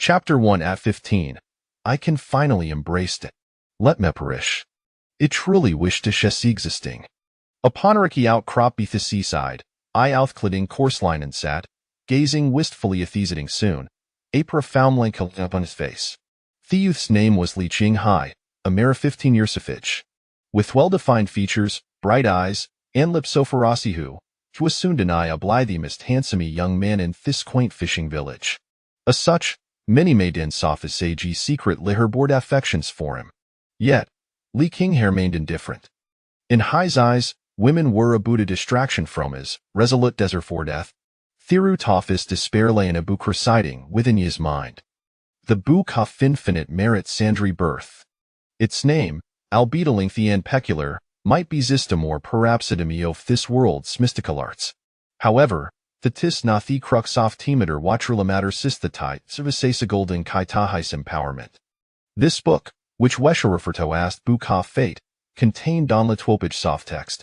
Chapter 1 at 15. I can finally embrace it. Let me perish. It truly wished to existing. Upon a rocky outcrop beneath the seaside, I outhclidding courseline sat, gazing wistfully at these soon. A profound blank looked up on his face. The youth's name was Li Qinghai, a mere 15 years of age. With well-defined features, bright eyes, and lips so ferocious he was soon deny a blithest handsome young man in this quaint fishing village. As such, many made in sophist sage secret liher-board affections for him. Yet, Li Qinghai remained indifferent. In Hai's eyes, women were a Buddha distraction from his resolute desire for death. Thiru Tophis despair lay in a book reciting within his mind. The book of infinite merit sandry birth. Its name, albeit a lengthy and peculiar, might be zistum or parapsodemy of this world's mystical arts. However, the tis not the crux of temeter watrula matter systatite servicesa golden kaitahis empowerment. This book, which Wesha referred to as Book of Fate, contained on the 12-page soft text.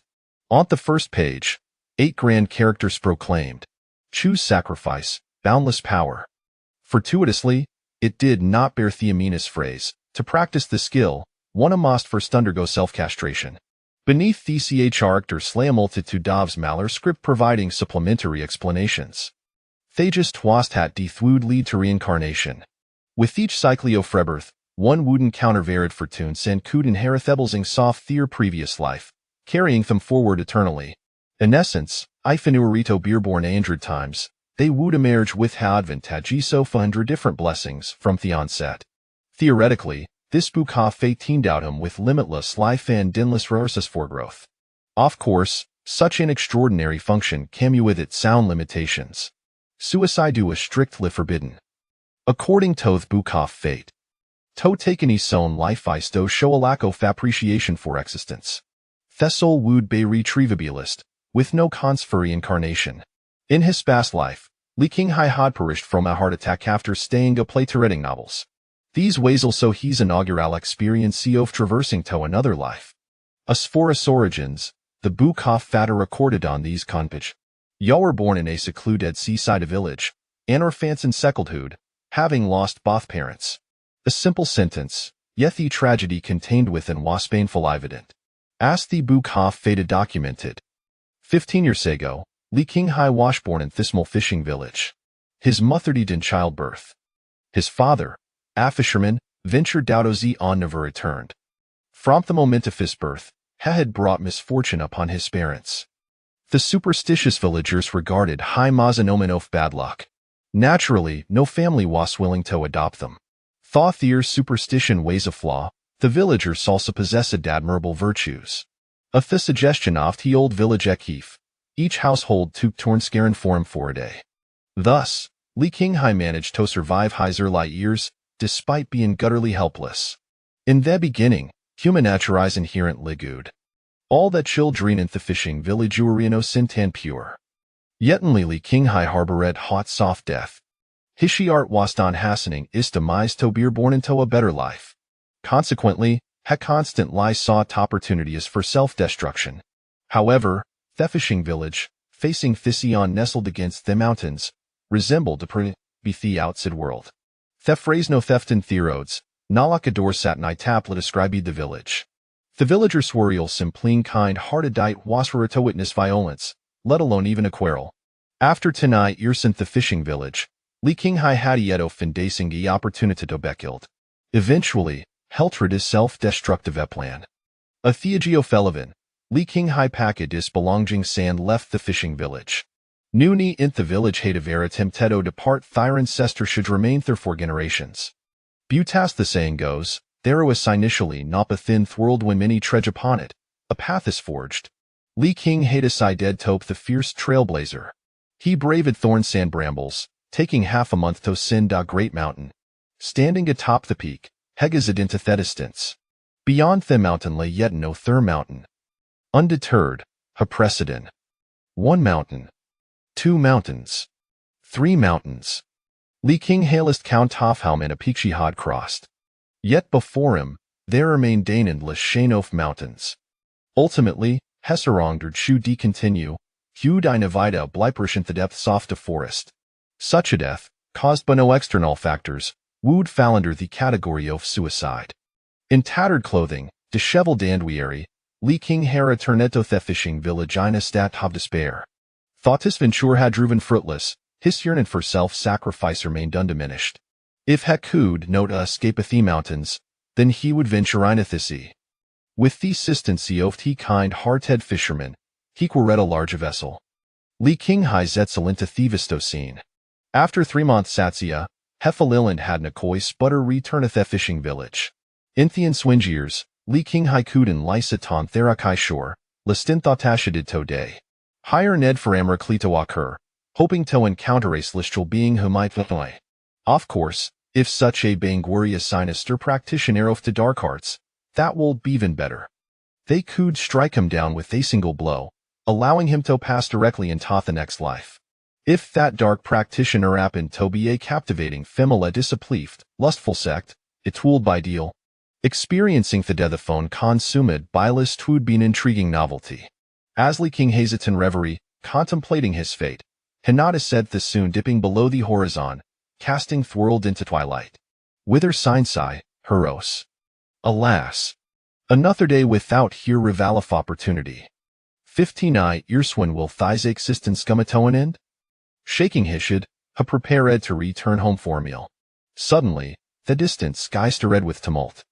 On the first page, 8 grand characters proclaimed, choose sacrifice, boundless power. Fortuitously, it did not bear Theomena's phrase, to practice the skill, one must first undergo self-castration. Beneath the character slay a multitude of maler script providing supplementary explanations. Thages twast hat de thwood lead to reincarnation. With each cycleo frebirth, one would encounter varied fortunes and could inherit thebelsing soft their previous life, carrying them forward eternally. In essence, Ifanuarito beerborn 100 times, they would emerge with advantageous 100 different blessings from the onset. Theoretically, this book of fate teamed out him with limitless life and endless resources for growth. Of course, such an extraordinary function came with its sound limitations. Suicide was strictly forbidden. According to the book of fate, to taking his own life is to show a lack of appreciation for existence. Thessal would be retrievabilist, with no cons for reincarnation. In his past life, Li Qinghai had perished from a heart attack after staying a play to reading novels. These ways also his inaugural experience of traversing to another life. As for its origins, the book of fate recorded on these conpage. Yaw were born in a secluded seaside village, and orphans in secludhood, having lost both parents. A simple sentence, yet the tragedy contained within was painful evident. As the book of fate documented. 15 years ago, Li Qinghai was born in this small fishing village. His mother died in childbirth. His father, a fisherman, ventured out on never returned. From the moment of his birth, he had brought misfortune upon his parents. The superstitious villagers regarded high as an omen of bad luck. Naturally, no family was willing to adopt them. Thought their superstition ways a flaw, the villagers also possessed admirable virtues. Of the suggestion of the old village ekif, each household took turn scaring for him for a day. Thus, Li Qinghai managed to survive his early years, despite being gutturally helpless. In the beginning, human nature is inherently good. All that children in the fishing village were innocent and pure. Yet in Li Qinghai harbored hot soft death. His art was on hastening is demise to be born into a better life. Consequently, he constantly sought opportunities for self-destruction. However, the fishing village, facing Thission nestled against the mountains, resembled to be the outside world. The phrase no theft in therodes, nalakador satnai tapla described the village. The villagers were ill simpline kind-hearted was for to witness violence, let alone even a quarrel. After tonight earsent the fishing village, Li Qinghai had yet often the opportunity to be killed. Eventually, Heltred is self-destructive plan. A Theogeophelivin, Li Qinghai packet is belonging sand left the fishing village. Nuni in the village had a veritim teto depart their ancestor should remain there for generations. Butas the saying goes, there was initially not a thin world when many trudge upon it, a path is forged. Li Qing had a dead tope the fierce trailblazer. He braved thorn sand brambles, taking half a month to ascend a great mountain. Standing atop the peak, Hegazid into Thedistance. Beyond the mountain lay yet no third mountain. Undeterred, Heprecedon. 1 mountain. 2 mountains. 3 mountains. Li Qinghai list count Hofhelm and a peak she had crossed. Yet before him, there remained endless chain of mountains. Ultimately, Hesserongder chu de continue, Hugh Dinavida bleibrish in the depths of the forest. Such a death, caused by no external factors, would fall under the category of suicide. In tattered clothing, disheveled and weary, Li King had returned to the fishing village in a state of despair. Thought his venture had proven fruitless, his yearning for self-sacrifice remained undiminished. If he could not escape the mountains, then he would venture in the sea. With the assistance of the kind-hearted fisherman, he could red a large vessel. Li King Hai's excellent the visto scene. After 3 months Satsia, Hefaliland had Nikoi sputter return to the fishing village. In the ensuing years, Li King Hai Kuden Lysaton Therakai Shore, Listinthotashadid to day. Hire Ned for Amraklito occur, hoping to encounter a celestial being who might fly. Of course, if such a being were a sinister practitioner of the dark arts, that will be even better. They could strike him down with a single blow, allowing him to pass directly into the next life. If that dark practitioner happened to be a captivating female disbelieved, lustful sect, it would be ideal. Experiencing the deathphone consumed by list would be an intriguing novelty. As Li King Hazeton reverie, contemplating his fate, Hinata said the soon dipping below the horizon, casting thwirled into twilight. Whither sigh, Heros. Alas! Another day without here revalif opportunity. 15 years when will thigh's existence come to an end? Shaking his head, he prepared to return home for a meal. Suddenly, the distant sky stirred with tumult.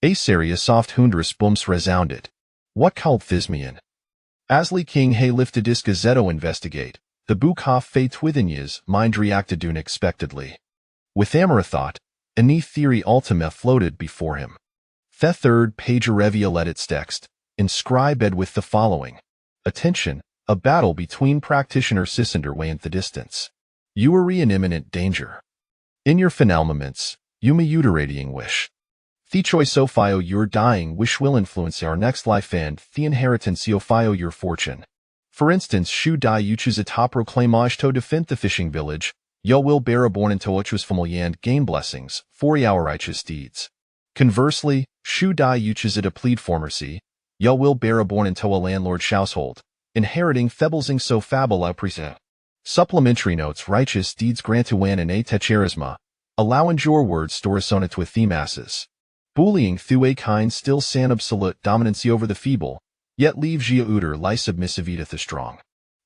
A serious soft hundrous booms resounded. What called Thismian? As Li King He lifted his gazetto investigate, the Bukhoff fate within his mind reacted unexpectedly. With Amarathought, a new theory ultima floated before him. The third page revealed its text, inscribed with the following. Attention, a battle between practitioners is underway in the distance. You are in imminent danger. In your final moments, you may uterating wish. The choice of your dying wish will influence our next life and the inheritance of your fortune. For instance, should you choose a top proclamage to defend the fishing village, you will bear a born into which was familiar and gain blessings for our righteous deeds. Conversely, should you choose to plead for mercy, you will bear a born into a landlord's household, inheriting feblesing so fable present. Supplementary notes: righteous deeds grant to an innate charisma, allowing your words store sonnet with the masses. Bullying through a kind still san absolute dominancy over the feeble, yet leaves ye uter lie submissivita the strong.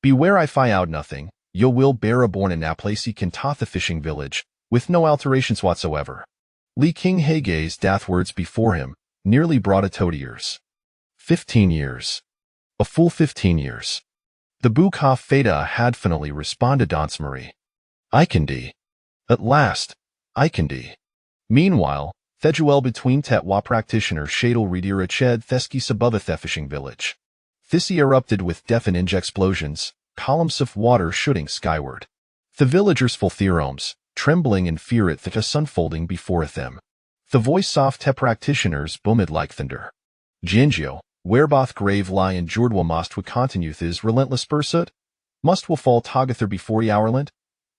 Beware I fi out nothing, yo will bear a born in that place ye can the fishing village, with no alterations whatsoever. Li King He gazed words before him, nearly brought a to tears. 15 years. A full 15 years. The Bukhoff Feta had finally responded Danse Marie. I can de. At last, I can de. Meanwhile, Thejuel between Tetwa practitioner Shadel Redira Ched Theskis above a fishing village. Thissy erupted with deafening explosions, columns of water shooting skyward. The villagers full theorems, trembling in fear at the unfolding before them. The voice soft te practitioners boomed like thunder. Gingio, whereboth grave lie and Jordwa most would continue his relentless pursuit? Must will fall together before Yourland?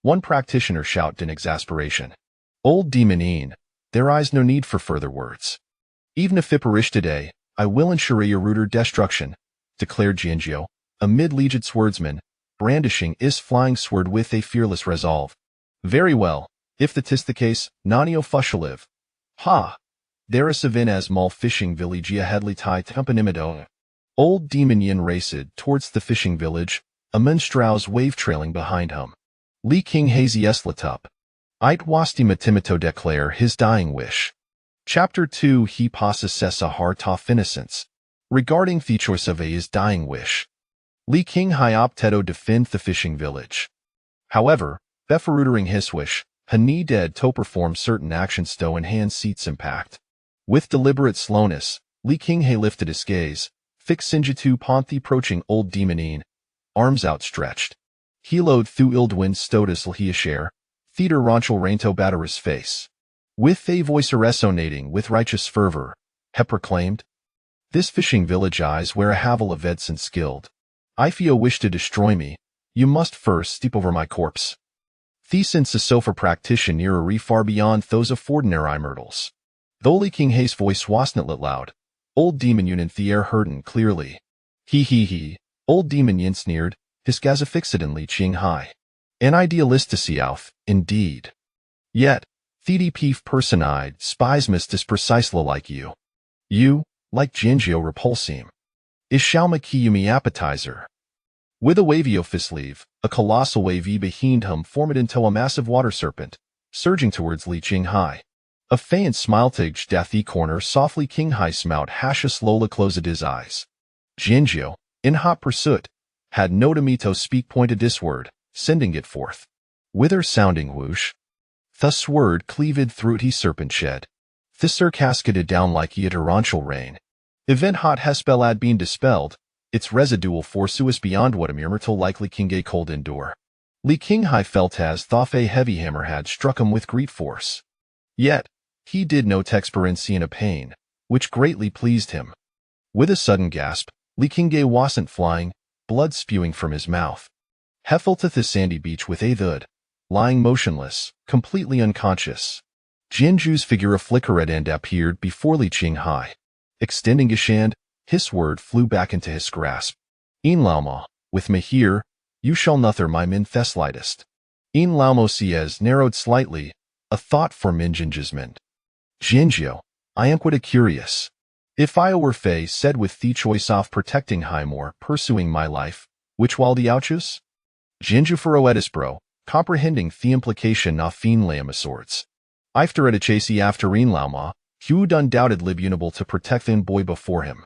One practitioner shouted in exasperation. Old demonine, there is no need for further words. Even if it perish today, I will ensure your ruder destruction, declared Gingio, a mid-legate swordsman, brandishing his flying sword with a fearless resolve. Very well, if that is the case, Nanio fushalive. Ha! There is Savin as mal fishing village headly tie tempanimido. Old demon yin raced towards the fishing village, a menstrau's wave trailing behind him. Li King hazy eslatup. It wasti matimito declare his dying wish. Chapter 2 He possesses a heart of innocence. Regarding the choice of his dying wish. Li King optedo defend the fishing village. However, beferudering his wish, he dead to perform certain actions to enhance seats impact. With deliberate slowness, Li King lifted his gaze, fixed Sinjitu upon the approaching old demonine, arms outstretched. He load through Ildwin stotus Lhiashare, theater ronchel rainto batteris face. With a voice resonating with righteous fervor, he proclaimed, This fishing village is where a havel of Edson skilled. If you wish to destroy me, you must first steep over my corpse. Since a sofa practitioner far beyond those of ordinary myrtles. Though Li King He's voice wasn't lit loud, old demon Yun in the air heard him clearly. He, old demon Yin sneered, his gaze fixed in Li Qing Hai. An idealistic outf, indeed. Yet, TDP personide, spies mistis precisely like you. You, like Jinjio repulsim. Is Xiaoma Kiyumi appetizer. With a wavy sleeve, a colossal wavy behind him formed into a massive water serpent, surging towards Li Qinghai. A faint smile tiged deathy corner softly Qinghai smout hasha slowly closed his eyes. Jinjio, in hot pursuit, had no Tomito speak pointed this word, sending it forth. Wither sounding whoosh. Thus word cleaved through he serpent shed. Thisser cascaded down like a torrential rain. Event hot hespel had been dispelled, its residual force was beyond what a mere mortal likely Qingge cold endure. Li Qinghai felt as though a heavy hammer had struck him with great force. Yet, he did no experience in a pain, which greatly pleased him. With a sudden gasp, Li Qinghai wasn't flying, blood spewing from his mouth. Heffel to the sandy beach with a thud, lying motionless, completely unconscious. Jinju's figure a flickered and appeared before Li Qinghai. Extending his hand, his word flew back into his grasp. In Laoma, with me here, you shall nuther my min theslightest. In Laumo siez narrowed slightly, a thought for min Jinjismond. Jinjio, I am quite curious. If I were Fei said with the choice of protecting Highmore pursuing my life, which while the ouches? Jinju for Oedisbro, comprehending the implication of Fien Laoma swords. After a chasey after in Laoma, Hugh undoubtedly unable to protect the boy before him.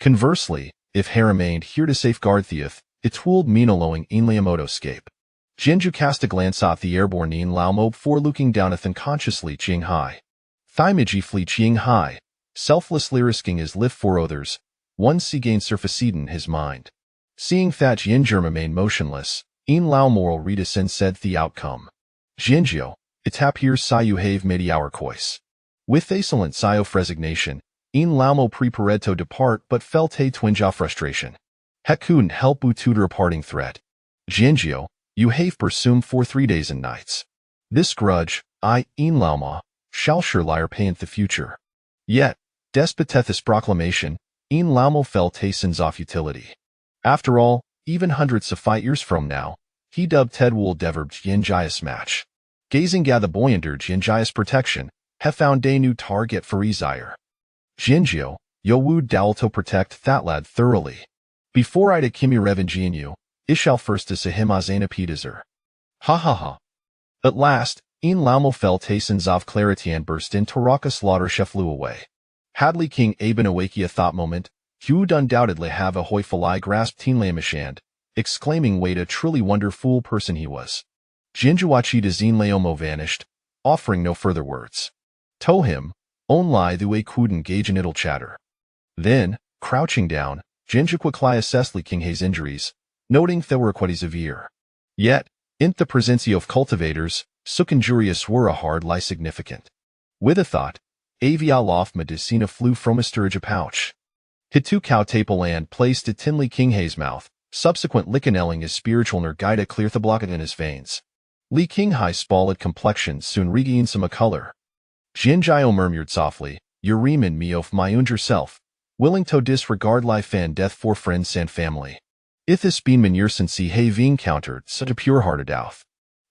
Conversely, if he remained here to safeguard Theoth, it would mean allowing in Laomoto escape. Jinju cast a glance at the airborne in Laomo before looking down at unconsciously Qinghai. Thymiji flee Qinghai, selflessly risking his life for others, once he gained surface in his mind. Seeing that Jinju remained motionless, in Laomoral redescend said the outcome. Jinjio, etap here si you have made our cois. With excellent sigh of resignation, in Laumo prepared to depart but felt a twinge of frustration. He couldn't help but tutor a parting threat. Jinjio, you have pursued for 3 days and nights. This grudge, in Lauma, shall sure liar pay in the future. Yet, despite this proclamation, in Laumo felt a sense of futility. After all, even hundreds of fight years from now, he dubbed Ted Wool Deverb Jinjias match. Gazing at the boy under Jinjias protection, have found a new target for Ezire. Jinjio, yo would dowl to protect that lad thoroughly. Before I'd a kimi revenge you, ishal first as a him azana pedizer. Ha ha ha. At last, in Laumo felt a sense of clarity and burst into raucous slaughter she flew away. Hadley King Aben awake a thought moment, Hew'd undoubtedly have a hoyful eye grasped Teen Lamashand, exclaiming wait a truly wonderful person he was. Jinjuachi de Zine Laomo vanished, offering no further words. To him, only the way couldn't gauge an idle chatter. Then, crouching down, Jinjuquicli assessed Li Qinghai's injuries, noting they were quite severe. Yet, in the presence of cultivators, such injurious were a hard lie significant. With a thought, Avia loft medicina flew from a sturge pouch. Hitu cow taple and placed it in Li Qinghai's mouth, subsequent lickenelling his spiritual nergida clear the blockade in his veins. Li Qinghai's spallid complexion soon regained some color. Jinjio murmured softly, Urimin me of my own yourself, willing to disregard life and death for friends and family. Ithis been manure since he have encountered such a pure-hearted outh.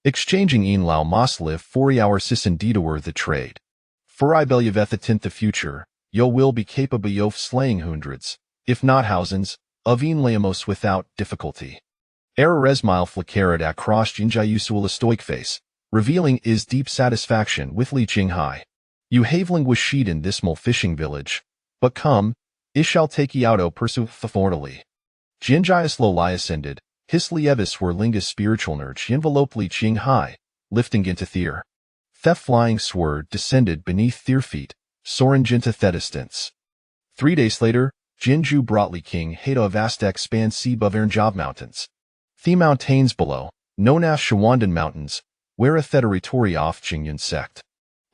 Exchanging in Lao mas live 40 hours sis indeed were the trade. For I believe in the future, yo will be capable of slaying hundreds, if not thousands, of in Laamos without difficulty. Eraresmile flickered across Jinjiusuala stoic face, revealing his deep satisfaction with Li Qinghai. You haveling was sheet in this small fishing village, but come, I shall take ye out o pursue thornily. Jinjias loli ascended, his lievis were lingus spiritual nurch envelope Li Qinghai, lifting into theer. Theft flying sword descended beneath their feet, soaring into thedistance. 3 days later, Jinju brought Li Qinghai to a vast expanse sea above Ernjob Mountains. The mountains below, known as Shawandan Mountains, where a territory off Jingyun sect.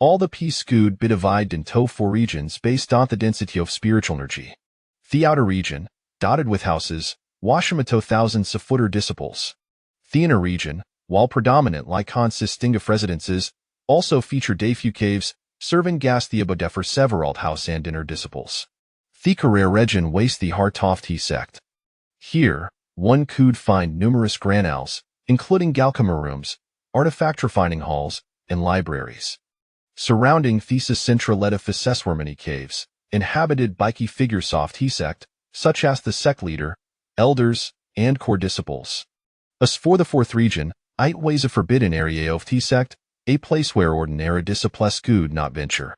All the peace good be divided into 4 regions based on the density of spiritual energy. The outer region, dotted with houses, Washamato thousands of footer disciples. The inner region, while predominant like consisting of residences, also featured a few caves, serving gas the abode for several house and inner disciples. The career region waste the Hartofti sect. Here, one could find numerous granals, including Galkama rooms, artifact refining halls, and libraries. Surrounding Thesis Sintra led a Ficeswormini caves, inhabited by key figures soft he sect, such as the sect leader, elders, and core disciples. As for the fourth region, it was a forbidden area of the sect, a place where ordinary disciples could not venture.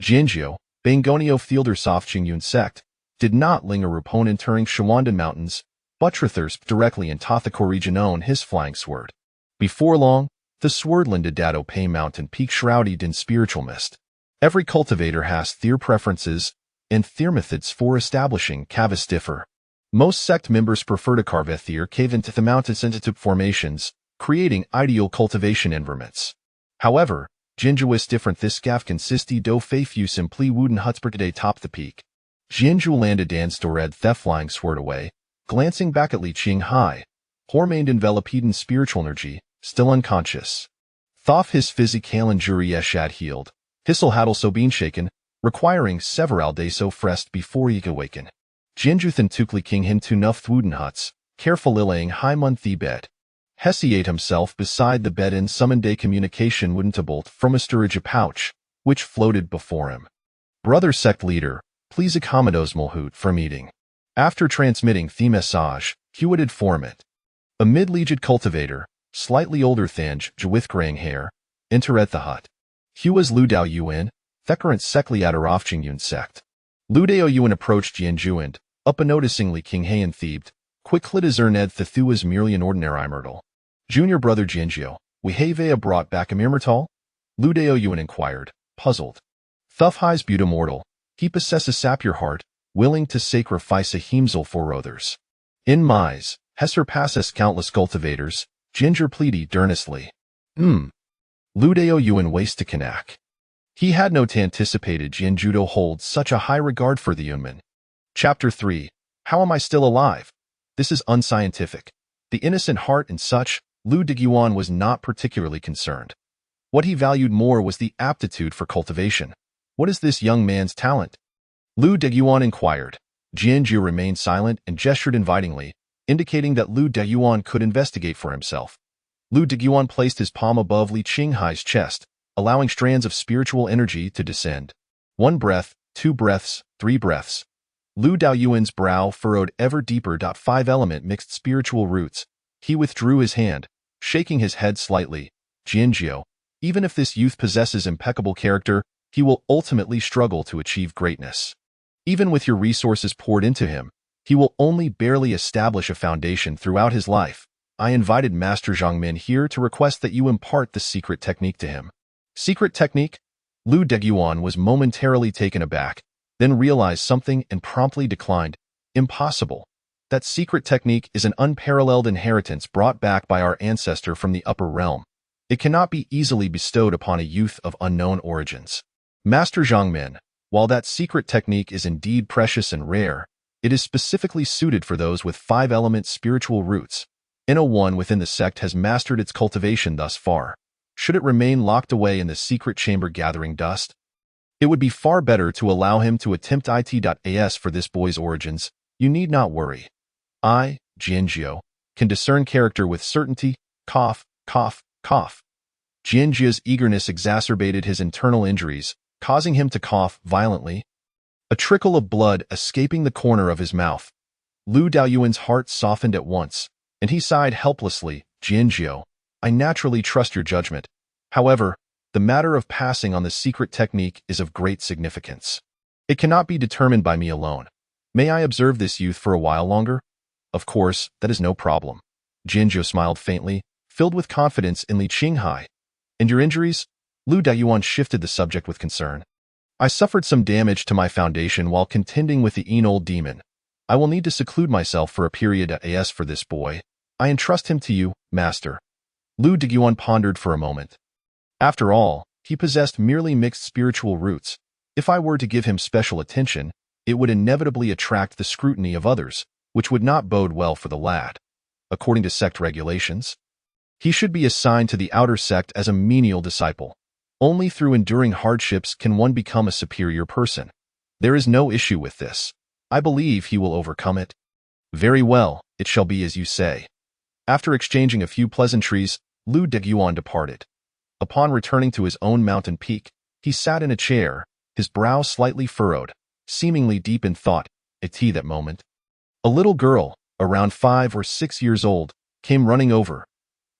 Jinjo, Bangonio Fielder Soft Qingyun sect, did not linger upon entering Shawandan Mountains, but traversed directly in Tothakor region on his flying sword. Before long, the sword landed at Opay Mountain peak shrouded in spiritual mist. Every cultivator has their preferences, and their methods for establishing caves differ. Most sect members prefer to carve their cave into the mountain's into formations, creating ideal cultivation environments. However, Jinju is different. This cave consisted of few simply wooden huts per day top the peak. Jinju landed and stored the flying sword away, glancing back at Li Qinghai, who remained enveloped in spiritual energy, still unconscious. Though his physical injury had healed, Hissel had also been shaken, requiring several days so rest before he could awaken. Jinju then took Li Qinghai to nuff wooden huts, carefully laying him on the bed. Hesiate himself beside the bed and summoned a communication wooden to bolt from a storage pouch, which floated before him. Brother sect leader, please accommodate Mulhoot for meeting. After transmitting the message, he would inform it. A mid-leged cultivator, slightly older than with graying hair, entered the hut. He was Lu Dao Yuan, the current sect leader of Qingyun sect. Lu Dao Yuan approached Jianju and, up noticing Li Qinghai and Thebed, quickly discerned that Thu was merely an ordinary myrtle. Junior brother Jinjo, we have brought back a myrtle? Lu Dao Yuan inquired, puzzled. Thuff High's beauty mortal, he possesses sap your heart, willing to sacrifice a himsel for others. In Mise, has surpasses countless cultivators, Ginger pleaded earnestly. Lu Dao Yuan waste to Kanak. He had not anticipated Jinjudo holds such a high regard for the Yunman. Chapter 3. How am I still alive? This is unscientific. The innocent heart and such, Lu Diguan was not particularly concerned. What he valued more was the aptitude for cultivation. What is this young man's talent? Lu Diguan inquired. Jianju remained silent and gestured invitingly, indicating that Lu Diguan could investigate for himself. Lu Diguan placed his palm above Li Qinghai's chest, allowing strands of spiritual energy to descend. 1 breath, 2 breaths, 3 breaths. Lu Daoyuan's brow furrowed ever deeper. 5 element mixed spiritual roots. He withdrew his hand, shaking his head slightly. Jianjiu, even if this youth possesses impeccable character, he will ultimately struggle to achieve greatness. Even with your resources poured into him, he will only barely establish a foundation throughout his life. I invited Master Zhangmin here to request that you impart the secret technique to him. Secret technique? Lu Deguan was momentarily taken aback, then realized something and promptly declined. Impossible. That secret technique is an unparalleled inheritance brought back by our ancestor from the upper realm. It cannot be easily bestowed upon a youth of unknown origins. Master Zhangmin, while that secret technique is indeed precious and rare, it is specifically suited for those with 5-element spiritual roots. No one within the sect has mastered its cultivation thus far. Should it remain locked away in the secret chamber gathering dust? It would be far better to allow him to attempt it.as for this boy's origins. You need not worry. I, Jianjiu, can discern character with certainty. Cough, cough, cough. Jianjiu's eagerness exacerbated his internal injuries, causing him to cough violently. A trickle of blood escaping the corner of his mouth. Lu Daoyuan's heart softened at once, and he sighed helplessly. Jianjiu, I naturally trust your judgment. However, the matter of passing on the secret technique is of great significance. It cannot be determined by me alone. May I observe this youth for a while longer? Of course, that is no problem. Jianjiu smiled faintly, filled with confidence in Li Qinghai. And your injuries? Lu Daoyuan shifted the subject with concern. I suffered some damage to my foundation while contending with the old demon. I will need to seclude myself for a period as for this boy. I entrust him to you, master. Lu Daoyuan pondered for a moment. After all, he possessed merely mixed spiritual roots. If I were to give him special attention, it would inevitably attract the scrutiny of others, which would not bode well for the lad. According to sect regulations, he should be assigned to the outer sect as a menial disciple. Only through enduring hardships can one become a superior person. There is no issue with this. I believe he will overcome it. Very well, it shall be as you say. After exchanging a few pleasantries, Lu Deguan departed. Upon returning to his own mountain peak, He sat in a chair, his brow slightly furrowed, seemingly deep in thought. At that moment, a little girl, around 5 or 6 years old, came running over.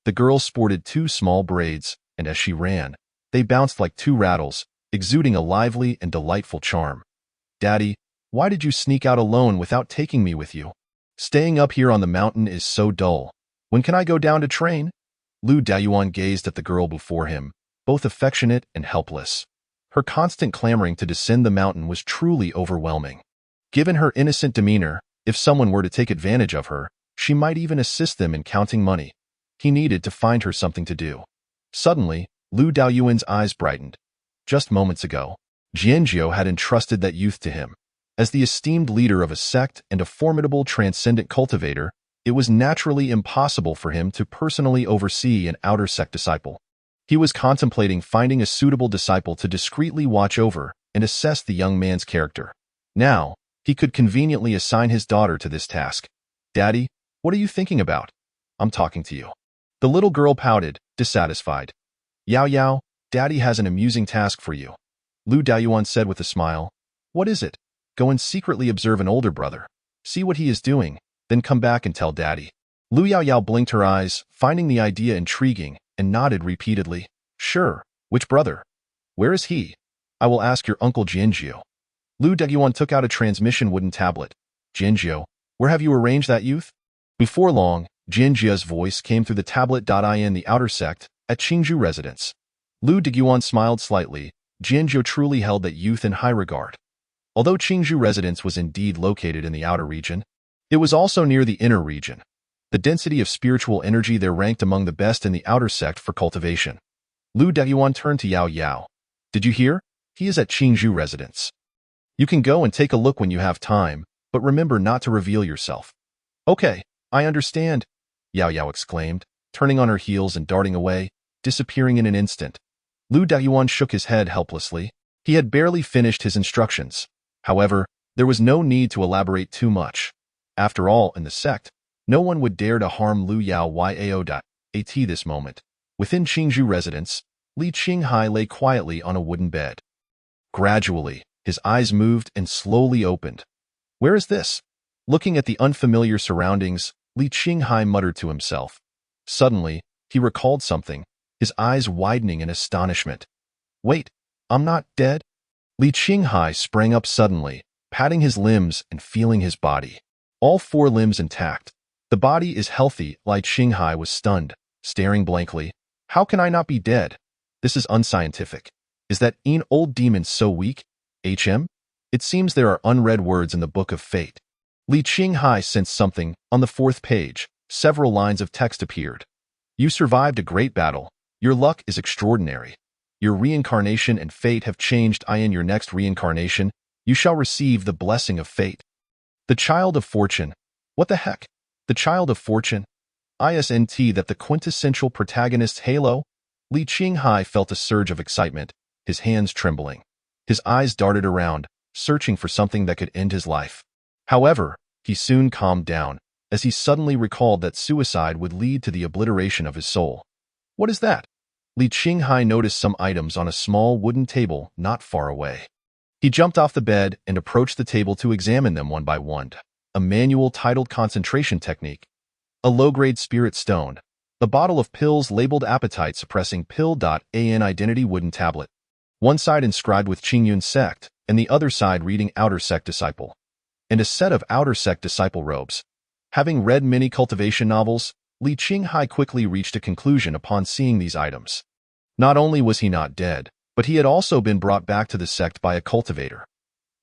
The girl sported 2 small braids, and as she ran, they bounced like 2 rattles, exuding a lively and delightful charm. "Daddy, why did you sneak out alone without taking me with you? Staying up here on the mountain is so dull. When can I go down to train?" Lu Dayuan gazed at the girl before him, both affectionate and helpless. Her constant clamoring to descend the mountain was truly overwhelming. Given her innocent demeanor, if someone were to take advantage of her, she might even assist them in counting money. He needed to find her something to do. Suddenly, Lu Daoyuan's eyes brightened. Just moments ago, Jianjiu had entrusted that youth to him. As the esteemed leader of a sect and a formidable transcendent cultivator, it was naturally impossible for him to personally oversee an outer sect disciple. He was contemplating finding a suitable disciple to discreetly watch over and assess the young man's character. Now, he could conveniently assign his daughter to this task. "Daddy, what are you thinking about?" "I'm talking to you." The little girl pouted, dissatisfied. "Yao Yao, Daddy has an amusing task for you," Lu Daoyuan said with a smile. "What is it?" "Go and secretly observe an older brother. See what he is doing, then come back and tell Daddy." Lu Yaoyao blinked her eyes, finding the idea intriguing, and nodded repeatedly. "Sure. Which brother? Where is he?" "I will ask your uncle Jianjiu." Lu Daoyuan took out a transmission wooden tablet. "Jianjiu, where have you arranged that youth?" Before long, Jianjiu's voice came through the tablet. In the outer sect, at Qingzhou residence. Lu Daoyuan smiled slightly. Jianjiu truly held that youth in high regard. Although Qingzhou residence was indeed located in the outer region, it was also near the inner region. The density of spiritual energy there ranked among the best in the outer sect for cultivation. Lu Daoyuan turned to Yao Yao. "Did you hear? He is at Qingzhou residence. You can go and take a look when you have time, but remember not to reveal yourself." "Okay, I understand," Yao Yao exclaimed, turning on her heels and darting away, disappearing in an instant. Lu Daoyuan shook his head helplessly. He had barely finished his instructions. However, there was no need to elaborate too much. After all, in the sect, no one would dare to harm Lu Yao Yao. At this moment, within Qingzhou residence, Li Qinghai lay quietly on a wooden bed. Gradually, his eyes moved and slowly opened. "Where is this?" Looking at the unfamiliar surroundings, Li Qinghai muttered to himself. Suddenly, he recalled something, his eyes widening in astonishment. "Wait, I'm not dead?" Li Qinghai sprang up suddenly, patting his limbs and feeling his body. All 4 limbs intact. The body is healthy. Li Qinghai was stunned, staring blankly. "How can I not be dead? This is unscientific. Is that old demon so weak? It seems there are unread words in the Book of Fate." Li Qinghai sensed something. On the 4th page, several lines of text appeared. "You survived a great battle. Your luck is extraordinary. Your reincarnation and fate have changed. In your next reincarnation, you shall receive the blessing of fate." The child of fortune. What the heck? The child of fortune? Isn't that the quintessential protagonist's halo? Li Qinghai felt a surge of excitement, his hands trembling. His eyes darted around, searching for something that could end his life. However, he soon calmed down, as he suddenly recalled that suicide would lead to the obliteration of his soul. "What is that?" Li Qinghai noticed some items on a small wooden table not far away. He jumped off the bed and approached the table to examine them one by one. A manual titled Concentration Technique, a low-grade spirit stone, a bottle of pills labeled appetite-suppressing pill. An identity wooden tablet, one side inscribed with Qingyun sect, and the other side reading Outer Sect Disciple, and a set of Outer Sect Disciple robes. Having read many cultivation novels, Li Qinghai quickly reached a conclusion upon seeing these items. Not only was he not dead, but he had also been brought back to the sect by a cultivator.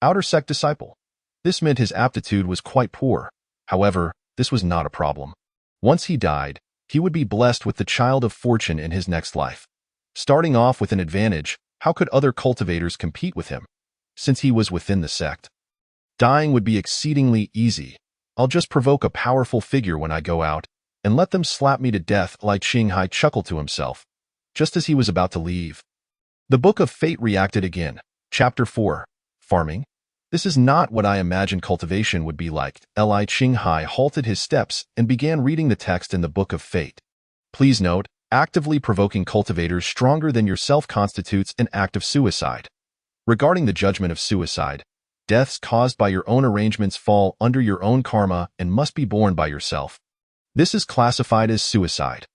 Outer Sect Disciple. This meant his aptitude was quite poor. However, this was not a problem. Once he died, he would be blessed with the child of fortune in his next life. Starting off with an advantage, how could other cultivators compete with him? Since he was within the sect, dying would be exceedingly easy. "I'll just provoke a powerful figure when I go out, and let them slap me to death." Li Qinghai chuckled to himself, just as he was about to leave. The Book of Fate reacted again. Chapter 4. Farming? This is not what I imagined cultivation would be like. Li Qinghai halted his steps and began reading the text in the Book of Fate. Please note, Actively provoking cultivators stronger than yourself constitutes an act of suicide. Regarding the judgment of suicide, deaths caused by your own arrangements fall under your own karma and must be borne by yourself. This is classified as suicide.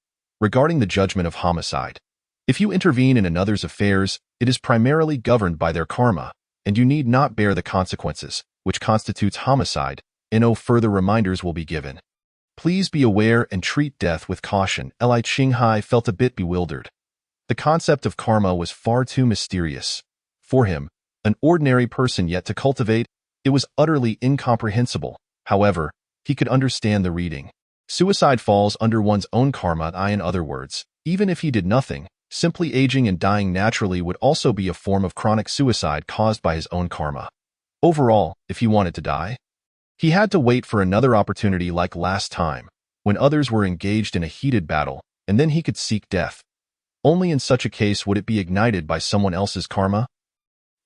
Regarding the judgment of homicide, if you intervene in another's affairs, it is primarily governed by their karma, and you need not bear the consequences, which constitutes homicide, and no further reminders will be given. Please be aware and treat death with caution. Li Qinghai felt a bit bewildered. The concept of karma was far too mysterious. For him, an ordinary person yet to cultivate, it was utterly incomprehensible. However, he could understand the reading. Suicide falls under one's own karma. In other words, even if he did nothing, simply aging and dying naturally would also be a form of chronic suicide caused by his own karma. Overall, if he wanted to die, he had to wait for another opportunity like last time, when others were engaged in a heated battle, and then he could seek death. Only in such a case would it be ignited by someone else's karma,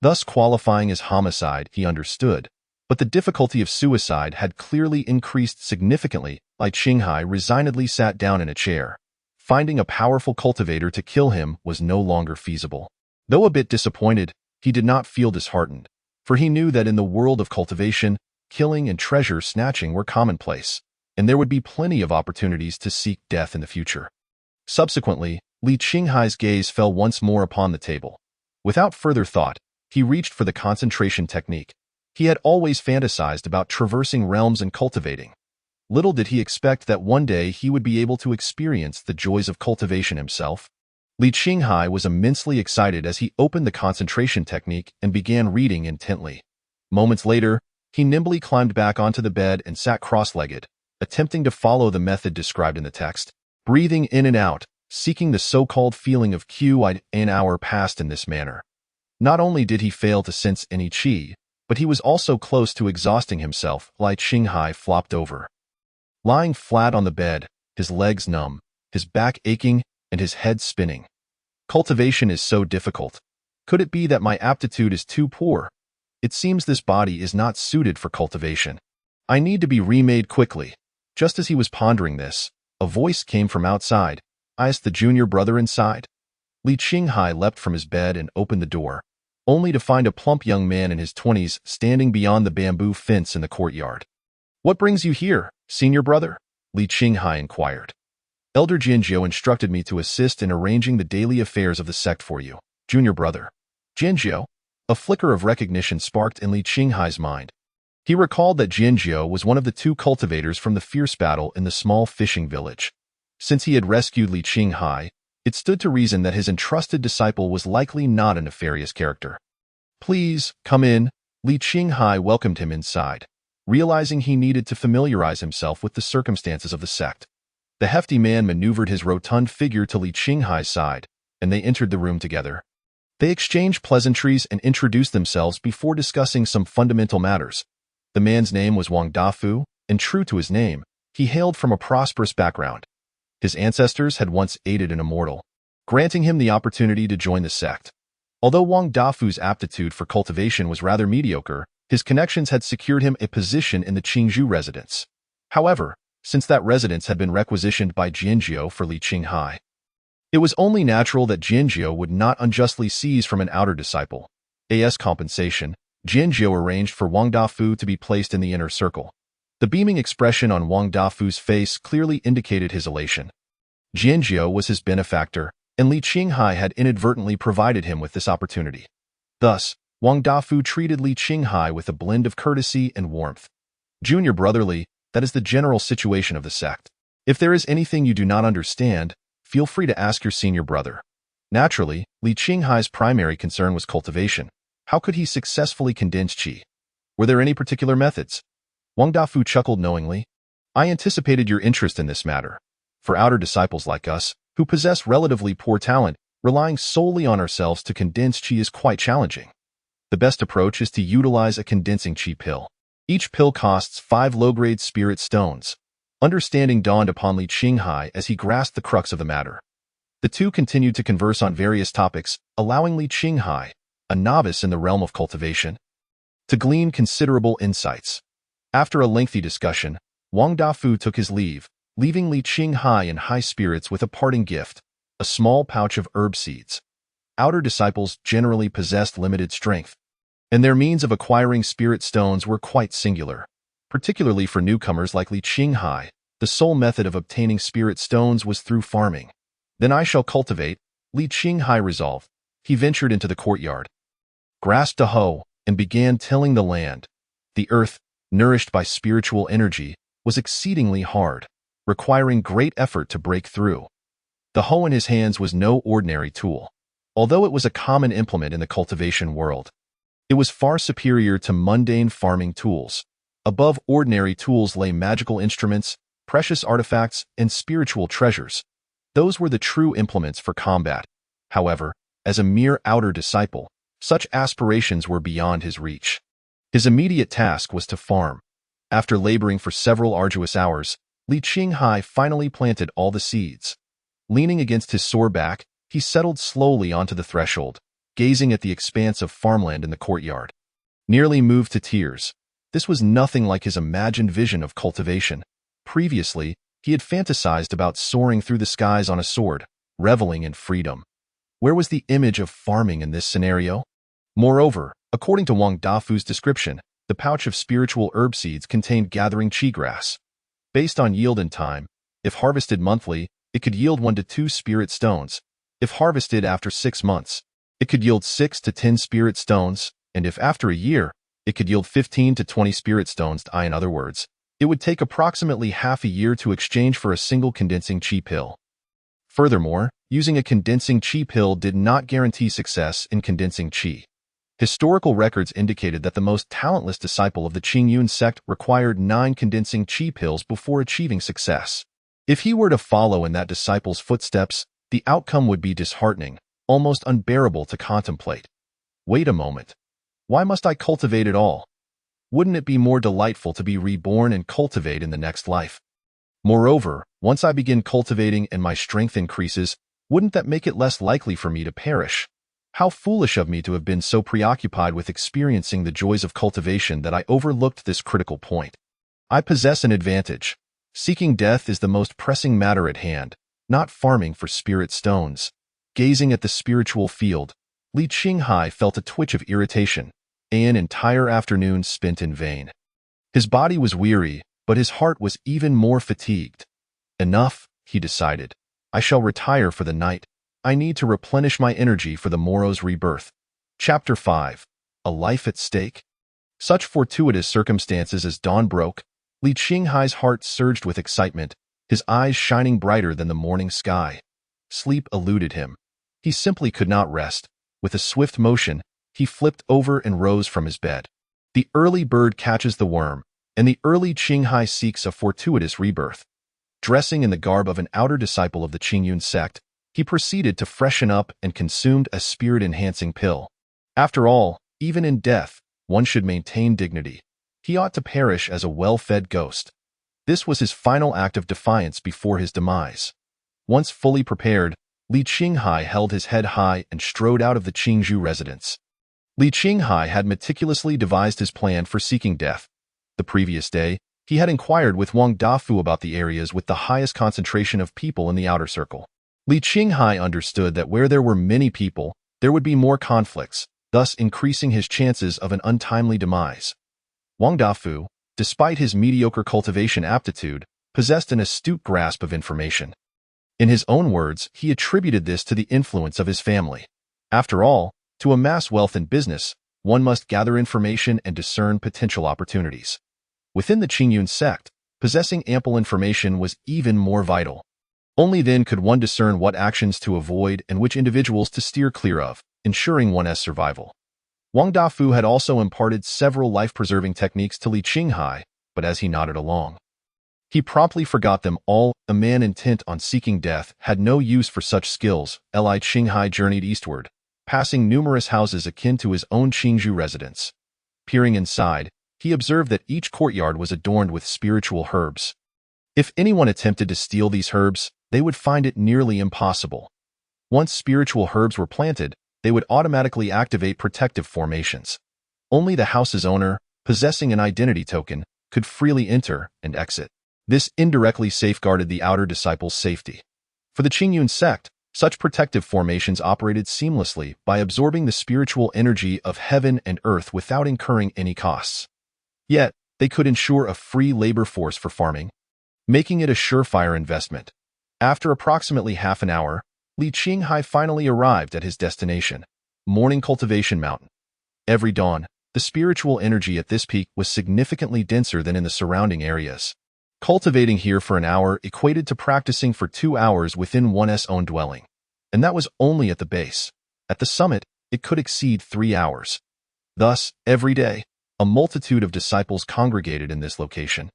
thus qualifying as homicide. He understood, but the difficulty of suicide had clearly increased significantly. Li Qinghai resignedly sat down in a chair. Finding a powerful cultivator to kill him was no longer feasible. Though a bit disappointed, he did not feel disheartened, for he knew that in the world of cultivation, killing and treasure snatching were commonplace, and there would be plenty of opportunities to seek death in the future. Subsequently, Li Qinghai's gaze fell once more upon the table. Without further thought, he reached for the concentration technique. He had always fantasized about traversing realms and cultivating. Little did he expect that one day he would be able to experience the joys of cultivation himself. Li Qinghai was immensely excited as he opened the concentration technique and began reading intently. Moments later, he nimbly climbed back onto the bed and sat cross-legged, attempting to follow the method described in the text. Breathing in and out, seeking the so-called feeling of qi. An hour passed in this manner. Not only did he fail to sense any qi, but he was also close to exhausting himself. Li Qinghai flopped over. Lying flat on the bed, his legs numb, his back aching, and his head spinning. Cultivation is so difficult. Could it be that my aptitude is too poor? It seems this body is not suited for cultivation. I need to be remade quickly. Just as he was pondering this, a voice came from outside. I asked the junior brother inside. Li Qinghai leapt from his bed and opened the door, only to find a plump young man in his 20s standing beyond the bamboo fence in the courtyard. What brings you here, senior brother? Li Qinghai inquired. Elder Jianjiu instructed me to assist in arranging the daily affairs of the sect for you, junior brother. Jianjiu? A flicker of recognition sparked in Li Qinghai's mind. He recalled that Jianjiu was one of the two cultivators from the fierce battle in the small fishing village. Since he had rescued Li Qinghai, it stood to reason that his entrusted disciple was likely not a nefarious character. Please, come in. Li Qinghai welcomed him inside, realizing he needed to familiarize himself with the circumstances of the sect. The hefty man maneuvered his rotund figure to Li Qinghai's side, and they entered the room together. They exchanged pleasantries and introduced themselves before discussing some fundamental matters. The man's name was Wang Dafu, and true to his name, he hailed from a prosperous background. His ancestors had once aided an immortal, granting him the opportunity to join the sect. Although Wang Dafu's aptitude for cultivation was rather mediocre, his connections had secured him a position in the Qingzhou residence. However, since that residence had been requisitioned by Jianjiu for Li Qinghai, it was only natural that Jianjiu would not unjustly seize from an outer disciple. As compensation, Jianjiu arranged for Wang Dafu to be placed in the inner circle. The beaming expression on Wang Dafu's face clearly indicated his elation. Jianjiu was his benefactor, and Li Qinghai had inadvertently provided him with this opportunity. Thus, Wang Dafu treated Li Qinghai with a blend of courtesy and warmth. Junior brotherly, that is the general situation of the sect. If there is anything you do not understand, feel free to ask your senior brother. Naturally, Li Qinghai's primary concern was cultivation. How could he successfully condense qi? Were there any particular methods? Wang Dafu chuckled knowingly. I anticipated your interest in this matter. For outer disciples like us, who possess relatively poor talent, relying solely on ourselves to condense qi is quite challenging. The best approach is to utilize a condensing qi pill. Each pill costs 5 low-grade spirit stones. Understanding dawned upon Li Qinghai as he grasped the crux of the matter. The two continued to converse on various topics, allowing Li Qinghai, a novice in the realm of cultivation, to glean considerable insights. After a lengthy discussion, Wang Dafu took his leave, leaving Li Qinghai in high spirits with a parting gift, a small pouch of herb seeds. Outer disciples generally possessed limited strength, and their means of acquiring spirit stones were quite singular. Particularly for newcomers like Li Qinghai, the sole method of obtaining spirit stones was through farming. Then I shall cultivate, Li Qinghai resolved. He ventured into the courtyard, grasped a hoe, and began tilling the land. The earth, nourished by spiritual energy, was exceedingly hard, requiring great effort to break through. The hoe in his hands was no ordinary tool. Although it was a common implement in the cultivation world, it was far superior to mundane farming tools. Above ordinary tools lay magical instruments, precious artifacts, and spiritual treasures. Those were the true implements for combat. However, as a mere outer disciple, such aspirations were beyond his reach. His immediate task was to farm. After laboring for several arduous hours, Li Qinghai finally planted all the seeds. Leaning against his sore back, he settled slowly onto the threshold, gazing at the expanse of farmland in the courtyard. Nearly moved to tears, this was nothing like his imagined vision of cultivation. Previously, he had fantasized about soaring through the skies on a sword, reveling in freedom. Where was the image of farming in this scenario? Moreover, according to Wang Dafu's description, the pouch of spiritual herb seeds contained gathering qi grass. Based on yield and time, if harvested monthly, it could yield 1 to 2 spirit stones. If harvested after 6 months, it could yield 6 to 10 spirit stones, and if after a year, it could yield 15 to 20 spirit stones. In other words, it would take approximately half a year to exchange for a single condensing qi pill. Furthermore, using a condensing qi pill did not guarantee success in condensing qi. Historical records indicated that the most talentless disciple of the Qingyun sect required 9 condensing qi pills before achieving success. If he were to follow in that disciple's footsteps, the outcome would be disheartening, almost unbearable to contemplate. Wait a moment. Why must I cultivate it all? Wouldn't it be more delightful to be reborn and cultivate in the next life? Moreover, once I begin cultivating and my strength increases, wouldn't that make it less likely for me to perish? How foolish of me to have been so preoccupied with experiencing the joys of cultivation that I overlooked this critical point. I possess an advantage. Seeking death is the most pressing matter at hand, not farming for spirit stones. Gazing at the spiritual field, Li Qinghai felt a twitch of irritation, an entire afternoon spent in vain. His body was weary, but his heart was even more fatigued. Enough, he decided. I shall retire for the night. I need to replenish my energy for the morrow's rebirth. Chapter 5. A Life at Stake. Such fortuitous circumstances as dawn broke, Li Qinghai's heart surged with excitement, his eyes shining brighter than the morning sky. Sleep eluded him. He simply could not rest. With a swift motion, he flipped over and rose from his bed. The early bird catches the worm, and the early Qinghai seeks a fortuitous rebirth. Dressing in the garb of an outer disciple of the Qingyun sect, he proceeded to freshen up and consumed a spirit-enhancing pill. After all, even in death, one should maintain dignity. He ought to perish as a well-fed ghost. This was his final act of defiance before his demise. Once fully prepared, Li Qinghai held his head high and strode out of the Qingzhou residence. Li Qinghai had meticulously devised his plan for seeking death. The previous day, he had inquired with Wang Dafu about the areas with the highest concentration of people in the outer circle. Li Qinghai understood that where there were many people, there would be more conflicts, thus increasing his chances of an untimely demise. Wang Dafu, despite his mediocre cultivation aptitude, possessed an astute grasp of information. In his own words, he attributed this to the influence of his family. After all, to amass wealth in business, one must gather information and discern potential opportunities. Within the Qingyun sect, possessing ample information was even more vital. Only then could one discern what actions to avoid and which individuals to steer clear of, ensuring one's survival. Wang Dafu had also imparted several life-preserving techniques to Li Qinghai, but as he nodded along, he promptly forgot them all. A man intent on seeking death had no use for such skills. Li Qinghai journeyed eastward, passing numerous houses akin to his own Qingzhou residence. Peering inside, he observed that each courtyard was adorned with spiritual herbs. If anyone attempted to steal these herbs, they would find it nearly impossible. Once spiritual herbs were planted, they would automatically activate protective formations. Only the house's owner, possessing an identity token, could freely enter and exit. This indirectly safeguarded the outer disciples' safety. For the Qingyun sect, Such protective formations operated seamlessly by absorbing the spiritual energy of heaven and earth without incurring any costs. Yet, they could ensure a free labor force for farming, making it a surefire investment. After approximately half an hour, Li Qinghai finally arrived at his destination, Morning Cultivation Mountain. Every dawn, the spiritual energy at this peak was significantly denser than in the surrounding areas. Cultivating here for an hour equated to practicing for 2 hours within one's own dwelling. And that was only at the base. At the summit, it could exceed 3 hours. Thus, every day, a multitude of disciples congregated in this location.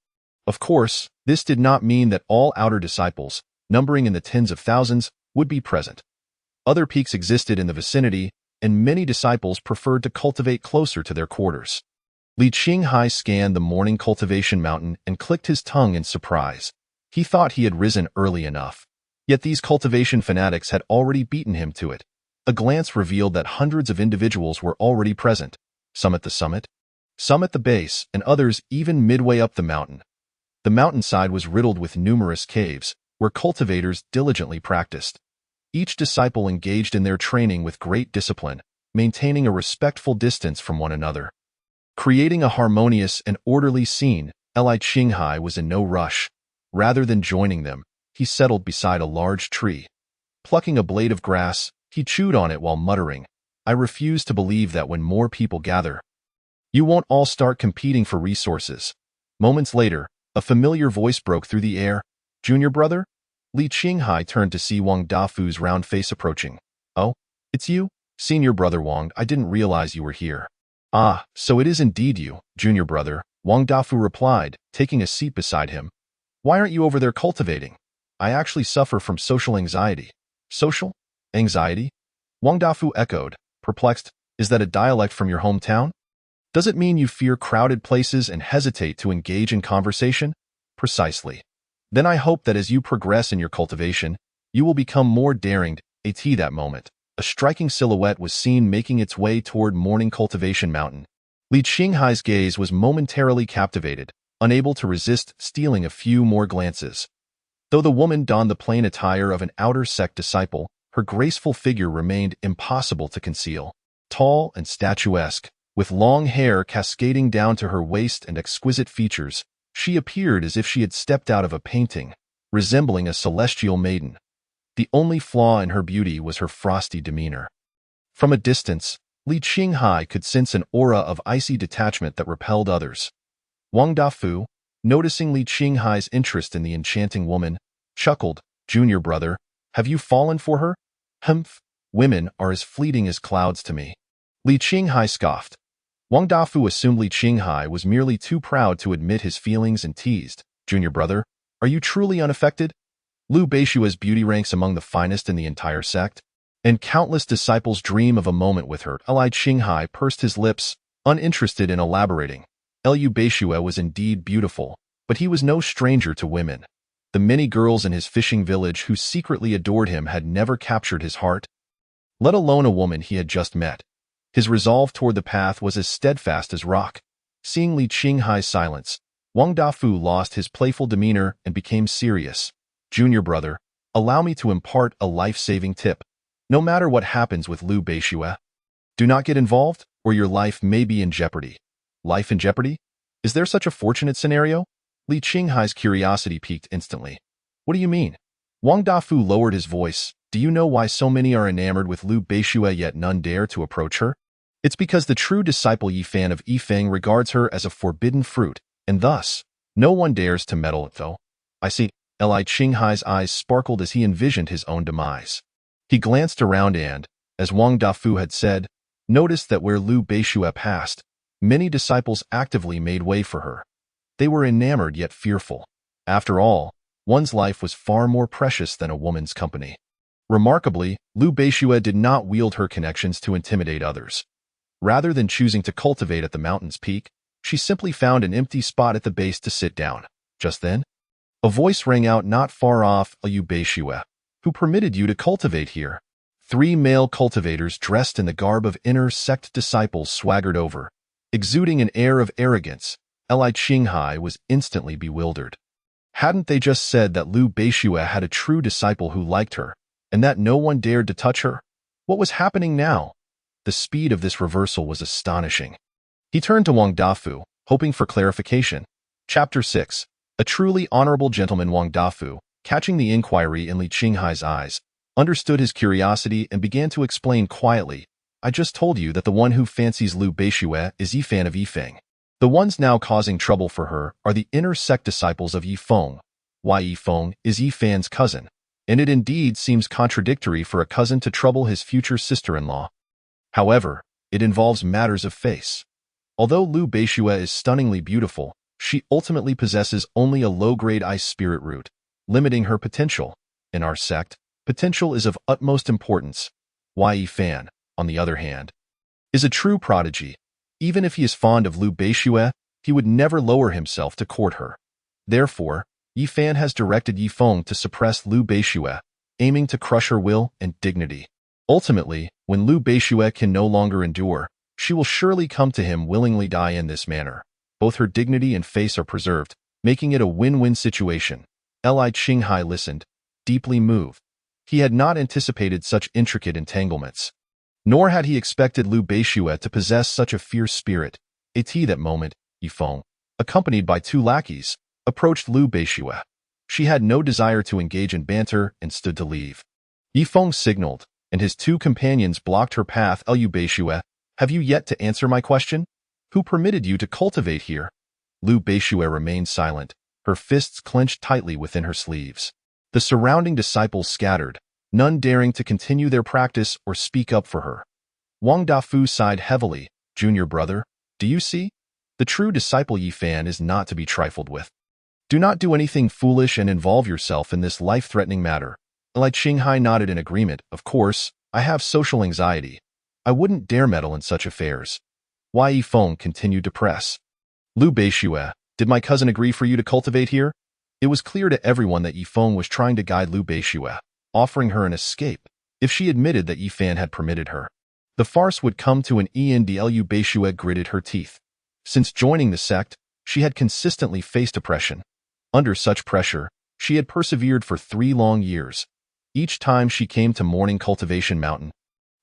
Of course, this did not mean that all outer disciples, numbering in the tens of thousands, would be present. Other peaks existed in the vicinity, and many disciples preferred to cultivate closer to their quarters. Li Qinghai scanned the Morning Cultivation Mountain and clicked his tongue in surprise. He thought he had risen early enough. Yet these cultivation fanatics had already beaten him to it. A glance revealed that hundreds of individuals were already present, some at the summit, some at the base, and others even midway up the mountain. The mountainside was riddled with numerous caves, where cultivators diligently practiced. Each disciple engaged in their training with great discipline, maintaining a respectful distance from one another. Creating a harmonious and orderly scene, Li Qinghai was in no rush. Rather than joining them, he settled beside a large tree. Plucking a blade of grass, he chewed on it while muttering, "I refuse to believe that when more people gather, you won't all start competing for resources." Moments later, a familiar voice broke through the air. "Junior brother?" Li Qinghai turned to see Wang Dafu's round face approaching. "Oh, it's you? Senior brother Wang, I didn't realize you were here." "Ah, so it is indeed you, junior brother," Wang Dafu replied, taking a seat beside him. "Why aren't you over there cultivating?" "I actually suffer from social anxiety." "Social? Anxiety?" Wang Dafu echoed, perplexed. "Is that a dialect from your hometown? Does it mean you fear crowded places and hesitate to engage in conversation?" "Precisely. Then I hope that as you progress in your cultivation, you will become more daring." At that moment, a striking silhouette was seen making its way toward Morning Cultivation Mountain. Li Qinghai's gaze was momentarily captivated, unable to resist stealing a few more glances. Though the woman donned the plain attire of an outer sect disciple, her graceful figure remained impossible to conceal. Tall and statuesque, with long hair cascading down to her waist and exquisite features, she appeared as if she had stepped out of a painting, resembling a celestial maiden. The only flaw in her beauty was her frosty demeanor. From a distance, Li Qinghai could sense an aura of icy detachment that repelled others. Wang Dafu, noticing Li Qinghai's interest in the enchanting woman, chuckled, "Junior brother, have you fallen for her?" "Humph, women are as fleeting as clouds to me." Li Qinghai scoffed. Wang Dafu assumed Li Qinghai was merely too proud to admit his feelings and teased, "Junior brother, are you truly unaffected? Lu Beishua's beauty ranks among the finest in the entire sect, and countless disciples dream of a moment with her." Li Qinghai pursed his lips, uninterested in elaborating. Lu Beishua was indeed beautiful, but he was no stranger to women. The many girls in his fishing village who secretly adored him had never captured his heart, let alone a woman he had just met. His resolve toward the path was as steadfast as rock. Seeing Li Qinghai's silence, Wang Dafu lost his playful demeanor and became serious. "Junior brother, allow me to impart a life-saving tip. No matter what happens with Lu Beishua, do not get involved, or your life may be in jeopardy." "Life in jeopardy? Is there such a fortunate scenario?" Li Qinghai's curiosity piqued instantly. "What do you mean?" Wang Dafu lowered his voice. "Do you know why so many are enamored with Lu Beishua yet none dare to approach her? It's because the true disciple Yifan of Yifeng regards her as a forbidden fruit, and thus, no one dares to meddle it though." "I see." Li Qinghai's eyes sparkled as he envisioned his own demise. He glanced around and, as Wang Dafu had said, noticed that where Lu Beishua passed, many disciples actively made way for her. They were enamored yet fearful. After all, one's life was far more precious than a woman's company. Remarkably, Lu Beishua did not wield her connections to intimidate others. Rather than choosing to cultivate at the mountain's peak, she simply found an empty spot at the base to sit down. Just then, a voice rang out not far off. "Lu Beishua, who permitted you to cultivate here?" 3 male cultivators dressed in the garb of inner sect disciples swaggered over, exuding an air of arrogance. Li Qinghai was instantly bewildered. Hadn't they just said that Lu Beishua had a true disciple who liked her? and that no one dared to touch her? What was happening now? The speed of this reversal was astonishing. He turned to Wang Dafu, hoping for clarification. Chapter 6. A truly honorable gentleman. Wang Dafu, catching the inquiry in Li Qinghai's eyes, understood his curiosity and began to explain quietly. I just told you that the one who fancies Liu Beixue is Yifan of Yifeng. The ones now causing trouble for her are the inner sect disciples of Yifeng. Why Yifeng is Yifan's cousin, and it indeed seems contradictory for a cousin to trouble his future sister-in-law. However, it involves matters of face. Although Liu Beixue is stunningly beautiful, she ultimately possesses only a low-grade ice spirit root, limiting her potential. In our sect, potential is of utmost importance. Why Yifan, on the other hand, is a true prodigy. Even if he is fond of Liu Beixue, he would never lower himself to court her. Therefore, Yifan has directed Yifeng to suppress Liu Beixue, aiming to crush her will and dignity. Ultimately, when Liu Beixue can no longer endure, she will surely come to him willingly die in this manner. Both her dignity and face are preserved, making it a win-win situation. Li Qinghai listened, deeply moved. He had not anticipated such intricate entanglements. Nor had he expected Liu Beixue to possess such a fierce spirit. At that moment, Yifeng, accompanied by 2 lackeys, approached Liu Beixue. She had no desire to engage in banter and stood to leave. Yifeng signaled, and his 2 companions blocked her path. Liu Beixue, have you yet to answer my question? Who permitted you to cultivate here? Liu Beixue remained silent, her fists clenched tightly within her sleeves. The surrounding disciples scattered, none daring to continue their practice or speak up for her. Wang Dafu sighed heavily. Junior brother, do you see? The true disciple Yifan is not to be trifled with. Do not do anything foolish and involve yourself in this life-threatening matter. Li Qinghai nodded in agreement. Of course, I have social anxiety. I wouldn't dare meddle in such affairs. Why Yifeng continued to press. Liu Beixue, did my cousin agree for you to cultivate here? It was clear to everyone that Yifeng was trying to guide Liu Beixue, offering her an escape if she admitted that Yifan had permitted her. The farce would come to an end. Liu Beixue gritted her teeth. Since joining the sect, she had consistently faced oppression. Under such pressure, she had persevered for 3 long years. Each time she came to Morning Cultivation Mountain,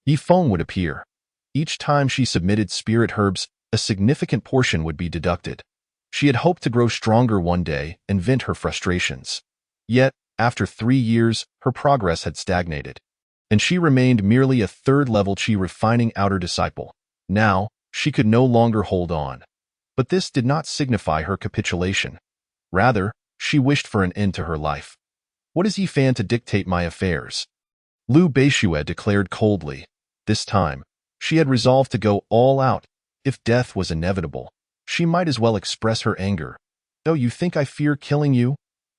Yifeng would appear. Each time she submitted spirit herbs, a significant portion would be deducted. She had hoped to grow stronger one day and vent her frustrations. Yet, after 3 years, her progress had stagnated, and she remained merely a 3rd-level Qi refining outer disciple. Now, she could no longer hold on. But this did not signify her capitulation. Rather, she wished for an end to her life. What is Yifan to dictate my affairs? Liu Beixue declared coldly. This time, she had resolved to go all out. If death was inevitable, she might as well express her anger. Though you think I fear killing you?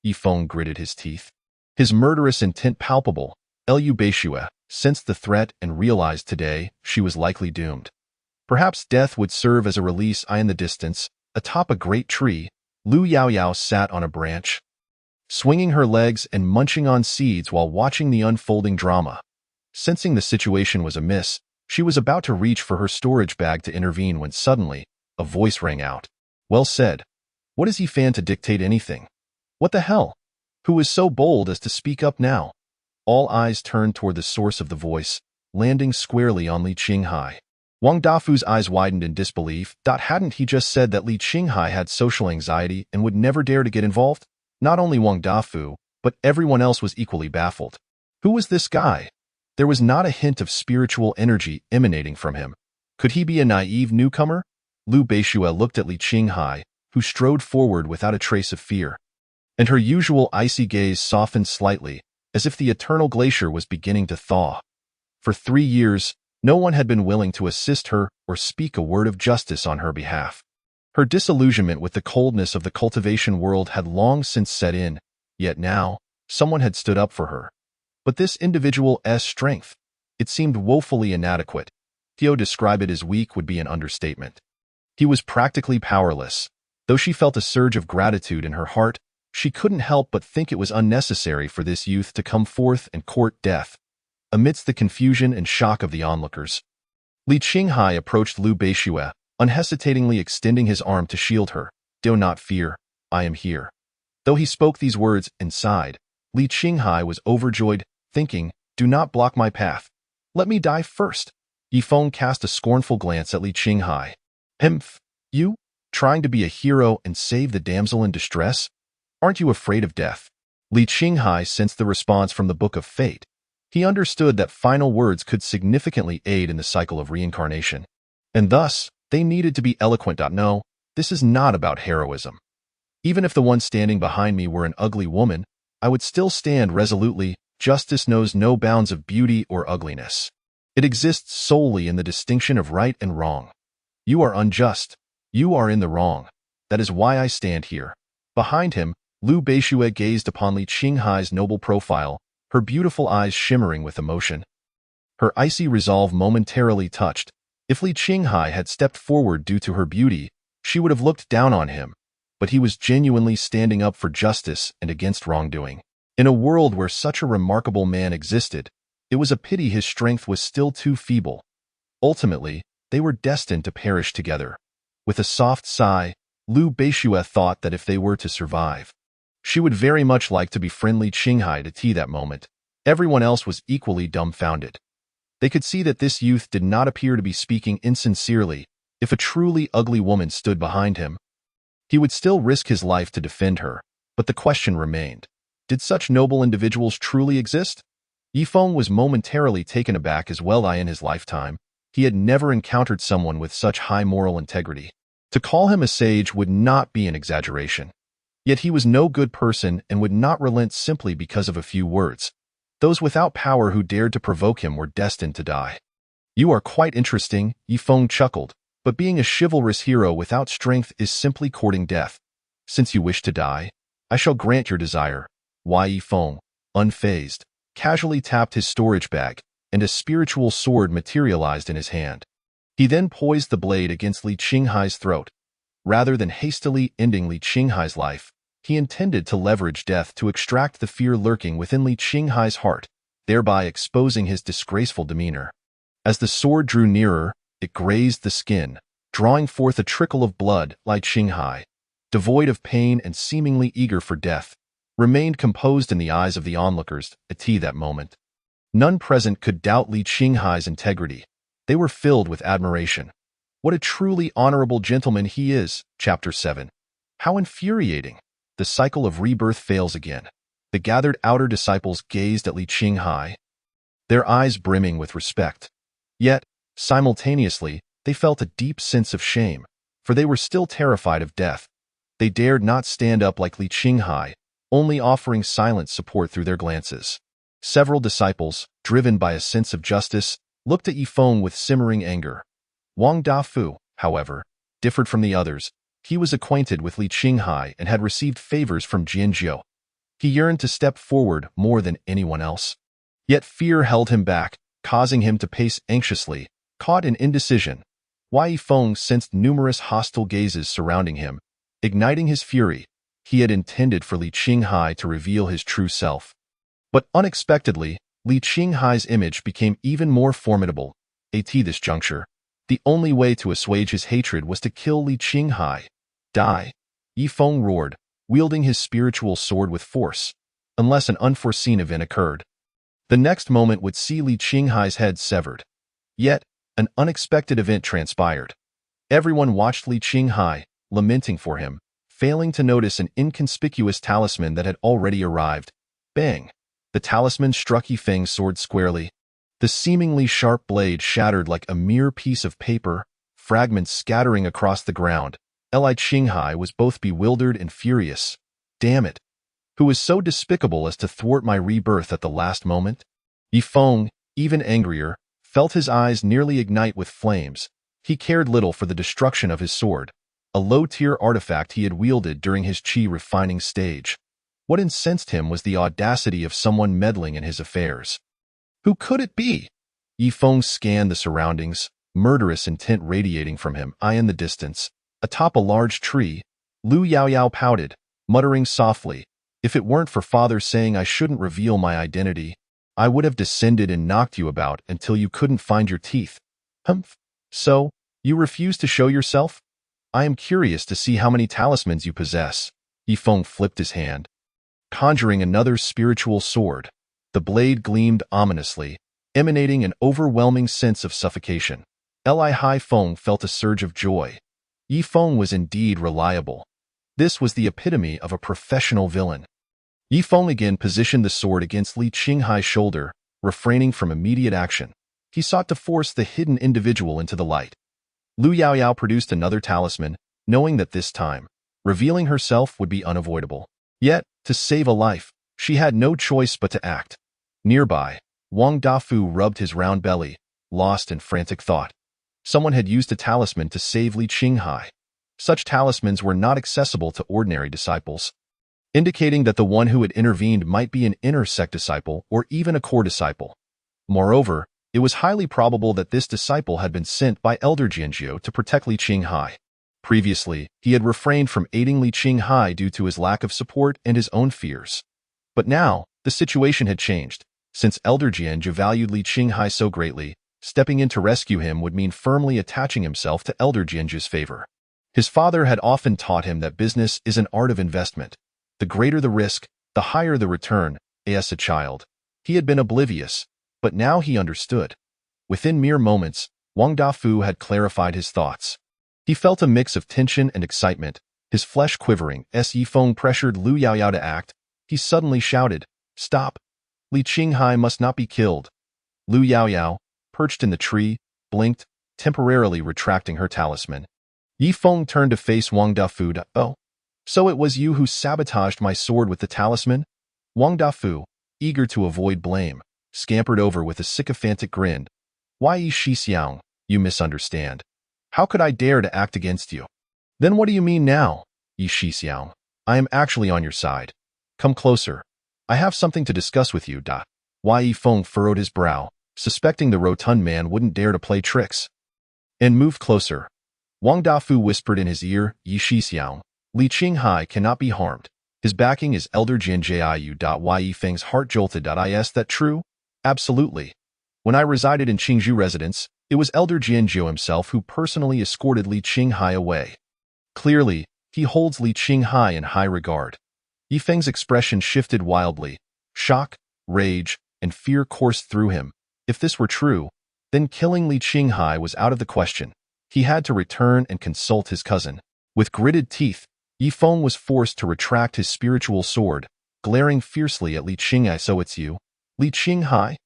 Yifeng gritted his teeth, his murderous intent palpable. Liu Beixue sensed the threat and realized today she was likely doomed. Perhaps death would serve as a release. In the distance, atop a great tree, Lu Yaoyao sat on a branch, swinging her legs and munching on seeds while watching the unfolding drama. Sensing the situation was amiss, she was about to reach for her storage bag to intervene when suddenly, a voice rang out. Well said. What is Yifan to dictate anything? What the hell? Who is so bold as to speak up now? All eyes turned toward the source of the voice, landing squarely on Li Qinghai. Wang Dafu's eyes widened in disbelief. Hadn't he just said that Li Qinghai had social anxiety and would never dare to get involved? Not only Wang Dafu, but everyone else was equally baffled. Who was this guy? There was not a hint of spiritual energy emanating from him. Could he be a naive newcomer? Liu Beixue looked at Li Qinghai, who strode forward without a trace of fear, and her usual icy gaze softened slightly, as if the eternal glacier was beginning to thaw. For 3 years, no one had been willing to assist her or speak a word of justice on her behalf. Her disillusionment with the coldness of the cultivation world had long since set in, yet now, someone had stood up for her. But this individual's strength, it seemed woefully inadequate. To describe it as weak would be an understatement. He was practically powerless. Though she felt a surge of gratitude in her heart, she couldn't help but think it was unnecessary for this youth to come forth and court death. Amidst the confusion and shock of the onlookers, Li Qinghai approached Liu Beixue, unhesitatingly extending his arm to shield her. Do not fear, I am here. Though he spoke these words and sighed, Li Qinghai was overjoyed, thinking, Do not block my path. Let me die first. Yifeng cast a scornful glance at Li Qinghai. Himph, you? Trying to be a hero and save the damsel in distress? Aren't you afraid of death? Li Qinghai sensed the response from the Book of Fate. He understood that final words could significantly aid in the cycle of reincarnation. And thus, they needed to be eloquent. No, this is not about heroism. Even if the one standing behind me were an ugly woman, I would still stand resolutely. Justice knows no bounds of beauty or ugliness. It exists solely in the distinction of right and wrong. You are unjust. You are in the wrong. That is why I stand here. Behind him, Lu Beishue gazed upon Li Qinghai's noble profile, her beautiful eyes shimmering with emotion. Her icy resolve momentarily touched. If Li Qinghai had stepped forward due to her beauty, she would have looked down on him, but he was genuinely standing up for justice and against wrongdoing. In a world where such a remarkable man existed, it was a pity his strength was still too feeble. Ultimately, they were destined to perish together. With a soft sigh, Lu Beishue thought that if they were to survive, she would very much like to befriend Li Qinghai to tea that moment. Everyone else was equally dumbfounded. They could see that this youth did not appear to be speaking insincerely. If a truly ugly woman stood behind him, he would still risk his life to defend her. But the question remained, did such noble individuals truly exist? Yifeng was momentarily taken aback as well. In his lifetime, he had never encountered someone with such high moral integrity. To call him a sage would not be an exaggeration. Yet he was no good person and would not relent simply because of a few words. Those without power who dared to provoke him were destined to die. You are quite interesting, Yifeng chuckled, but being a chivalrous hero without strength is simply courting death. Since you wish to die, I shall grant your desire. Why? Yifeng, unfazed, casually tapped his storage bag, and a spiritual sword materialized in his hand. He then poised the blade against Li Qinghai's throat. Rather than hastily ending Li Qinghai's life, he intended to leverage death to extract the fear lurking within Li Qinghai's heart, thereby exposing his disgraceful demeanor. As the sword drew nearer, it grazed the skin, drawing forth a trickle of blood. Li Qinghai, devoid of pain and seemingly eager for death, remained composed in the eyes of the onlookers at that moment. None present could doubt Li Qinghai's integrity. They were filled with admiration. What a truly honorable gentleman he is. Chapter 7. How infuriating. The cycle of rebirth fails again. The gathered outer disciples gazed at Li Qinghai, their eyes brimming with respect. Yet, simultaneously, they felt a deep sense of shame, for they were still terrified of death. They dared not stand up like Li Qinghai, only offering silent support through their glances. Several disciples, driven by a sense of justice, looked at Yifeng with simmering anger. Wang Dafu, however, differed from the others. He was acquainted with Li Qinghai and had received favors from Jianzhou. He yearned to step forward more than anyone else. Yet fear held him back, causing him to pace anxiously, caught in indecision. Wei Yifeng sensed numerous hostile gazes surrounding him. Igniting his fury, he had intended for Li Qinghai to reveal his true self. But unexpectedly, Li Qinghai's image became even more formidable. At this juncture, the only way to assuage his hatred was to kill Li Qinghai. Die! Yifeng roared, wielding his spiritual sword with force, unless an unforeseen event occurred. The next moment would see Li Qinghai's head severed. Yet, an unexpected event transpired. Everyone watched Li Qinghai, lamenting for him, failing to notice an inconspicuous talisman that had already arrived. Bang! The talisman struck Yifeng's sword squarely. The seemingly sharp blade shattered like a mere piece of paper, fragments scattering across the ground. Li Qinghai was both bewildered and furious. Damn it! Who was so despicable as to thwart my rebirth at the last moment? Yifeng, even angrier, felt his eyes nearly ignite with flames. He cared little for the destruction of his sword, a low-tier artifact he had wielded during his qi refining stage. What incensed him was the audacity of someone meddling in his affairs. Who could it be? Yifeng scanned the surroundings, murderous intent radiating from him. In the distance, atop a large tree, Lu Yaoyao pouted, muttering softly, "If it weren't for Father saying I shouldn't reveal my identity, I would have descended and knocked you about until you couldn't find your teeth." Humph. So, you refuse to show yourself? I am curious to see how many talismans you possess. Yifeng flipped his hand, conjuring another spiritual sword. The blade gleamed ominously, emanating an overwhelming sense of suffocation. Li Haifeng felt a surge of joy. Yi Feng was indeed reliable. This was the epitome of a professional villain. Yi Feng again positioned the sword against Li Qinghai's shoulder, refraining from immediate action. He sought to force the hidden individual into the light. Lu Yaoyao produced another talisman, knowing that this time, revealing herself would be unavoidable. Yet, to save a life, she had no choice but to act. Nearby, Wang Dafu rubbed his round belly, lost in frantic thought. Someone had used a talisman to save Li Qinghai. Such talismans were not accessible to ordinary disciples, indicating that the one who had intervened might be an inner sect disciple or even a core disciple. Moreover, it was highly probable that this disciple had been sent by Elder Jianjiu to protect Li Qinghai. Previously, he had refrained from aiding Li Qinghai due to his lack of support and his own fears. But now, the situation had changed. Since Elder Jianjiu valued Li Qinghai so greatly, stepping in to rescue him would mean firmly attaching himself to Elder Jianjiu's favor. His father had often taught him that business is an art of investment. The greater the risk, the higher the return. As a child, he had been oblivious, but now he understood. Within mere moments, Wang Dafu had clarified his thoughts. He felt a mix of tension and excitement, his flesh quivering. As Yi Feng pressured Lu Yaoyao to act, he suddenly shouted, "Stop! Li Qinghai must not be killed." Lu Yaoyao, perched in the tree, blinked, temporarily retracting her talisman. Yi Feng turned to face Wang Dafu. "Oh, so it was you who sabotaged my sword with the talisman?" Wang Dafu, eager to avoid blame, scampered over with a sycophantic grin. "Why, Yi Shixiang, you misunderstand. How could I dare to act against you?" "Then what do you mean now, Yi Shixiang? I am actually on your side. Come closer. I have something to discuss with you." Yi Feng furrowed his brow, suspecting the rotund man wouldn't dare to play tricks, and moved closer. Wang Dafu whispered in his ear, "Yi Shixiang, Li Qinghai cannot be harmed. His backing is Elder Jianjiu. Yi Feng's heart jolted. Is that true?" "Absolutely. When I resided in Qingzhou residence, it was Elder Jianjiu himself who personally escorted Li Qinghai away. Clearly, he holds Li Qinghai in high regard." Yi Feng's expression shifted wildly. Shock, rage, and fear coursed through him. If this were true, then killing Li Qinghai was out of the question. He had to return and consult his cousin. With gritted teeth, Yi Feng was forced to retract his spiritual sword, glaring fiercely at Li Qinghai. "So it's you, Li Qinghai?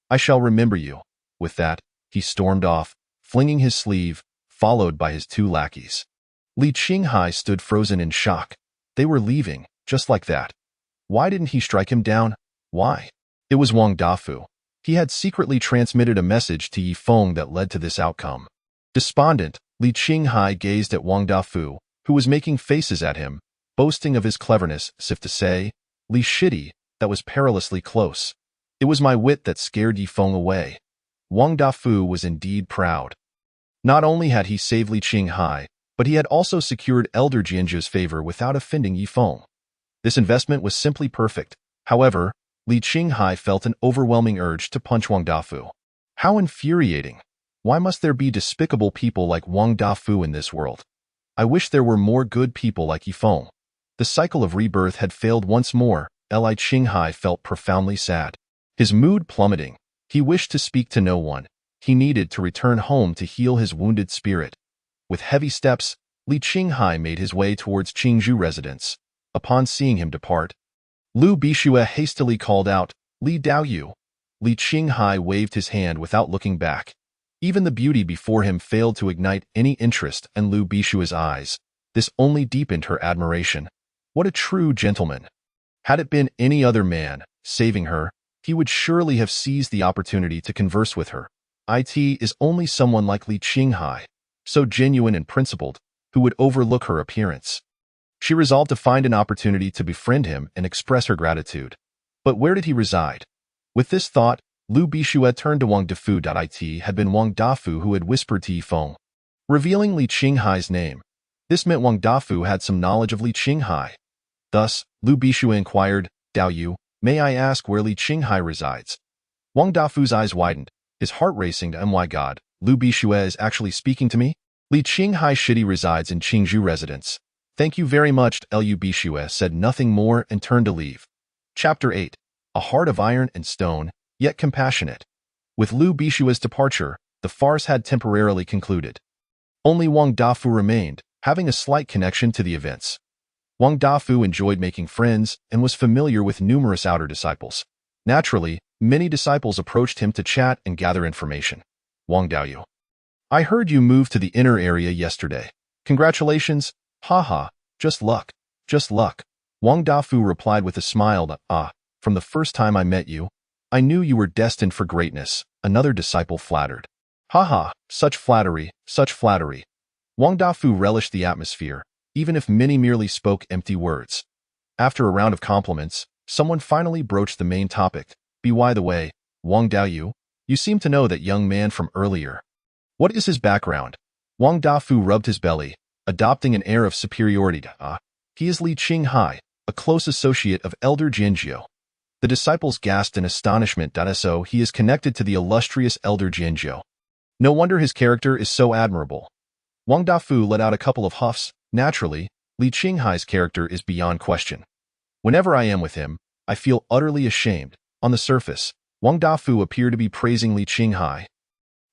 I shall remember you." With that, he stormed off, flinging his sleeve, followed by his two lackeys. Li Qinghai stood frozen in shock. They were leaving, just like that. Why didn't he strike him down? Why? It was Wang Dafu. He had secretly transmitted a message to Yi Feng that led to this outcome. Despondent, Li Qinghai gazed at Wang Dafu, who was making faces at him, boasting of his cleverness, as if to say, "Li Shidi, that was perilously close. It was my wit that scared Yi Feng away." Wang Dafu was indeed proud. Not only had he saved Li Qinghai, but he had also secured Elder Jianjiu's favor without offending Yi Feng. This investment was simply perfect. However, Li Qinghai felt an overwhelming urge to punch Wang Dafu. How infuriating! Why must there be despicable people like Wang Dafu in this world? I wish there were more good people like Yi Feng. The cycle of rebirth had failed once more. Li Qinghai felt profoundly sad. His mood plummeting. He wished to speak to no one. He needed to return home to heal his wounded spirit. With heavy steps, Li Qinghai made his way towards Qingzhou residence. Upon seeing him depart, Lu Bishue hastily called out, "Li Daoyu." Li Qinghai waved his hand without looking back. Even the beauty before him failed to ignite any interest in Lu Bishue's eyes. This only deepened her admiration. What a true gentleman! Had it been any other man, saving her, he would surely have seized the opportunity to converse with her. It is only someone like Li Qinghai, so genuine and principled, who would overlook her appearance. She resolved to find an opportunity to befriend him and express her gratitude. But where did he reside? With this thought, Lu Bishue turned to Wang Dafu. It had been Wang Dafu who had whispered to Yi Feng, revealing Li Qinghai's name. This meant Wang Dafu had some knowledge of Li Qinghai. Thus, Lu Bishue inquired, "Daoyu, may I ask where Li Qinghai resides?" Wang Dafu's eyes widened, his heart racing to my God, Lu Bishue is actually speaking to me? Li Qinghai Shidi resides in Qingzhou residence. "Thank you very much." Lu Bishue said nothing more and turned to leave. Chapter 8. a heart of iron and stone, yet compassionate. With Liu Bishua's departure, the farce had temporarily concluded. Only Wang Dafu remained, having a slight connection to the events. Wang Dafu enjoyed making friends and was familiar with numerous outer disciples. Naturally, many disciples approached him to chat and gather information. Wang Daoyu. I heard you moved to the inner area yesterday. Congratulations. Haha, just luck. Just luck. Wang Dafu replied with a smile. From the first time I met you, I knew you were destined for greatness. Another disciple flattered. Haha, such flattery, such flattery. Wang Dafu relished the atmosphere, even if many merely spoke empty words. After a round of compliments, someone finally broached the main topic. By the way, Wang Daoyu, you seem to know that young man from earlier. What is his background? Wang Dafu rubbed his belly, adopting an air of superiority. He is Li Qinghai, a close associate of Elder Jianjiu. The disciples gasped in astonishment. So he is connected to the illustrious Elder Jianjiu. No wonder his character is so admirable. Wang Dafu let out a couple of huffs. Naturally, Li Qinghai's character is beyond question. Whenever I am with him, I feel utterly ashamed. On the surface, Wang Dafu appeared to be praising Li Qinghai.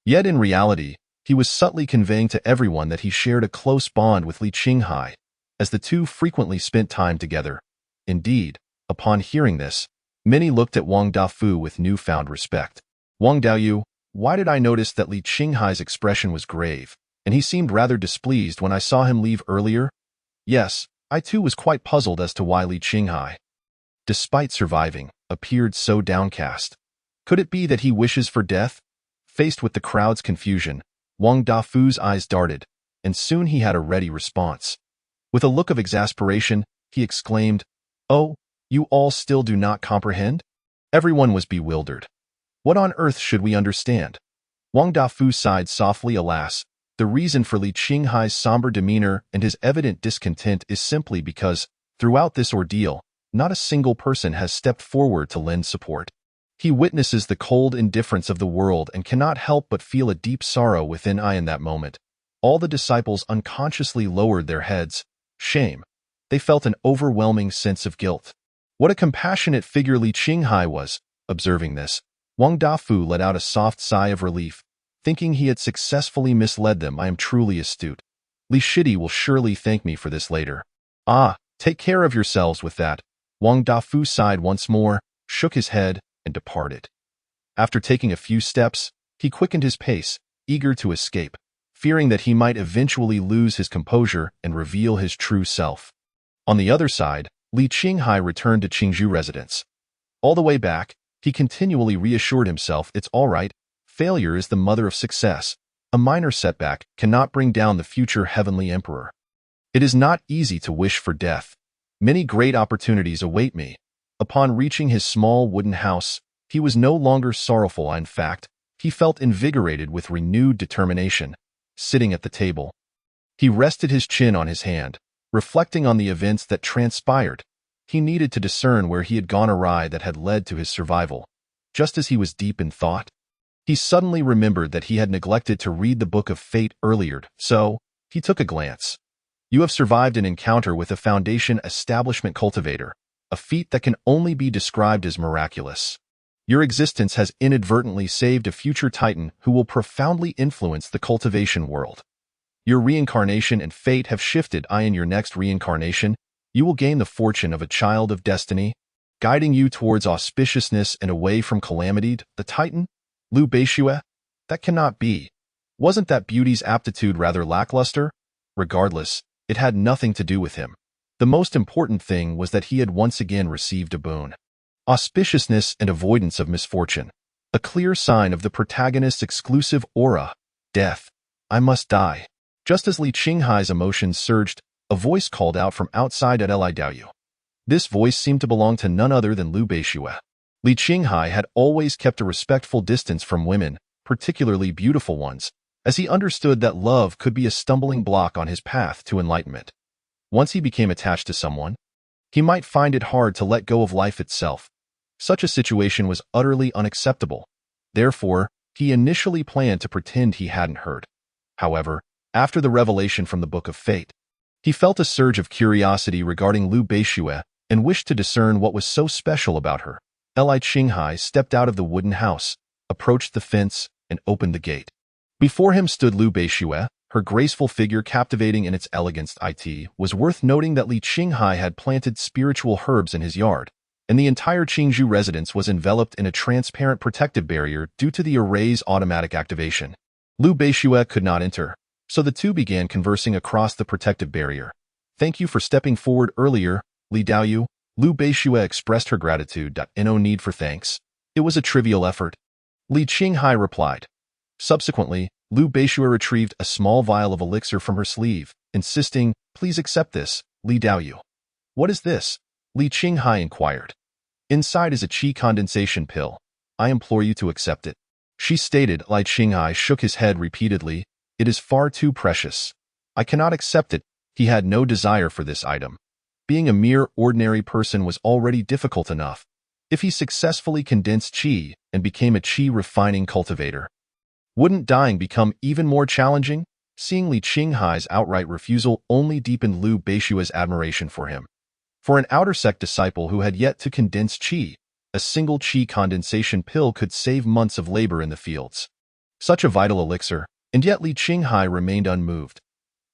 Yet in reality, he was subtly conveying to everyone that he shared a close bond with Li Qinghai, as the two frequently spent time together. Indeed, upon hearing this, many looked at Wang Dafu with newfound respect. Wang Daoyu, why did I notice that Li Qinghai's expression was grave, and he seemed rather displeased when I saw him leave earlier? Yes, I too was quite puzzled as to why Li Qinghai, despite surviving, appeared so downcast. Could it be that he wishes for death? Faced with the crowd's confusion, Wang Dafu's eyes darted, and soon he had a ready response. With a look of exasperation, he exclaimed, "Oh, you all still do not comprehend?" Everyone was bewildered. What on earth should we understand? Wang Dafu sighed softly. Alas, the reason for Li Qinghai's somber demeanor and his evident discontent is simply because, throughout this ordeal, not a single person has stepped forward to lend support. He witnesses the cold indifference of the world and cannot help but feel a deep sorrow within. In that moment, all the disciples unconsciously lowered their heads. Shame. They felt an overwhelming sense of guilt. What a compassionate figure Li Qinghai was. Observing this, Wang Dafu let out a soft sigh of relief, thinking he had successfully misled them. I am truly astute. Li Shidi will surely thank me for this later. Take care of yourselves with that. Wang Dafu sighed once more, shook his head, and departed. After taking a few steps, he quickened his pace, eager to escape, fearing that he might eventually lose his composure and reveal his true self. On the other side, Li Qinghai returned to Qingzhou residence. All the way back, he continually reassured himself, it's all right, failure is the mother of success. A minor setback cannot bring down the future heavenly emperor. It is not easy to wish for death. Many great opportunities await me. Upon reaching his small wooden house, he was no longer sorrowful. In fact, he felt invigorated with renewed determination. Sitting at the table, he rested his chin on his hand, reflecting on the events that transpired. He needed to discern where he had gone awry that had led to his survival. Just as he was deep in thought, he suddenly remembered that he had neglected to read the Book of Fate earlier, so he took a glance. You have survived an encounter with a Foundation establishment cultivator, a feat that can only be described as miraculous. Your existence has inadvertently saved a future Titan who will profoundly influence the cultivation world. Your reincarnation and fate have shifted. In your next reincarnation, you will gain the fortune of a child of destiny, guiding you towards auspiciousness and away from calamity. The Titan? Liu Beishue? That cannot be. Wasn't that beauty's aptitude rather lackluster? Regardless, it had nothing to do with him. The most important thing was that he had once again received a boon. Auspiciousness and avoidance of misfortune. A clear sign of the protagonist's exclusive aura. Death. I must die. Just as Li Qinghai's emotions surged, a voice called out from outside at Li Daoyu. This voice seemed to belong to none other than Liu Beishue. Li Qinghai had always kept a respectful distance from women, particularly beautiful ones, as he understood that love could be a stumbling block on his path to enlightenment. Once he became attached to someone, he might find it hard to let go of life itself. Such a situation was utterly unacceptable. Therefore, he initially planned to pretend he hadn't heard. However, after the revelation from the Book of Fate, he felt a surge of curiosity regarding Liu Beishue and wished to discern what was so special about her. Li Qinghai stepped out of the wooden house, approached the fence, and opened the gate. Before him stood Lu Beixue, her graceful figure captivating in its elegance. It was worth noting that Li Qinghai had planted spiritual herbs in his yard, and the entire Qingzhou residence was enveloped in a transparent protective barrier due to the array's automatic activation. Lu Beixue could not enter, so the two began conversing across the protective barrier. "Thank you for stepping forward earlier, Li Daoyu." Lu Beixue expressed her gratitude. "No need for thanks. It was a trivial effort," Li Qinghai replied. Subsequently, Lu Beixue retrieved a small vial of elixir from her sleeve, insisting, "Please accept this, Li Daoyu." "What is this?" Li Qinghai inquired. "Inside is a qi condensation pill. I implore you to accept it," she stated. Li Qinghai shook his head repeatedly. "It is far too precious. I cannot accept it." He had no desire for this item. Being a mere ordinary person was already difficult enough. If he successfully condensed qi and became a qi refining cultivator, wouldn't dying become even more challenging? Seeing Li Qinghai's outright refusal only deepened Lu Beixue's admiration for him. For an outer sect disciple who had yet to condense qi, a single qi condensation pill could save months of labor in the fields. Such a vital elixir, and yet Li Qinghai remained unmoved.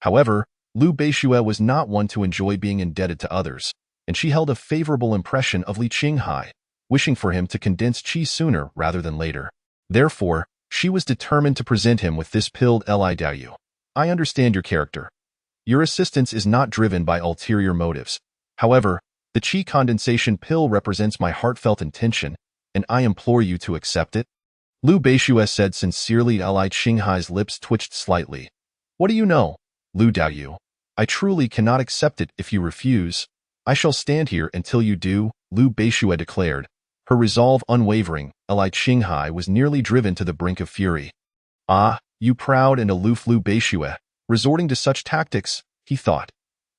However, Lu Beixue was not one to enjoy being indebted to others, and she held a favorable impression of Li Qinghai, wishing for him to condense qi sooner rather than later. Therefore, she was determined to present him with this pill. "Li Daoyu, I understand your character. Your assistance is not driven by ulterior motives. However, the qi condensation pill represents my heartfelt intention, and I implore you to accept it," Lu Beixue said sincerely. Li Qinghai's lips twitched slightly. "What do you know, Lu Daoyu? I truly cannot accept it if you refuse. I shall stand here until you do," Lu Beixue declared, her resolve unwavering. Li Qinghai was nearly driven to the brink of fury. "Ah, you proud and aloof Lu Beixue, resorting to such tactics," he thought.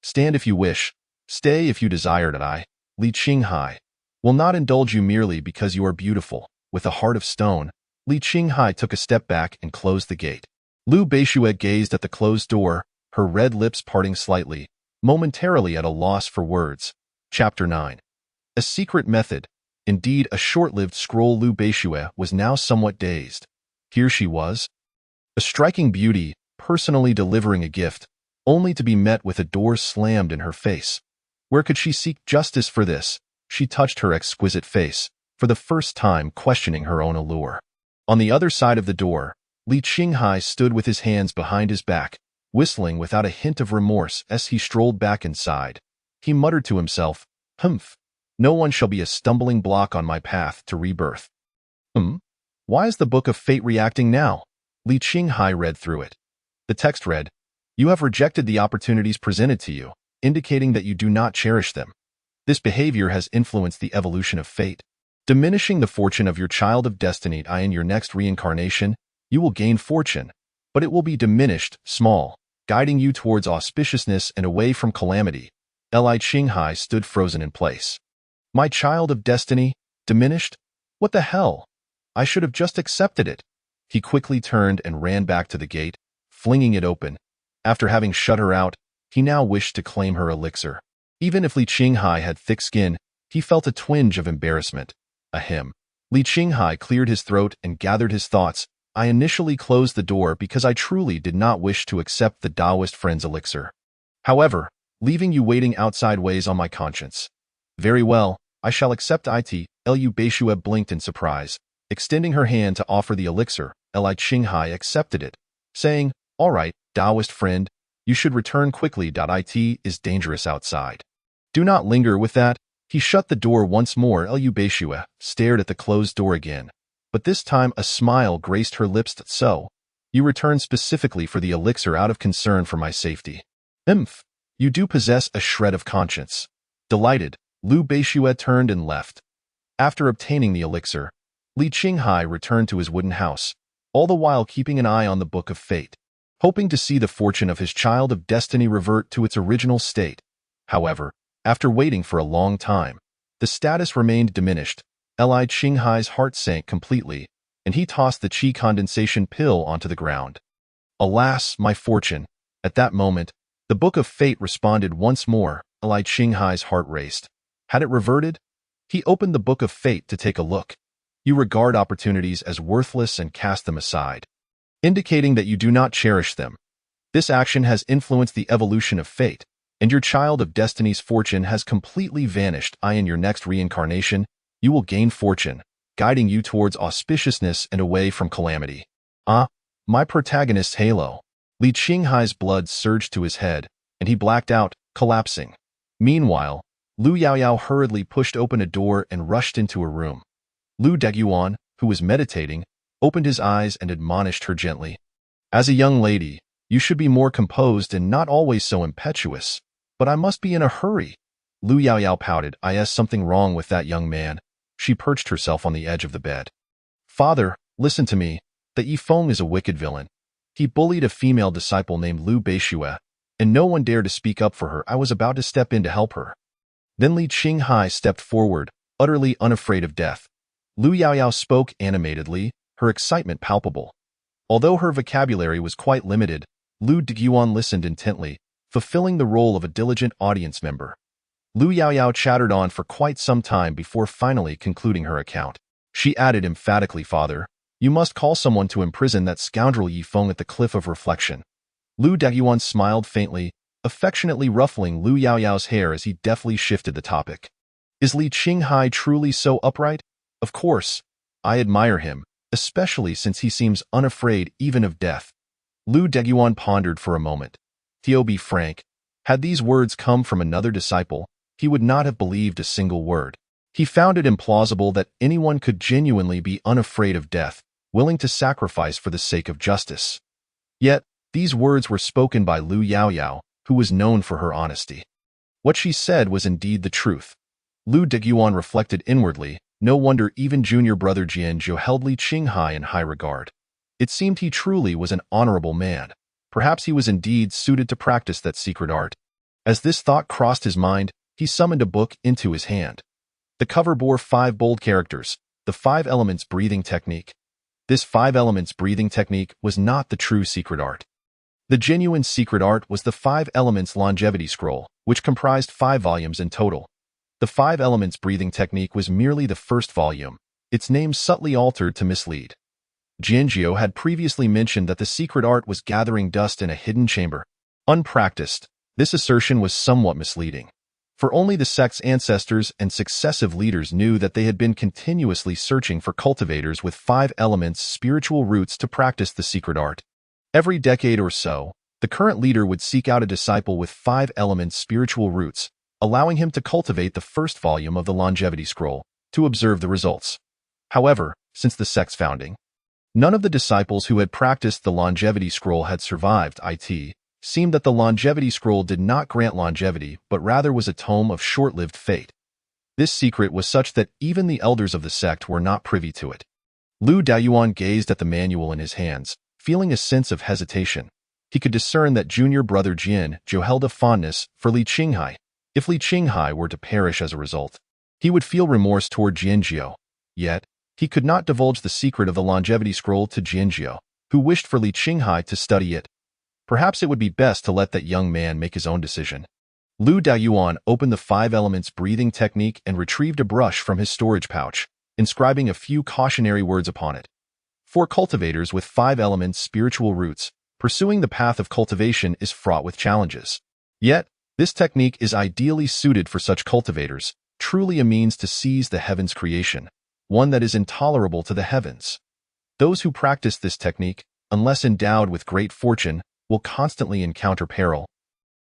"Stand if you wish. Stay if you desire. Li Qinghai will not indulge you merely because you are beautiful." With a heart of stone, Li Qinghai took a step back and closed the gate. Lu Beixue gazed at the closed door, her red lips parting slightly, momentarily at a loss for words. Chapter 9. A secret method. Indeed, a short-lived scroll. Lu Beixue was now somewhat dazed. Here she was, a striking beauty, personally delivering a gift, only to be met with a door slammed in her face. Where could she seek justice for this? She touched her exquisite face, for the first time questioning her own allure. On the other side of the door, Li Qinghai stood with his hands behind his back, whistling without a hint of remorse as he strolled back inside. He muttered to himself, "Humph, no one shall be a stumbling block on my path to rebirth." Why is the Book of Fate reacting now? Li Qinghai read through it. The text read, "You have rejected the opportunities presented to you, indicating that you do not cherish them. This behavior has influenced the evolution of fate, diminishing the fortune of your child of destiny. In your next reincarnation, you will gain fortune, but it will be diminished, small, guiding you towards auspiciousness and away from calamity." Li Qinghai stood frozen in place. My child of destiny, diminished? What the hell? I should have just accepted it. He quickly turned and ran back to the gate, flinging it open. After having shut her out, he now wished to claim her elixir. Even if Li Qinghai had thick skin, he felt a twinge of embarrassment. Ahem. Li Qinghai cleared his throat and gathered his thoughts. I initially closed the door because I truly did not wish to accept the Taoist friend's elixir. However, leaving you waiting outside weighs on my conscience. Very well, I shall accept it. Lu Beixue blinked in surprise. Extending her hand to offer the elixir, Li Qinghai accepted it, saying, "All right, Taoist friend, you should return quickly. It is dangerous outside. Do not linger with that." He shut the door once more. Lu Beixue stared at the closed door again, but this time a smile graced her lips. "So, you return specifically for the elixir out of concern for my safety. You do possess a shred of conscience." Delighted, Lu Beixue turned and left. After obtaining the elixir, Li Qinghai returned to his wooden house, all the while keeping an eye on the Book of Fate, hoping to see the fortune of his child of destiny revert to its original state. However, after waiting for a long time, the status remained diminished. Li Qinghai's heart sank completely, and he tossed the qi condensation pill onto the ground. "Alas, my fortune!" At that moment, the Book of Fate responded once more. Li Qinghai's heart raced. Had it reverted? He opened the Book of Fate to take a look. You regard opportunities as worthless and cast them aside, indicating that you do not cherish them. This action has influenced the evolution of fate, and your child of destiny's fortune has completely vanished. In your next reincarnation, you will gain fortune, guiding you towards auspiciousness and away from calamity. My protagonist's halo. Li Qinghai's blood surged to his head, and he blacked out, collapsing. Meanwhile, Lu Yaoyao hurriedly pushed open a door and rushed into a room. Lu Deguan, who was meditating, opened his eyes and admonished her gently. As a young lady, you should be more composed and not always so impetuous. But I must be in a hurry. Lu Yaoyao pouted. Is something wrong with that young man? She perched herself on the edge of the bed. Father, listen to me. That Yifeng is a wicked villain. He bullied a female disciple named Lu Beishue, and no one dared to speak up for her. I was about to step in to help her. Then Li Qinghai stepped forward, utterly unafraid of death. Lu Yaoyao spoke animatedly, her excitement palpable. Although her vocabulary was quite limited, Lu Deguan listened intently, fulfilling the role of a diligent audience member. Lu Yaoyao chattered on for quite some time before finally concluding her account. She added emphatically, Father, you must call someone to imprison that scoundrel Yifeng at the Cliff of Reflection. Lu Deguan smiled faintly, affectionately ruffling Lu Yaoyao's hair as he deftly shifted the topic. Is Li Qinghai truly so upright? Of course. I admire him, especially since he seems unafraid even of death. Lu Deguan pondered for a moment. To be frank, had these words come from another disciple, he would not have believed a single word. He found it implausible that anyone could genuinely be unafraid of death, willing to sacrifice for the sake of justice. Yet, these words were spoken by Lu Yaoyao, who was known for her honesty. What she said was indeed the truth. Lu Deguan reflected inwardly. No wonder even junior brother Jianzhou held Li Qinghai in high regard. It seemed he truly was an honorable man. Perhaps he was indeed suited to practice that secret art. As this thought crossed his mind, he summoned a book into his hand. The cover bore 5 bold characters, the 5 elements breathing technique. This 5 elements breathing technique was not the true secret art. The genuine secret art was the 5 elements longevity scroll, which comprised 5 volumes in total. The 5 elements breathing technique was merely the first volume, its name subtly altered to mislead. Jianzhou had previously mentioned that the secret art was gathering dust in a hidden chamber. Unpracticed, this assertion was somewhat misleading. For only the sect's ancestors and successive leaders knew that they had been continuously searching for cultivators with 5 elements spiritual roots to practice the secret art. Every decade or so, the current leader would seek out a disciple with 5 elements spiritual roots, allowing him to cultivate the first volume of the longevity scroll, to observe the results. However, since the sect's founding, none of the disciples who had practiced the longevity scroll had survived. It seemed that the longevity scroll did not grant longevity, but rather was a tome of short-lived fate. This secret was such that even the elders of the sect were not privy to it. Lu Daoyuan gazed at the manual in his hands, feeling a sense of hesitation. He could discern that junior brother Jianzhou held a fondness for Li Qinghai. If Li Qinghai were to perish as a result, he would feel remorse toward Jianzhou. Yet, he could not divulge the secret of the longevity scroll to Jianzhou, who wished for Li Qinghai to study it. Perhaps it would be best to let that young man make his own decision. Lu Daoyuan opened the 5 elements breathing technique and retrieved a brush from his storage pouch, inscribing a few cautionary words upon it. For cultivators with 5 elements spiritual roots, pursuing the path of cultivation is fraught with challenges. Yet, this technique is ideally suited for such cultivators, truly a means to seize the heavens' creation, one that is intolerable to the heavens. Those who practice this technique, unless endowed with great fortune, will constantly encounter peril,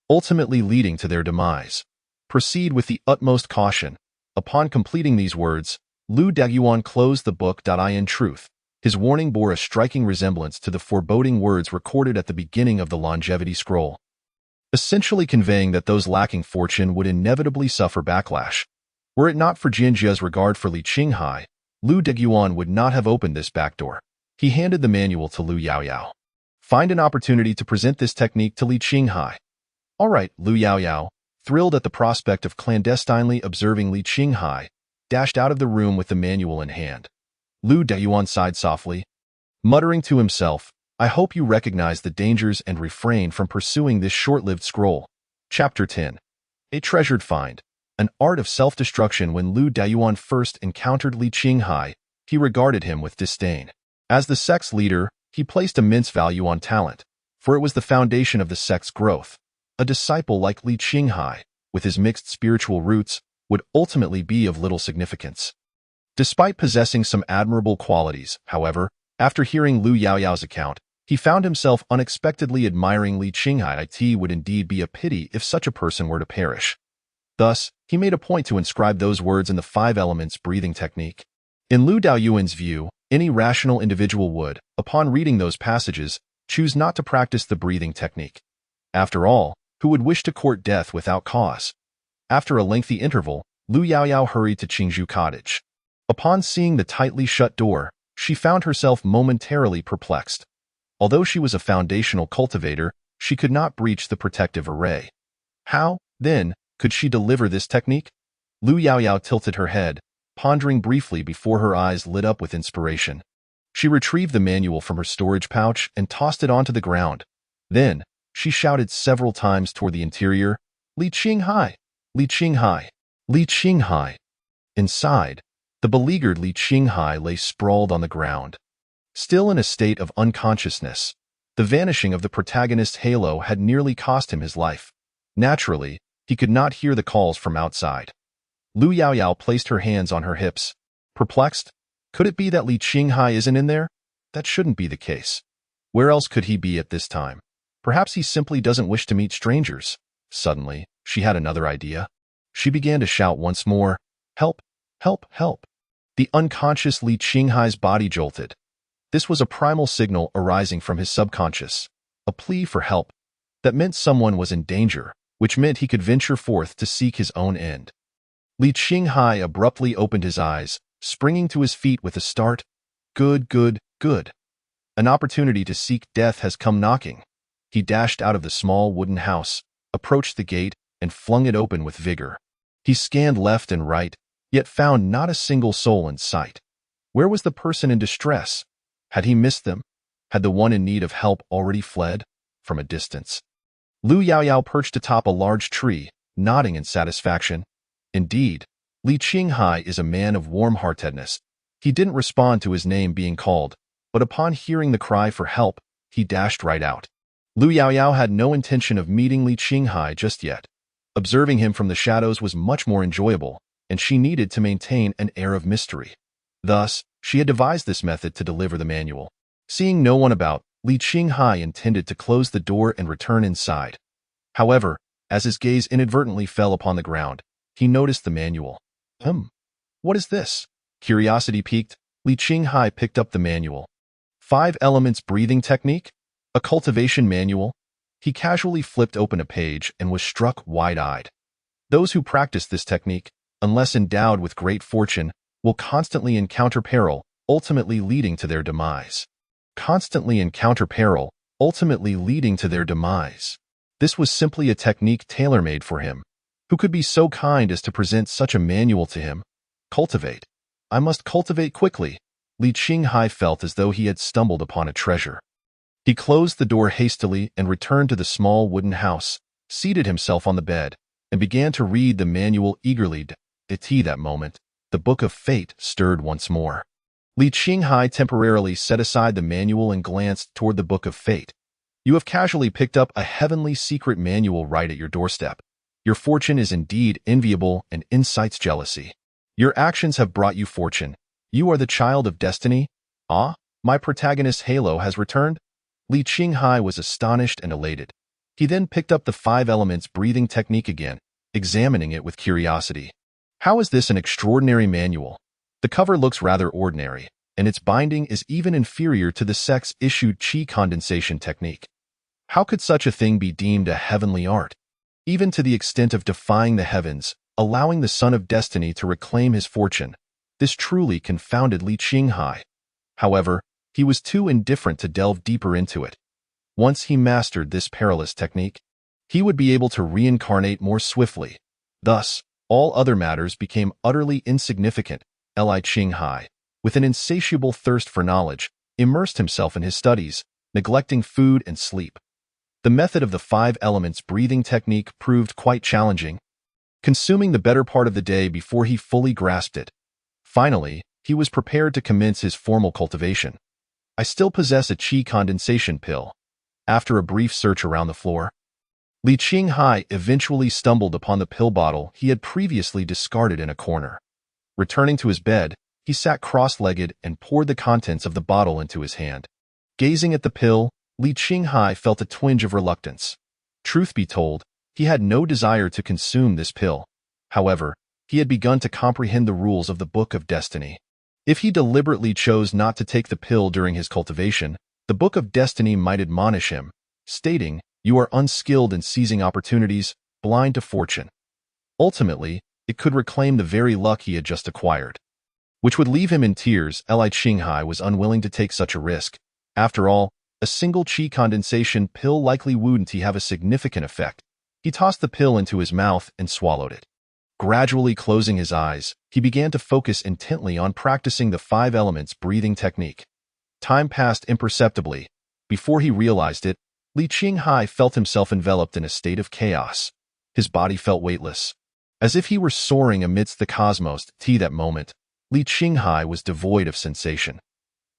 ultimately leading to their demise. Proceed with the utmost caution. Upon completing these words, Lu Daoyuan closed the book. In truth, his warning bore a striking resemblance to the foreboding words recorded at the beginning of the longevity scroll, essentially conveying that those lacking fortune would inevitably suffer backlash. Were it not for Jianzhou's regard for Li Qinghai, Lu Deguan would not have opened this back door. He handed the manual to Lu Yaoyao. Find an opportunity to present this technique to Li Qinghai. All right, Lu Yaoyao, thrilled at the prospect of clandestinely observing Li Qinghai, dashed out of the room with the manual in hand. Lu Deguan sighed softly, muttering to himself, I hope you recognize the dangers and refrain from pursuing this short-lived scroll. Chapter 10. A treasured find. an art of self-destruction. When Lu Daoyuan first encountered Li Qinghai, he regarded him with disdain. As the sect's leader, he placed immense value on talent, for it was the foundation of the sect's growth. A disciple like Li Qinghai, with his mixed spiritual roots, would ultimately be of little significance. Despite possessing some admirable qualities, however, after hearing Lu Yaoyao's account, he found himself unexpectedly admiring Li Qinghai. It would indeed be a pity if such a person were to perish. Thus, he made a point to inscribe those words in the 5 elements breathing technique. In Lu Daoyuan's view, any rational individual would, upon reading those passages, choose not to practice the breathing technique. After all, who would wish to court death without cause? After a lengthy interval, Lu Yaoyao hurried to Qingzhou Cottage. Upon seeing the tightly shut door, she found herself momentarily perplexed. Although she was a foundational cultivator, she could not breach the protective array. How, then, could she deliver this technique? Lu Yaoyao tilted her head, pondering briefly before her eyes lit up with inspiration. She retrieved the manual from her storage pouch and tossed it onto the ground. Then, she shouted several times toward the interior, "Li Qinghai! Li Qinghai! Li Qinghai!" Inside, the beleaguered Li Qinghai lay sprawled on the ground. Still in a state of unconsciousness, the vanishing of the protagonist's halo had nearly cost him his life. Naturally, he could not hear the calls from outside. Lu Yaoyao placed her hands on her hips. Perplexed, could it be that Li Qinghai isn't in there? That shouldn't be the case. Where else could he be at this time? Perhaps he simply doesn't wish to meet strangers. Suddenly, she had another idea. She began to shout once more, "Help! Help! Help!" The unconscious Li Qinghai's body jolted. This was a primal signal arising from his subconscious, a plea for help. That meant someone was in danger, which meant he could venture forth to seek his own end. Li Qinghai abruptly opened his eyes, springing to his feet with a start. Good, good, good. An opportunity to seek death has come knocking. He dashed out of the small wooden house, approached the gate, and flung it open with vigor. He scanned left and right, yet found not a single soul in sight. Where was the person in distress? Had he missed them? Had the one in need of help already fled? From a distance, Lu Yaoyao perched atop a large tree, nodding in satisfaction. Indeed, Li Qinghai is a man of warm-heartedness. He didn't respond to his name being called, but upon hearing the cry for help, he dashed right out. Lu Yaoyao had no intention of meeting Li Qinghai just yet. Observing him from the shadows was much more enjoyable, and she needed to maintain an air of mystery. Thus, she had devised this method to deliver the manual. Seeing no one about, Li Qinghai intended to close the door and return inside. However, as his gaze inadvertently fell upon the ground, he noticed the manual. What is this? Curiosity piqued, Li Qinghai picked up the manual. 5 Elements Breathing Technique? A cultivation manual? He casually flipped open a page and was struck wide-eyed. Those who practice this technique, unless endowed with great fortune, will constantly encounter peril, ultimately leading to their demise. Constantly encounter peril, ultimately leading to their demise. This was simply a technique tailor-made for him. Who could be so kind as to present such a manual to him? Cultivate. I must cultivate quickly. Li Qinghai felt as though he had stumbled upon a treasure. He closed the door hastily and returned to the small wooden house, seated himself on the bed, and began to read the manual eagerly. At that moment, the Book of Fate stirred once more. Li Qinghai temporarily set aside the manual and glanced toward the Book of Fate. You have casually picked up a heavenly secret manual right at your doorstep. Your fortune is indeed enviable and incites jealousy. Your actions have brought you fortune. You are the child of destiny. Ah, my protagonist's halo has returned? Li Qinghai was astonished and elated. He then picked up the 5 Elements Breathing Technique again, examining it with curiosity. How is this an extraordinary manual? The cover looks rather ordinary, and its binding is even inferior to the sect's issued qi condensation technique. How could such a thing be deemed a heavenly art? Even to the extent of defying the heavens, allowing the son of destiny to reclaim his fortune. This truly confounded Li Qinghai. However, he was too indifferent to delve deeper into it. Once he mastered this perilous technique, he would be able to reincarnate more swiftly. Thus, all other matters became utterly insignificant. Li Qinghai, with an insatiable thirst for knowledge, immersed himself in his studies, neglecting food and sleep. The method of the 5 Elements Breathing Technique proved quite challenging. consuming the better part of the day before he fully grasped it. Finally, he was prepared to commence his formal cultivation. I still possess a qi condensation pill. After a brief search around the floor, Li Qinghai eventually stumbled upon the pill bottle he had previously discarded in a corner. Returning to his bed, he sat cross-legged and poured the contents of the bottle into his hand. Gazing at the pill, Li Qinghai felt a twinge of reluctance. Truth be told, he had no desire to consume this pill. However, he had begun to comprehend the rules of the Book of Destiny. If he deliberately chose not to take the pill during his cultivation, the Book of Destiny might admonish him, stating, "You are unskilled in seizing opportunities, blind to fortune." Ultimately, it could reclaim the very luck he had just acquired, which would leave him in tears. Li Qinghai was unwilling to take such a risk. After all, a single qi condensation pill likely wouldn't have a significant effect. He tossed the pill into his mouth and swallowed it. Gradually closing his eyes, he began to focus intently on practicing the 5 elements breathing technique. Time passed imperceptibly. Before he realized it, Li Qinghai felt himself enveloped in a state of chaos. His body felt weightless, as if he were soaring amidst the cosmos. That moment, Li Qinghai was devoid of sensation.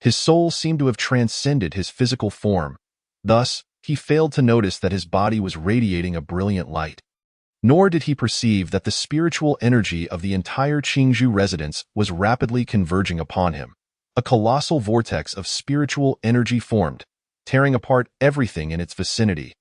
His soul seemed to have transcended his physical form. Thus, he failed to notice that his body was radiating a brilliant light. Nor did he perceive that the spiritual energy of the entire Qingzhou residence was rapidly converging upon him. A colossal vortex of spiritual energy formed, tearing apart everything in its vicinity.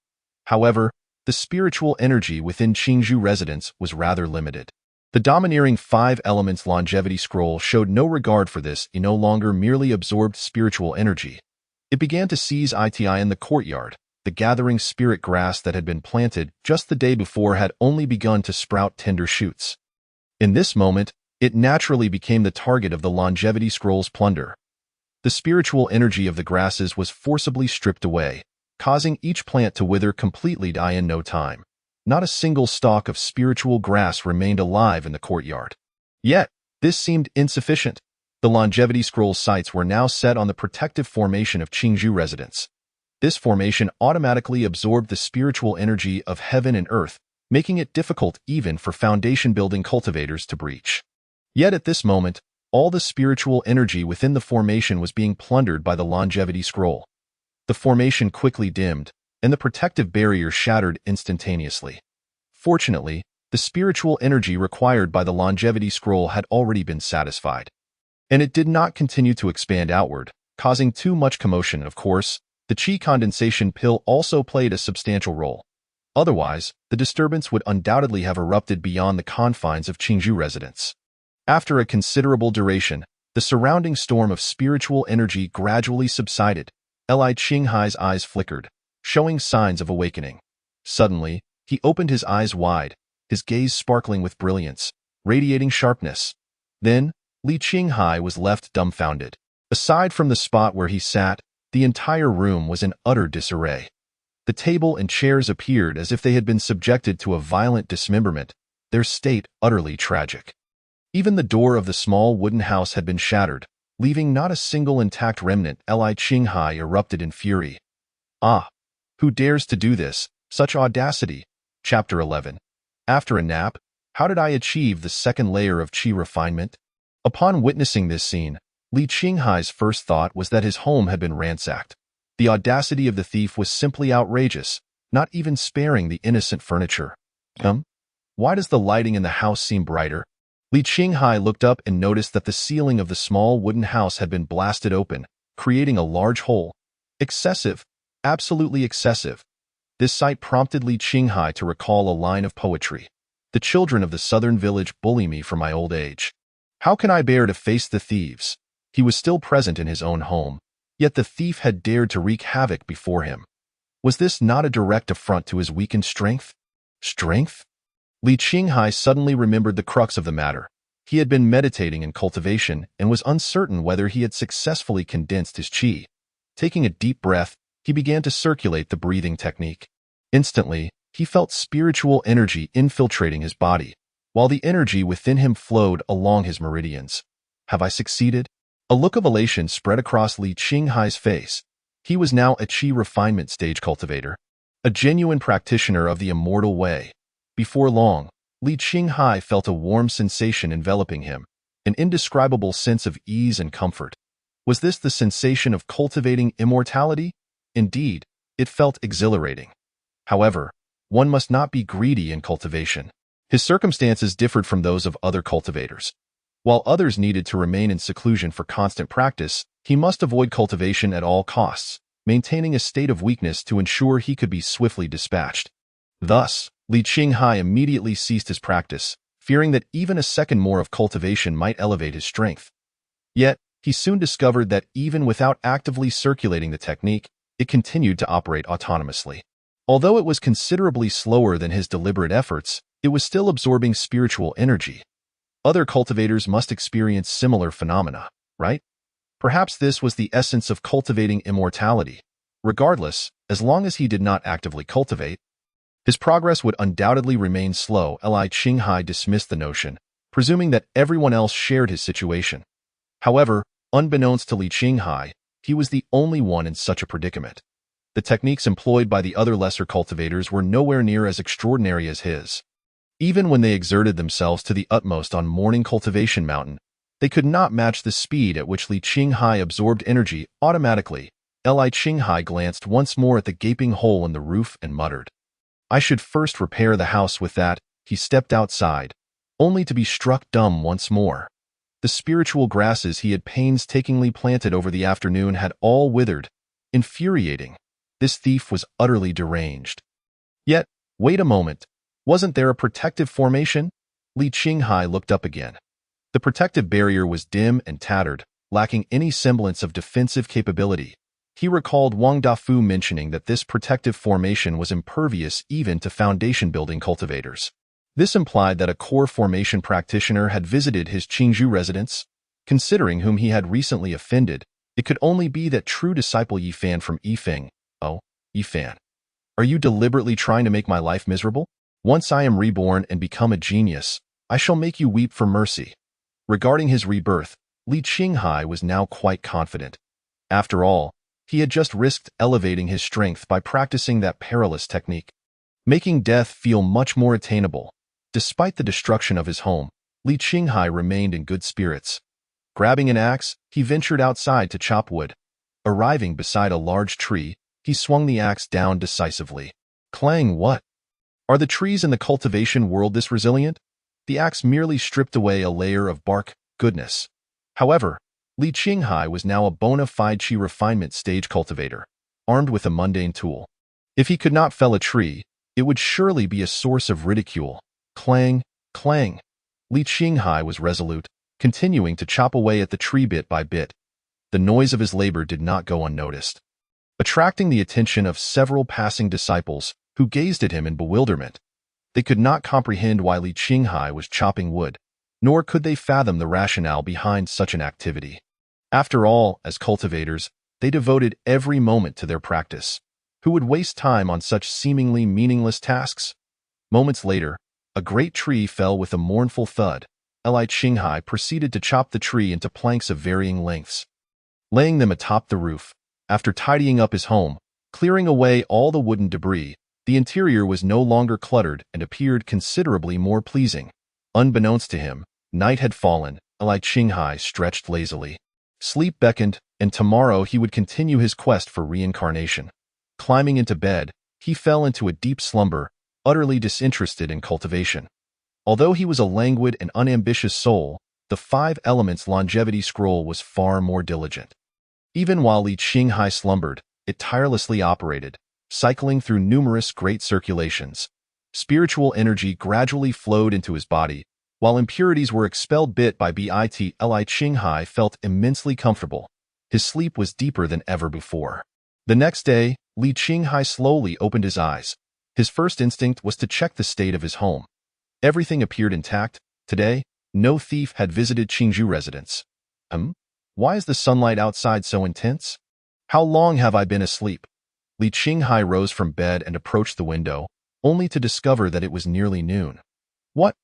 However, the spiritual energy within Qingzhou residence was rather limited. The domineering 5 elements longevity scroll showed no regard for this. He no longer merely absorbed spiritual energy. It began to seize it in the courtyard. The gathering spirit grass that had been planted just the day before had only begun to sprout tender shoots. In this moment, it naturally became the target of the longevity scroll's plunder. The spiritual energy of the grasses was forcibly stripped away, causing each plant to wither completely in no time. Not a single stalk of spiritual grass remained alive in the courtyard. Yet, this seemed insufficient. The longevity scroll's sights were now set on the protective formation of Qingzhou residence. This formation automatically absorbed the spiritual energy of heaven and earth, making it difficult even for foundation-building cultivators to breach. Yet at this moment, all the spiritual energy within the formation was being plundered by the longevity scroll. The formation quickly dimmed, and the protective barrier shattered instantaneously. Fortunately, the spiritual energy required by the longevity scroll had already been satisfied, and it did not continue to expand outward, causing too much commotion. Of course, the qi condensation pill also played a substantial role. Otherwise, the disturbance would undoubtedly have erupted beyond the confines of Qingzhou residence. After a considerable duration, the surrounding storm of spiritual energy gradually subsided. Li Qinghai's eyes flickered, showing signs of awakening. Suddenly, he opened his eyes wide, his gaze sparkling with brilliance, radiating sharpness. Then, Li Qinghai was left dumbfounded. Aside from the spot where he sat, the entire room was in utter disarray. The table and chairs appeared as if they had been subjected to a violent dismemberment, their state utterly tragic. Even the door of the small wooden house had been shattered, leaving not a single intact remnant. Li Qinghai erupted in fury. "Ah! Who dares to do this? Such audacity!" Chapter 11. After a nap, how did I achieve the second layer of qi refinement? Upon witnessing this scene, Li Qinghai's first thought was that his home had been ransacked. The audacity of the thief was simply outrageous, not even sparing the innocent furniture. Why does the lighting in the house seem brighter? Li Qinghai looked up and noticed that the ceiling of the small wooden house had been blasted open, creating a large hole. Excessive. Absolutely excessive. This sight prompted Li Qinghai to recall a line of poetry. "The children of the southern village bully me for my old age. How can I bear to face the thieves?" He was still present in his own home, yet the thief had dared to wreak havoc before him. Was this not a direct affront to his weakened strength? Strength? Li Qinghai suddenly remembered the crux of the matter. He had been meditating in cultivation and was uncertain whether he had successfully condensed his qi. Taking a deep breath, he began to circulate the breathing technique. Instantly, he felt spiritual energy infiltrating his body, while the energy within him flowed along his meridians. Have I succeeded? A look of elation spread across Li Qinghai's face. He was now a qi refinement stage cultivator, a genuine practitioner of the immortal way. Before long, Li Qinghai felt a warm sensation enveloping him, an indescribable sense of ease and comfort. Was this the sensation of cultivating immortality? Indeed, it felt exhilarating. However, one must not be greedy in cultivation. His circumstances differed from those of other cultivators. While others needed to remain in seclusion for constant practice, he must avoid cultivation at all costs, maintaining a state of weakness to ensure he could be swiftly dispatched. Thus, Li Qinghai immediately ceased his practice, fearing that even a second more of cultivation might elevate his strength. Yet, he soon discovered that even without actively circulating the technique, it continued to operate autonomously. Although it was considerably slower than his deliberate efforts, it was still absorbing spiritual energy. Other cultivators must experience similar phenomena, right? Perhaps this was the essence of cultivating immortality. Regardless, as long as he did not actively cultivate, his progress would undoubtedly remain slow. Li Qinghai dismissed the notion, presuming that everyone else shared his situation. However, unbeknownst to Li Qinghai, he was the only one in such a predicament. The techniques employed by the other lesser cultivators were nowhere near as extraordinary as his. Even when they exerted themselves to the utmost on Morning Cultivation Mountain, they could not match the speed at which Li Qinghai absorbed energy automatically. Li Qinghai glanced once more at the gaping hole in the roof and muttered, "I should first repair the house with that." He stepped outside, only to be struck dumb once more. The spiritual grasses he had painstakingly planted over the afternoon had all withered. Infuriating. This thief was utterly deranged. Yet, wait a moment. Wasn't there a protective formation? Li Qinghai looked up again. The protective barrier was dim and tattered, lacking any semblance of defensive capability. He recalled Wang Dafu mentioning that this protective formation was impervious even to foundation-building cultivators. This implied that a core formation practitioner had visited his Qingzhou residence. Considering whom he had recently offended, it could only be that true disciple Yifan from Yifeng. Oh, Yifan. Are you deliberately trying to make my life miserable? Once I am reborn and become a genius, I shall make you weep for mercy. Regarding his rebirth, Li Qinghai was now quite confident. After all, he had just risked elevating his strength by practicing that perilous technique, making death feel much more attainable. Despite the destruction of his home, Li Qinghai remained in good spirits. Grabbing an axe, he ventured outside to chop wood. Arriving beside a large tree, he swung the axe down decisively. Clang! What? Are the trees in the cultivation world this resilient? The axe merely stripped away a layer of bark. Goodness. However, Li Qinghai was now a bona fide chi refinement stage cultivator, armed with a mundane tool. If he could not fell a tree, it would surely be a source of ridicule. Clang, clang. Li Qinghai was resolute, continuing to chop away at the tree bit by bit. The noise of his labor did not go unnoticed, attracting the attention of several passing disciples who gazed at him in bewilderment. They could not comprehend why Li Qinghai was chopping wood, nor could they fathom the rationale behind such an activity. After all, as cultivators, they devoted every moment to their practice. Who would waste time on such seemingly meaningless tasks? Moments later, a great tree fell with a mournful thud. Li Qinghai proceeded to chop the tree into planks of varying lengths, laying them atop the roof. After tidying up his home, clearing away all the wooden debris, the interior was no longer cluttered and appeared considerably more pleasing. Unbeknownst to him, night had fallen. Li Qinghai stretched lazily. Sleep beckoned, and tomorrow he would continue his quest for reincarnation. Climbing into bed, he fell into a deep slumber, utterly disinterested in cultivation. Although he was a languid and unambitious soul, the 5 Elements longevity scroll was far more diligent. Even while Li Qinghai slumbered, it tirelessly operated, cycling through numerous great circulations. Spiritual energy gradually flowed into his body, while impurities were expelled bit by bit. Li Qinghai felt immensely comfortable. His sleep was deeper than ever before. The next day, Li Qinghai slowly opened his eyes. His first instinct was to check the state of his home. Everything appeared intact. Today, no thief had visited Qingzhou residence. Why is the sunlight outside so intense? How long have I been asleep? Li Qinghai rose from bed and approached the window, only to discover that it was nearly noon. What?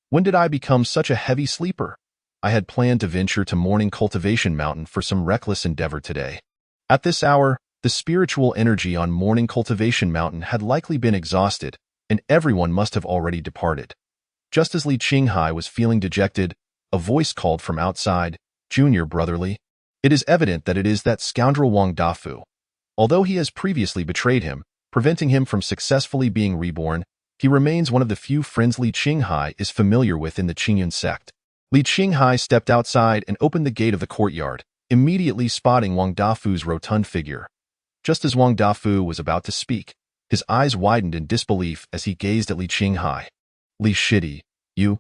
When did I become such a heavy sleeper? I had planned to venture to Morning Cultivation Mountain for some reckless endeavor today. At this hour, the spiritual energy on Morning Cultivation Mountain had likely been exhausted, and everyone must have already departed. Just as Li Qinghai was feeling dejected, a voice called from outside, "Junior brotherly." It is evident that it is that scoundrel Wang Dafu. Although he has previously betrayed him, preventing him from successfully being reborn, he remains one of the few friends Li Qinghai is familiar with in the Qingyun sect. Li Qinghai stepped outside and opened the gate of the courtyard, immediately spotting Wang Dafu's rotund figure. Just as Wang Dafu was about to speak, his eyes widened in disbelief as he gazed at Li Qinghai. "Li Shidi, you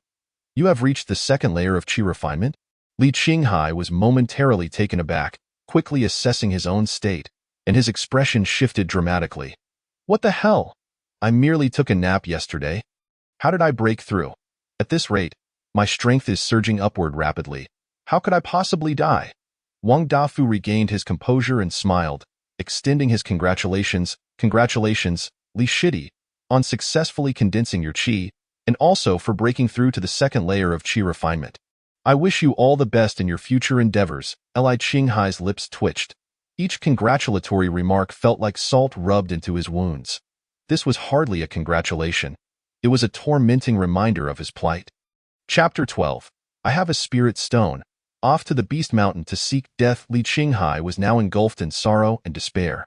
have reached the second layer of qi refinement?" Li Qinghai was momentarily taken aback, quickly assessing his own state, and his expression shifted dramatically. "What the hell? I merely took a nap yesterday. How did I break through? At this rate, my strength is surging upward rapidly. How could I possibly die?" Wang Dafu regained his composure and smiled, extending his congratulations, Li Shidi, on successfully condensing your qi, and also for breaking through to the second layer of qi refinement. I wish you all the best in your future endeavors." Li Qinghai's lips twitched. Each congratulatory remark felt like salt rubbed into his wounds. This was hardly a congratulation. It was a tormenting reminder of his plight. Chapter 12. I have a spirit stone. Off to the Beast Mountain to seek death, Li Qinghai was now engulfed in sorrow and despair.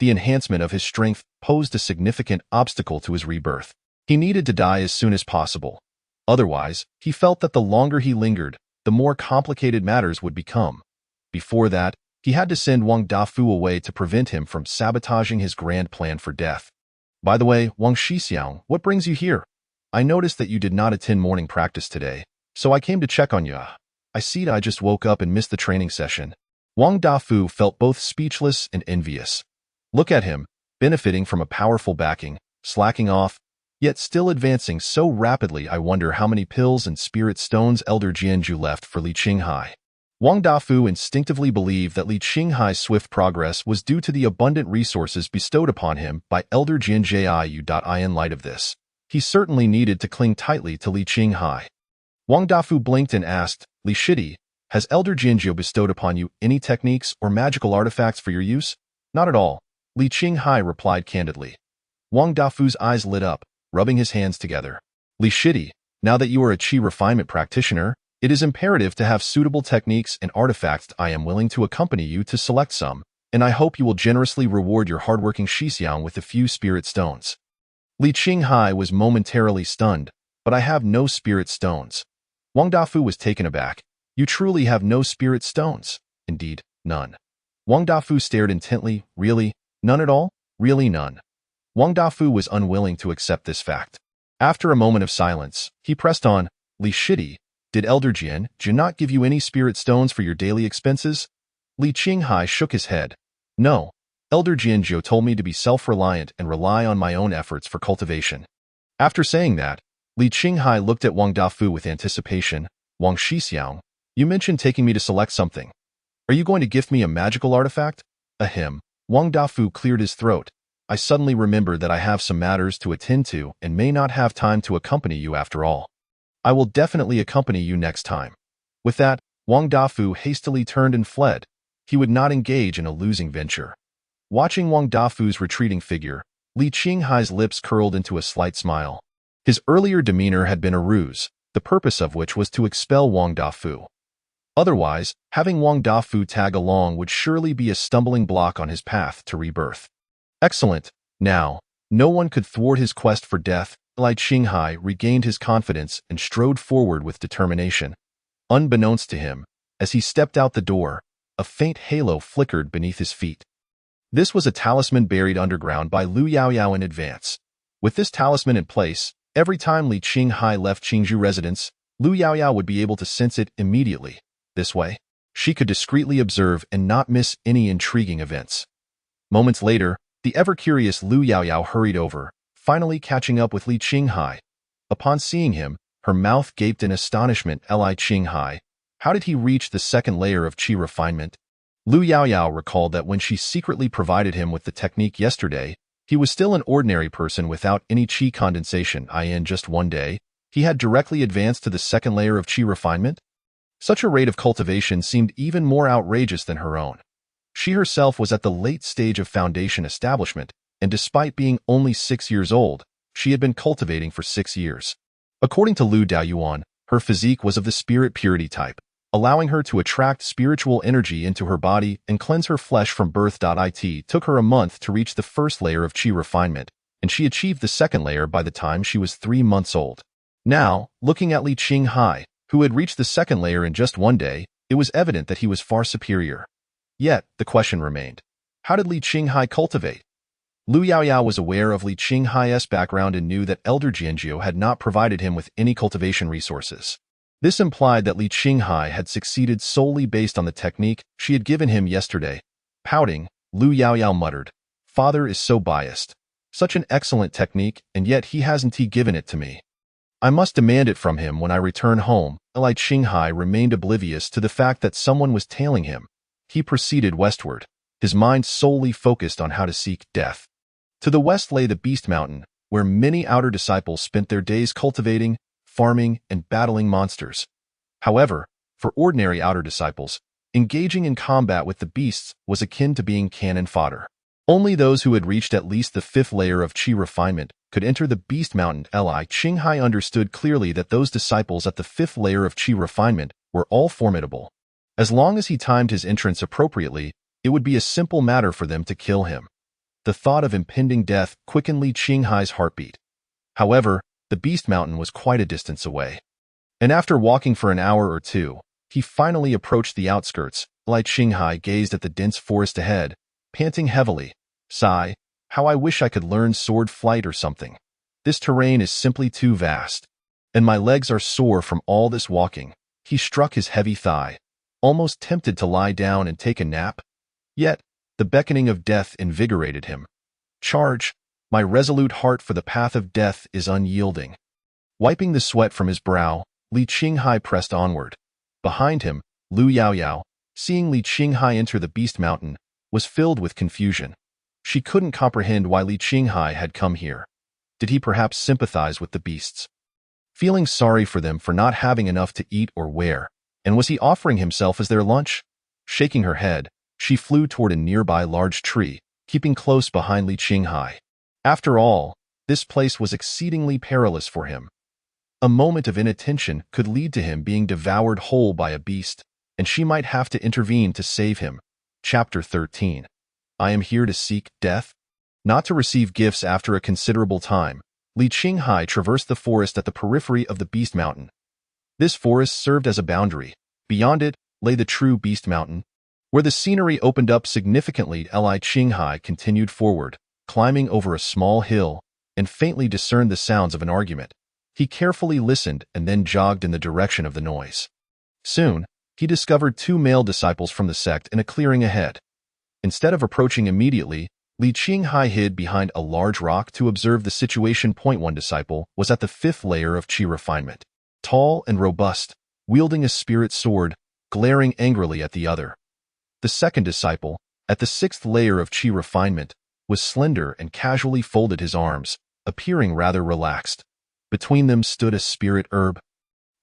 The enhancement of his strength posed a significant obstacle to his rebirth. He needed to die as soon as possible. Otherwise, he felt that the longer he lingered, the more complicated matters would become. Before that, he had to send Wang Dafu away to prevent him from sabotaging his grand plan for death. "By the way, Wang Shixiang, what brings you here? I noticed that you did not attend morning practice today, so I came to check on you. I see I just woke up and missed the training session." Wang Dafu felt both speechless and envious. Look at him, benefiting from a powerful backing, slacking off, yet still advancing so rapidly. I wonder how many pills and spirit stones Elder Jianju left for Li Qinghai. Wang Dafu instinctively believed that Li Qinghai's swift progress was due to the abundant resources bestowed upon him by Elder Jianju. In light of this, he certainly needed to cling tightly to Li Qinghai. Wang Dafu blinked and asked, "Li Shidi, has Elder Jianju bestowed upon you any techniques or magical artifacts for your use?" "Not at all," Li Qinghai replied candidly. Wang Dafu's eyes lit up, rubbing his hands together. "Li Shidi, now that you are a qi refinement practitioner, it is imperative to have suitable techniques and artifacts. I am willing to accompany you to select some, and I hope you will generously reward your hardworking Shixiang with a few spirit stones." Li Qinghai was momentarily stunned, "But I have no spirit stones." Wang Dafu was taken aback. "You truly have no spirit stones?" "Indeed, none." Wang Dafu stared intently. "Really? None at all? Really none?" Wang Dafu was unwilling to accept this fact. After a moment of silence, he pressed on, "Li Shidi, did Elder Jian not give you any spirit stones for your daily expenses?" Li Qinghai shook his head. "No. Elder Jianzhou told me to be self-reliant and rely on my own efforts for cultivation." After saying that, Li Qinghai looked at Wang Dafu with anticipation. "Wang Shixiang, you mentioned taking me to select something. Are you going to gift me a magical artifact?" "Ahem." Wang Dafu cleared his throat. "I suddenly remembered that I have some matters to attend to and may not have time to accompany you after all. I will definitely accompany you next time." With that, Wang Dafu hastily turned and fled. He would not engage in a losing venture. Watching Wang Dafu's retreating figure, Li Qinghai's lips curled into a slight smile. His earlier demeanor had been a ruse, the purpose of which was to expel Wang Dafu. Otherwise, having Wang Dafu tag along would surely be a stumbling block on his path to rebirth. Excellent. Now, no one could thwart his quest for death. Li Qinghai regained his confidence and strode forward with determination. Unbeknownst to him, as he stepped out the door, a faint halo flickered beneath his feet. This was a talisman buried underground by Lu Yaoyao in advance. With this talisman in place, every time Li Qinghai left Qingzhou residence, Lu Yaoyao would be able to sense it immediately. This way, she could discreetly observe and not miss any intriguing events. Moments later, the ever-curious Lu Yaoyao hurried over, finally catching up with Li Qinghai. Upon seeing him, her mouth gaped in astonishment. Li Qinghai, how did he reach the second layer of qi refinement? Lu Yaoyao recalled that when she secretly provided him with the technique yesterday, he was still an ordinary person without any qi condensation. In just one day, he had directly advanced to the second layer of qi refinement? Such a rate of cultivation seemed even more outrageous than her own. She herself was at the late stage of foundation establishment, and despite being only 6 years old, she had been cultivating for 6 years. According to Lu Daoyuan, her physique was of the spirit purity type, allowing her to attract spiritual energy into her body and cleanse her flesh from birth. It took her a month to reach the first layer of qi refinement, and she achieved the second layer by the time she was 3 months old. Now, looking at Li Qinghai, who had reached the second layer in just one day, it was evident that he was far superior. Yet, the question remained, how did Li Qinghai cultivate? Lu Yaoyao was aware of Li Qinghai's background and knew that Elder Jianjiu had not provided him with any cultivation resources. This implied that Li Qinghai had succeeded solely based on the technique she had given him yesterday. Pouting, Lu Yaoyao muttered, "Father is so biased. Such an excellent technique, and yet he hasn't given it to me. I must demand it from him when I return home." Li Qinghai remained oblivious to the fact that someone was tailing him. He proceeded westward, his mind solely focused on how to seek death. To the west lay the Beast Mountain, where many outer disciples spent their days cultivating, farming, and battling monsters. However, for ordinary outer disciples, engaging in combat with the beasts was akin to being cannon fodder. Only those who had reached at least the 5th layer of qi refinement could enter the Beast Mountain. Li Qinghai understood clearly that those disciples at the 5th layer of qi refinement were all formidable. As long as he timed his entrance appropriately, it would be a simple matter for them to kill him. The thought of impending death quickened Li Qinghai's heartbeat. However, the Beast Mountain was quite a distance away. And after walking for an hour or two, he finally approached the outskirts. Li Qinghai gazed at the dense forest ahead, panting heavily. Sigh, how I wish I could learn sword flight or something. This terrain is simply too vast. And my legs are sore from all this walking. He struck his heavy thigh, almost tempted to lie down and take a nap. Yet, the beckoning of death invigorated him. Charge! My resolute heart for the path of death is unyielding. Wiping the sweat from his brow, Li Qinghai pressed onward. Behind him, Lu Yaoyao, seeing Li Qinghai enter the Beast Mountain, was filled with confusion. She couldn't comprehend why Li Qinghai had come here. Did he perhaps sympathize with the beasts? Feeling sorry for them for not having enough to eat or wear, and was he offering himself as their lunch? Shaking her head, she flew toward a nearby large tree, keeping close behind Li Qinghai. After all, this place was exceedingly perilous for him. A moment of inattention could lead to him being devoured whole by a beast, and she might have to intervene to save him. Chapter 13. I am here to seek death? Not to receive gifts. After a considerable time, Li Qinghai traversed the forest at the periphery of the Beast Mountain. This forest served as a boundary. Beyond it lay the true Beast Mountain, where the scenery opened up significantly. Li Qinghai continued forward, climbing over a small hill, and faintly discerned the sounds of an argument. He carefully listened and then jogged in the direction of the noise. Soon, he discovered 2 male disciples from the sect in a clearing ahead. Instead of approaching immediately, Li Qinghai hid behind a large rock to observe the situation. One disciple was at the 5th layer of qi refinement, tall and robust, wielding a spirit sword, glaring angrily at the other. The second disciple, at the 6th layer of qi refinement, was slender and casually folded his arms, appearing rather relaxed. Between them stood a spirit herb,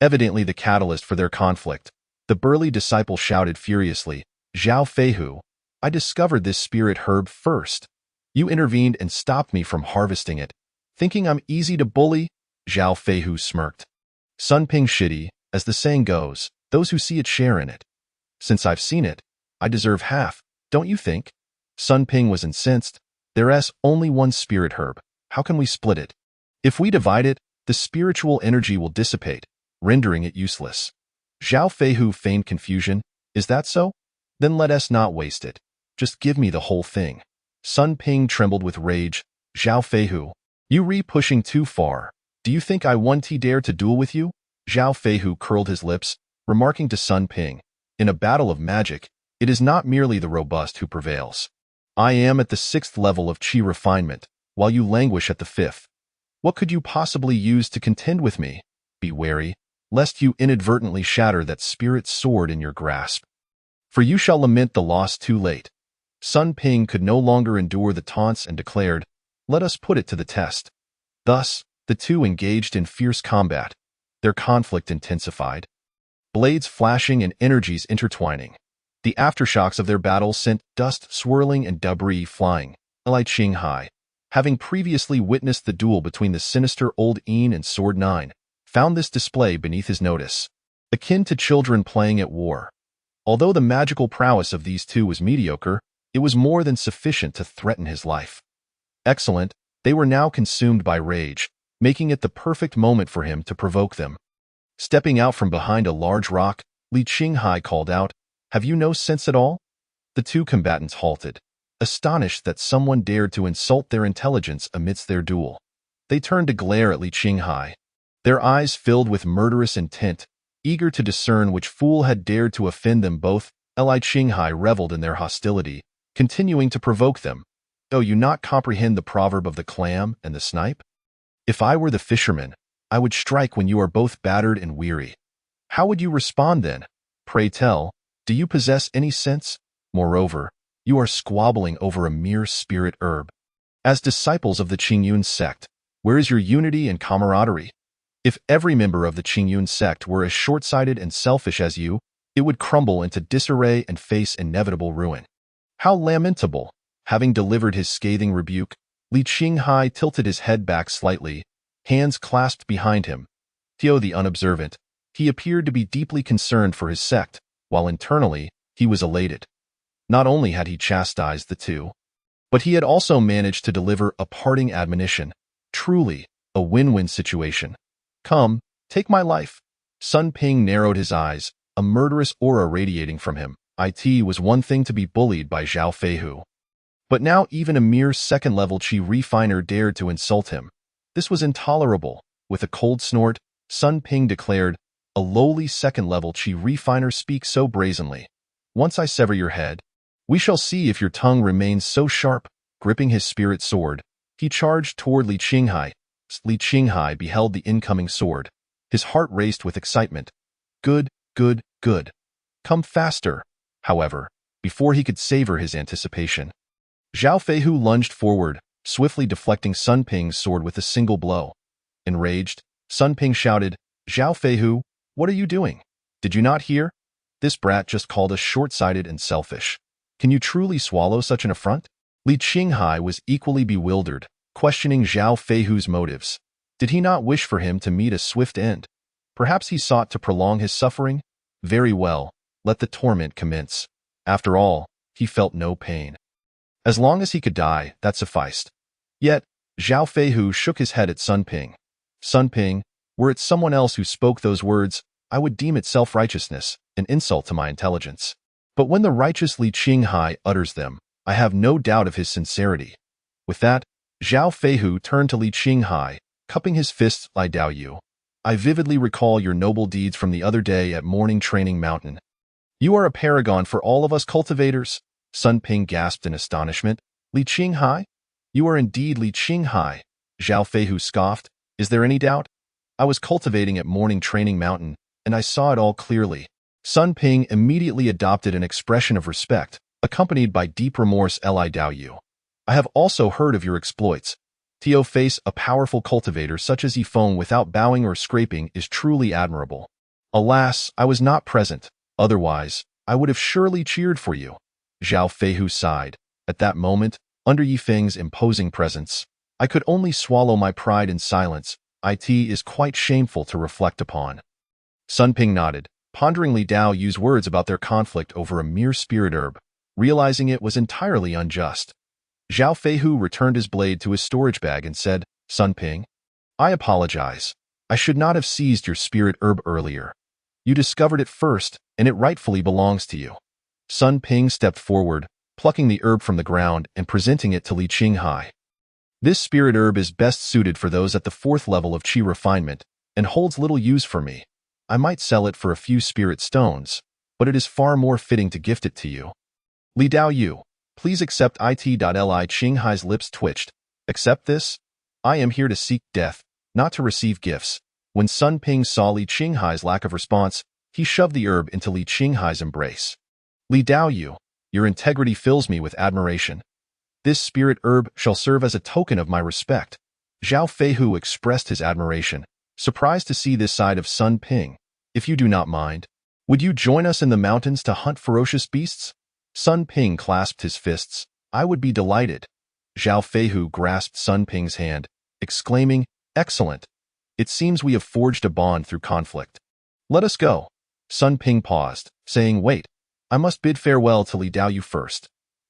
evidently the catalyst for their conflict. The burly disciple shouted furiously, "Zhao Feihu, I discovered this spirit herb first. You intervened and stopped me from harvesting it. Thinking I'm easy to bully?" Zhao Feihu smirked. "Sun Ping shitty, as the saying goes, those who see it share in it. Since I've seen it, I deserve half, don't you think?" Sun Ping was incensed. "There's only one spirit herb. How can we split it? If we divide it, the spiritual energy will dissipate, rendering it useless." Zhao Feihu feigned confusion. "Is that so? Then let us not waste it. Just give me the whole thing." Sun Ping trembled with rage. "Zhao Feihu, you pushing too far. Do you think I won't dare to duel with you?" Zhao Feihu curled his lips, remarking to Sun Ping, "In a battle of magic, it is not merely the robust who prevails. I am at the 6th level of qi refinement, while you languish at the 5th. What could you possibly use to contend with me? Be wary, lest you inadvertently shatter that spirit sword in your grasp. For you shall lament the loss too late." Sun Ping could no longer endure the taunts and declared, "Let us put it to the test." Thus, the two engaged in fierce combat. Their conflict intensified, blades flashing and energies intertwining. The aftershocks of their battle sent dust swirling and debris flying. Li Qinghai, having previously witnessed the duel between the sinister Old Een and Sword 9, found this display beneath his notice, akin to children playing at war. Although the magical prowess of these two was mediocre, it was more than sufficient to threaten his life. Excellent, they were now consumed by rage, making it the perfect moment for him to provoke them. Stepping out from behind a large rock, Li Qinghai called out, "Have you no sense at all?" The two combatants halted, astonished that someone dared to insult their intelligence amidst their duel. They turned to glare at Li Qinghai, their eyes filled with murderous intent, eager to discern which fool had dared to offend them both. Li Qinghai reveled in their hostility, continuing to provoke them. "Do you not comprehend the proverb of the clam and the snipe? If I were the fisherman, I would strike when you are both battered and weary. How would you respond then? Pray tell, do you possess any sense? Moreover, you are squabbling over a mere spirit herb. As disciples of the Qingyun sect, where is your unity and camaraderie? If every member of the Qingyun sect were as short-sighted and selfish as you, it would crumble into disarray and face inevitable ruin." How lamentable! Having delivered his scathing rebuke, Li Qinghai tilted his head back slightly, hands clasped behind him. To the unobservant, he appeared to be deeply concerned for his sect, while internally, he was elated. Not only had he chastised the two, but he had also managed to deliver a parting admonition. Truly, a win-win situation. "Come, take my life." Sun Ping narrowed his eyes, a murderous aura radiating from him. It was one thing to be bullied by Zhao Feihu, but now even a mere second-level Qi refiner dared to insult him. This was intolerable. With a cold snort, Sun Ping declared, "A lowly second-level Qi refiner speaks so brazenly. Once I sever your head, we shall see if your tongue remains so sharp." Gripping his spirit sword, he charged toward Li Qinghai. Li Qinghai beheld the incoming sword. His heart raced with excitement. Good, good, good. Come faster. However, before he could savor his anticipation, Zhao Feihu lunged forward, swiftly deflecting Sun Ping's sword with a single blow. Enraged, Sun Ping shouted, "Zhao Feihu, what are you doing? Did you not hear? This brat just called us short-sighted and selfish. Can you truly swallow such an affront?" Li Qinghai was equally bewildered, questioning Zhao Feihu's motives. Did he not wish for him to meet a swift end? Perhaps he sought to prolong his suffering? Very well, let the torment commence. After all, he felt no pain. As long as he could die, that sufficed. Yet, Zhao Feihu shook his head at Sun Ping. "Sun Ping, were it someone else who spoke those words, I would deem it self-righteousness, an insult to my intelligence. But when the righteous Li Qinghai utters them, I have no doubt of his sincerity." With that, Zhao Feihu turned to Li Qinghai, cupping his fists. "I doubt you. I vividly recall your noble deeds from the other day at Morning Training Mountain. You are a paragon for all of us cultivators." Sun Ping gasped in astonishment. "Li Qinghai? You are indeed Li Qinghai." Zhao Feihu scoffed. "Is there any doubt? I was cultivating at Morning Training Mountain, and I saw it all clearly." Sun Ping immediately adopted an expression of respect, accompanied by deep remorse. "I doubt you. I have also heard of your exploits. To face a powerful cultivator such as Yifeng without bowing or scraping is truly admirable. Alas, I was not present. Otherwise, I would have surely cheered for you." Zhao Feihu sighed. At that moment, under Yifeng's imposing presence, I could only swallow my pride in silence. It is quite shameful to reflect upon. Sun Ping nodded, pondering Li Dao Yu's words about their conflict over a mere spirit herb, realizing it was entirely unjust. Zhao Feihu returned his blade to his storage bag and said, "Sun Ping, I apologize. I should not have seized your spirit herb earlier. You discovered it first, and it rightfully belongs to you." Sun Ping stepped forward, plucking the herb from the ground and presenting it to Li Qinghai. "This spirit herb is best suited for those at the 4th level of Qi refinement, and holds little use for me. I might sell it for a few spirit stones, but it is far more fitting to gift it to you. Li Dao Yu, please accept it. Li Qinghai's lips twitched. "Accept this? I am here to seek death, not to receive gifts." When Sun Ping saw Li Qinghai's lack of response, he shoved the herb into Li Qinghai's embrace. "Li Dao Yu, your integrity fills me with admiration. This spirit herb shall serve as a token of my respect." Zhao Feihu expressed his admiration, surprised to see this side of Sun Ping. "If you do not mind, would you join us in the mountains to hunt ferocious beasts?" Sun Ping clasped his fists. "I would be delighted." Zhao Feihu grasped Sun Ping's hand, exclaiming, "Excellent. It seems we have forged a bond through conflict. Let us go. Sun Ping paused, saying, wait, I must bid farewell to Li Daoyu first.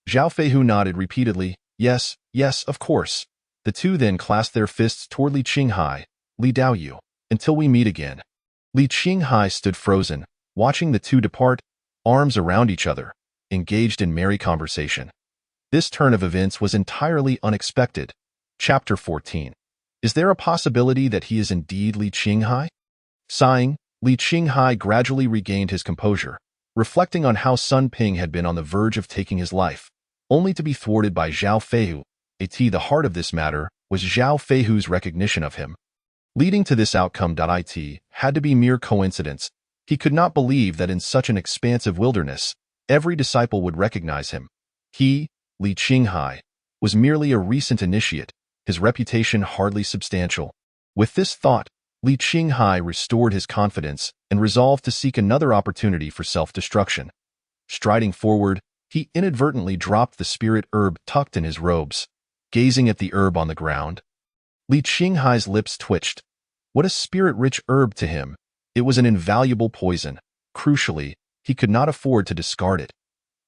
Zhao Feihu nodded repeatedly, yes, yes, of course. The two then clasped their fists toward Li Qinghai, Li Daoyu, until we meet again. Li Qinghai stood frozen, watching the two depart, arms around each other, engaged in merry conversation. This turn of events was entirely unexpected. Chapter 14. Is there a possibility that he is indeed Li Qinghai? Sighing, Li Qinghai gradually regained his composure, reflecting on how Sun Ping had been on the verge of taking his life, only to be thwarted by Zhao Feihu. The heart of this matter was Zhao Feihu's recognition of him. Leading to this outcome. It had to be mere coincidence. He could not believe that in such an expansive wilderness, every disciple would recognize him. He, Li Qinghai, was merely a recent initiate, his reputation hardly substantial. With this thought, Li Qinghai restored his confidence and resolved to seek another opportunity for self-destruction. Striding forward, he inadvertently dropped the spirit herb tucked in his robes. Gazing at the herb on the ground, Li Qinghai's lips twitched. What a spirit-rich herb to him! It was an invaluable poison. Crucially, he could not afford to discard it.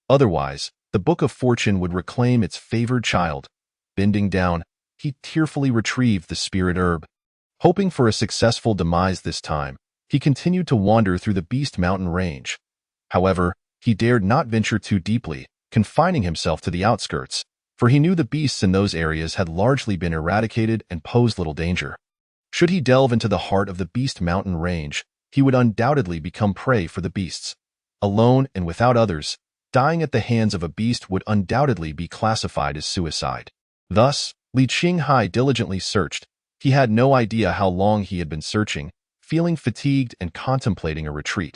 Otherwise, the Book of Fortune would reclaim its favored child. Bending down, he tearfully retrieved the spirit herb. Hoping for a successful demise this time, he continued to wander through the Beast Mountain range. However, he dared not venture too deeply, confining himself to the outskirts, for he knew the beasts in those areas had largely been eradicated and posed little danger. Should he delve into the heart of the Beast Mountain range, he would undoubtedly become prey for the beasts. Alone and without others, dying at the hands of a beast would undoubtedly be classified as suicide. Thus, Li Qinghai diligently searched. He had no idea how long he had been searching, feeling fatigued and contemplating a retreat.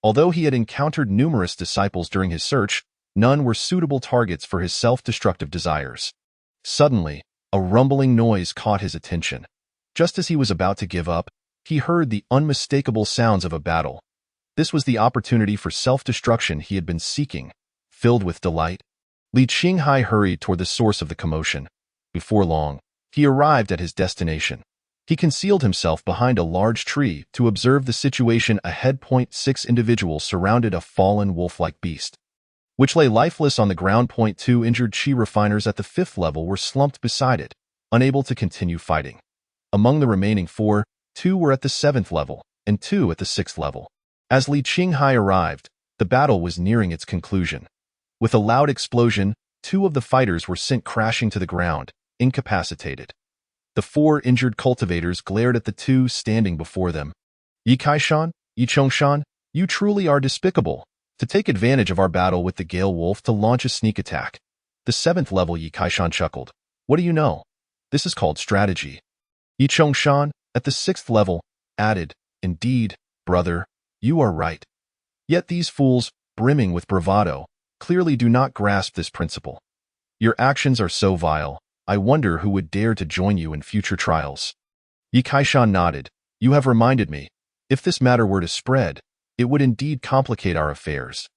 Although he had encountered numerous disciples during his search, none were suitable targets for his self-destructive desires. Suddenly, a rumbling noise caught his attention. Just as he was about to give up, he heard the unmistakable sounds of a battle. This was the opportunity for self-destruction he had been seeking. Filled with delight, Li Qinghai hurried toward the source of the commotion. Before long, he arrived at his destination. He concealed himself behind a large tree to observe the situation ahead. 6 individuals surrounded a fallen wolf-like beast, which lay lifeless on the ground. 2 injured chi refiners at the 5th level were slumped beside it, unable to continue fighting. Among the remaining 4, 2 were at the 7th level, and 2 at the 6th level. As Li Qinghai arrived, the battle was nearing its conclusion. With a loud explosion, 2 of the fighters were sent crashing to the ground, incapacitated. The 4 injured cultivators glared at the 2 standing before them. Yi Kaishan, Yi Chongshan, you truly are despicable. To take advantage of our battle with the Gale Wolf to launch a sneak attack. The 7th level Yi Kaishan chuckled. What do you know? This is called strategy. Yi Chongshan, at the 6th level, added, indeed, brother, you are right. Yet these fools, brimming with bravado, clearly do not grasp this principle. Your actions are so vile, I wonder who would dare to join you in future trials. Yi Kaishan nodded. You have reminded me. If this matter were to spread, it would indeed complicate our affairs.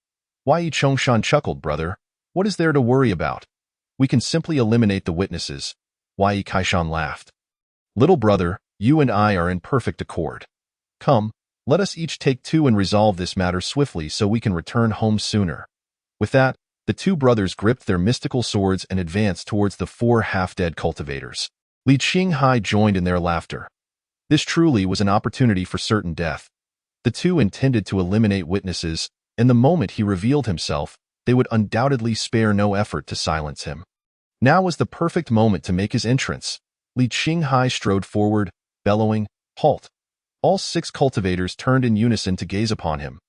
Why? Yi Chongshan chuckled, brother. What is there to worry about? We can simply eliminate the witnesses. Why? Yi Kaishan laughed. Little brother, you and I are in perfect accord. Come, let us each take 2 and resolve this matter swiftly so we can return home sooner. With that, the 2 brothers gripped their mystical swords and advanced towards the 4 half-dead cultivators. Li Qinghai joined in their laughter. This truly was an opportunity for certain death. The 2 intended to eliminate witnesses, and the moment he revealed himself, they would undoubtedly spare no effort to silence him. Now was the perfect moment to make his entrance. Li Qinghai strode forward, bellowing, halt. All 6 cultivators turned in unison to gaze upon him.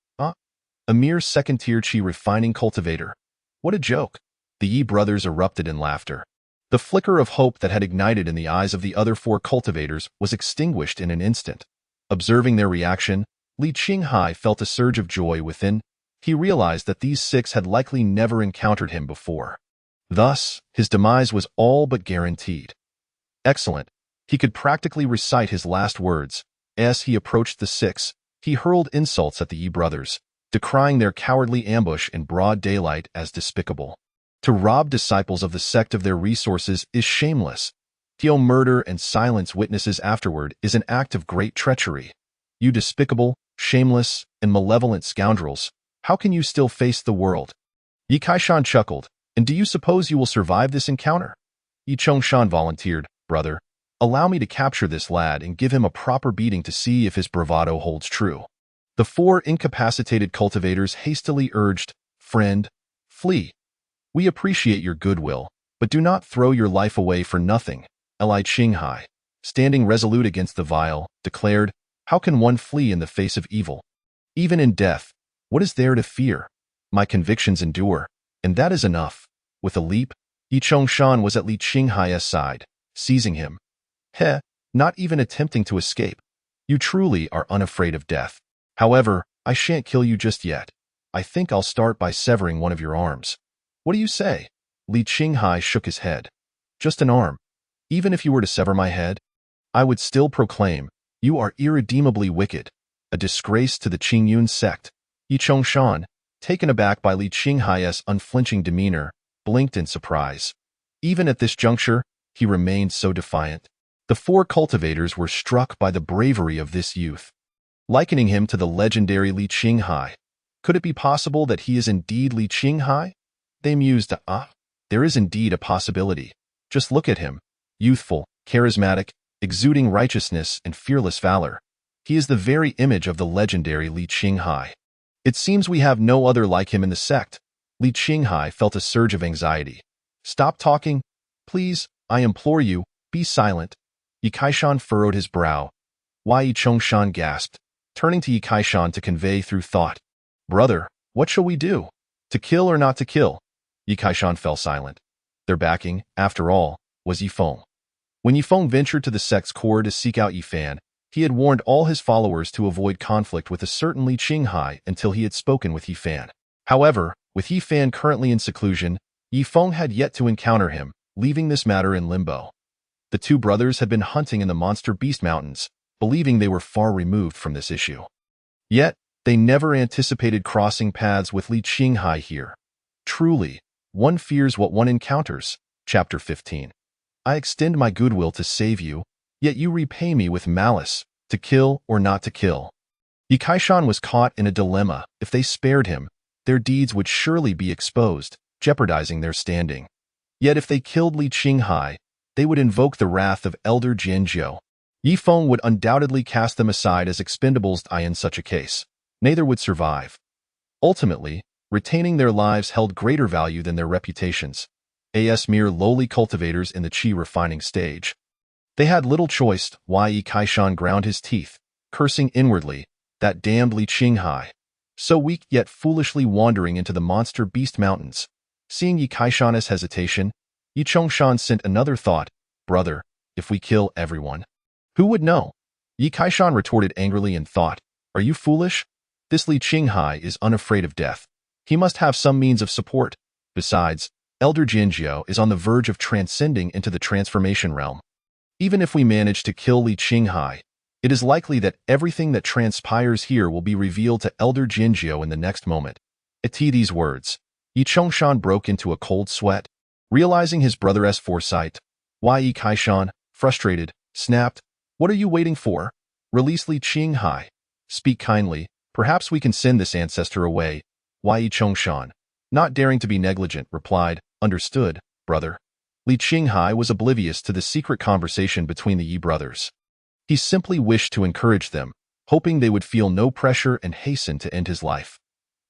A mere second-tier chi refining cultivator. What a joke. The Yi brothers erupted in laughter. The flicker of hope that had ignited in the eyes of the other 4 cultivators was extinguished in an instant. Observing their reaction, Li Qinghai felt a surge of joy within. He realized that these 6 had likely never encountered him before. Thus, his demise was all but guaranteed. Excellent. He could practically recite his last words. As he approached the 6, he hurled insults at the Yi brothers, decrying their cowardly ambush in broad daylight as despicable. To rob disciples of the sect of their resources is shameless. To murder and silence witnesses afterward is an act of great treachery. You despicable, shameless, and malevolent scoundrels, how can you still face the world? Yi Kaishan chuckled, and do you suppose you will survive this encounter? Yi Chongshan volunteered, brother, allow me to capture this lad and give him a proper beating to see if his bravado holds true. The four incapacitated cultivators hastily urged, friend, flee. We appreciate your goodwill, but do not throw your life away for nothing. Li Qinghai, standing resolute against the vile, declared, how can one flee in the face of evil? Even in death, what is there to fear? My convictions endure, and that is enough. With a leap, Yi Chongshan was at Li Qinghai's side, seizing him. Not even attempting to escape. You truly are unafraid of death. However, I shan't kill you just yet. I think I'll start by severing one of your arms. What do you say? Li Qinghai shook his head. Just an arm. Even if you were to sever my head, I would still proclaim, you are irredeemably wicked, a disgrace to the Qingyun sect. Yi Chongshan, taken aback by Li Qinghai's unflinching demeanor, blinked in surprise. Even at this juncture, he remained so defiant. The four cultivators were struck by the bravery of this youth, likening him to the legendary Li Qinghai. Could it be possible that he is indeed Li Qinghai? They mused, there is indeed a possibility. Just look at him. Youthful, charismatic, exuding righteousness and fearless valor. He is the very image of the legendary Li Qinghai. It seems we have no other like him in the sect. Li Qinghai felt a surge of anxiety. Stop talking. Please, I implore you, be silent. Yi Kaishan furrowed his brow. Yi Chongshan gasped, turning to Yi Kaishan to convey through thought. Brother, what shall we do? To kill or not to kill? Yi Kaishan fell silent. Their backing, after all, was Yifeng. When Yifeng ventured to the sect's core to seek out Yifan, he had warned all his followers to avoid conflict with a certain Li Qinghai until he had spoken with Yifan. However, with Yifan currently in seclusion, Yifeng had yet to encounter him, leaving this matter in limbo. The two brothers had been hunting in the Monster Beast Mountains, believing they were far removed from this issue. Yet, they never anticipated crossing paths with Li Qinghai here. Truly, one fears what one encounters. Chapter 15. I extend my goodwill to save you, yet you repay me with malice, to kill or not to kill. Yi Kaishan was caught in a dilemma. If they spared him, their deeds would surely be exposed, jeopardizing their standing. Yet if they killed Li Qinghai, they would invoke the wrath of Elder Jianzhou. Yifeng would undoubtedly cast them aside as expendables. In such a case, neither would survive. Ultimately, retaining their lives held greater value than their reputations. As mere lowly cultivators in the qi refining stage. They had little choice. Yi Kaishan ground his teeth, cursing inwardly, that damned Li Qinghai. So weak yet foolishly wandering into the Monster Beast Mountains. Seeing Yi Kaishan's hesitation, Yi Chongshan sent another thought, brother, if we kill everyone, who would know? Yi Kaishan retorted angrily and thought, are you foolish? This Li Qinghai is unafraid of death. He must have some means of support. Besides, Elder Jianzhou is on the verge of transcending into the transformation realm. Even if we manage to kill Li Qinghai, it is likely that everything that transpires here will be revealed to Elder Jianzhou in the next moment. At these words, Yi Chongshan broke into a cold sweat, realizing his brother's foresight. Yi Kaishan, frustrated, snapped, what are you waiting for? Release Li Qinghai. Speak kindly, perhaps we can send this ancestor away. Yi Chongshan, not daring to be negligent, replied, understood, brother. Li Qinghai was oblivious to the secret conversation between the Yi brothers. He simply wished to encourage them, hoping they would feel no pressure and hasten to end his life.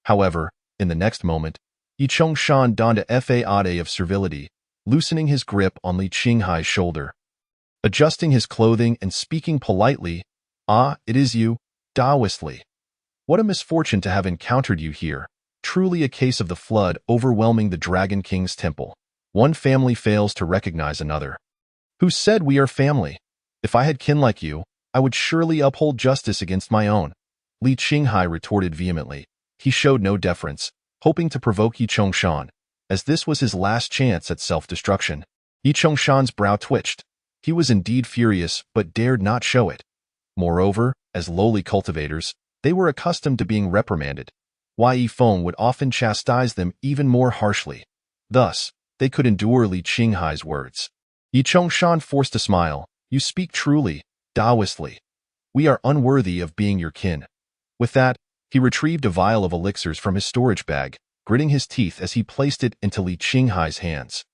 However, in the next moment, Yi Chongshan donned a faade of servility, loosening his grip on Li Qinghai's shoulder. Adjusting his clothing and speaking politely, it is you, Taoistly. What a misfortune to have encountered you here. Truly a case of the flood overwhelming the Dragon King's temple. One family fails to recognize another. Who said we are family? If I had kin like you, I would surely uphold justice against my own. Li Qinghai retorted vehemently. He showed no deference, hoping to provoke Yi Chongshan, as this was his last chance at self-destruction. Yi Chongshan's brow twitched. He was indeed furious, but dared not show it. Moreover, as lowly cultivators, they were accustomed to being reprimanded. Yifeng would often chastise them even more harshly. Thus, they could endure Li Qinghai's words. Yi Chongshan forced a smile. You speak truly, Taoistly. We are unworthy of being your kin. With that, he retrieved a vial of elixirs from his storage bag, gritting his teeth as he placed it into Li Qinghai's hands.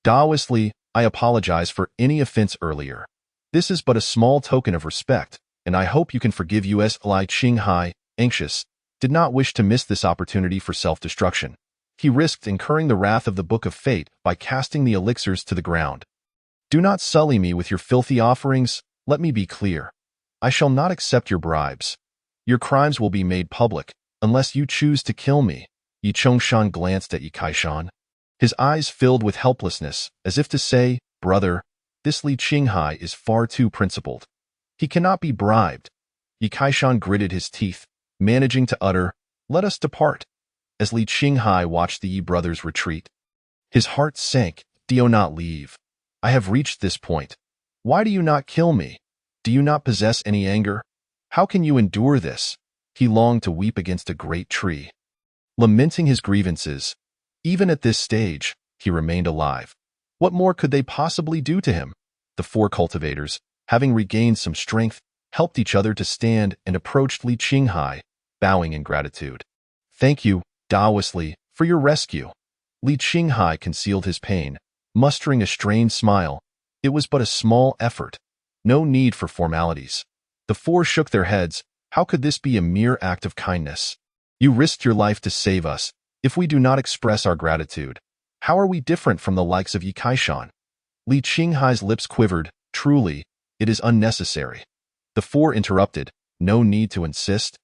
Taoistly, I apologize for any offense earlier. This is but a small token of respect, and I hope you can forgive us. Li Qinghai, anxious, did not wish to miss this opportunity for self-destruction. He risked incurring the wrath of the Book of Fate by casting the elixirs to the ground. Do not sully me with your filthy offerings. Let me be clear. I shall not accept your bribes. Your crimes will be made public, unless you choose to kill me. Yi Chongshan glanced at Yi Kaishan. His eyes filled with helplessness, as if to say, Brother, this Li Qinghai is far too principled. He cannot be bribed. Yi Kaishan gritted his teeth, managing to utter, Let us depart. As Li Qinghai watched the Yi brothers retreat, his heart sank. Do not leave. I have reached this point. Why do you not kill me? Do you not possess any anger? How can you endure this? He longed to weep against a great tree. Lamenting his grievances, even at this stage, he remained alive. What more could they possibly do to him? The four cultivators, having regained some strength, helped each other to stand and approached Li Qinghai, bowing in gratitude. Thank you, Taoistly, for your rescue. Li Qinghai concealed his pain, mustering a strained smile. It was but a small effort. No need for formalities. The four shook their heads. How could this be a mere act of kindness? You risked your life to save us. If we do not express our gratitude, how are we different from the likes of Yi Kaishan? Li Qinghai's lips quivered. Truly, it is unnecessary. The four interrupted. No need to insist.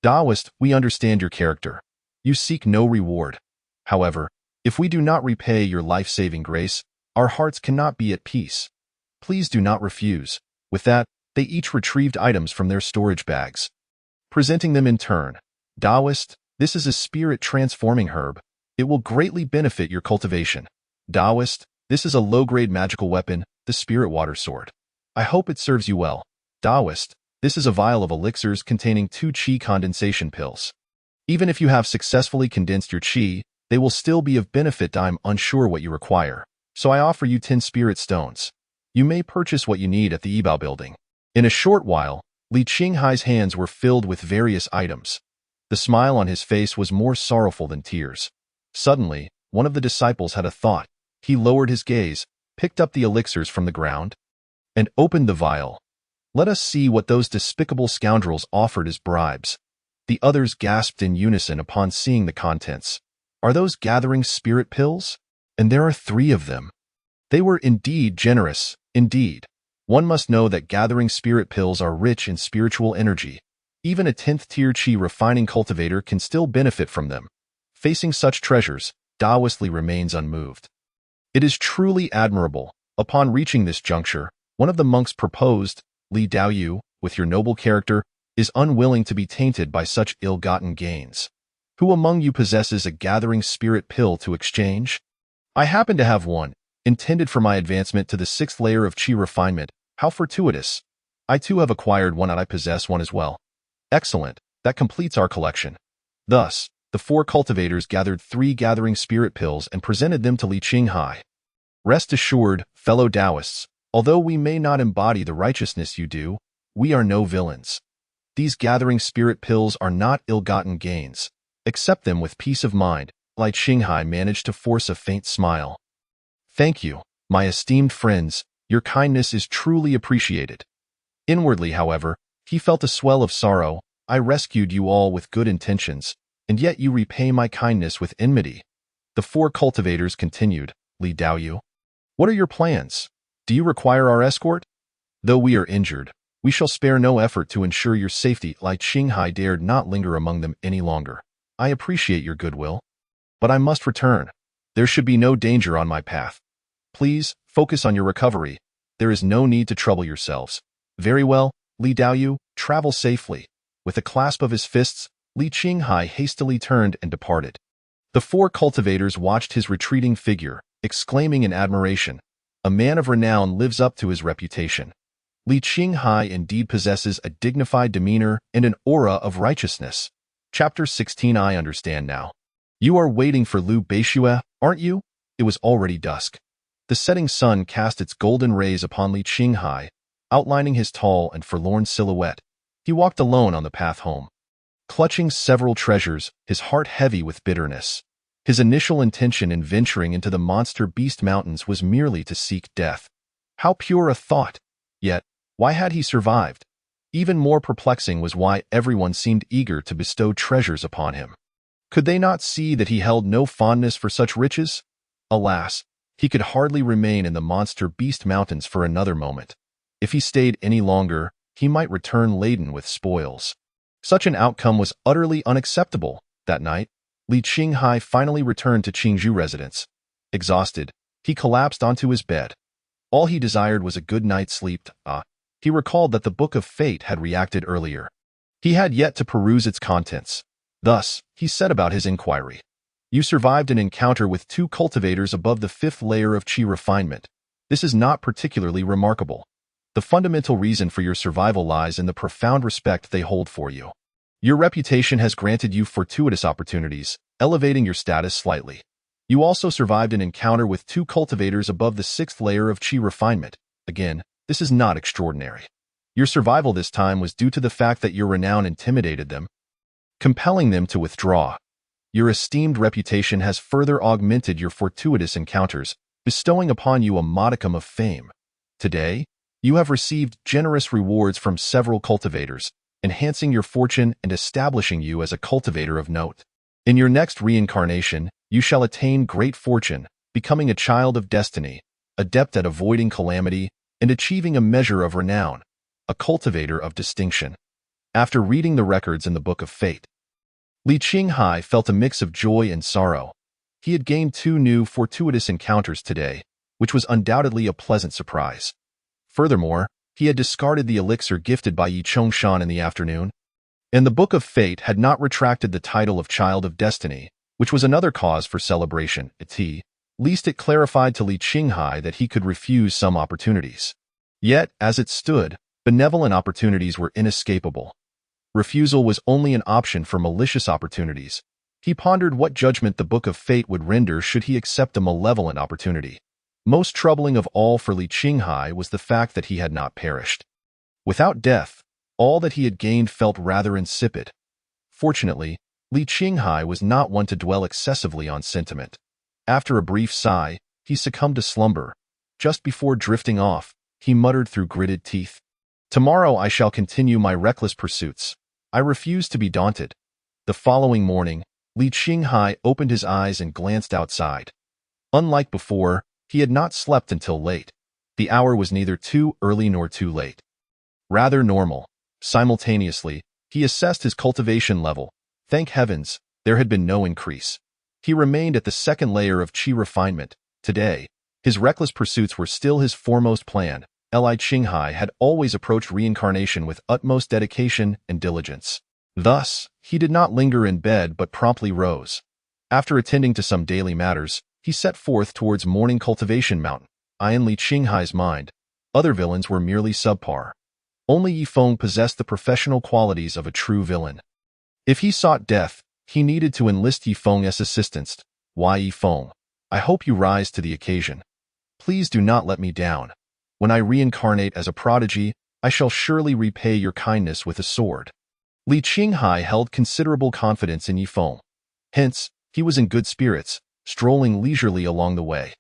Taoist, we understand your character. You seek no reward. However, if we do not repay your life-saving grace, our hearts cannot be at peace. Please do not refuse. With that, they each retrieved items from their storage bags, presenting them in turn. Taoist, this is a spirit-transforming herb. It will greatly benefit your cultivation. Taoist, this is a low-grade magical weapon, the Spirit Water Sword. I hope it serves you well. Taoist, this is a vial of elixirs containing 2 qi condensation pills. Even if you have successfully condensed your qi, they will still be of benefit. I'm unsure what you require, so I offer you 10 spirit stones. You may purchase what you need at the Yibao building. In a short while, Li Qinghai's hands were filled with various items. The smile on his face was more sorrowful than tears. Suddenly, one of the disciples had a thought. He lowered his gaze, picked up the elixirs from the ground, and opened the vial. Let us see what those despicable scoundrels offered as bribes. The others gasped in unison upon seeing the contents. Are those gathering spirit pills? And there are 3 of them. They were indeed generous, indeed. One must know that gathering spirit pills are rich in spiritual energy. Even a 10th tier qi refining cultivator can still benefit from them. Facing such treasures, Taoistly remains unmoved. It is truly admirable. Upon reaching this juncture, one of the monks proposed, Li Daoyu, with your noble character, is unwilling to be tainted by such ill-gotten gains. Who among you possesses a gathering spirit pill to exchange? I happen to have one, intended for my advancement to the 6th layer of qi refinement. How fortuitous. I too have acquired one and I possess one as well. Excellent, that completes our collection. Thus, the 4 cultivators gathered 3 gathering spirit pills and presented them to Li Qinghai. Rest assured, fellow Taoists, although we may not embody the righteousness you do, we are no villains. These gathering spirit pills are not ill-gotten gains. Accept them with peace of mind. Li Qinghai managed to force a faint smile. Thank you, my esteemed friends, your kindness is truly appreciated. Inwardly, however, he felt a swell of sorrow. I rescued you all with good intentions, and yet you repay my kindness with enmity. The 4 cultivators continued. Li Daoyu, what are your plans? Do you require our escort? Though we are injured, we shall spare no effort to ensure your safety. Li Qinghai dared not linger among them any longer. I appreciate your goodwill, but I must return. There should be no danger on my path. Please, focus on your recovery. There is no need to trouble yourselves. Very well, Li Daoyu, travel safely. With a clasp of his fists, Li Qinghai hastily turned and departed. The 4 cultivators watched his retreating figure, exclaiming in admiration, a man of renown lives up to his reputation. Li Qinghai indeed possesses a dignified demeanor and an aura of righteousness. Chapter 16. I understand now. You are waiting for Liu Beixue, aren't you? It was already dusk. The setting sun cast its golden rays upon Li Qinghai, outlining his tall and forlorn silhouette. He walked alone on the path home, clutching several treasures, his heart heavy with bitterness. His initial intention in venturing into the monster beast mountains was merely to seek death. How pure a thought! Yet, why had he survived? Even more perplexing was why everyone seemed eager to bestow treasures upon him. Could they not see that he held no fondness for such riches? Alas, he could hardly remain in the monster beast mountains for another moment. If he stayed any longer, he might return laden with spoils. Such an outcome was utterly unacceptable. That night, Li Qinghai finally returned to Qingzhou residence. Exhausted, he collapsed onto his bed. All he desired was a good night's sleep. He recalled that the Book of Fate had reacted earlier. He had yet to peruse its contents. Thus, he set about his inquiry. You survived an encounter with 2 cultivators above the 5th layer of Qi refinement. This is not particularly remarkable. The fundamental reason for your survival lies in the profound respect they hold for you. Your reputation has granted you fortuitous opportunities, elevating your status slightly. You also survived an encounter with 2 cultivators above the 6th layer of Qi refinement. Again, this is not extraordinary. Your survival this time was due to the fact that your renown intimidated them, compelling them to withdraw. Your esteemed reputation has further augmented your fortuitous encounters, bestowing upon you a modicum of fame. Today, you have received generous rewards from several cultivators, enhancing your fortune and establishing you as a cultivator of note. In your next reincarnation, you shall attain great fortune, becoming a child of destiny, adept at avoiding calamity, and achieving a measure of renown, a cultivator of distinction. After reading the records in the Book of Fate, Li Qinghai felt a mix of joy and sorrow. He had gained 2 new fortuitous encounters today, which was undoubtedly a pleasant surprise. Furthermore, he had discarded the elixir gifted by Yi Chongshan in the afternoon, and the Book of Fate had not retracted the title of Child of Destiny, which was another cause for celebration. At least it clarified to Li Qinghai that he could refuse some opportunities. Yet, as it stood, benevolent opportunities were inescapable. Refusal was only an option for malicious opportunities. He pondered what judgment the Book of Fate would render should he accept a malevolent opportunity. Most troubling of all for Li Qinghai was the fact that he had not perished. Without death, all that he had gained felt rather insipid. Fortunately, Li Qinghai was not one to dwell excessively on sentiment. After a brief sigh, he succumbed to slumber. Just before drifting off, he muttered through gritted teeth, "Tomorrow I shall continue my reckless pursuits. I refuse to be daunted." The following morning, Li Qinghai opened his eyes and glanced outside. Unlike before, he had not slept until late. The hour was neither too early nor too late. Rather normal. Simultaneously, he assessed his cultivation level. Thank heavens, there had been no increase. He remained at the 2nd layer of Qi refinement. Today, his reckless pursuits were still his foremost plan. Li Qinghai had always approached reincarnation with utmost dedication and diligence. Thus, he did not linger in bed but promptly rose. After attending to some daily matters, he set forth towards Morning Cultivation Mountain. In Li Qinghai's mind, other villains were merely subpar. Only Yifeng possessed the professional qualities of a true villain. If he sought death, he needed to enlist Yifeng's assistance. Why, Yifeng? I hope you rise to the occasion. Please do not let me down. When I reincarnate as a prodigy, I shall surely repay your kindness with a sword. Li Qinghai held considerable confidence in Yifeng. Hence, he was in good spirits, strolling leisurely along the way.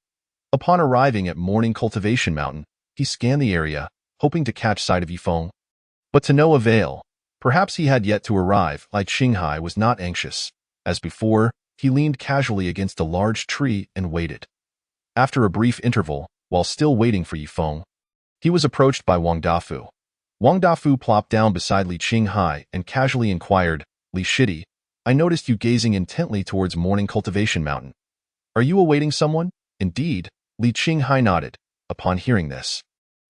Upon arriving at Morning Cultivation Mountain, he scanned the area, hoping to catch sight of Yifeng. But to no avail. Perhaps he had yet to arrive. Li Qinghai was not anxious. As before, he leaned casually against a large tree and waited. After a brief interval, while still waiting for Yifeng, he was approached by Wang Dafu. Wang Dafu plopped down beside Li Qinghai and casually inquired, "Li Shidi, I noticed you gazing intently towards Morning Cultivation Mountain. Are you awaiting someone?" "Indeed," Li Qinghai nodded. Upon hearing this,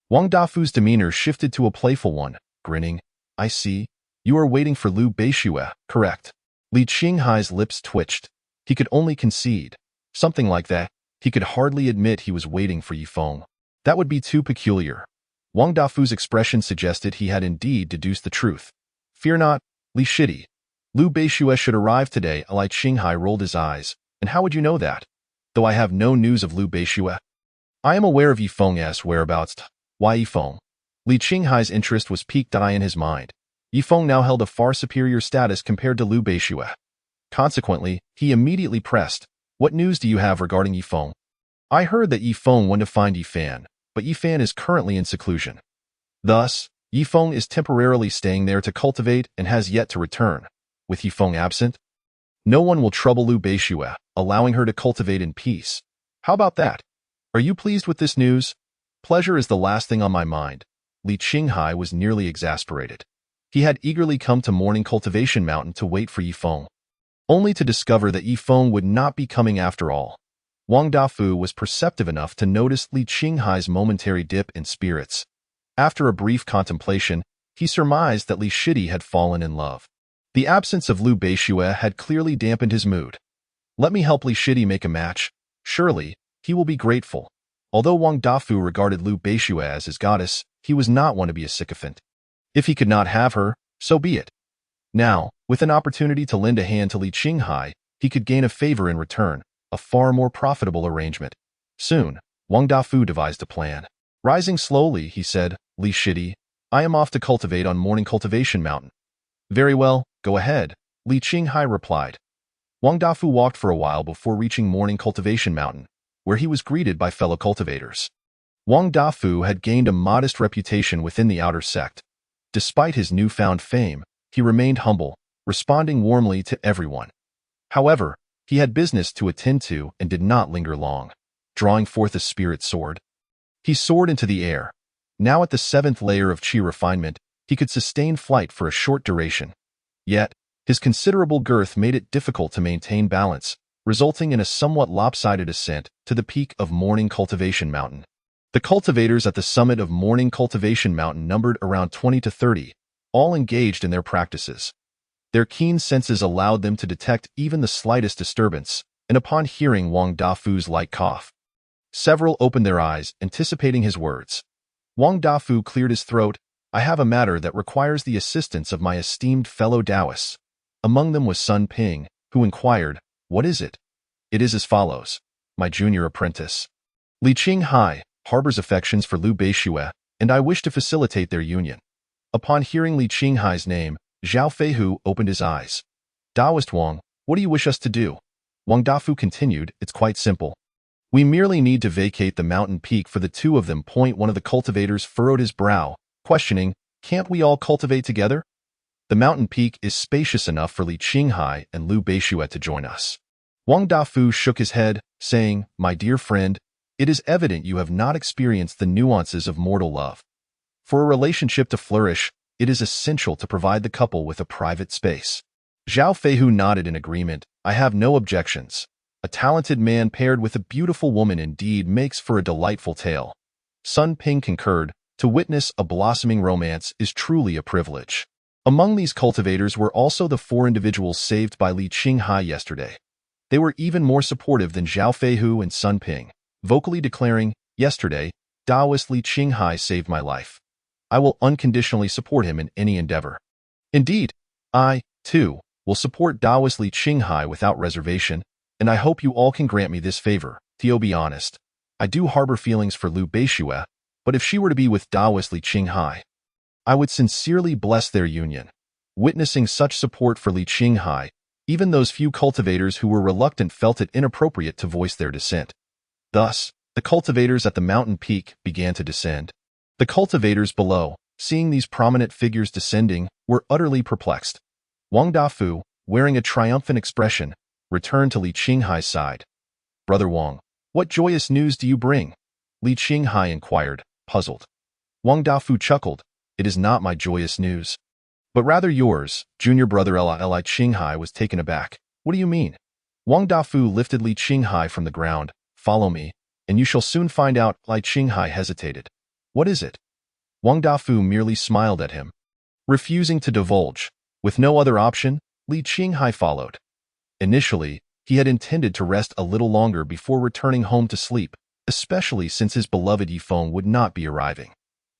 Wang Dafu's demeanor shifted to a playful one, grinning. "I see. You are waiting for Liu Beixue, correct?" Li Qinghai's lips twitched. He could only concede. Something like that. He could hardly admit he was waiting for Yifeng. That would be too peculiar. Wang Dafu's expression suggested he had indeed deduced the truth. "Fear not, Li Shidi. Liu Beixue should arrive today." Li Qinghai rolled his eyes. "And how would you know that?" "Though I have no news of Liu Beixue." I am aware of Yifeng's whereabouts. Why Yifeng? Li Qinghai's interest was piqued in his mind. Yifeng now held a far superior status compared to Liu Beixue. Consequently, he immediately pressed, "What news do you have regarding Yifeng?" "I heard that Yifeng went to find Yifan, but Yifan is currently in seclusion. Thus, Yifeng is temporarily staying there to cultivate and has yet to return. With Yifeng absent, no one will trouble Liu Beixue, allowing her to cultivate in peace. How about that? Are you pleased with this news?" "Pleasure is the last thing on my mind." Li Qinghai was nearly exasperated. He had eagerly come to Morning Cultivation Mountain to wait for Yifeng, only to discover that Yifeng would not be coming after all. Wang Dafu was perceptive enough to notice Li Qinghai's momentary dip in spirits. After a brief contemplation, he surmised that Li Shidi had fallen in love. The absence of Liu Beixue had clearly dampened his mood. "Let me help Li Shidi make a match. Surely, he will be grateful." Although Wang Dafu regarded Liu Beixue as his goddess, he was not one to be a sycophant. If he could not have her, so be it. Now, with an opportunity to lend a hand to Li Qinghai, he could gain a favor in return, a far more profitable arrangement. Soon, Wang Dafu devised a plan. Rising slowly, he said, "Li Shidi, I am off to cultivate on Morning Cultivation Mountain." "Very well, go ahead," Li Qinghai replied. Wang Dafu walked for a while before reaching Morning Cultivation Mountain, where he was greeted by fellow cultivators. Wang Dafu had gained a modest reputation within the outer sect. Despite his newfound fame, he remained humble, responding warmly to everyone. However, he had business to attend to and did not linger long. Drawing forth a spirit sword, he soared into the air. Now at the 7th layer of Qi refinement, he could sustain flight for a short duration. Yet, his considerable girth made it difficult to maintain balance, resulting in a somewhat lopsided ascent to the peak of Morning Cultivation Mountain. The cultivators at the summit of Morning Cultivation Mountain numbered around 20 to 30, all engaged in their practices. Their keen senses allowed them to detect even the slightest disturbance, and upon hearing Wang Dafu's light cough, several opened their eyes, anticipating his words. Wang Dafu cleared his throat. "I have a matter that requires the assistance of my esteemed fellow Taoists." Among them was Sun Ping, who inquired, "What is it?" "It is as follows. My junior apprentice, Li Qinghai, harbors affections for Liu Beixue, and I wish to facilitate their union." Upon hearing Li Qinghai's name, Zhao Feihu opened his eyes. "Taoist Wang, what do you wish us to do?" Wang Dafu continued, "It's quite simple. We merely need to vacate the mountain peak for the two of them." One of the cultivators furrowed his brow, questioning, "Can't we all cultivate together?" "The mountain peak is spacious enough for Li Qinghai and Liu Beixue to join us." Wang Dafu shook his head, saying, "My dear friend, it is evident you have not experienced the nuances of mortal love. For a relationship to flourish, it is essential to provide the couple with a private space." Zhao Feihu nodded in agreement. "I have no objections. A talented man paired with a beautiful woman indeed makes for a delightful tale." Sun Ping concurred. "To witness a blossoming romance is truly a privilege." Among these cultivators were also the 4 individuals saved by Li Qinghai yesterday. They were even more supportive than Zhao Feihu and Sun Ping, vocally declaring, "Yesterday, Taoist Li Qinghai saved my life. I will unconditionally support him in any endeavor. Indeed, I, too, will support Taoist Li Qinghai without reservation, and I hope you all can grant me this favor. To be honest, I do harbor feelings for Liu Beixue, but if she were to be with Taoist Li Qinghai, I would sincerely bless their union." Witnessing such support for Li Qinghai, even those few cultivators who were reluctant felt it inappropriate to voice their dissent. Thus, the cultivators at the mountain peak began to descend. The cultivators below, seeing these prominent figures descending, were utterly perplexed. Wang Dafu, wearing a triumphant expression, returned to Li Qinghai's side. "Brother Wang, what joyous news do you bring?" Li Qinghai inquired, puzzled. Wang Dafu chuckled. "It is not my joyous news, but rather yours." Junior brother Li Qinghai was taken aback. "What do you mean?" Wang Dafu lifted Li Qinghai from the ground. "Follow me, and you shall soon find out." Li Qinghai hesitated. "What is it?" Wang Dafu merely smiled at him, refusing to divulge. With no other option, Li Qinghai followed. Initially, he had intended to rest a little longer before returning home to sleep, especially since his beloved Yifeng would not be arriving.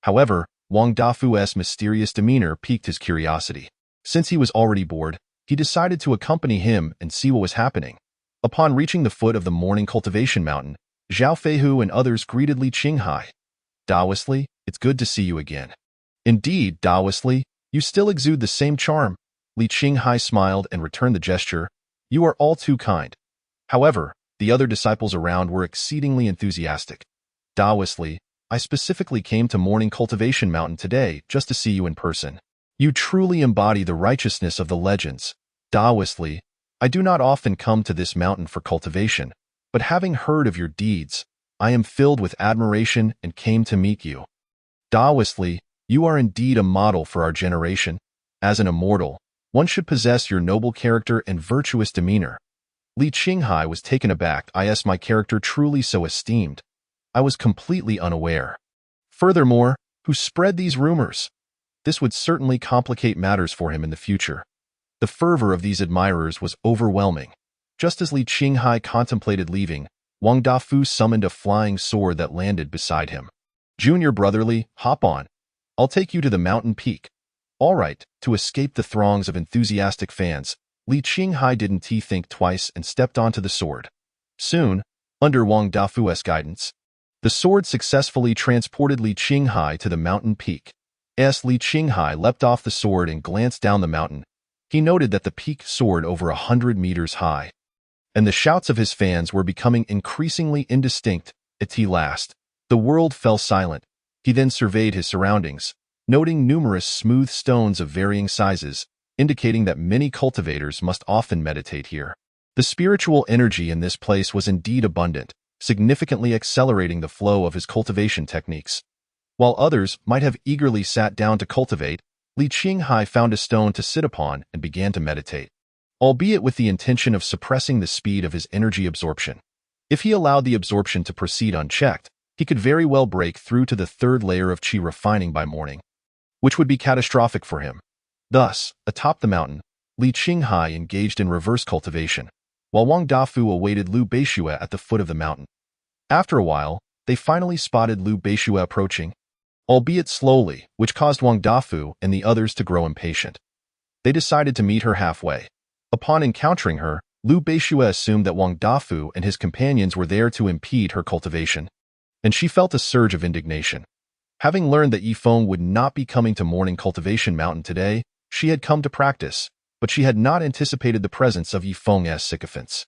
However, Wang Dafu's mysterious demeanor piqued his curiosity. Since he was already bored, he decided to accompany him and see what was happening. Upon reaching the foot of the Morning Cultivation Mountain, Zhao Feihu and others greeted Li Qinghai. Daoist Li, it's good to see you again. Indeed, Daoist Li, you still exude the same charm. Li Qinghai smiled and returned the gesture. You are all too kind. However, the other disciples around were exceedingly enthusiastic. Daoist Li, I specifically came to Morning Cultivation Mountain today just to see you in person. You truly embody the righteousness of the legends. Daoist Li, I do not often come to this mountain for cultivation, but having heard of your deeds, I am filled with admiration and came to meet you. Daoist Li, you are indeed a model for our generation. As an immortal, one should possess your noble character and virtuous demeanor. Li Qinghai was taken aback. Is my character truly so esteemed? I was completely unaware. Furthermore, who spread these rumors? This would certainly complicate matters for him in the future. The fervor of these admirers was overwhelming. Just as Li Qinghai contemplated leaving, Wang Dafu summoned a flying sword that landed beside him. Junior brotherly, hop on. I'll take you to the mountain peak. All right, to escape the throngs of enthusiastic fans, Li Qinghai didn't think twice and stepped onto the sword. Soon, under Wang Dafu's guidance, the sword successfully transported Li Qinghai to the mountain peak. As Li Qinghai leapt off the sword and glanced down the mountain, he noted that the peak soared over 100 meters high, and the shouts of his fans were becoming increasingly indistinct. At last, the world fell silent. He then surveyed his surroundings, noting numerous smooth stones of varying sizes, indicating that many cultivators must often meditate here. The spiritual energy in this place was indeed abundant, significantly accelerating the flow of his cultivation techniques. While others might have eagerly sat down to cultivate, Li Qinghai found a stone to sit upon and began to meditate, albeit with the intention of suppressing the speed of his energy absorption. If he allowed the absorption to proceed unchecked, he could very well break through to the third layer of qi refining by morning, which would be catastrophic for him. Thus, atop the mountain, Li Qinghai engaged in reverse cultivation, while Wang Dafu awaited Liu Beixue at the foot of the mountain. After a while, they finally spotted Liu Beixue approaching, albeit slowly, which caused Wang Dafu and the others to grow impatient. They decided to meet her halfway. Upon encountering her, Liu Beixue assumed that Wang Dafu and his companions were there to impede her cultivation, and she felt a surge of indignation. Having learned that Yifeng would not be coming to Morning Cultivation Mountain today, she had come to practice, but she had not anticipated the presence of Yifeng's sycophants.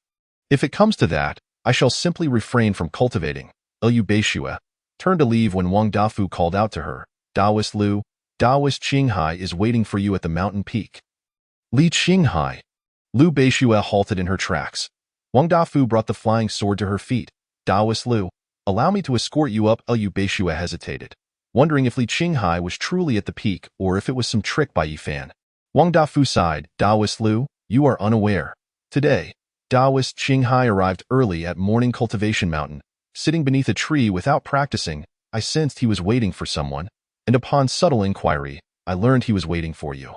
If it comes to that, I shall simply refrain from cultivating. Liu Beixue turned to leave when Wang Dafu called out to her, Daoist Liu, Daoist Qinghai is waiting for you at the mountain peak. Li Qinghai. Liu Beixue halted in her tracks. Wang Dafu brought the flying sword to her feet. Daoist Liu, allow me to escort you up. Liu Beixue hesitated, wondering if Li Qinghai was truly at the peak or if it was some trick by Yifan. Wang Dafu sighed, Daoist Liu, you are unaware. Today, Daoist Qinghai arrived early at Morning Cultivation Mountain. Sitting beneath a tree without practicing, I sensed he was waiting for someone, and upon subtle inquiry, I learned he was waiting for you.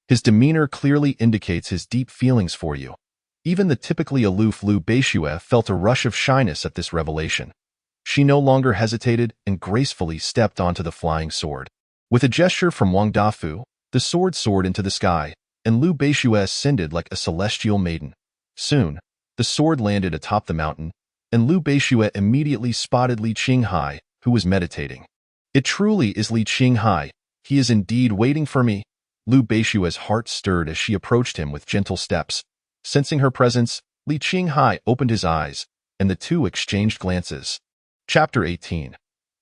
His demeanor clearly indicates his deep feelings for you. Even the typically aloof Liu Beixue felt a rush of shyness at this revelation. She no longer hesitated and gracefully stepped onto the flying sword. With a gesture from Wang Dafu, the sword soared into the sky, and Liu Beixue ascended like a celestial maiden. Soon, the sword landed atop the mountain, and Liu Beixue immediately spotted Li Qinghai, who was meditating. It truly is Li Qinghai. He is indeed waiting for me. Liu Beixue's heart stirred as she approached him with gentle steps. Sensing her presence, Li Qinghai opened his eyes, and the two exchanged glances. Chapter 18.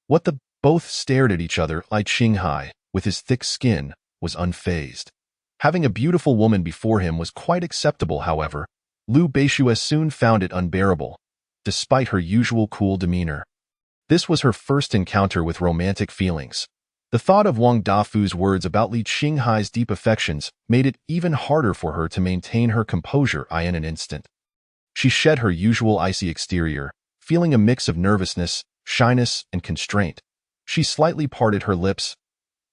What the both stared at each other. Li Qinghai, with his thick skin, was unfazed. Having a beautiful woman before him was quite acceptable, however. Liu Beixue soon found it unbearable, despite her usual cool demeanor. This was her first encounter with romantic feelings. The thought of Wang Dafu's words about Li Qinghai's deep affections made it even harder for her to maintain her composure in an instant. She shed her usual icy exterior, feeling a mix of nervousness, shyness, and constraint. She slightly parted her lips.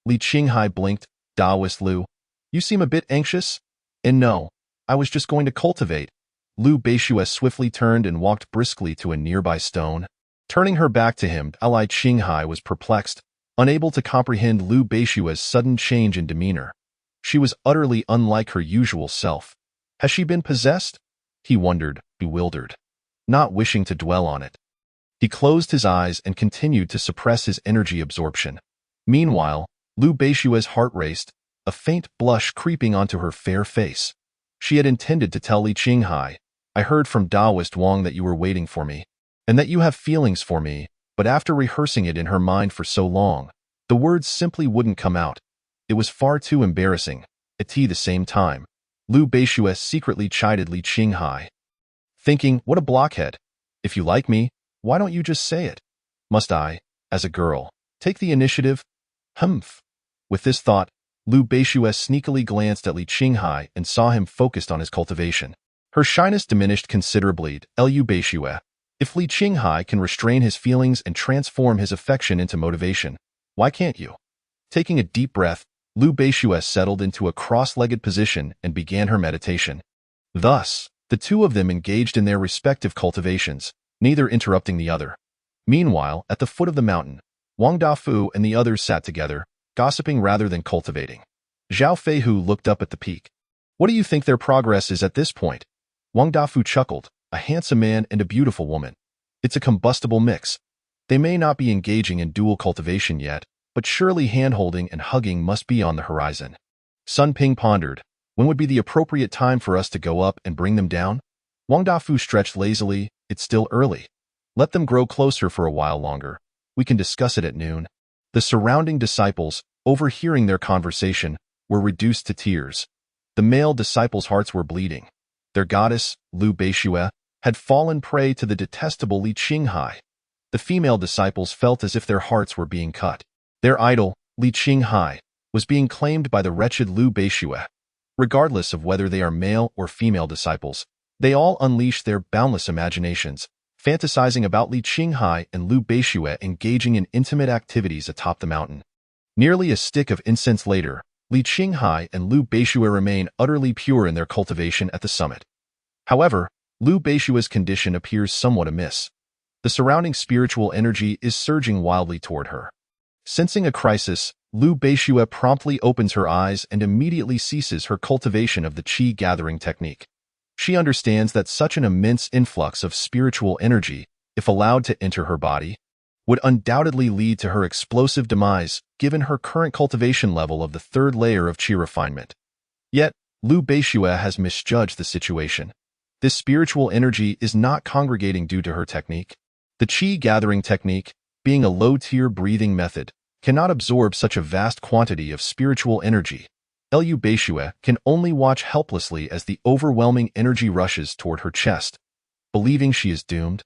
Li Qinghai blinked. Daoist Liu, you seem a bit anxious? And no, I was just going to cultivate. Liu Beixue swiftly turned and walked briskly to a nearby stone. Turning her back to him, Li Qinghai was perplexed, unable to comprehend Liu Beixue's sudden change in demeanor. She was utterly unlike her usual self. Has she been possessed? He wondered, bewildered, not wishing to dwell on it. He closed his eyes and continued to suppress his energy absorption. Meanwhile, Lu Beishue's heart raced, a faint blush creeping onto her fair face. She had intended to tell Li Qinghai, "I heard from Taoist Wang that you were waiting for me, and that you have feelings for me," but after rehearsing it in her mind for so long, the words simply wouldn't come out. It was far too embarrassing. At the same time, Lu Beishue secretly chided Li Qinghai, thinking, "What a blockhead. If you like me, why don't you just say it? Must I, as a girl, take the initiative? Humph." With this thought, Lu Beishue sneakily glanced at Li Qinghai and saw him focused on his cultivation. Her shyness diminished considerably. Lu Beishue, if Li Qinghai can restrain his feelings and transform his affection into motivation, why can't you? Taking a deep breath, Lu Beishue settled into a cross-legged position and began her meditation. Thus, the two of them engaged in their respective cultivations, neither interrupting the other. Meanwhile, at the foot of the mountain, Wang Dafu and the others sat together, gossiping rather than cultivating. Zhao Feihu looked up at the peak. "What do you think their progress is at this point?" Wang Dafu chuckled, "A handsome man and a beautiful woman. It's a combustible mix. They may not be engaging in dual cultivation yet, but surely hand-holding and hugging must be on the horizon." Sun Ping pondered, "When would be the appropriate time for us to go up and bring them down?" Wang Dafu stretched lazily, "It's still early. Let them grow closer for a while longer. We can discuss it at noon." The surrounding disciples, overhearing their conversation, were reduced to tears. The male disciples' hearts were bleeding. Their goddess, Lu Beishue, had fallen prey to the detestable Li Qinghai. The female disciples felt as if their hearts were being cut. Their idol, Li Qinghai, was being claimed by the wretched Lu Beishue. Regardless of whether they are male or female disciples, they all unleash their boundless imaginations, fantasizing about Li Qinghai and Lu Beishue engaging in intimate activities atop the mountain. Nearly a stick of incense later, Li Qinghai and Lu Beishue remain utterly pure in their cultivation at the summit. However, Lu Beishue's condition appears somewhat amiss. The surrounding spiritual energy is surging wildly toward her. Sensing a crisis, Lu Beishue promptly opens her eyes and immediately ceases her cultivation of the qi gathering technique. She understands that such an immense influx of spiritual energy, if allowed to enter her body, would undoubtedly lead to her explosive demise, given her current cultivation level of the third layer of qi refinement. Yet, Lu Beishue has misjudged the situation. This spiritual energy is not congregating due to her technique. The qi gathering technique, being a low-tier breathing method, cannot absorb such a vast quantity of spiritual energy. Lu Beishue can only watch helplessly as the overwhelming energy rushes toward her chest. Believing she is doomed,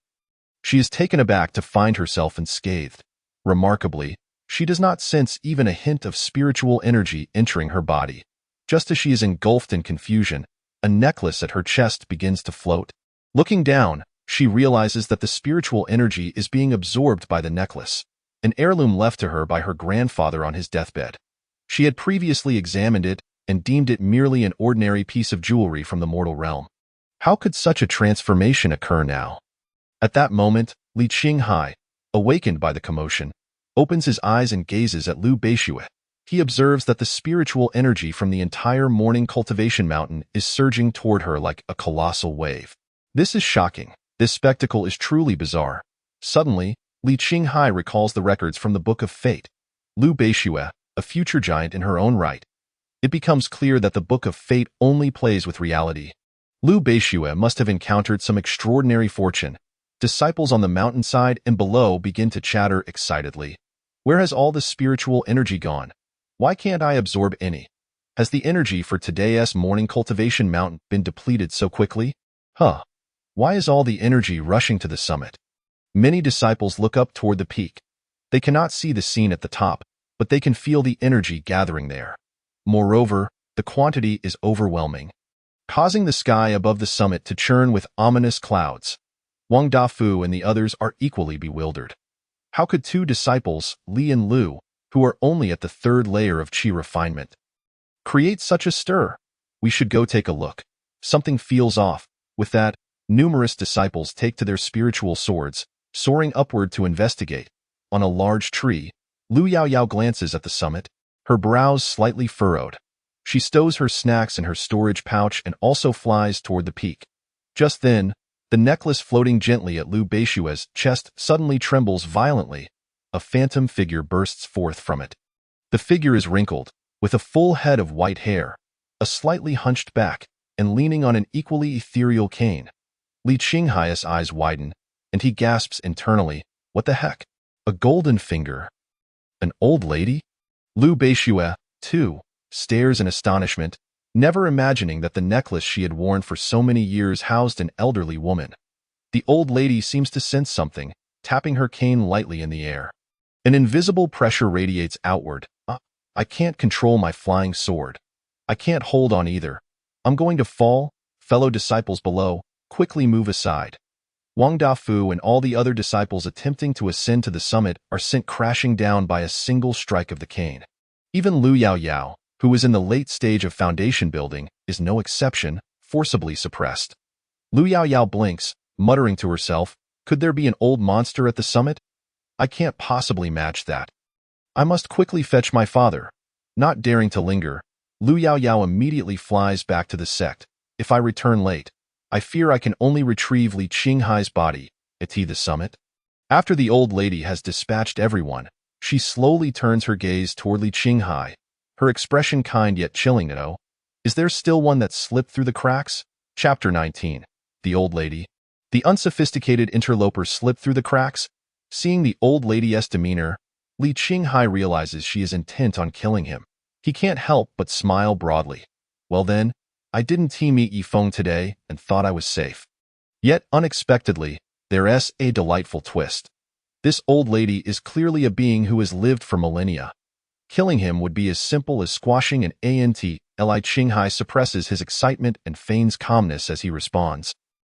she is taken aback to find herself unscathed. Remarkably, she does not sense even a hint of spiritual energy entering her body. Just as she is engulfed in confusion, a necklace at her chest begins to float. Looking down, she realizes that the spiritual energy is being absorbed by the necklace, an heirloom left to her by her grandfather on his deathbed. She had previously examined it and deemed it merely an ordinary piece of jewelry from the mortal realm. How could such a transformation occur now? At that moment, Li Qinghai, awakened by the commotion, opens his eyes and gazes at Lu Beishue. He observes that the spiritual energy from the entire morning cultivation mountain is surging toward her like a colossal wave. This is shocking. This spectacle is truly bizarre. Suddenly, Li Qinghai recalls the records from the Book of Fate. Lu Beishue, a future giant in her own right. It becomes clear that the Book of Fate only plays with reality. Lu Beishue must have encountered some extraordinary fortune. Disciples on the mountainside and below begin to chatter excitedly. Where has all the spiritual energy gone? Why can't I absorb any? Has the energy for today's morning cultivation mountain been depleted so quickly? Why is all the energy rushing to the summit? Many disciples look up toward the peak. They cannot see the scene at the top, but they can feel the energy gathering there. Moreover, the quantity is overwhelming, causing the sky above the summit to churn with ominous clouds. Wang Dafu and the others are equally bewildered. How could two disciples, Li and Lu, who are only at the third layer of qi refinement, create such a stir? We should go take a look. Something feels off. With that, numerous disciples take to their spiritual swords, soaring upward to investigate. On a large tree, Lu Yaoyao glances at the summit, her brows slightly furrowed. She stows her snacks in her storage pouch and also flies toward the peak. Just then, The necklace floating gently at Liu Beishue's chest suddenly trembles violently. A phantom figure bursts forth from it. The figure is wrinkled, with a full head of white hair, a slightly hunched back, and leaning on an equally ethereal cane. Li Qinghai's eyes widen, and he gasps internally, "What the heck? A golden finger? An old lady?" Liu Beishue, too, stares in astonishment, never imagining that the necklace she had worn for so many years housed an elderly woman. The old lady seems to sense something, tapping her cane lightly in the air. An invisible pressure radiates outward. I can't control my flying sword. I can't hold on either. I'm going to fall." Fellow disciples below quickly move aside. Wang Dafu and all the other disciples attempting to ascend to the summit are sent crashing down by a single strike of the cane. Even Lu Yaoyao, who is in the late stage of foundation building, is no exception, forcibly suppressed. Lu Yaoyao blinks, muttering to herself, "Could there be an old monster at the summit? I can't possibly match that. I must quickly fetch my father." Not daring to linger, Lu Yaoyao immediately flies back to the sect. "If I return late, I fear I can only retrieve Li Qinghai's body at the summit." After the old lady has dispatched everyone, she slowly turns her gaze toward Li Qinghai, her expression kind yet chilling. "Oh, is there still one that slipped through the cracks?" Chapter 19. The Old Lady. The unsophisticated interloper slipped through the cracks. Seeing the old lady's demeanor, Li Qinghai realizes she is intent on killing him. He can't help but smile broadly. "Well then, I didn't meet Yifeng today and thought I was safe." Yet, unexpectedly, there's a delightful twist. This old lady is clearly a being who has lived for millennia. Killing him would be as simple as squashing an ant. Li Qinghai suppresses his excitement and feigns calmness as he responds.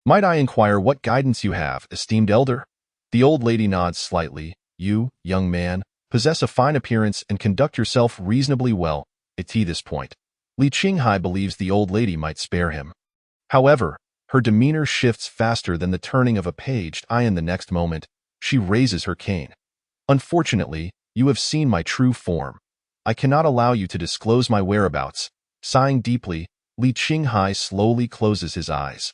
"Might I inquire what guidance you have, esteemed elder?" The old lady nods slightly. "You, young man, possess a fine appearance and conduct yourself reasonably well at this point." Li Qinghai believes the old lady might spare him. However, her demeanor shifts faster than the turning of a page. In the next moment, she raises her cane. "Unfortunately, you have seen my true form. I cannot allow you to disclose my whereabouts." Sighing deeply, Li Qinghai slowly closes his eyes.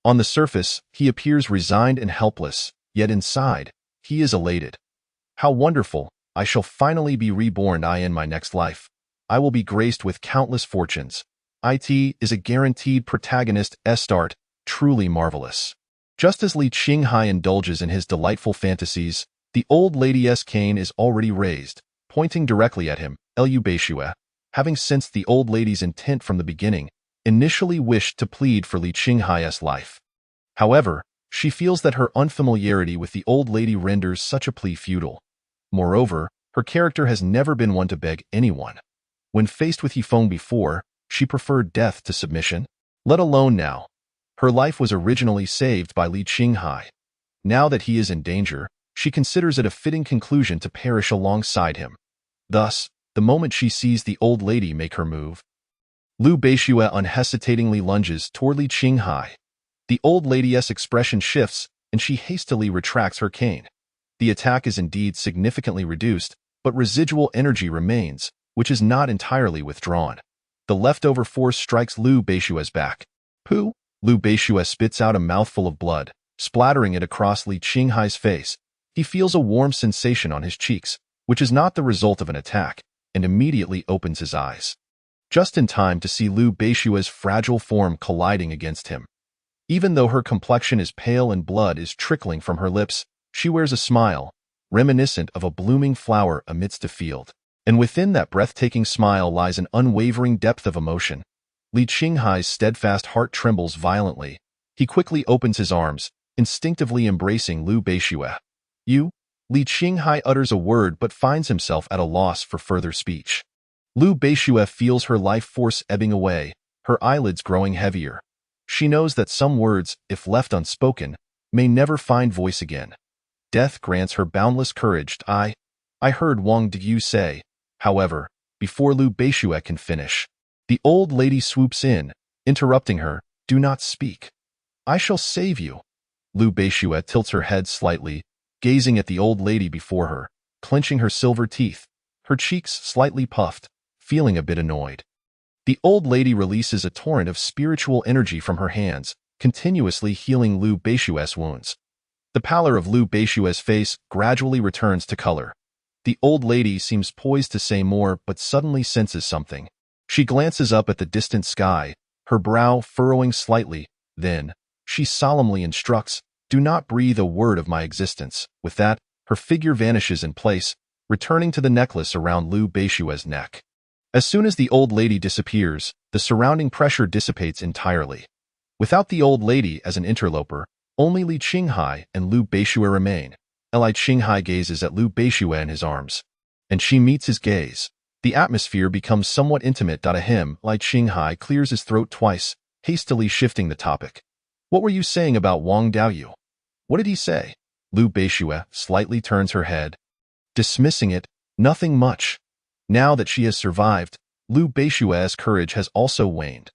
On the surface, he appears resigned and helpless, yet inside, he is elated. "How wonderful! I shall finally be reborn in my next life. I will be graced with countless fortunes. It is a guaranteed protagonist start, truly marvelous." Just as Li Qinghai indulges in his delightful fantasies, the old lady's cane is already raised, pointing directly at him. Liu Beishue, having sensed the old lady's intent from the beginning, initially wished to plead for Li Qinghai's life. However, she feels that her unfamiliarity with the old lady renders such a plea futile. Moreover, her character has never been one to beg anyone. When faced with Yifeng before, she preferred death to submission, let alone now. Her life was originally saved by Li Qinghai. Now that he is in danger, she considers it a fitting conclusion to perish alongside him. Thus, the moment she sees the old lady make her move, Liu Beishue unhesitatingly lunges toward Li Qinghai. The old lady's expression shifts, and she hastily retracts her cane. The attack is indeed significantly reduced, but residual energy remains, which is not entirely withdrawn. The leftover force strikes Liu Beishue's back. "Pooh!" Liu Beishue spits out a mouthful of blood, splattering it across Li Qinghai's face. He feels a warm sensation on his cheeks, which is not the result of an attack, and immediately opens his eyes. Just in time to see Liu Beishue's fragile form colliding against him. Even though her complexion is pale and blood is trickling from her lips, she wears a smile, reminiscent of a blooming flower amidst a field. And within that breathtaking smile lies an unwavering depth of emotion. Li Qinghai's steadfast heart trembles violently. He quickly opens his arms, instinctively embracing Liu Beishue. "You?" Li Qinghai utters a word but finds himself at a loss for further speech. Liu Beishue feels her life force ebbing away, her eyelids growing heavier. She knows that some words, if left unspoken, may never find voice again. Death grants her boundless courage. I heard Wang Yu say. However, before Liu Beishue can finish, the old lady swoops in, interrupting her. "Do not speak. I shall save you." Liu Beishue tilts her head slightly, gazing at the old lady before her, clenching her silver teeth, her cheeks slightly puffed, feeling a bit annoyed. The old lady releases a torrent of spiritual energy from her hands, continuously healing Liu Beishue's wounds. The pallor of Liu Beishue's face gradually returns to color. The old lady seems poised to say more but suddenly senses something. She glances up at the distant sky, her brow furrowing slightly. Then, she solemnly instructs, "Do not breathe a word of my existence." With that, her figure vanishes in place, returning to the necklace around Liu Beishue's neck. As soon as the old lady disappears, the surrounding pressure dissipates entirely. Without the old lady as an interloper, only Li Qinghai and Liu Beishue remain. Li Qinghai gazes at Liu Beishue in his arms, and she meets his gaze. The atmosphere becomes somewhat intimate. A him, Li Qinghai clears his throat twice, hastily shifting the topic. "What were you saying about Wang Daoyu?" "What did he say?" Liu Beishue slightly turns her head, dismissing it. "Nothing much." Now that she has survived, Liu Beishue's courage has also waned.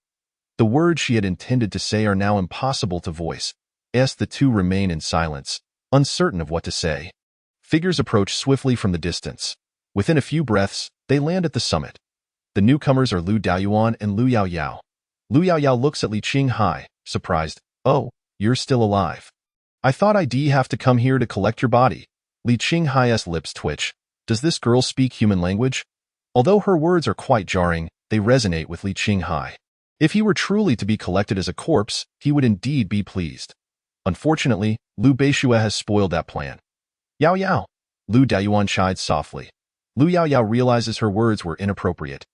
The words she had intended to say are now impossible to voice, as the two remain in silence, uncertain of what to say. Figures approach swiftly from the distance. Within a few breaths, they land at the summit. The newcomers are Lu Daoyuan and Lu Yaoyao. Lu Yaoyao looks at Li Qinghai, surprised. "Oh, you're still alive. I thought I'd have to come here to collect your body." Li Qinghai's lips twitch. Does this girl speak human language? Although her words are quite jarring, they resonate with Li Qinghai. If he were truly to be collected as a corpse, he would indeed be pleased. Unfortunately, Liu Beishue has spoiled that plan. "Yao Yao," Lu Daoyuan chides softly. Lu Yaoyao realizes her words were inappropriate.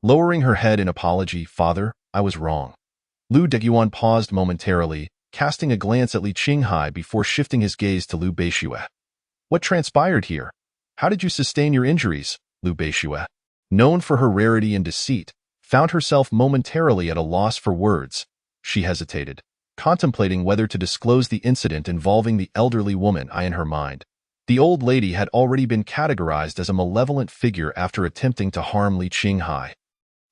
Lowering her head in apology, "Father, I was wrong." Lu Daoyuan paused momentarily, casting a glance at Li Qinghai before shifting his gaze to Liu Beishue. "What transpired here? How did you sustain your injuries?" Liu Beishue, known for her rarity and deceit, found herself momentarily at a loss for words. She hesitated, contemplating whether to disclose the incident involving the elderly woman in her mind. The old lady had already been categorized as a malevolent figure after attempting to harm Li Qinghai.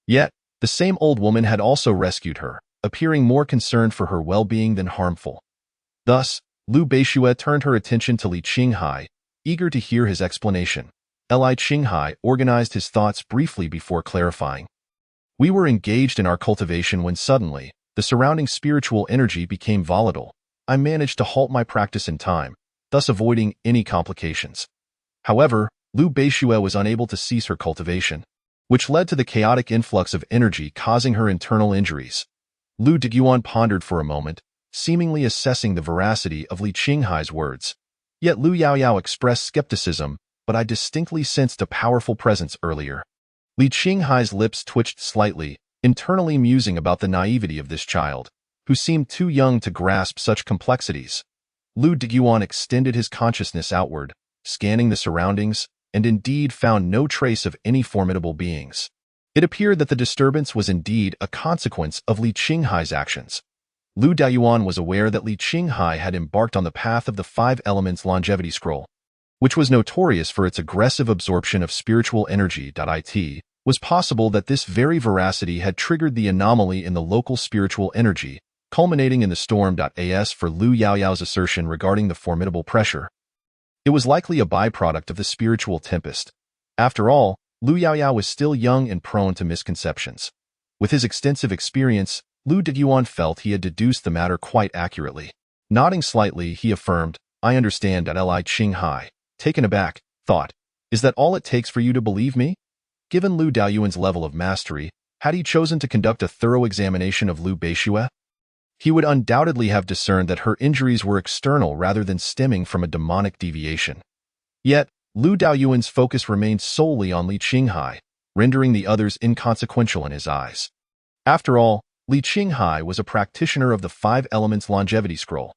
Yet, the same old woman had also rescued her, appearing more concerned for her well-being than harmful. Thus, Liu Beishue turned her attention to Li Qinghai, eager to hear his explanation. Li Qinghai organized his thoughts briefly before clarifying. "We were engaged in our cultivation when suddenly, the surrounding spiritual energy became volatile. I managed to halt my practice in time, thus avoiding any complications. However, Liu Beishue was unable to cease her cultivation, which led to the chaotic influx of energy causing her internal injuries." Lu Daoyuan pondered for a moment, seemingly assessing the veracity of Li Qinghai's words. Yet Lu Yaoyao expressed skepticism, "But I distinctly sensed a powerful presence earlier." Li Qinghai's lips twitched slightly, internally musing about the naivety of this child, who seemed too young to grasp such complexities. Lu Daoyuan extended his consciousness outward, scanning the surroundings, and indeed found no trace of any formidable beings. It appeared that the disturbance was indeed a consequence of Li Qinghai's actions. Lu Daoyuan was aware that Li Qinghai had embarked on the path of the 5 Elements Longevity Scroll, which was notorious for its aggressive absorption of spiritual energy. It was possible that this very veracity had triggered the anomaly in the local spiritual energy, culminating in the storm. As for Lu Yaoyao's assertion regarding the formidable pressure, it was likely a byproduct of the spiritual tempest. After all, Lu Yaoyao was still young and prone to misconceptions. With his extensive experience, Lu Daoyuan felt he had deduced the matter quite accurately. Nodding slightly, he affirmed, "I understand." Li Qinghai, taken aback, thought, "Is that all it takes for you to believe me?" Given Lu Daoyuan's level of mastery, had he chosen to conduct a thorough examination of Liu Beishue, he would undoubtedly have discerned that her injuries were external rather than stemming from a demonic deviation. Yet, Lu Daoyuan's focus remained solely on Li Qinghai, rendering the others inconsequential in his eyes. After all, Li Qinghai was a practitioner of the 5 Elements Longevity Scroll.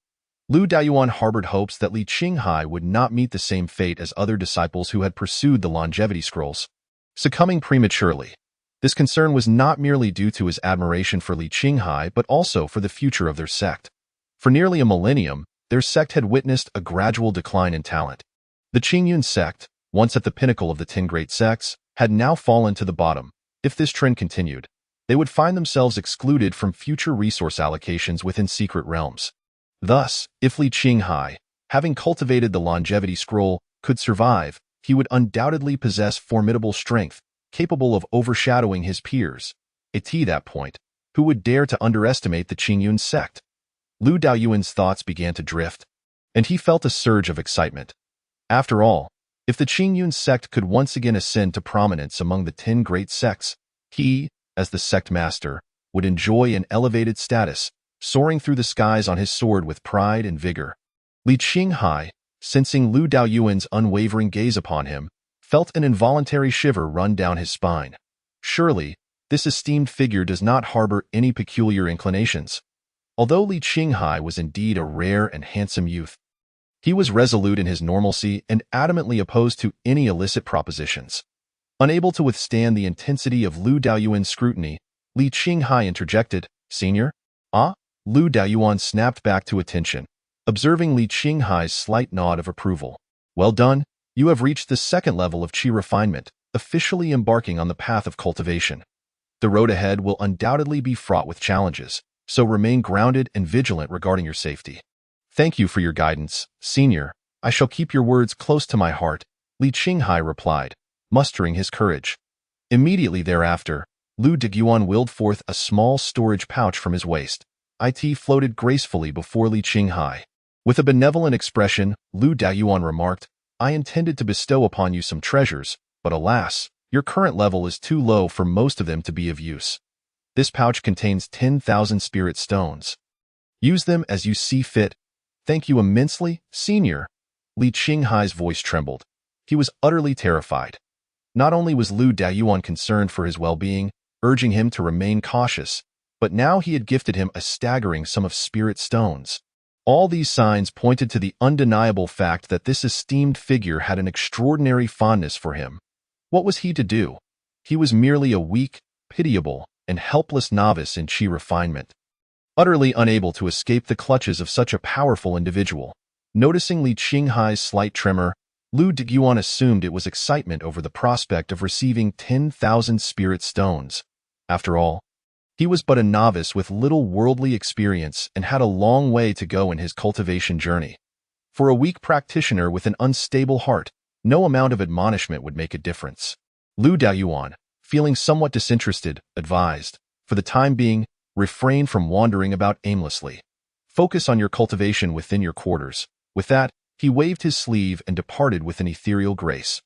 Lu Daoyuan harbored hopes that Li Qinghai would not meet the same fate as other disciples who had pursued the Longevity Scrolls, succumbing prematurely. This concern was not merely due to his admiration for Li Qinghai but also for the future of their sect. For nearly a millennium, their sect had witnessed a gradual decline in talent. The Qingyun sect, once at the pinnacle of the 10 great sects, had now fallen to the bottom. If this trend continued, they would find themselves excluded from future resource allocations within secret realms. Thus, if Li Qinghai, having cultivated the Longevity Scroll, could survive, he would undoubtedly possess formidable strength, capable of overshadowing his peers. At that point, who would dare to underestimate the Qingyun sect? Lu Daoyuan's thoughts began to drift, and he felt a surge of excitement. After all, if the Qingyun sect could once again ascend to prominence among the 10 great sects, he, as the sect master, would enjoy an elevated status, soaring through the skies on his sword with pride and vigor. Li Qinghai, sensing Lu Daoyuan's unwavering gaze upon him, felt an involuntary shiver run down his spine. Surely, this esteemed figure does not harbor any peculiar inclinations. Although Li Qinghai was indeed a rare and handsome youth, he was resolute in his normalcy and adamantly opposed to any illicit propositions. Unable to withstand the intensity of Lu Daoyuan's scrutiny, Li Qinghai interjected, "Senior?" "Ah?" Lu Daoyuan snapped back to attention, observing Li Qinghai's slight nod of approval. "Well done, you have reached the second level of qi refinement, officially embarking on the path of cultivation. The road ahead will undoubtedly be fraught with challenges, so remain grounded and vigilant regarding your safety." "Thank you for your guidance, Senior. I shall keep your words close to my heart," Li Qinghai replied, mustering his courage. Immediately thereafter, Lu Daoyuan willed forth a small storage pouch from his waist. It floated gracefully before Li Qinghai. With a benevolent expression, Lu Daoyuan remarked, "I intended to bestow upon you some treasures, but alas, your current level is too low for most of them to be of use. This pouch contains 10,000 spirit stones. Use them as you see fit." "Thank you immensely, Senior." Li Qinghai's voice trembled. He was utterly terrified. Not only was Lu Daoyuan concerned for his well-being, urging him to remain cautious, but now he had gifted him a staggering sum of spirit stones. All these signs pointed to the undeniable fact that this esteemed figure had an extraordinary fondness for him. What was he to do? He was merely a weak, pitiable, and helpless novice in qi refinement, utterly unable to escape the clutches of such a powerful individual. Noticing Li Qinghai's slight tremor, Lu Daoyuan assumed it was excitement over the prospect of receiving 10,000 spirit stones. After all, he was but a novice with little worldly experience and had a long way to go in his cultivation journey. For a weak practitioner with an unstable heart, no amount of admonishment would make a difference. Lu Daoyuan, feeling somewhat disinterested, advised, for the time being, refrain from wandering about aimlessly. Focus on your cultivation within your quarters. With that, he waved his sleeve and departed with an ethereal grace.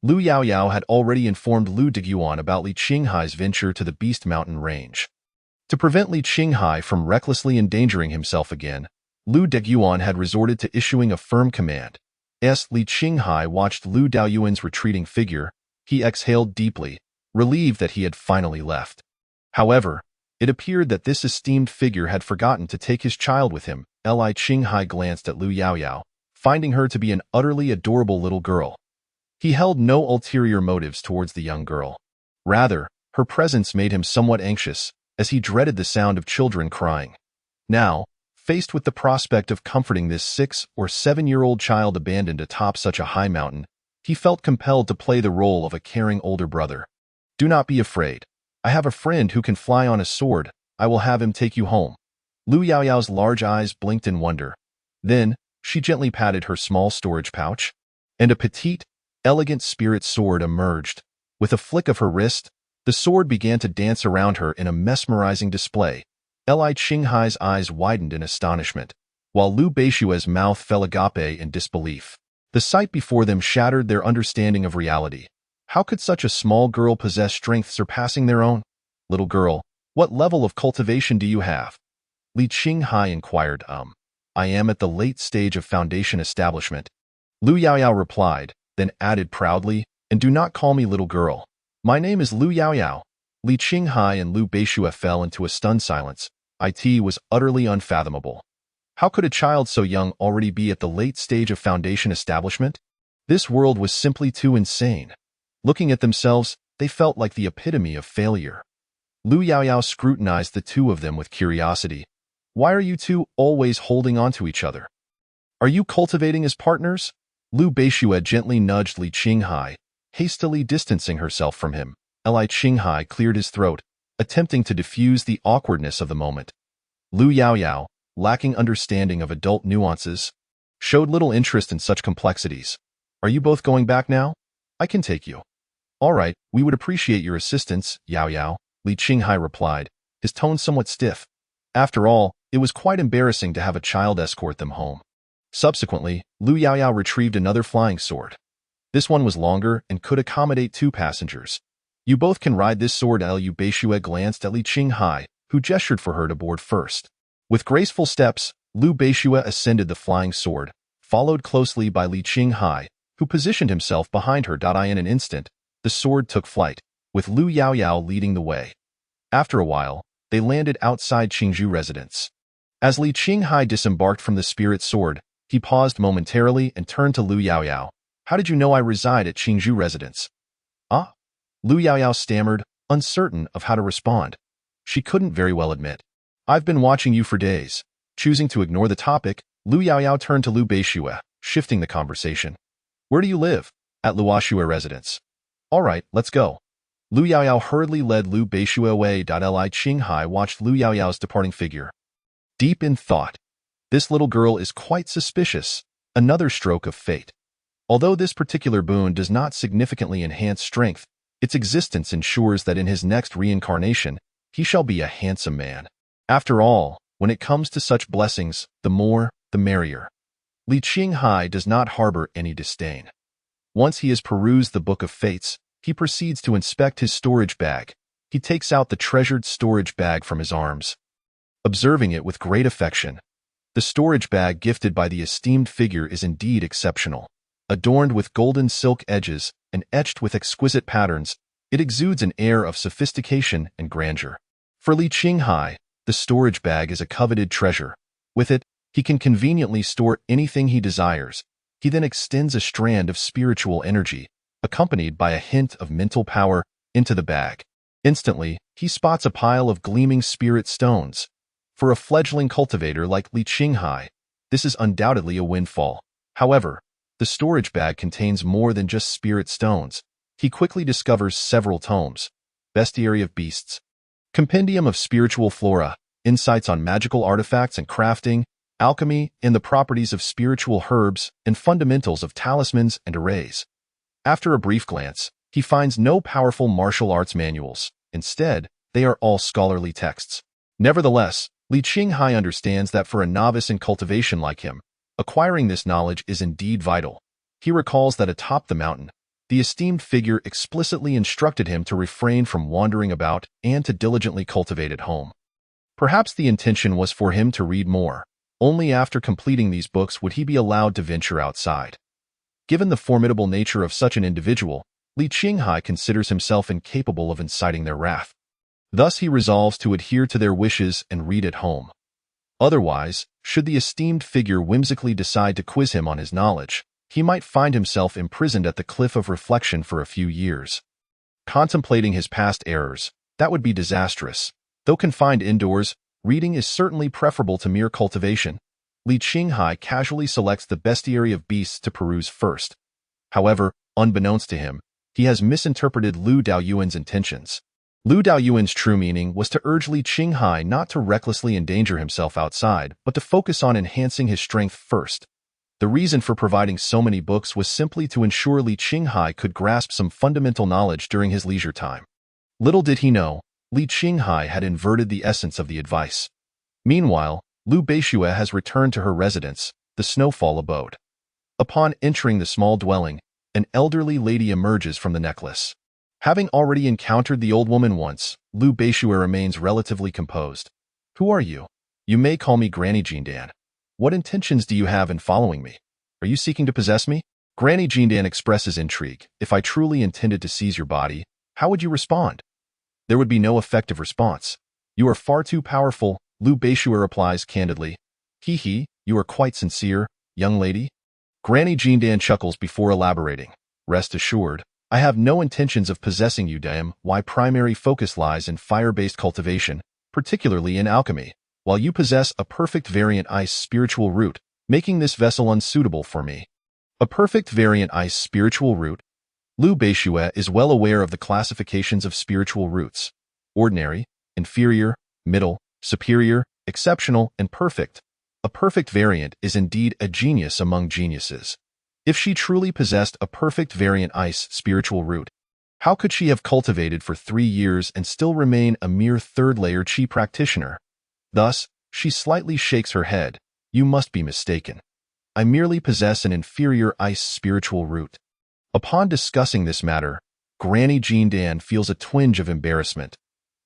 Lu Yaoyao had already informed Lu Daoyuan about Li Qinghai's venture to the Beast Mountain range. To prevent Li Qinghai from recklessly endangering himself again, Lu Daoyuan had resorted to issuing a firm command. As Li Qinghai watched Lu Daoyuan's retreating figure, he exhaled deeply, relieved that he had finally left. However, it appeared that this esteemed figure had forgotten to take his child with him. Li Qinghai glanced at Lu Yaoyao, finding her to be an utterly adorable little girl. He held no ulterior motives towards the young girl. Rather, her presence made him somewhat anxious, as he dreaded the sound of children crying. Now, faced with the prospect of comforting this 6- or 7-year-old child abandoned atop such a high mountain, he felt compelled to play the role of a caring older brother. "Do not be afraid. I have a friend who can fly on a sword. I will have him take you home." Lu Yaoyao's large eyes blinked in wonder. Then, she gently patted her small storage pouch, and a petite, elegant spirit sword emerged. With a flick of her wrist, the sword began to dance around her in a mesmerizing display. Li Qinghai's eyes widened in astonishment, while Lu Beishua's mouth fell agape in disbelief. The sight before them shattered their understanding of reality. How could such a small girl possess strength surpassing their own? "Little girl, what level of cultivation do you have?" Li Qinghai inquired. "I am at the late stage of foundation establishment." Lu Yaoyao replied, then added proudly, "And do not call me little girl. My name is Lu Yaoyao." Li Qinghai and Lu Beishua fell into a stunned silence. It was utterly unfathomable. How could a child so young already be at the late stage of foundation establishment? This world was simply too insane. Looking at themselves, they felt like the epitome of failure. Lu Yaoyao scrutinized the two of them with curiosity. "Why are you two always holding on to each other? Are you cultivating as partners?" Lu Beishua gently nudged Li Qinghai, hastily distancing herself from him. Li Qinghai cleared his throat, attempting to diffuse the awkwardness of the moment. Lu Yaoyao, lacking understanding of adult nuances, showed little interest in such complexities. "Are you both going back now? I can take you." "All right, we would appreciate your assistance, Yaoyao," Li Qinghai replied, his tone somewhat stiff. After all, It was quite embarrassing to have a child escort them home. Subsequently, Lu Yaoyao retrieved another flying sword. This one was longer and could accommodate 2 passengers. You both can ride this sword. Lu Beishue glanced at Li Qinghai, who gestured for her to board first. With graceful steps, Lu Beishue ascended the flying sword, followed closely by Li Qinghai, who positioned himself behind her. In an instant, the sword took flight, with Lu Yaoyao leading the way. After a while, they landed outside Qingzhou residence. As Li Qinghai disembarked from the spirit sword, he paused momentarily and turned to Lu Yaoyao. How did you know I reside at Qingzhou residence? Ah? Lu Yaoyao stammered, uncertain of how to respond. She couldn't very well admit. I've been watching you for days. Choosing to ignore the topic, Lu Yaoyao turned to Lu Beishue, shifting the conversation. Where do you live? At Luoshue residence. All right, let's go. Lu Yaoyao hurriedly led Lu Beishue away. Li Qinghai watched Lu Yaoyao's departing figure. Deep in thought, this little girl is quite suspicious, another stroke of fate. Although this particular boon does not significantly enhance strength, its existence ensures that in his next reincarnation, he shall be a handsome man. After all, when it comes to such blessings, the more, the merrier. Li Qinghai does not harbor any disdain. Once he has perused the Book of Fates, he proceeds to inspect his storage bag. He takes out the treasured storage bag from his arms, observing it with great affection. The storage bag gifted by the esteemed figure is indeed exceptional. Adorned with golden silk edges and etched with exquisite patterns, it exudes an air of sophistication and grandeur. For Li Qinghai, the storage bag is a coveted treasure. With it, he can conveniently store anything he desires. He then extends a strand of spiritual energy, accompanied by a hint of mental power, into the bag. Instantly, he spots a pile of gleaming spirit stones. For a fledgling cultivator like Li Qinghai, this is undoubtedly a windfall. However, the storage bag contains more than just spirit stones. He quickly discovers several tomes: Bestiary of Beasts, Compendium of Spiritual Flora, Insights on Magical Artifacts and Crafting, Alchemy and the Properties of Spiritual Herbs, and Fundamentals of Talismans and Arrays. After a brief glance, he finds no powerful martial arts manuals. Instead, they are all scholarly texts. Nevertheless, Li Qinghai understands that for a novice in cultivation like him, acquiring this knowledge is indeed vital. He recalls that atop the mountain, the esteemed figure explicitly instructed him to refrain from wandering about and to diligently cultivate at home. Perhaps the intention was for him to read more. Only after completing these books would he be allowed to venture outside. Given the formidable nature of such an individual, Li Qinghai considers himself incapable of inciting their wrath. Thus he resolves to adhere to their wishes and read at home. Otherwise, should the esteemed figure whimsically decide to quiz him on his knowledge, he might find himself imprisoned at the cliff of reflection for a few years. Contemplating his past errors, that would be disastrous. Though confined indoors, reading is certainly preferable to mere cultivation. Li Qinghai casually selects the Bestiary of Beasts to peruse first. However, unbeknownst to him, he has misinterpreted Lu Daoyuan's intentions. Lu Daoyuan's true meaning was to urge Li Qinghai not to recklessly endanger himself outside, but to focus on enhancing his strength first. The reason for providing so many books was simply to ensure Li Qinghai could grasp some fundamental knowledge during his leisure time. Little did he know, Li Qinghai had inverted the essence of the advice. Meanwhile, Lu Beishue has returned to her residence, the Snowfall abode. Upon entering the small dwelling, an elderly lady emerges from the necklace. Having already encountered the old woman once, Lu Beishue remains relatively composed. Who are you? You may call me Granny Jindan. What intentions do you have in following me? Are you seeking to possess me? Granny Jindan expresses intrigue. If I truly intended to seize your body, how would you respond? There would be no effective response. You are far too powerful, Lu Beishue replies candidly. Hee, you are quite sincere, young lady. Granny Jindan chuckles before elaborating. Rest assured, I have no intentions of possessing you, Dame. My primary focus lies in fire-based cultivation, particularly in alchemy, while you possess a perfect variant ice spiritual root, making this vessel unsuitable for me. A perfect variant ice spiritual root? Lu Beishue is well aware of the classifications of spiritual roots: ordinary, inferior, middle, superior, exceptional, and perfect. A perfect variant is indeed a genius among geniuses. If she truly possessed a perfect variant ice spiritual root, how could she have cultivated for 3 years and still remain a mere third-layer chi practitioner? Thus, She slightly shakes her head. You must be mistaken. I merely possess an inferior ice spiritual root. Upon discussing this matter, Granny Jindan feels a twinge of embarrassment.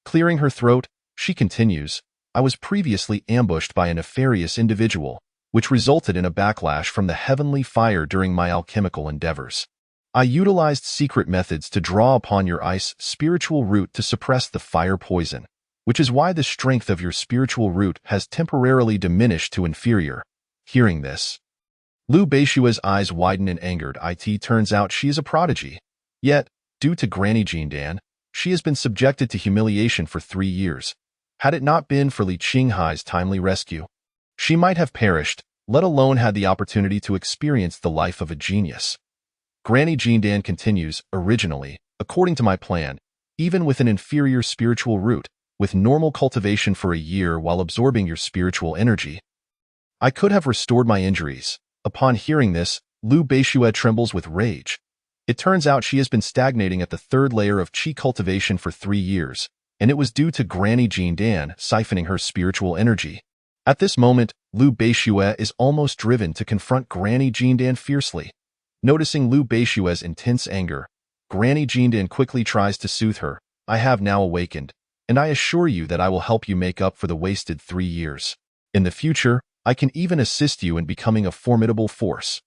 Clearing her throat, she continues, I was previously ambushed by a nefarious individual, which resulted in a backlash from the heavenly fire during my alchemical endeavors. I utilized secret methods to draw upon your ice spiritual root to suppress the fire poison, which is why the strength of your spiritual root has temporarily diminished to inferior. Hearing this, Lu Beishua's eyes widen in anger. It turns out she is a prodigy. Yet, due to Granny Jindan, she has been subjected to humiliation for 3 years. Had it not been for Li Qinghai's timely rescue, she might have perished, let alone had the opportunity to experience the life of a genius. Granny Jindan continues, originally, according to my plan, even with an inferior spiritual root, with normal cultivation for a year while absorbing your spiritual energy, I could have restored my injuries. Upon hearing this, Lu Beishue trembles with rage. It turns out she has been stagnating at the 3rd layer of qi cultivation for 3 years, and it was due to Granny Jindan siphoning her spiritual energy. At this moment, Lu Beishue is almost driven to confront Granny Jindan fiercely. Noticing Lu Beishue's intense anger, Granny Jindan quickly tries to soothe her. I have now awakened, and I assure you that I will help you make up for the wasted 3 years. In the future, I can even assist you in becoming a formidable force.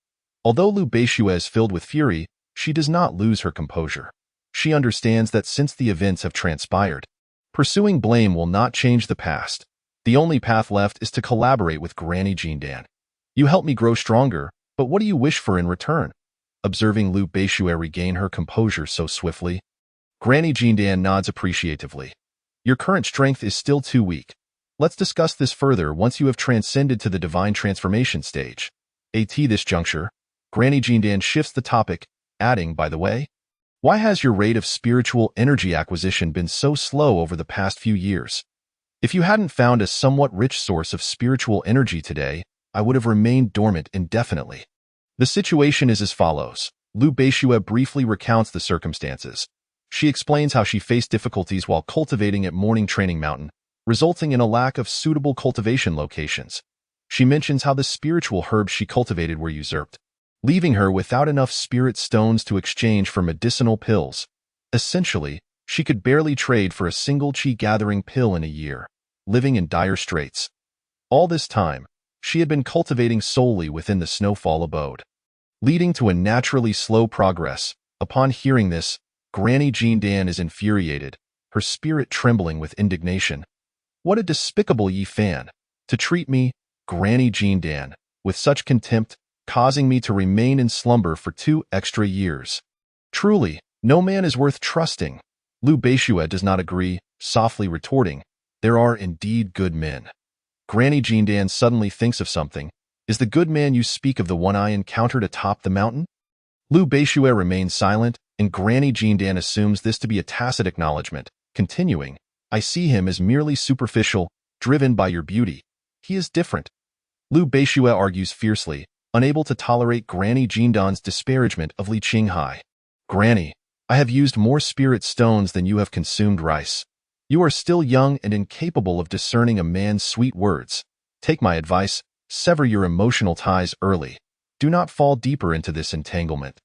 Although Lu Beishue is filled with fury, she does not lose her composure. She understands that since the events have transpired, pursuing blame will not change the past. The only path left is to collaborate with Granny Jindan. You help me grow stronger, but what do you wish for in return? Observing Lu Beishue regain her composure so swiftly, Granny Jindan nods appreciatively. Your current strength is still too weak. Let's discuss this further once you have transcended to the divine transformation stage. At this juncture, Granny Jindan shifts the topic, adding, by the way, why has your rate of spiritual energy acquisition been so slow over the past few years? If you hadn't found a somewhat rich source of spiritual energy today, I would have remained dormant indefinitely. The situation is as follows. Lu Beishue briefly recounts the circumstances. She explains how she faced difficulties while cultivating at Morning Training Mountain, resulting in a lack of suitable cultivation locations. She mentions how the spiritual herbs she cultivated were usurped, leaving her without enough spirit stones to exchange for medicinal pills. Essentially, she could barely trade for a single qi-gathering pill in a year, living in dire straits. All this time, she had been cultivating solely within the snowfall abode, leading to a naturally slow progress. Upon hearing this, Granny Jindan is infuriated, her spirit trembling with indignation. What a despicable Yi Fan, to treat me, Granny Jindan, with such contempt, causing me to remain in slumber for 2 extra years. Truly, no man is worth trusting. Lu Beishue does not agree, softly retorting, there are indeed good men. Granny Jindan suddenly thinks of something. Is the good man you speak of the one I encountered atop the mountain? Lu Beishue remains silent, and Granny Jindan assumes this to be a tacit acknowledgement, continuing, I see him as merely superficial, driven by your beauty. He is different. Lu Beishue argues fiercely, unable to tolerate Granny Jindan's disparagement of Li Qinghai. Granny, I have used more spirit stones than you have consumed rice. You are still young and incapable of discerning a man's sweet words. Take my advice, sever your emotional ties early. Do not fall deeper into this entanglement.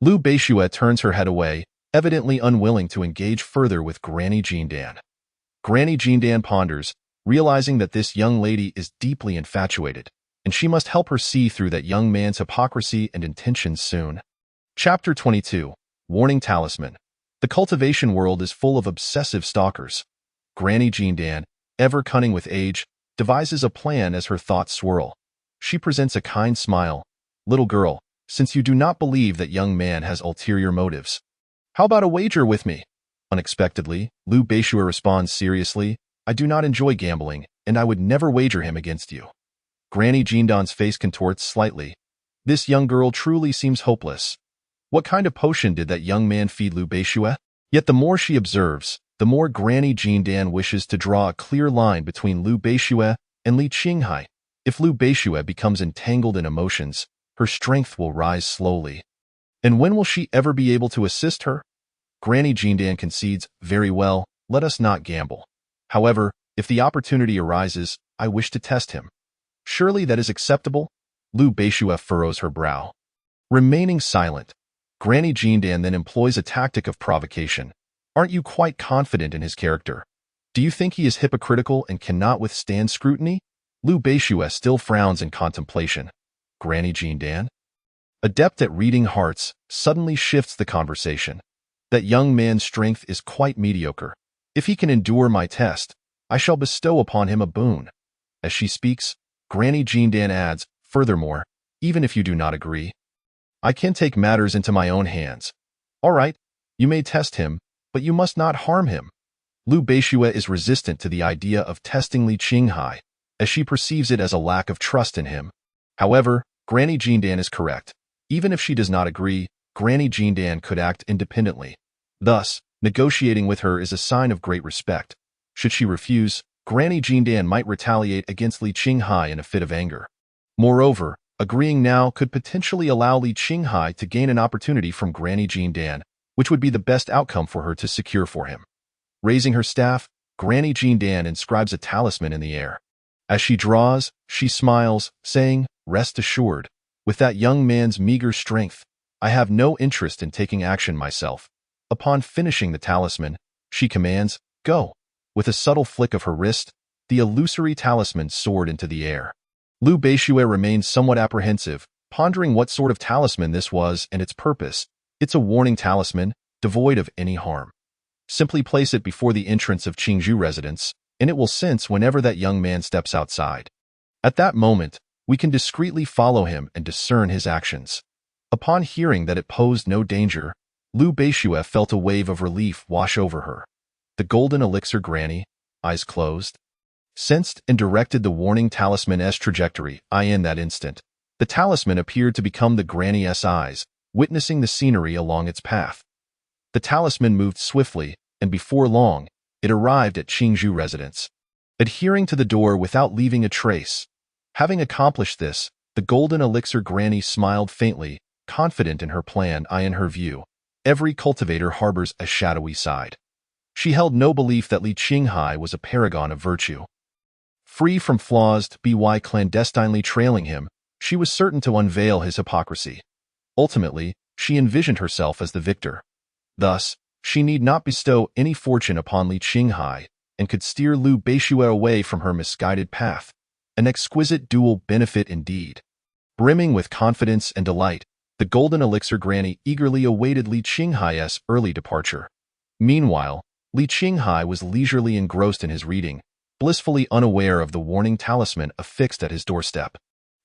Lu Beishue turns her head away, evidently unwilling to engage further with Granny Jindan. Granny Jindan ponders, realizing that this young lady is deeply infatuated, and she must help her see through that young man's hypocrisy and intentions soon. Chapter 22. Warning Talisman. The cultivation world is full of obsessive stalkers. Granny Jindan, ever cunning with age, devises a plan as her thoughts swirl. She presents a kind smile. Little girl, since you do not believe that young man has ulterior motives, how about a wager with me? Unexpectedly, Lu Beishue responds seriously, I do not enjoy gambling, and I would never wager him against you. Granny Jindan's face contorts slightly. This young girl truly seems hopeless. What kind of potion did that young man feed Lu Beishue? Yet the more she observes, the more Granny Jindan wishes to draw a clear line between Lu Beishue and Li Qinghai. If Lu Beishue becomes entangled in emotions, her strength will rise slowly. And when will she ever be able to assist her? Granny Jindan concedes, very well, let us not gamble. However, if the opportunity arises, I wish to test him. Surely that is acceptable? Lu Beishue furrows her brow. Remaining silent, Granny Jindan then employs a tactic of provocation. Aren't you quite confident in his character? Do you think he is hypocritical and cannot withstand scrutiny? Lu Beishue still frowns in contemplation. Granny Jindan, adept at reading hearts, suddenly shifts the conversation. That young man's strength is quite mediocre. If he can endure my test, I shall bestow upon him a boon. As she speaks, Granny Jindan adds, furthermore, even if you do not agree, I can take matters into my own hands. All right, you may test him, but you must not harm him. Lu Beishue is resistant to the idea of testing Li Qinghai, as she perceives it as a lack of trust in him. However, Granny Jindan is correct. Even if she does not agree, Granny Jindan could act independently. Thus, negotiating with her is a sign of great respect. Should she refuse, Granny Jindan might retaliate against Li Qinghai in a fit of anger. Moreover, agreeing now could potentially allow Li Qinghai to gain an opportunity from Granny Jindan, which would be the best outcome for her to secure for him. Raising her staff, Granny Jindan inscribes a talisman in the air. As she draws, she smiles, saying, "Rest assured, with that young man's meager strength, I have no interest in taking action myself." Upon finishing the talisman, she commands, "Go." With a subtle flick of her wrist, the illusory talisman soared into the air. Lu Beishue remained somewhat apprehensive, pondering what sort of talisman this was and its purpose. It's a warning talisman, devoid of any harm. Simply place it before the entrance of Qingzhou residence, and it will sense whenever that young man steps outside. At that moment, we can discreetly follow him and discern his actions. Upon hearing that it posed no danger, Lu Beishue felt a wave of relief wash over her. The golden elixir granny, eyes closed, sensed and directed the warning talisman's trajectory. In that instant, the talisman appeared to become the granny's eyes, witnessing the scenery along its path. The talisman moved swiftly, and before long, it arrived at Qingzhou residence, adhering to the door without leaving a trace. Having accomplished this, the golden elixir granny smiled faintly, confident in her plan. In her view, every cultivator harbors a shadowy side. She held no belief that Li Qinghai was a paragon of virtue. Free from flaws, by clandestinely trailing him, she was certain to unveil his hypocrisy. Ultimately, she envisioned herself as the victor. Thus, she need not bestow any fortune upon Li Qinghai, and could steer Lu Beishue away from her misguided path. An exquisite dual benefit indeed. Brimming with confidence and delight, the golden elixir granny eagerly awaited Li Qinghai's early departure. Meanwhile, Li Qinghai was leisurely engrossed in his reading, blissfully unaware of the warning talisman affixed at his doorstep.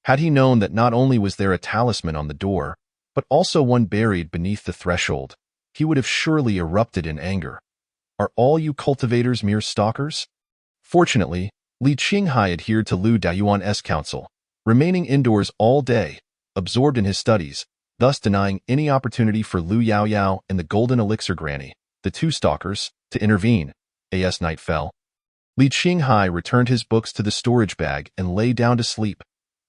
Had he known that not only was there a talisman on the door, but also one buried beneath the threshold, he would have surely erupted in anger. Are all you cultivators mere stalkers? Fortunately, Li Qinghai adhered to Lu Dayuan's counsel, remaining indoors all day, absorbed in his studies, thus denying any opportunity for Lu Yaoyao and the golden elixir granny, the two stalkers, to intervene. As night fell, Li Qinghai returned his books to the storage bag and lay down to sleep.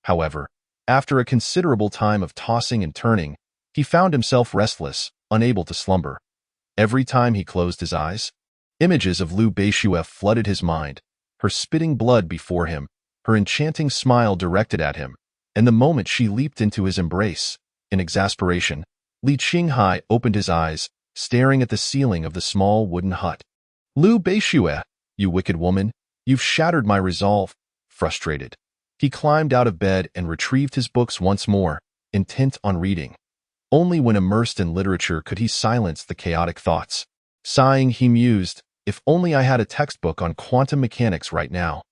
However, after a considerable time of tossing and turning, he found himself restless, unable to slumber. Every time he closed his eyes, images of Lu Beishue flooded his mind, her spitting blood before him, her enchanting smile directed at him, and the moment she leaped into his embrace. In exasperation, Li Qinghai opened his eyes, staring at the ceiling of the small wooden hut. Lu Beishue, you wicked woman, you've shattered my resolve. Frustrated, he climbed out of bed and retrieved his books once more, intent on reading. Only when immersed in literature could he silence the chaotic thoughts. Sighing, he mused, if only I had a textbook on quantum mechanics right now.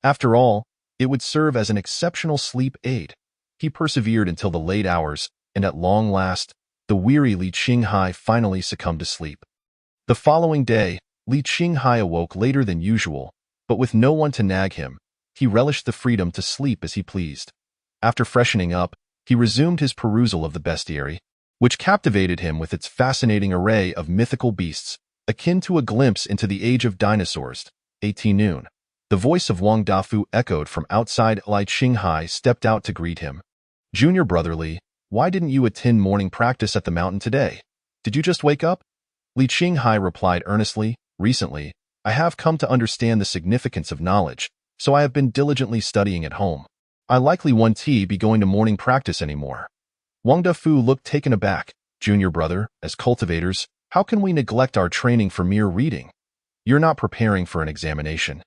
After all, it would serve as an exceptional sleep aid. He persevered until the late hours, and at long last, the weary Li Qinghai finally succumbed to sleep. The following day, Li Qinghai awoke later than usual, but with no one to nag him, he relished the freedom to sleep as he pleased. After freshening up, he resumed his perusal of the bestiary, which captivated him with its fascinating array of mythical beasts, akin to a glimpse into the age of dinosaurs. 18 noon. The voice of Wang Dafu echoed from outside. Li Qinghai stepped out to greet him. Junior brother Li, why didn't you attend morning practice at the mountain today? Did you just wake up? Li Qinghai replied earnestly, recently, I have come to understand the significance of knowledge, so I have been diligently studying at home. I likely won't be going to morning practice anymore. Wang Defu looked taken aback. Junior brother, as cultivators, how can we neglect our training for mere reading? You're not preparing for an examination.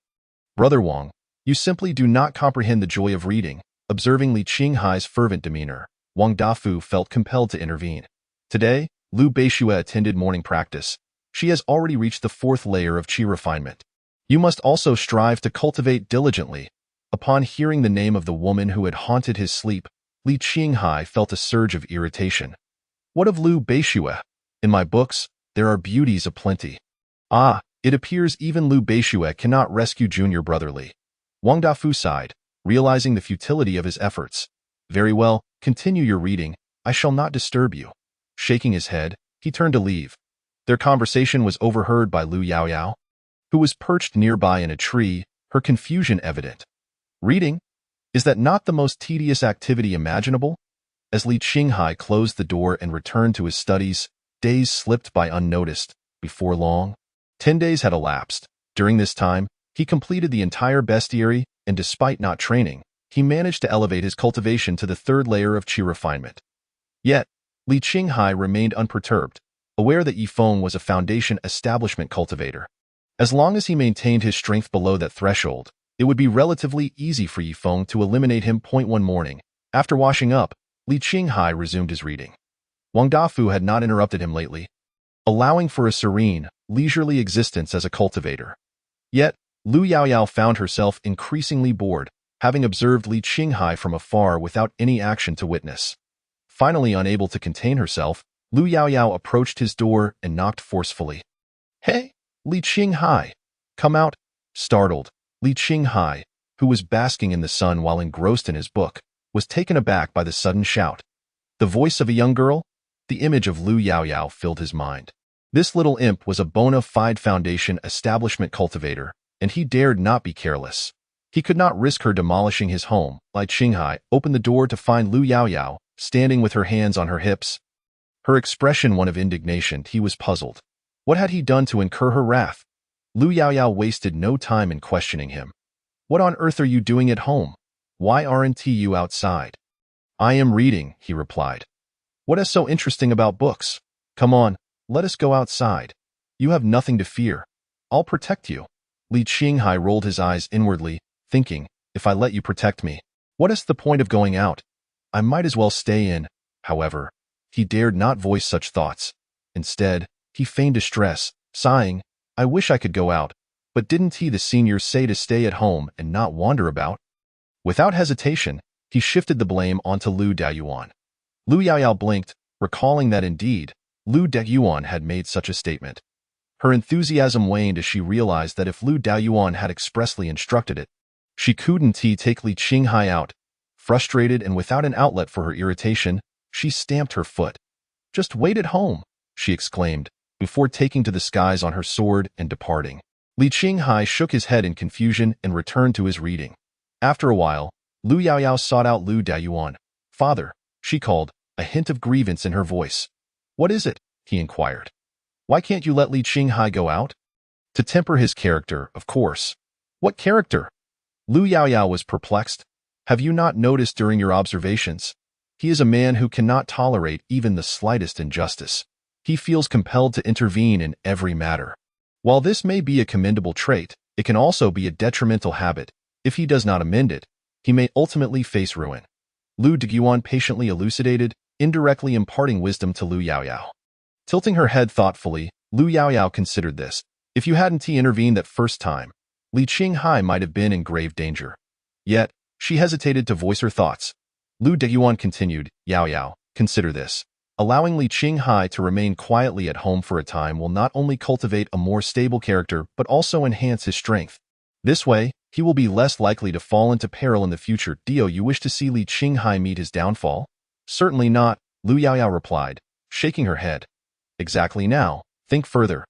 Brother Wang, you simply do not comprehend the joy of reading. Observing Li Qinghai's fervent demeanor, Wang Dafu felt compelled to intervene. Today, Lu Beishue attended morning practice. She has already reached the 4th layer of qi refinement. You must also strive to cultivate diligently. Upon hearing the name of the woman who had haunted his sleep, Li Qinghai felt a surge of irritation. What of Lu Beishue? In my books, there are beauties aplenty. Ah, it appears even Lu Beishue cannot rescue junior brother Li. Wang Dafu sighed, realizing the futility of his efforts. Very well, continue your reading. I shall not disturb you. Shaking his head, he turned to leave. Their conversation was overheard by Lu Yaoyao, who was perched nearby in a tree, her confusion evident. Reading? Is that not the most tedious activity imaginable? As Li Qinghai closed the door and returned to his studies, days slipped by unnoticed. Before long, 10 days had elapsed. During this time, he completed the entire bestiary, and despite not training, he managed to elevate his cultivation to the 3rd layer of qi refinement. Yet, Li Qinghai remained unperturbed, aware that Yifeng was a foundation establishment cultivator. As long as he maintained his strength below that threshold, it would be relatively easy for Yifeng to eliminate him. One morning, after washing up, Li Qinghai resumed his reading. Wang Dafu had not interrupted him lately, allowing for a serene, leisurely existence as a cultivator. Yet, Lu Yaoyao found herself increasingly bored, having observed Li Qinghai from afar without any action to witness. Finally unable to contain herself, Lu Yaoyao approached his door and knocked forcefully. Hey, Li Qinghai! Come out! Startled, Li Qinghai, who was basking in the sun while engrossed in his book, was taken aback by the sudden shout. The voice of a young girl? The image of Lu Yaoyao filled his mind. This little imp was a bona fide foundation establishment cultivator, and he dared not be careless. He could not risk her demolishing his home. Li Qinghai opened the door to find Lu Yaoyao, standing with her hands on her hips. Her expression one of indignation. He was puzzled. What had he done to incur her wrath? Lu Yaoyao wasted no time in questioning him. What on earth are you doing at home? Why aren't you outside? I am reading, he replied. What is so interesting about books? Come on, let us go outside. You have nothing to fear. I'll protect you. Li Qinghai rolled his eyes inwardly, thinking, if I let you protect me, what is the point of going out? I might as well stay in. However, he dared not voice such thoughts. Instead, he feigned distress, sighing, I wish I could go out, but didn't the senior say to stay at home and not wander about? Without hesitation, he shifted the blame onto Lu Dayuan. Lu Yaoyao blinked, recalling that indeed, Lu Dayuan had made such a statement. Her enthusiasm waned as she realized that if Lu Dayuan had expressly instructed it, she couldn't take Li Qinghai out. Frustrated and without an outlet for her irritation, she stamped her foot. Just wait at home, she exclaimed, before taking to the skies on her sword and departing. Li Qinghai shook his head in confusion and returned to his reading. After a while, Lu Yaoyao sought out Lu Dayuan. Father, she called, a hint of grievance in her voice. What is it? He inquired. Why can't you let Li Qinghai go out? To temper his character, of course. What character? Lu Yaoyao was perplexed. Have you not noticed during your observations? He is a man who cannot tolerate even the slightest injustice. He feels compelled to intervene in every matter. While this may be a commendable trait, it can also be a detrimental habit. If he does not amend it, he may ultimately face ruin. Lu Dayuan patiently elucidated, indirectly imparting wisdom to Lu Yaoyao. Tilting her head thoughtfully, Lu Yaoyao considered this. If you hadn't intervened that first time, Li Qinghai might have been in grave danger. Yet, she hesitated to voice her thoughts. Lu Dayuan continued, Yaoyao, consider this. Allowing Li Qinghai to remain quietly at home for a time will not only cultivate a more stable character but also enhance his strength. This way, he will be less likely to fall into peril in the future. Do you wish to see Li Qinghai meet his downfall? Certainly not, Lu Yaoyao replied, shaking her head. Exactly now, think further.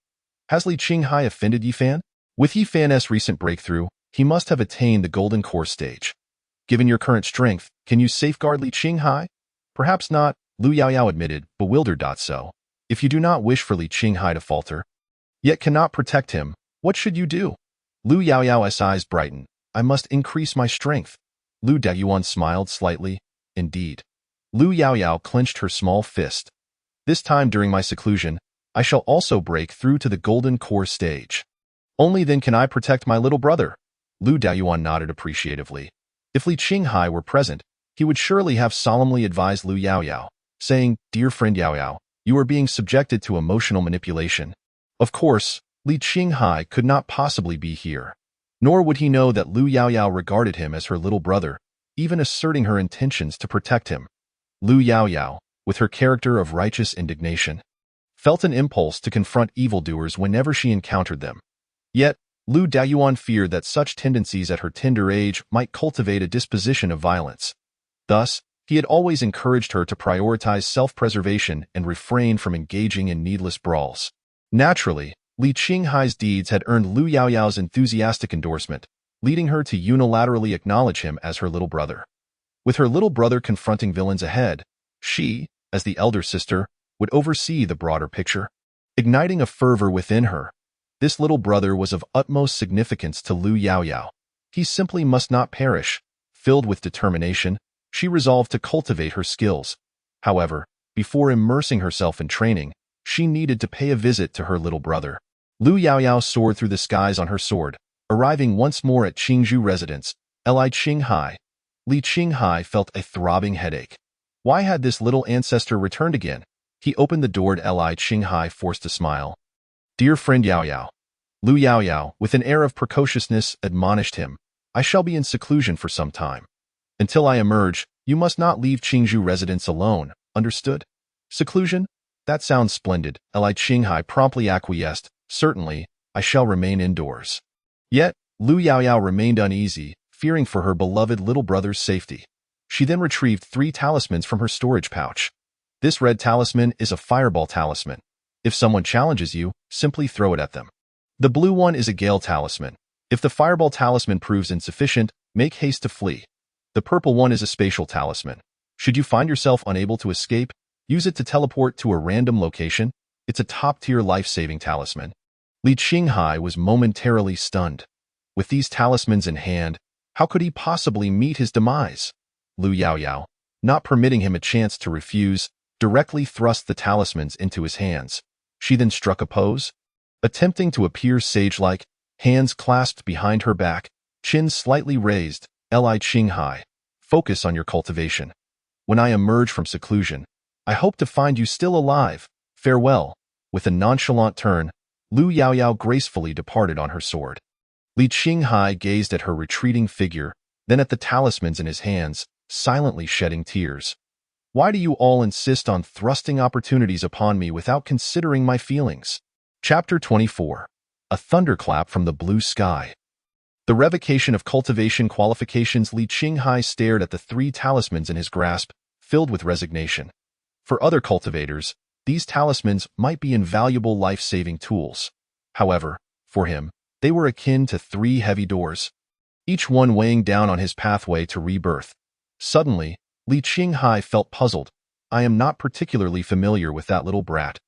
Has Li Qinghai offended Yifan? With Yifan's recent breakthrough, he must have attained the golden core stage. Given your current strength, can you safeguard Li Qinghai? Perhaps not, Lu Yaoyao admitted, bewildered. So, if you do not wish for Li Qinghai to falter, yet cannot protect him, what should you do? Lu Yaoyao's eyes brightened. I must increase my strength. Lu Dagyuan smiled slightly. Indeed. Lu Yaoyao clenched her small fist. This time during my seclusion, I shall also break through to the golden core stage. Only then can I protect my little brother. Lu Daoyuan nodded appreciatively. If Li Qinghai were present, he would surely have solemnly advised Lu Yaoyao, saying, "Dear friend Yaoyao, you are being subjected to emotional manipulation." Of course, Li Qinghai could not possibly be here. Nor would he know that Lu Yaoyao regarded him as her little brother, even asserting her intentions to protect him. Lu Yaoyao, with her character of righteous indignation, felt an impulse to confront evildoers whenever she encountered them. Yet, Lu Daoyuan feared that such tendencies at her tender age might cultivate a disposition of violence. Thus, he had always encouraged her to prioritize self-preservation and refrain from engaging in needless brawls. Naturally, Li Qinghai's deeds had earned Lu Yaoyao's enthusiastic endorsement, leading her to unilaterally acknowledge him as her little brother. With her little brother confronting villains ahead, she, as the elder sister, would oversee the broader picture. Igniting a fervor within her, this little brother was of utmost significance to Lu Yaoyao. He simply must not perish. Filled with determination, she resolved to cultivate her skills. However, before immersing herself in training, she needed to pay a visit to her little brother. Lu Yaoyao soared through the skies on her sword, arriving once more at Qingzhou residence, Li Qinghai. Li Qinghai felt a throbbing headache. Why had this little ancestor returned again? He opened the door and Li Qinghai forced a smile. "Dear friend Yaoyao." Lu Yaoyao, with an air of precociousness, admonished him. "I shall be in seclusion for some time. Until I emerge, you must not leave Qingzhou residence alone, understood?" "Seclusion? That sounds splendid," Li Qinghai promptly acquiesced. "Certainly, I shall remain indoors." Yet, Lu Yaoyao remained uneasy, fearing for her beloved little brother's safety. She then retrieved 3 talismans from her storage pouch. This red talisman is a fireball talisman. If someone challenges you, simply throw it at them. The blue one is a gale talisman. If the fireball talisman proves insufficient, make haste to flee. The purple one is a spatial talisman. Should you find yourself unable to escape, use it to teleport to a random location. It's a top-tier life-saving talisman. Li Qinghai was momentarily stunned. With these talismans in hand, how could he possibly meet his demise? Lu Yaoyao, not permitting him a chance to refuse, directly thrust the talismans into his hands. She then struck a pose. Attempting to appear sage-like, hands clasped behind her back, chin slightly raised, Li Qinghai, focus on your cultivation. When I emerge from seclusion, I hope to find you still alive. Farewell. With a nonchalant turn, Lu Yaoyao gracefully departed on her sword. Li Qinghai gazed at her retreating figure, then at the talismans in his hands, silently shedding tears. Why do you all insist on thrusting opportunities upon me without considering my feelings? Chapter 24. A thunderclap from the blue sky. The revocation of cultivation qualifications. Li Qinghai stared at the 3 talismans in his grasp, filled with resignation. For other cultivators, these talismans might be invaluable life-saving tools. However, for him, they were akin to 3 heavy doors, each one weighing down on his pathway to rebirth. Suddenly, Li Qinghai felt puzzled. I am not particularly familiar with that little brat.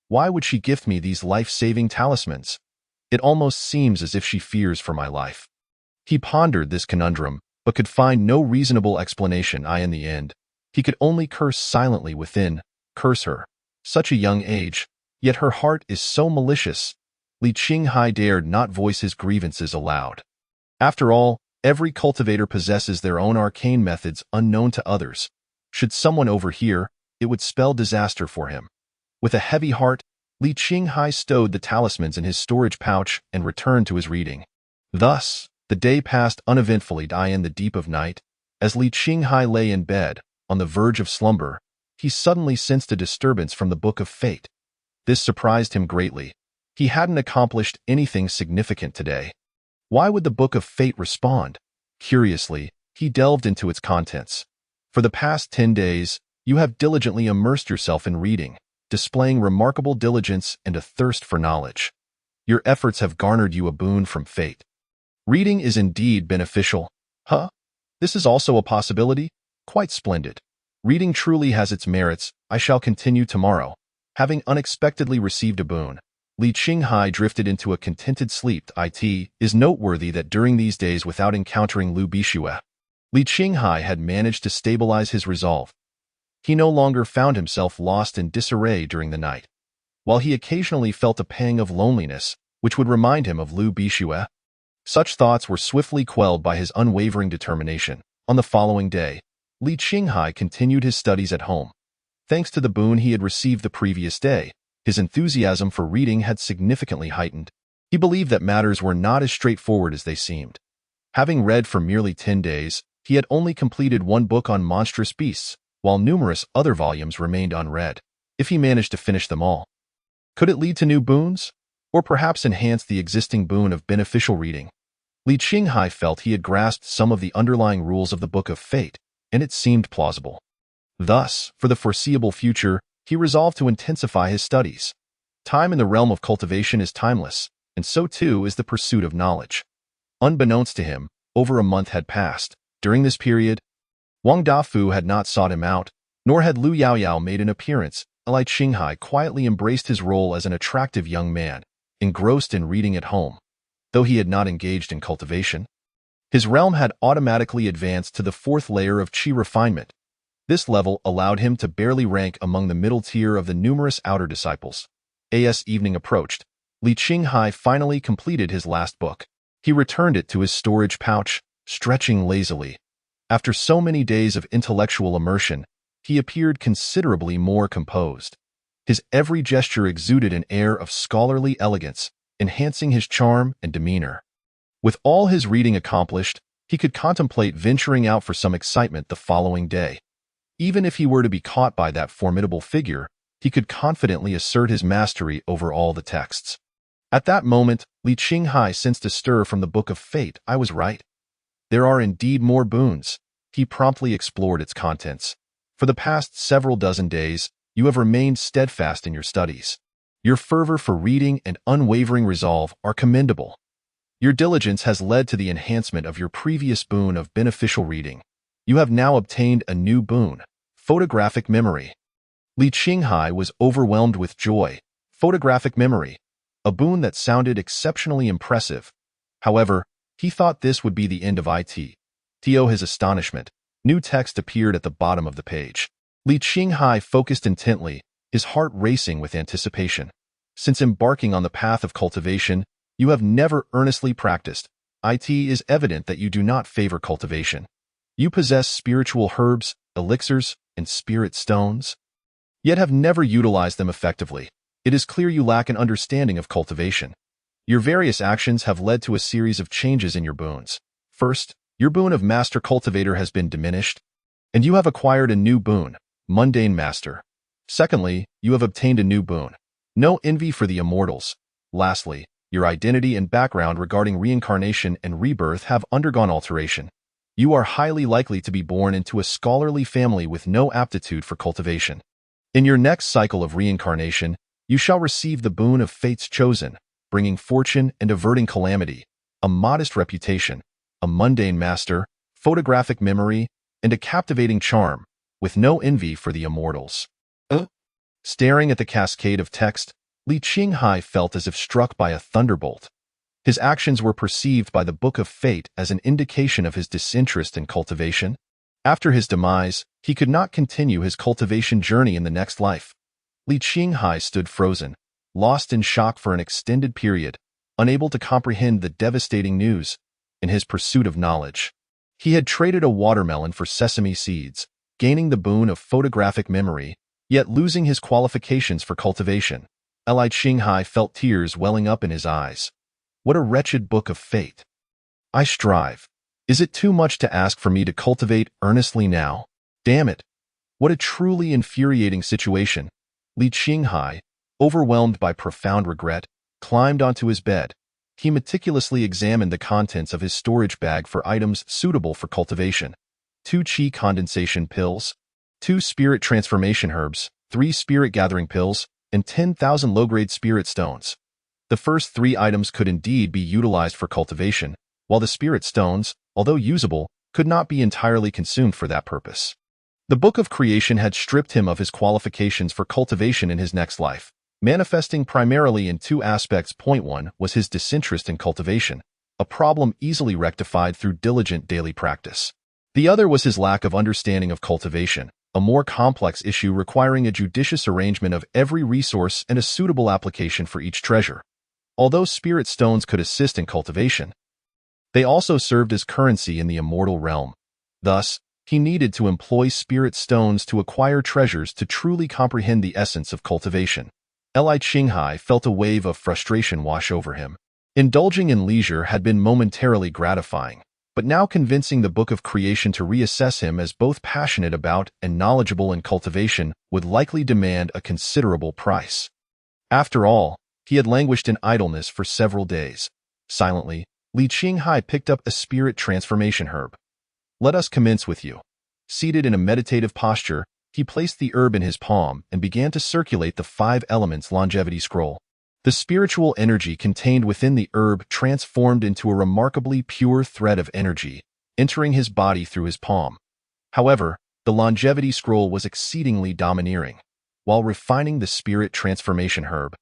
Why would she gift me these life-saving talismans? It almost seems as if she fears for my life. He pondered this conundrum, but could find no reasonable explanation. In the end, he could only curse silently within. Curse her. Such a young age, yet her heart is so malicious. Li Qinghai dared not voice his grievances aloud. After all, every cultivator possesses their own arcane methods unknown to others. Should someone overhear, it would spell disaster for him. With a heavy heart, Li Qinghai stowed the talismans in his storage pouch and returned to his reading. Thus, the day passed uneventfully. In the deep of night, as Li Qinghai lay in bed, on the verge of slumber, he suddenly sensed a disturbance from the Book of Fate. This surprised him greatly. He hadn't accomplished anything significant today. Why would the Book of Fate respond? Curiously, he delved into its contents. For the past 10 days, you have diligently immersed yourself in reading, displaying remarkable diligence and a thirst for knowledge. Your efforts have garnered you a boon from fate. Reading is indeed beneficial. Huh? This is also a possibility? Quite splendid. Reading truly has its merits. I shall continue tomorrow. Having unexpectedly received a boon, Li Qinghai drifted into a contented sleep. It is noteworthy that during these days without encountering Lu Bishue, Li Qinghai had managed to stabilize his resolve. He no longer found himself lost in disarray during the night. While he occasionally felt a pang of loneliness, which would remind him of Lu Bishue, such thoughts were swiftly quelled by his unwavering determination. On the following day, Li Qinghai continued his studies at home. Thanks to the boon he had received the previous day, his enthusiasm for reading had significantly heightened. He believed that matters were not as straightforward as they seemed. Having read for merely 10 days, he had only completed one book on monstrous beasts, while numerous other volumes remained unread. If he managed to finish them all, could it lead to new boons? Or perhaps enhance the existing boon of beneficial reading? Li Qinghai felt he had grasped some of the underlying rules of the Book of Fate, and it seemed plausible. Thus, for the foreseeable future, he resolved to intensify his studies. Time in the realm of cultivation is timeless, and so too is the pursuit of knowledge. Unbeknownst to him, over a month had passed. During this period, Wang Dafu had not sought him out, nor had Lu Yaoyao made an appearance. Li Qinghai quietly embraced his role as an attractive young man, engrossed in reading at home. Though he had not engaged in cultivation, his realm had automatically advanced to the 4th layer of qi refinement. This level allowed him to barely rank among the middle tier of the numerous outer disciples. As evening approached, Li Qinghai finally completed his last book. He returned it to his storage pouch, stretching lazily. After so many days of intellectual immersion, he appeared considerably more composed. His every gesture exuded an air of scholarly elegance, enhancing his charm and demeanor. With all his reading accomplished, he could contemplate venturing out for some excitement the following day. Even if he were to be caught by that formidable figure, he could confidently assert his mastery over all the texts. At that moment, Li Qinghai sensed a stir from the Book of Fate. I was right. There are indeed more boons. He promptly explored its contents. For the past several dozen days, you have remained steadfast in your studies. Your fervor for reading and unwavering resolve are commendable. Your diligence has led to the enhancement of your previous boon of beneficial reading. You have now obtained a new boon, photographic memory. Li Qinghai was overwhelmed with joy. Photographic memory, a boon that sounded exceptionally impressive. However, he thought this would be the end of it. To his astonishment, new text appeared at the bottom of the page. Li Qinghai focused intently, his heart racing with anticipation. Since embarking on the path of cultivation, you have never earnestly practiced. It is evident that you do not favor cultivation. You possess spiritual herbs, elixirs, and spirit stones, yet have never utilized them effectively. It is clear you lack an understanding of cultivation. Your various actions have led to a series of changes in your boons. First, your boon of Master Cultivator has been diminished, and you have acquired a new boon, Mundane Master. Secondly, you have obtained a new boon, No Envy for the Immortals. Lastly, your identity and background regarding reincarnation and rebirth have undergone alteration. You are highly likely to be born into a scholarly family with no aptitude for cultivation. In your next cycle of reincarnation, you shall receive the boon of Fate's Chosen, bringing fortune and averting calamity, a modest reputation, a mundane master, photographic memory, and a captivating charm, with no envy for the immortals. Staring at the cascade of text, Li Qinghai felt as if struck by a thunderbolt. His actions were perceived by the Book of Fate as an indication of his disinterest in cultivation. After his demise, he could not continue his cultivation journey in the next life. Li Qinghai stood frozen, lost in shock for an extended period, unable to comprehend the devastating news. In his pursuit of knowledge, he had traded a watermelon for sesame seeds, gaining the boon of photographic memory, yet losing his qualifications for cultivation. Li Qinghai felt tears welling up in his eyes. What a wretched Book of Fate. I strive. Is it too much to ask for me to cultivate earnestly now? Damn it. What a truly infuriating situation. Li Qinghai, overwhelmed by profound regret, climbed onto his bed. He meticulously examined the contents of his storage bag for items suitable for cultivation. 2 qi condensation pills, 2 spirit transformation herbs, 3 spirit gathering pills, and 10,000 low-grade spirit stones. The first 3 items could indeed be utilized for cultivation, while the spirit stones, although usable, could not be entirely consumed for that purpose. The Book of Creation had stripped him of his qualifications for cultivation in his next life, manifesting primarily in two aspects. Point 1 was his disinterest in cultivation, a problem easily rectified through diligent daily practice. The other was his lack of understanding of cultivation, a more complex issue requiring a judicious arrangement of every resource and a suitable application for each treasure. Although spirit stones could assist in cultivation, they also served as currency in the immortal realm. Thus, he needed to employ spirit stones to acquire treasures to truly comprehend the essence of cultivation. Li Qinghai felt a wave of frustration wash over him. Indulging in leisure had been momentarily gratifying, but now convincing the Book of Creation to reassess him as both passionate about and knowledgeable in cultivation would likely demand a considerable price. After all, he had languished in idleness for several days. Silently, Li Qinghai picked up a spirit transformation herb. Let us commence with you. Seated in a meditative posture, he placed the herb in his palm and began to circulate the 5 elements longevity scroll. The spiritual energy contained within the herb transformed into a remarkably pure thread of energy, entering his body through his palm. However, the longevity scroll was exceedingly domineering. While refining the spirit transformation herb,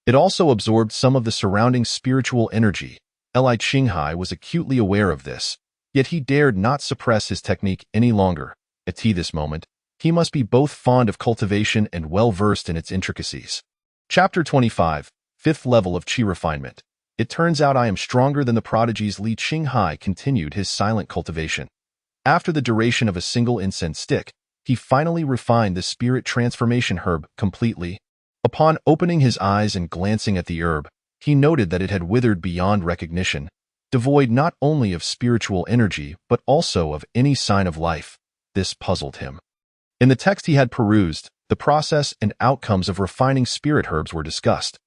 it also absorbed some of the surrounding spiritual energy. Li Qinghai was acutely aware of this, yet he dared not suppress his technique any longer. At this moment, he must be both fond of cultivation and well-versed in its intricacies. Chapter 25, 5th Level of Qi Refinement. It turns out I am stronger than the prodigies. Li Qinghai continued his silent cultivation. After the duration of a single incense stick, he finally refined the spirit transformation herb completely. Upon opening his eyes and glancing at the herb, he noted that it had withered beyond recognition, devoid not only of spiritual energy but also of any sign of life. This puzzled him. In the text he had perused, the process and outcomes of refining spirit herbs were discussed.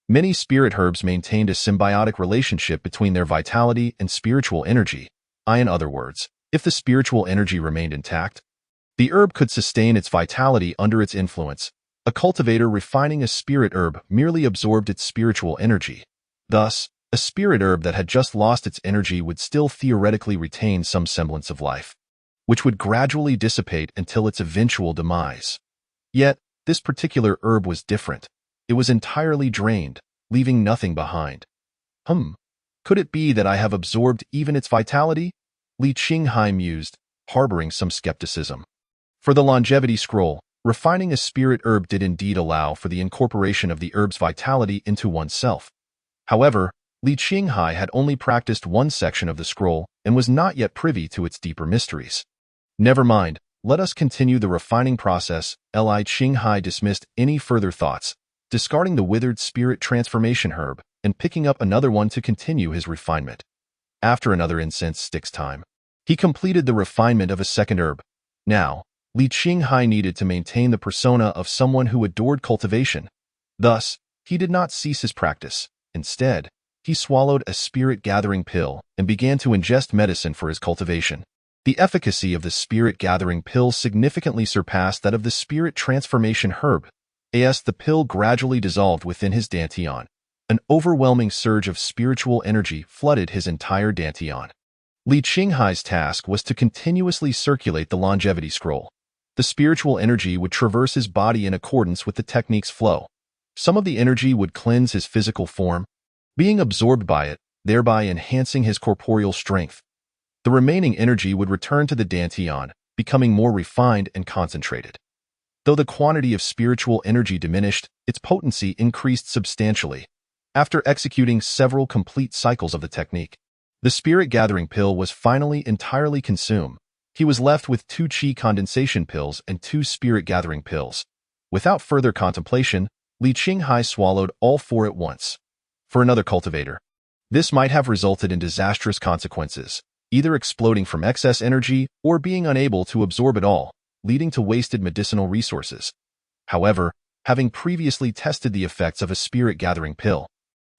Many spirit herbs maintained a symbiotic relationship between their vitality and spiritual energy. In other words, if the spiritual energy remained intact, the herb could sustain its vitality under its influence. A cultivator refining a spirit herb merely absorbed its spiritual energy. Thus, a spirit herb that had just lost its energy would still theoretically retain some semblance of life, which would gradually dissipate until its eventual demise. Yet, this particular herb was different. It was entirely drained, leaving nothing behind. Could it be that I have absorbed even its vitality? Li Qinghai mused, harboring some skepticism. For the longevity scroll, refining a spirit herb did indeed allow for the incorporation of the herb's vitality into oneself. However, Li Qinghai had only practiced one section of the scroll and was not yet privy to its deeper mysteries. Never mind, let us continue the refining process. Li Qinghai dismissed any further thoughts, discarding the withered spirit transformation herb and picking up another one to continue his refinement. After another incense stick's time, he completed the refinement of a second herb. Now, Li Qinghai needed to maintain the persona of someone who adored cultivation. Thus, he did not cease his practice. Instead, he swallowed a spirit-gathering pill and began to ingest medicine for his cultivation. The efficacy of the spirit-gathering pill significantly surpassed that of the spirit transformation herb. The pill gradually dissolved within his dantian. An overwhelming surge of spiritual energy flooded his entire dantian. Li Qinghai's task was to continuously circulate the longevity scroll. The spiritual energy would traverse his body in accordance with the technique's flow. Some of the energy would cleanse his physical form, being absorbed by it, thereby enhancing his corporeal strength. The remaining energy would return to the dantian, becoming more refined and concentrated. Though the quantity of spiritual energy diminished, its potency increased substantially. After executing several complete cycles of the technique, the spirit-gathering pill was finally entirely consumed. He was left with 2 qi condensation pills and 2 spirit-gathering pills. Without further contemplation, Li Qinghai swallowed all 4 at once. For another cultivator, this might have resulted in disastrous consequences, either exploding from excess energy or being unable to absorb it all, leading to wasted medicinal resources. However, having previously tested the effects of a spirit-gathering pill,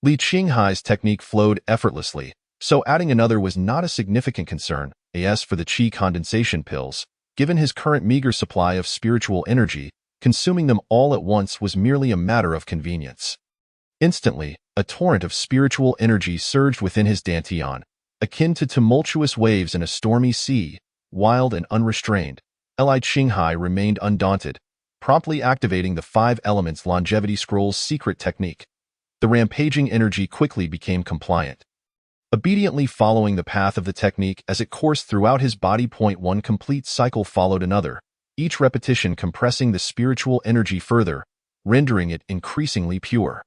Li Qinghai's technique flowed effortlessly, so adding another was not a significant concern. As for the qi condensation pills, given his current meager supply of spiritual energy, consuming them all at once was merely a matter of convenience. Instantly, a torrent of spiritual energy surged within his dantian, akin to tumultuous waves in a stormy sea, wild and unrestrained. Li Qinghai remained undaunted, promptly activating the 5 Elements Longevity Scroll's secret technique. The rampaging energy quickly became compliant, obediently following the path of the technique as it coursed throughout his body. One complete cycle followed another, each repetition compressing the spiritual energy further, rendering it increasingly pure.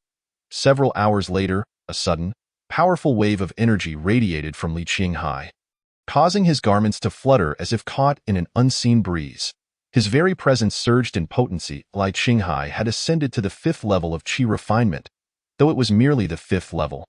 Several hours later, a sudden, powerful wave of energy radiated from Li Qinghai, causing his garments to flutter as if caught in an unseen breeze. His very presence surged in potency. Li Qinghai had ascended to the 5th level of qi refinement, though it was merely the 5th level.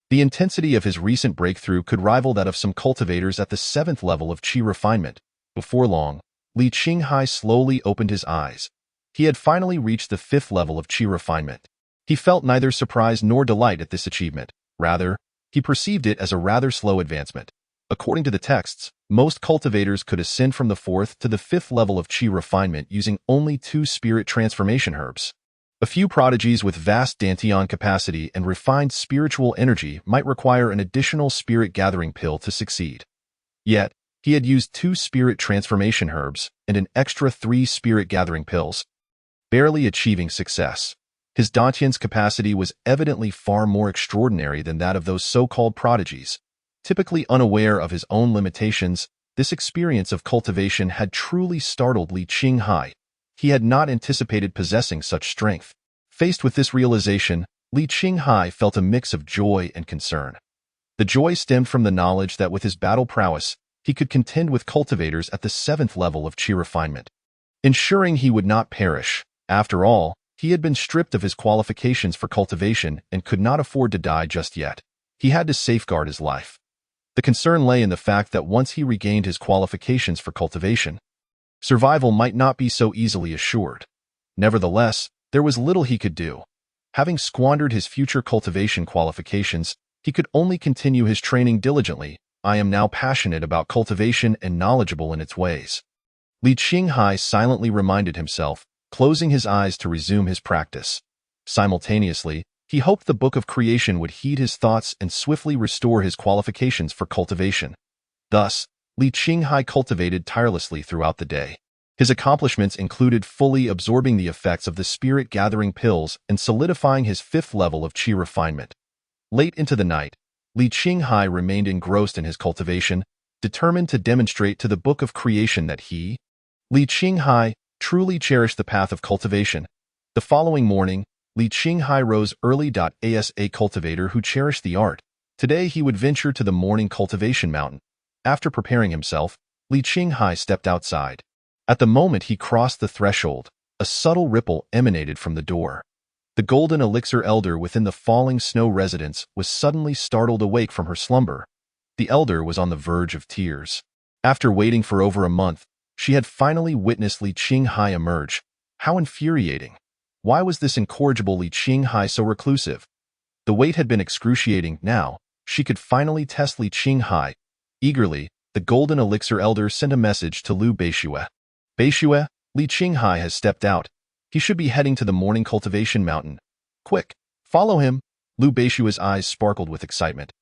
The intensity of his recent breakthrough could rival that of some cultivators at the 7th level of qi refinement. Before long, Li Qinghai slowly opened his eyes. He had finally reached the 5th level of qi refinement. He felt neither surprise nor delight at this achievement. Rather, he perceived it as a rather slow advancement. According to the texts, most cultivators could ascend from the 4th to the 5th level of qi refinement using only 2 spirit transformation herbs. A few prodigies with vast dantian capacity and refined spiritual energy might require an additional spirit gathering pill to succeed. Yet, he had used 2 spirit transformation herbs and an extra 3 spirit gathering pills, barely achieving success. His dantian's capacity was evidently far more extraordinary than that of those so-called prodigies. Typically unaware of his own limitations, this experience of cultivation had truly startled Li Qinghai. He had not anticipated possessing such strength. Faced with this realization, Li Qinghai felt a mix of joy and concern. The joy stemmed from the knowledge that with his battle prowess, he could contend with cultivators at the 7th level of qi refinement, ensuring he would not perish. After all, he had been stripped of his qualifications for cultivation and could not afford to die just yet. He had to safeguard his life. The concern lay in the fact that once he regained his qualifications for cultivation, survival might not be so easily assured. Nevertheless, there was little he could do. Having squandered his future cultivation qualifications, he could only continue his training diligently. I am now passionate about cultivation and knowledgeable in its ways. Li Qinghai silently reminded himself, closing his eyes to resume his practice. Simultaneously, he hoped the Book of Creation would heed his thoughts and swiftly restore his qualifications for cultivation. Thus, Li Qinghai cultivated tirelessly throughout the day. His accomplishments included fully absorbing the effects of the spirit-gathering pills and solidifying his 5th level of qi refinement. Late into the night, Li Qinghai remained engrossed in his cultivation, determined to demonstrate to the Book of Creation that he, Li Qinghai, truly cherished the path of cultivation. The following morning, Li Qinghai rose early. As a cultivator who cherished the art, today he would venture to the morning cultivation mountain. After preparing himself, Li Qinghai stepped outside. At the moment he crossed the threshold, a subtle ripple emanated from the door. The golden elixir elder within the falling snow residence was suddenly startled awake from her slumber. The elder was on the verge of tears. After waiting for over a month, she had finally witnessed Li Qinghai emerge. How infuriating! Why was this incorrigible Li Qinghai so reclusive? The wait had been excruciating. Now, she could finally test Li Qinghai. Eagerly, the golden elixir elder sent a message to Liu Beishue. Beishue, Li Qinghai has stepped out. He should be heading to the morning cultivation mountain. Quick, follow him. Liu Beishue's eyes sparkled with excitement.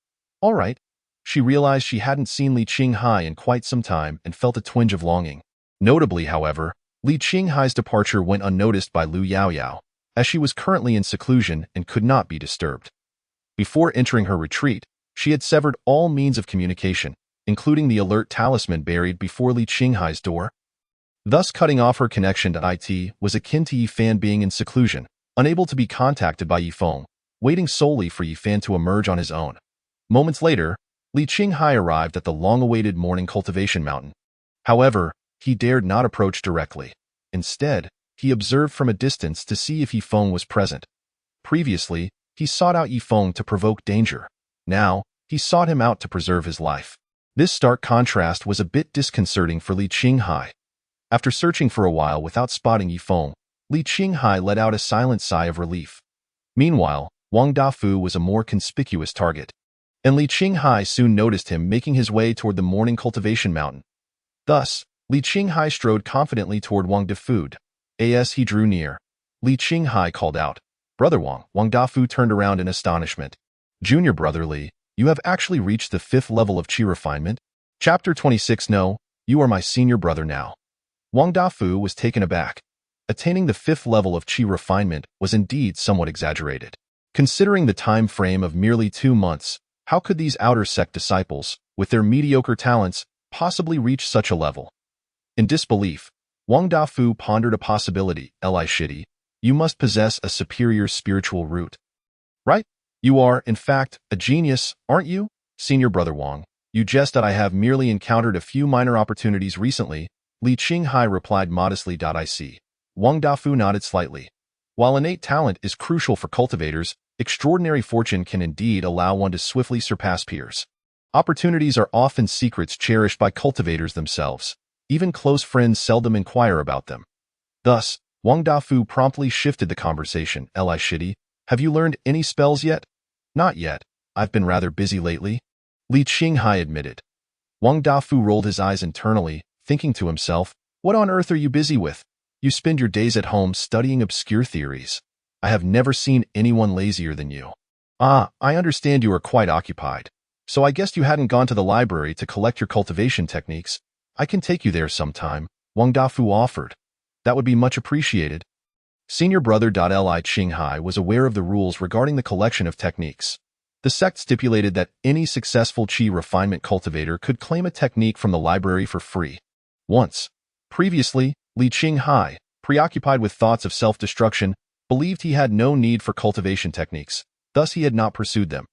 All right. She realized she hadn't seen Li Qinghai in quite some time and felt a twinge of longing. Notably, however, Li Qinghai's departure went unnoticed by Lu Yaoyao, as she was currently in seclusion and could not be disturbed. Before entering her retreat, she had severed all means of communication, including the alert talisman buried before Li Qinghai's door. Thus cutting off her connection to IT was akin to Yifan being in seclusion, unable to be contacted by Yifeng, waiting solely for Yifan to emerge on his own. Moments later, Li Qinghai arrived at the long-awaited morning cultivation mountain. However, he dared not approach directly. Instead, he observed from a distance to see if Yifeng was present. Previously, he sought out Yifeng to provoke danger. Now, he sought him out to preserve his life. This stark contrast was a bit disconcerting for Li Qinghai. After searching for a while without spotting Yifeng, Li Qinghai let out a silent sigh of relief. Meanwhile, Wang Dafu was a more conspicuous target, and Li Qinghai soon noticed him making his way toward the morning cultivation mountain. Thus, Li Qinghai strode confidently toward Wang Dafu. As he drew near, Li Qinghai called out, "Brother Wang." Wang Dafu turned around in astonishment. "Junior brother Li, you have actually reached the 5th level of qi refinement?" Chapter 26. No, you are my senior brother now. Wang Dafu was taken aback. attaining the 5th level of Qi refinement was indeed somewhat exaggerated. Considering the time frame of merely 2 months, how could these outer sect disciples, with their mediocre talents, possibly reach such a level? In disbelief, Wang Dafu pondered a possibility. Li Shidi, you must possess a superior spiritual root. Right? You are, in fact, a genius, aren't you? Senior Brother Wang, you jest that I have merely encountered a few minor opportunities recently. Li Qinghai replied modestly. I see. Wang Dafu nodded slightly. While innate talent is crucial for cultivators, extraordinary fortune can indeed allow one to swiftly surpass peers. Opportunities are often secrets cherished by cultivators themselves. Even close friends seldom inquire about them. Thus, Wang Dafu promptly shifted the conversation. Li Shidi, have you learned any spells yet? Not yet. I've been rather busy lately. Li Qinghai admitted. Wang Dafu rolled his eyes internally, thinking to himself, what on earth are you busy with? You spend your days at home studying obscure theories. I have never seen anyone lazier than you. Ah, I understand you are quite occupied. So I guessed you hadn't gone to the library to collect your cultivation techniques. I can take you there sometime, Wang Dafu offered. That would be much appreciated. Senior Brother Li Qinghai was aware of the rules regarding the collection of techniques. The sect stipulated that any successful Qi refinement cultivator could claim a technique from the library for free. Once. Previously, Li Qinghai, preoccupied with thoughts of self-destruction, believed he had no need for cultivation techniques, thus he had not pursued them.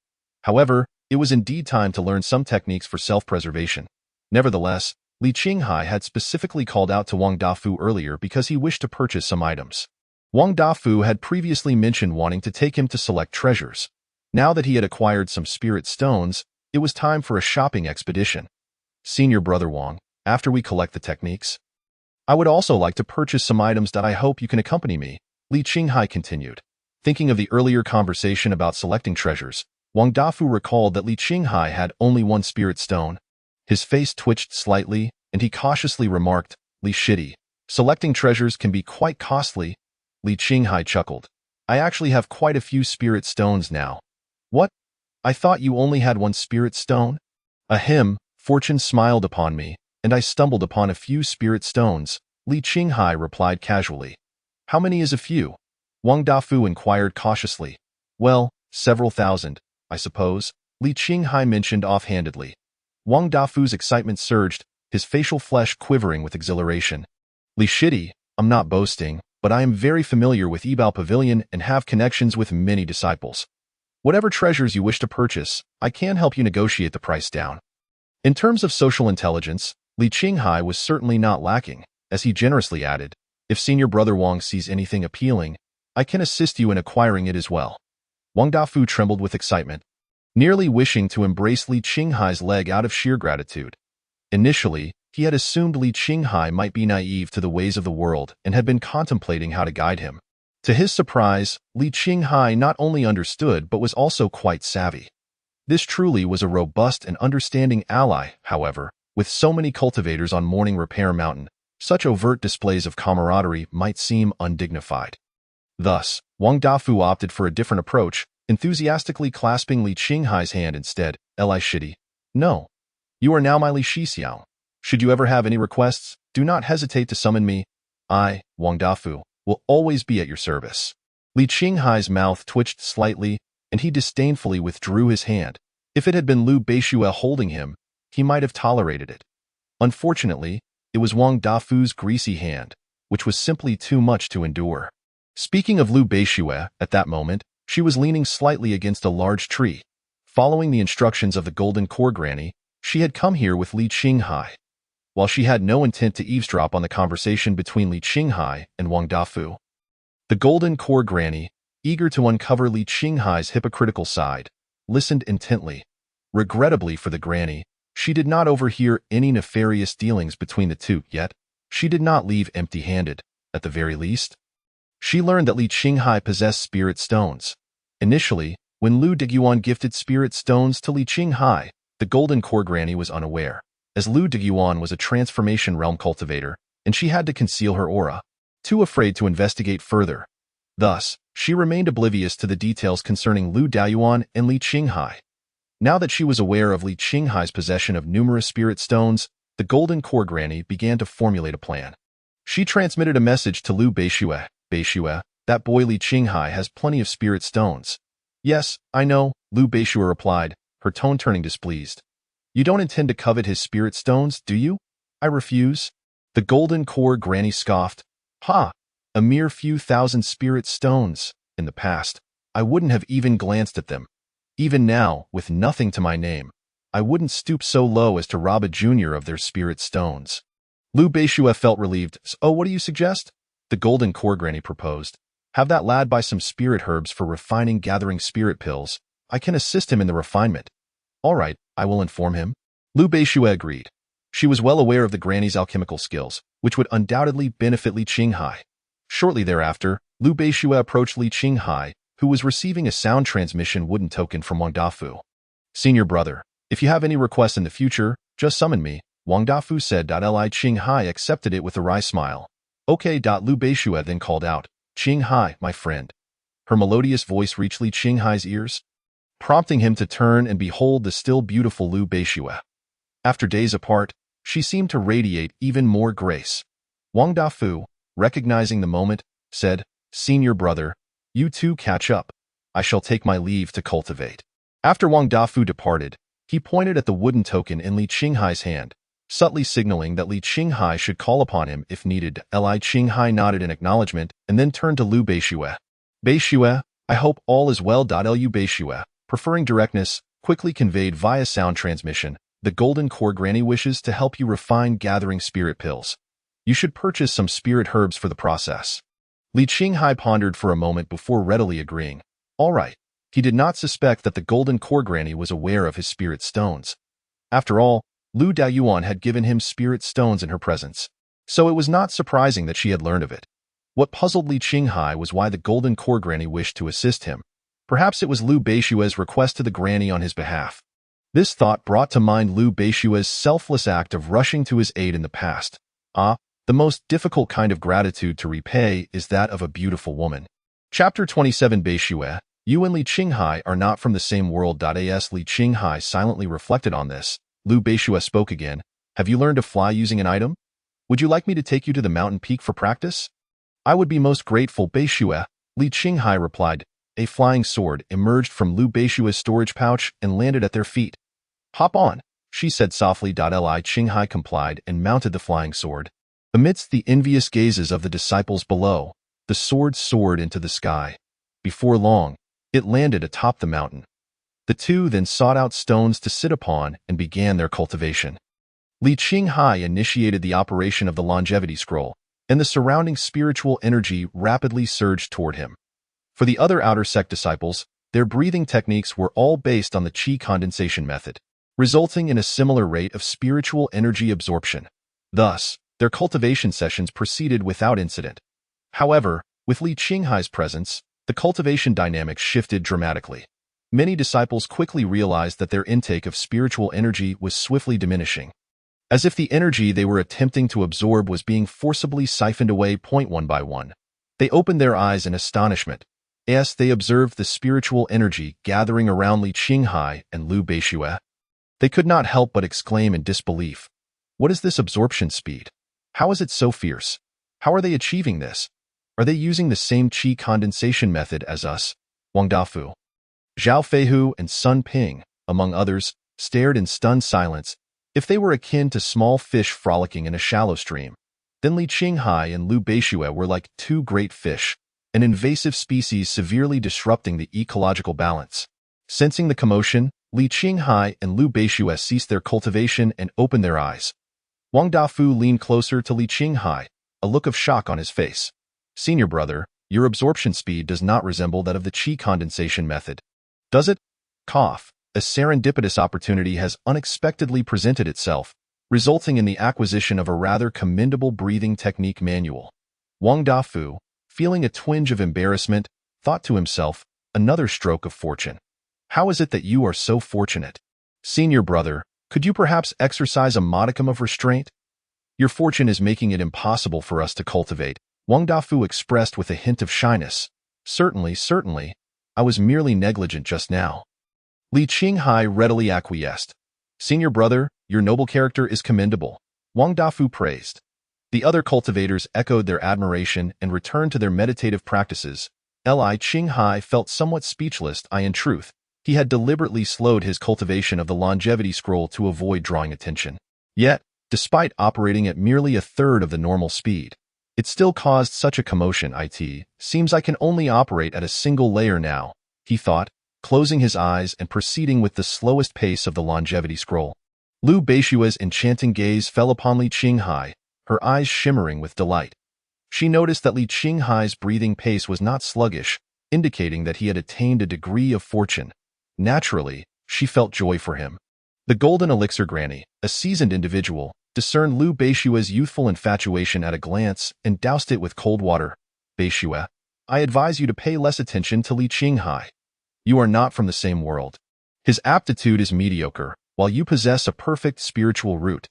However, it was indeed time to learn some techniques for self-preservation. Nevertheless, Li Qinghai had specifically called out to Wang Dafu earlier because he wished to purchase some items. Wang Dafu had previously mentioned wanting to take him to select treasures. Now that he had acquired some spirit stones, it was time for a shopping expedition. Senior Brother Wang, after we collect the techniques, I would also like to purchase some items that I hope you can accompany me, Li Qinghai continued. Thinking of the earlier conversation about selecting treasures, Wang Dafu recalled that Li Qinghai had only one spirit stone. His face twitched slightly, and he cautiously remarked, Li Shidi, selecting treasures can be quite costly. Li Qinghai chuckled. I actually have quite a few spirit stones now. What? I thought you only had one spirit stone? Ahem, fortune smiled upon me, and I stumbled upon a few spirit stones, Li Qinghai replied casually. How many is a few? Wang Dafu inquired cautiously. Well, several thousand, I suppose, Li Qinghai mentioned offhandedly. Wang Dafu's excitement surged, his facial flesh quivering with exhilaration. Li Shidi, I'm not boasting, but I am very familiar with Yibao Pavilion and have connections with many disciples. Whatever treasures you wish to purchase, I can help you negotiate the price down. In terms of social intelligence, Li Qinghai was certainly not lacking, as he generously added, if Senior Brother Wang sees anything appealing, I can assist you in acquiring it as well. Wang Dafu trembled with excitement, nearly wishing to embrace Li Qinghai's leg out of sheer gratitude. Initially, he had assumed Li Qinghai might be naive to the ways of the world and had been contemplating how to guide him. To his surprise, Li Qinghai not only understood but was also quite savvy. This truly was a robust and understanding ally, however, with so many cultivators on Morning Repair Mountain, such overt displays of camaraderie might seem undignified. Thus, Wang Dafu opted for a different approach, enthusiastically clasping Li Qinghai's hand instead. Li Shidi. No. You are now my Li Shixiao. Should you ever have any requests, do not hesitate to summon me. I, Wang Dafu, will always be at your service. Li Qinghai's mouth twitched slightly, and he disdainfully withdrew his hand. If it had been Liu Beishue holding him, he might have tolerated it. Unfortunately, it was Wang Dafu's greasy hand, which was simply too much to endure. Speaking of Liu Beishue, at that moment, she was leaning slightly against a large tree. Following the instructions of the Golden Core Granny, she had come here with Li Qinghai. While she had no intent to eavesdrop on the conversation between Li Qinghai and Wang Dafu, the Golden Core Granny, eager to uncover Li Qinghai's hypocritical side, listened intently. Regrettably for the granny, she did not overhear any nefarious dealings between the two, yet she did not leave empty-handed, at the very least. She learned that Li Qinghai possessed spirit stones. Initially, when Liu Diguan gifted spirit stones to Li Qinghai, the Golden Core Granny was unaware, as Liu Diguan was a transformation realm cultivator, and she had to conceal her aura, too afraid to investigate further. Thus, she remained oblivious to the details concerning Liu Dayuan and Li Qinghai. Now that she was aware of Li Qinghai's possession of numerous spirit stones, the Golden Core Granny began to formulate a plan. She transmitted a message to Liu Beishue. Beishue, that boy Li Qinghai has plenty of spirit stones. Yes, I know, Liu Beishue replied, her tone turning displeased. You don't intend to covet his spirit stones, do you? I refuse. The golden core granny scoffed. Ha! A mere few thousand spirit stones. In the past, I wouldn't have even glanced at them. Even now, with nothing to my name, I wouldn't stoop so low as to rob a junior of their spirit stones. Liu Beishue felt relieved. Oh, what do you suggest? The golden core granny proposed. Have that lad buy some spirit herbs for refining gathering spirit pills. I can assist him in the refinement. All right, I will inform him. Liu Beishue agreed. She was well aware of the granny's alchemical skills, which would undoubtedly benefit Li Qinghai. Shortly thereafter, Liu Beishue approached Li Qinghai, who was receiving a sound transmission wooden token from Wang Dafu. Senior brother, if you have any requests in the future, just summon me, Wang Dafu said. Li Qinghai accepted it with a wry smile. Okay. Liu Beishue then called out, Qinghai, my friend. Her melodious voice reached Li Qinghai's ears, prompting him to turn and behold the still beautiful Liu Beishue. After days apart, she seemed to radiate even more grace. Wang Dafu, recognizing the moment, said, Senior brother, you two catch up. I shall take my leave to cultivate. After Wang Dafu departed, he pointed at the wooden token in Li Qinghai's hand, subtly signaling that Li Qinghai should call upon him if needed. Li Qinghai nodded in acknowledgement and then turned to Liu Beishue. Beishue, I hope all is well. Liu Beishue, preferring directness, quickly conveyed via sound transmission, the golden core granny wishes to help you refine gathering spirit pills. You should purchase some spirit herbs for the process. Li Qinghai pondered for a moment before readily agreeing. All right. He did not suspect that the golden core granny was aware of his spirit stones. After all, Liu Daoyuan had given him spirit stones in her presence, so it was not surprising that she had learned of it. What puzzled Li Qinghai was why the golden core granny wished to assist him. Perhaps it was Liu Beishue's request to the granny on his behalf. This thought brought to mind Liu Beishue's selfless act of rushing to his aid in the past. The most difficult kind of gratitude to repay is that of a beautiful woman. Chapter 27. Beishue, you and Li Qinghai are not from the same world. As Li Qinghai silently reflected on this, Liu Beishue spoke again. Have you learned to fly using an item? Would you like me to take you to the mountain peak for practice? I would be most grateful. Beishue, Li Qinghai replied. A flying sword emerged from Liu Beishue's storage pouch and landed at their feet. Hop on, she said softly. Li Qinghai complied and mounted the flying sword. Amidst the envious gazes of the disciples below, the sword soared into the sky. Before long, it landed atop the mountain. The two then sought out stones to sit upon and began their cultivation. Li Qinghai initiated the operation of the longevity scroll, and the surrounding spiritual energy rapidly surged toward him. For the other outer sect disciples, their breathing techniques were all based on the qi condensation method, resulting in a similar rate of spiritual energy absorption. Thus, their cultivation sessions proceeded without incident. However, with Li Qinghai's presence, the cultivation dynamics shifted dramatically. Many disciples quickly realized that their intake of spiritual energy was swiftly diminishing, as if the energy they were attempting to absorb was being forcibly siphoned away one by one. They opened their eyes in astonishment as they observed the spiritual energy gathering around Li Qinghai and Liu Beishue. They could not help but exclaim in disbelief. What is this absorption speed? How is it so fierce? How are they achieving this? Are they using the same qi condensation method as us? Wang Dafu, Zhao Feihu, and Sun Ping, among others, stared in stunned silence. If they were akin to small fish frolicking in a shallow stream, then Li Qinghai and Liu Beishue were like two great fish, an invasive species severely disrupting the ecological balance. Sensing the commotion, Li Qinghai and Liu Beishue ceased their cultivation and opened their eyes. Wang Dafu leaned closer to Li Qinghai, a look of shock on his face. Senior brother, your absorption speed does not resemble that of the qi condensation method. Does it? Cough. A serendipitous opportunity has unexpectedly presented itself, resulting in the acquisition of a rather commendable breathing technique manual. Wang Dafu, feeling a twinge of embarrassment, thought to himself, another stroke of fortune. How is it that you are so fortunate? Senior brother, could you perhaps exercise a modicum of restraint? Your fortune is making it impossible for us to cultivate, Wang Dafu expressed with a hint of shyness. Certainly. I was merely negligent just now. Li Qinghai readily acquiesced. Senior brother, your noble character is commendable, Wang Dafu praised. The other cultivators echoed their admiration and returned to their meditative practices. Li Qinghai felt somewhat speechless. In truth, he had deliberately slowed his cultivation of the longevity scroll to avoid drawing attention. Yet, despite operating at merely a third of the normal speed, it still caused such a commotion. It seems I can only operate at a single layer now, he thought, closing his eyes and proceeding with the slowest pace of the longevity scroll. Lu Beishua's enchanting gaze fell upon Li Qinghai, her eyes shimmering with delight. She noticed that Li Qinghai's breathing pace was not sluggish, indicating that he had attained a degree of fortune. Naturally, she felt joy for him. The Golden Elixir Granny, a seasoned individual, discerned Lu Beishua's youthful infatuation at a glance and doused it with cold water. Beishua, I advise you to pay less attention to Li Qinghai. You are not from the same world. His aptitude is mediocre, while you possess a perfect spiritual root.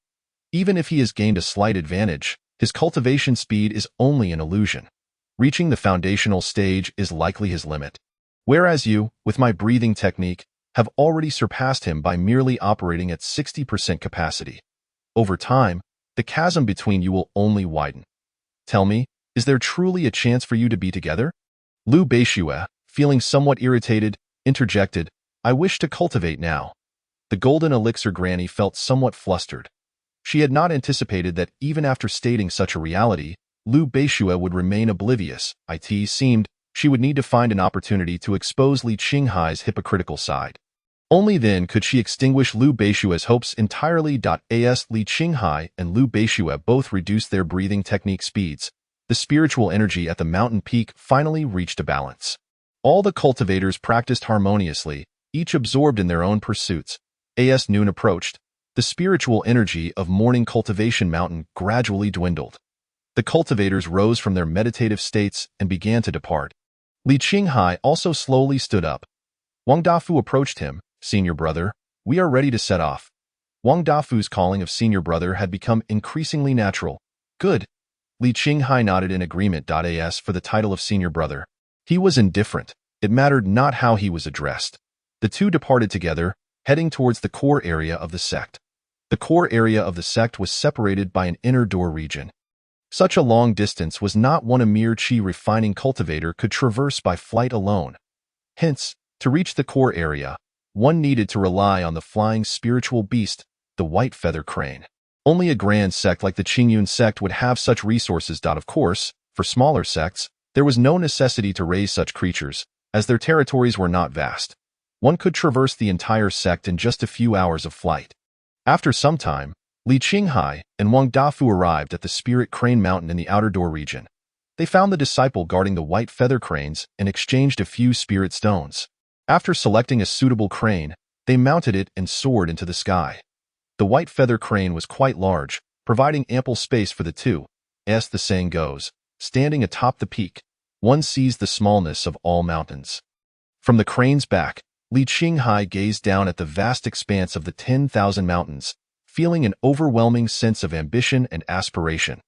Even if he has gained a slight advantage, his cultivation speed is only an illusion. Reaching the foundational stage is likely his limit. Whereas you, with my breathing technique, have already surpassed him by merely operating at 60% capacity. Over time, the chasm between you will only widen. Tell me, is there truly a chance for you to be together? Lu Beishua, feeling somewhat irritated, interjected, I wish to cultivate now. The Golden Elixir Granny felt somewhat flustered. She had not anticipated that even after stating such a reality, Lu Beishua would remain oblivious. It seemed she would need to find an opportunity to expose Li Qinghai's hypocritical side. Only then could she extinguish Lu Beishua's hopes entirely. As Li Qinghai and Lu Beishua both reduced their breathing technique speeds, the spiritual energy at the mountain peak finally reached a balance. All the cultivators practiced harmoniously, each absorbed in their own pursuits. As noon approached, the spiritual energy of Morning Cultivation Mountain gradually dwindled. The cultivators rose from their meditative states and began to depart. Li Qinghai also slowly stood up. Wang Dafu approached him. Senior brother, we are ready to set off. Wang Dafu's calling of senior brother had become increasingly natural. Good. Li Qinghai nodded in agreement. As for the title of senior brother, he was indifferent. It mattered not how he was addressed. The two departed together, heading towards the core area of the sect. The core area of the sect was separated by an inner door region. Such a long distance was not one a mere chi refining cultivator could traverse by flight alone. Hence, to reach the core area, one needed to rely on the flying spiritual beast, the white feather crane. Only a grand sect like the Qingyun sect would have such resources. Of course, for smaller sects, there was no necessity to raise such creatures, as their territories were not vast. One could traverse the entire sect in just a few hours of flight. After some time, Li Qinghai and Wang Dafu arrived at the Spirit Crane Mountain in the outer door region. They found the disciple guarding the white feather cranes and exchanged a few spirit stones. After selecting a suitable crane, they mounted it and soared into the sky. The white feather crane was quite large, providing ample space for the two. As the saying goes, standing atop the peak, one sees the smallness of all mountains. From the crane's back, Li Qinghai gazed down at the vast expanse of the 10,000 mountains, feeling an overwhelming sense of ambition and aspiration.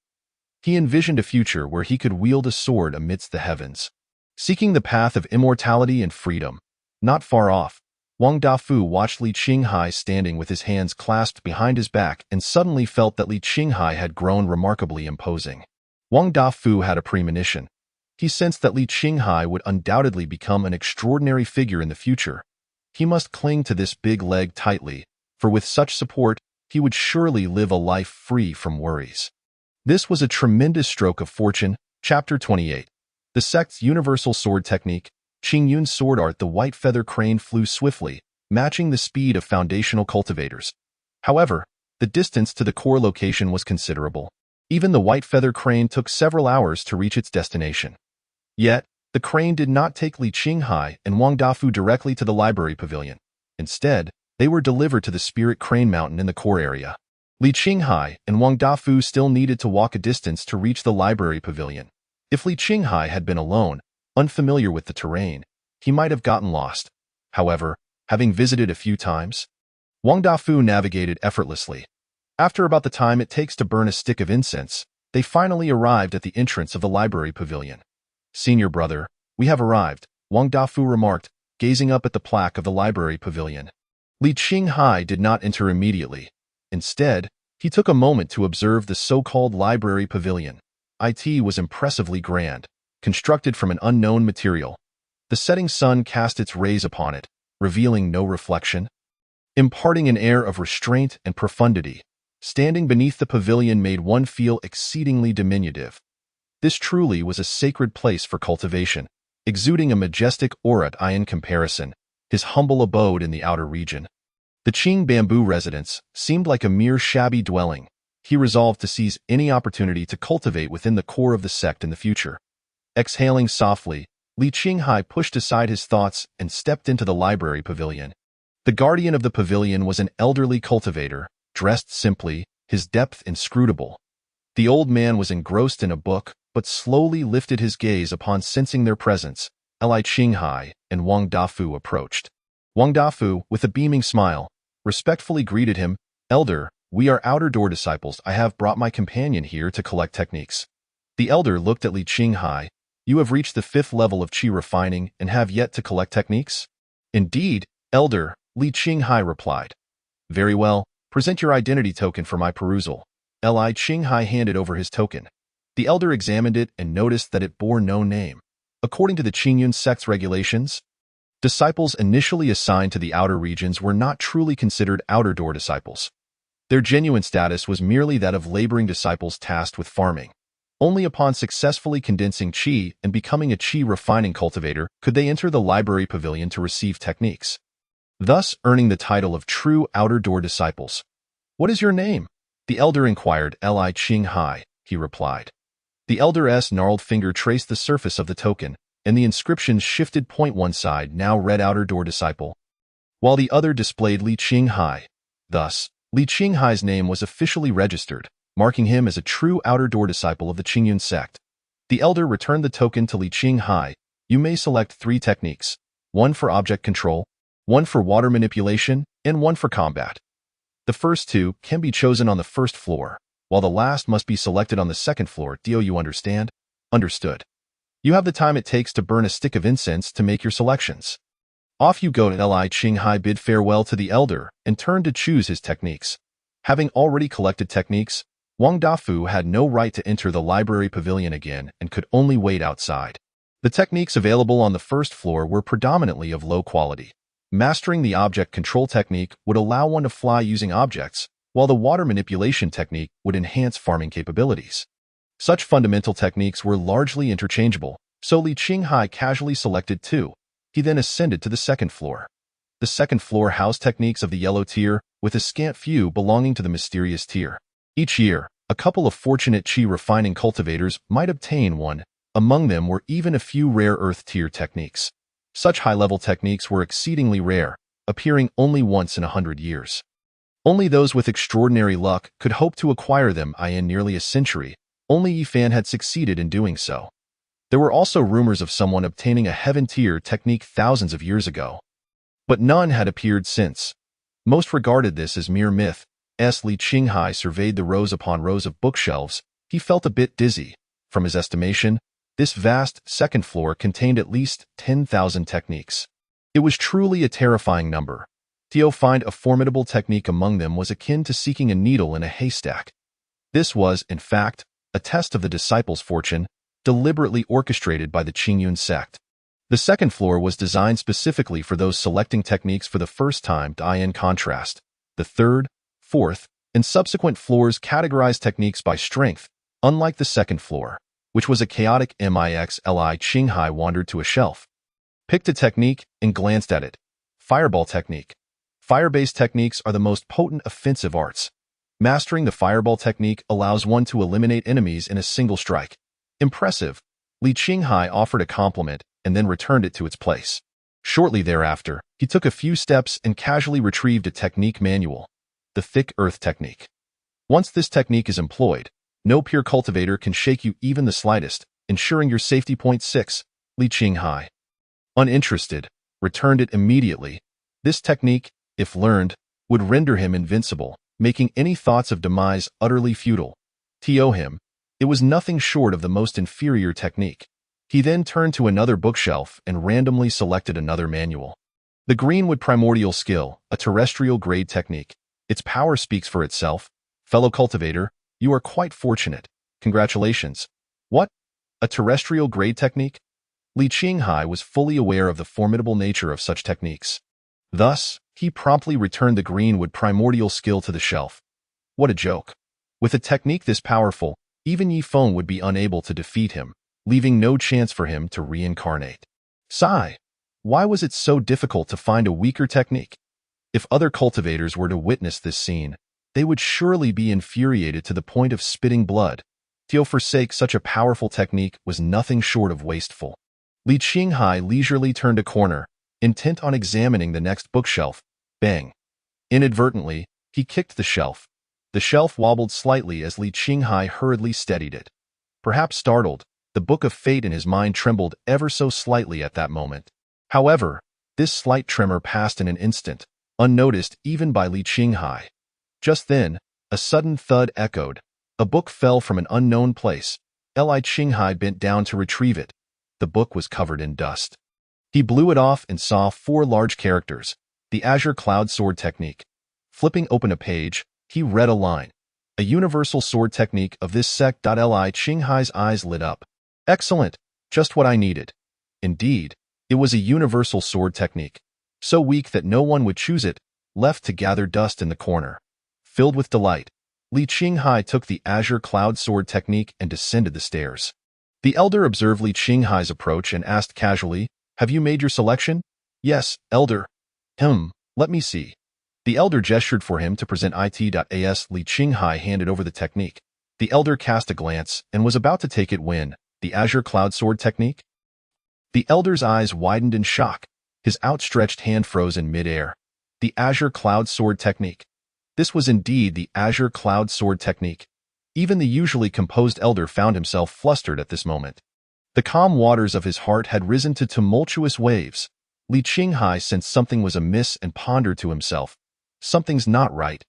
He envisioned a future where he could wield a sword amidst the heavens, seeking the path of immortality and freedom. Not far off, Wang Dafu watched Li Qinghai standing with his hands clasped behind his back and suddenly felt that Li Qinghai had grown remarkably imposing. Wang Dafu had a premonition. He sensed that Li Qinghai would undoubtedly become an extraordinary figure in the future. He must cling to this big leg tightly, for with such support, he would surely live a life free from worries. This was a tremendous stroke of fortune. Chapter 28. The sect's universal sword technique, Qingyun's sword art. The white feather crane flew swiftly, matching the speed of foundational cultivators. However, the distance to the core location was considerable. Even the white feather crane took several hours to reach its destination. Yet, the crane did not take Li Qinghai and Wang Dafu directly to the library pavilion. Instead, they were delivered to the Spirit Crane Mountain in the core area. Li Qinghai and Wang Dafu still needed to walk a distance to reach the library pavilion. If Li Qinghai had been alone, unfamiliar with the terrain, he might have gotten lost. However, having visited a few times, Wang Dafu navigated effortlessly. After about the time it takes to burn a stick of incense, they finally arrived at the entrance of the library pavilion. Senior brother, we have arrived, Wang Dafu remarked, gazing up at the plaque of the library pavilion. Li Qinghai did not enter immediately. Instead, he He took a moment to observe the so-called library pavilion. It was impressively grand, constructed from an unknown material. The setting sun cast its rays upon it, revealing no reflection, imparting an air of restraint and profundity. Standing beneath the pavilion made one feel exceedingly diminutive. This truly was a sacred place for cultivation, exuding a majestic aura in comparison, his humble abode in the outer region. The Qing bamboo residence seemed like a mere shabby dwelling. He resolved to seize any opportunity to cultivate within the core of the sect in the future. Exhaling softly, Li Qinghai pushed aside his thoughts and stepped into the library pavilion. The guardian of the pavilion was an elderly cultivator, dressed simply, his depth inscrutable. The old man was engrossed in a book, but slowly lifted his gaze upon sensing their presence. Li Qinghai and Wang Dafu approached. Wang Dafu, with a beaming smile, respectfully greeted him. "Elder, we are outer door disciples. I have brought my companion here to collect techniques." The elder looked at Li Qinghai. "You have reached the 5th level of qi refining and have yet to collect techniques?" "Indeed, elder," Li Qinghai replied. "Very well, present your identity token for my perusal." Li Qinghai handed over his token. The elder examined it and noticed that it bore no name. According to the Qingyun sect's regulations, disciples initially assigned to the outer regions were not truly considered outer door disciples. Their genuine status was merely that of laboring disciples tasked with farming. Only upon successfully condensing qi and becoming a qi refining cultivator could they enter the library pavilion to receive techniques, thus earning the title of true outer door disciples. "What is your name?" the elder inquired. "Li Qinghai," he replied. The elder's gnarled finger traced the surface of the token, and the inscription shifted. One side now read outer door disciple, while the other displayed Li Qinghai. Thus, Li Qinghai's name was officially registered, marking him as a true outer door disciple of the Qingyun sect. The elder returned the token to Li Qinghai. "You may select 3 techniques, one for object control, one for water manipulation, and one for combat. The first 2 can be chosen on the 1st floor, while the last must be selected on the 2nd floor. Do you understand?" "Understood. You have the time it takes to burn a stick of incense to make your selections." "Off you go." Li Qinghai bid farewell to the elder and turned to choose his techniques. Having already collected techniques, Wang Dafu had no right to enter the library pavilion again and could only wait outside. The techniques available on the 1st floor were predominantly of low quality. Mastering the object control technique would allow one to fly using objects, while the water manipulation technique would enhance farming capabilities. Such fundamental techniques were largely interchangeable, so Li Qinghai casually selected 2. He then ascended to the 2nd floor. The 2nd floor housed techniques of the yellow tier, with a scant few belonging to the mysterious tier. Each year, a couple of fortunate qi refining cultivators might obtain one. Among them were even a few rare earth tier techniques. Such high-level techniques were exceedingly rare, appearing only once in 100 years. Only those with extraordinary luck could hope to acquire them. In nearly a century, only Yifan had succeeded in doing so. There were also rumors of someone obtaining a heaven-tier technique thousands of years ago, but none had appeared since. Most regarded this as mere myth. Li Qinghai surveyed the rows upon rows of bookshelves. He felt a bit dizzy. From his estimation, this vast 2nd floor contained at least 10,000 techniques. It was truly a terrifying number. To find a formidable technique among them was akin to seeking a needle in a haystack. This was, in fact, a test of the disciples' fortune, deliberately orchestrated by the Qingyun sect. The 2nd floor was designed specifically for those selecting techniques for the first time. In contrast, the 3rd, 4th, and subsequent floors categorized techniques by strength, unlike the 2nd floor, which was a chaotic mix. Li Qinghai wandered to a shelf, picked a technique, and glanced at it. Fireball technique. Fire-based techniques are the most potent offensive arts. Mastering the fireball technique allows one to eliminate enemies in a single strike. Impressive. Li Qinghai offered a compliment and then returned it to its place. Shortly thereafter, he took a few steps and casually retrieved a technique manual. The thick earth technique. Once this technique is employed, no pure cultivator can shake you even the slightest, ensuring your safety. 6. Li Qinghai, uninterested, returned it immediately. This technique, if learned, would render him invincible, making any thoughts of demise utterly futile. To him, it was nothing short of the most inferior technique. He then turned to another bookshelf and randomly selected another manual. The Greenwood Primordial Skill, a terrestrial grade technique. Its power speaks for itself. Fellow cultivator, you are quite fortunate. Congratulations. What? A terrestrial-grade technique? Li Qinghai was fully aware of the formidable nature of such techniques. Thus, he promptly returned the greenwood primordial skill to the shelf. What a joke. With a technique this powerful, even Yi Feng would be unable to defeat him, leaving no chance for him to reincarnate. Sigh. Why was it so difficult to find a weaker technique? If other cultivators were to witness this scene, they would surely be infuriated to the point of spitting blood. To forsake such a powerful technique was nothing short of wasteful. Li Qinghai leisurely turned a corner, intent on examining the next bookshelf. Bang! Inadvertently, he kicked the shelf. The shelf wobbled slightly as Li Qinghai hurriedly steadied it. Perhaps startled, the book of fate in his mind trembled ever so slightly at that moment. However, this slight tremor passed in an instant, unnoticed even by Li Qinghai. Just then, a sudden thud echoed. A book fell from an unknown place. Li Qinghai bent down to retrieve it. The book was covered in dust. He blew it off and saw 4 large characters, the Azure Cloud Sword Technique. Flipping open a page, he read a line. A universal sword technique of this sect. Li Qinghai's eyes lit up. Excellent, just what I needed. Indeed, it was a universal sword technique, so weak that no one would choose it, left to gather dust in the corner. Filled with delight, Li Qinghai took the Azure Cloud Sword Technique and descended the stairs. The elder observed Li Qinghai's approach and asked casually, "Have you made your selection?" "Yes, elder." Let me see." The elder gestured for him to present it.as. Li Qinghai handed over the technique. The elder cast a glance and was about to take it when, the Azure Cloud Sword Technique? The elder's eyes widened in shock. His outstretched hand froze in midair. The Azure Cloud Sword Technique. This was indeed the Azure Cloud Sword Technique. Even the usually composed elder found himself flustered at this moment. The calm waters of his heart had risen to tumultuous waves. Li Qinghai sensed something was amiss and pondered to himself. Something's not right.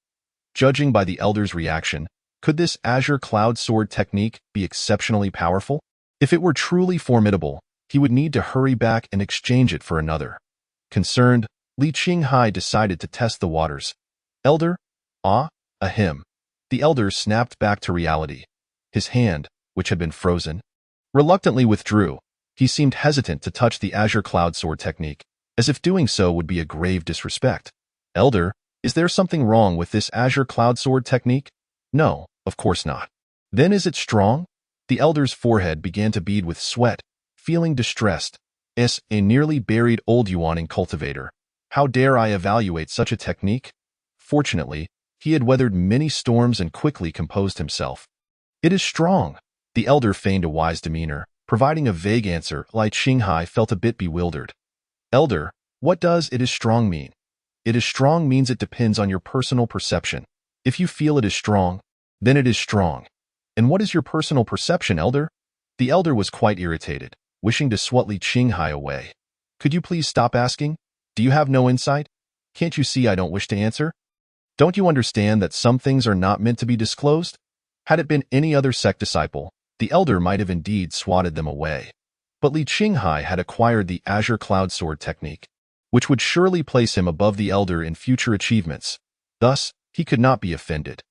Judging by the elder's reaction, could this Azure Cloud Sword Technique be exceptionally powerful? If it were truly formidable, he would need to hurry back and exchange it for another. Concerned, Li Qinghai decided to test the waters. "Elder? Ahem." The elder snapped back to reality. His hand, which had been frozen, reluctantly withdrew. He seemed hesitant to touch the Azure Cloud Sword Technique, as if doing so would be a grave disrespect. "Elder, is there something wrong with this Azure Cloud Sword Technique?" "No, of course not." "Then is it strong?" The elder's forehead began to bead with sweat, feeling distressed. "As a nearly buried old Yuaning cultivator, how dare I evaluate such a technique?" Fortunately, he had weathered many storms and quickly composed himself. "It is strong." The elder feigned a wise demeanor, providing a vague answer. Li Qinghai felt a bit bewildered. "Elder, what does 'it is strong' mean?" "It is strong" means it depends on your personal perception. If you feel it is strong, then it is strong. And what is your personal perception, elder? The elder was quite irritated, wishing to swat Li Qinghai away. "Could you please stop asking? Do you have no insight? Can't you see I don't wish to answer? Don't you understand that some things are not meant to be disclosed?" Had it been any other sect disciple, the elder might have indeed swatted them away. But Li Qinghai had acquired the Azure Cloud Sword Technique, which would surely place him above the elder in future achievements. Thus, he could not be offended.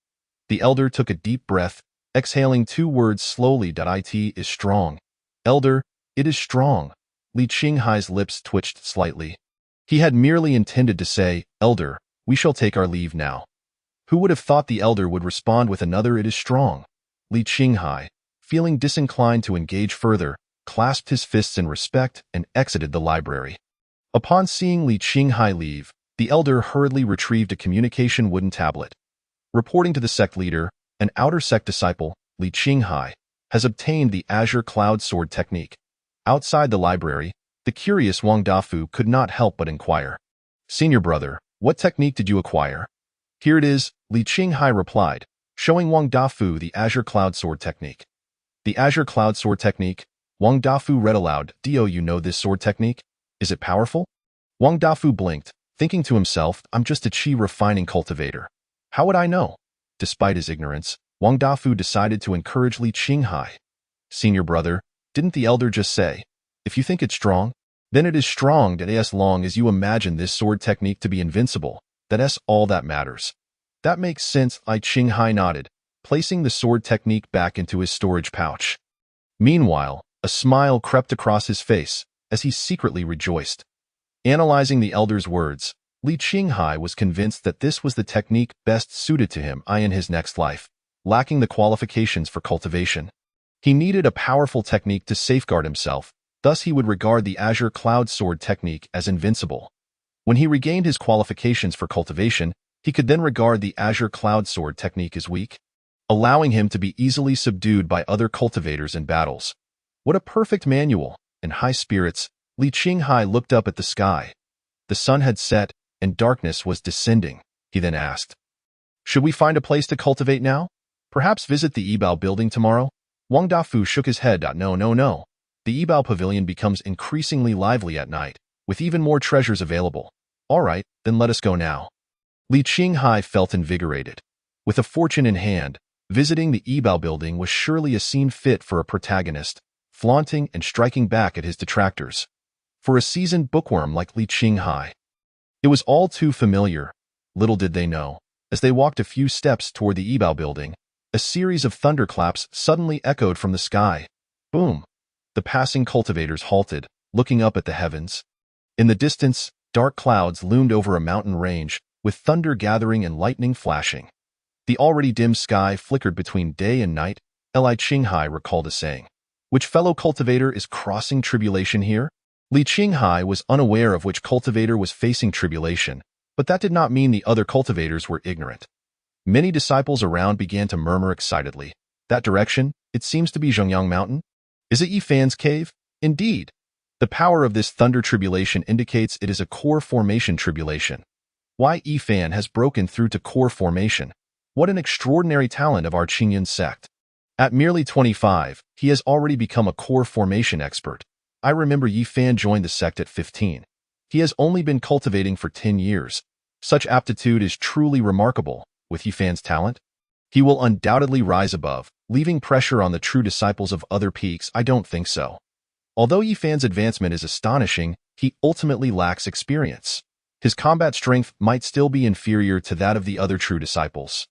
The elder took a deep breath, exhaling 2 words slowly. "It is strong." "Elder, it is strong." Li Qinghai's lips twitched slightly. He had merely intended to say, "Elder, we shall take our leave now." Who would have thought the elder would respond with another "it is strong"? Li Qinghai, feeling disinclined to engage further, clasped his fists in respect and exited the library. Upon seeing Li Qinghai leave, the elder hurriedly retrieved a communication wooden tablet. Reporting to the sect leader, an outer sect disciple, Li Qinghai, has obtained the Azure Cloud Sword Technique. Outside the library, the curious Wang Dafu could not help but inquire. "Senior brother, what technique did you acquire?" "Here it is," Li Qinghai replied, showing Wang Dafu the Azure Cloud Sword Technique. "The Azure Cloud Sword Technique?" Wang Dafu read aloud. "Do you know this sword technique? Is it powerful?" Wang Dafu blinked, thinking to himself, "I'm just a chi refining cultivator. How would I know?" Despite his ignorance, Wang Dafu decided to encourage Li Qinghai. "Senior brother, didn't the elder just say, if you think it's strong, then it is strong, as long as you imagine this sword technique to be invincible, that's all that matters." That makes sense, Li Qinghai nodded, placing the sword technique back into his storage pouch. Meanwhile, a smile crept across his face as he secretly rejoiced. Analyzing the elder's words, Li Qinghai was convinced that this was the technique best suited to him in his next life, lacking the qualifications for cultivation. He needed a powerful technique to safeguard himself, thus he would regard the Azure Cloud Sword technique as invincible. When he regained his qualifications for cultivation, he could then regard the Azure Cloud Sword technique as weak, allowing him to be easily subdued by other cultivators in battles. What a perfect manual! In high spirits, Li Qinghai looked up at the sky. The sun had set, and darkness was descending. He then asked, "Should we find a place to cultivate now? Perhaps visit the Yibao building tomorrow?" Wang Dafu shook his head. No. The Yibao pavilion becomes increasingly lively at night, with even more treasures available. All right, then let us go now. Li Qinghai felt invigorated. With a fortune in hand, visiting the Yibao building was surely a scene fit for a protagonist, flaunting and striking back at his detractors. For a seasoned bookworm like Li Qinghai, it was all too familiar. Little did they know, as they walked a few steps toward the Yibao building, a series of thunderclaps suddenly echoed from the sky. Boom! The passing cultivators halted, looking up at the heavens. In the distance, dark clouds loomed over a mountain range, with thunder gathering and lightning flashing. The already dim sky flickered between day and night. Li Qinghai recalled a saying. Which fellow cultivator is crossing tribulation here? Li Qinghai was unaware of which cultivator was facing tribulation, but that did not mean the other cultivators were ignorant. Many disciples around began to murmur excitedly. That direction, it seems to be Zhongyang Mountain. Is it Yifan's cave? Indeed. The power of this thunder tribulation indicates it is a core formation tribulation. Why Yifan has broken through to core formation. What an extraordinary talent of our Qingyan sect. At merely 25, he has already become a core formation expert. I remember Yifan joined the sect at 15. He has only been cultivating for 10 years. Such aptitude is truly remarkable. With Yifan's talent, he will undoubtedly rise above, leaving pressure on the true disciples of other peaks. I don't think so. Although Yifan's advancement is astonishing, he ultimately lacks experience. His combat strength might still be inferior to that of the other true disciples.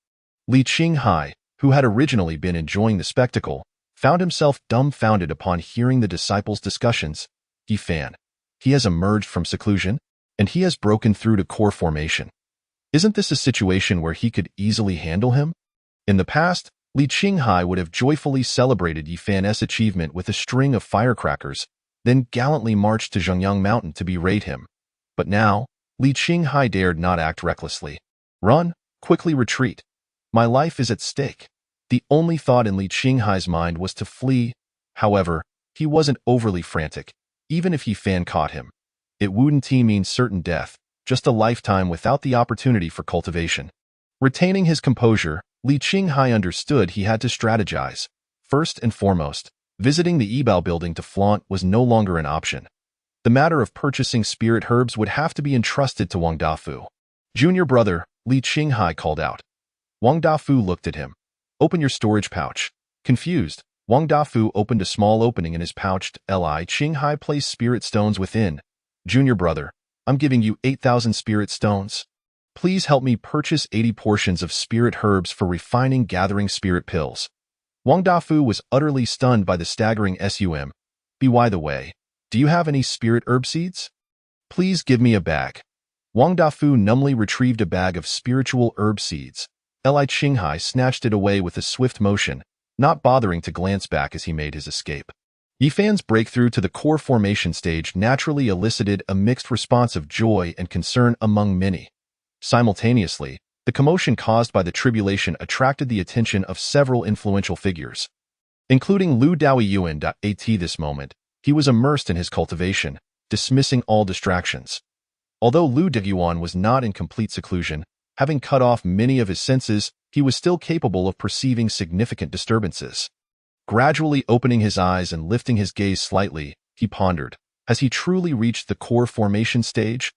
Li Qinghai, who had originally been enjoying the spectacle, found himself dumbfounded upon hearing the disciples' discussions. Yifan, he has emerged from seclusion, and he has broken through to core formation. Isn't this a situation where he could easily handle him? In the past, Li Qinghai would have joyfully celebrated Yifan's achievement with a string of firecrackers, then gallantly marched to Zhongyang Mountain to berate him. But now, Li Qinghai dared not act recklessly. Run, quickly retreat. My life is at stake. The only thought in Li Qinghai's mind was to flee. However, he wasn't overly frantic, even if Yifan caught him. It wouldn't mean certain death, just a lifetime without the opportunity for cultivation. Retaining his composure, Li Qinghai understood he had to strategize. First and foremost, visiting the Yibao building to flaunt was no longer an option. The matter of purchasing spirit herbs would have to be entrusted to Wang Dafu. Junior brother, Li Qinghai called out. Wang Dafu looked at him. Open your storage pouch. Confused, Wang Dafu opened a small opening in his pouch. Li Qinghai placed spirit stones within. Junior brother, I'm giving you 8,000 spirit stones. Please help me purchase 80 portions of spirit herbs for refining gathering spirit pills. Wang Dafu was utterly stunned by the staggering sum. By the way, do you have any spirit herb seeds? Please give me a bag. Wang Dafu numbly retrieved a bag of spiritual herb seeds. Li Qinghai snatched it away with a swift motion, not bothering to glance back as he made his escape. Yifan's breakthrough to the core formation stage naturally elicited a mixed response of joy and concern among many. Simultaneously, the commotion caused by the tribulation attracted the attention of several influential figures, including Lu Daoyuan. At this moment, he was immersed in his cultivation, dismissing all distractions. Although Lu Daoyuan was not in complete seclusion, having cut off many of his senses, he was still capable of perceiving significant disturbances. Gradually opening his eyes and lifting his gaze slightly, he pondered, has he truly reached the core formation stage?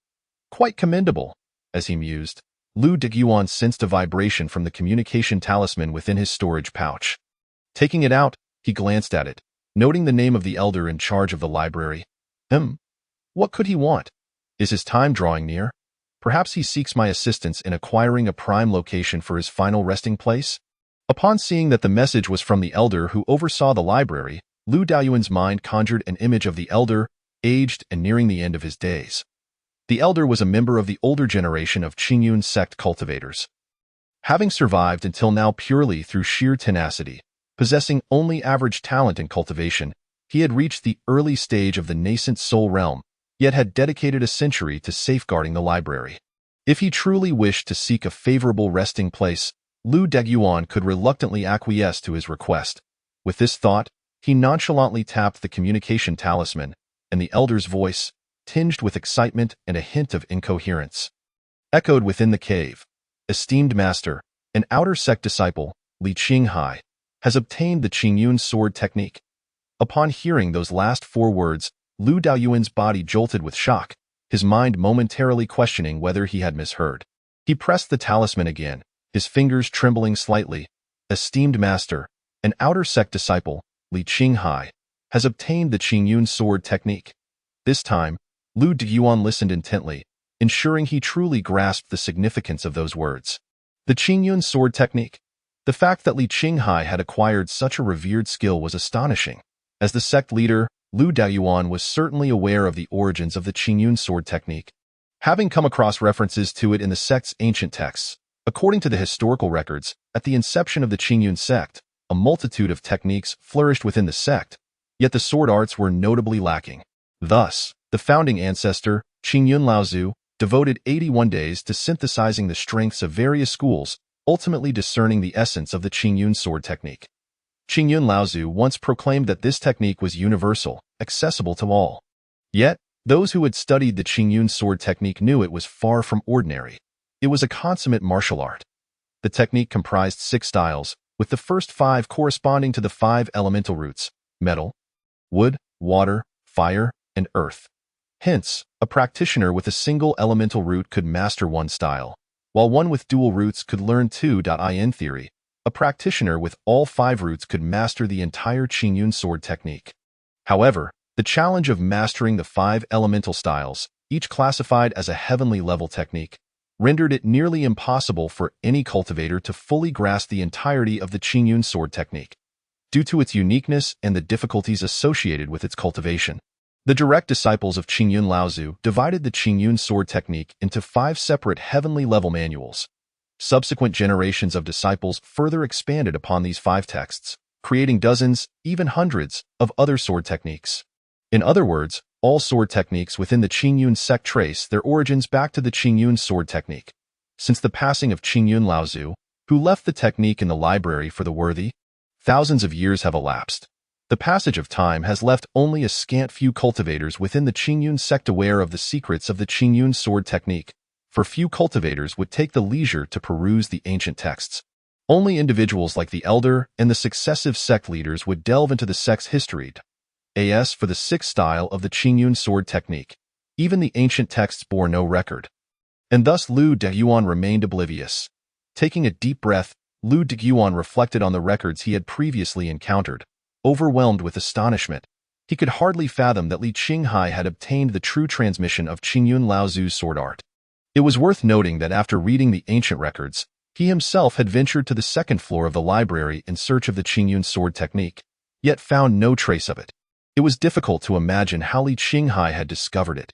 Quite commendable. As he mused, Lu Daoyuan sensed a vibration from the communication talisman within his storage pouch. Taking it out, he glanced at it, noting the name of the elder in charge of the library. What could he want? Is his time drawing near? Perhaps he seeks my assistance in acquiring a prime location for his final resting place? Upon seeing that the message was from the elder who oversaw the library, Lu Daoyuan's mind conjured an image of the elder, aged and nearing the end of his days. The elder was a member of the older generation of Qingyun sect cultivators. Having survived until now purely through sheer tenacity, possessing only average talent in cultivation, he had reached the early stage of the nascent soul realm, yet had dedicated a century to safeguarding the library. If he truly wished to seek a favorable resting place, Lu Daoyuan could reluctantly acquiesce to his request. With this thought, he nonchalantly tapped the communication talisman, and the elder's voice, tinged with excitement and a hint of incoherence, echoed within the cave. Esteemed master, an outer sect disciple, Li Qinghai, has obtained the Qingyun sword technique. Upon hearing those last 4 words, Lu Daoyuan's body jolted with shock, his mind momentarily questioning whether he had misheard. He pressed the talisman again, his fingers trembling slightly. Esteemed master, an outer sect disciple, Li Qinghai, has obtained the Qingyun sword technique. This time, Lu Daoyuan listened intently, ensuring he truly grasped the significance of those words. The Qingyun sword technique. The fact that Li Qinghai had acquired such a revered skill was astonishing. As the sect leader, Lu Daoyuan was certainly aware of the origins of the Qingyun sword technique, having come across references to it in the sect's ancient texts. According to the historical records, at the inception of the Qingyun sect, a multitude of techniques flourished within the sect, yet the sword arts were notably lacking. Thus, the founding ancestor, Qingyun Laozu, devoted 81 days to synthesizing the strengths of various schools, ultimately discerning the essence of the Qingyun sword technique. Qingyun Laozu once proclaimed that this technique was universal, accessible to all. Yet, those who had studied the Qingyun sword technique knew it was far from ordinary. It was a consummate martial art. The technique comprised 6 styles, with the first 5 corresponding to the 5 elemental roots: metal, wood, water, fire, and earth. Hence, a practitioner with a single elemental root could master one style, while one with dual roots could learn 2. In theory, a practitioner with all 5 roots could master the entire Qingyun sword technique. However, the challenge of mastering the 5 elemental styles, each classified as a heavenly level technique, rendered it nearly impossible for any cultivator to fully grasp the entirety of the Qingyun sword technique, due to its uniqueness and the difficulties associated with its cultivation. The direct disciples of Qingyun Laozu divided the Qingyun sword technique into 5 separate heavenly level manuals. Subsequent generations of disciples further expanded upon these 5 texts, creating dozens, even hundreds, of other sword techniques. In other words, all sword techniques within the Qingyun sect trace their origins back to the Qingyun sword technique. Since the passing of Qingyun Laozu, who left the technique in the library for the worthy, thousands of years have elapsed. The passage of time has left only a scant few cultivators within the Qingyun sect aware of the secrets of the Qingyun sword technique, for few cultivators would take the leisure to peruse the ancient texts. Only individuals like the elder and the successive sect leaders would delve into the sect's history. As for the 6th style of the Qingyun sword technique, even the ancient texts bore no record. And thus Lu Daoyuan remained oblivious. Taking a deep breath, Lu Daoyuan reflected on the records he had previously encountered. Overwhelmed with astonishment, he could hardly fathom that Li Qinghai had obtained the true transmission of Qingyun Laozu's sword art. It was worth noting that after reading the ancient records, he himself had ventured to the 2nd floor of the library in search of the Qingyun sword technique, yet found no trace of it. It was difficult to imagine how Li Qinghai had discovered it.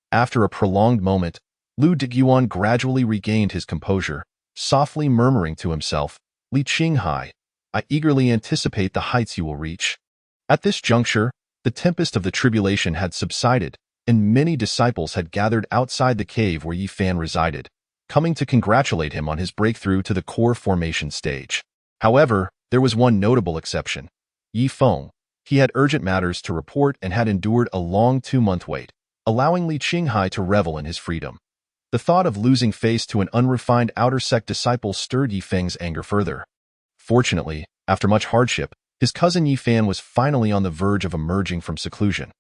After a prolonged moment, Lu Daoyuan gradually regained his composure, softly murmuring to himself, "Li Qinghai, I eagerly anticipate the heights you will reach." At this juncture, the tempest of the tribulation had subsided, and many disciples had gathered outside the cave where Yi Fan resided, coming to congratulate him on his breakthrough to the core formation stage. However, there was one notable exception: Yi Feng. He had urgent matters to report and had endured a long 2-month wait, allowing Li Qinghai to revel in his freedom. The thought of losing face to an unrefined outer sect disciple stirred Yi Feng's anger further. Fortunately, after much hardship, his cousin Yi Fan was finally on the verge of emerging from seclusion.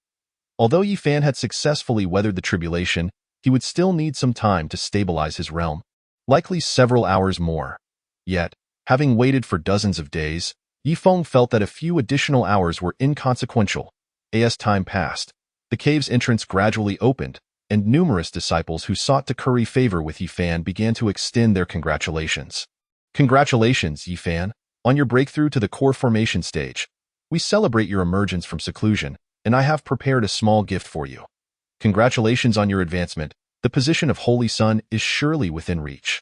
Although Yi Fan had successfully weathered the tribulation, he would still need some time to stabilize his realm, likely several hours more. Yet, having waited for dozens of days, Yi Feng felt that a few additional hours were inconsequential. As time passed, the cave's entrance gradually opened, and numerous disciples who sought to curry favor with Yifan began to extend their congratulations. Congratulations, Yifan, on your breakthrough to the core formation stage. We celebrate your emergence from seclusion, and I have prepared a small gift for you. Congratulations on your advancement. The position of Holy Son is surely within reach.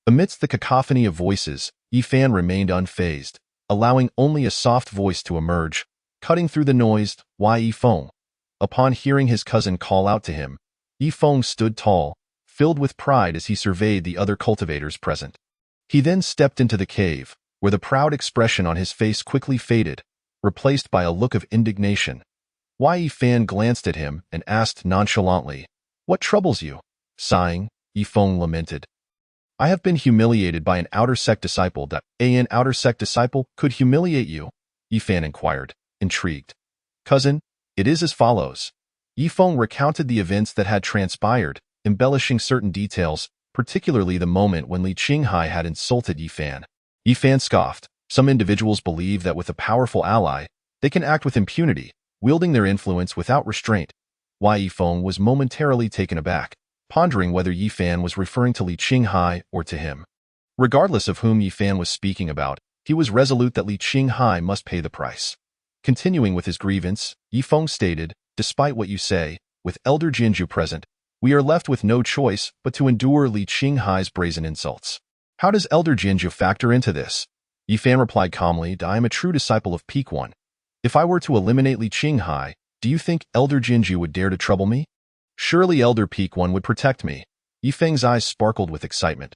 Amidst the cacophony of voices, Yifan remained unfazed, allowing only a soft voice to emerge, cutting through the noise. Yifeng. Upon hearing his cousin call out to him, Yifeng stood tall, filled with pride as he surveyed the other cultivators present. He then stepped into the cave, where the proud expression on his face quickly faded, replaced by a look of indignation. Yifan glanced at him and asked nonchalantly, "What troubles you?" Sighing, Yifeng lamented, "I have been humiliated by an outer sect disciple." An outer sect disciple could humiliate you? Yifan inquired, intrigued. "Cousin, it is as follows." Yifeng recounted the events that had transpired, embellishing certain details, particularly the moment when Li Qinghai had insulted Yifan. Yifan scoffed. Some individuals believe that with a powerful ally, they can act with impunity, wielding their influence without restraint. Yifeng was momentarily taken aback, pondering whether Yifan was referring to Li Qinghai or to him. Regardless of whom Yifan was speaking about, he was resolute that Li Qinghai must pay the price. Continuing with his grievance, Yifeng stated, "Despite what you say, with Elder Jinju present, we are left with no choice but to endure Li Qinghai's brazen insults." "How does Elder Jinju factor into this?" Yifan replied calmly, "I am a true disciple of Peak One. If I were to eliminate Li Qinghai, do you think Elder Jinju would dare to trouble me? Surely Elder Peak One would protect me." Yifeng's eyes sparkled with excitement.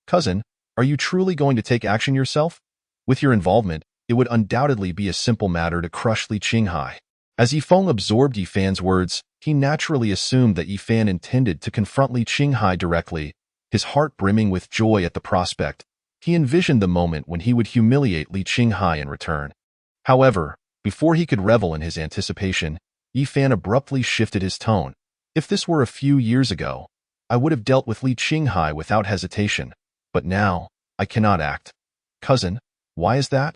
"Cousin, are you truly going to take action yourself? With your involvement, it would undoubtedly be a simple matter to crush Li Qinghai." As Yifeng absorbed Yifan's words, he naturally assumed that Yifan intended to confront Li Qinghai directly. His heart brimming with joy at the prospect, he envisioned the moment when he would humiliate Li Qinghai in return. However, before he could revel in his anticipation, Yifan abruptly shifted his tone. "If this were a few years ago, I would have dealt with Li Qinghai without hesitation, but now, I cannot act." "Cousin, why is that?"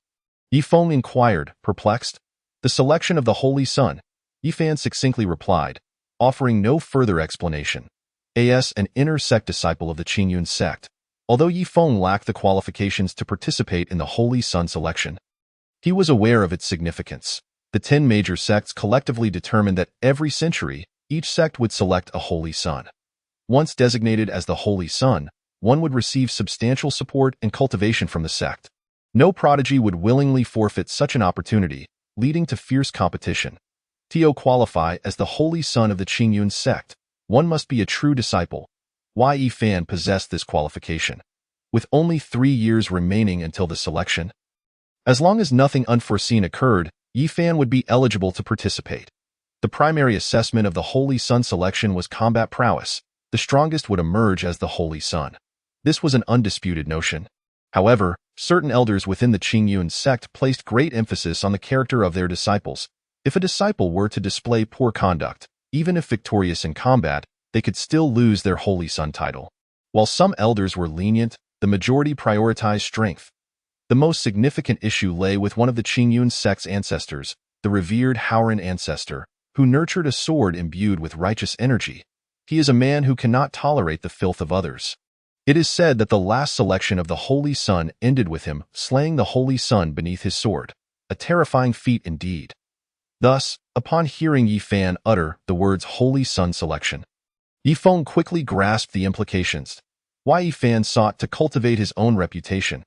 Yifeng inquired, perplexed. "The selection of the Holy Son," Yifan succinctly replied, offering no further explanation. As an inner sect disciple of the Qingyun sect, although Yifeng lacked the qualifications to participate in the Holy Son selection, he was aware of its significance. The 10 major sects collectively determined that every century, each sect would select a Holy Son. Once designated as the Holy Son, one would receive substantial support and cultivation from the sect. No prodigy would willingly forfeit such an opportunity, leading to fierce competition. To qualify as the Holy Son of the Qingyun sect, one must be a true disciple. Yifan possessed this qualification, with only 3 years remaining until the selection. As long as nothing unforeseen occurred, Yifan would be eligible to participate. The primary assessment of the Holy Son selection was combat prowess. The strongest would emerge as the Holy Son. This was an undisputed notion. However, certain elders within the Qingyun sect placed great emphasis on the character of their disciples. If a disciple were to display poor conduct, even if victorious in combat, they could still lose their Holy Son title. While some elders were lenient, the majority prioritized strength. The most significant issue lay with one of the Qingyun sect's ancestors, the revered Haoran ancestor, who nurtured a sword imbued with righteous energy. He is a man who cannot tolerate the filth of others. It is said that the last selection of the Holy Son ended with him slaying the Holy Son beneath his sword, a terrifying feat indeed. Thus, upon hearing Yifan utter the words Holy Son selection, Yifeng quickly grasped the implications. Yifan sought to cultivate his own reputation.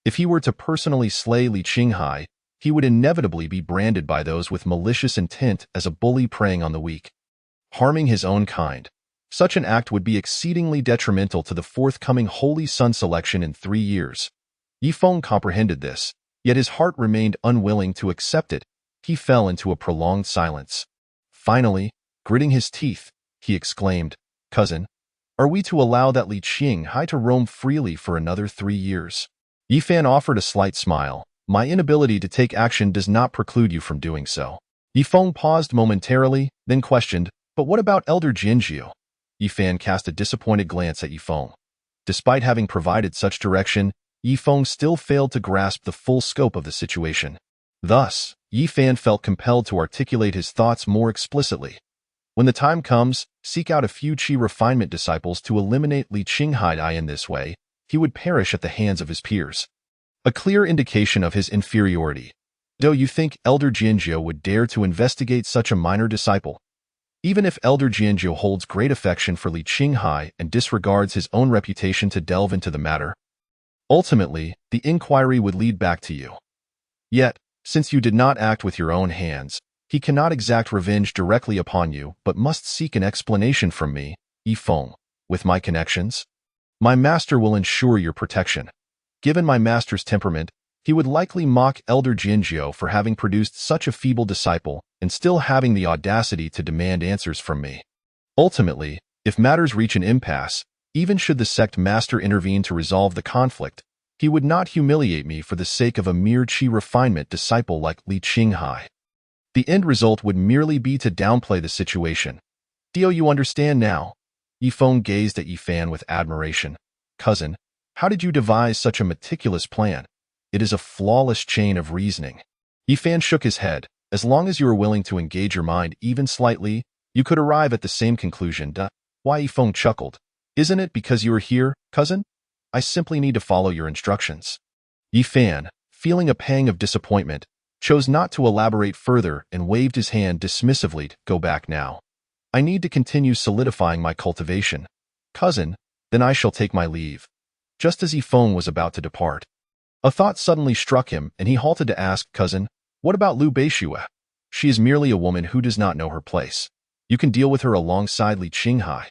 If he were to personally slay Li Qinghai, he would inevitably be branded by those with malicious intent as a bully preying on the weak, harming his own kind. Such an act would be exceedingly detrimental to the forthcoming Holy Son selection in 3 years. Yifeng comprehended this, yet his heart remained unwilling to accept it. He fell into a prolonged silence. Finally, gritting his teeth, he exclaimed, "Cousin, are we to allow that Li Qinghai to roam freely for another 3 years?" Yifan offered a slight smile. "My inability to take action does not preclude you from doing so." Yifeng paused momentarily, then questioned, "But what about Elder Jinju?" Yifan cast a disappointed glance at Yifeng. Despite having provided such direction, Yifeng still failed to grasp the full scope of the situation. Thus, Yifan felt compelled to articulate his thoughts more explicitly. When the time comes, seek out a few Qi refinement disciples to eliminate Li Qinghai. In this way, he would perish at the hands of his peers. A clear indication of his inferiority. Do you think Elder Jianzhou would dare to investigate such a minor disciple? Even if Elder Jianzhou holds great affection for Li Qinghai and disregards his own reputation to delve into the matter, ultimately, the inquiry would lead back to you. Yet, since you did not act with your own hands, he cannot exact revenge directly upon you but must seek an explanation from me, Yifeng. With my connections, my master will ensure your protection. Given my master's temperament, he would likely mock Elder Jianzhou for having produced such a feeble disciple and still having the audacity to demand answers from me. Ultimately, if matters reach an impasse, even should the sect master intervene to resolve the conflict, he would not humiliate me for the sake of a mere Qi refinement disciple like Li Qinghai. The end result would merely be to downplay the situation. Do you understand now? Yifeng gazed at Yifan with admiration. Cousin, how did you devise such a meticulous plan? It is a flawless chain of reasoning. Yifan shook his head. As long as you are willing to engage your mind even slightly, you could arrive at the same conclusion. Why? Yifeng chuckled. Isn't it because you are here, cousin? I simply need to follow your instructions. Yifan, feeling a pang of disappointment, chose not to elaborate further and waved his hand dismissively. Go back now. I need to continue solidifying my cultivation. Cousin, then I shall take my leave. Just as Yifeng was about to depart, a thought suddenly struck him and he halted to ask, Cousin, what about Liu Beishue? She is merely a woman who does not know her place. You can deal with her alongside Li Qinghai.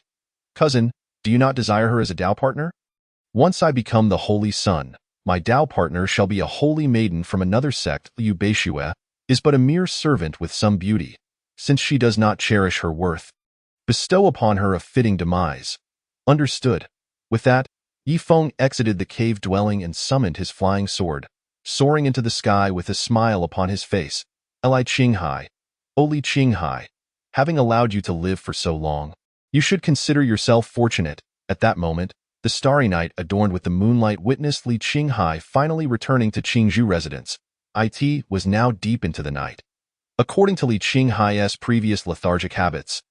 Cousin, do you not desire her as a Dao partner? Once I become the Holy Son, my Dao partner shall be a holy maiden from another sect. Liu Beishue is but a mere servant with some beauty. Since she does not cherish her worth, bestow upon her a fitting demise. Understood. With that, Yifeng exited the cave dwelling and summoned his flying sword, soaring into the sky with a smile upon his face. Li Qinghai, O Li Qinghai, having allowed you to live for so long, you should consider yourself fortunate. At that moment, the starry night adorned with the moonlight witnessed Li Qinghai finally returning to Qingzhou residence. It was now deep into the night. According to Li Qinghai's previous lethargic habits,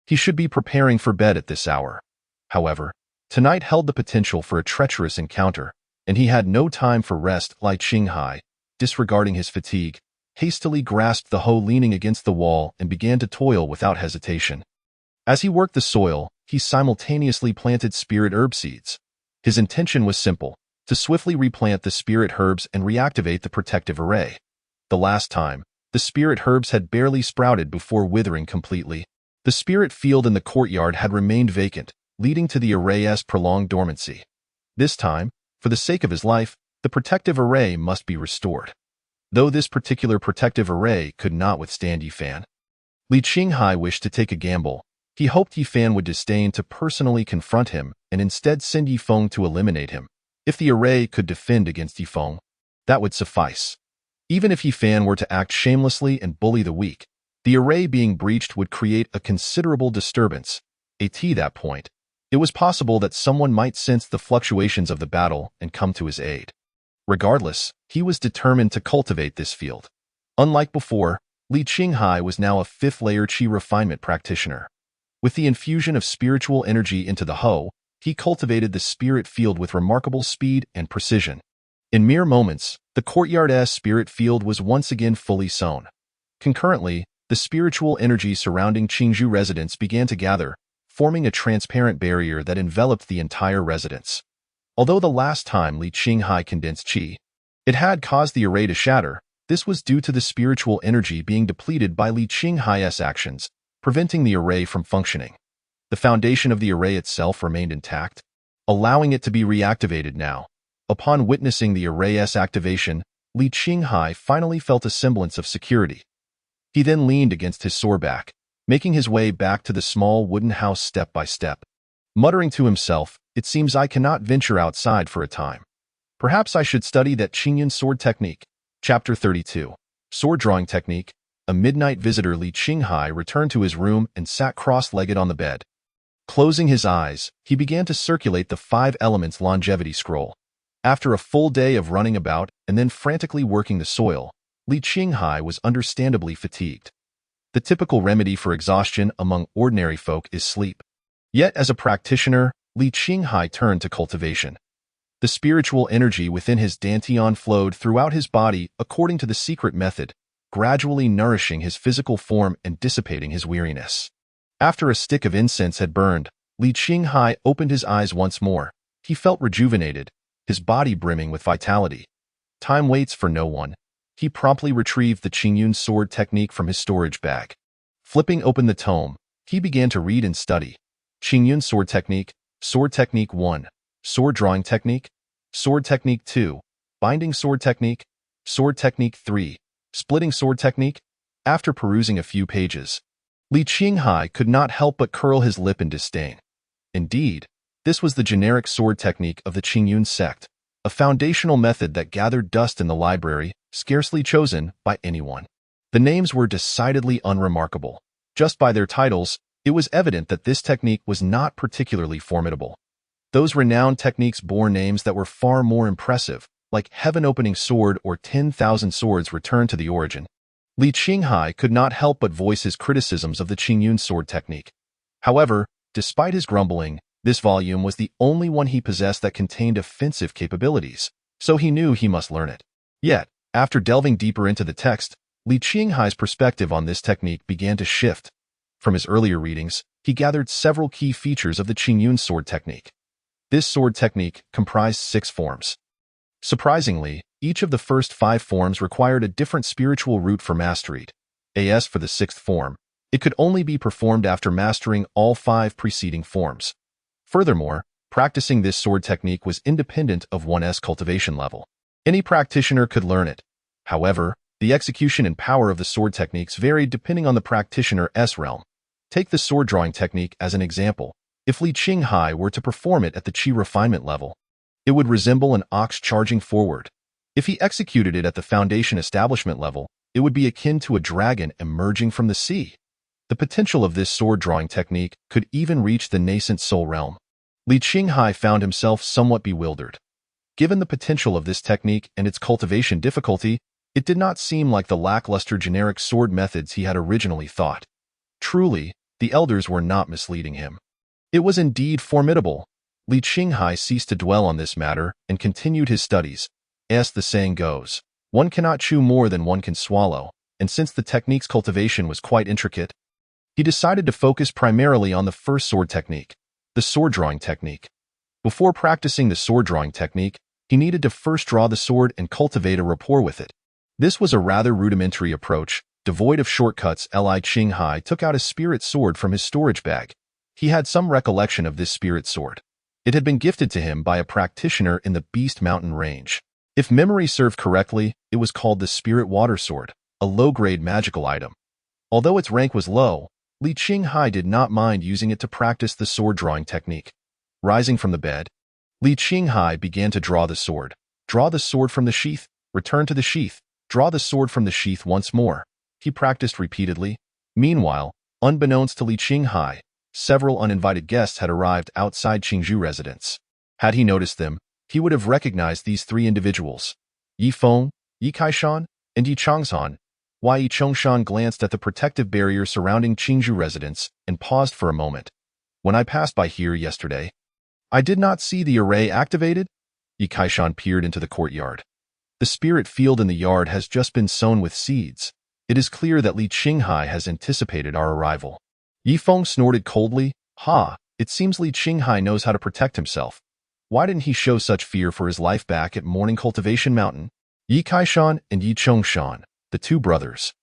he should be preparing for bed at this hour. However, tonight held the potential for a treacherous encounter, and he had no time for rest. Li Qinghai, disregarding his fatigue, hastily grasped the hoe leaning against the wall and began to toil without hesitation. As he worked the soil, he simultaneously planted spirit herb seeds. His intention was simple, to swiftly replant the spirit herbs and reactivate the protective array. The last time, the spirit herbs had barely sprouted before withering completely. The spirit field in the courtyard had remained vacant, leading to the array's prolonged dormancy. This time, for the sake of his life, the protective array must be restored. Though this particular protective array could not withstand Yifan, Li Qinghai wished to take a gamble. He hoped Yifan would disdain to personally confront him and instead send Yifeng to eliminate him. If the array could defend against Yifeng, that would suffice. Even if Yifan were to act shamelessly and bully the weak, the array being breached would create a considerable disturbance. At that point, it was possible that someone might sense the fluctuations of the battle and come to his aid. Regardless, he was determined to cultivate this field. Unlike before, Li Qinghai was now a fifth-layer Qi refinement practitioner. With the infusion of spiritual energy into the hoe, he cultivated the spirit field with remarkable speed and precision. In mere moments, the courtyard's spirit field was once again fully sown. Concurrently, the spiritual energy surrounding Qingzhou residence began to gather, forming a transparent barrier that enveloped the entire residence. Although the last time Li Qinghai condensed qi, it had caused the array to shatter, this was due to the spiritual energy being depleted by Li Qinghai's actions, preventing the array from functioning. The foundation of the array itself remained intact, allowing it to be reactivated now. Upon witnessing the array's activation, Li Qinghai finally felt a semblance of security. He then leaned against his soreback, making his way back to the small wooden house step by step. Muttering to himself, it seems I cannot venture outside for a time. Perhaps I should study that Qingyan sword technique. Chapter 32. Sword Drawing Technique. A midnight visitor Li Qinghai returned to his room and sat cross-legged on the bed. Closing his eyes, he began to circulate the 5 elements longevity scroll. After a full day of running about and then frantically working the soil, Li Qinghai was understandably fatigued. The typical remedy for exhaustion among ordinary folk is sleep. Yet, as a practitioner, Li Qinghai turned to cultivation. The spiritual energy within his dantian flowed throughout his body according to the secret method, gradually nourishing his physical form and dissipating his weariness. After a stick of incense had burned, Li Qinghai opened his eyes once more. He felt rejuvenated, his body brimming with vitality. Time waits for no one. He promptly retrieved the Qingyun sword technique from his storage bag. Flipping open the tome, he began to read and study. Qingyun sword technique, sword technique 1, sword drawing technique, sword technique 2, binding sword technique, sword technique 3, splitting sword technique. After perusing a few pages, Li Qinghai could not help but curl his lip in disdain. Indeed, this was the generic sword technique of the Qingyun sect, a foundational method that gathered dust in the library, scarcely chosen by anyone. The names were decidedly unremarkable. Just by their titles, it was evident that this technique was not particularly formidable. Those renowned techniques bore names that were far more impressive, like Heaven-Opening Sword or 10,000 Swords Return to the Origin. Li Qinghai could not help but voice his criticisms of the Qingyun sword technique. However, despite his grumbling, this volume was the only one he possessed that contained offensive capabilities, so he knew he must learn it. Yet, after delving deeper into the text, Li Qinghai's perspective on this technique began to shift. From his earlier readings, he gathered several key features of the Qingyun sword technique. This sword technique comprised 6 forms. Surprisingly, each of the first 5 forms required a different spiritual root for mastery. As for the 6th form, it could only be performed after mastering all 5 preceding forms. Furthermore, practicing this sword technique was independent of one's cultivation level. Any practitioner could learn it. However, the execution and power of the sword techniques varied depending on the practitioner's realm. Take the sword drawing technique as an example. If Li Qinghai were to perform it at the Qi refinement level, it would resemble an ox charging forward. If he executed it at the foundation establishment level, it would be akin to a dragon emerging from the sea. The potential of this sword drawing technique could even reach the nascent soul realm. Li Qinghai found himself somewhat bewildered. Given the potential of this technique and its cultivation difficulty, it did not seem like the lackluster generic sword methods he had originally thought. Truly, the elders were not misleading him. It was indeed formidable. Li Qinghai ceased to dwell on this matter and continued his studies. As the saying goes, one cannot chew more than one can swallow, and since the technique's cultivation was quite intricate, he decided to focus primarily on the first sword technique, the sword drawing technique. Before practicing the sword drawing technique, he needed to first draw the sword and cultivate a rapport with it. This was a rather rudimentary approach, devoid of shortcuts. Li Qinghai took out a spirit sword from his storage bag. He had some recollection of this spirit sword. It had been gifted to him by a practitioner in the Beast Mountain range. If memory served correctly, it was called the Spirit Water Sword, a low-grade magical item. Although its rank was low, Li Qinghai did not mind using it to practice the sword drawing technique. Rising from the bed, Li Qinghai began to draw the sword. Draw the sword from the sheath, return to the sheath, draw the sword from the sheath once more. He practiced repeatedly. Meanwhile, unbeknownst to Li Qinghai, several uninvited guests had arrived outside Qingzhou residence. Had he noticed them, he would have recognized these 3 individuals: Yi Feng, Yi Kaishan, and Yi Changshan. Yi Chongshan glanced at the protective barrier surrounding Qingzhou residence and paused for a moment. When I passed by here yesterday, I did not see the array activated. Yi Kaishan peered into the courtyard. The spirit field in the yard has just been sown with seeds. It is clear that Li Qinghai has anticipated our arrival. Yi Feng snorted coldly. It seems Li Qinghai knows how to protect himself. Why didn't he show such fear for his life back at Morning Cultivation Mountain? Yi Kaishan and Yi Chongshan, the 2 brothers,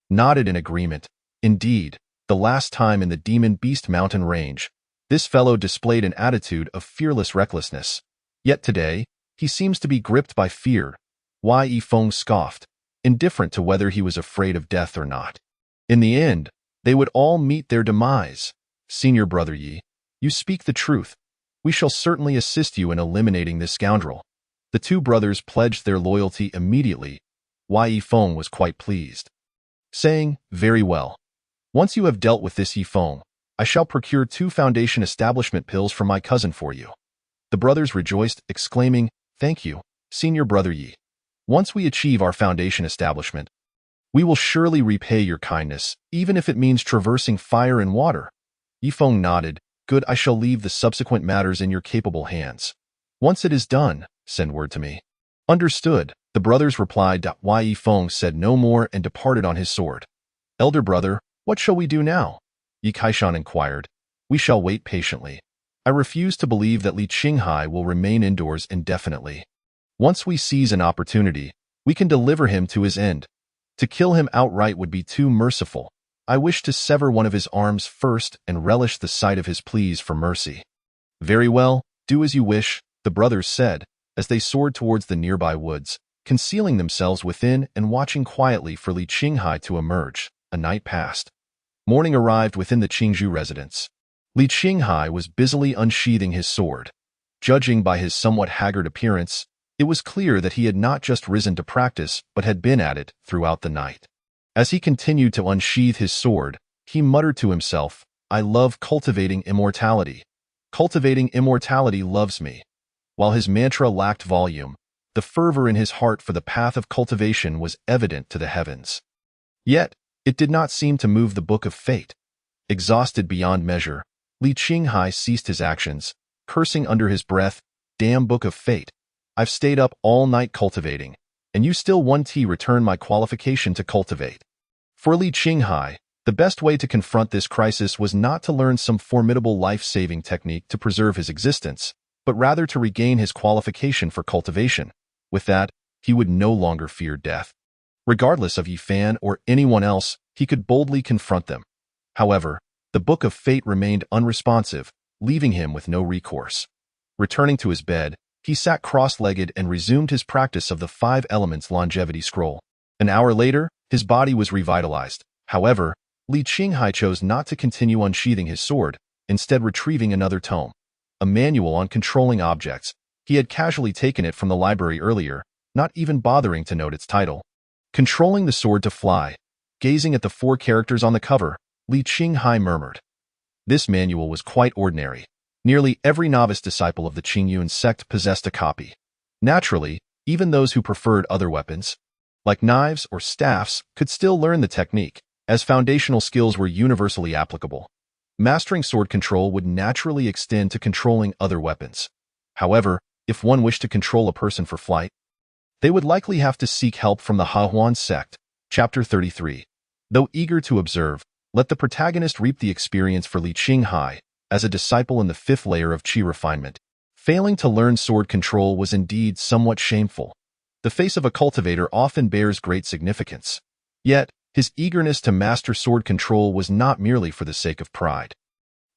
nodded in agreement. Indeed, the last time in the Demon Beast Mountain range, this fellow displayed an attitude of fearless recklessness. Yet today, he seems to be gripped by fear. Yi Feng scoffed, indifferent to whether he was afraid of death or not. In the end, they would all meet their demise. Senior brother Yi, you speak the truth. We shall certainly assist you in eliminating this scoundrel. The 2 brothers pledged their loyalty immediately. Yi Feng was quite pleased, saying, "Very well. Once you have dealt with this Yi Feng, I shall procure 2 foundation establishment pills from my cousin for you." The brothers rejoiced, exclaiming, "Thank you, senior brother Yi. Once we achieve our foundation establishment, We will surely repay your kindness, even if it means traversing fire and water. Yifeng nodded. Good, I shall leave the subsequent matters in your capable hands. Once it is done, send word to me. Understood, the brothers replied. Yifeng said no more and departed on his sword. Elder brother, what shall we do now? Yi Kaishan inquired. We shall wait patiently. I refuse to believe that Li Qinghai will remain indoors indefinitely. Once we seize an opportunity, we can deliver him to his end. To kill him outright would be too merciful. I wish to sever one of his arms first and relish the sight of his pleas for mercy. Very well, do as you wish, the brothers said, as they soared towards the nearby woods, concealing themselves within and watching quietly for Li Qinghai to emerge. A night passed. Morning arrived within the Qingzhou residence. Li Qinghai was busily unsheathing his sword. Judging by his somewhat haggard appearance, it was clear that he had not just risen to practice but had been at it throughout the night. As he continued to unsheath his sword, he muttered to himself, I love cultivating immortality. Cultivating immortality loves me. While his mantra lacked volume, the fervor in his heart for the path of cultivation was evident to the heavens. Yet, it did not seem to move the book of fate. Exhausted beyond measure, Li Qinghai ceased his actions, cursing under his breath, Damn book of fate. I've stayed up all night cultivating, and you still won't return my qualification to cultivate. For Li Qinghai, the best way to confront this crisis was not to learn some formidable life-saving technique to preserve his existence, but rather to regain his qualification for cultivation. With that, he would no longer fear death. Regardless of Yi Fan or anyone else, he could boldly confront them. However, the Book of Fate remained unresponsive, leaving him with no recourse. Returning to his bed, he sat cross-legged and resumed his practice of the 5 Elements Longevity Scroll. An hour later, his body was revitalized. However, Li Qinghai chose not to continue unsheathing his sword, instead retrieving another tome, a manual on controlling objects. He had casually taken it from the library earlier, not even bothering to note its title. Controlling the sword to fly, gazing at the 4 characters on the cover, Li Qinghai murmured. This manual was quite ordinary. Nearly every novice disciple of the Qingyun sect possessed a copy. Naturally, even those who preferred other weapons, like knives or staffs, could still learn the technique, as foundational skills were universally applicable. Mastering sword control would naturally extend to controlling other weapons. However, if one wished to control a person for flight, they would likely have to seek help from the Hahuan sect. Chapter 33. Though eager to observe, let the protagonist reap the experience for Li Qinghai, as a disciple in the 5th layer of Qi refinement. Failing to learn sword control was indeed somewhat shameful. The face of a cultivator often bears great significance. Yet, his eagerness to master sword control was not merely for the sake of pride.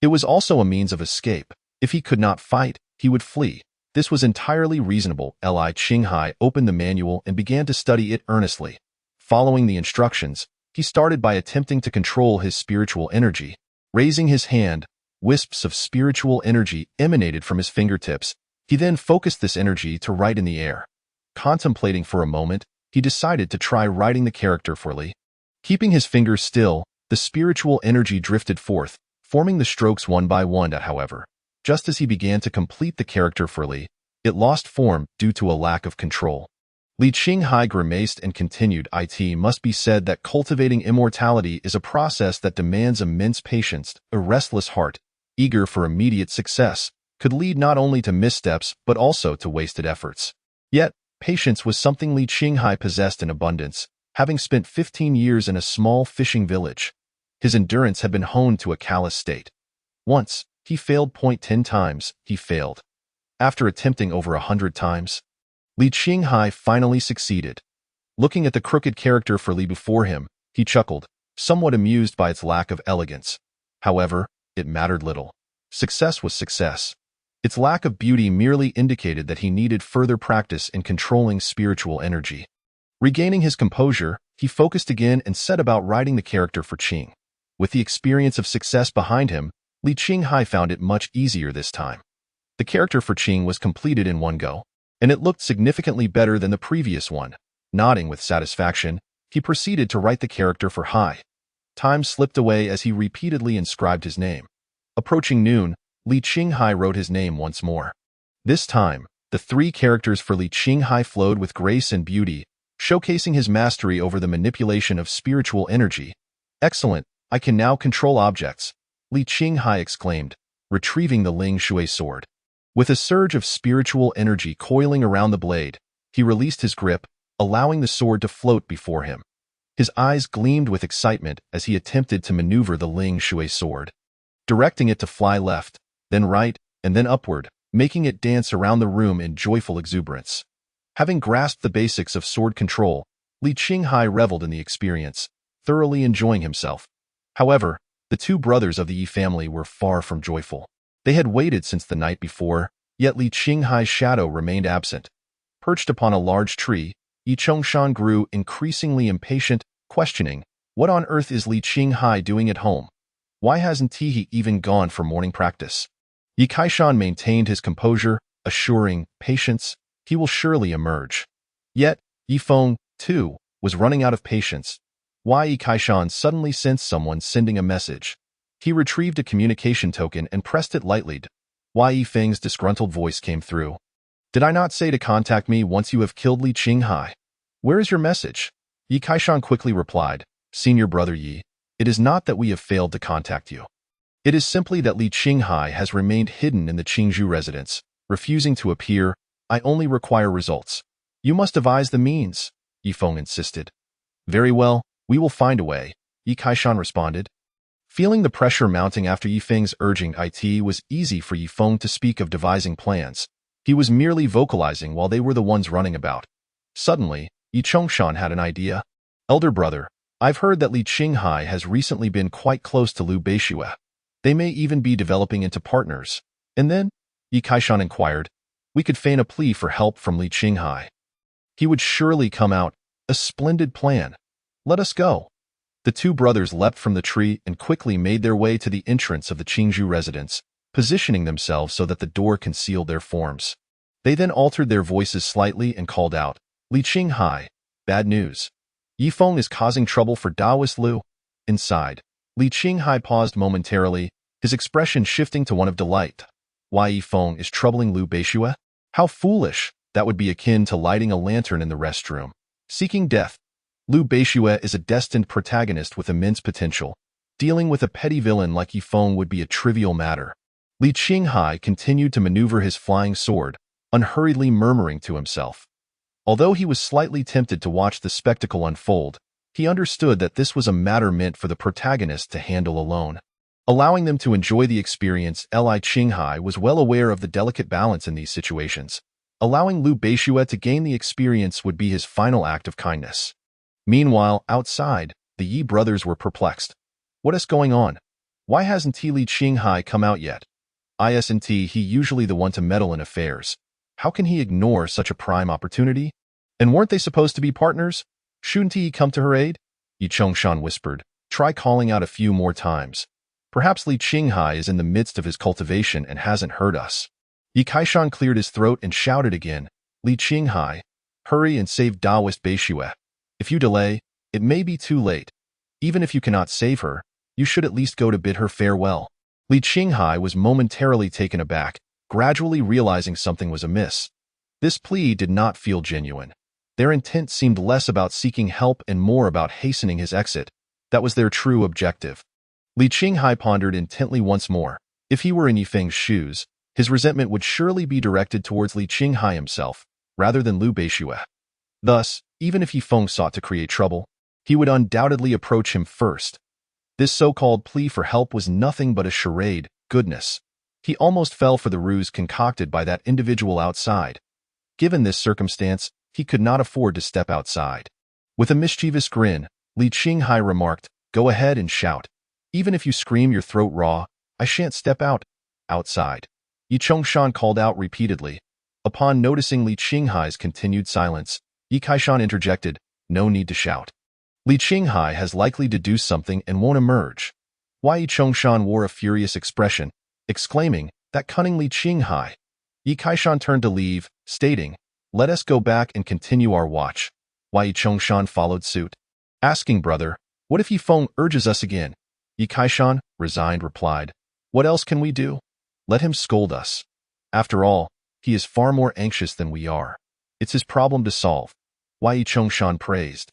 It was also a means of escape. If he could not fight, he would flee. This was entirely reasonable. Li Qinghai opened the manual and began to study it earnestly. Following the instructions, he started by attempting to control his spiritual energy. Raising his hand, wisps of spiritual energy emanated from his fingertips. He then focused this energy to write in the air. Contemplating for a moment, he decided to try writing the character for Li. Keeping his fingers still, the spiritual energy drifted forth, forming the strokes one by one. However, just as he began to complete the character for Li, it lost form due to a lack of control. Li Qinghai grimaced and continued. It must be said that cultivating immortality is a process that demands immense patience. A restless heart, eager for immediate success, could lead not only to missteps but also to wasted efforts. Yet, patience was something Li Qinghai possessed in abundance, having spent 15 years in a small fishing village. His endurance had been honed to a callous state. Once, he failed 10 times, he failed. After attempting over 100 times, Li Qinghai finally succeeded. Looking at the crooked character for Li before him, he chuckled, somewhat amused by its lack of elegance. However, it mattered little. Success was success. Its lack of beauty merely indicated that he needed further practice in controlling spiritual energy. Regaining his composure, he focused again and set about writing the character for Qing. With the experience of success behind him, Li Qinghai found it much easier this time. The character for Qing was completed in one go, and it looked significantly better than the previous one. Nodding with satisfaction, he proceeded to write the character for Hai. Time slipped away as he repeatedly inscribed his name. Approaching noon, Li Qinghai wrote his name once more. This time, the 3 characters for Li Qinghai flowed with grace and beauty, showcasing his mastery over the manipulation of spiritual energy. Excellent, I can now control objects, Li Qinghai exclaimed, retrieving the Ling Shui sword. With a surge of spiritual energy coiling around the blade, he released his grip, allowing the sword to float before him. His eyes gleamed with excitement as he attempted to maneuver the Ling Shui sword, directing it to fly left, then right, and then upward, making it dance around the room in joyful exuberance. Having grasped the basics of sword control, Li Qinghai reveled in the experience, thoroughly enjoying himself. However, the two brothers of the Yi family were far from joyful. They had waited since the night before, yet Li Qinghai's shadow remained absent. Perched upon a large tree, Yi Chongshan grew increasingly impatient, questioning, what on earth is Li Qinghai doing at home? Why hasn't he even gone for morning practice? Yi Kaishan maintained his composure, assuring, patience, he will surely emerge. Yet, Yi Feng, too, was running out of patience. Yi Kaishan suddenly sensed someone sending a message. He retrieved a communication token and pressed it lightly. Yi Feng's disgruntled voice came through. Did I not say to contact me once you have killed Li Qinghai? Where is your message? Yi Kaishan quickly replied, Senior Brother Yi, it is not that we have failed to contact you. It is simply that Li Qinghai has remained hidden in the Qingzhou residence, refusing to appear. I only require results. You must devise the means, Yi Feng insisted. Very well, we will find a way, Yi Kaishan responded. Feeling the pressure mounting after Yi Feng's urging, it was easy for Yi Feng to speak of devising plans. He was merely vocalizing while they were the ones running about. Suddenly, Yi Chongshan had an idea. Elder brother, I've heard that Li Qinghai has recently been quite close to Liu Beixue. They may even be developing into partners. And then, Yi Kaishan inquired, we could feign a plea for help from Li Qinghai. He would surely come out. A splendid plan. Let us go. The two brothers leapt from the tree and quickly made their way to the entrance of the Qingzhou residence, positioning themselves so that the door concealed their forms. They then altered their voices slightly and called out, Li Qinghai, bad news. Yi Feng is causing trouble for Daoist Liu. Inside, Li Qinghai paused momentarily, his expression shifting to one of delight. Yi Feng is troubling Liu Beixue? How foolish! That would be akin to lighting a lantern in the restroom. Seeking death. Liu Beixue is a destined protagonist with immense potential. Dealing with a petty villain like Yi Feng would be a trivial matter. Li Qinghai continued to maneuver his flying sword, unhurriedly murmuring to himself. Although he was slightly tempted to watch the spectacle unfold, he understood that this was a matter meant for the protagonist to handle alone. Allowing them to enjoy the experience, Li Qinghai was well aware of the delicate balance in these situations. Allowing Liu Beixue to gain the experience would be his final act of kindness. Meanwhile, outside, the Yi brothers were perplexed. What is going on? Why hasn't Li Qinghai come out yet? Isn't he usually the one to meddle in affairs? How can he ignore such a prime opportunity? And weren't they supposed to be partners? Shouldn't he come to her aid? Yi Chongshan whispered. Try calling out a few more times. Perhaps Li Qinghai is in the midst of his cultivation and hasn't heard us. Yi Kaishan cleared his throat and shouted again, Li Qinghai, hurry and save Daoist Beixue. If you delay, it may be too late. Even if you cannot save her, you should at least go to bid her farewell. Li Qinghai was momentarily taken aback, gradually realizing something was amiss. This plea did not feel genuine. Their intent seemed less about seeking help and more about hastening his exit. That was their true objective. Li Qinghai pondered intently once more. If he were in Yi Feng's shoes, his resentment would surely be directed towards Li Qinghai himself, rather than Liu Beixue. Thus, even if Yi Feng sought to create trouble, he would undoubtedly approach him first. This so-called plea for help was nothing but a charade. Goodness. He almost fell for the ruse concocted by that individual outside. Given this circumstance, he could not afford to step outside. With a mischievous grin, Li Qinghai remarked, go ahead and shout. Even if you scream your throat raw, I shan't step outside. Yi Chongshan called out repeatedly. Upon noticing Li Qinghai's continued silence, Yi Kaishan interjected, no need to shout. Li Qinghai has likely deduced something and won't emerge. Yi Chongshan wore a furious expression, exclaiming, that cunning Li Qinghai. Yi Kaishan turned to leave, stating, let us go back and continue our watch. Yi Chongshan followed suit. Asking brother, what if Yi Feng urges us again? Yi Kaishan, resigned, replied, what else can we do? Let him scold us. After all, he is far more anxious than we are. It's his problem to solve. Yi Chongshan praised.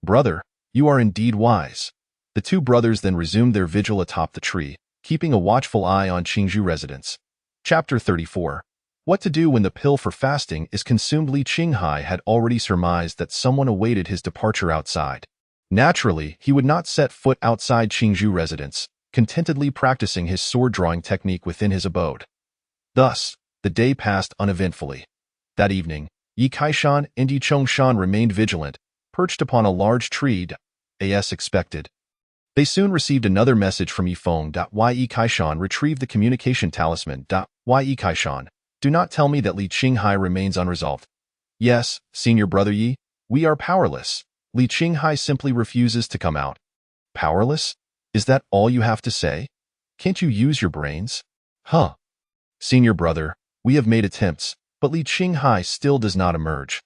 Brother, you are indeed wise. The two brothers then resumed their vigil atop the tree, keeping a watchful eye on Qingzhou residents. Chapter 34. What to do when the pill for fasting is consumed. Li Qinghai had already surmised that someone awaited his departure outside. Naturally, he would not set foot outside Qingzhou residence, contentedly practicing his sword-drawing technique within his abode. Thus, the day passed uneventfully. That evening, Yi Kaishan and Yi Chongshan remained vigilant, perched upon a large tree, as expected. They soon received another message from Yifeng. Yi Kaishan retrieved the communication talisman. Yi Kaishan, do not tell me that Li Qinghai remains unresolved. Yes, senior brother Yi, we are powerless. Li Qinghai simply refuses to come out. Powerless? Is that all you have to say? Can't you use your brains? Huh. Senior brother, we have made attempts, but Li Qinghai still does not emerge.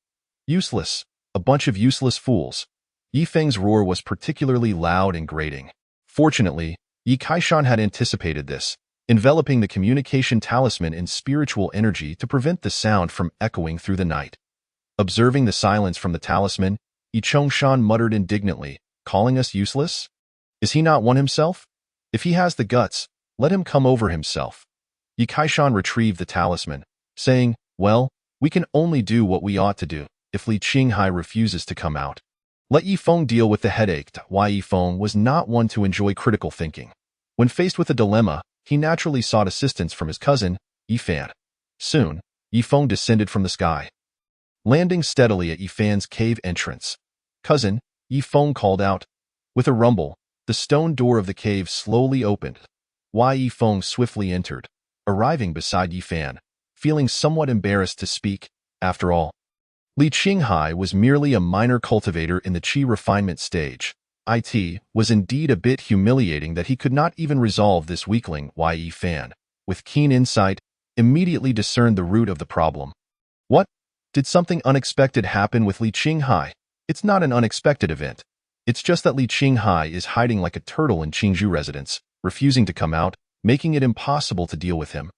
Useless. A bunch of useless fools. Yifeng's roar was particularly loud and grating. Fortunately, Yi Kaishan had anticipated this, enveloping the communication talisman in spiritual energy to prevent the sound from echoing through the night. Observing the silence from the talisman, Yi Chongshan muttered indignantly, calling us useless? Is he not one himself? If he has the guts, let him come over himself. Yi Kaishan retrieved the talisman, saying, well, we can only do what we ought to do if Li Qinghai refuses to come out. Let Yifeng deal with the headache. Yifeng was not one to enjoy critical thinking. When faced with a dilemma, he naturally sought assistance from his cousin, Yifan. Soon, Yifeng descended from the sky. Landing steadily at Yifan's cave entrance. Cousin, Yifeng called out. With a rumble, the stone door of the cave slowly opened. Yifeng swiftly entered, arriving beside Yifan, feeling somewhat embarrassed to speak. After all, Li Qinghai was merely a minor cultivator in the qi refinement stage. It was indeed a bit humiliating that he could not even resolve this weakling. Yifan, with keen insight, immediately discerned the root of the problem. What? Did something unexpected happen with Li Qinghai? It's not an unexpected event. It's just that Li Qinghai is hiding like a turtle in Qingzhou residence, refusing to come out, making it impossible to deal with him.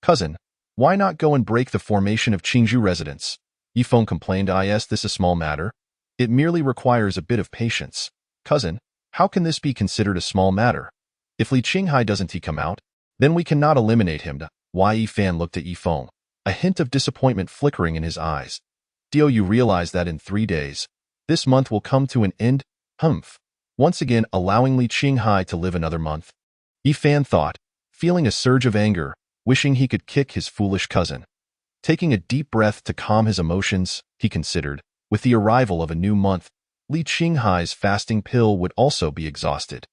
Cousin, why not go and break the formation of Qingzhou residence? Yifeng complained. Is this a small matter? It merely requires a bit of patience. Cousin, how can this be considered a small matter? If Li Qinghai doesn't come out, then we cannot eliminate him. Yifan looked at Yifeng, a hint of disappointment flickering in his eyes. Do you realize that in 3 days, this month will come to an end? Humph. Once again allowing Li Qinghai to live another month. Yifan thought, feeling a surge of anger, wishing he could kick his foolish cousin. Taking a deep breath to calm his emotions, he considered, with the arrival of a new month, Li Qinghai's fasting pill would also be exhausted.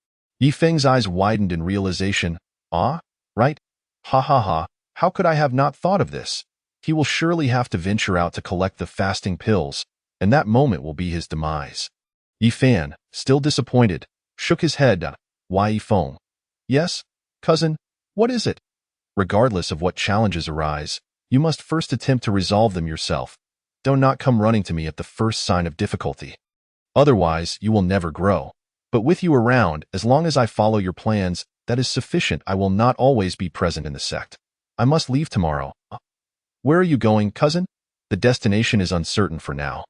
Yifeng's eyes widened in realization. Ah, right? Ha ha ha, how could I have not thought of this? He will surely have to venture out to collect the fasting pills, and that moment will be his demise. Yifan, still disappointed, shook his head. Yifeng. Yes, cousin, what is it? Regardless of what challenges arise, you must first attempt to resolve them yourself. Do not come running to me at the first sign of difficulty. Otherwise, you will never grow. But with you around, as long as I follow your plans, that is sufficient. I will not always be present in the sect. I must leave tomorrow. Where are you going, cousin? The destination is uncertain for now.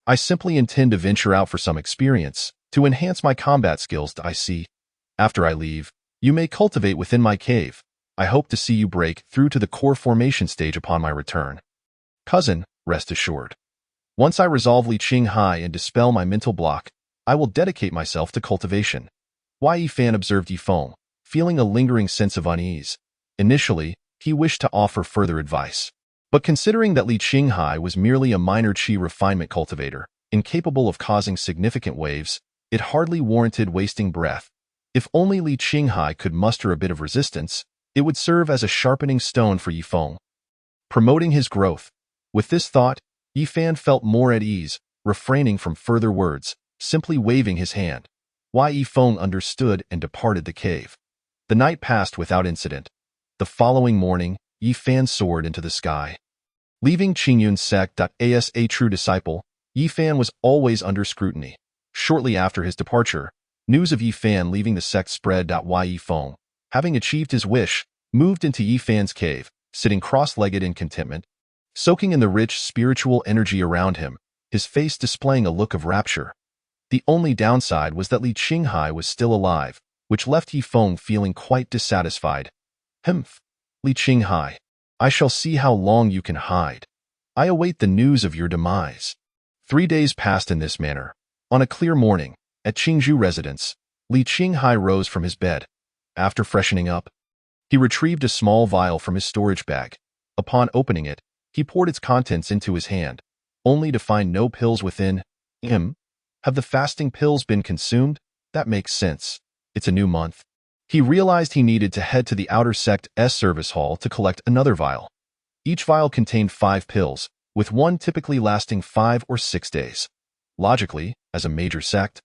I simply intend to venture out for some experience, to enhance my combat skills. I see. After I leave, you may cultivate within my cave. I hope to see you break through to the core formation stage upon my return. Cousin, rest assured. Once I resolve Li Qinghai and dispel my mental block, I will dedicate myself to cultivation. Yifan observed Yifeng, feeling a lingering sense of unease. Initially, he wished to offer further advice. But considering that Li Qinghai was merely a minor qi refinement cultivator, incapable of causing significant waves, it hardly warranted wasting breath. If only Li Qinghai could muster a bit of resistance, it would serve as a sharpening stone for Yifeng, promoting his growth. With this thought, Yifan felt more at ease, refraining from further words, simply waving his hand. Yifeng understood and departed the cave. The night passed without incident. The following morning, Yifan soared into the sky. Leaving Qingyun's sect as a true disciple, Yifan was always under scrutiny. Shortly after his departure, news of Yifan leaving the sect spread. Yifeng, having achieved his wish, moved into Yifan's cave, sitting cross-legged in contentment. Soaking in the rich spiritual energy around him, his face displaying a look of rapture. The only downside was that Li Qinghai was still alive, which left Yi Feng feeling quite dissatisfied. Humph, Li Qinghai, I shall see how long you can hide. I await the news of your demise. 3 days passed in this manner. On a clear morning, at Qingzhou residence, Li Qinghai rose from his bed. After freshening up, he retrieved a small vial from his storage bag. Upon opening it, he poured its contents into his hand, only to find no pills within. Have the fasting pills been consumed? That makes sense. It's a new month. He realized he needed to head to the outer sect's service hall to collect another vial. Each vial contained 5 pills, with one typically lasting 5 or 6 days. Logically, as a major sect,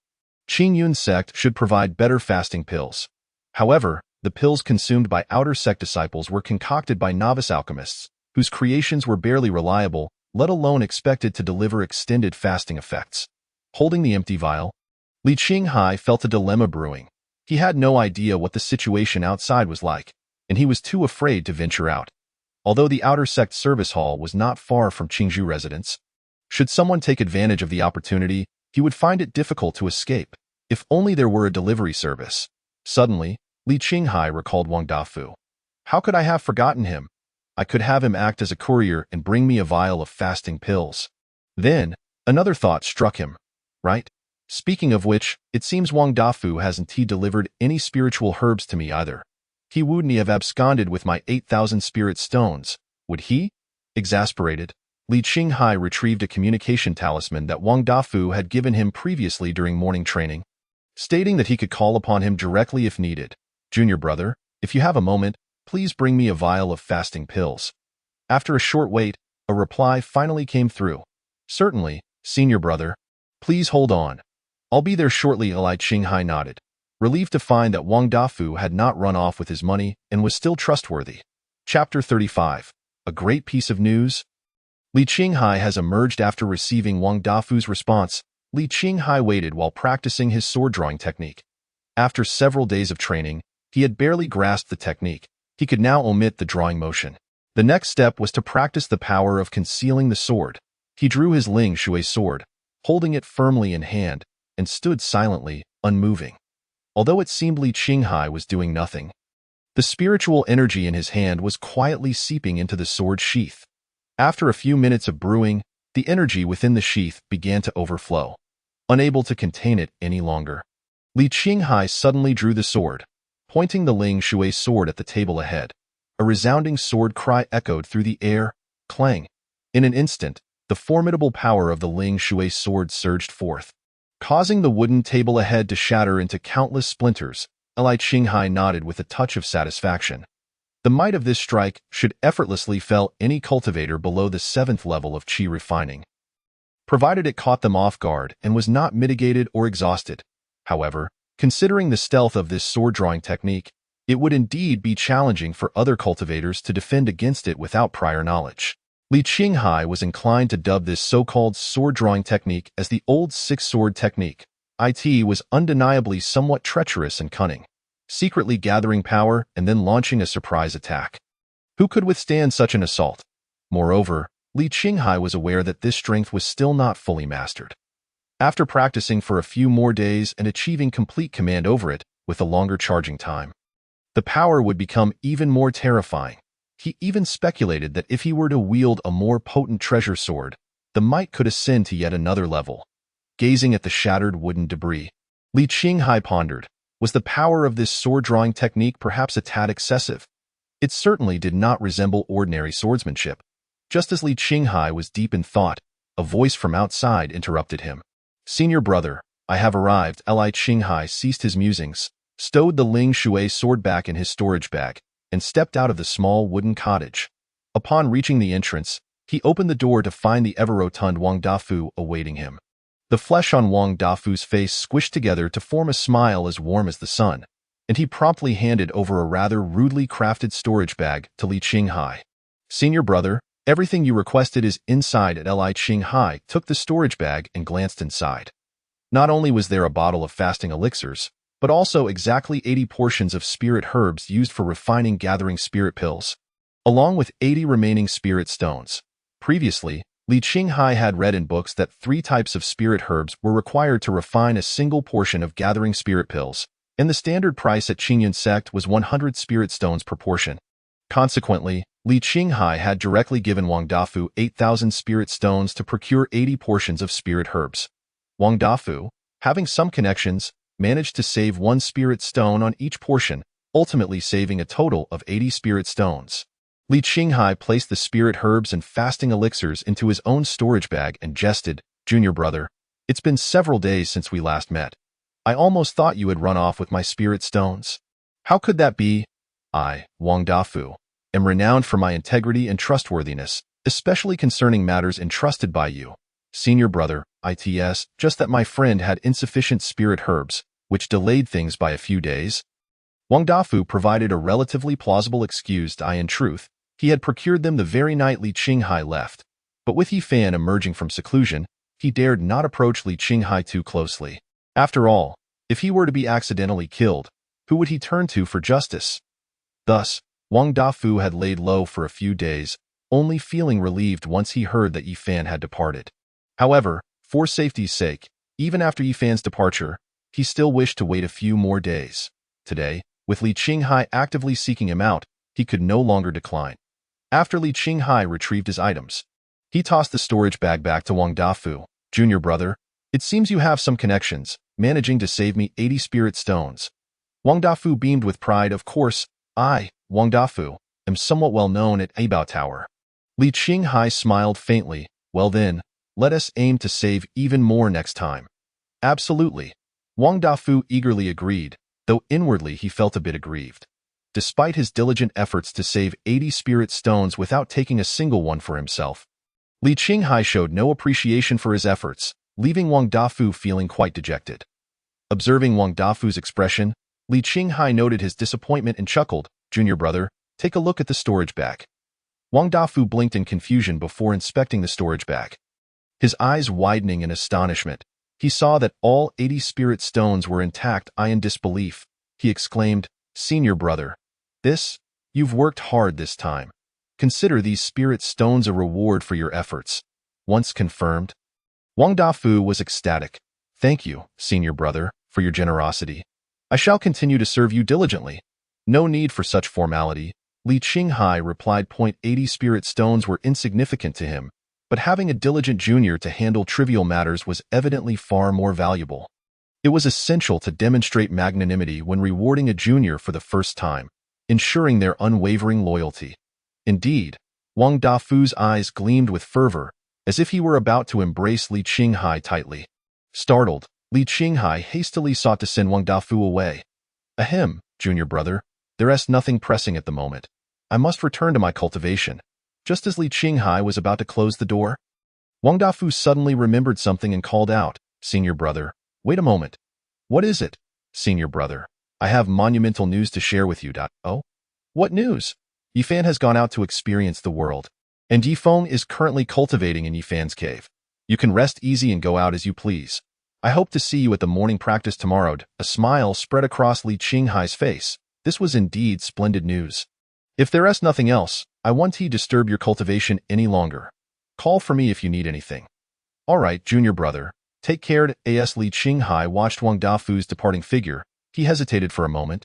Qingyun sect should provide better fasting pills. However, the pills consumed by outer sect disciples were concocted by novice alchemists, whose creations were barely reliable, let alone expected to deliver extended fasting effects. Holding the empty vial, Li Qinghai felt a dilemma brewing. He had no idea what the situation outside was like, and he was too afraid to venture out. Although the outer sect service hall was not far from Qingzhou residence, should someone take advantage of the opportunity, he would find it difficult to escape. If only there were a delivery service. Suddenly, Li Qinghai recalled Wang Dafu. How could I have forgotten him? I could have him act as a courier and bring me a vial of fasting pills. Then, another thought struck him. Right? Speaking of which, it seems Wang Dafu hasn't delivered any spiritual herbs to me either. He wouldn't have absconded with my 8,000 spirit stones, would he? Exasperated, Li Qinghai retrieved a communication talisman that Wang Dafu had given him previously during morning training, stating that he could call upon him directly if needed. Junior brother, if you have a moment, please bring me a vial of fasting pills. After a short wait, a reply finally came through. Certainly, senior brother. Please hold on. I'll be there shortly. Li Qinghai nodded, relieved to find that Wang Dafu had not run off with his money and was still trustworthy. Chapter 35. A great piece of news. Li Qinghai has emerged after receiving Wang Dafu's response. Li Qinghai waited while practicing his sword drawing technique. After several days of training, he had barely grasped the technique. He could now omit the drawing motion. The next step was to practice the power of concealing the sword. He drew his Ling Shui sword, holding it firmly in hand, and stood silently, unmoving. Although it seemed Li Qinghai was doing nothing, the spiritual energy in his hand was quietly seeping into the sword sheath. After a few minutes of brewing, the energy within the sheath began to overflow. Unable to contain it any longer, Li Qinghai suddenly drew the sword, pointing the Ling Shui sword at the table ahead. A resounding sword cry echoed through the air, clang. In an instant, the formidable power of the Ling Shui sword surged forth, causing the wooden table ahead to shatter into countless splinters. Li Qinghai nodded with a touch of satisfaction. The might of this strike should effortlessly fell any cultivator below the 7th level of qi refining, provided it caught them off guard and was not mitigated or exhausted. However, considering the stealth of this sword-drawing technique, it would indeed be challenging for other cultivators to defend against it without prior knowledge. Li Qinghai was inclined to dub this so-called sword-drawing technique as the old six-sword technique. It was undeniably somewhat treacherous and cunning, secretly gathering power and then launching a surprise attack. Who could withstand such an assault? Moreover, Li Qinghai was aware that this strength was still not fully mastered. After practicing for a few more days and achieving complete command over it, with a longer charging time, the power would become even more terrifying. He even speculated that if he were to wield a more potent treasure sword, the might could ascend to yet another level. Gazing at the shattered wooden debris, Li Qinghai pondered, was the power of this sword-drawing technique perhaps a tad excessive? It certainly did not resemble ordinary swordsmanship. Just as Li Qinghai was deep in thought, a voice from outside interrupted him. Senior brother, I have arrived. Li Qinghai ceased his musings, stowed the Ling Shui sword back in his storage bag, and stepped out of the small wooden cottage. Upon reaching the entrance, he opened the door to find the ever-rotund Wang Dafu awaiting him. The flesh on Wang Dafu's face squished together to form a smile as warm as the sun, and he promptly handed over a rather rudely crafted storage bag to Li Qinghai. Senior brother, everything you requested is inside. Li Qinghai took the storage bag and glanced inside. Not only was there a bottle of fasting elixirs, but also exactly 80 portions of spirit herbs used for refining gathering spirit pills, along with 80 remaining spirit stones. Previously, Li Qinghai had read in books that 3 types of spirit herbs were required to refine a single portion of gathering spirit pills, and the standard price at Qingyun sect was 100 spirit stones per portion. Consequently, Li Qinghai had directly given Wang Dafu 8,000 spirit stones to procure 80 portions of spirit herbs. Wang Dafu, having some connections, managed to save 1 spirit stone on each portion, ultimately saving a total of 80 spirit stones. Li Qinghai placed the spirit herbs and fasting elixirs into his own storage bag and jested, "Junior brother, it's been several days since we last met. I almost thought you had run off with my spirit stones. How could that be? I, Wang Dafu, am renowned for my integrity and trustworthiness, especially concerning matters entrusted by you. Senior brother, it's just that my friend had insufficient spirit herbs, which delayed things by a few days." Wang Dafu provided a relatively plausible excuse. In truth, he had procured them the very night Li Qinghai left. But with Yi Fan emerging from seclusion, he dared not approach Li Qinghai too closely. After all, if he were to be accidentally killed, who would he turn to for justice? Thus, Wang Dafu had laid low for a few days, only feeling relieved once he heard that Yi Fan had departed. However, for safety's sake, even after Yi Fan's departure, he still wished to wait a few more days. Today, with Li Qinghai actively seeking him out, he could no longer decline. After Li Qinghai retrieved his items, he tossed the storage bag back to Wang Dafu. "Junior brother, it seems you have some connections, managing to save me 80 spirit stones." Wang Dafu beamed with pride. "Of course, I, Wang Dafu, am somewhat well known at Abao Tower." Li Qinghai smiled faintly. "Well then, let us aim to save even more next time." "Absolutely." Wang Dafu eagerly agreed, though inwardly he felt a bit aggrieved. Despite his diligent efforts to save 80 spirit stones without taking a single one for himself, Li Qinghai showed no appreciation for his efforts, leaving Wang Dafu feeling quite dejected. Observing Wang Dafu's expression, Li Qinghai noted his disappointment and chuckled, "Junior brother, take a look at the storage bag." Wang Dafu blinked in confusion before inspecting the storage bag. His eyes widening in astonishment, he saw that all 80 spirit stones were intact. In disbelief, he exclaimed, "Senior brother, you've worked hard this time. Consider these spirit stones a reward for your efforts." Once confirmed, Wang Dafu was ecstatic. "Thank you, senior brother, for your generosity. I shall continue to serve you diligently." "No need for such formality," Li Qinghai replied. 80 spirit stones were insignificant to him, but having a diligent junior to handle trivial matters was evidently far more valuable. It was essential to demonstrate magnanimity when rewarding a junior for the first time, ensuring their unwavering loyalty. Indeed, Wang Dafu's eyes gleamed with fervor, as if he were about to embrace Li Qinghai tightly. Startled, Li Qinghai hastily sought to send Wang Dafu away. "Ahem, junior brother, there's nothing pressing at the moment. I must return to my cultivation." Just as Li Qinghai was about to close the door, Wang Dafu suddenly remembered something and called out, "Senior brother, wait a moment." "What is it?" "Senior brother, I have monumental news to share with you." "Oh? What news?" "Yi Fan has gone out to experience the world, and Yi Feng is currently cultivating in Yi Fan's cave. You can rest easy and go out as you please. I hope to see you at the morning practice tomorrow." A smile spread across Li Qinghai's face. This was indeed splendid news. "If there is nothing else, I won't disturb your cultivation any longer. Call for me if you need anything." "All right, junior brother. Take care." As Li Qinghai watched Wang Dafu's departing figure, he hesitated for a moment,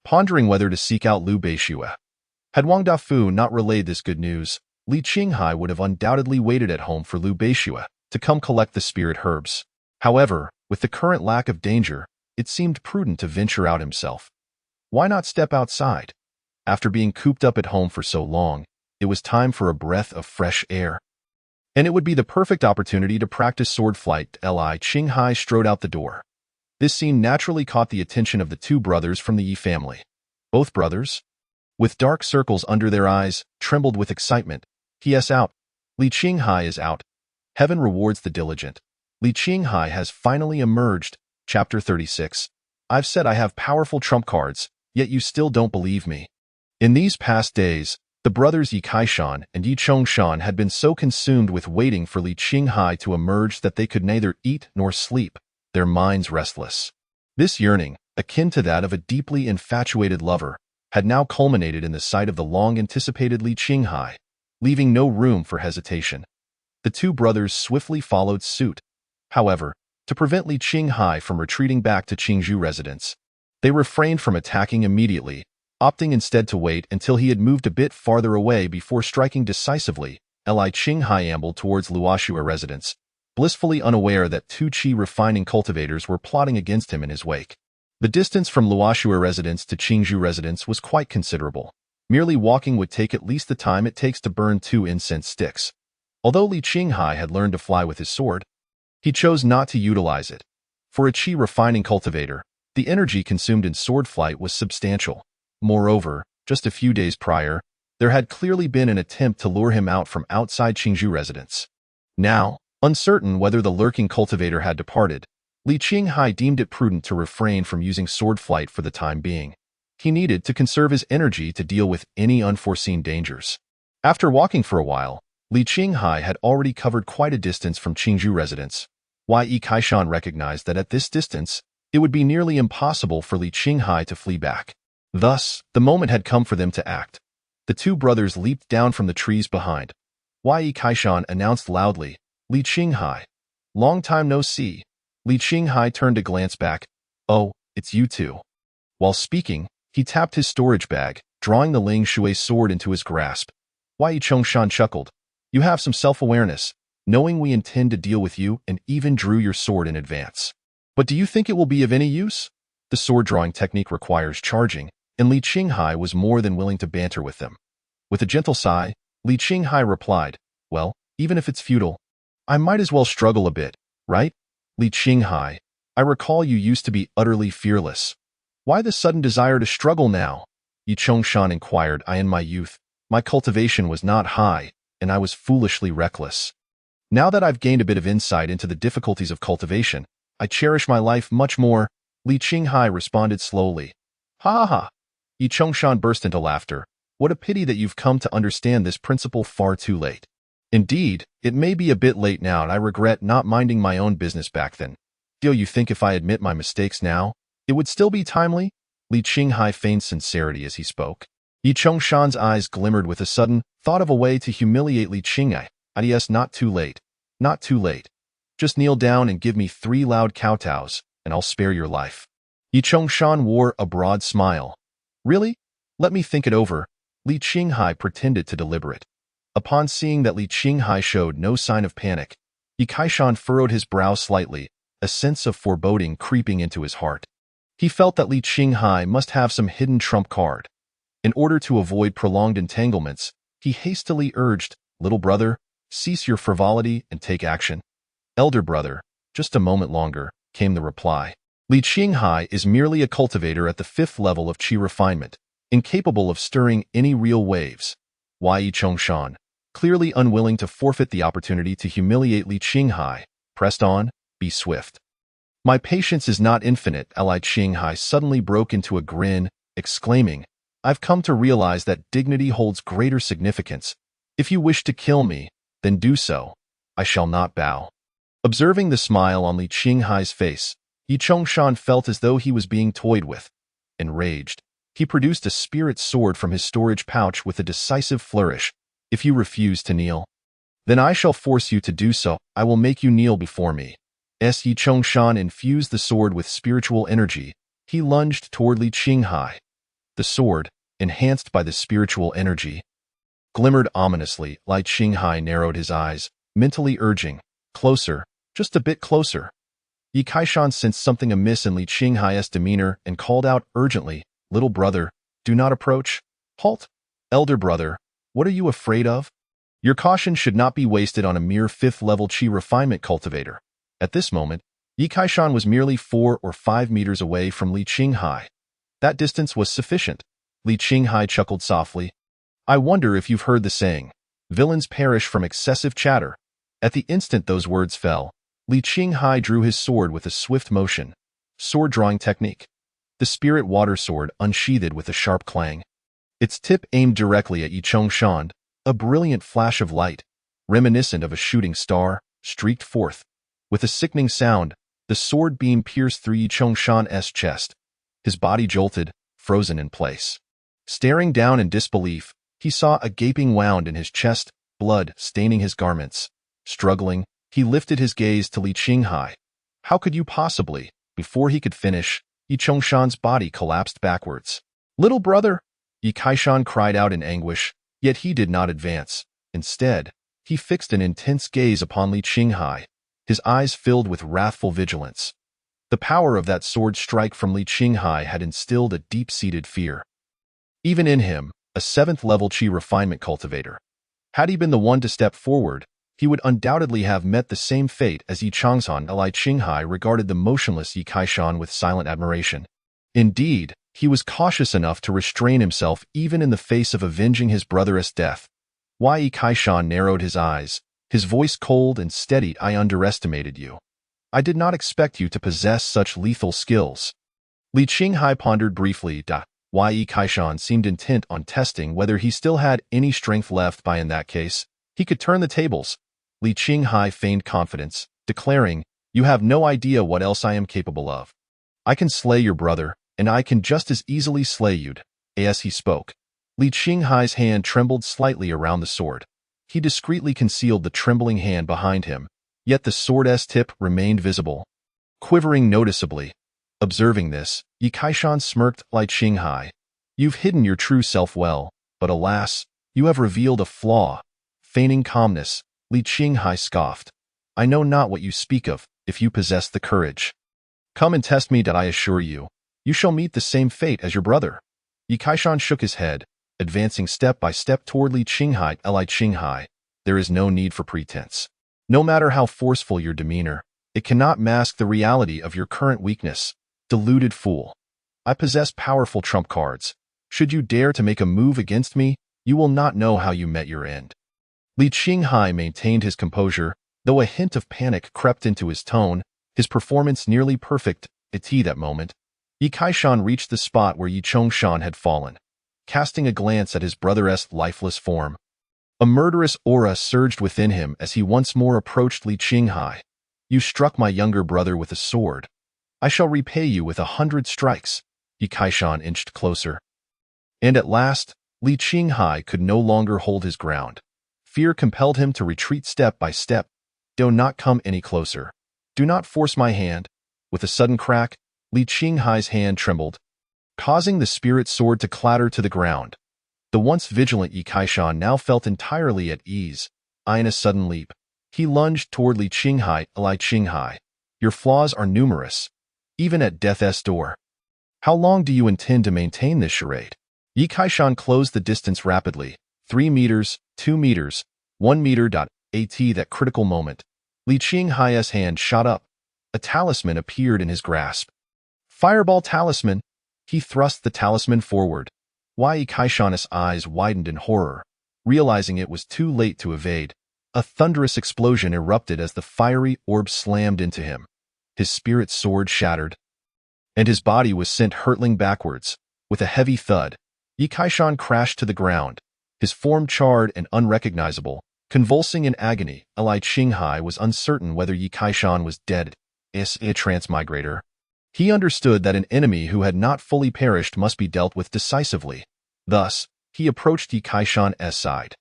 pondering whether to seek out Liu Beixue. Had Wang Dafu not relayed this good news, Li Qinghai would have undoubtedly waited at home for Liu Beixue to come collect the spirit herbs. However, with the current lack of danger, it seemed prudent to venture out himself. Why not step outside? After being cooped up at home for so long, it was time for a breath of fresh air. And it would be the perfect opportunity to practice sword flight. Li Qinghai strode out the door. This scene naturally caught the attention of the 2 brothers from the Yi family. Both brothers, with dark circles under their eyes, trembled with excitement. "He.s. out. Li Qinghai is out. Heaven rewards the diligent. Li Qinghai has finally emerged." Chapter 36. "I've said I have powerful trump cards, yet you still don't believe me." In these past days, the brothers Yi Kaishan and Yi Chongshan had been so consumed with waiting for Li Qinghai to emerge that they could neither eat nor sleep, their minds restless. This yearning, akin to that of a deeply infatuated lover, had now culminated in the sight of the long-anticipated Li Qinghai, leaving no room for hesitation. The two brothers swiftly followed suit. However, to prevent Li Qinghai from retreating back to Qingzhou residence, they refrained from attacking immediately, opting instead to wait until he had moved a bit farther away before striking decisively. Li Qinghai ambled towards Luoxua residence, blissfully unaware that two qi refining cultivators were plotting against him in his wake. The distance from Luoxua residence to Qingzhou residence was quite considerable. Merely walking would take at least the time it takes to burn 2 incense sticks. Although Li Qinghai had learned to fly with his sword, he chose not to utilize it. For a qi refining cultivator, the energy consumed in sword flight was substantial. Moreover, just a few days prior, there had clearly been an attempt to lure him out from outside Qingzhou residence. Now, uncertain whether the lurking cultivator had departed, Li Qinghai deemed it prudent to refrain from using sword flight for the time being. He needed to conserve his energy to deal with any unforeseen dangers. After walking for a while, Li Qinghai had already covered quite a distance from Qingzhou residence. Yi Kaishan recognized that at this distance, it would be nearly impossible for Li Qinghai to flee back. Thus, the moment had come for them to act. The two brothers leaped down from the trees behind. Yi Kaishan announced loudly, "Li Qinghai. Long time no see." Li Qinghai turned to glance back. "Oh, it's you two." While speaking, he tapped his storage bag, drawing the Ling Shui sword into his grasp. Yi Chongshan chuckled. "You have some self-awareness, knowing we intend to deal with you, and even drew your sword in advance. But do you think it will be of any use? The sword-drawing technique requires charging, and Li Qinghai was more than willing to banter with them. With a gentle sigh, Li Qinghai replied, "Well, even if it's futile, I might as well struggle a bit, right? Li Qinghai, I recall you used to be utterly fearless. Why the sudden desire to struggle now?" Yi Chongshan inquired. "In my youth, my cultivation was not high, and I was foolishly reckless. Now that I've gained a bit of insight into the difficulties of cultivation, I cherish my life much more." Li Qinghai responded slowly. "Ha ha ha!" Yi Chongshan burst into laughter. "What a pity that you've come to understand this principle far too late. Indeed, it may be a bit late now, and I regret not minding my own business back then. Do you think if I admit my mistakes now, it would still be timely?" Li Qinghai feigned sincerity as he spoke. Yi Chongshan's eyes glimmered with a sudden thought of a way to humiliate Li Qinghai. "Yes, not too late. Not too late. Just kneel down and give me 3 loud kowtows, and I'll spare your life." Yi Chongshan wore a broad smile. "Really? Let me think it over." Li Qinghai pretended to deliberate. Upon seeing that Li Qinghai showed no sign of panic, Yi Kaishan furrowed his brow slightly, a sense of foreboding creeping into his heart. He felt that Li Qinghai must have some hidden trump card. In order to avoid prolonged entanglements, he hastily urged, "Little brother, cease your frivolity and take action." "Elder brother, just a moment longer," came the reply. "Li Qinghai is merely a cultivator at the 5th level of qi refinement, incapable of stirring any real waves." Yi Chongshan, clearly unwilling to forfeit the opportunity to humiliate Li Qinghai, pressed on, "Be swift." "My patience is not infinite." Li Qinghai suddenly broke into a grin, exclaiming, "I've come to realize that dignity holds greater significance. If you wish to kill me, then do so. I shall not bow." Observing the smile on Li Qinghai's face, Yi Chongshan felt as though he was being toyed with. Enraged, he produced a spirit sword from his storage pouch with a decisive flourish. "If you refuse to kneel, then I shall force you to do so. I will make you kneel before me." As Yi Chongshan infused the sword with spiritual energy, he lunged toward Li Qinghai. The sword, enhanced by the spiritual energy, glimmered ominously. Li Qinghai narrowed his eyes, mentally urging, "Closer, just a bit closer." Yi Kaishan sensed something amiss in Li Qinghai's demeanor and called out urgently, "Little brother, do not approach." "Halt! Elder brother, what are you afraid of? Your caution should not be wasted on a mere 5th level qi refinement cultivator." At this moment, Yi Kaishan was merely 4 or 5 meters away from Li Qinghai. That distance was sufficient. Li Qinghai chuckled softly. "I wonder if you've heard the saying, 'Villains perish from excessive chatter.'" At the instant those words fell, Li Qinghai drew his sword with a swift motion. Sword drawing technique. The spirit water sword unsheathed with a sharp clang. Its tip aimed directly at Yi Chongshan. A brilliant flash of light, reminiscent of a shooting star, streaked forth. With a sickening sound, the sword beam pierced through Yi Chongshan's chest. His body jolted, frozen in place. Staring down in disbelief, he saw a gaping wound in his chest, blood staining his garments. Struggling, he lifted his gaze to Li Qinghai. How could you possibly? Before he could finish, Yi Chongshan's body collapsed backwards. Little brother! Yi Kaishan cried out in anguish, yet he did not advance. Instead, he fixed an intense gaze upon Li Qinghai, his eyes filled with wrathful vigilance. The power of that sword strike from Li Qinghai had instilled a deep-seated fear. Even in him, a 7th-level qi refinement cultivator. Had he been the one to step forward, he would undoubtedly have met the same fate as Yi Chongshan. Li Qinghai regarded the motionless Yi Kaishan with silent admiration. Indeed, he was cautious enough to restrain himself even in the face of avenging his brother's death. Yi Kaishan narrowed his eyes, his voice cold and steady. I underestimated you. I did not expect you to possess such lethal skills. Li Qinghai pondered briefly. Yi Kaishan seemed intent on testing whether he still had any strength left. In that case, he could turn the tables. Li Qinghai feigned confidence, declaring, You have no idea what else I am capable of. I can slay your brother, and I can just as easily slay you. As he spoke, Li Qinghai's hand trembled slightly around the sword. He discreetly concealed the trembling hand behind him, yet the sword's tip remained visible, quivering noticeably. Observing this, Yi Kaishan smirked. Li Qinghai, you've hidden your true self well, but alas, you have revealed a flaw. Feigning calmness, Li Qinghai scoffed. I know not what you speak of, if you possess the courage. Come and test me. I assure you, you shall meet the same fate as your brother. Yi Kaishan shook his head, advancing step by step toward Li Qinghai. Li Qinghai, there is no need for pretense. No matter how forceful your demeanor, it cannot mask the reality of your current weakness. Deluded fool. I possess powerful trump cards. Should you dare to make a move against me, you will not know how you met your end. Li Qinghai maintained his composure, though a hint of panic crept into his tone, his performance nearly perfect. At that moment, Yi Kaishan reached the spot where Yi Chongshan had fallen. Casting a glance at his brother's lifeless form, a murderous aura surged within him as he once more approached Li Qinghai. You struck my younger brother with a sword. I shall repay you with 100 strikes. Yi Kaishan inched closer. And at last, Li Qinghai could no longer hold his ground. Fear compelled him to retreat step by step. Do not come any closer. Do not force my hand. With a sudden crack, Li Qinghai's hand trembled, causing the spirit sword to clatter to the ground. The once vigilant Yi Kaishan now felt entirely at ease. In a sudden leap, he lunged toward Li Qinghai. Li Qinghai, your flaws are numerous, even at death's door. How long do you intend to maintain this charade? Yi Kaishan closed the distance rapidly. 3 meters, 2 meters, 1 meter. At that critical moment, Li Qinghai's hand shot up. A talisman appeared in his grasp. Fireball talisman! He thrust the talisman forward. Yi Kaishan's eyes widened in horror. Realizing it was too late to evade, a thunderous explosion erupted as the fiery orb slammed into him. His spirit sword shattered, and his body was sent hurtling backwards. With a heavy thud, Yi Kaishan crashed to the ground, his form charred and unrecognizable, convulsing in agony. Li Qinghai was uncertain whether Yi Kaishan was dead. As a transmigrator, he understood that an enemy who had not fully perished must be dealt with decisively. Thus, he approached Yi Kaishan's side.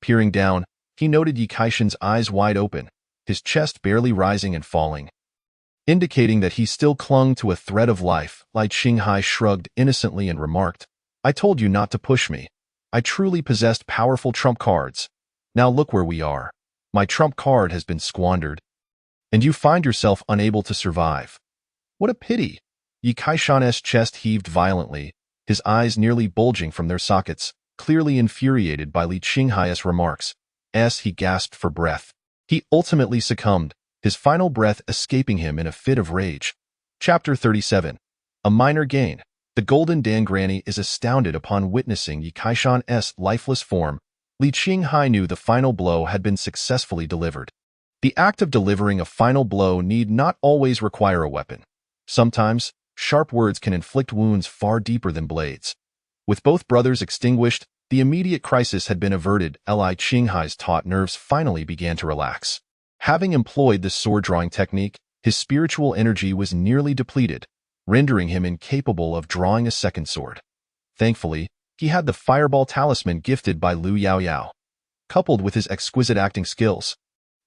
Peering down, he noted Yi Kaishan's eyes wide open, his chest barely rising and falling, indicating that he still clung to a thread of life. Li Qinghai shrugged innocently and remarked, I told you not to push me. I truly possessed powerful trump cards. Now look where we are. My trump card has been squandered, and you find yourself unable to survive. What a pity! Yi Kaishan's chest heaved violently, his eyes nearly bulging from their sockets, clearly infuriated by Li Qinghai's remarks. As he gasped for breath, he ultimately succumbed, his final breath escaping him in a fit of rage. Chapter 37. A minor gain. The Golden Dan Granny is astounded upon witnessing Yi Kaishan's lifeless form. Li Qinghai knew the final blow had been successfully delivered. The act of delivering a final blow need not always require a weapon. Sometimes, sharp words can inflict wounds far deeper than blades. With both brothers extinguished, the immediate crisis had been averted. Li Qinghai's taut nerves finally began to relax. Having employed this sword-drawing technique, his spiritual energy was nearly depleted, rendering him incapable of drawing a second sword. Thankfully, he had the fireball talisman gifted by Lu Yaoyao. Coupled with his exquisite acting skills,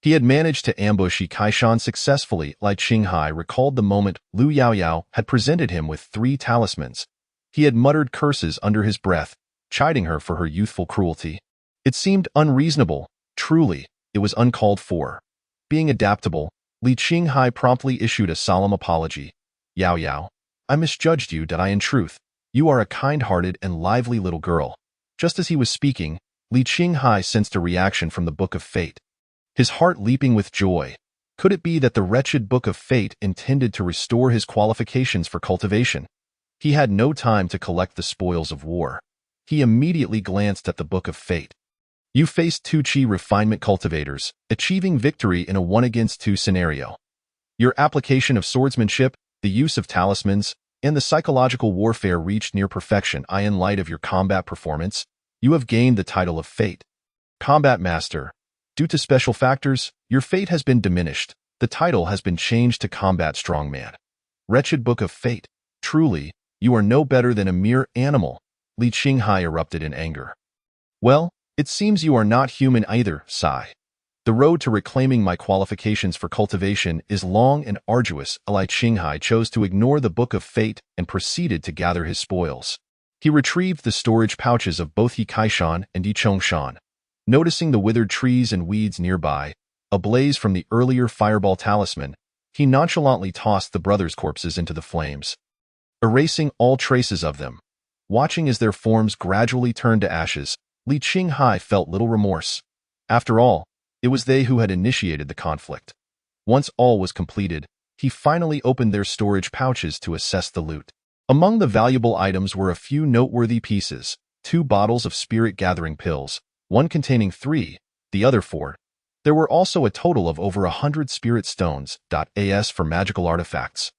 He had managed to ambush Yi Kaishan successfully. Li Qinghai recalled the moment Lu Yaoyao had presented him with 3 talismans. He had muttered curses under his breath, chiding her for her youthful cruelty. It seemed unreasonable. Truly, it was uncalled for. Being adaptable, Li Qinghai promptly issued a solemn apology. Yao Yao, I misjudged you, did I? In truth, you are a kind-hearted and lively little girl. Just as he was speaking, Li Qinghai sensed a reaction from the Book of Fate. His heart leaping with joy. Could it be that the wretched Book of Fate intended to restore his qualifications for cultivation? He had no time to collect the spoils of war. He immediately glanced at the Book of Fate. You faced 2 Qi refinement cultivators, achieving victory in a 1-against-2 scenario. Your application of swordsmanship, the use of talismans, and the psychological warfare reached near perfection. In light of your combat performance, you have gained the title of Fate Combat Master. Due to special factors, your fate has been diminished. The title has been changed to Combat Strongman. Wretched Book of Fate. Truly, you are no better than a mere animal. Li Qinghai erupted in anger. Well, it seems you are not human either, sigh. The road to reclaiming my qualifications for cultivation is long and arduous. Li Qinghai chose to ignore the Book of Fate and proceeded to gather his spoils. He retrieved the storage pouches of both Yi Kaishan and Yi Chongshan. Noticing the withered trees and weeds nearby, ablaze from the earlier fireball talisman, he nonchalantly tossed the brothers' corpses into the flames, erasing all traces of them. Watching as their forms gradually turned to ashes, Li Qinghai felt little remorse. After all, it was they who had initiated the conflict. Once all was completed, he finally opened their storage pouches to assess the loot. Among the valuable items were a few noteworthy pieces: 2 bottles of spirit-gathering pills, one containing 3, the other 4. There were also a total of over 100 spirit stones. As for magical artifacts,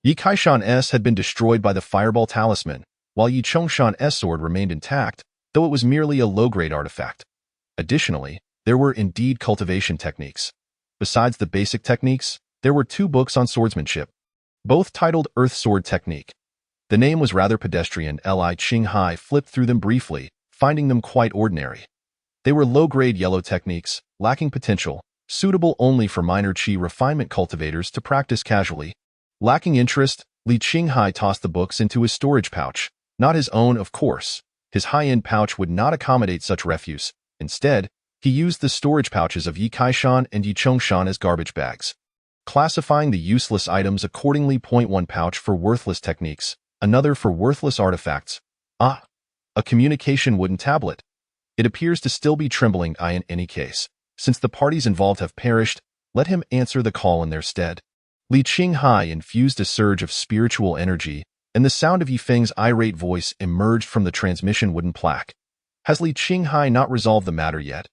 Yi Kaishan had been destroyed by the fireball talisman, while Yi Chongshan's sword remained intact, though it was merely a low-grade artifact. Additionally, there were indeed cultivation techniques. Besides the basic techniques, there were 2 books on swordsmanship, both titled Earth Sword Technique. The name was rather pedestrian. Li Qinghai flipped through them briefly, finding them quite ordinary. They were low-grade yellow techniques, lacking potential, suitable only for minor Qi refinement cultivators to practice casually. Lacking interest, Li Qinghai tossed the books into his storage pouch. Not his own, of course. His high-end pouch would not accommodate such refuse. Instead, he used the storage pouches of Yi Kaishan and Yi Chongshan as garbage bags. Classifying the useless items accordingly: 1 pouch for worthless techniques, another for worthless artifacts. A communication wooden tablet. It appears to still be trembling. In any case, since the parties involved have perished, let him answer the call in their stead. Li Qinghai infused a surge of spiritual energy, and the sound of Yifeng's irate voice emerged from the transmission wooden plaque. Has Li Qinghai not resolved the matter yet?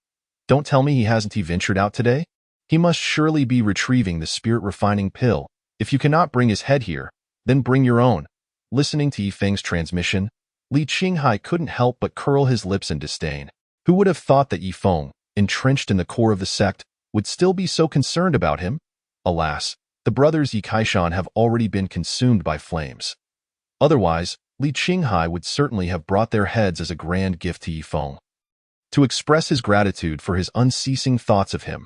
Don't tell me he hasn't ventured out today? He must surely be retrieving the spirit-refining pill. If you cannot bring his head here, then bring your own. Listening to Yifeng's transmission, Li Qinghai couldn't help but curl his lips in disdain. Who would have thought that Yifeng, entrenched in the core of the sect, would still be so concerned about him? Alas, the brothers Yi Kaishan have already been consumed by flames. Otherwise, Li Qinghai would certainly have brought their heads as a grand gift to Yifeng, to express his gratitude for his unceasing thoughts of him.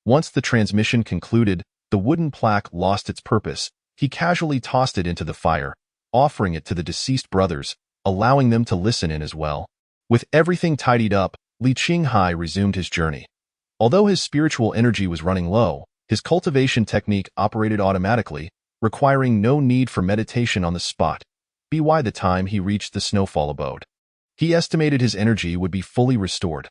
Once the transmission concluded, the wooden plaque lost its purpose. He casually tossed it into the fire, offering it to the deceased brothers, allowing them to listen in as well. With everything tidied up, Li Qinghai resumed his journey. Although his spiritual energy was running low, his cultivation technique operated automatically, requiring no need for meditation on the spot. By the time he reached the snowfall abode, he estimated his energy would be fully restored.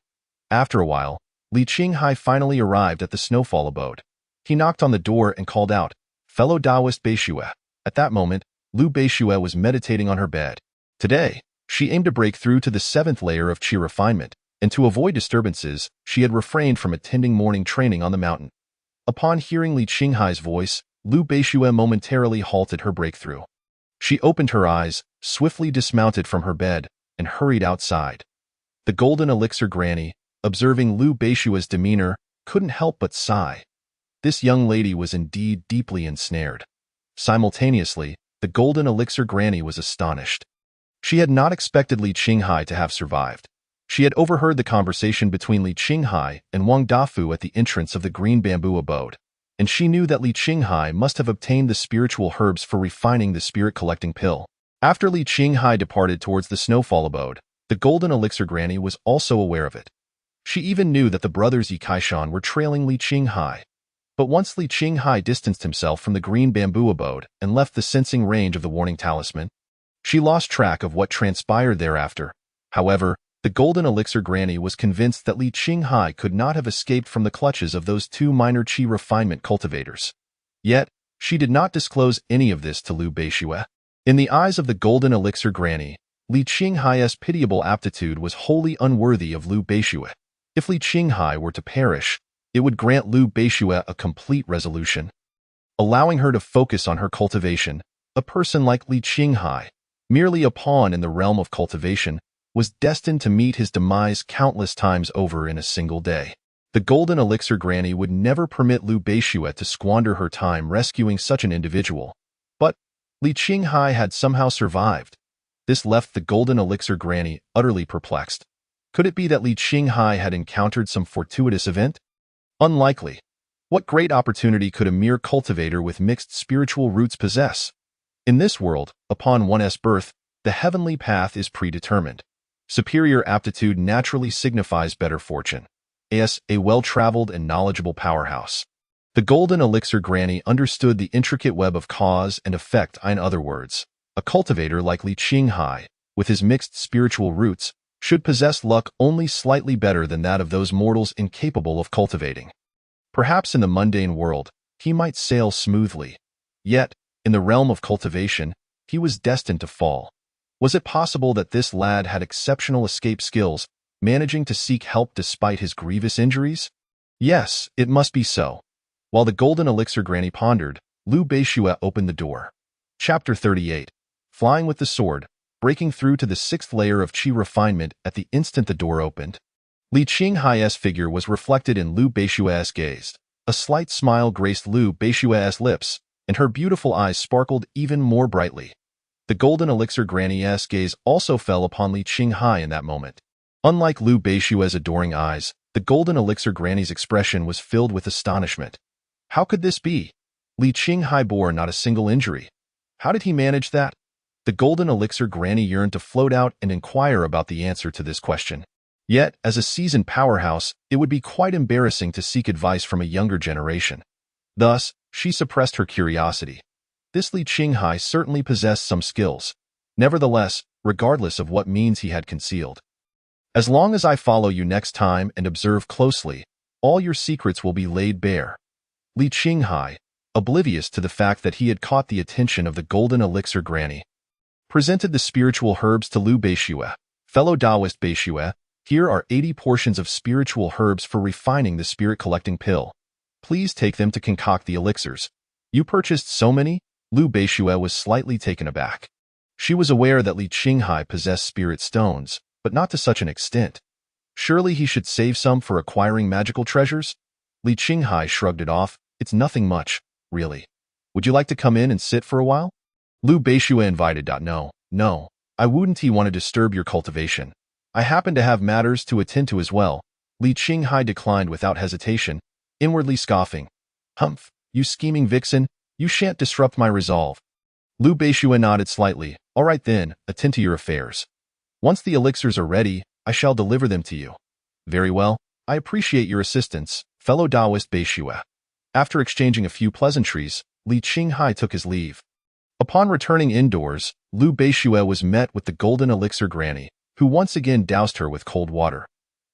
After a while, Li Qinghai finally arrived at the snowfall abode. He knocked on the door and called out, "Fellow Taoist Beishue." At that moment, Lu Beishue was meditating on her bed. Today, she aimed to break through to the 7th layer of Qi refinement, and to avoid disturbances, she had refrained from attending morning training on the mountain. Upon hearing Li Qinghai's voice, Lu Beishue momentarily halted her breakthrough. She opened her eyes, swiftly dismounted from her bed, and hurried outside. The golden elixir granny, observing Lu Beishue's demeanor, couldn't help but sigh. This young lady was indeed deeply ensnared. Simultaneously, the golden elixir granny was astonished. She had not expected Li Qinghai to have survived. She had overheard the conversation between Li Qinghai and Wang Dafu at the entrance of the green bamboo abode, and she knew that Li Qinghai must have obtained the spiritual herbs for refining the spirit-collecting pill. After Li Qinghai departed towards the snowfall abode, the golden elixir granny was also aware of it. She even knew that the brothers Yi Kaishan were trailing Li Qinghai. But once Li Qinghai distanced himself from the green bamboo abode and left the sensing range of the warning talisman, she lost track of what transpired thereafter. However, the golden elixir granny was convinced that Li Qinghai could not have escaped from the clutches of those two minor qi refinement cultivators. Yet, she did not disclose any of this to Liu Beixue. In the eyes of the golden elixir granny, Li Qinghai's pitiable aptitude was wholly unworthy of Liu Beixue. If Li Qinghai were to perish, it would grant Liu Beixue a complete resolution, allowing her to focus on her cultivation. A person like Li Qinghai, merely a pawn in the realm of cultivation, was destined to meet his demise countless times over in a single day. The golden elixir granny would never permit Liu Beixue to squander her time rescuing such an individual. But Li Qinghai had somehow survived. This left the golden elixir granny utterly perplexed. Could it be that Li Qinghai had encountered some fortuitous event? Unlikely. What great opportunity could a mere cultivator with mixed spiritual roots possess? In this world, upon one's birth, the heavenly path is predetermined. Superior aptitude naturally signifies better fortune. As a well-traveled and knowledgeable powerhouse. The golden elixir granny understood the intricate web of cause and effect. In other words, a cultivator like Li Qinghai, with his mixed spiritual roots, should possess luck only slightly better than that of those mortals incapable of cultivating. Perhaps in the mundane world, he might sail smoothly. Yet, in the realm of cultivation, he was destined to fall. Was it possible that this lad had exceptional escape skills, managing to seek help despite his grievous injuries? Yes, it must be so. While the golden elixir granny pondered, Liu Beixue opened the door. Chapter 38. Flying with the sword, breaking through to the 6th layer of qi refinement at the instant the door opened. Li Qinghai's figure was reflected in Liu Beixue's gaze. A slight smile graced Liu Beixue's lips, and her beautiful eyes sparkled even more brightly. The golden elixir granny's gaze also fell upon Li Qinghai in that moment. Unlike Liu Beixue's adoring eyes, the golden elixir granny's expression was filled with astonishment. How could this be? Li Qinghai bore not a single injury. How did he manage that? The golden elixir granny yearned to float out and inquire about the answer to this question. Yet, as a seasoned powerhouse, it would be quite embarrassing to seek advice from a younger generation. Thus, she suppressed her curiosity. This Li Qinghai certainly possessed some skills. Nevertheless, regardless of what means he had concealed. As long as I follow you next time and observe closely, all your secrets will be laid bare. Li Qinghai, oblivious to the fact that he had caught the attention of the golden elixir granny, presented the spiritual herbs to Liu Beixue. Fellow Taoist Beixue, here are 80 portions of spiritual herbs for refining the spirit-collecting pill. Please take them to concoct the elixirs. You purchased so many? Liu Beixue was slightly taken aback. She was aware that Li Qinghai possessed spirit stones, but not to such an extent. Surely he should save some for acquiring magical treasures? Li Qinghai shrugged it off. It's nothing much, really. Would you like to come in and sit for a while? Liu Beixue invited. No, I wouldn't want to disturb your cultivation. I happen to have matters to attend to as well. Li Qinghai declined without hesitation, inwardly scoffing. Humph, you scheming vixen, you shan't disrupt my resolve. Liu Beixue nodded slightly. All right then, attend to your affairs. Once the elixirs are ready, I shall deliver them to you. Very well, I appreciate your assistance, fellow Taoist Beixue. After exchanging a few pleasantries, Li Qinghai took his leave. Upon returning indoors, Liu Beixue was met with the golden elixir granny, who once again doused her with cold water.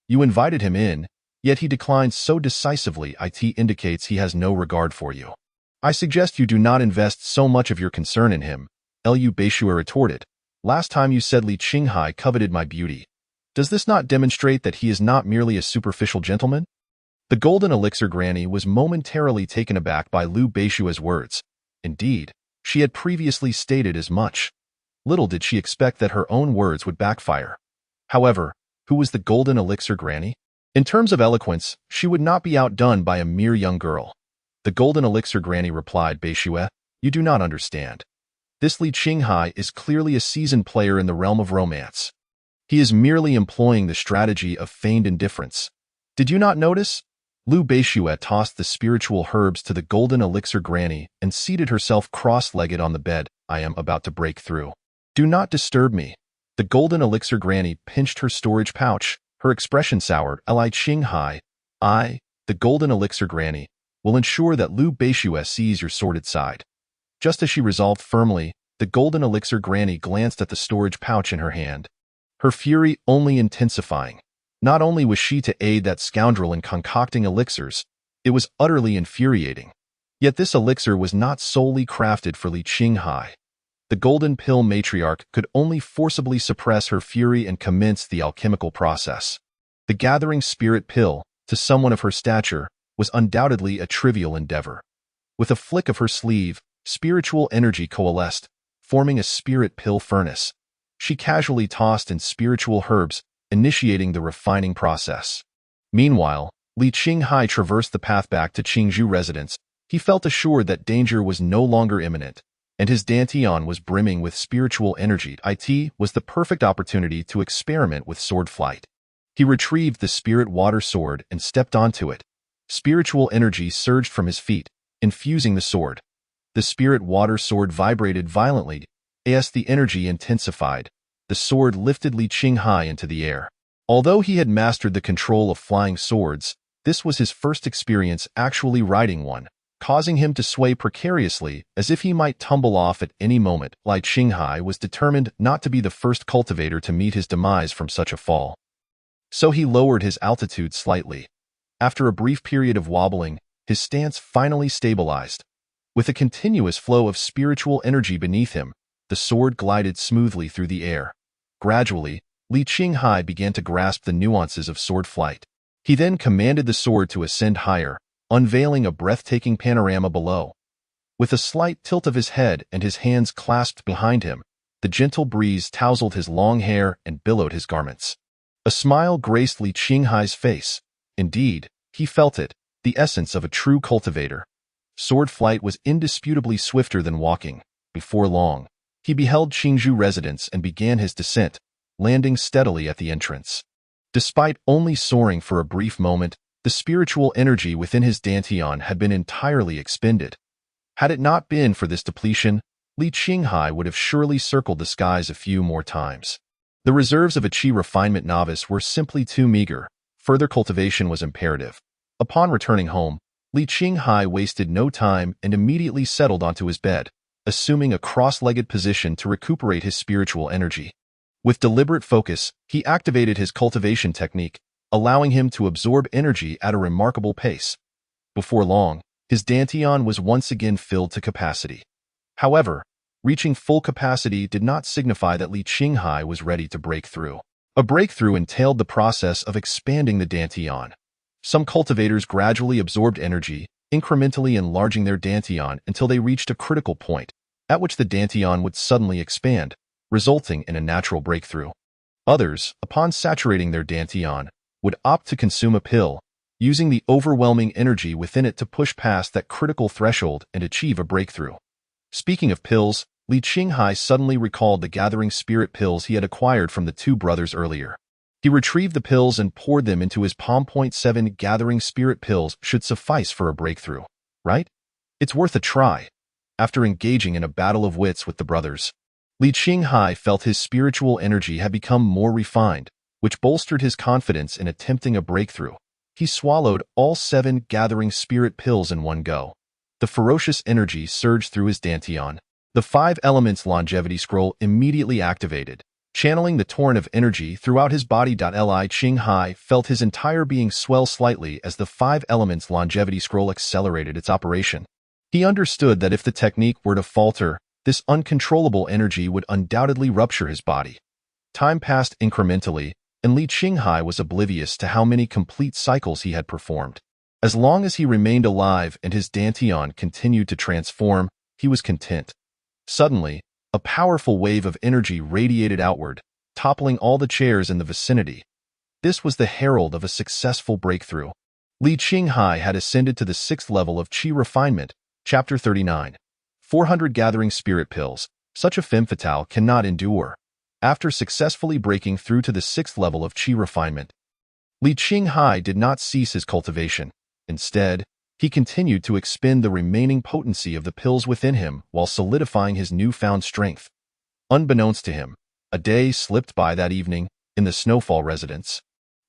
You invited him in, yet he declined so decisively it indicates he has no regard for you. I suggest you do not invest so much of your concern in him, Liu Beixue retorted. Last time you said Li Qinghai coveted my beauty. Does this not demonstrate that he is not merely a superficial gentleman? The golden elixir granny was momentarily taken aback by Liu Beixue's words. Indeed, she had previously stated as much. Little did she expect that her own words would backfire. However, who was the golden elixir granny? In terms of eloquence, she would not be outdone by a mere young girl. The golden elixir granny replied, Beixue, you do not understand. This Li Qinghai is clearly a seasoned player in the realm of romance. He is merely employing the strategy of feigned indifference. Did you not notice? Lu Beishue tossed the spiritual herbs to the golden elixir granny and seated herself cross-legged on the bed. I am about to break through. Do not disturb me. The golden elixir granny pinched her storage pouch, her expression soured. Li Qinghai, I, the golden elixir granny, will ensure that Lu Beishue sees your sordid side. Just as she resolved firmly, the golden elixir granny glanced at the storage pouch in her hand, her fury only intensifying. Not only was she to aid that scoundrel in concocting elixirs, it was utterly infuriating. Yet this elixir was not solely crafted for Li Qinghai. The golden pill matriarch could only forcibly suppress her fury and commence the alchemical process. The gathering spirit pill, to someone of her stature, was undoubtedly a trivial endeavor. With a flick of her sleeve, spiritual energy coalesced, forming a spirit pill furnace. She casually tossed in spiritual herbs, initiating the refining process. Meanwhile, Li Qinghai traversed the path back to Qingzhou residence. He felt assured that danger was no longer imminent, and his dantian was brimming with spiritual energy. It was the perfect opportunity to experiment with sword flight. He retrieved the spirit water sword and stepped onto it. Spiritual energy surged from his feet, infusing the sword. The spirit water sword vibrated violently. As the energy intensified, the sword lifted Li Qinghai into the air. Although he had mastered the control of flying swords, this was his first experience actually riding one, causing him to sway precariously as if he might tumble off at any moment. Li Qinghai was determined not to be the first cultivator to meet his demise from such a fall. So he lowered his altitude slightly. After a brief period of wobbling, his stance finally stabilized. With a continuous flow of spiritual energy beneath him, the sword glided smoothly through the air. Gradually, Li Qinghai began to grasp the nuances of sword flight. He then commanded the sword to ascend higher, unveiling a breathtaking panorama below. With a slight tilt of his head and his hands clasped behind him, the gentle breeze tousled his long hair and billowed his garments. A smile graced Li Qinghai's face. Indeed, he felt it, the essence of a true cultivator. Sword flight was indisputably swifter than walking. Before long, he beheld Qingzhou residence and began his descent, landing steadily at the entrance. Despite only soaring for a brief moment, the spiritual energy within his dantian had been entirely expended. Had it not been for this depletion, Li Qinghai would have surely circled the skies a few more times. The reserves of a qi refinement novice were simply too meager. Further cultivation was imperative. Upon returning home, Li Qinghai wasted no time and immediately settled onto his bed, assuming a cross-legged position to recuperate his spiritual energy. With deliberate focus, he activated his cultivation technique, allowing him to absorb energy at a remarkable pace. Before long, his dantian was once again filled to capacity. However, reaching full capacity did not signify that Li Qinghai was ready to break through. A breakthrough entailed the process of expanding the dantian. Some cultivators gradually absorbed energy, incrementally enlarging their dantian until they reached a critical point, at which the dantian would suddenly expand, resulting in a natural breakthrough. Others, upon saturating their dantian, would opt to consume a pill, using the overwhelming energy within it to push past that critical threshold and achieve a breakthrough. Speaking of pills, Li Qinghai suddenly recalled the gathering spirit pills he had acquired from the two brothers earlier. He retrieved the pills and poured them into his palm. 7 gathering spirit pills should suffice for a breakthrough, right? It's worth a try. After engaging in a battle of wits with the brothers, Li Qinghai felt his spiritual energy had become more refined, which bolstered his confidence in attempting a breakthrough. He swallowed all 7 gathering spirit pills in one go. The ferocious energy surged through his dantian. The 5 elements longevity scroll immediately activated, channeling the torrent of energy throughout his body. Li Qinghai felt his entire being swell slightly as the 5 elements longevity scroll accelerated its operation. He understood that if the technique were to falter, this uncontrollable energy would undoubtedly rupture his body. Time passed incrementally, and Li Qinghai was oblivious to how many complete cycles he had performed. As long as he remained alive and his dantian continued to transform, he was content. Suddenly, a powerful wave of energy radiated outward, toppling all the chairs in the vicinity. This was the herald of a successful breakthrough. Li Qinghai had ascended to the 6th level of Qi Refinement, Chapter 39. 400 Gathering Spirit Pills. Such a femme fatale cannot endure. After successfully breaking through to the 6th level of qi refinement, Li Qinghai did not cease his cultivation. Instead, he continued to expend the remaining potency of the pills within him while solidifying his newfound strength. Unbeknownst to him, a day slipped by that evening in the Snowfall residence.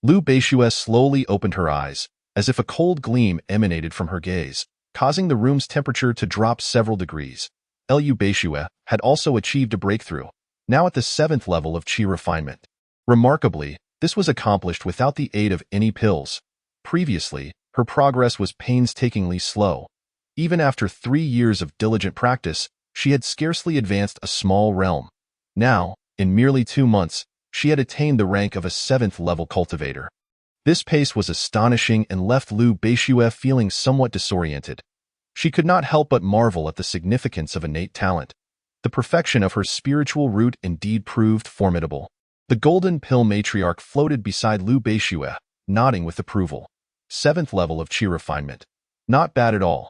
Liu Beixue slowly opened her eyes, as if a cold gleam emanated from her gaze, causing the room's temperature to drop several degrees. Liu Beixue had also achieved a breakthrough, now at the 7th level of qi refinement. Remarkably, this was accomplished without the aid of any pills. Previously, her progress was painstakingly slow. Even after 3 years of diligent practice, she had scarcely advanced a small realm. Now, in merely 2 months, she had attained the rank of a 7th-level cultivator. This pace was astonishing and left Liu Beixue feeling somewhat disoriented. She could not help but marvel at the significance of innate talent. The perfection of her spiritual root indeed proved formidable. The golden pill matriarch floated beside Liu Beixue, nodding with approval. 7th level of qi refinement. Not bad at all.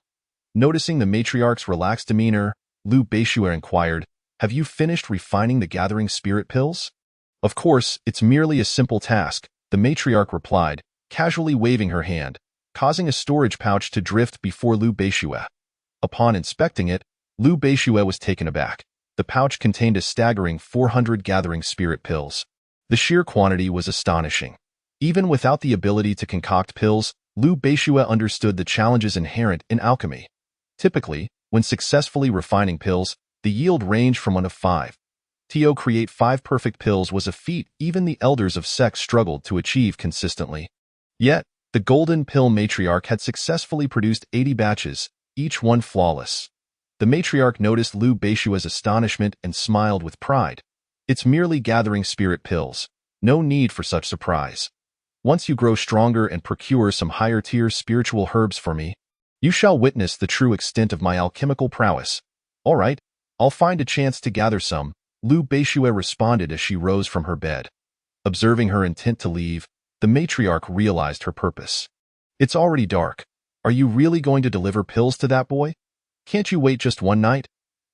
Noticing the matriarch's relaxed demeanor, Liu Beixue inquired, "Have you finished refining the gathering spirit pills?" "Of course, it's merely a simple task," the matriarch replied, casually waving her hand, causing a storage pouch to drift before Liu Beixue. Upon inspecting it, Liu Beixue was taken aback. The pouch contained a staggering 400 gathering spirit pills. The sheer quantity was astonishing. Even without the ability to concoct pills, Liu Beixue understood the challenges inherent in alchemy. Typically, when successfully refining pills, the yield ranged from 1 to 5. To create 5 perfect pills was a feat even the elders of sects struggled to achieve consistently. Yet, the golden pill matriarch had successfully produced 80 batches, each one flawless. The matriarch noticed Liu Beixue's astonishment and smiled with pride. "It's merely gathering spirit pills. No need for such surprise. Once you grow stronger and procure some higher-tier spiritual herbs for me, you shall witness the true extent of my alchemical prowess." "All right, I'll find a chance to gather some," Liu Beixue responded as she rose from her bed. Observing her intent to leave, the matriarch realized her purpose. "It's already dark. Are you really going to deliver pills to that boy? Can't you wait just one night?"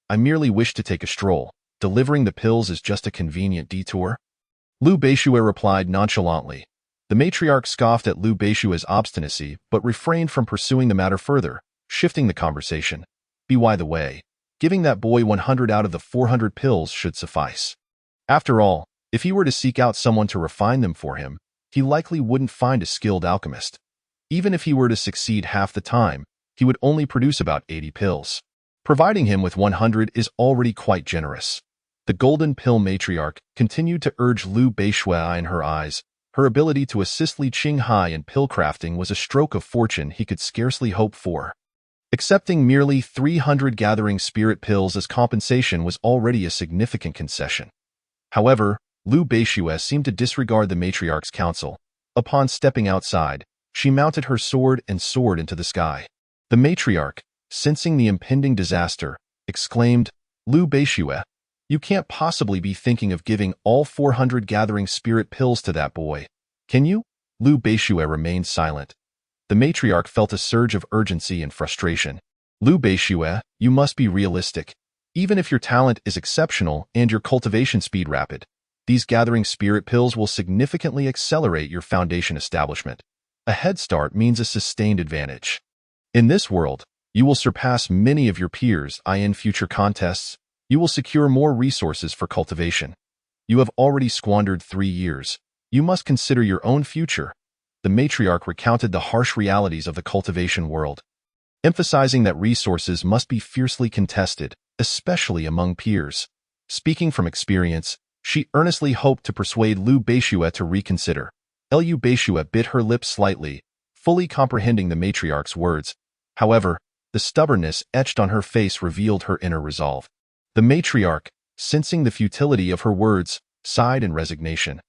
"I merely wish to take a stroll. Delivering the pills is just a convenient detour," Liu Beixue replied nonchalantly. The matriarch scoffed at Liu Beixue's obstinacy but refrained from pursuing the matter further, shifting the conversation. By the way, giving that boy 100 out of the 400 pills should suffice. After all, if he were to seek out someone to refine them for him, he likely wouldn't find a skilled alchemist. Even if he were to succeed half the time, he would only produce about 80 pills. Providing him with 100 is already quite generous. The golden pill matriarch continued to urge Liu Beixue in her eyes. Her ability to assist Li Qinghai in pill crafting was a stroke of fortune he could scarcely hope for. Accepting merely 300 gathering spirit pills as compensation was already a significant concession. However, Liu Beixue seemed to disregard the matriarch's counsel. Upon stepping outside, she mounted her sword and soared into the sky. The matriarch, sensing the impending disaster, exclaimed, "Liu Beixue, you can't possibly be thinking of giving all 400 gathering spirit pills to that boy, can you?" Liu Beixue remained silent. The matriarch felt a surge of urgency and frustration. "Liu Beixue, you must be realistic. Even if your talent is exceptional and your cultivation speed rapid, these gathering spirit pills will significantly accelerate your foundation establishment. A head start means a sustained advantage. In this world, you will surpass many of your peers in future contests. You will secure more resources for cultivation. You have already squandered 3 years. You must consider your own future." The matriarch recounted the harsh realities of the cultivation world, emphasizing that resources must be fiercely contested, especially among peers. Speaking from experience, she earnestly hoped to persuade Liu Beixue to reconsider. Liu Beixue bit her lips slightly, fully comprehending the matriarch's words. However, the stubbornness etched on her face revealed her inner resolve. The matriarch, sensing the futility of her words, sighed in resignation.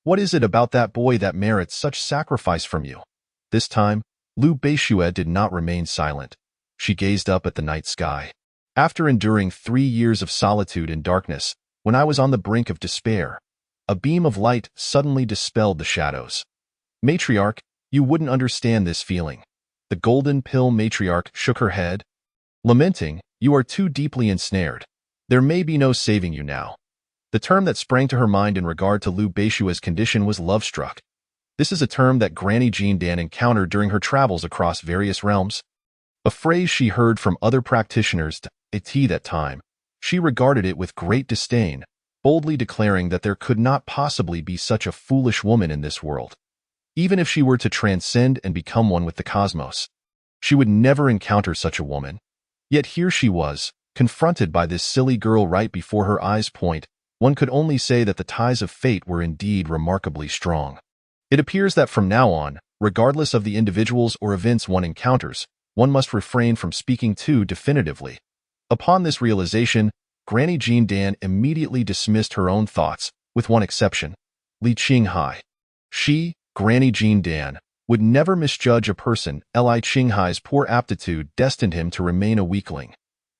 "What is it about that boy that merits such sacrifice from you?" This time, Liu Beixue did not remain silent. She gazed up at the night sky. "After enduring 3 years of solitude and darkness, when I was on the brink of despair, a beam of light suddenly dispelled the shadows." "Matriarch, you wouldn't understand this feeling." The golden pill matriarch shook her head. Lamenting, "You are too deeply ensnared. There may be no saving you now." The term that sprang to her mind in regard to Lu Beishua's condition was love-struck. This is a term that Granny Jean Dan encountered during her travels across various realms. A phrase she heard from other practitioners at that time. She regarded it with great disdain, boldly declaring that there could not possibly be such a foolish woman in this world. Even if she were to transcend and become one with the cosmos, she would never encounter such a woman. Yet here she was, confronted by this silly girl right before her eyes. One could only say that the ties of fate were indeed remarkably strong. It appears that from now on, regardless of the individuals or events one encounters, one must refrain from speaking too definitively. Upon this realization, Granny Jean Dan immediately dismissed her own thoughts, with one exception, Li Qinghai. She, Granny Jean Dan, would never misjudge a person. Li Qinghai's poor aptitude destined him to remain a weakling.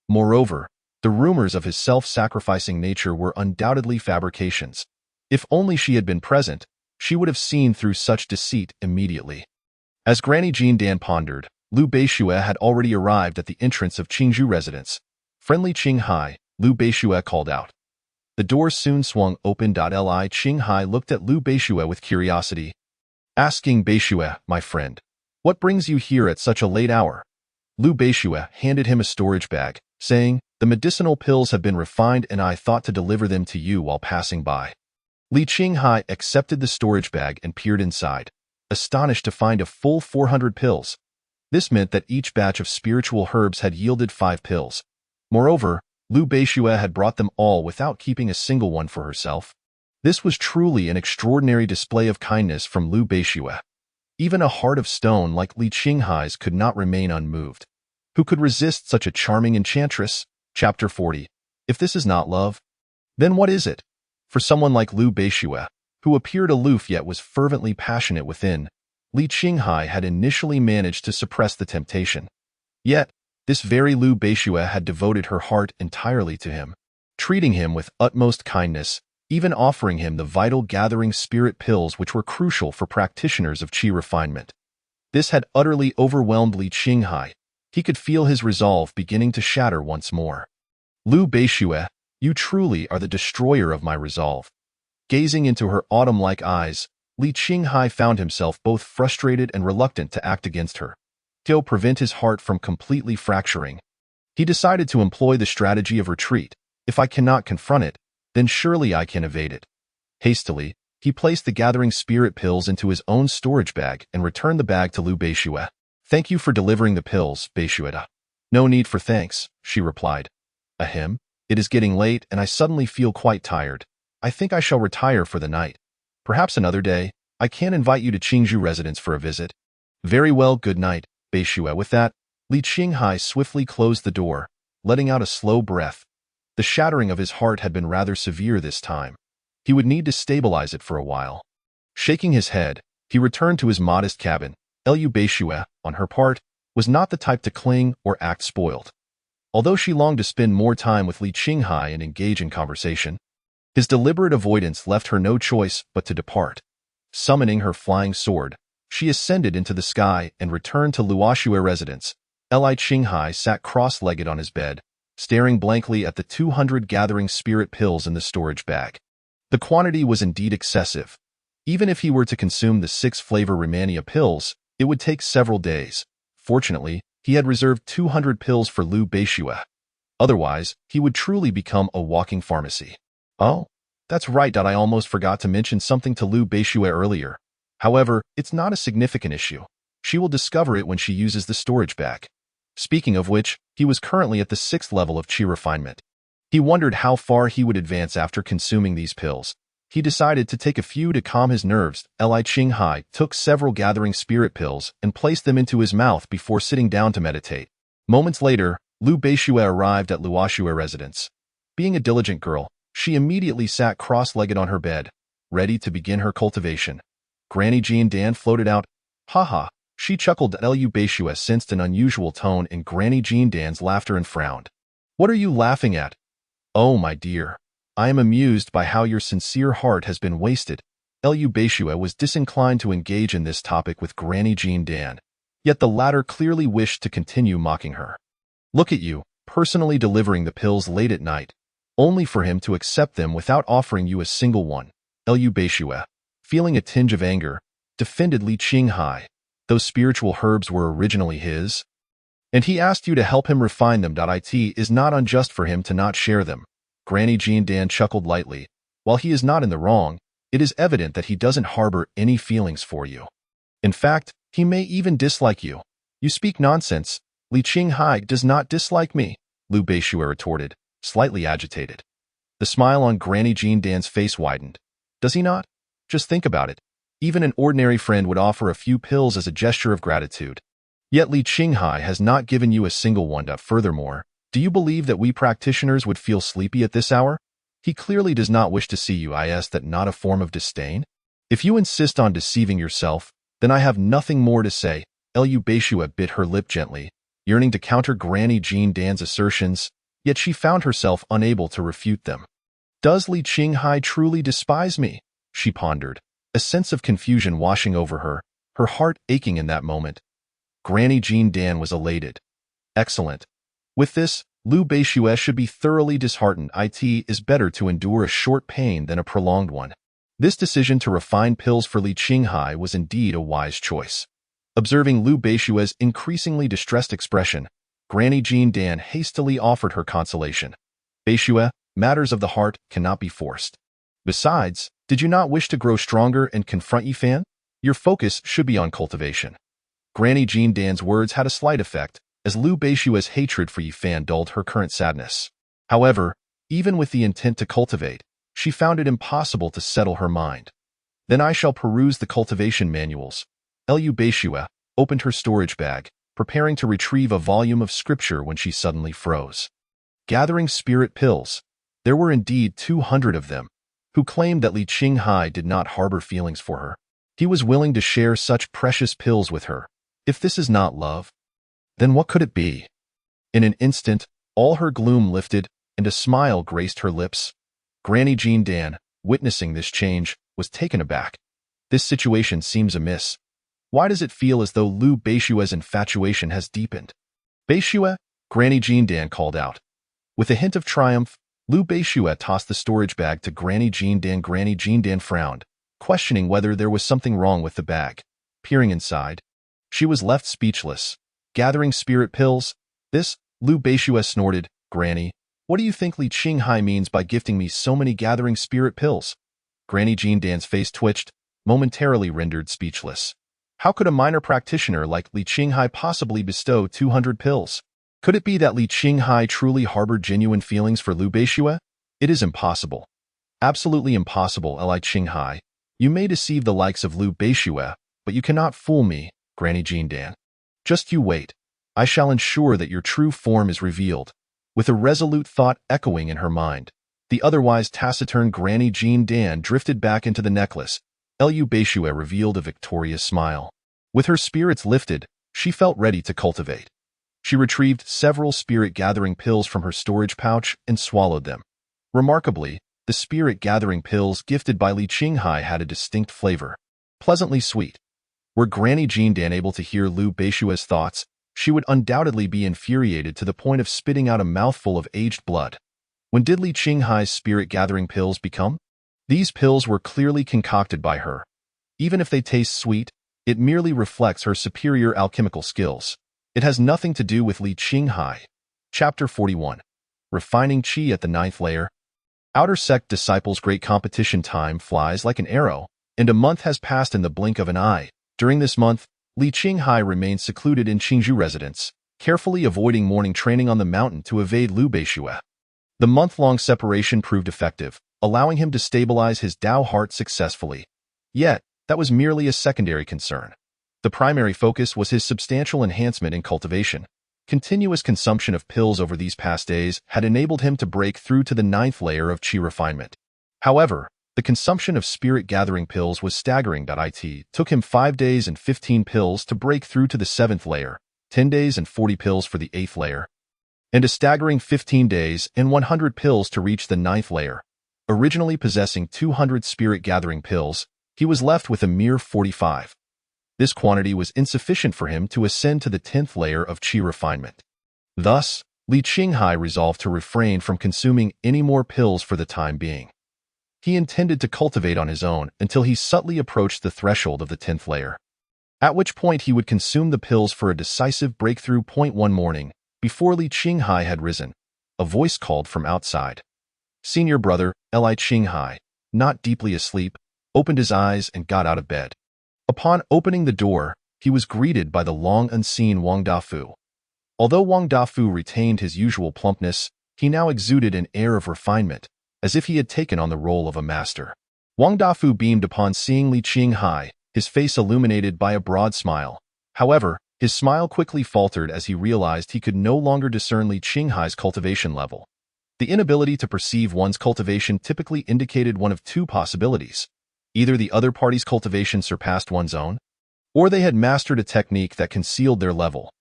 Moreover, the rumors of his self-sacrificing nature were undoubtedly fabrications. If only she had been present, she would have seen through such deceit immediately. As Granny Jean Dan pondered, Lu Beishue had already arrived at the entrance of Qingzhou residence. "Friendly Qinghai," Lu Beishue called out. The door soon swung open. Li Qinghai looked at Lu Beishue with curiosity, asking, "Beishue, my friend, what brings you here at such a late hour?" Lu Beishue handed him a storage bag, saying, "The medicinal pills have been refined and I thought to deliver them to you while passing by." Li Qinghai accepted the storage bag and peered inside, astonished to find a full 400 pills. This meant that each batch of spiritual herbs had yielded 5 pills. Moreover, Lu Beishue had brought them all without keeping a single one for herself. This was truly an extraordinary display of kindness from Lu Beishue. Even a heart of stone like Li Qinghai's could not remain unmoved. Who could resist such a charming enchantress? Chapter 40. If this is not love, then what is it? For someone like Lu Beishue, who appeared aloof yet was fervently passionate within, Li Qinghai had initially managed to suppress the temptation. Yet, this very Lu Beishue had devoted her heart entirely to him, treating him with utmost kindness, even offering him the vital gathering spirit pills which were crucial for practitioners of qi refinement. This had utterly overwhelmed Li Qinghai. He could feel his resolve beginning to shatter once more. "Lu Beishue, you truly are the destroyer of my resolve." Gazing into her autumn-like eyes, Li Qinghai found himself both frustrated and reluctant to act against her, to prevent his heart from completely fracturing. He decided to employ the strategy of retreat. If I cannot confront it, then surely I can evade it. Hastily, he placed the gathering spirit pills into his own storage bag and returned the bag to Lu Beishue. "Thank you for delivering the pills, Beishue." "No need for thanks," she replied. "Ahem, it is getting late and I suddenly feel quite tired. I think I shall retire for the night. Perhaps another day, I can invite you to Qingzhou residence for a visit." "Very well, good night, Beishue." With that, Li Qinghai swiftly closed the door, letting out a slow breath. The shattering of his heart had been rather severe this time. He would need to stabilize it for a while. Shaking his head, he returned to his modest cabin. Lu Beishue, on her part, was not the type to cling or act spoiled. Although she longed to spend more time with Li Qinghai and engage in conversation, his deliberate avoidance left her no choice but to depart. Summoning her flying sword, she ascended into the sky and returned to Luoxue residence. Li Qinghai sat cross-legged on his bed, staring blankly at the 200 gathering spirit pills in the storage bag. The quantity was indeed excessive. Even if he were to consume the 6 flavor Romania pills, it would take several days. Fortunately, he had reserved 200 pills for Lu Beishue. Otherwise, he would truly become a walking pharmacy. "Oh, that's right. I almost forgot to mention something to Lu Beishue earlier. However, it's not a significant issue. She will discover it when she uses the storage bag." Speaking of which, he was currently at the 6th level of qi refinement. He wondered how far he would advance after consuming these pills. He decided to take a few to calm his nerves. Li Qinghai took several gathering spirit pills and placed them into his mouth before sitting down to meditate. Moments later, Lu Beishue arrived at Luoxue residence. Being a diligent girl, she immediately sat cross-legged on her bed, ready to begin her cultivation. Granny Jean Dan floated out. "Ha." She chuckled. Lu Beishue sensed an unusual tone in Granny Jean Dan's laughter and frowned. "What are you laughing at?" "Oh, my dear, I am amused by how your sincere heart has been wasted." Lu Beishue was disinclined to engage in this topic with Granny Jean Dan, yet the latter clearly wished to continue mocking her. "Look at you, personally delivering the pills late at night. only for him to accept them without offering you a single one. Lu Beishue, feeling a tinge of anger, defended Li Qinghai. Those spiritual herbs were originally his, and he asked you to help him refine them. It is not unjust for him to not share them. Granny Jean Dan chuckled lightly. While he is not in the wrong, it is evident that he doesn't harbor any feelings for you. In fact, he may even dislike you. You speak nonsense. Li Qinghai does not dislike me, Lu Beishue retorted, slightly agitated. The smile on Granny Jean Dan's face widened. Does he not? Just think about it. Even an ordinary friend would offer a few pills as a gesture of gratitude. Yet Li Qinghai has not given you a single one. Furthermore, do you believe that we practitioners would feel sleepy at this hour? He clearly does not wish to see you. Is that not a form of disdain? If you insist on deceiving yourself, then I have nothing more to say. Lu Beishue bit her lip gently, yearning to counter Granny Jean Dan's assertions, yet she found herself unable to refute them. Does Li Qinghai truly despise me? She pondered, a sense of confusion washing over her, her heart aching in that moment. Granny Jean Dan was elated. Excellent. With this, Lu Beishue should be thoroughly disheartened. It is better to endure a short pain than a prolonged one. This decision to refine pills for Li Qinghai was indeed a wise choice. Observing Lu Beishue's increasingly distressed expression, Granny Jean Dan hastily offered her consolation. Beishue, matters of the heart cannot be forced. Besides, did you not wish to grow stronger and confront Yifan? Your focus should be on cultivation. Granny Jean Dan's words had a slight effect, as Lu Beishue's hatred for Yifan dulled her current sadness. However, even with the intent to cultivate, she found it impossible to settle her mind. Then I shall peruse the cultivation manuals. Lu Beishue opened her storage bag, preparing to retrieve a volume of scripture when she suddenly froze. Gathering spirit pills. There were indeed 200 of them, who claimed that Li Qinghai did not harbor feelings for her. He was willing to share such precious pills with her. If this is not love, then what could it be? In an instant, all her gloom lifted, and a smile graced her lips. Granny Jean Dan, witnessing this change, was taken aback. This situation seems amiss. Why does it feel as though Lu Beishue's infatuation has deepened? Beishue, Granny Jean Dan called out. With a hint of triumph, Lu Beishue tossed the storage bag to Granny Jean Dan. Granny Jean Dan frowned, questioning whether there was something wrong with the bag. Peering inside, she was left speechless. Gathering spirit pills? This? Lu Beishue snorted. Granny, what do you think Li Qinghai means by gifting me so many gathering spirit pills? Granny Jean Dan's face twitched, momentarily rendered speechless. How could a minor practitioner like Li Qinghai possibly bestow 200 pills? Could it be that Li Qinghai truly harbored genuine feelings for Lu Beishue? It is impossible. Absolutely impossible, Li Qinghai. You may deceive the likes of Lu Beishue, but you cannot fool me, Granny Jean Dan. Just you wait. I shall ensure that your true form is revealed. With a resolute thought echoing in her mind, the otherwise taciturn Granny Jean Dan drifted back into the necklace. Lu Beishue revealed a victorious smile. With her spirits lifted, she felt ready to cultivate. She retrieved several spirit-gathering pills from her storage pouch and swallowed them. Remarkably, the spirit-gathering pills gifted by Li Qinghai had a distinct flavor, pleasantly sweet. Were Granny Jean Dan able to hear Lu Beishue's thoughts, she would undoubtedly be infuriated to the point of spitting out a mouthful of aged blood. When did Li Qinghai's spirit-gathering pills become? These pills were clearly concocted by her. Even if they taste sweet, it merely reflects her superior alchemical skills. It has nothing to do with Li Qinghai. Chapter 41. Refining Qi at the 9th layer. Outer sect disciples' great competition time flies like an arrow, and a month has passed in the blink of an eye. During this month, Li Qinghai remained secluded in Qingzhou residence, carefully avoiding morning training on the mountain to evade Lu Beishue. The month-long separation proved effective, allowing him to stabilize his Dao heart successfully. Yet, that was merely a secondary concern. The primary focus was his substantial enhancement in cultivation. Continuous consumption of pills over these past days had enabled him to break through to the 9th layer of Qi refinement. However, the consumption of spirit-gathering pills was staggering. It took him 5 days and 15 pills to break through to the 7th layer, 10 days and 40 pills for the 8th layer, and a staggering 15 days and 100 pills to reach the 9th layer. Originally possessing 200 spirit-gathering pills, he was left with a mere 45. This quantity was insufficient for him to ascend to the 10th layer of Qi refinement. Thus, Li Qinghai resolved to refrain from consuming any more pills for the time being. He intended to cultivate on his own until he subtly approached the threshold of the 10th layer, at which point he would consume the pills for a decisive breakthrough. One morning, before Li Qinghai had risen, a voice called from outside. Senior brother, Li Qinghai, not deeply asleep, opened his eyes and got out of bed. Upon opening the door, he was greeted by the long-unseen Wang Dafu. Although Wang Dafu retained his usual plumpness, he now exuded an air of refinement, as if he had taken on the role of a master. Wang Dafu beamed upon seeing Li Qinghai, his face illuminated by a broad smile. However, his smile quickly faltered as he realized he could no longer discern Li Qinghai's cultivation level. The inability to perceive one's cultivation typically indicated one of two possibilities. Either the other party's cultivation surpassed one's own, or they had mastered a technique that concealed their level.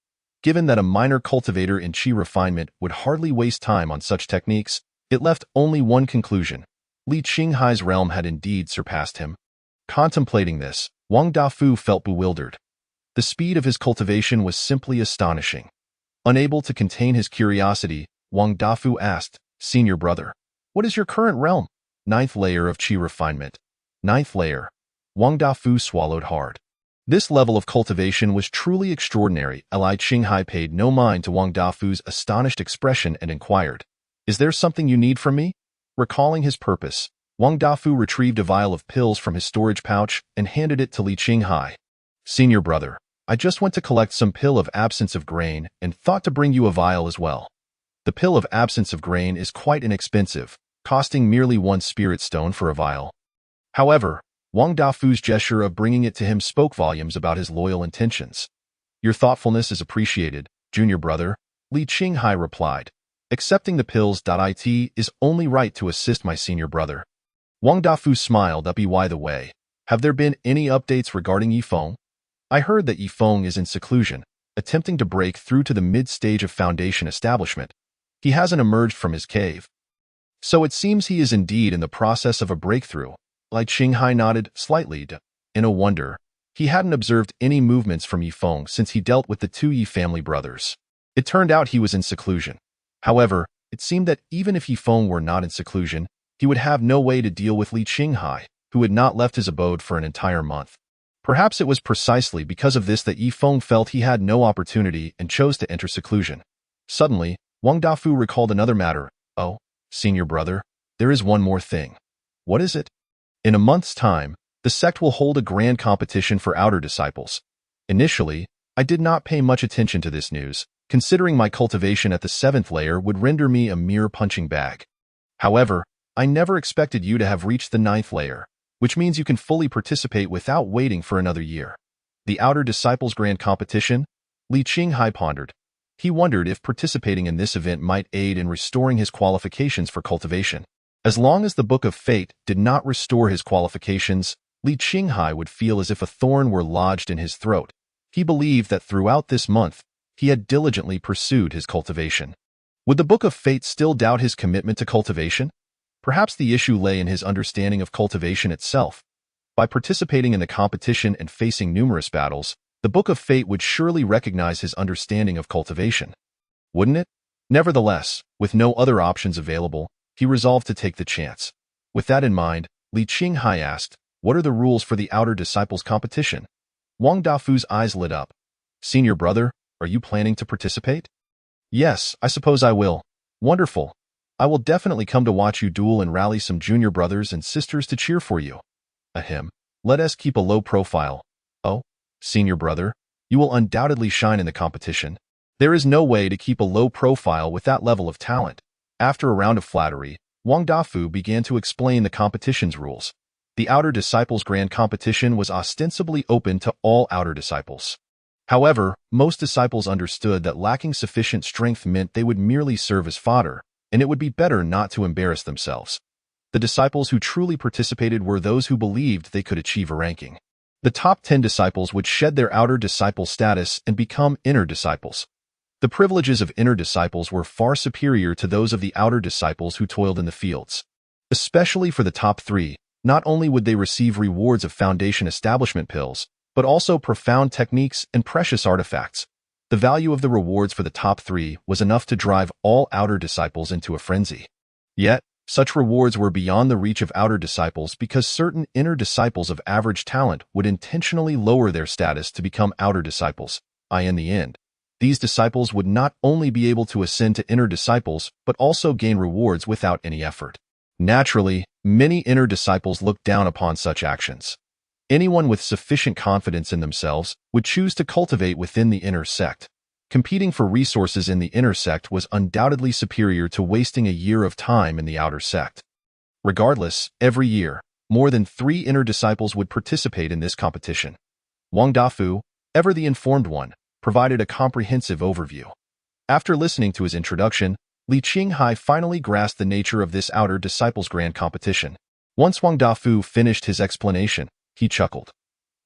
Given that a minor cultivator in qi refinement would hardly waste time on such techniques, it left only one conclusion. Li Qinghai's realm had indeed surpassed him. Contemplating this, Wang Dafu felt bewildered. The speed of his cultivation was simply astonishing. Unable to contain his curiosity, Wang Dafu asked, Senior brother, what is your current realm? 9th layer of qi refinement. 9th layer. Wang Dafu swallowed hard. This level of cultivation was truly extraordinary. Li Qinghai paid no mind to Wang Dafu's astonished expression and inquired, Is there something you need from me? Recalling his purpose, Wang Dafu retrieved a vial of pills from his storage pouch and handed it to Li Qinghai. Senior brother, I just went to collect some pill of absence of grain and thought to bring you a vial as well. The pill of absence of grain is quite inexpensive, costing merely 1 spirit stone for a vial. However, Wang Dafu's gesture of bringing it to him spoke volumes about his loyal intentions. Your thoughtfulness is appreciated, junior brother, Li Qinghai replied. Accepting the pills. It is only right to assist my senior brother. Wang Dafu smiled up. By the way, have there been any updates regarding Yifeng? I heard that Yifeng is in seclusion, attempting to break through to the mid-stage of Foundation establishment. He hasn't emerged from his cave. So it seems he is indeed in the process of a breakthrough. Li Qinghai nodded slightly. In a wonder, he hadn't observed any movements from Yifeng since he dealt with the 2 Yi family brothers. It turned out he was in seclusion. However, it seemed that even if Yifeng were not in seclusion, he would have no way to deal with Li Qinghai, who had not left his abode for an entire month. Perhaps it was precisely because of this that Yifeng felt he had no opportunity and chose to enter seclusion. Suddenly, Wang Dafu recalled another matter. Oh, senior brother, there is one more thing. What is it? In a month's time, the sect will hold a grand competition for outer disciples. Initially, I did not pay much attention to this news, considering my cultivation at the 7th layer would render me a mere punching bag. However, I never expected you to have reached the 9th layer, which means you can fully participate without waiting for another year. The outer disciples grand competition? Li Qinghai pondered. He wondered if participating in this event might aid in restoring his qualifications for cultivation. As long as the Book of Fate did not restore his qualifications, Li Qinghai would feel as if a thorn were lodged in his throat. He believed that throughout this month, he had diligently pursued his cultivation. Would the Book of Fate still doubt his commitment to cultivation? Perhaps the issue lay in his understanding of cultivation itself. By participating in the competition and facing numerous battles, the Book of Fate would surely recognize his understanding of cultivation. Wouldn't it? Nevertheless, with no other options available, he resolved to take the chance. With that in mind, Li Qinghai asked, What are the rules for the outer disciples competition? Wang Dafu's eyes lit up. Senior brother, are you planning to participate? Yes, I suppose I will. Wonderful. I will definitely come to watch you duel and rally some junior brothers and sisters to cheer for you. Ahem. Let us keep a low profile. Oh, senior brother, you will undoubtedly shine in the competition. There is no way to keep a low profile with that level of talent. After a round of flattery, Wang Dafu began to explain the competition's rules. The outer disciples grand competition was ostensibly open to all outer disciples. However, most disciples understood that lacking sufficient strength meant they would merely serve as fodder, and it would be better not to embarrass themselves. The disciples who truly participated were those who believed they could achieve a ranking. The top 10 disciples would shed their outer disciple status and become inner disciples. The privileges of inner disciples were far superior to those of the outer disciples who toiled in the fields. Especially for the top 3, not only would they receive rewards of Foundation establishment pills, but also profound techniques and precious artifacts. The value of the rewards for the top 3 was enough to drive all outer disciples into a frenzy. Yet, such rewards were beyond the reach of outer disciples because certain inner disciples of average talent would intentionally lower their status to become outer disciples. In the end, these disciples would not only be able to ascend to inner disciples, but also gain rewards without any effort. Naturally, many inner disciples looked down upon such actions. Anyone with sufficient confidence in themselves would choose to cultivate within the inner sect. Competing for resources in the inner sect was undoubtedly superior to wasting a year of time in the outer sect. Regardless, every year, more than 3 inner disciples would participate in this competition. Wang Dafu, ever the informed one, provided a comprehensive overview. After listening to his introduction, Li Qinghai finally grasped the nature of this outer disciples' grand competition. Once Wang Dafu finished his explanation, he chuckled.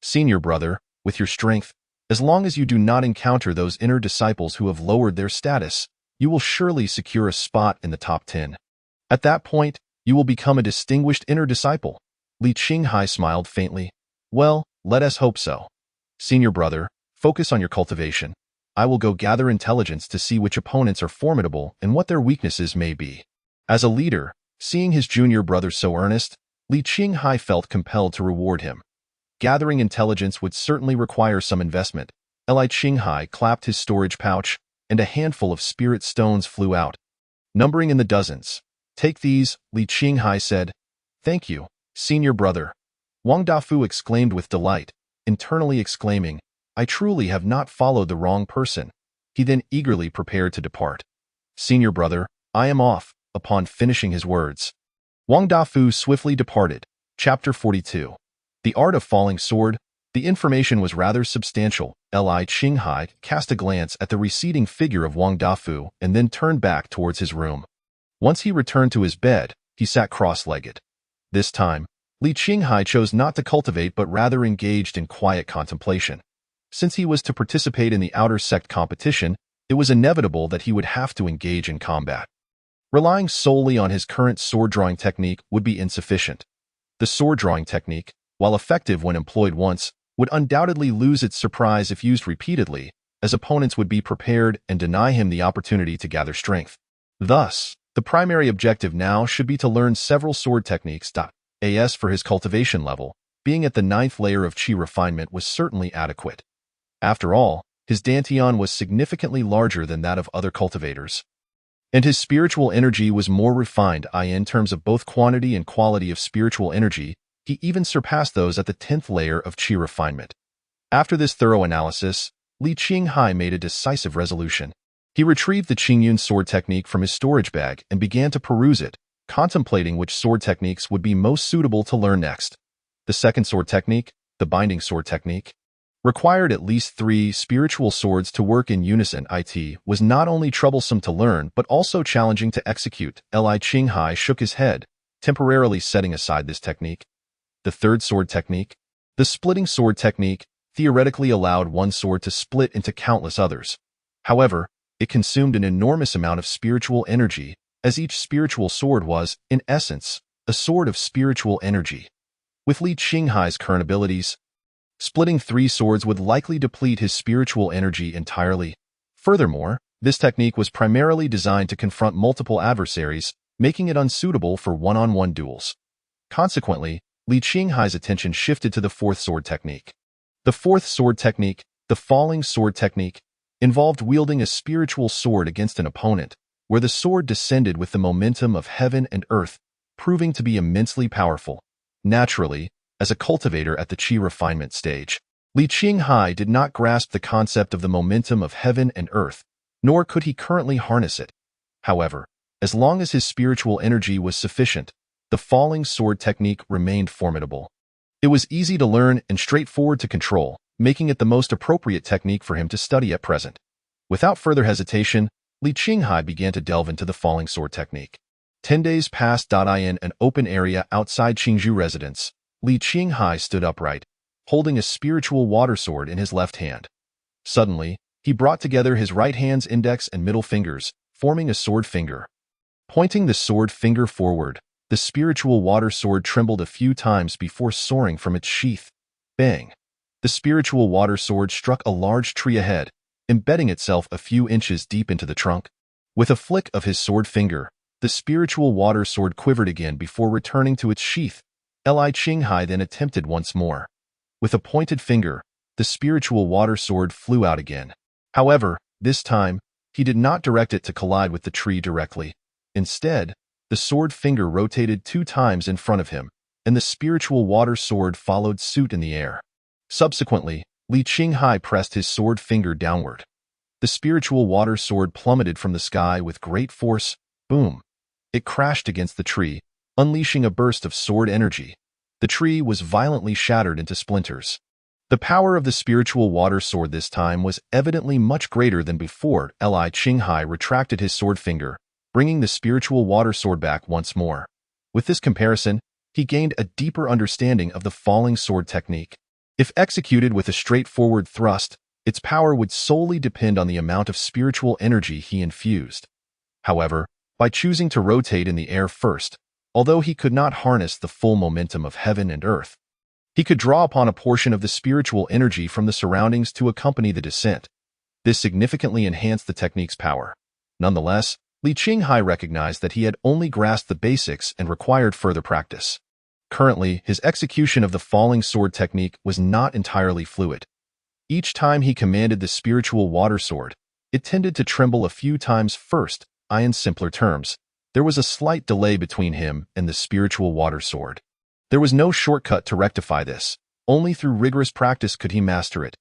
"Senior brother, with your strength, as long as you do not encounter those inner disciples who have lowered their status, you will surely secure a spot in the top 10. At that point, you will become a distinguished inner disciple." Li Qinghai smiled faintly. "Well, let us hope so. Senior brother, focus on your cultivation. I will go gather intelligence to see which opponents are formidable and what their weaknesses may be." As a leader, seeing his junior brother so earnest, Li Qinghai felt compelled to reward him. Gathering intelligence would certainly require some investment. Li Qinghai clapped his storage pouch, and a handful of spirit stones flew out, numbering in the dozens. "Take these," Li Qinghai said. "Thank you, senior brother." Wang Dafu exclaimed with delight, internally exclaiming, "I truly have not followed the wrong person." He then eagerly prepared to depart. "Senior brother, I am off." Upon finishing his words, Wang Dafu swiftly departed. Chapter 42. The Art of Falling Sword. The information was rather substantial. Li Qinghai cast a glance at the receding figure of Wang Dafu and then turned back towards his room. Once he returned to his bed, he sat cross-legged. This time, Li Qinghai chose not to cultivate but rather engaged in quiet contemplation. Since he was to participate in the outer sect competition, it was inevitable that he would have to engage in combat. Relying solely on his current sword-drawing technique would be insufficient. The sword-drawing technique, while effective when employed once, would undoubtedly lose its surprise if used repeatedly, as opponents would be prepared and deny him the opportunity to gather strength. Thus, the primary objective now should be to learn several sword techniques. As for his cultivation level, being at the 9th layer of Qi refinement was certainly adequate. After all, his dantian was significantly larger than that of other cultivators. And his spiritual energy was more refined, in terms of both quantity and quality of spiritual energy. He even surpassed those at the 10th layer of Qi refinement. After this thorough analysis, Li Qinghai made a decisive resolution. He retrieved the Qingyun sword technique from his storage bag and began to peruse it, contemplating which sword techniques would be most suitable to learn next. The second sword technique, the binding sword technique, required at least 3 spiritual swords to work in unison. It was not only troublesome to learn but also challenging to execute. Li Qinghai shook his head, temporarily setting aside this technique. The third sword technique, the splitting sword technique, theoretically allowed one sword to split into countless others. However, it consumed an enormous amount of spiritual energy, as each spiritual sword was, in essence, a sword of spiritual energy. With Li Qinghai's current abilities, splitting 3 swords would likely deplete his spiritual energy entirely. Furthermore, this technique was primarily designed to confront multiple adversaries, making it unsuitable for one-on-one duels. Consequently, Li Qinghai's attention shifted to the fourth sword technique. The fourth sword technique, the falling sword technique, involved wielding a spiritual sword against an opponent, where the sword descended with the momentum of heaven and earth, proving to be immensely powerful. Naturally, as a cultivator at the Qi refinement stage, Li Qinghai did not grasp the concept of the momentum of heaven and earth, nor could he currently harness it. However, as long as his spiritual energy was sufficient, the falling sword technique remained formidable. It was easy to learn and straightforward to control, making it the most appropriate technique for him to study at present. Without further hesitation, Li Qinghai began to delve into the falling sword technique. 10 days passed. In an open area outside Qingzhou residence, Li Qinghai stood upright, holding a spiritual water sword in his left hand. Suddenly, he brought together his right hand's index and middle fingers, forming a sword finger. Pointing the sword finger forward, the spiritual water sword trembled a few times before soaring from its sheath. Bang! The spiritual water sword struck a large tree ahead, embedding itself a few inches deep into the trunk. With a flick of his sword finger, the spiritual water sword quivered again before returning to its sheath. Li Qinghai then attempted once more. With a pointed finger, the spiritual water sword flew out again. However, this time, he did not direct it to collide with the tree directly. Instead, the sword finger rotated 2 times in front of him, and the spiritual water sword followed suit in the air. Subsequently, Li Qinghai pressed his sword finger downward. The spiritual water sword plummeted from the sky with great force. Boom! It crashed against the tree, unleashing a burst of sword energy. The tree was violently shattered into splinters. The power of the spiritual water sword this time was evidently much greater than before. Li Qinghai retracted his sword finger, bringing the spiritual water sword back once more. With this comparison, he gained a deeper understanding of the falling sword technique. If executed with a straightforward thrust, its power would solely depend on the amount of spiritual energy he infused. However, by choosing to rotate in the air first, although he could not harness the full momentum of heaven and earth, he could draw upon a portion of the spiritual energy from the surroundings to accompany the descent. This significantly enhanced the technique's power. Nonetheless, Li Qinghai recognized that he had only grasped the basics and required further practice. Currently, his execution of the falling sword technique was not entirely fluid. Each time he commanded the spiritual water sword, it tended to tremble a few times first. In simpler terms, there was a slight delay between him and the spiritual water sword. There was no shortcut to rectify this. Only through rigorous practice could he master it.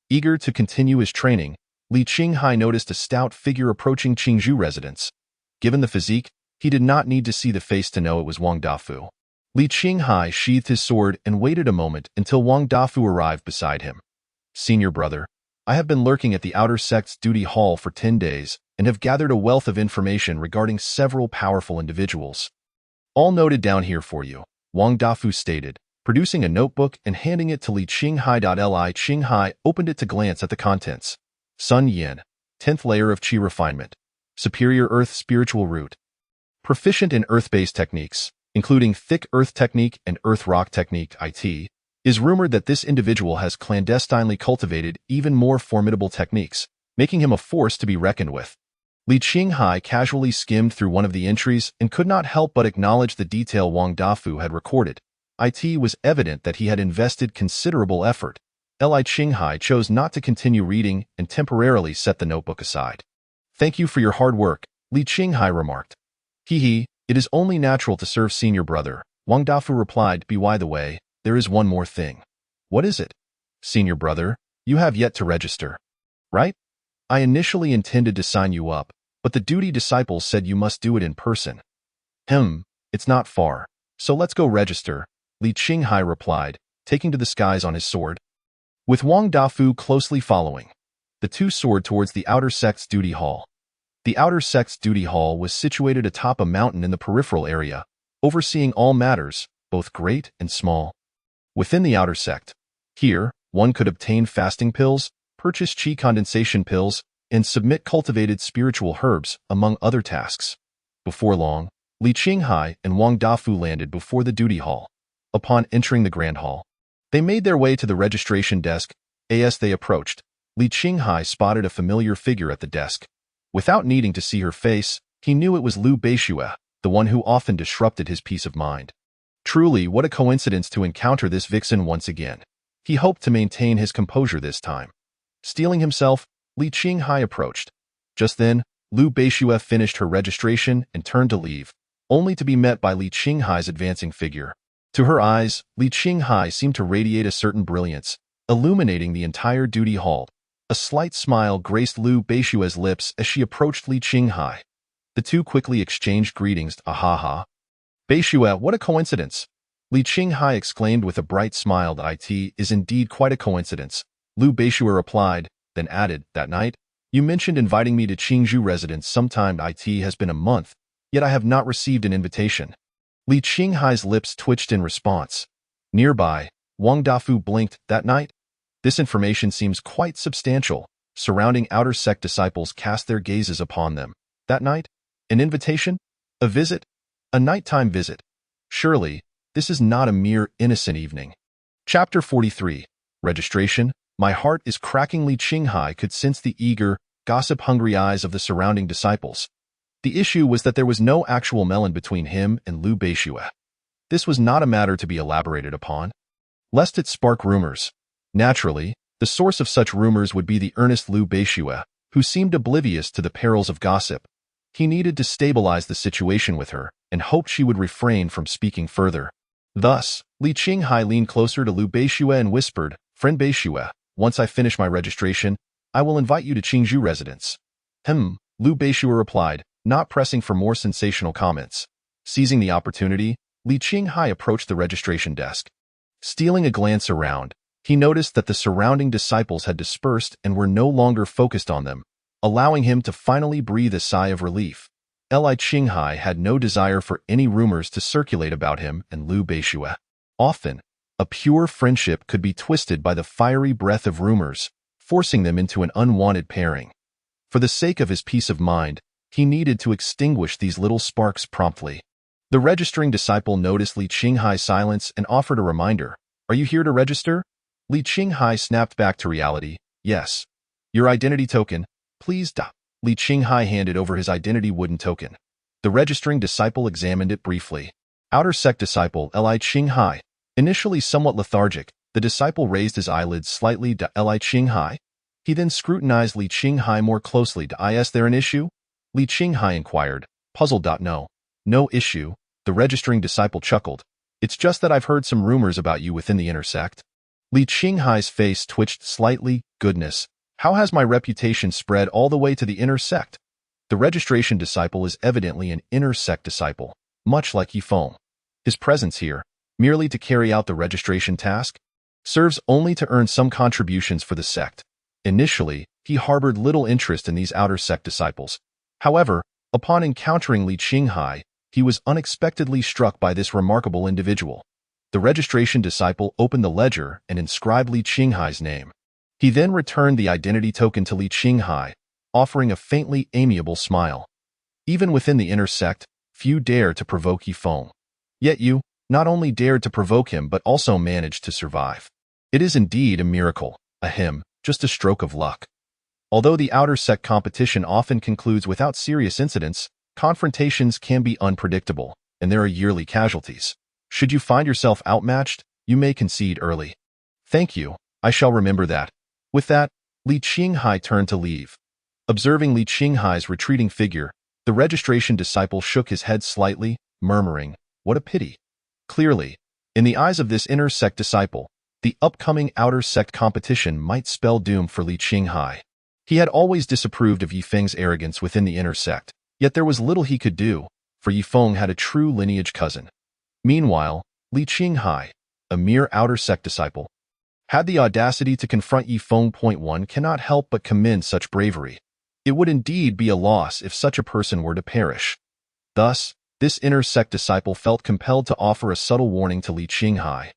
Eager to continue his training, Li Qinghai noticed a stout figure approaching Qingzhou residence. Given the physique, he did not need to see the face to know it was Wang Dafu. Li Qinghai sheathed his sword and waited a moment until Wang Dafu arrived beside him. "Senior brother, I have been lurking at the outer sect's duty hall for 10 days and have gathered a wealth of information regarding several powerful individuals. All noted down here for you," Wang Dafu stated, producing a notebook and handing it to Li Qinghai. Li Qinghai opened it to glance at the contents. Sun Yin, 10th layer of Qi refinement. Superior Earth spiritual root. Proficient in earth-based techniques, including thick earth technique and earth rock technique. It is rumored that this individual has clandestinely cultivated even more formidable techniques, making him a force to be reckoned with. Li Qinghai casually skimmed through one of the entries and could not help but acknowledge the detail Wang Dafu had recorded. It was evident that he had invested considerable effort. Li Qinghai chose not to continue reading and temporarily set the notebook aside. "Thank you for your hard work," Li Qinghai remarked. "It is only natural to serve senior brother," Wang Dafu replied. "By the way, there is one more thing." "What is it?" "Senior brother, you have yet to register. Right? I initially intended to sign you up, but the duty disciples said you must do it in person." It's not far, so let's go register," Li Qinghai replied, taking to the skies on his sword. With Wang Dafu closely following, the two soared towards the outer sect's duty hall. The outer sect's duty hall was situated atop a mountain in the peripheral area, overseeing all matters, both great and small. Within the outer sect, here, one could obtain fasting pills, purchase qi condensation pills, and submit cultivated spiritual herbs, among other tasks. Before long, Li Qinghai and Wang Dafu landed before the duty hall. Upon entering the grand hall, they made their way to the registration desk. As they approached, Li Qinghai spotted a familiar figure at the desk. Without needing to see her face, he knew it was Liu Beixue, the one who often disrupted his peace of mind. Truly, what a coincidence to encounter this vixen once again. He hoped to maintain his composure this time. Steeling himself, Li Qinghai approached. Just then, Liu Beixue finished her registration and turned to leave, only to be met by Li Qinghai's advancing figure. To her eyes, Li Qinghai seemed to radiate a certain brilliance, illuminating the entire duty hall. A slight smile graced Liu Beixue's lips as she approached Li Qinghai. The two quickly exchanged greetings. "Ahaha. Beixue, what a coincidence!" Li Qinghai exclaimed with a bright smile. "It is indeed quite a coincidence," Liu Beixue replied, then added, "That night, you mentioned inviting me to Qingzhou residence sometime. It has been a month, yet I have not received an invitation." Li Qinghai's lips twitched in response. Nearby, Wang Dafu blinked. "That night? This information seems quite substantial." Surrounding outer sect disciples cast their gazes upon them. "That night? An invitation? A visit? A nighttime visit? Surely, this is not a mere innocent evening." Chapter 43. Registration, My heart is cracking. Li Qinghai could sense the eager, gossip-hungry eyes of the surrounding disciples. The issue was that there was no actual melon between him and Liu Beixue. This was not a matter to be elaborated upon, lest it spark rumors. Naturally, the source of such rumors would be the earnest Liu Beixue, who seemed oblivious to the perils of gossip. He needed to stabilize the situation with her and hoped she would refrain from speaking further. Thus, Li Qinghai leaned closer to Liu Beixue and whispered, "Friend Beixue, once I finish my registration, I will invite you to Qingzhou residence." Liu Beixue replied, not pressing for more sensational comments. Seizing the opportunity, Li Qinghai approached the registration desk. Stealing a glance around, he noticed that the surrounding disciples had dispersed and were no longer focused on them, allowing him to finally breathe a sigh of relief. Li Qinghai had no desire for any rumors to circulate about him and Liu Beixue. Often, a pure friendship could be twisted by the fiery breath of rumors, forcing them into an unwanted pairing. For the sake of his peace of mind, he needed to extinguish these little sparks promptly. The registering disciple noticed Li Qinghai's silence and offered a reminder. "Are you here to register?" Li Qinghai snapped back to reality. "Yes. Your identity token, please." Li Qinghai handed over his identity wooden token. The registering disciple examined it briefly. Outer sect disciple Li Qinghai. Initially somewhat lethargic, the disciple raised his eyelids slightly. Li Qinghai? He then scrutinized Li Qinghai more closely. "Is there an issue?" Li Qinghai inquired, puzzled. No issue, the registering disciple chuckled. "It's just that I've heard some rumors about you within the inner sect." Li Qinghai's face twitched slightly. "Goodness, how has my reputation spread all the way to the inner sect?" The registration disciple is evidently an inner sect disciple, much like Yifeng. His presence here, merely to carry out the registration task, serves only to earn some contributions for the sect. Initially, he harbored little interest in these outer sect disciples. However, upon encountering Li Qinghai, he was unexpectedly struck by this remarkable individual. The registration disciple opened the ledger and inscribed Li Qinghai's name. He then returned the identity token to Li Qinghai, offering a faintly amiable smile. Even within the inner sect, few dare to provoke Yifeng. Yet you not only dared to provoke him but also managed to survive. It is indeed a miracle, just a stroke of luck. Although the outer sect competition often concludes without serious incidents, confrontations can be unpredictable, and there are yearly casualties. Should you find yourself outmatched, you may concede early. "Thank you, I shall remember that." With that, Li Qinghai turned to leave. Observing Li Qinghai's retreating figure, the registration disciple shook his head slightly, murmuring, "What a pity." Clearly, in the eyes of this inner sect disciple, the upcoming outer sect competition might spell doom for Li Qinghai. He had always disapproved of Yifeng's arrogance within the inner sect, yet there was little he could do, for Yifeng had a true lineage cousin. Meanwhile, Li Qinghai, a mere outer sect disciple, had the audacity to confront Yifeng. One cannot help but commend such bravery. It would indeed be a loss if such a person were to perish. Thus, this inner sect disciple felt compelled to offer a subtle warning to Li Qinghai.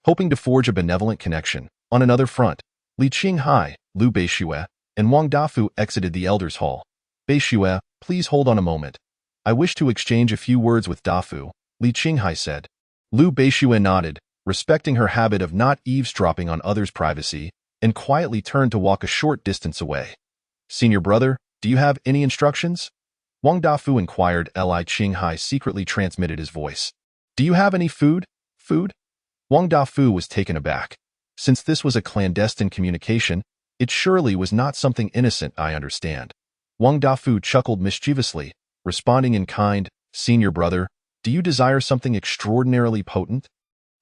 Hoping to forge a benevolent connection, on another front, Li Qinghai, Liu Beixue, and Wang Dafu exited the Elders' Hall. "Beixue, please hold on a moment. I wish to exchange a few words with Dafu," Li Qinghai said. Liu Beixue nodded, respecting her habit of not eavesdropping on others' privacy, and quietly turned to walk a short distance away. "Senior brother, do you have any instructions?" Wang Dafu inquired. Li Qinghai secretly transmitted his voice. "Do you have any food?" "Food?" Wang Dafu was taken aback. Since this was a clandestine communication, it surely was not something innocent. "I understand." Wang Dafu chuckled mischievously, responding in kind, "Senior brother, do you desire something extraordinarily potent?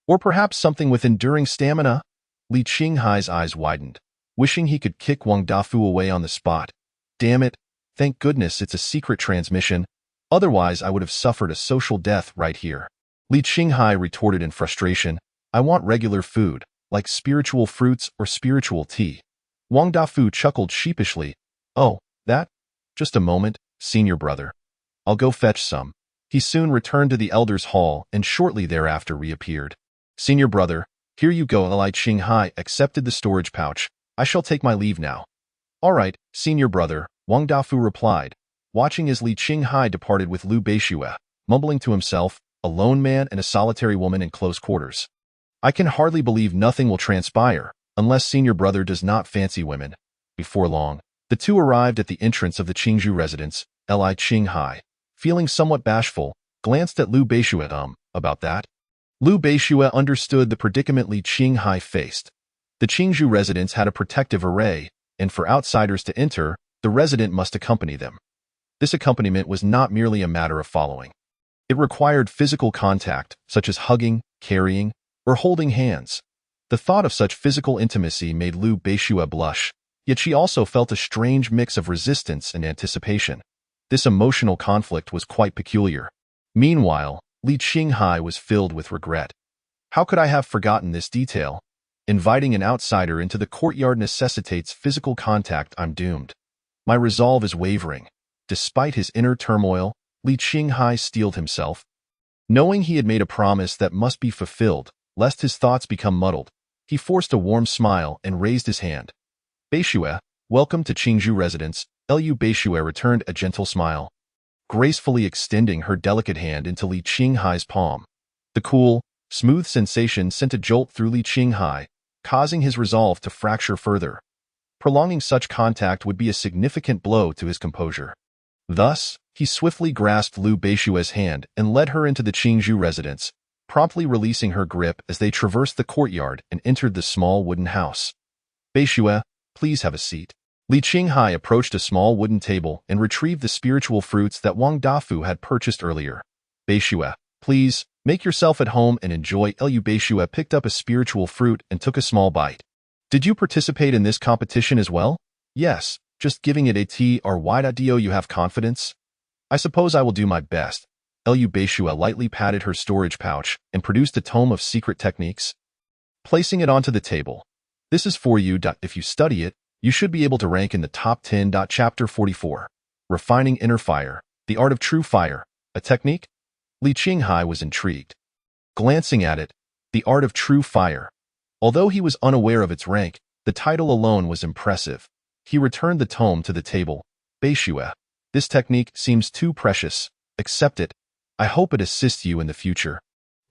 Or perhaps something with enduring stamina?" Li Qinghai's eyes widened, wishing he could kick Wang Dafu away on the spot. "Damn it, thank goodness it's a secret transmission, otherwise I would have suffered a social death right here." Li Qinghai retorted in frustration, "I want regular food, like spiritual fruits or spiritual tea." Wang Dafu chuckled sheepishly. "Oh, that? Just a moment, senior brother. I'll go fetch some." He soon returned to the Elders' Hall and shortly thereafter reappeared. "Senior brother, here you go." Li Qinghai accepted the storage pouch. "I shall take my leave now." "All right, senior brother," Wang Dafu replied, watching as Li Qinghai departed with Liu Beixue, mumbling to himself, a lone man and a solitary woman in close quarters. "I can hardly believe nothing will transpire. unless senior brother does not fancy women. Before long, the two arrived at the entrance of the Qingzhou residence. Li Qinghai, feeling somewhat bashful, glanced at Liu Beixue. About that? Liu Beixue understood the predicament Li Qinghai faced. The Qingzhou residence had a protective array, and for outsiders to enter, the resident must accompany them. This accompaniment was not merely a matter of following. It required physical contact, such as hugging, carrying, or holding hands. The thought of such physical intimacy made Liu Beixue blush, yet she also felt a strange mix of resistance and anticipation. This emotional conflict was quite peculiar. Meanwhile, Li Qinghai was filled with regret. How could I have forgotten this detail? Inviting an outsider into the courtyard necessitates physical contact. I'm doomed. My resolve is wavering. Despite his inner turmoil, Li Qinghai steeled himself. Knowing he had made a promise that must be fulfilled, lest his thoughts become muddled, he forced a warm smile and raised his hand. Beixue, welcome to Qingzhou residence. Liu Beixue returned a gentle smile, gracefully extending her delicate hand into Li Qinghai's palm. The cool, smooth sensation sent a jolt through Li Qinghai, causing his resolve to fracture further. Prolonging such contact would be a significant blow to his composure. Thus, he swiftly grasped Liu Beixue's hand and led her into the Qingzhou residence, promptly releasing her grip as they traversed the courtyard and entered the small wooden house. Beixue, please have a seat. Li Qinghai approached a small wooden table and retrieved the spiritual fruits that Wang Dafu had purchased earlier. Beixue, please, make yourself at home and enjoy. Liu Beixue picked up a spiritual fruit and took a small bite. Did you participate in this competition as well? Yes, just giving it a T or Y.do you have confidence? I suppose I will do my best. Liu Beixue lightly patted her storage pouch and produced a tome of secret techniques. Placing it onto the table. This is for you. If you study it, you should be able to rank in the top 10. Chapter 44. Refining Inner Fire, the Art of True Fire, a Technique? Li Qinghai was intrigued. Glancing at it, the Art of True Fire. Although he was unaware of its rank, the title alone was impressive. He returned the tome to the table. Beixue, this technique seems too precious. Accept it. I hope it assists you in the future.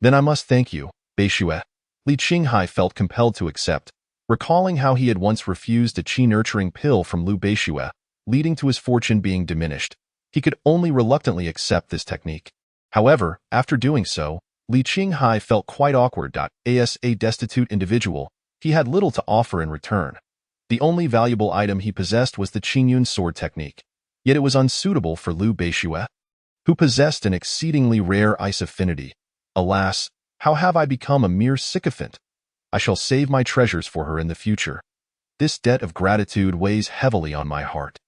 Then I must thank you, Beixue. Li Qinghai felt compelled to accept, recalling how he had once refused a qi-nurturing pill from Liu Beixue, leading to his fortune being diminished. He could only reluctantly accept this technique. However, after doing so, Li Qinghai felt quite awkward. As a destitute individual, he had little to offer in return. The only valuable item he possessed was the Qingyun sword technique, yet it was unsuitable for Liu Beixue, who possessed an exceedingly rare ice affinity. Alas, how have I become a mere sycophant? I shall save my treasures for her in the future. This debt of gratitude weighs heavily on my heart.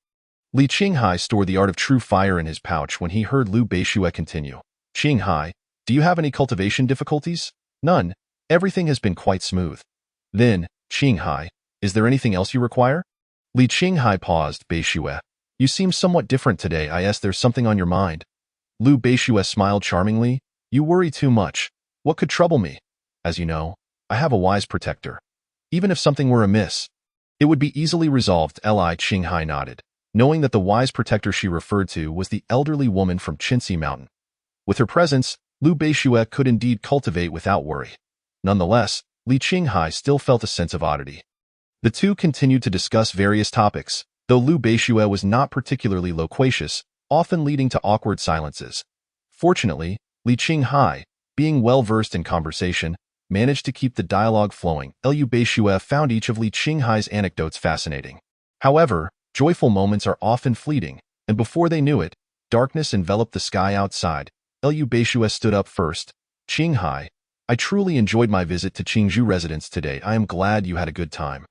Li Qinghai stored the Art of True Fire in his pouch when he heard Liu Beixue continue. Qinghai, do you have any cultivation difficulties? None. Everything has been quite smooth. Then, Qinghai, is there anything else you require? Li Qinghai paused. Beixue, you seem somewhat different today. There's something on your mind. Liu Beixue smiled charmingly. You worry too much. What could trouble me? As you know, I have a wise protector. Even if something were amiss, it would be easily resolved. Li Qinghai nodded, knowing that the wise protector she referred to was the elderly woman from Qinxi Mountain. With her presence, Liu Beixue could indeed cultivate without worry. Nonetheless, Li Qinghai still felt a sense of oddity. The two continued to discuss various topics, though Liu Beixue was not particularly loquacious, often leading to awkward silences. Fortunately, Li Qinghai, being well-versed in conversation, managed to keep the dialogue flowing. Liu Beixue found each of Li Qinghai's anecdotes fascinating. However, joyful moments are often fleeting, and before they knew it, darkness enveloped the sky outside. Liu Beixue stood up first. Qinghai, I truly enjoyed my visit to Qingzhou residence today. I am glad you had a good time.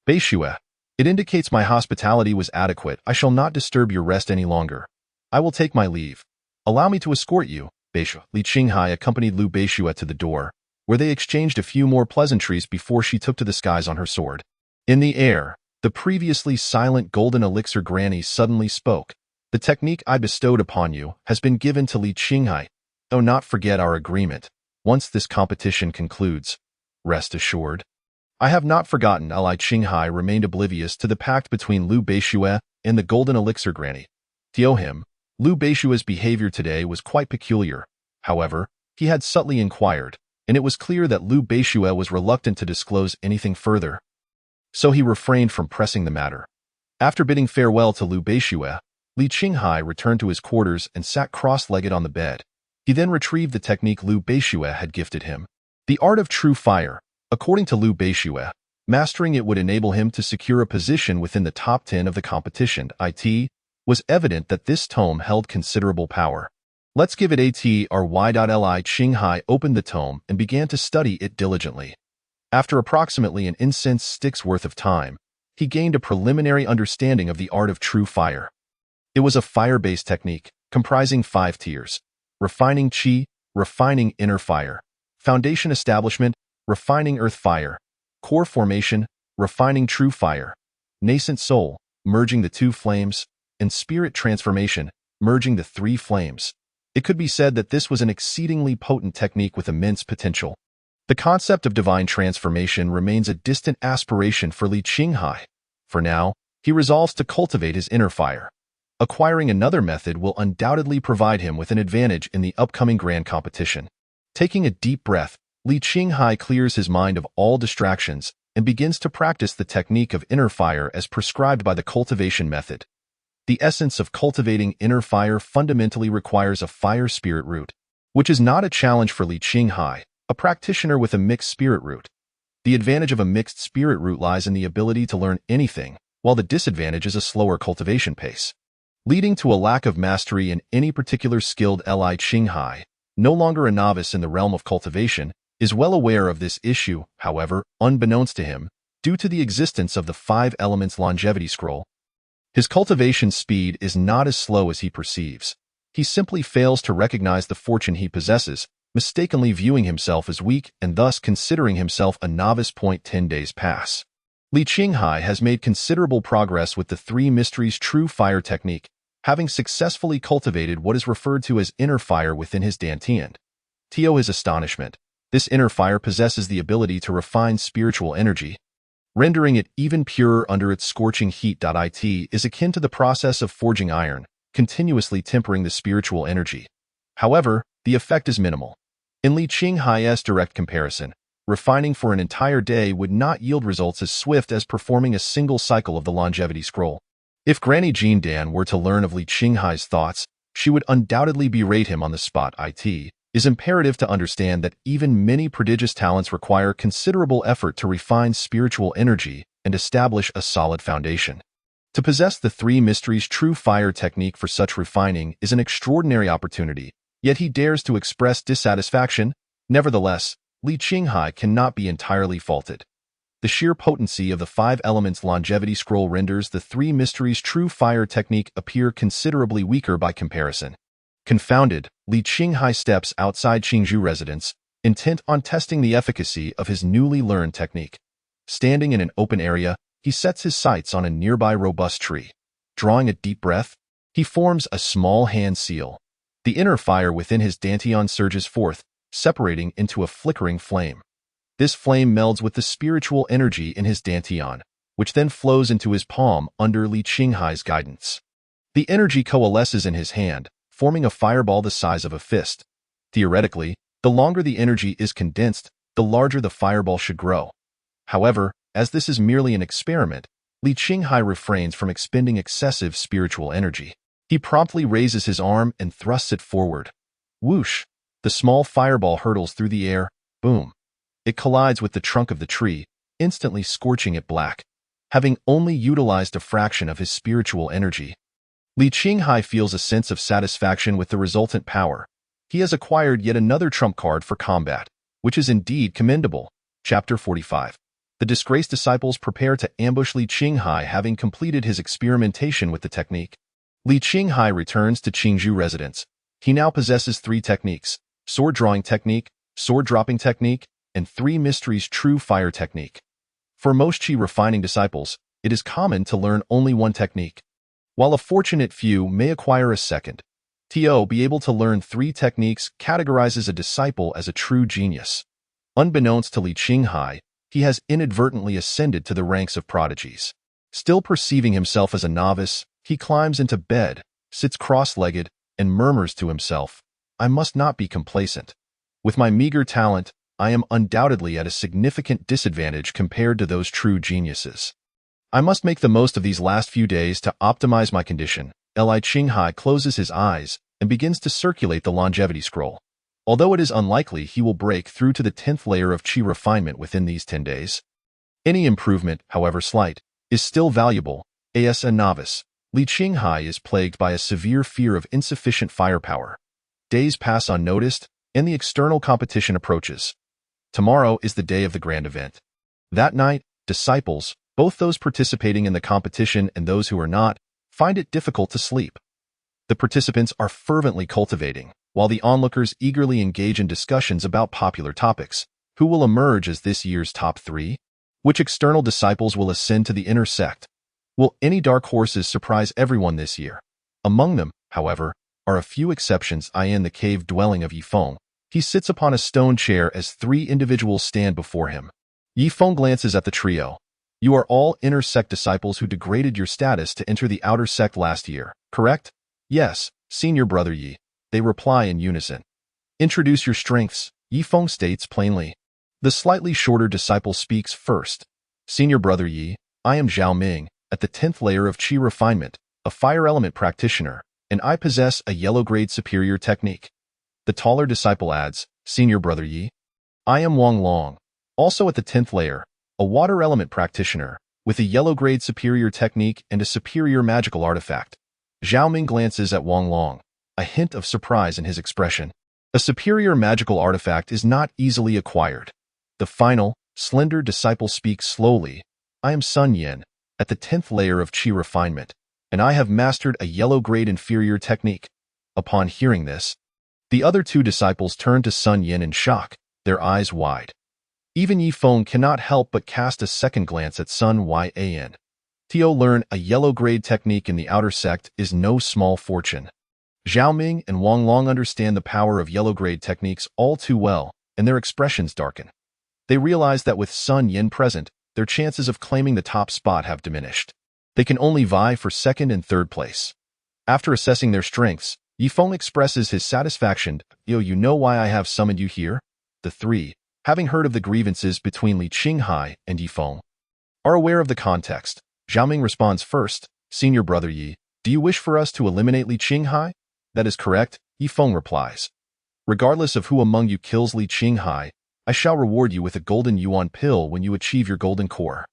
Beixue, it indicates my hospitality was adequate. I shall not disturb your rest any longer. I will take my leave. Allow me to escort you, Beixue. Li Qinghai accompanied Liu Beixue to the door, where they exchanged a few more pleasantries before she took to the skies on her sword. In the air, the previously silent golden elixir granny suddenly spoke. The technique I bestowed upon you has been given to Li Qinghai. Do not forget our agreement. Once this competition concludes, rest assured. I have not forgotten. Li Qinghai remained oblivious to the pact between Liu Beixue and the golden elixir granny. To him, Liu Beixue's behavior today was quite peculiar. However, he had subtly inquired, and it was clear that Liu Beixue was reluctant to disclose anything further. so he refrained from pressing the matter. After bidding farewell to Liu Beixue, Li Qinghai returned to his quarters and sat cross-legged on the bed. He then retrieved the technique Liu Beixue had gifted him. The art of true fire. According to Liu Beixue, mastering it would enable him to secure a position within the top 10 of the competition. It was evident that this tome held considerable power. Let's give it a try. Li Qinghai opened the tome and began to study it diligently. After approximately an incense stick's worth of time, he gained a preliminary understanding of the art of true fire. It was a fire-based technique, comprising 5 tiers: refining qi, refining inner fire; foundation establishment, refining earth fire; core formation, refining true fire; nascent soul, merging the 2 flames; and spirit transformation, merging the 3 flames. It could be said that this was an exceedingly potent technique with immense potential. The concept of divine transformation remains a distant aspiration for Li Qinghai. For now, he resolves to cultivate his inner fire. Acquiring another method will undoubtedly provide him with an advantage in the upcoming grand competition. Taking a deep breath, Li Qinghai clears his mind of all distractions and begins to practice the technique of inner fire as prescribed by the cultivation method. The essence of cultivating inner fire fundamentally requires a fire spirit root, which is not a challenge for Li Qinghai, a practitioner with a mixed spirit root. The advantage of a mixed spirit root lies in the ability to learn anything, while the disadvantage is a slower cultivation pace, leading to a lack of mastery in any particular skilled. Li Qinghai, no longer a novice in the realm of cultivation, is well aware of this issue. However, unbeknownst to him, due to the existence of the 5 elements longevity scroll, his cultivation speed is not as slow as he perceives. He simply fails to recognize the fortune he possesses, mistakenly viewing himself as weak and thus considering himself a novice. 10 days pass. Li Qinghai has made considerable progress with the 3 mysteries true fire technique, having successfully cultivated what is referred to as inner fire within his dantian. To his astonishment, this inner fire possesses the ability to refine spiritual energy, rendering it even purer under its scorching heat. It is akin to the process of forging iron, continuously tempering the spiritual energy. However, the effect is minimal. In Li Qinghai's direct comparison, refining for an entire day would not yield results as swift as performing a single cycle of the longevity scroll. If Granny Jean Dan were to learn of Li Qinghai's thoughts, she would undoubtedly berate him on the spot. It is imperative to understand that even many prodigious talents require considerable effort to refine spiritual energy and establish a solid foundation. To possess the 3 mysteries true fire technique for such refining is an extraordinary opportunity, yet he dares to express dissatisfaction. Nevertheless, Li Qinghai cannot be entirely faulted. The sheer potency of the 5 elements longevity scroll renders the 3 mysteries true fire technique appear considerably weaker by comparison. Confounded, Li Qinghai steps outside Qingzhou residence, intent on testing the efficacy of his newly learned technique. Standing in an open area, he sets his sights on a nearby robust tree. Drawing a deep breath, he forms a small hand seal. The inner fire within his dantian surges forth, separating into a flickering flame. This flame melds with the spiritual energy in his dantian, which then flows into his palm under Li Qinghai's guidance. The energy coalesces in his hand, forming a fireball the size of a fist. Theoretically, the longer the energy is condensed, the larger the fireball should grow. However, as this is merely an experiment, Li Qinghai refrains from expending excessive spiritual energy. He promptly raises his arm and thrusts it forward. Whoosh! The small fireball hurtles through the air. Boom! It collides with the trunk of the tree, instantly scorching it black. Having only utilized a fraction of his spiritual energy, Li Qinghai feels a sense of satisfaction with the resultant power. He has acquired yet another trump card for combat, which is indeed commendable. Chapter 45. The disgraced disciples prepare to ambush Li Qinghai having completed his experimentation with the technique. Li Qinghai returns to Qingzhou residence. He now possesses 3 techniques: sword drawing technique, sword dropping technique, and 3 mysteries true fire technique. For most qi refining disciples, it is common to learn only 1 technique, while a fortunate few may acquire a second. To be able to learn 3 techniques categorizes a disciple as a true genius. Unbeknownst to Li Qinghai, he has inadvertently ascended to the ranks of prodigies. Still perceiving himself as a novice, he climbs into bed, sits cross-legged, and murmurs to himself, "I must not be complacent. With my meager talent, I am undoubtedly at a significant disadvantage compared to those true geniuses. I must make the most of these last few days to optimize my condition. Li Qinghai closes his eyes and begins to circulate the longevity scroll. Although it is unlikely he will break through to the 10th layer of qi refinement within these 10 days. Any improvement, however slight, is still valuable. As a novice, Li Qinghai is plagued by a severe fear of insufficient firepower. Days pass unnoticed, and the external competition approaches. Tomorrow is the day of the grand event. That night, disciples, both those participating in the competition and those who are not, find it difficult to sleep. The participants are fervently cultivating, while the onlookers eagerly engage in discussions about popular topics. Who will emerge as this year's top 3? Which external disciples will ascend to the inner sect? Will any dark horses surprise everyone this year? Among them, however, are a few exceptions. In the cave dwelling of Yifeng, he sits upon a stone chair as 3 individuals stand before him. Yifeng glances at the trio. You are all inner sect disciples who degraded your status to enter the outer sect last year, correct? Yes, senior brother Yi. They reply in unison. Introduce your strengths, Yifeng states plainly. The slightly shorter disciple speaks first. Senior brother Yi, I am Zhao Ming, at the 10th layer of qi refinement, a fire element practitioner, and I possess a yellow-grade superior technique. The taller disciple adds, Senior brother Yi, I am Wang Long, also at the 10th layer, a water element practitioner, with a yellow-grade superior technique and a superior magical artifact. Zhao Ming glances at Wang Long, a hint of surprise in his expression. A superior magical artifact is not easily acquired. The final, slender disciple speaks slowly. I am Sun Yin, at the 10th layer of qi refinement, and I have mastered a yellow-grade inferior technique. Upon hearing this, the other 2 disciples turn to Sun Yin in shock, their eyes wide. Even Yifeng cannot help but cast a second glance at Sun Yan. To learn a yellow-grade technique in the outer sect is no small fortune. Zhao Ming and Wang Long understand the power of yellow-grade techniques all too well, and their expressions darken. They realize that with Sun Yin present, their chances of claiming the top spot have diminished. They can only vie for 2nd and 3rd place. After assessing their strengths, Yifeng expresses his satisfaction. You know why I have summoned you here? The 3, having heard of the grievances between Li Qinghai and Yifeng, are aware of the context. Zhao Ming responds first, Senior brother Yi, do you wish for us to eliminate Li Qinghai? That is correct, Yifeng replies. Regardless of who among you kills Li Qinghai, I shall reward you with a golden yuan pill when you achieve your golden core.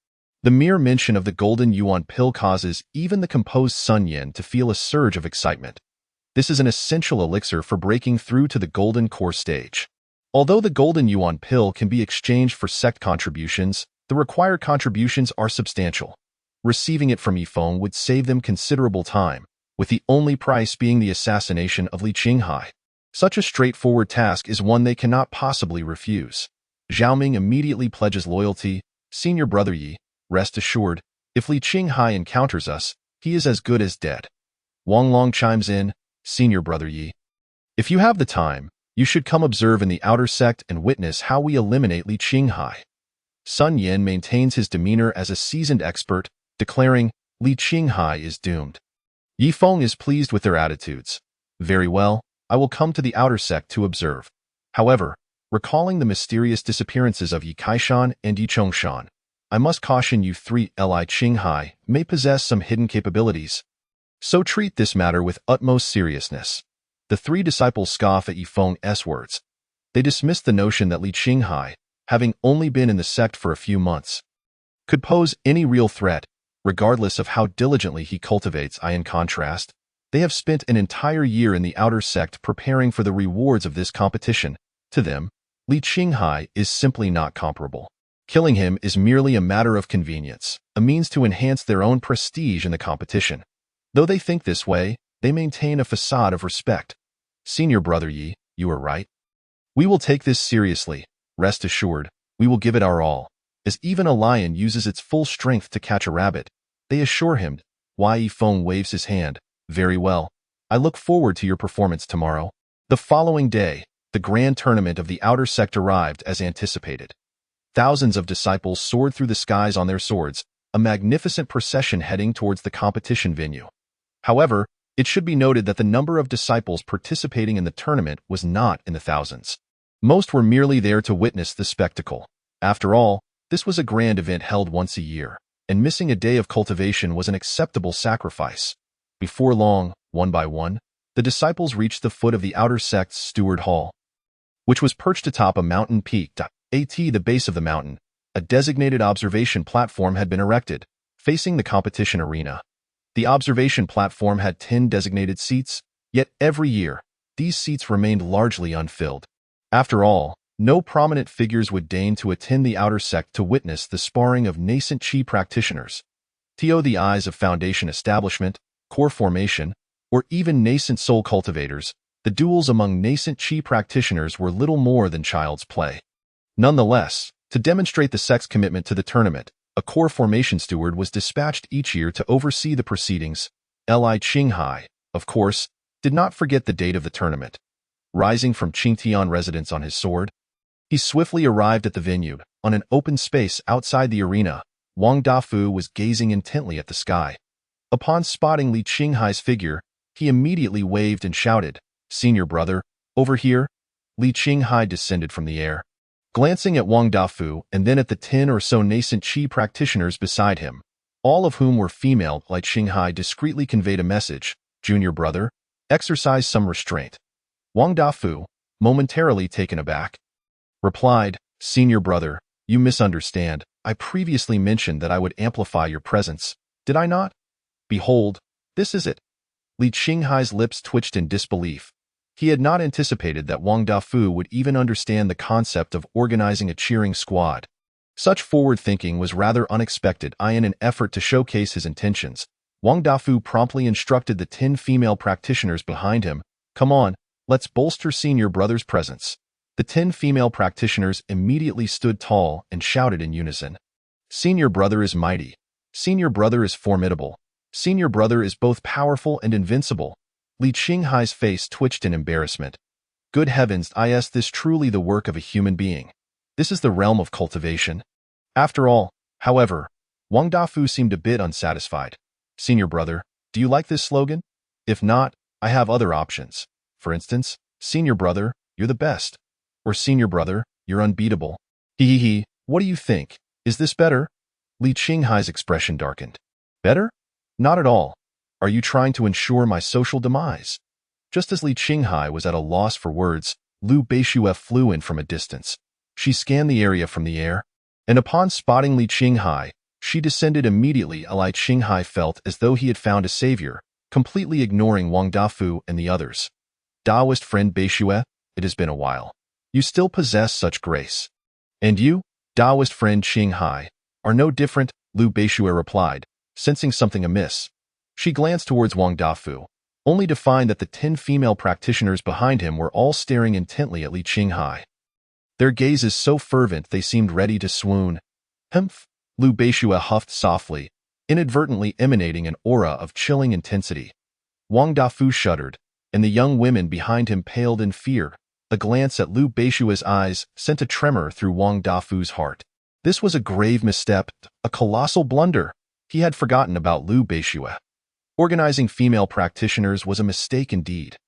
The mere mention of the golden yuan pill causes even the composed Sun Yin to feel a surge of excitement. This is an essential elixir for breaking through to the golden core stage. Although the golden yuan pill can be exchanged for sect contributions, the required contributions are substantial. Receiving it from Yifeng would save them considerable time, with the only price being the assassination of Li Qinghai. Such a straightforward task is one they cannot possibly refuse. Zhao Ming immediately pledges loyalty. Senior brother Yi, rest assured, if Li Qinghai encounters us, he is as good as dead. Wang Long chimes in, Senior brother Yi, if you have the time, you should come observe in the outer sect and witness how we eliminate Li Qinghai. Sun Yin maintains his demeanor as a seasoned expert, declaring, Li Qinghai is doomed. Yifeng is pleased with their attitudes. Very well, I will come to the outer sect to observe. However, recalling the mysterious disappearances of Yi Kaishan and Yi Chongshan, I must caution you 3. Li Qinghai may possess some hidden capabilities, so treat this matter with utmost seriousness. The 3 disciples scoff at Yifeng's words. They dismiss the notion that Li Qinghai, having only been in the sect for a few months, could pose any real threat, regardless of how diligently he cultivates. In contrast, they have spent an entire year in the outer sect preparing for the rewards of this competition. To them, Li Qinghai is simply not comparable. Killing him is merely a matter of convenience, a means to enhance their own prestige in the competition. Though they think this way, they maintain a facade of respect. Senior brother Yi, you are right. We will take this seriously. Rest assured, we will give it our all. As even a lion uses its full strength to catch a rabbit, they assure him. Yifeng waves his hand. Very well. I look forward to your performance tomorrow. The following day, the grand tournament of the outer sect arrived as anticipated. Thousands of disciples soared through the skies on their swords, a magnificent procession heading towards the competition venue. However, it should be noted that the number of disciples participating in the tournament was not in the thousands. Most were merely there to witness the spectacle. After all, this was a grand event held once a year, and missing a day of cultivation was an acceptable sacrifice. Before long, one by one, the disciples reached the foot of the outer sect's steward hall, which was perched atop a mountain peak. At the base of the mountain, a designated observation platform had been erected, facing the competition arena. The observation platform had 10 designated seats, yet every year, these seats remained largely unfilled. After all, no prominent figures would deign to attend the outer sect to witness the sparring of nascent Qi practitioners. To the eyes of foundation establishment, core formation, or even nascent soul cultivators, the duels among nascent Qi practitioners were little more than child's play. Nonetheless, to demonstrate the sect's commitment to the tournament, a core formation steward was dispatched each year to oversee the proceedings. Li Qinghai, of course, did not forget the date of the tournament. Rising from Qingtian residence on his sword, he swiftly arrived at the venue. On an open space outside the arena, Wang Dafu was gazing intently at the sky. Upon spotting Li Qinghai's figure, he immediately waved and shouted, "Senior brother, over here." Li Qinghai descended from the air, glancing at Wang Dafu and then at the 10 or so nascent Qi practitioners beside him, all of whom were female. Li Qinghai discreetly conveyed a message, "Junior brother, exercise some restraint." Wang Dafu, momentarily taken aback, replied, "Senior brother, you misunderstand. I previously mentioned that I would amplify your presence, did I not? Behold, this is it." Li Qinghai's lips twitched in disbelief. He had not anticipated that Wang Dafu would even understand the concept of organizing a cheering squad. Such forward thinking was rather unexpected. In an effort to showcase his intentions, Wang Dafu promptly instructed the 10 female practitioners behind him, "Come on, let's bolster senior brother's presence." The 10 female practitioners immediately stood tall and shouted in unison, "Senior brother is mighty. Senior brother is formidable. Senior brother is both powerful and invincible." Li Qinghai's face twitched in embarrassment. Good heavens, is this truly the work of a human being? This is the realm of cultivation. After all, however, Wang Dafu seemed a bit unsatisfied. "Senior brother, do you like this slogan? If not, I have other options. For instance, senior brother, you're the best. Or senior brother, you're unbeatable. He. What do you think? Is this better?" Li Qinghai's expression darkened. "Better? Not at all. Are you trying to ensure my social demise?" Just as Li Qinghai was at a loss for words, Lu Beishue flew in from a distance. She scanned the area from the air, and upon spotting Li Qinghai, she descended immediately. Li Qinghai felt as though he had found a savior, completely ignoring Wang Dafu and the others. "Daoist friend Beishue, it has been a while. You still possess such grace. And you, Daoist friend Qinghai, are no different," Lu Beishue replied, sensing something amiss. She glanced towards Wang Dafu, only to find that the 10 female practitioners behind him were all staring intently at Li Qinghai. Their gazes so fervent they seemed ready to swoon. "Humph," Lu Beishue huffed softly, inadvertently emanating an aura of chilling intensity. Wang Dafu shuddered, and the young women behind him paled in fear. A glance at Lu Beishue's eyes sent a tremor through Wang Dafu's heart. This was a grave misstep, a colossal blunder. He had forgotten about Lu Beishue. Organizing female practitioners was a mistake indeed.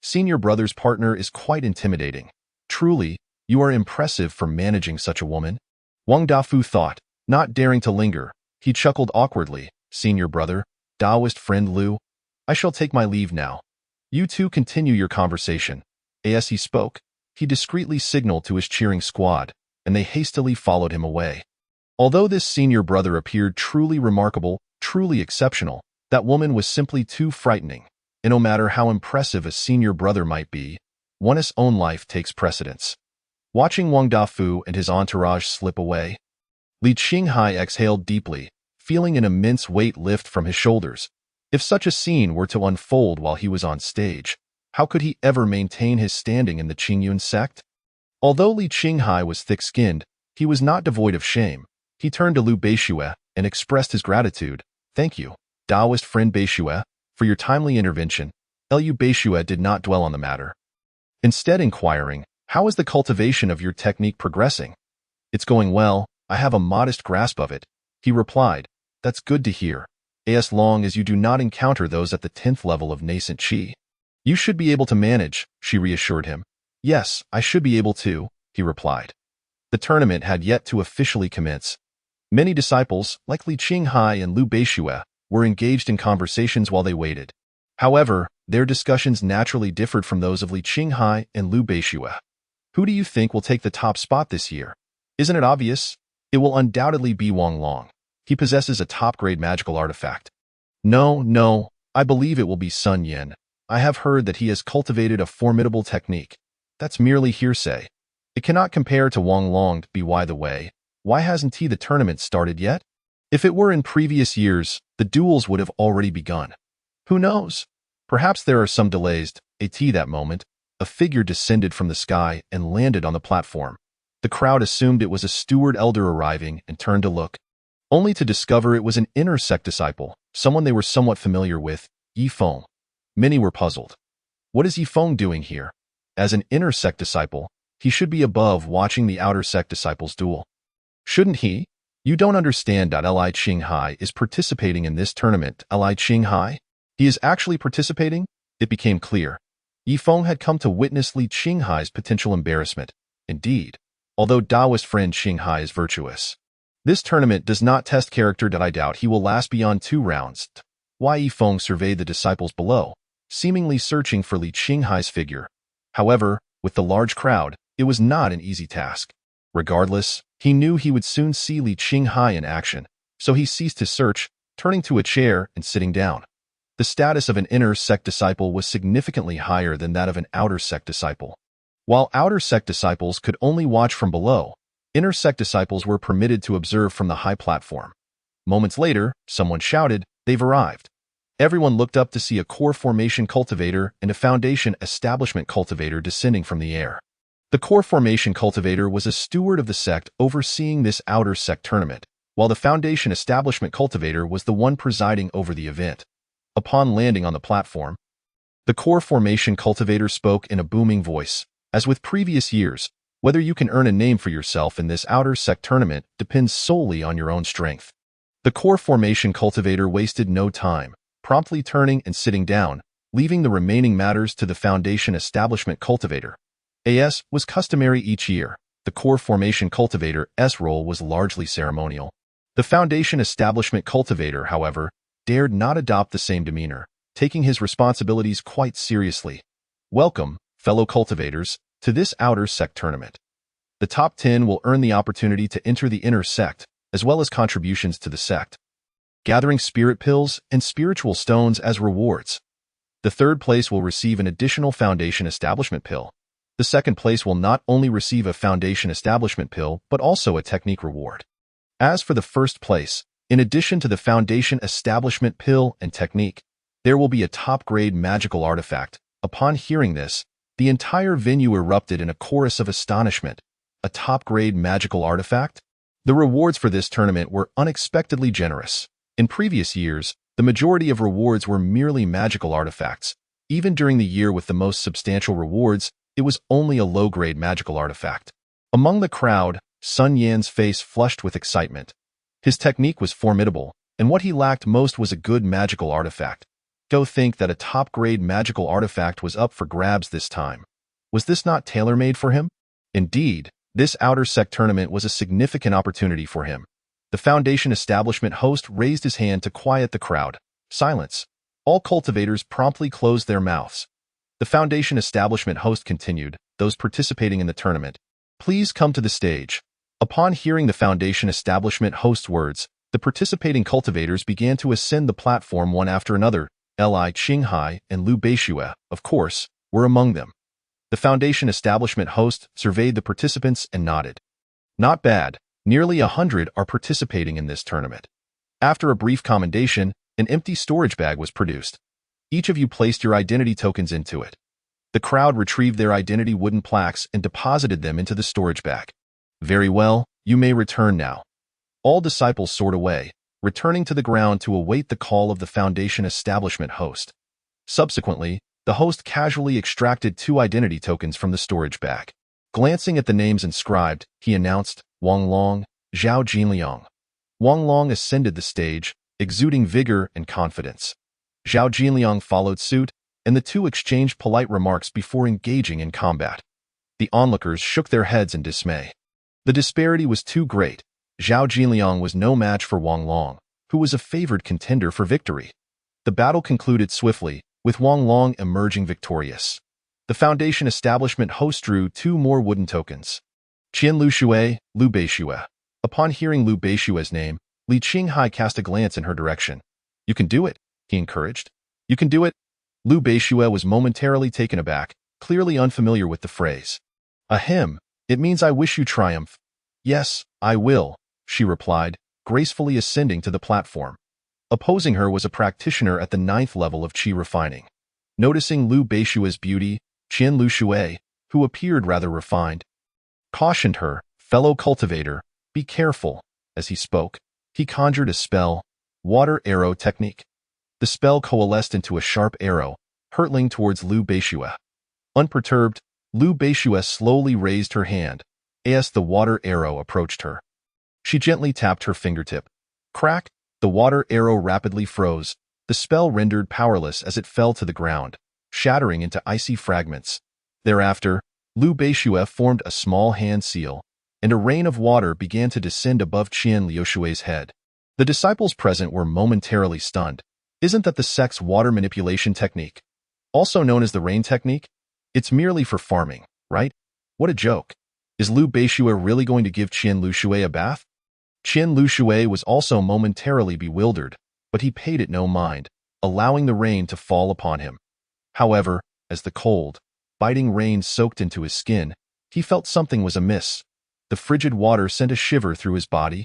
Senior brother's partner is quite intimidating. Truly, you are impressive for managing such a woman. Wang Dafu thought, not daring to linger. He chuckled awkwardly. "Senior brother, Taoist friend Lu, I shall take my leave now. You two continue your conversation." As he spoke, he discreetly signaled to his cheering squad, and they hastily followed him away. Although this senior brother appeared truly remarkable, truly exceptional, that woman was simply too frightening, and no matter how impressive a senior brother might be, one's own life takes precedence. Watching Wang Dafu and his entourage slip away, Li Qinghai exhaled deeply, feeling an immense weight lift from his shoulders. If such a scene were to unfold while he was on stage, how could he ever maintain his standing in the Qingyun sect? Although Li Qinghai was thick-skinned, he was not devoid of shame. He turned to Lu Beishue and expressed his gratitude. "Thank you, Taoist friend Beishue, for your timely intervention." Lu Beishue did not dwell on the matter, instead inquiring, "How is the cultivation of your technique progressing?" "It's going well. I have a modest grasp of it," he replied. "That's good to hear. As long as you do not encounter those at the 10th level of nascent Qi, you should be able to manage," she reassured him. Yes, I should be able to, he replied. The tournament had yet to officially commence. Many disciples, like Li Qinghai and Liu Beixue, were engaged in conversations while they waited. However, their discussions naturally differed from those of Li Qinghai and Liu Beixue. Who do you think will take the top spot this year? Isn't it obvious? It will undoubtedly be Wang Long. He possesses a top-grade magical artifact. No, I believe it will be Sun Yin. I have heard that he has cultivated a formidable technique. That's merely hearsay. It cannot compare to Wang Long. By the way, why hasn't the tournament started yet? If it were in previous years, the duels would have already begun. Who knows? Perhaps there are some delays. At that moment, a figure descended from the sky and landed on the platform. The crowd assumed it was a steward elder arriving and turned to look, only to discover it was an inner sect disciple, someone they were somewhat familiar with, Yi Feng. Many were puzzled. What is Yi Feng doing here? As an inner sect disciple, he should be above watching the outer sect disciples duel. Shouldn't he? You don't understand. Li Qinghai is participating in this tournament. Li Qinghai? He is actually participating? It became clear. Yi Feng had come to witness Li Qinghai's potential embarrassment. Indeed, although Daoist friend Qinghai is virtuous, this tournament does not test character. I doubt he will last beyond 2 rounds. Yi Feng surveyed the disciples below, seemingly searching for Li Qinghai's figure. However, with the large crowd, it was not an easy task. Regardless, he knew he would soon see Li Qinghai in action, so he ceased his search, turning to a chair and sitting down. The status of an inner sect disciple was significantly higher than that of an outer sect disciple. While outer sect disciples could only watch from below, inner sect disciples were permitted to observe from the high platform. Moments later, someone shouted, "They've arrived." Everyone looked up to see a core formation cultivator and a foundation establishment cultivator descending from the air. The core formation cultivator was a steward of the sect overseeing this outer sect tournament, while the foundation establishment cultivator was the one presiding over the event. Upon landing on the platform, the core formation cultivator spoke in a booming voice. As with previous years, whether you can earn a name for yourself in this outer sect tournament depends solely on your own strength. The core formation cultivator wasted no time, promptly turning and sitting down, leaving the remaining matters to the foundation establishment cultivator. As was customary each year, the core formation cultivator's role was largely ceremonial. The foundation establishment cultivator, however, dared not adopt the same demeanor, taking his responsibilities quite seriously. Welcome, fellow cultivators, to this outer sect tournament. The top 10 will earn the opportunity to enter the inner sect, as well as contributions to the sect, gathering spirit pills and spiritual stones as rewards. The third place will receive an additional foundation establishment pill. The second place will not only receive a foundation establishment pill, but also a technique reward. As for the first place, in addition to the foundation establishment pill and technique, there will be a top-grade magical artifact. Upon hearing this, the entire venue erupted in a chorus of astonishment. A top-grade magical artifact? The rewards for this tournament were unexpectedly generous. In previous years, the majority of rewards were merely magical artifacts. Even during the year with the most substantial rewards, it was only a low-grade magical artifact. Among the crowd, Sun Yan's face flushed with excitement. His technique was formidable, and what he lacked most was a good magical artifact. Go think that a top-grade magical artifact was up for grabs this time. Was this not tailor-made for him? Indeed, this outer sect tournament was a significant opportunity for him. The foundation establishment host raised his hand to quiet the crowd. Silence. All cultivators promptly closed their mouths. The foundation establishment host continued, "Those participating in the tournament, please come to the stage." Upon hearing the foundation establishment host's words, the participating cultivators began to ascend the platform one after another. Li Qinghai and Liu Beixue, of course, were among them. The foundation establishment host surveyed the participants and nodded. Not bad. Nearly 100 are participating in this tournament. After a brief commendation, an empty storage bag was produced. Each of you placed your identity tokens into it. The crowd retrieved their identity wooden plaques and deposited them into the storage bag. Very well, you may return now. All disciples soared away, returning to the ground to await the call of the foundation establishment host. Subsequently, the host casually extracted 2 identity tokens from the storage bag. Glancing at the names inscribed, he announced, "Wang Long, Zhao Jinliang." Wang Long ascended the stage, exuding vigor and confidence. Zhao Jinliang followed suit, and the two exchanged polite remarks before engaging in combat. The onlookers shook their heads in dismay. The disparity was too great. Zhao Jinliang was no match for Wang Long, who was a favored contender for victory. The battle concluded swiftly, with Wang Long emerging victorious. The Foundation establishment host drew 2 more wooden tokens. Qian Luxue, Lu Beixue. Upon hearing Lu Beixue's name, Li Qinghai cast a glance in her direction. You can do it, he encouraged. You can do it. Lu Beixue was momentarily taken aback, clearly unfamiliar with the phrase. Ahem, it means I wish you triumph. Yes, I will, she replied, gracefully ascending to the platform. Opposing her was a practitioner at the 9th level of qi refining. Noticing Lu Beixue's beauty, Qian Luxue, who appeared rather refined, cautioned her, fellow cultivator, be careful. As he spoke, he conjured a spell, water arrow technique. The spell coalesced into a sharp arrow, hurtling towards Lu Beixue. Unperturbed, Lu Beixue slowly raised her hand, as the water arrow approached her. She gently tapped her fingertip. Crack! The water arrow rapidly froze, the spell rendered powerless as it fell to the ground, shattering into icy fragments. Thereafter, Lu Beixue formed a small hand seal, and a rain of water began to descend above Qian Liushue's head. The disciples present were momentarily stunned. Isn't that the sect's water manipulation technique? Also known as the rain technique? It's merely for farming, right? What a joke. Is Lu Beixue really going to give Qian Luxue a bath? Qian Luxue was also momentarily bewildered, but he paid it no mind, allowing the rain to fall upon him. However, as the cold, biting rain soaked into his skin, he felt something was amiss. The frigid water sent a shiver through his body,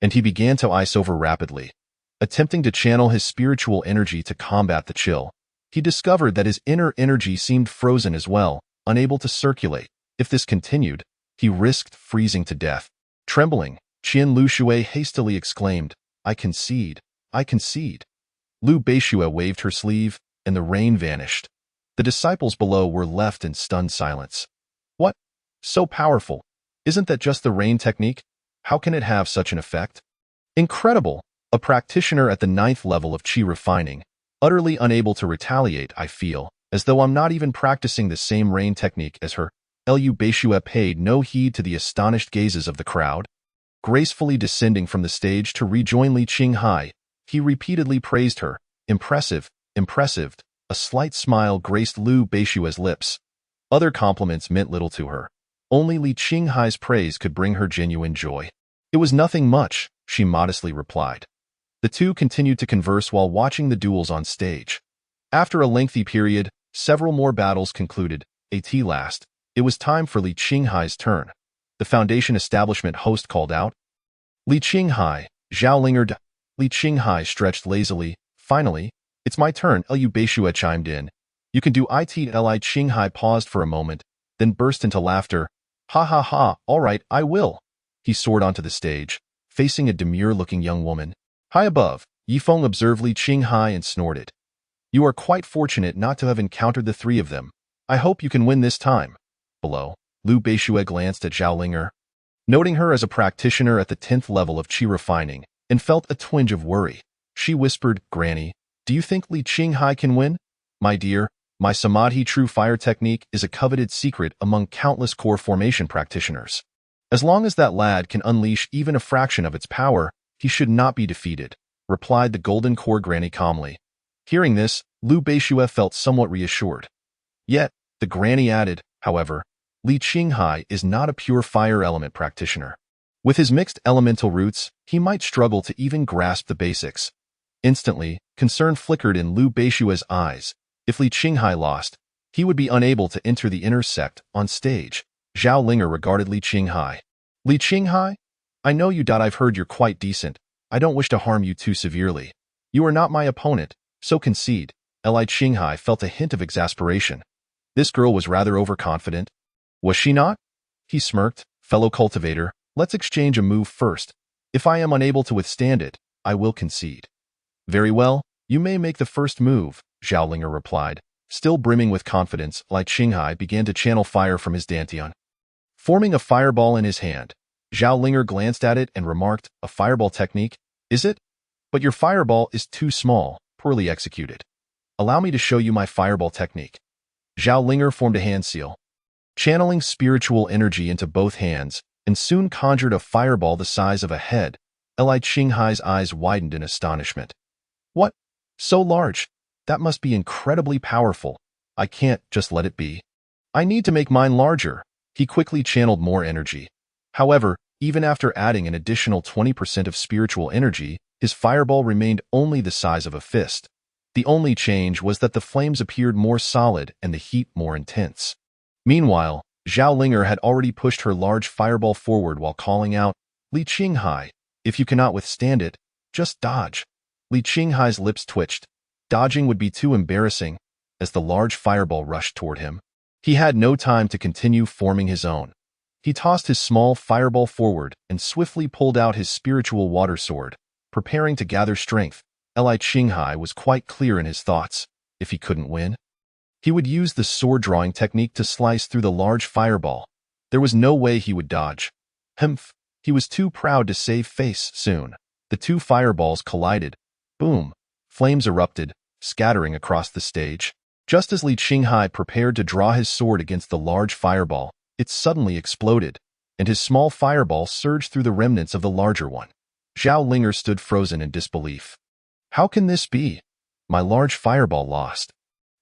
and he began to ice over rapidly. Attempting to channel his spiritual energy to combat the chill, he discovered that his inner energy seemed frozen as well, unable to circulate. If this continued, he risked freezing to death. Trembling, Qian Luxue hastily exclaimed, I concede, I concede. Lu Beixue waved her sleeve, and the rain vanished. The disciples below were left in stunned silence. What? So powerful. Isn't that just the rain technique? How can it have such an effect? Incredible! A practitioner at the 9th level of qi refining, utterly unable to retaliate, I feel, as though I'm not even practicing the same rain technique as her. Lu Beixue paid no heed to the astonished gazes of the crowd. Gracefully descending from the stage to rejoin Li Qinghai, he repeatedly praised her. Impressive, impressive. A slight smile graced Lu Beixue's lips. Other compliments meant little to her. Only Li Qinghai's praise could bring her genuine joy. It was nothing much, she modestly replied. The two continued to converse while watching the duels on stage. After a lengthy period, several more battles concluded. At last, it was time for Li Qinghai's turn. The Foundation establishment host called out. Li Qinghai, Zhao Lingered. Li Qinghai stretched lazily. Finally, it's my turn, Lu Beixue chimed in. You can do it. Li Qinghai paused for a moment, then burst into laughter. Ha ha ha, all right, I will. He soared onto the stage, facing a demure-looking young woman. High above, Yifeng observed Li Qinghai and snorted. You are quite fortunate not to have encountered the 3 of them. I hope you can win this time. Below, Lu Beixue glanced at Zhao Linger, noting her as a practitioner at the 10th level of qi refining, and felt a twinge of worry. She whispered, Granny, do you think Li Qinghai can win? My dear, my Samadhi True Fire technique is a coveted secret among countless core formation practitioners. As long as that lad can unleash even a fraction of its power, he should not be defeated, replied the Golden Core Granny calmly. Hearing this, Lu Beixue felt somewhat reassured. Yet, the Granny added, however, Li Qinghai is not a pure fire element practitioner. With his mixed elemental roots, he might struggle to even grasp the basics. Instantly, concern flickered in Lu Beixue's eyes. If Li Qinghai lost, he would be unable to enter the inner sect on stage. Zhao Linger regarded Li Qinghai. Li Qinghai? I know you. I've heard you're quite decent. I don't wish to harm you too severely. You are not my opponent, so concede. Li Qinghai felt a hint of exasperation. This girl was rather overconfident. Was she not? He smirked. Fellow cultivator, let's exchange a move first. If I am unable to withstand it, I will concede. Very well, you may make the first move, Zhao Linger replied. Still brimming with confidence, Li Qinghai began to channel fire from his dantian. Forming a fireball in his hand, Zhao Linger glanced at it and remarked, a fireball technique, is it? But your fireball is too small, poorly executed. Allow me to show you my fireball technique. Zhao Linger formed a hand seal. channeling spiritual energy into both hands, and soon conjured a fireball the size of a head. Li Qinghai's eyes widened in astonishment. What? So large? That must be incredibly powerful. I can't just let it be. I need to make mine larger. He quickly channeled more energy. However, even after adding an additional 20% of spiritual energy, his fireball remained only the size of a fist. The only change was that the flames appeared more solid and the heat more intense. Meanwhile, Zhao Linger had already pushed her large fireball forward while calling out, "Li Qinghai, if you cannot withstand it, just dodge." Li Qinghai's lips twitched. Dodging would be too embarrassing, as the large fireball rushed toward him. He had no time to continue forming his own. He tossed his small fireball forward and swiftly pulled out his spiritual water sword, preparing to gather strength. Li Qinghai was quite clear in his thoughts. If he couldn't win, he would use the sword-drawing technique to slice through the large fireball. There was no way he would dodge. Humph! He was too proud to save face soon. The two fireballs collided. Boom! Flames erupted, scattering across the stage. Just as Li Qinghai prepared to draw his sword against the large fireball, it suddenly exploded, and his small fireball surged through the remnants of the larger one. Zhao Linger stood frozen in disbelief. How can this be? My large fireball lost.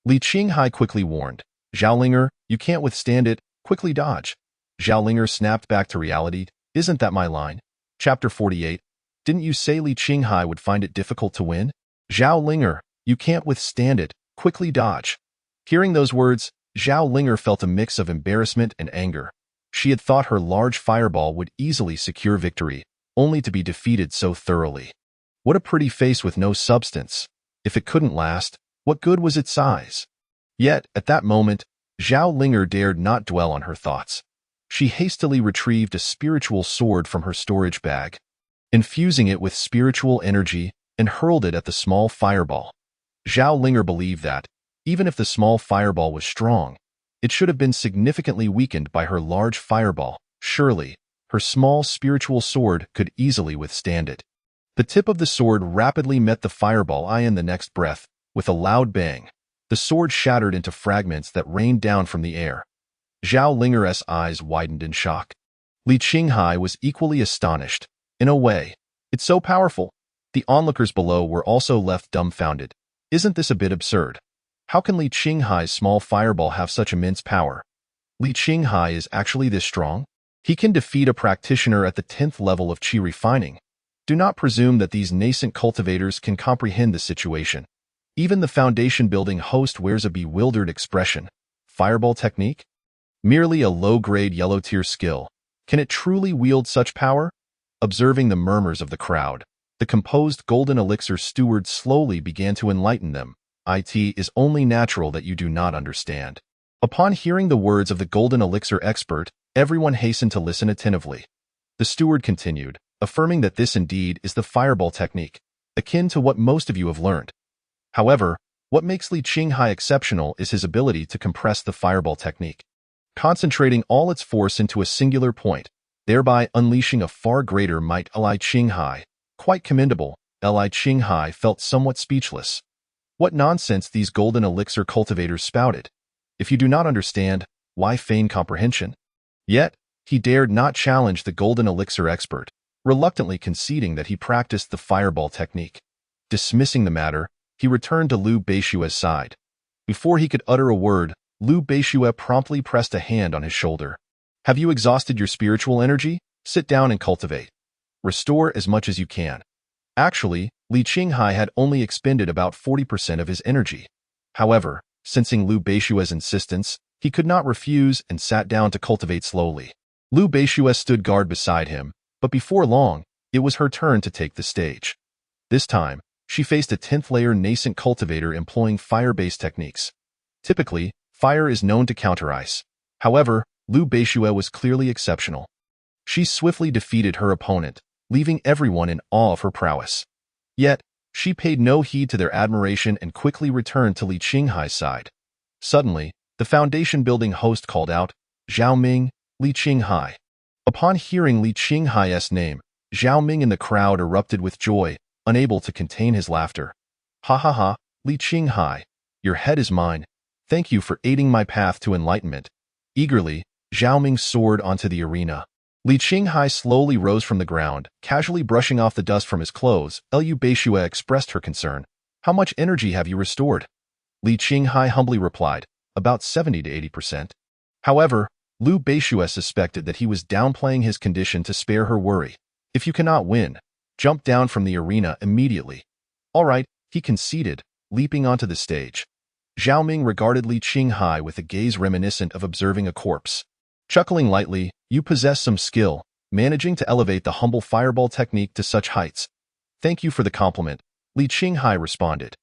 Li Qinghai quickly warned. Zhao Linger, you can't withstand it, quickly dodge. Zhao Linger snapped back to reality. Isn't that my line? Chapter 48. Didn't you say Li Qinghai would find it difficult to win? Zhao Linger, you can't withstand it, quickly dodge. Hearing those words, Zhao Linger felt a mix of embarrassment and anger. She had thought her large fireball would easily secure victory, only to be defeated so thoroughly. What a pretty face with no substance. If it couldn't last, what good was its size? Yet, at that moment, Zhao Linger dared not dwell on her thoughts. She hastily retrieved a spiritual sword from her storage bag, infusing it with spiritual energy, and hurled it at the small fireball. Zhao Linger believed that, even if the small fireball was strong, it should have been significantly weakened by her large fireball. Surely, her small spiritual sword could easily withstand it. The tip of the sword rapidly met the fireball in the next breath. With a loud bang, the sword shattered into fragments that rained down from the air. Zhao Linger's eyes widened in shock. Li Qinghai was equally astonished. In a way, it's so powerful. The onlookers below were also left dumbfounded. Isn't this a bit absurd? How can Li Qinghai's small fireball have such immense power? Li Qinghai is actually this strong? He can defeat a practitioner at the 10th level of qi refining. Do not presume that these nascent cultivators can comprehend the situation. Even the foundation-building host wears a bewildered expression. Fireball technique? Merely a low-grade yellow-tier skill. Can it truly wield such power? Observing the murmurs of the crowd, the composed golden elixir steward slowly began to enlighten them. It is only natural that you do not understand. Upon hearing the words of the golden elixir expert, everyone hastened to listen attentively. The steward continued, affirming that this indeed is the fireball technique, akin to what most of you have learned. However, what makes Li Qinghai exceptional is his ability to compress the fireball technique, concentrating all its force into a singular point, thereby unleashing a far greater might. Li Qinghai, quite commendable. Li Qinghai felt somewhat speechless. What nonsense these golden elixir cultivators spouted. If you do not understand, why feign comprehension? Yet, he dared not challenge the golden elixir expert, reluctantly conceding that he practiced the fireball technique. Dismissing the matter, he returned to Liu Beishue's side. Before he could utter a word, Liu Beishue promptly pressed a hand on his shoulder. Have you exhausted your spiritual energy? Sit down and cultivate. Restore as much as you can. Actually, Li Qinghai had only expended about 40% of his energy. However, sensing Liu Beishue's insistence, he could not refuse and sat down to cultivate slowly. Liu Beishue stood guard beside him, but before long, it was her turn to take the stage. This time, she faced a 10th-layer nascent cultivator employing fire-based techniques. Typically, fire is known to counter ice. However, Liu Beishue was clearly exceptional. She swiftly defeated her opponent, leaving everyone in awe of her prowess. Yet, she paid no heed to their admiration and quickly returned to Li Qinghai's side. Suddenly, the foundation-building host called out, "Zhao Ming, Li Qinghai." Upon hearing Li Qinghai's name, Zhao Ming in the crowd erupted with joy, unable to contain his laughter. "Ha ha ha, Li Qinghai, your head is mine. Thank you for aiding my path to enlightenment. Eagerly, Zhao Ming soared onto the arena. Li Qinghai slowly rose from the ground, casually brushing off the dust from his clothes. Liu Beishue expressed her concern. How much energy have you restored? Li Qinghai humbly replied, about 70 to 80%. However, Liu Beishue suspected that he was downplaying his condition to spare her worry. If you cannot win, jump down from the arena immediately. All right, he conceded, leaping onto the stage. Zhao Ming regarded Li Qinghai with a gaze reminiscent of observing a corpse. Chuckling lightly, you possess some skill, managing to elevate the humble fireball technique to such heights. Thank you for the compliment, Li Qinghai responded.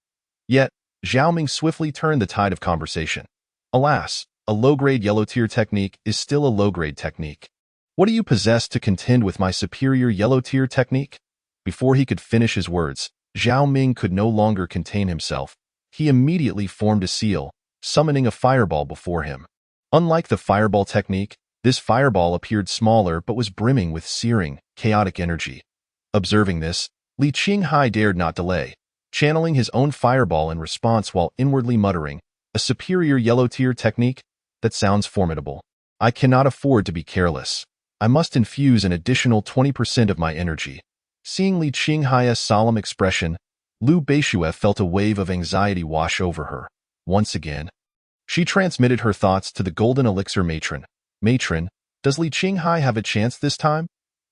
Yet, Zhao Ming swiftly turned the tide of conversation. Alas, a low-grade yellow-tier technique is still a low-grade technique. What do you possess to contend with my superior yellow-tier technique? Before he could finish his words, Zhao Ming could no longer contain himself. He immediately formed a seal, summoning a fireball before him. Unlike the fireball technique, this fireball appeared smaller but was brimming with searing, chaotic energy. Observing this, Li Qinghai dared not delay, channeling his own fireball in response while inwardly muttering, a superior yellow-tier technique? That sounds formidable. I cannot afford to be careless. I must infuse an additional 20% of my energy. Seeing Li Qinghai's solemn expression, Liu Beishue felt a wave of anxiety wash over her. Once again, she transmitted her thoughts to the Golden Elixir matron. Matron, does Li Qinghai have a chance this time?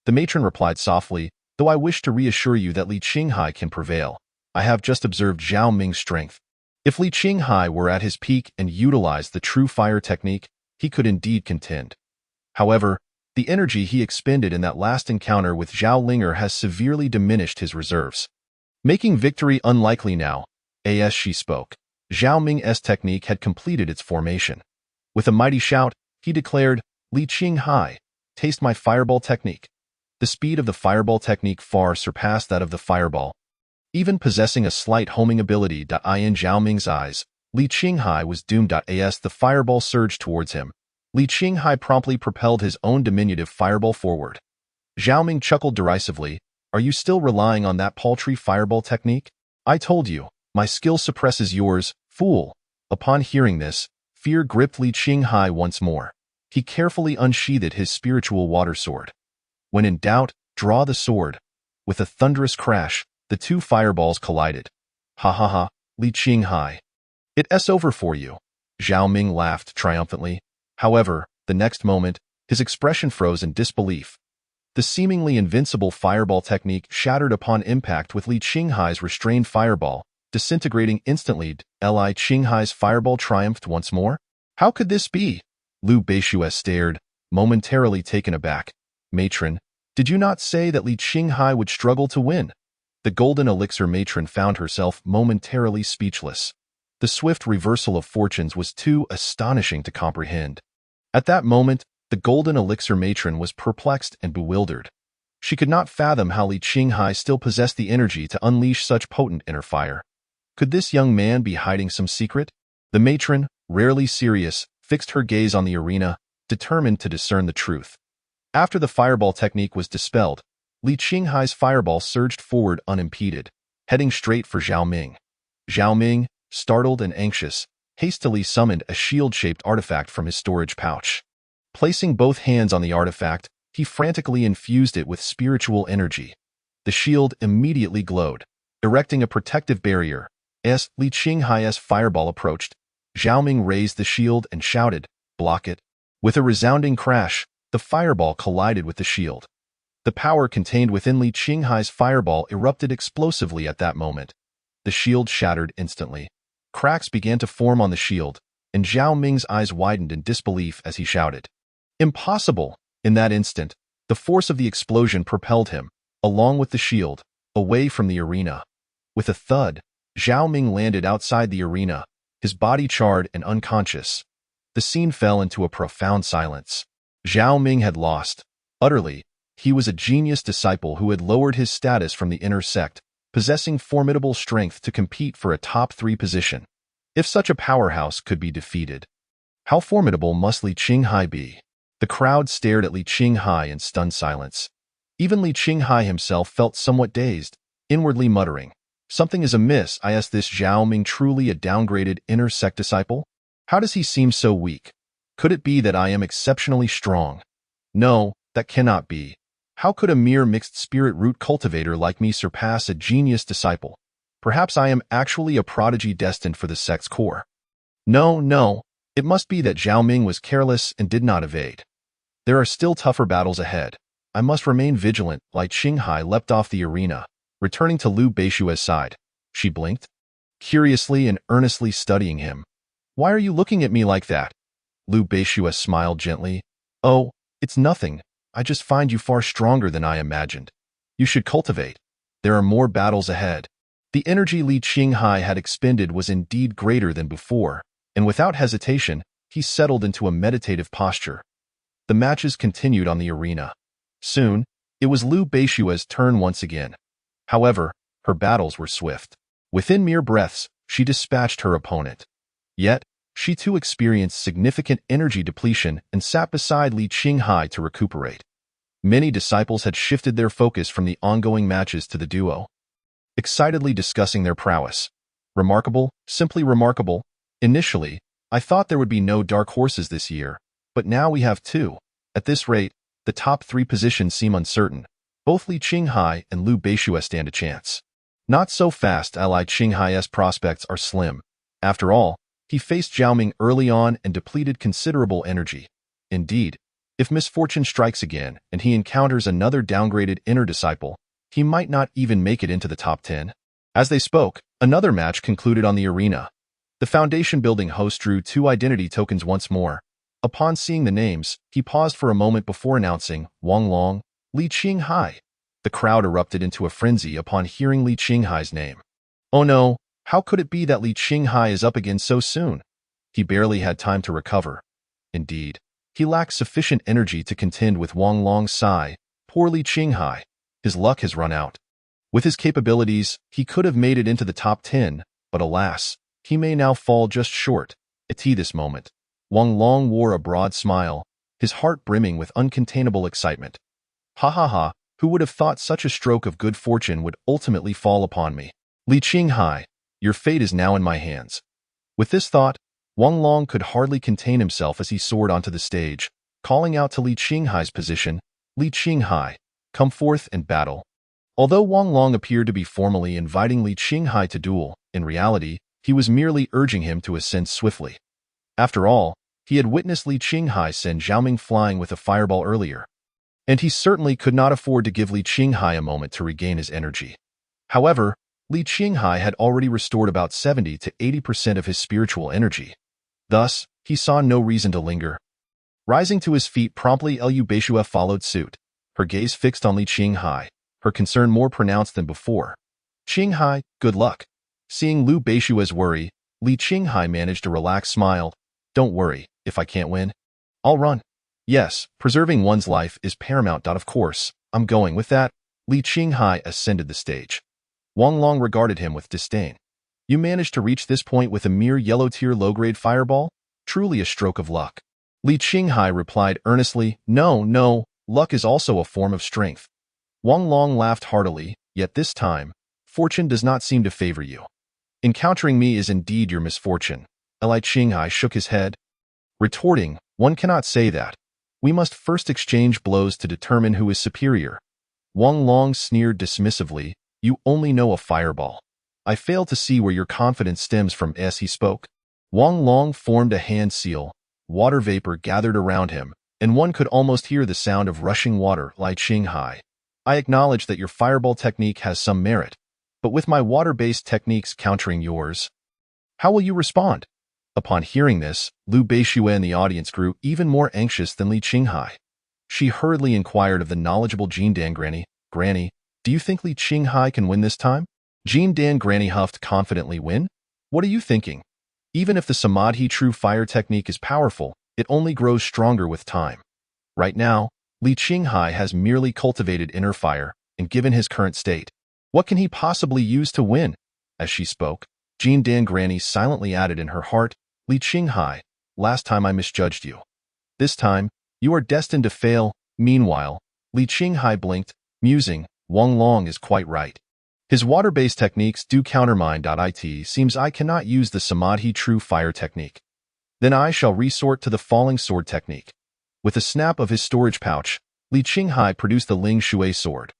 The matron replied softly, though I wish to reassure you that Li Qinghai can prevail. I have just observed Zhao Ming's strength. If Li Qinghai were at his peak and utilized the true fire technique, he could indeed contend. However, the energy he expended in that last encounter with Zhao Linger has severely diminished his reserves. Making victory unlikely now, as she spoke, Zhao Ming's technique had completed its formation. With a mighty shout, he declared, Li Qinghai, taste my fireball technique. The speed of the fireball technique far surpassed that of the fireball. Even possessing a slight homing ability in Zhao Ming's eyes, Li Qinghai was doomed. As the fireball surged towards him, Li Qinghai promptly propelled his own diminutive fireball forward. Zhao Ming chuckled derisively, are you still relying on that paltry fireball technique? I told you, my skill suppresses yours, fool. Upon hearing this, fear gripped Li Qinghai once more. He carefully unsheathed his spiritual water sword. When in doubt, draw the sword. With a thunderous crash, the two fireballs collided. Ha ha ha, Li Qinghai. It's over for you. Zhao Ming laughed triumphantly. However, the next moment, his expression froze in disbelief. The seemingly invincible fireball technique shattered upon impact with Li Qinghai's restrained fireball, disintegrating instantly. Li Qinghai's fireball triumphed once more? How could this be? Liu Beishue stared, momentarily taken aback. Matron, did you not say that Li Qinghai would struggle to win? The Golden Elixir matron found herself momentarily speechless. The swift reversal of fortunes was too astonishing to comprehend. At that moment, the Golden Elixir matron was perplexed and bewildered. She could not fathom how Li Qinghai still possessed the energy to unleash such potent inner fire. Could this young man be hiding some secret? The matron, rarely serious, fixed her gaze on the arena, determined to discern the truth. After the fireball technique was dispelled, Li Qinghai's fireball surged forward unimpeded, heading straight for Zhao Ming. Zhao Ming, startled and anxious, hastily summoned a shield-shaped artifact from his storage pouch. Placing both hands on the artifact, he frantically infused it with spiritual energy. The shield immediately glowed, erecting a protective barrier. As Li Qinghai's fireball approached, Zhao Ming raised the shield and shouted, block it. With a resounding crash, the fireball collided with the shield. The power contained within Li Qinghai's fireball erupted explosively at that moment. The shield shattered instantly. Cracks began to form on the shield, and Zhao Ming's eyes widened in disbelief as he shouted. Impossible! In that instant, the force of the explosion propelled him, along with the shield, away from the arena. With a thud, Zhao Ming landed outside the arena, his body charred and unconscious. The scene fell into a profound silence. Zhao Ming had lost. Utterly, he was a genius disciple who had lowered his status from the inner sect, possessing formidable strength to compete for a top 3 position. If such a powerhouse could be defeated, how formidable must Li Qinghai be? The crowd stared at Li Qinghai in stunned silence. Even Li Qinghai himself felt somewhat dazed, inwardly muttering, something is amiss. Is this Zhao Ming truly a downgraded inner sect disciple? How does he seem so weak? Could it be that I am exceptionally strong? No, that cannot be. How could a mere mixed spirit root cultivator like me surpass a genius disciple? Perhaps I am actually a prodigy destined for the sect's core. No, no, it must be that Zhao Ming was careless and did not evade. There are still tougher battles ahead. I must remain vigilant. Lai Qinghai leapt off the arena, returning to Liu Beishue's side. She blinked, curiously and earnestly studying him. Why are you looking at me like that? Liu Beishue smiled gently. Oh, it's nothing. I just find you far stronger than I imagined. You should cultivate. There are more battles ahead. The energy Li Qinghai had expended was indeed greater than before, and without hesitation, he settled into a meditative posture. The matches continued on the arena. Soon, it was Liu Beishue's turn once again. However, her battles were swift. Within mere breaths, she dispatched her opponent. Yet, she too experienced significant energy depletion and sat beside Li Qinghai to recuperate. Many disciples had shifted their focus from the ongoing matches to the duo, excitedly discussing their prowess. Remarkable, simply remarkable. Initially, I thought there would be no dark horses this year, but now we have two. At this rate, the top 3 positions seem uncertain. Both Li Qinghai and Liu Beishue stand a chance. Not so fast. Li Qinghai's prospects are slim. After all, he faced Zhao Ming early on and depleted considerable energy. Indeed, if misfortune strikes again and he encounters another downgraded inner disciple, he might not even make it into the top 10. As they spoke, another match concluded on the arena. The foundation building host drew 2 identity tokens once more. Upon seeing the names, he paused for a moment before announcing, Wang Long, Li Qinghai. The crowd erupted into a frenzy upon hearing Li Qinghai's name. Oh no, how could it be that Li Qinghai is up again so soon? He barely had time to recover. Indeed, he lacked sufficient energy to contend with Wang Long's sigh. Poor Li Qinghai. His luck has run out. With his capabilities, he could have made it into the top 10, but alas, he may now fall just short. At this moment, Wang Long wore a broad smile, his heart brimming with uncontainable excitement. Ha ha ha, who would have thought such a stroke of good fortune would ultimately fall upon me? Li Qinghai, your fate is now in my hands. With this thought, Wang Long could hardly contain himself as he soared onto the stage, calling out to Li Qinghai's position, Li Qinghai, come forth and battle. Although Wang Long appeared to be formally inviting Li Qinghai to duel, in reality, he was merely urging him to ascend swiftly. After all, he had witnessed Li Qinghai send Zhao Ming flying with a fireball earlier, and he certainly could not afford to give Li Qinghai a moment to regain his energy. However, Li Qinghai had already restored about 70 to 80% of his spiritual energy. Thus, he saw no reason to linger. Rising to his feet promptly, Liu Beishue followed suit, her gaze fixed on Li Qinghai, her concern more pronounced than before. Qinghai, good luck. Seeing Liu Beishue's worry, Li Qinghai managed a relaxed smile. Don't worry, if I can't win, I'll run. Yes, preserving one's life is paramount. Of course, I'm going with that. Li Qinghai ascended the stage. Wang Long regarded him with disdain. You managed to reach this point with a mere yellow-tier low-grade fireball? Truly a stroke of luck. Li Qinghai replied earnestly, No, luck is also a form of strength. Wang Long laughed heartily, yet this time, fortune does not seem to favor you. Encountering me is indeed your misfortune. Li Qinghai shook his head, retorting, one cannot say that. We must first exchange blows to determine who is superior. Wang Long sneered dismissively, you only know a fireball. I fail to see where your confidence stems from. As he spoke, Wang Long formed a hand seal, water vapor gathered around him, and one could almost hear the sound of rushing water. Li Qinghai, I acknowledge that your fireball technique has some merit, but with my water-based techniques countering yours, how will you respond? Upon hearing this, Liu Beishue in the audience grew even more anxious than Li Qinghai. She hurriedly inquired of the knowledgeable Jean Dan Granny, Granny, do you think Li Qinghai can win this time? Jean Dan Granny huffed confidently, win? What are you thinking? Even if the Samadhi True Fire technique is powerful, it only grows stronger with time. Right now, Li Qinghai has merely cultivated inner fire, and given his current state, what can he possibly use to win? As she spoke, Jean Dan Granny silently added in her heart, Li Qinghai, last time I misjudged you. This time, you are destined to fail. Meanwhile, Li Qinghai blinked, musing, Wang Long is quite right. His water-based techniques do counter mine. It seems I cannot use the Samadhi True Fire technique. Then I shall resort to the falling sword technique. With a snap of his storage pouch, Li Qinghai produced the Ling Shui sword.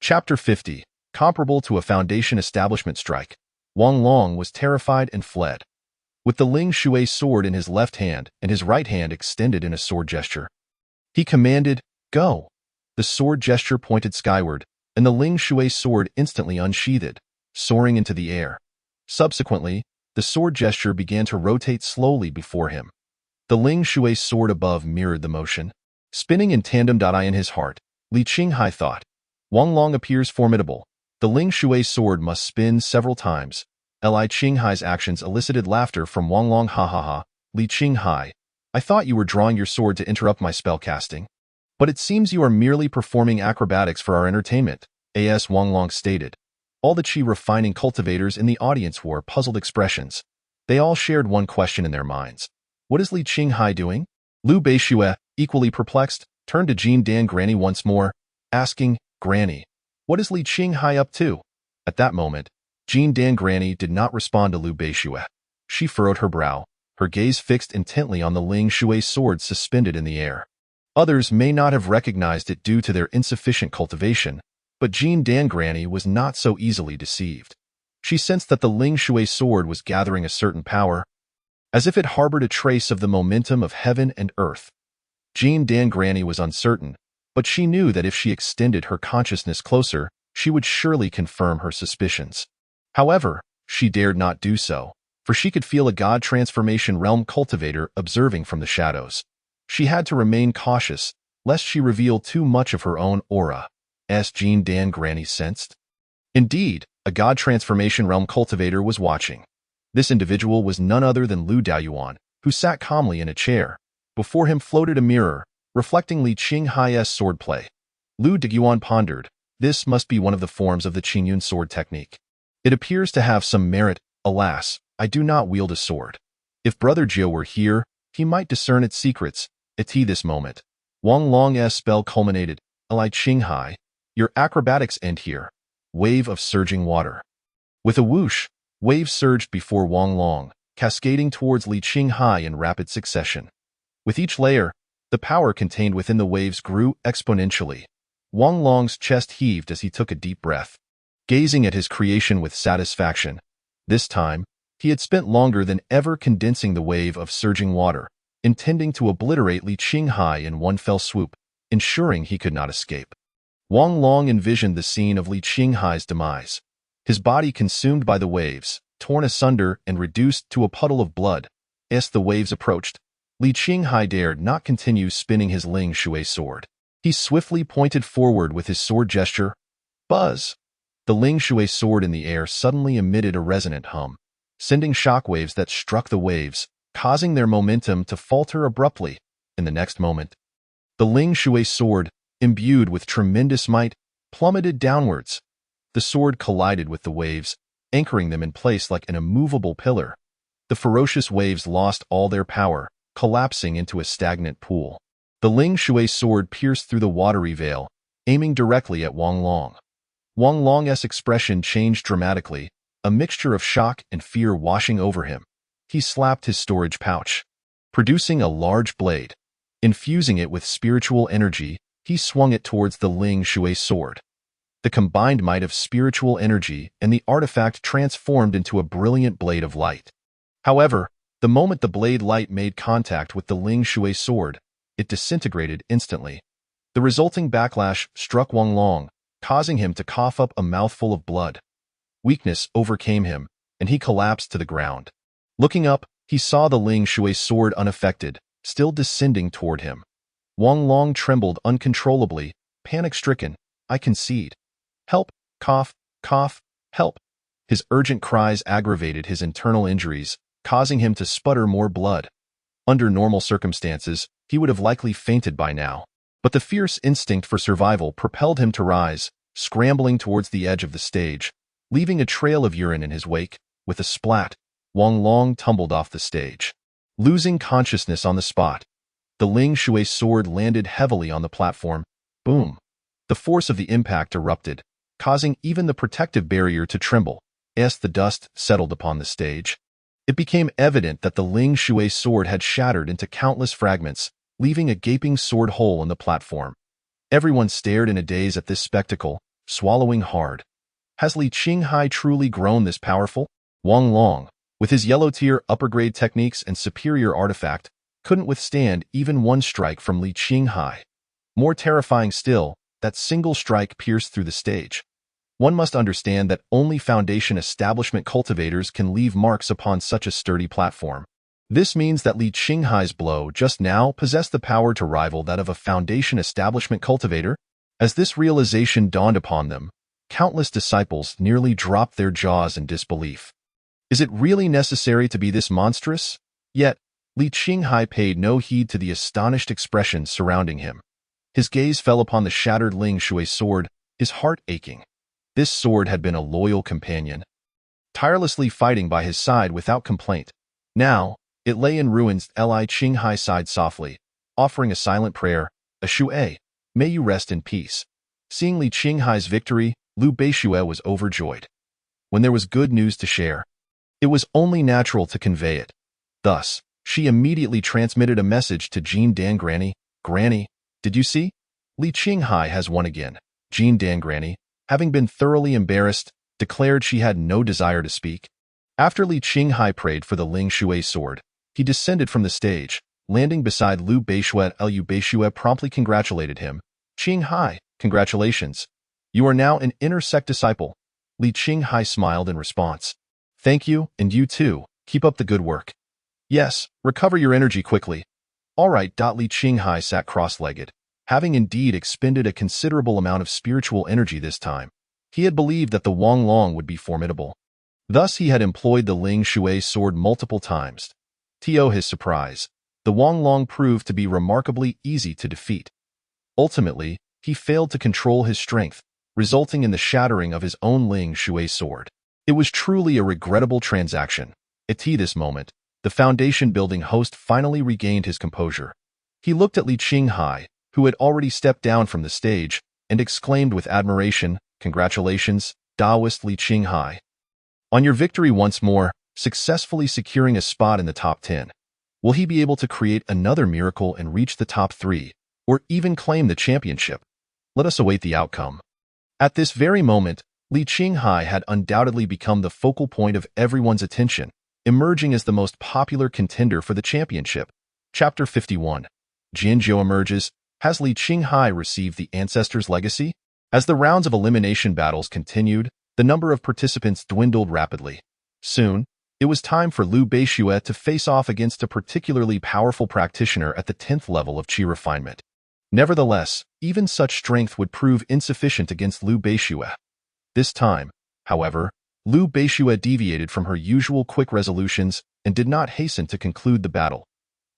Chapter 50. Comparable to a foundation establishment strike. Wang Long was terrified and fled. With the Ling Shui sword in his left hand and his right hand extended in a sword gesture, he commanded, "Go!" The sword gesture pointed skyward, and the Ling Shui sword instantly unsheathed, soaring into the air. Subsequently, the sword gesture began to rotate slowly before him. The Ling Shui sword above mirrored the motion, spinning in tandem. In his heart, Li Qinghai thought, "Wang Long appears formidable. The Ling Shui sword must spin several times." Li Qinghai's actions elicited laughter from Wang Long. Ha ha ha, Li Qinghai, I thought you were drawing your sword to interrupt my spellcasting. But it seems you are merely performing acrobatics for our entertainment, as Wang Long stated. All the qi refining cultivators in the audience wore puzzled expressions. They all shared one question in their minds. What is Li Qinghai doing? Lu Beixue, equally perplexed, turned to Jean Dan Granny once more, asking, "Granny, what is Li Qinghai up to?" At that moment, Jean Dan Granny did not respond to Lu Beixue. She furrowed her brow, her gaze fixed intently on the Ling Shui sword suspended in the air. Others may not have recognized it due to their insufficient cultivation, but Jean Dan Granny was not so easily deceived. She sensed that the Ling Shui sword was gathering a certain power, as if it harbored a trace of the momentum of heaven and earth. Jean Dan Granny was uncertain, but she knew that if she extended her consciousness closer, she would surely confirm her suspicions. However, she dared not do so, for she could feel a God transformation realm cultivator observing from the shadows. She had to remain cautious, lest she reveal too much of her own aura, as Jean Dan Granny sensed. Indeed, a God transformation realm cultivator was watching. This individual was none other than Lu Daoyuan, who sat calmly in a chair. Before him floated a mirror, reflecting Li Qinghai's swordplay. Lu Daoyuan pondered, this must be one of the forms of the Qingyun sword technique. It appears to have some merit. Alas, I do not wield a sword. If Brother Jiu were here, he might discern its secrets. At this moment, Wang Long's spell culminated. Li Qinghai, your acrobatics end here. Wave of surging water. With a whoosh, waves surged before Wang Long, cascading towards Li Qinghai in rapid succession. With each layer, the power contained within the waves grew exponentially. Wang Long's chest heaved as he took a deep breath, gazing at his creation with satisfaction. This time, he had spent longer than ever condensing the wave of surging water, intending to obliterate Li Qinghai in one fell swoop, ensuring he could not escape. Wang Long envisioned the scene of Li Qinghai's demise, his body consumed by the waves, torn asunder and reduced to a puddle of blood. As the waves approached, Li Qinghai dared not continue spinning his Ling Shui sword. He swiftly pointed forward with his sword gesture. Buzz! The Ling Shui sword in the air suddenly emitted a resonant hum, sending shockwaves that struck the waves, causing their momentum to falter abruptly. In the next moment, the Ling Shui sword, imbued with tremendous might, plummeted downwards. The sword collided with the waves, anchoring them in place like an immovable pillar. The ferocious waves lost all their power, collapsing into a stagnant pool. The Ling Shui sword pierced through the watery veil, aiming directly at Wang Long. Wang Long's expression changed dramatically, a mixture of shock and fear washing over him. He slapped his storage pouch, producing a large blade. Infusing it with spiritual energy, he swung it towards the Ling Shui sword. The combined might of spiritual energy and the artifact transformed into a brilliant blade of light. However, the moment the blade light made contact with the Ling Shui sword, it disintegrated instantly. The resulting backlash struck Wang Long, causing him to cough up a mouthful of blood. Weakness overcame him, and he collapsed to the ground. Looking up, he saw the Ling Shui sword unaffected, still descending toward him. Wang Long trembled uncontrollably, panic-stricken. I concede. Help! Cough! Cough! Help! His urgent cries aggravated his internal injuries, causing him to sputter more blood. Under normal circumstances, he would have likely fainted by now. But the fierce instinct for survival propelled him to rise, scrambling towards the edge of the stage, leaving a trail of urine in his wake. With a splat, Wang Long tumbled off the stage. Losing consciousness on the spot, the Ling Shui sword landed heavily on the platform. Boom! The force of the impact erupted, causing even the protective barrier to tremble, as the dust settled upon the stage. It became evident that the Ling Shui sword had shattered into countless fragments, leaving a gaping sword hole in the platform. Everyone stared in a daze at this spectacle, swallowing hard. Has Li Qinghai truly grown this powerful? Wang Long, with his yellow-tier upper-grade techniques and superior artifact, couldn't withstand even one strike from Li Qinghai. More terrifying still, that single strike pierced through the stage. One must understand that only Foundation establishment cultivators can leave marks upon such a sturdy platform. This means that Li Qinghai's blow just now possessed the power to rival that of a Foundation establishment cultivator. As this realization dawned upon them, countless disciples nearly dropped their jaws in disbelief. Is it really necessary to be this monstrous? Yet, Li Qinghai paid no heed to the astonished expressions surrounding him. His gaze fell upon the shattered Ling Shui sword, his heart aching. This sword had been a loyal companion, tirelessly fighting by his side without complaint. Now, it lay in ruins. Li Qinghai sighed softly, offering a silent prayer, "Shui, may you rest in peace." Seeing Li Qinghai's victory, Lu Beishue was overjoyed. When there was good news to share, it was only natural to convey it. Thus, she immediately transmitted a message to Jean Dan Granny. "Granny, did you see? Li Qinghai has won again." Jean Dan Granny, having been thoroughly embarrassed, declared she had no desire to speak. After Li Qinghai prayed for the Ling Shui sword, he descended from the stage, landing beside Lu Beishue. Lu Beishue promptly congratulated him. "Qinghai, congratulations. You are now an inner sect disciple." Li Qinghai smiled in response. "Thank you, and you too. Keep up the good work." "Yes, recover your energy quickly." "All right." Li Qinghai sat cross-legged, having indeed expended a considerable amount of spiritual energy this time. He had believed that the Wang Long would be formidable. Thus he had employed the Ling Shui sword multiple times. To his surprise, the Wang Long proved to be remarkably easy to defeat. Ultimately, he failed to control his strength, resulting in the shattering of his own Ling Shui sword. It was truly a regrettable transaction. At this moment, the Foundation building host finally regained his composure. He looked at Li Qinghai, who had already stepped down from the stage, and exclaimed with admiration, "Congratulations, Taoist Li Qinghai, on your victory once more, successfully securing a spot in the top 10. Will he be able to create another miracle and reach the top 3, or even claim the championship? Let us await the outcome." At this very moment, Li Qinghai had undoubtedly become the focal point of everyone's attention, emerging as the most popular contender for the championship. Chapter 51. Jianzhou emerges. Has Li Qinghai received the Ancestor's legacy? As the rounds of elimination battles continued, the number of participants dwindled rapidly. Soon, it was time for Lu Beishue to face off against a particularly powerful practitioner at the 10th level of Qi refinement. Nevertheless, even such strength would prove insufficient against Lu Beishue. This time, however, Lu Beishue deviated from her usual quick resolutions and did not hasten to conclude the battle.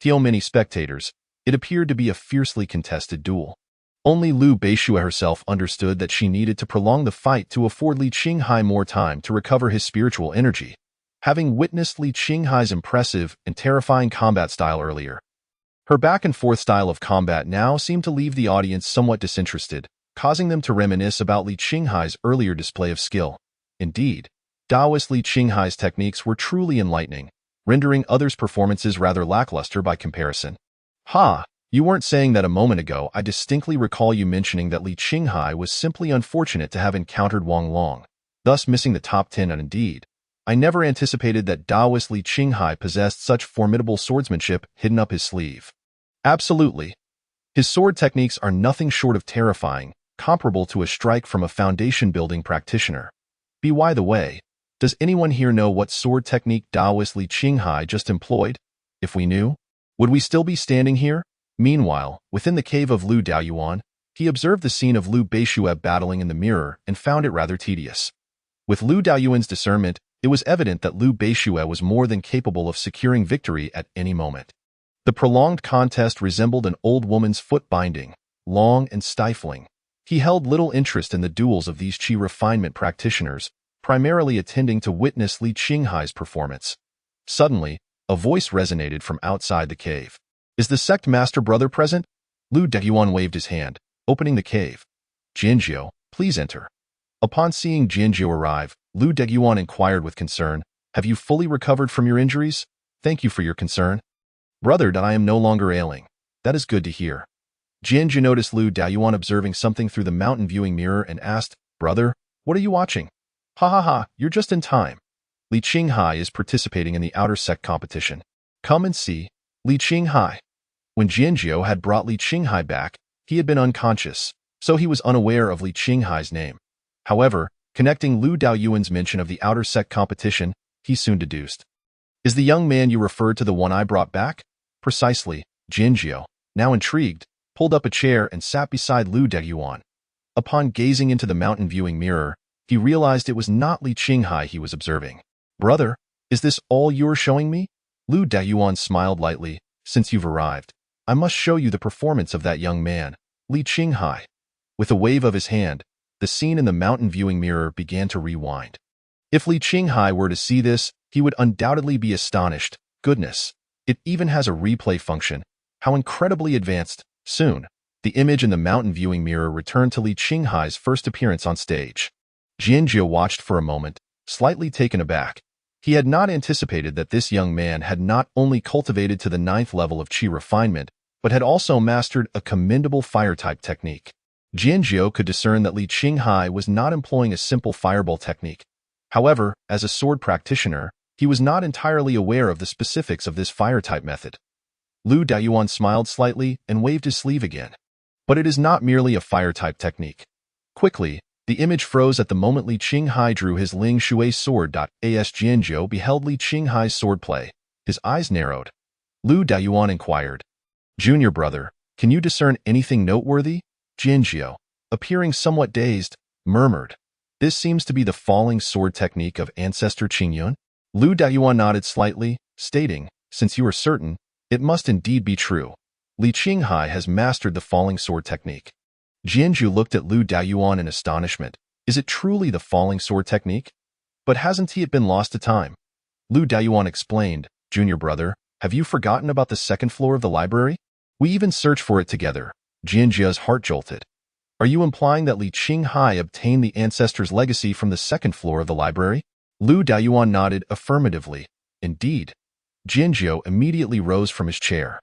To many spectators, it appeared to be a fiercely contested duel. Only Lu Beishue herself understood that she needed to prolong the fight to afford Li Qinghai more time to recover his spiritual energy, having witnessed Li Qinghai's impressive and terrifying combat style earlier. Her back-and-forth style of combat now seemed to leave the audience somewhat disinterested, causing them to reminisce about Li Qinghai's earlier display of skill. Indeed, Taoist Li Qinghai's techniques were truly enlightening, rendering others' performances rather lackluster by comparison. "Ha! You weren't saying that a moment ago. I distinctly recall you mentioning that Li Qinghai was simply unfortunate to have encountered Wang Long, thus missing the top 10, and indeed, I never anticipated that Taoist Li Qinghai possessed such formidable swordsmanship hidden up his sleeve." Absolutely. His sword techniques are nothing short of terrifying, comparable to a strike from a foundation-building practitioner. By the way, does anyone here know what sword technique Taoist Li Qinghai just employed? If we knew, would we still be standing here? Meanwhile, within the cave of Lu Daoyuan, he observed the scene of Lu Beishue battling in the mirror and found it rather tedious. With Lu Daoyuan's discernment, it was evident that Lu Beishue was more than capable of securing victory at any moment. The prolonged contest resembled an old woman's foot binding, long and stifling. He held little interest in the duels of these Qi refinement practitioners, primarily attending to witness Li Qinghai's performance. Suddenly, a voice resonated from outside the cave. "Is the sect master brother present?" Lu Daoyuan waved his hand, opening the cave. "Jianzhou, please enter." Upon seeing Jianzhou arrive, Lu Daoyuan inquired with concern, Have you fully recovered from your injuries? Thank you for your concern. Brother, I am no longer ailing. That is good to hear. Jianju noticed Lu Daoyuan observing something through the mountain viewing mirror and asked, Brother, what are you watching? Ha ha ha, you're just in time. Li Qinghai is participating in the outer sect competition. Come and see. Li Qinghai. When Jianjiu had brought Li Qinghai back, he had been unconscious, so he was unaware of Li Qinghai's name. However, connecting Lu Daoyuan's mention of the outer sect competition, he soon deduced. Is the young man you referred to the one I brought back? Precisely. Jianjiu, now intrigued, pulled up a chair and sat beside Lu Daoyuan. Upon gazing into the mountain viewing mirror, he realized it was not Li Qinghai he was observing. Brother, is this all you're showing me? Lu Daoyuan smiled lightly. Since you've arrived, I must show you the performance of that young man, Li Qinghai. With a wave of his hand, the scene in the mountain viewing mirror began to rewind. If Li Qinghai were to see this, he would undoubtedly be astonished. Goodness, it even has a replay function. How incredibly advanced. Soon, the image in the mountain viewing mirror returned to Li Qinghai's first appearance on stage. Jianjiu watched for a moment, slightly taken aback. He had not anticipated that this young man had not only cultivated to the 9th level of qi refinement, but had also mastered a commendable fire-type technique. Jianjiu could discern that Li Qinghai was not employing a simple fireball technique. However, as a sword practitioner, he was not entirely aware of the specifics of this fire-type method. Lu Daoyuan smiled slightly and waved his sleeve again. But it is not merely a fire-type technique. Quickly, the image froze at the moment Li Qinghai drew his Ling Shui sword. As Jianjiu beheld Li Qinghai's swordplay, his eyes narrowed. Lu Daoyuan inquired, Junior brother, can you discern anything noteworthy? Jianjiu, appearing somewhat dazed, murmured, This seems to be the falling sword technique of ancestor Qingyun. Lu Daoyuan nodded slightly, stating, Since you are certain, it must indeed be true. Li Qinghai has mastered the falling sword technique. Jianjiu looked at Lu Daoyuan in astonishment. Is it truly the falling sword technique? But hasn't he been lost to time? Lu Daoyuan explained, Junior brother, have you forgotten about the second floor of the library? We even searched for it together. Jianjiu's heart jolted. Are you implying that Li Qinghai obtained the ancestor's legacy from the second floor of the library? Lu Daoyuan nodded affirmatively. Indeed. Jianjiu immediately rose from his chair.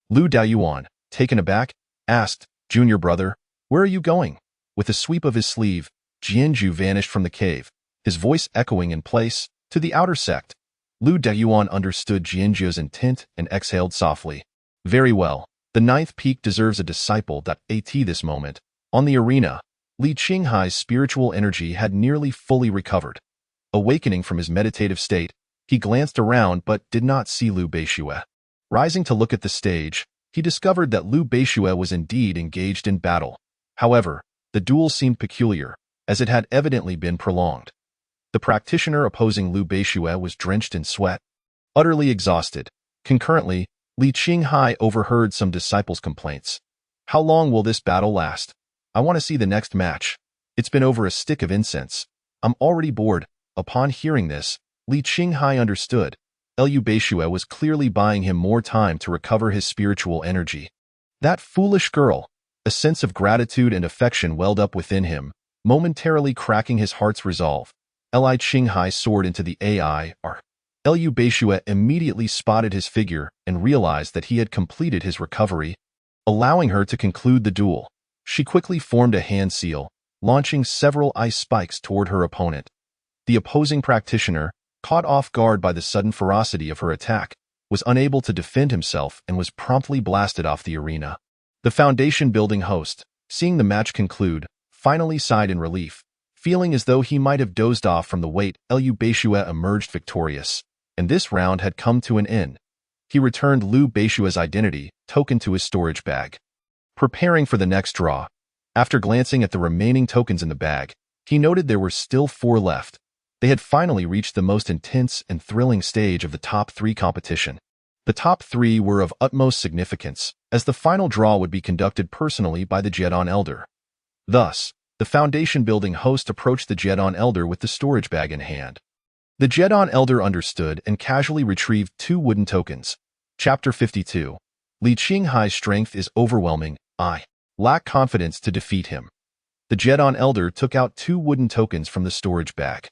Lu Daoyuan, taken aback, asked, Junior brother, where are you going? With a sweep of his sleeve, Jianjiu vanished from the cave, his voice echoing in place, to the outer sect. Lu Daoyuan understood Jianjiu's intent and exhaled softly. Very well, the 9th peak deserves a disciple. At this moment, on the arena, Li Qinghai's spiritual energy had nearly fully recovered. Awakening from his meditative state, he glanced around but did not see Liu Beixue. Rising to look at the stage, he discovered that Liu Beixue was indeed engaged in battle. However, the duel seemed peculiar, as it had evidently been prolonged. The practitioner opposing Liu Beixue was drenched in sweat, utterly exhausted. Concurrently, Li Qinghai overheard some disciples' complaints. How long will this battle last? I want to see the next match. It's been over a stick of incense. I'm already bored. Upon hearing this, Li Qinghai understood. Liu Beixue was clearly buying him more time to recover his spiritual energy. That foolish girl! A sense of gratitude and affection welled up within him, momentarily cracking his heart's resolve. Li Qinghai soared into the air. Liu Beixue immediately spotted his figure and realized that he had completed his recovery, allowing her to conclude the duel. She quickly formed a hand seal, launching several ice spikes toward her opponent. The opposing practitioner, caught off guard by the sudden ferocity of her attack, was unable to defend himself and was promptly blasted off the arena. The foundation building host, seeing the match conclude, finally sighed in relief, feeling as though he might have dozed off from the weight. Liu Beixue emerged victorious, and this round had come to an end. He returned Liu Beixue's identity token to his storage bag. Preparing for the next draw, after glancing at the remaining tokens in the bag, he noted there were still 4 left. They had finally reached the most intense and thrilling stage of the top 3 competition. The top 3 were of utmost significance, as the final draw would be conducted personally by the Jedon Elder. Thus, the foundation building host approached the Jedon Elder with the storage bag in hand. The Jedon Elder understood and casually retrieved 2 wooden tokens. Chapter 52. Li Qinghai's strength is overwhelming. I lack confidence to defeat him. The Jedon Elder took out 2 wooden tokens from the storage bag.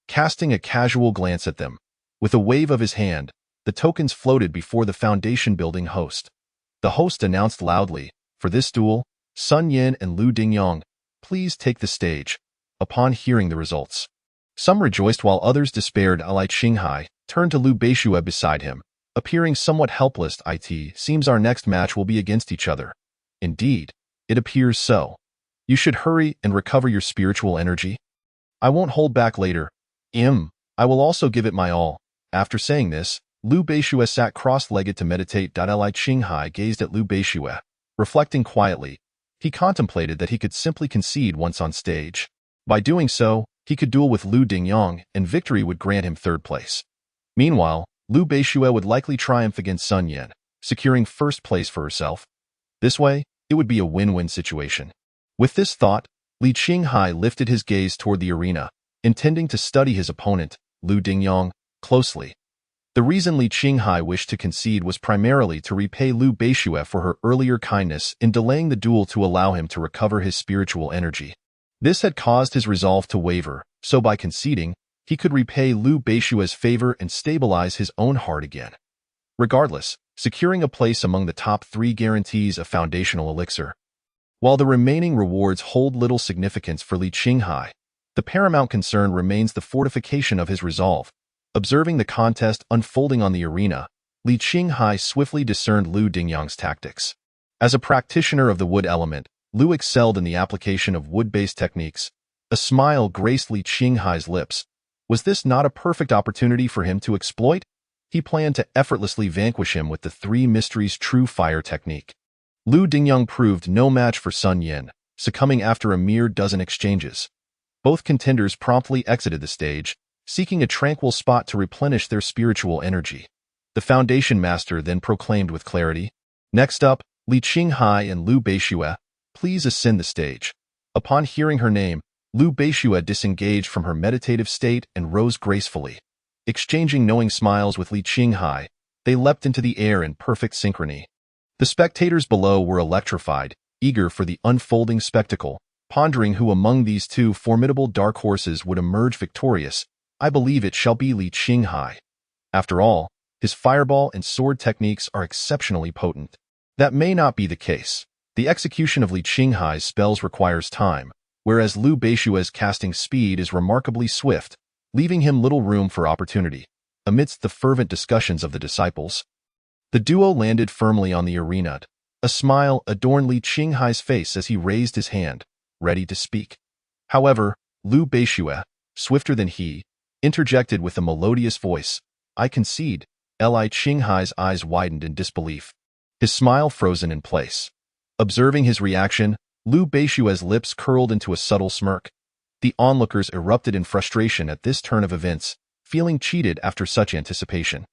casting a casual glance at them. With a wave of his hand, the tokens floated before the foundation building host. The host announced loudly, "For this duel, Sun Yin and Lu Dingyang, please take the stage." Upon hearing the results, some rejoiced while others despaired. Li Qinghai turned to Lu Beishue beside him, appearing somewhat helpless. "It seems our next match will be against each other." "Indeed, it appears so. You should hurry and recover your spiritual energy." "I won't hold back later. I will also give it my all." After saying this, Lu Beishue sat cross-legged to meditate. Li Qinghai gazed at Lu Beishue, reflecting quietly. He contemplated that he could simply concede once on stage. By doing so, he could duel with Lu Dingyang, and victory would grant him third place. Meanwhile, Lu Beishue would likely triumph against Sun Yin, securing first place for herself. This way, it would be a win-win situation. With this thought, Li Qinghai lifted his gaze toward the arena, intending to study his opponent, Lu Dingyang, closely. The reason Li Qinghai wished to concede was primarily to repay Lu Beishue for her earlier kindness in delaying the duel to allow him to recover his spiritual energy. This had caused his resolve to waver, so by conceding, he could repay Lu Beishue's favor and stabilize his own heart again. Regardless, securing a place among the top 3 guarantees a foundational elixir. While the remaining rewards hold little significance for Li Qinghai, the paramount concern remains the fortification of his resolve. Observing the contest unfolding on the arena, Li Qinghai swiftly discerned Lu Dingyang's tactics. As a practitioner of the wood element, Lu excelled in the application of wood-based techniques. A smile graced Li Qinghai's lips. Was this not a perfect opportunity for him to exploit? He planned to effortlessly vanquish him with the 3 mysteries true fire technique. Lu Dingyang proved no match for Sun Yin, succumbing after a mere dozen exchanges. Both contenders promptly exited the stage, seeking a tranquil spot to replenish their spiritual energy. The Foundation Master then proclaimed with clarity, "Next up, Li Qinghai and Lu Beishue, please ascend the stage." Upon hearing her name, Lu Beishue disengaged from her meditative state and rose gracefully. Exchanging knowing smiles with Li Qinghai, they leapt into the air in perfect synchrony. The spectators below were electrified, eager for the unfolding spectacle, pondering who among these 2 formidable dark horses would emerge victorious. "I believe it shall be Li Qinghai. After all, his fireball and sword techniques are exceptionally potent." That may not be the case. The execution of Li Qinghai's spells requires time, whereas Lu Beishue's casting speed is remarkably swift, leaving him little room for opportunity. Amidst the fervent discussions of the disciples, the duo landed firmly on the arena. A smile adorned Li Qinghai's face as he raised his hand, ready to speak. However, Lu Beishue, swifter than he, interjected with a melodious voice, "I concede." Li Qinghai's eyes widened in disbelief, his smile frozen in place. Observing his reaction, Lu Beishue's lips curled into a subtle smirk. The onlookers erupted in frustration at this turn of events, feeling cheated after such anticipation.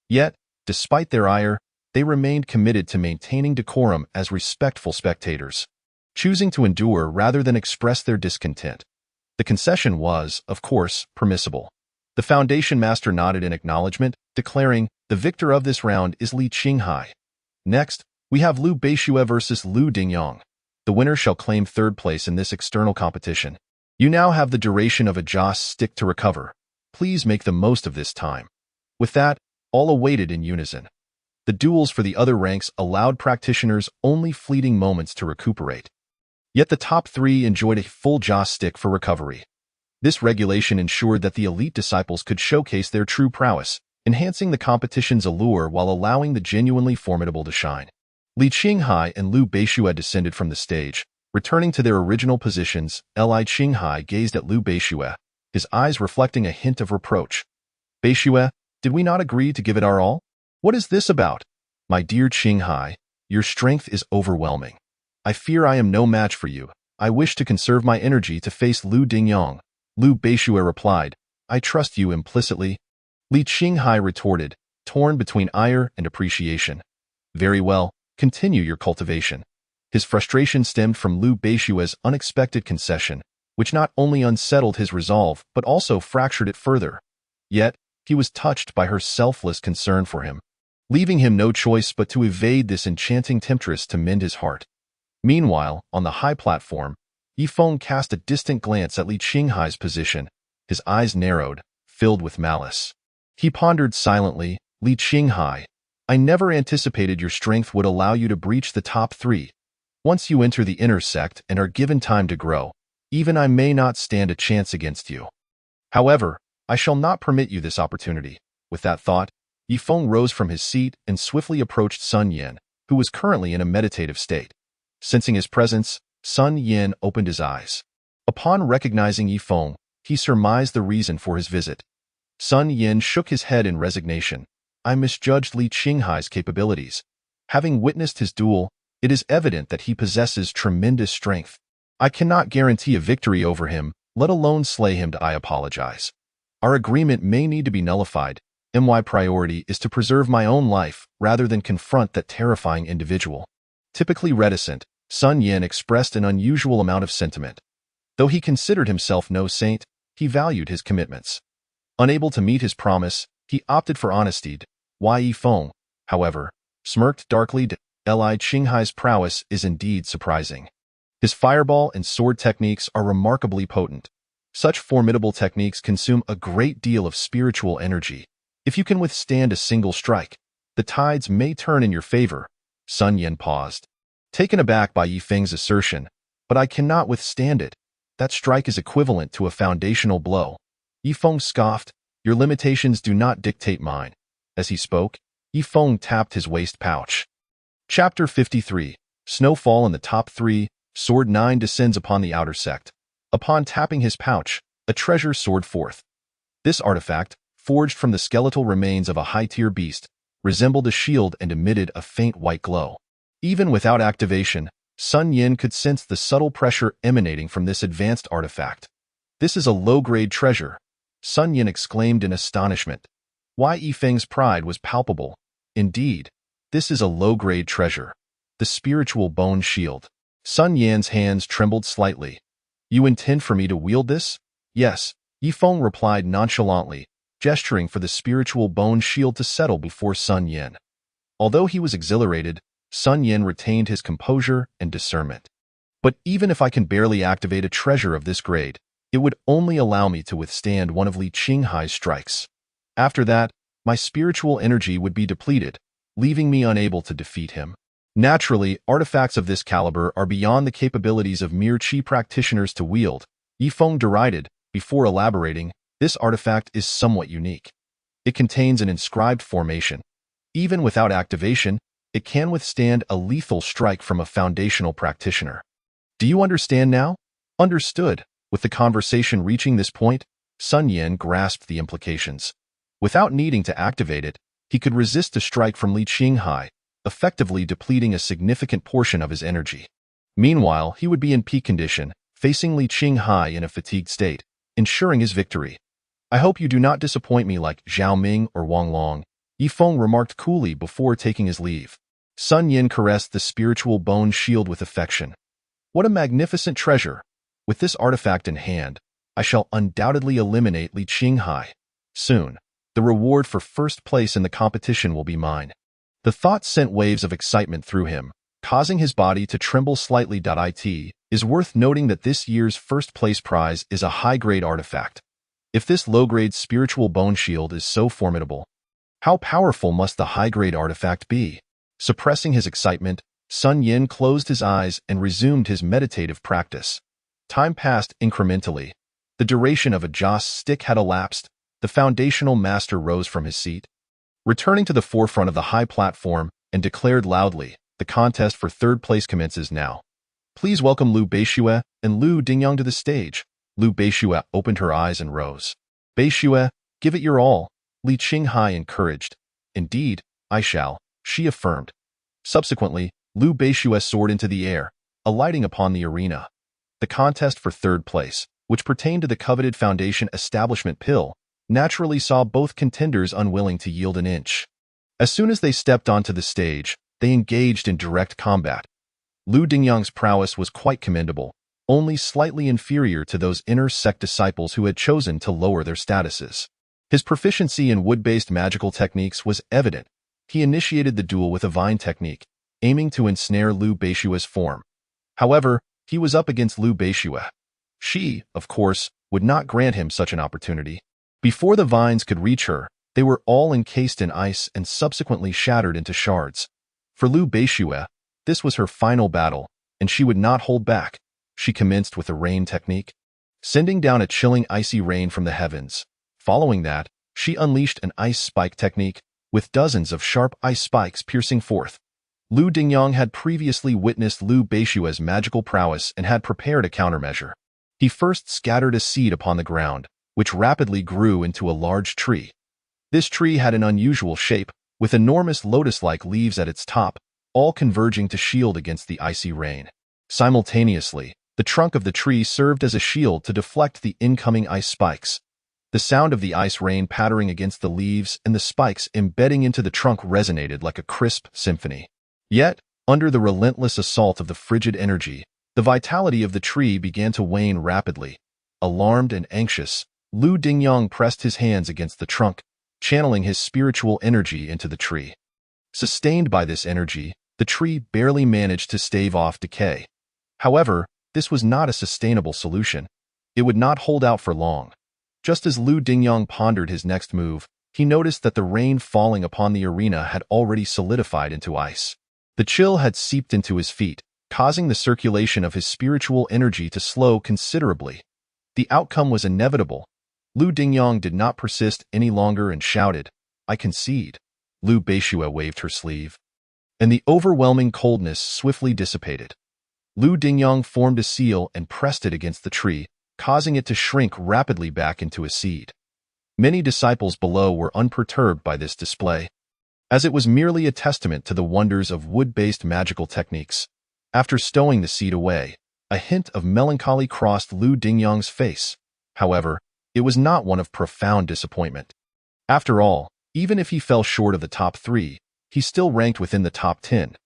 Yet, despite their ire, they remained committed to maintaining decorum as respectful spectators, choosing to endure rather than express their discontent. The concession was, of course, permissible. The Foundation Master nodded in acknowledgement, declaring, "The victor of this round is Li Qinghai. Next, we have Lu Beishue versus Lu Dingyang. The winner shall claim third place in this external competition. You now have the duration of a joss stick to recover. Please make the most of this time." With that, all awaited in unison. The duels for the other ranks allowed practitioners only fleeting moments to recuperate. Yet the top 3 enjoyed a full joss stick for recovery. This regulation ensured that the elite disciples could showcase their true prowess, enhancing the competition's allure while allowing the genuinely formidable to shine. Li Qinghai and Lu Beishue descended from the stage. Returning to their original positions, Li Qinghai gazed at Lu Beishue, his eyes reflecting a hint of reproach. "Beishue, did we not agree to give it our all? What is this about?" "My dear Qinghai, your strength is overwhelming. I fear I am no match for you. I wish to conserve my energy to face Lu Dingyang." Lu Beishue replied, "I trust you implicitly." Li Qinghai retorted, torn between ire and appreciation. "Very well, continue your cultivation." His frustration stemmed from Lu Beishue's unexpected concession, which not only unsettled his resolve but also fractured it further. Yet, he was touched by her selfless concern for him, leaving him no choice but to evade this enchanting temptress to mend his heart. Meanwhile, on the high platform, Yifeng cast a distant glance at Li Qinghai's position. His eyes narrowed, filled with malice. He pondered silently, Li Qinghai, I never anticipated your strength would allow you to breach the top 3. Once you enter the inner sect and are given time to grow, even I may not stand a chance against you. However, I shall not permit you this opportunity. With that thought, Yifeng rose from his seat and swiftly approached Sun Yin, who was currently in a meditative state. Sensing his presence, Sun Yin opened his eyes. Upon recognizing Yifeng, he surmised the reason for his visit. Sun Yin shook his head in resignation. I misjudged Li Qinghai's capabilities. Having witnessed his duel, it is evident that he possesses tremendous strength. I cannot guarantee a victory over him, let alone slay him. I apologize. Our agreement may need to be nullified. My priority is to preserve my own life rather than confront that terrifying individual. Typically reticent, Sun Yin expressed an unusual amount of sentiment. Though he considered himself no saint, he valued his commitments. Unable to meet his promise, he opted for honesty. Yifeng, however, smirked darkly. Li Qinghai's prowess is indeed surprising. His fireball and sword techniques are remarkably potent. Such formidable techniques consume a great deal of spiritual energy. If you can withstand a single strike, the tides may turn in your favor. Sun Yin paused, taken aback by Yifeng's assertion, but I cannot withstand it. That strike is equivalent to a foundational blow. Yifeng scoffed, your limitations do not dictate mine. As he spoke, Yifeng tapped his waist pouch. Chapter 53, Snowfall in the Top 3, Sword 9 descends upon the outer sect. Upon tapping his pouch, a treasure soared forth. This artifact, forged from the skeletal remains of a high-tier beast, resembled a shield and emitted a faint white glow. Even without activation, Sun Yin could sense the subtle pressure emanating from this advanced artifact. This is a low-grade treasure, Sun Yin exclaimed in astonishment. Yifeng's pride was palpable. Indeed, this is a low-grade treasure. The spiritual bone shield. Sun Yan's hands trembled slightly. You intend for me to wield this? Yes, Yifeng replied nonchalantly, gesturing for the spiritual bone shield to settle before Sun Yin. Although he was exhilarated, Sun Yin retained his composure and discernment. But even if I can barely activate a treasure of this grade, it would only allow me to withstand one of Li Qinghai's strikes. After that, my spiritual energy would be depleted, leaving me unable to defeat him. Naturally, artifacts of this caliber are beyond the capabilities of mere Qi practitioners to wield. Yifeng derided, before elaborating, this artifact is somewhat unique. It contains an inscribed formation. Even without activation, it can withstand a lethal strike from a foundational practitioner. Do you understand now? Understood. With the conversation reaching this point, Sun Yin grasped the implications. Without needing to activate it, he could resist a strike from Li Qinghai, effectively depleting a significant portion of his energy. Meanwhile, he would be in peak condition, facing Li Qinghai in a fatigued state, ensuring his victory. I hope you do not disappoint me like Zhao Ming or Wang Long, Yifeng remarked coolly before taking his leave. Sun Yin caressed the spiritual bone shield with affection. What a magnificent treasure! With this artifact in hand, I shall undoubtedly eliminate Li Qinghai. Soon, the reward for first place in the competition will be mine. The thought sent waves of excitement through him, causing his body to tremble slightly. It is worth noting that this year's first place prize is a high-grade artifact. If this low-grade spiritual bone shield is so formidable, how powerful must the high-grade artifact be? Suppressing his excitement, Sun Yin closed his eyes and resumed his meditative practice. Time passed incrementally. The duration of a joss stick had elapsed. The foundational master rose from his seat, returning to the forefront of the high platform, and declared loudly, the contest for third place commences now. Please welcome Lu Beishue and Lu Dingyang to the stage. Lu Beishue opened her eyes and rose. Beishue, give it your all, Li Qinghai encouraged. Indeed, I shall, she affirmed. Subsequently, Lu Beishue soared into the air, alighting upon the arena. The contest for third place, which pertained to the coveted Foundation Establishment Pill, naturally saw both contenders unwilling to yield an inch. As soon as they stepped onto the stage, they engaged in direct combat. Lu Dingyang's prowess was quite commendable, only slightly inferior to those inner sect disciples who had chosen to lower their statuses. His proficiency in wood-based magical techniques was evident. He initiated the duel with a vine technique, aiming to ensnare Lu Beishue's form. However, he was up against Lu Beishue. She, of course, would not grant him such an opportunity. Before the vines could reach her, they were all encased in ice and subsequently shattered into shards. For Liu Beixue, this was her final battle, and she would not hold back. She commenced with the rain technique, sending down a chilling icy rain from the heavens. Following that, she unleashed an ice spike technique, with dozens of sharp ice spikes piercing forth. Lu Dingyang had previously witnessed Liu Beixue's magical prowess and had prepared a countermeasure. He first scattered a seed upon the ground, which rapidly grew into a large tree. This tree had an unusual shape, with enormous lotus-like leaves at its top, all converging to shield against the icy rain. Simultaneously, the trunk of the tree served as a shield to deflect the incoming ice spikes. The sound of the ice rain pattering against the leaves and the spikes embedding into the trunk resonated like a crisp symphony. Yet, under the relentless assault of the frigid energy, the vitality of the tree began to wane rapidly. Alarmed and anxious, Lu Dingyang pressed his hands against the trunk, channeling his spiritual energy into the tree. Sustained by this energy, the tree barely managed to stave off decay. However, this was not a sustainable solution. It would not hold out for long. Just as Lu Dingyang pondered his next move, he noticed that the rain falling upon the arena had already solidified into ice. The chill had seeped into his feet, causing the circulation of his spiritual energy to slow considerably. The outcome was inevitable. Lu Dingyang did not persist any longer and shouted, "I concede." Liu Beixue waved her sleeve, and the overwhelming coldness swiftly dissipated. Lu Dingyang formed a seal and pressed it against the tree, causing it to shrink rapidly back into a seed. Many disciples below were unperturbed by this display, as it was merely a testament to the wonders of wood-based magical techniques. After stowing the seed away, a hint of melancholy crossed Lu Dingyang's face. However, it was not one of profound disappointment. After all, even if he fell short of the top 3, he still ranked within the top 10.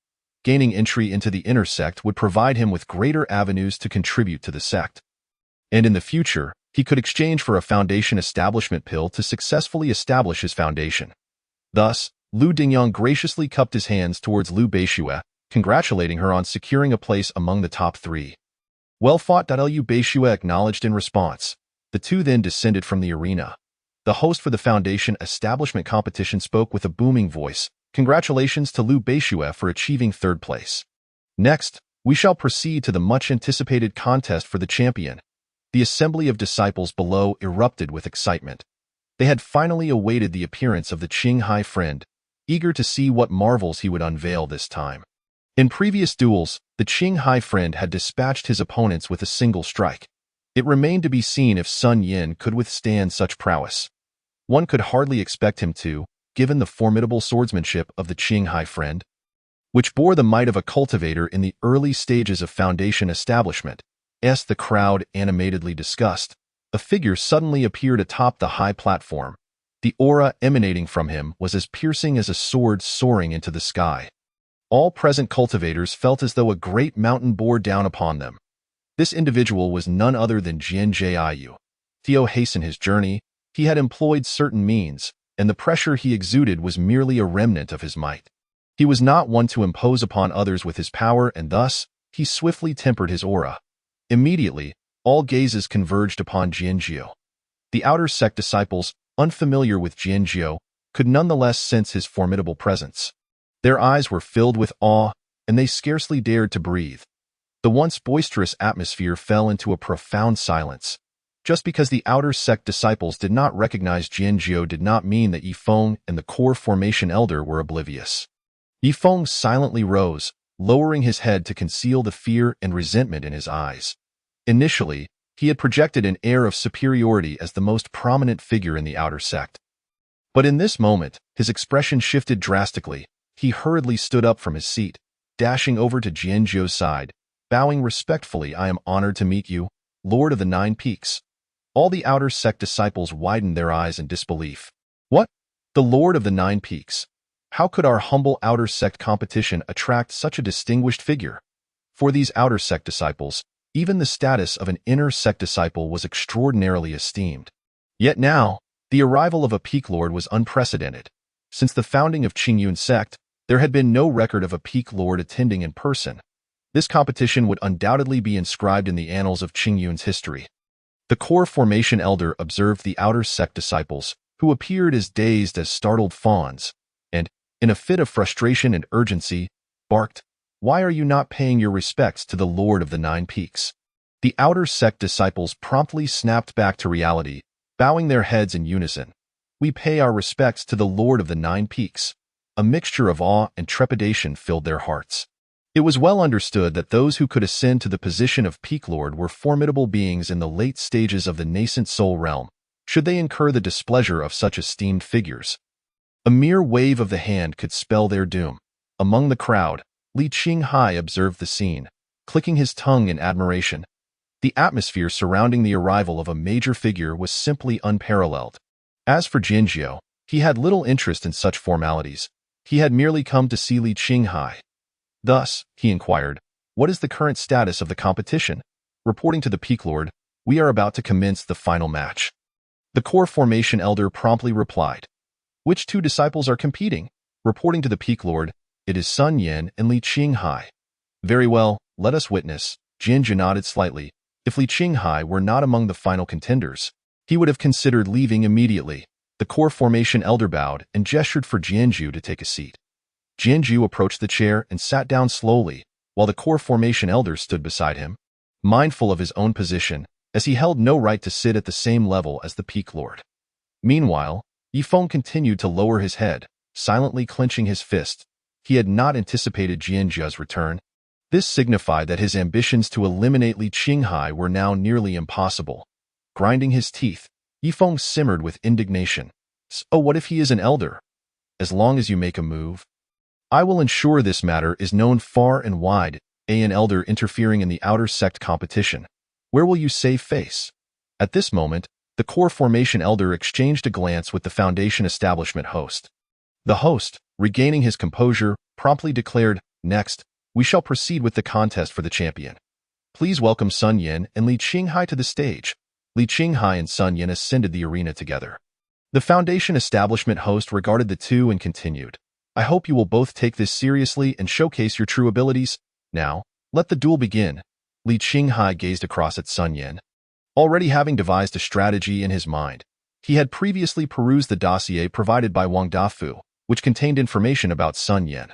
Gaining entry into the inner sect would provide him with greater avenues to contribute to the sect. And in the future, he could exchange for a foundation establishment pill to successfully establish his foundation. Thus, Lu Dingyang graciously cupped his hands towards Liu Beixue, congratulating her on securing a place among the top 3. "Well fought." Liu Beixue acknowledged in response. The two then descended from the arena. The host for the foundation establishment competition spoke with a booming voice. "Congratulations to Liu Beixue for achieving 3rd place. Next, we shall proceed to the much-anticipated contest for the champion." The assembly of disciples below erupted with excitement. They had finally awaited the appearance of the Qinghai friend, eager to see what marvels he would unveil this time. In previous duels, the Qinghai friend had dispatched his opponents with a single strike. It remained to be seen if Sun Yin could withstand such prowess. One could hardly expect him to, given the formidable swordsmanship of the Qinghai friend, which bore the might of a cultivator in the early stages of foundation establishment. As the crowd animatedly discussed, a figure suddenly appeared atop the high platform. The aura emanating from him was as piercing as a sword soaring into the sky. All present cultivators felt as though a great mountain bore down upon them. This individual was none other than Jian Jiayu. To hasten his journey, he had employed certain means, and the pressure he exuded was merely a remnant of his might. He was not one to impose upon others with his power, and thus, he swiftly tempered his aura. Immediately, all gazes converged upon Jianjiu. The outer sect disciples, unfamiliar with Jianjiu, could nonetheless sense his formidable presence. Their eyes were filled with awe, and they scarcely dared to breathe. The once boisterous atmosphere fell into a profound silence. Just because the outer sect disciples did not recognize Jianjiu did not mean that Yifeng and the core formation elder were oblivious. Yifeng silently rose, lowering his head to conceal the fear and resentment in his eyes. Initially, he had projected an air of superiority as the most prominent figure in the outer sect. But in this moment, his expression shifted drastically. He hurriedly stood up from his seat, dashing over to Jianjiu's side, bowing respectfully. "I am honored to meet you, Lord of the 9 Peaks." All the outer sect disciples widened their eyes in disbelief. "What? The Lord of the 9 Peaks? How could our humble outer sect competition attract such a distinguished figure?" For these outer sect disciples, even the status of an inner sect disciple was extraordinarily esteemed. Yet now, the arrival of a peak lord was unprecedented. Since the founding of Qingyun sect, there had been no record of a peak lord attending in person. This competition would undoubtedly be inscribed in the annals of Qingyun's history. The core formation elder observed the outer sect disciples, who appeared as dazed as startled fawns, and, in a fit of frustration and urgency, barked, "Why are you not paying your respects to the Lord of the Nine Peaks?" The outer sect disciples promptly snapped back to reality, bowing their heads in unison. "We pay our respects to the Lord of the Nine Peaks." A mixture of awe and trepidation filled their hearts. It was well understood that those who could ascend to the position of Peak Lord were formidable beings in the late stages of the nascent soul realm, should they incur the displeasure of such esteemed figures. A mere wave of the hand could spell their doom. Among the crowd, Li Qinghai observed the scene, clicking his tongue in admiration. The atmosphere surrounding the arrival of a major figure was simply unparalleled. As for Jinjiu, he had little interest in such formalities. He had merely come to see Li Qinghai. Thus, he inquired, "What is the current status of the competition?" Reporting to the Peak Lord, "We are about to commence the final match." The core formation elder promptly replied, "Which two disciples are competing?" Reporting to the Peak Lord, "It is Sun Yan and Li Qinghai." "Very well, let us witness." Jinjiu nodded slightly. If Li Qinghai were not among the final contenders, he would have considered leaving immediately. The core formation elder bowed and gestured for Jinjiu to take a seat. Jinjiu approached the chair and sat down slowly, while the core formation elder stood beside him, mindful of his own position, as he held no right to sit at the same level as the Peak Lord. Meanwhile, Yifeng continued to lower his head, silently clenching his fist. He had not anticipated Jinjiu's return. This signified that his ambitions to eliminate Li Qinghai were now nearly impossible. Grinding his teeth, Yifeng simmered with indignation. "So what if he is an elder? As long as you make a move, I will ensure this matter is known far and wide." An elder interfering in the outer sect competition. "Where will you save face?" At this moment, the core formation elder exchanged a glance with the Foundation establishment host. The host, regaining his composure, promptly declared, "Next, we shall proceed with the contest for the champion. Please welcome Sun Yan and Li Qinghai to the stage." Li Qinghai and Sun Yan ascended the arena together. The Foundation establishment host regarded the two and continued, "I hope you will both take this seriously and showcase your true abilities. Now, let the duel begin." Li Qinghai gazed across at Sun Yan, already having devised a strategy in his mind. He had previously perused the dossier provided by Wang Dafu, which contained information about Sun Yan.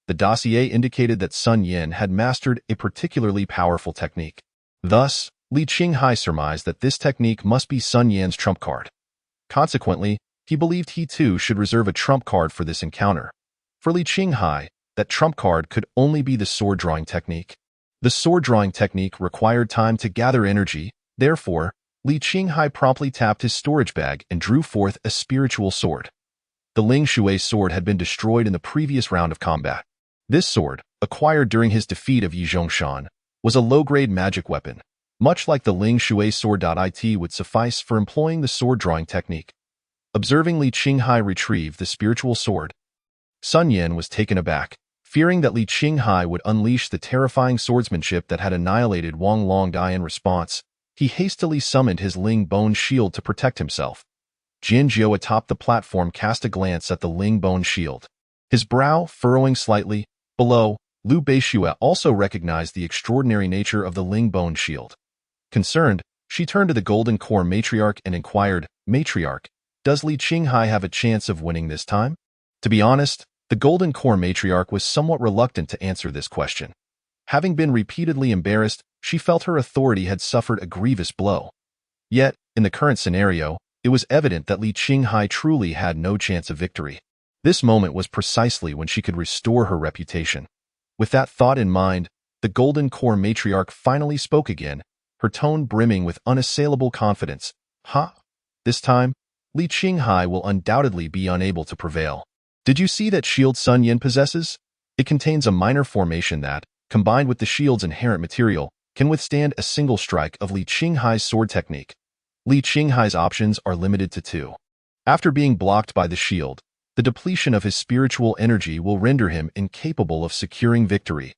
The dossier indicated that Sun Yan had mastered a particularly powerful technique. Thus, Li Qinghai surmised that this technique must be Sun Yan's trump card. Consequently, he believed he too should reserve a trump card for this encounter. For Li Qinghai, that trump card could only be the sword drawing technique. The sword drawing technique required time to gather energy. Therefore, Li Qinghai promptly tapped his storage bag and drew forth a spiritual sword. The Ling Shui sword had been destroyed in the previous round of combat. This sword, acquired during his defeat of Yi Zhongshan, was a low-grade magic weapon. Much like the Ling Shui sword. It would suffice for employing the sword drawing technique. Observing Li Qinghai retrieve the spiritual sword, Sun Yan was taken aback, fearing that Li Qinghai would unleash the terrifying swordsmanship that had annihilated Wang Longdai. In response, he hastily summoned his Ling Bone shield to protect himself. Jinjiu atop the platform cast a glance at the Ling Bone shield. His brow furrowing slightly. Below, Liu Beishue also recognized the extraordinary nature of the Ling Bone shield. Concerned, she turned to the Golden Core Matriarch and inquired, "Matriarch, does Li Qinghai have a chance of winning this time?" To be honest, the Golden Core Matriarch was somewhat reluctant to answer this question. Having been repeatedly embarrassed, she felt her authority had suffered a grievous blow. Yet, in the current scenario, it was evident that Li Qinghai truly had no chance of victory. This moment was precisely when she could restore her reputation. With that thought in mind, the Golden Core Matriarch finally spoke again, her tone brimming with unassailable confidence. This time, Li Qinghai will undoubtedly be unable to prevail. Did you see that shield Sun Yan possesses? It contains a minor formation that, combined with the shield's inherent material, can withstand a single strike of Li Qinghai's sword technique. Li Qinghai's options are limited to two. After being blocked by the shield, the depletion of his spiritual energy will render him incapable of securing victory.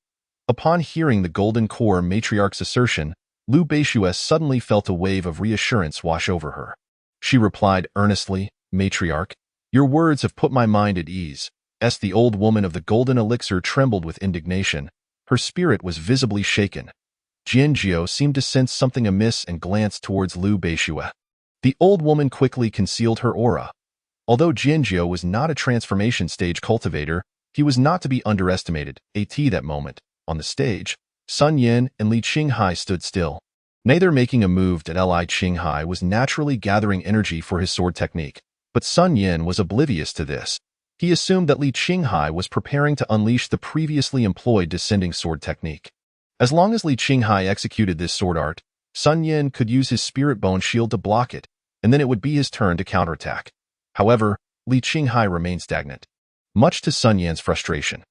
Upon hearing the Golden Core Matriarch's assertion, Liu Beishue suddenly felt a wave of reassurance wash over her. She replied earnestly, "Matriarch, your words have put my mind at ease." As the old woman of the golden elixir trembled with indignation, her spirit was visibly shaken. Jianjiao seemed to sense something amiss and glanced towards Liu Beishue. The old woman quickly concealed her aura. Although Jianjiao was not a transformation stage cultivator, he was not to be underestimated. At that moment, on the stage, Sun Yin and Li Qinghai stood still. Neither making a move, that Li Qinghai was naturally gathering energy for his sword technique, but Sun Yin was oblivious to this. He assumed that Li Qinghai was preparing to unleash the previously employed descending sword technique. As long as Li Qinghai executed this sword art, Sun Yin could use his spirit bone shield to block it, and then it would be his turn to counterattack. However, Li Qinghai remained stagnant, much to Sun Yan's frustration.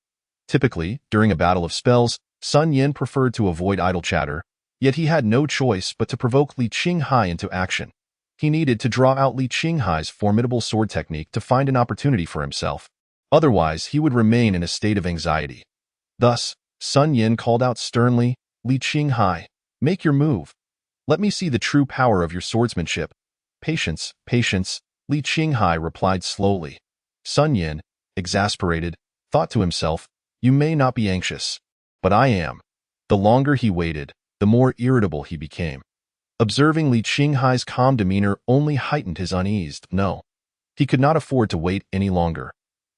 Typically, during a battle of spells, Sun Yin preferred to avoid idle chatter, yet he had no choice but to provoke Li Qinghai into action. He needed to draw out Li Qinghai's formidable sword technique to find an opportunity for himself. Otherwise, he would remain in a state of anxiety. Thus, Sun Yin called out sternly, "Li Qinghai, make your move. Let me see the true power of your swordsmanship." "Patience, patience," Li Qinghai replied slowly. Sun Yin, exasperated, thought to himself, "You may not be anxious, but I am." The longer he waited, the more irritable he became. Observing Li Qinghai's calm demeanor only heightened his unease. No, he could not afford to wait any longer.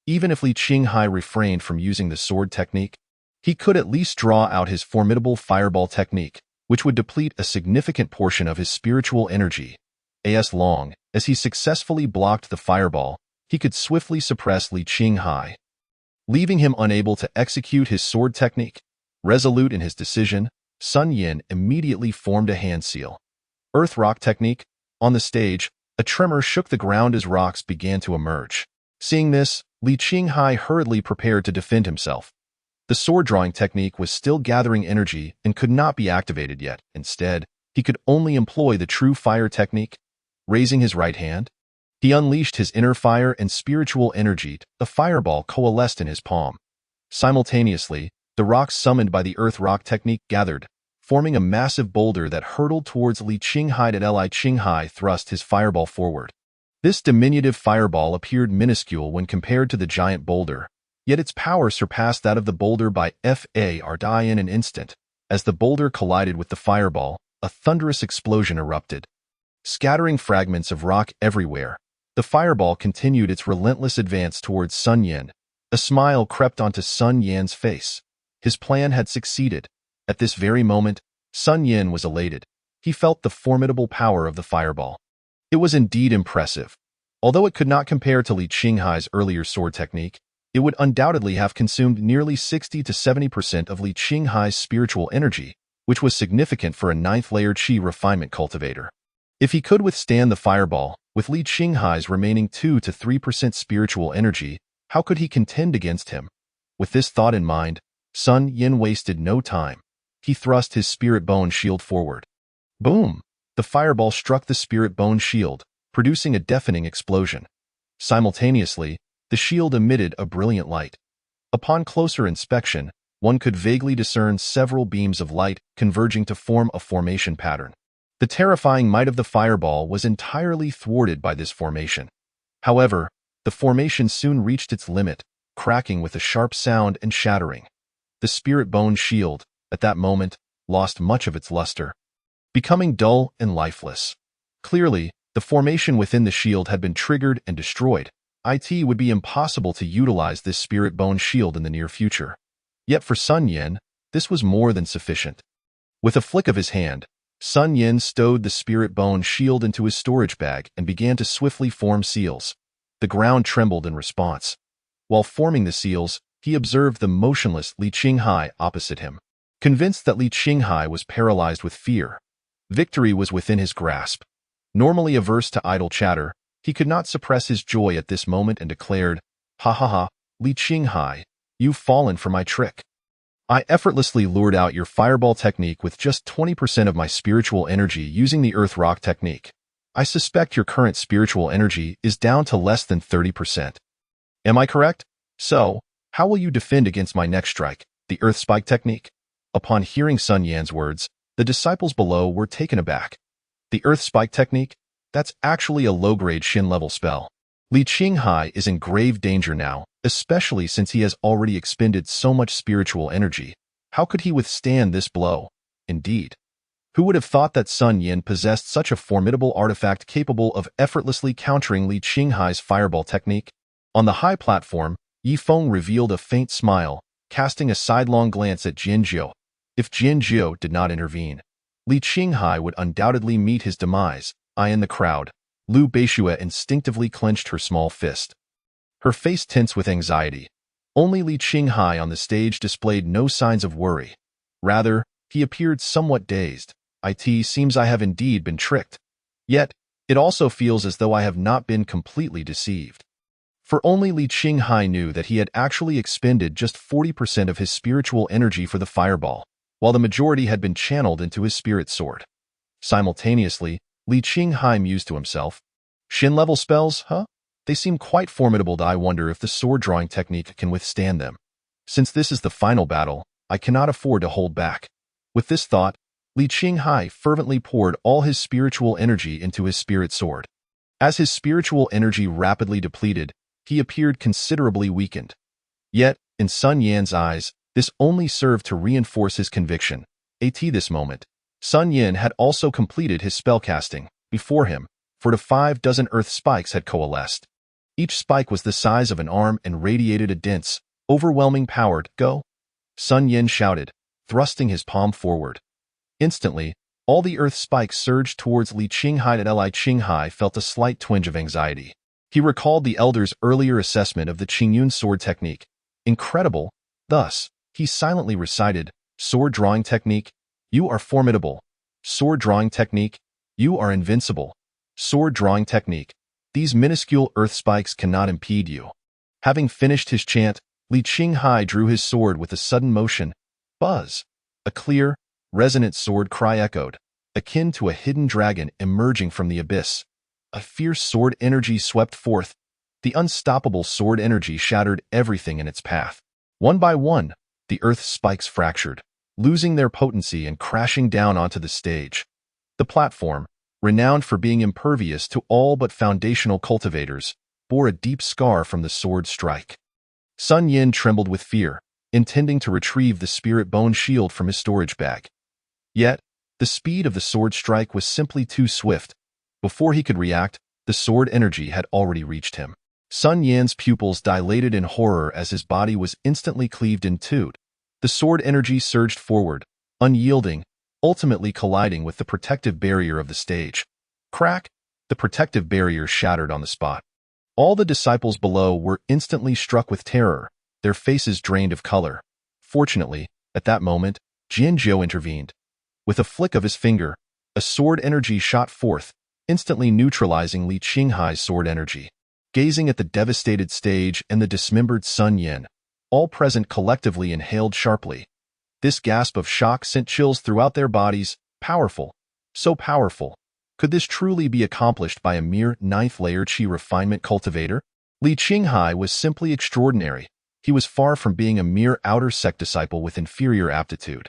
Even if Li Qinghai refrained from using the sword technique, he could at least draw out his formidable fireball technique, which would deplete a significant portion of his spiritual energy. As long as he successfully blocked the fireball, he could swiftly suppress Li Qinghai, leaving him unable to execute his sword technique. Resolute in his decision, Sun Yin immediately formed a hand seal. Earth rock technique. On the stage, a tremor shook the ground as rocks began to emerge. Seeing this, Li Qinghai hurriedly prepared to defend himself. The sword drawing technique was still gathering energy and could not be activated yet. Instead, he could only employ the true fire technique. Raising his right hand, he unleashed his inner fire and spiritual energy. The fireball coalesced in his palm. Simultaneously, the rocks summoned by the earth rock technique gathered, forming a massive boulder that hurtled towards Li Qinghai. Li Qinghai thrust his fireball forward. This diminutive fireball appeared minuscule when compared to the giant boulder, yet its power surpassed that of the boulder by far. In an instant, as the boulder collided with the fireball, a thunderous explosion erupted. Scattering fragments of rock everywhere, the fireball continued its relentless advance towards Sun Yin. A smile crept onto Sun Yan's face. His plan had succeeded. At this very moment, Sun Yin was elated. He felt the formidable power of the fireball. It was indeed impressive. Although it could not compare to Li Qinghai's earlier sword technique, it would undoubtedly have consumed nearly 60 to 70% of Li Qinghai's spiritual energy, which was significant for a 9th-layer Qi refinement cultivator. If he could withstand the fireball, with Li Qinghai's remaining 2 to 3% spiritual energy, how could he contend against him? With this thought in mind, Sun Yin wasted no time. He thrust his spirit bone shield forward. Boom! The fireball struck the spirit bone shield, producing a deafening explosion. Simultaneously, the shield emitted a brilliant light. Upon closer inspection, one could vaguely discern several beams of light converging to form a formation pattern. The terrifying might of the fireball was entirely thwarted by this formation. However, the formation soon reached its limit, cracking with a sharp sound and shattering. The spirit bone shield, at that moment, lost much of its luster, becoming dull and lifeless. Clearly, the formation within the shield had been triggered and destroyed. It would be impossible to utilize this spirit bone shield in the near future. Yet for Sun Yin, this was more than sufficient. With a flick of his hand, Sun Yin stowed the spirit bone shield into his storage bag and began to swiftly form seals. The ground trembled in response. While forming the seals, he observed the motionless Li Qinghai opposite him. Convinced that Li Qinghai was paralyzed with fear, victory was within his grasp. Normally averse to idle chatter, he could not suppress his joy at this moment and declared, "Ha ha ha, Li Qinghai, you've fallen for my trick. I effortlessly lured out your fireball technique with just 20% of my spiritual energy using the earth rock technique. I suspect your current spiritual energy is down to less than 30%. Am I correct? So, how will you defend against my next strike, the earth spike technique?" Upon hearing Sun Yan's words, the disciples below were taken aback. The earth spike technique? That's actually a low-grade Shin-level spell. Li Qinghai is in grave danger now, especially since he has already expended so much spiritual energy. How could he withstand this blow? indeed. Who would have thought that Sun Yin possessed such a formidable artifact capable of effortlessly countering Li Qinghai's fireball technique? On the high platform, Yi Feng revealed a faint smile, casting a sidelong glance at Jianzhou. If Jianzhou did not intervene, Li Qinghai would undoubtedly meet his demise. In the crowd, Liu Beishue instinctively clenched her small fist. Her face tense with anxiety. Only Li Qinghai on the stage displayed no signs of worry. Rather, he appeared somewhat dazed. It seems I have indeed been tricked. Yet, it also feels as though I have not been completely deceived. For only Li Qinghai knew that he had actually expended just 40% of his spiritual energy for the fireball, while the majority had been channeled into his spirit sword. Simultaneously, Li Qinghai mused to himself, Shin-level spells, huh? They seem quite formidable. I wonder if the sword-drawing technique can withstand them. Since this is the final battle, I cannot afford to hold back. With this thought, Li Qinghai fervently poured all his spiritual energy into his spirit sword. As his spiritual energy rapidly depleted, he appeared considerably weakened. Yet, in Sun Yan's eyes, this only served to reinforce his conviction. At this moment, Sun Yan had also completed his spellcasting. Before him, 4 to 5 dozen earth spikes had coalesced. Each spike was the size of an arm and radiated a dense, overwhelming power. Go! Sun Yan shouted, thrusting his palm forward. Instantly, all the earth spikes surged towards Li Qinghai. Li Qinghai felt a slight twinge of anxiety. He recalled the elder's earlier assessment of the Qingyun sword technique. Incredible. Thus, he silently recited, sword drawing technique, you are formidable. Sword drawing technique, you are invincible. Sword drawing technique, these minuscule earth spikes cannot impede you. Having finished his chant, Li Qinghai drew his sword with a sudden motion. Buzz! A clear, resonant sword cry echoed, akin to a hidden dragon emerging from the abyss. A fierce sword energy swept forth. The unstoppable sword energy shattered everything in its path. One by one, the earth spikes fractured, losing their potency and crashing down onto the stage. The platform, renowned for being impervious to all but foundational cultivators, bore a deep scar from the sword strike. Sun Yin trembled with fear, intending to retrieve the spirit bone shield from his storage bag. Yet, the speed of the sword strike was simply too swift. Before he could react, the sword energy had already reached him. Sun Yan's pupils dilated in horror as his body was instantly cleaved in two. The sword energy surged forward, unyielding, ultimately colliding with the protective barrier of the stage. Crack! The protective barrier shattered on the spot. All the disciples below were instantly struck with terror, their faces drained of color. Fortunately, at that moment, Jianzhou intervened. With a flick of his finger, a sword energy shot forth, instantly neutralizing Li Qinghai's sword energy. Gazing at the devastated stage and the dismembered Sun Yin, all present collectively inhaled sharply. This gasp of shock sent chills throughout their bodies. Powerful. So powerful. Could this truly be accomplished by a mere 9th-layer Qi refinement cultivator? Li Qinghai was simply extraordinary. He was far from being a mere outer sect disciple with inferior aptitude.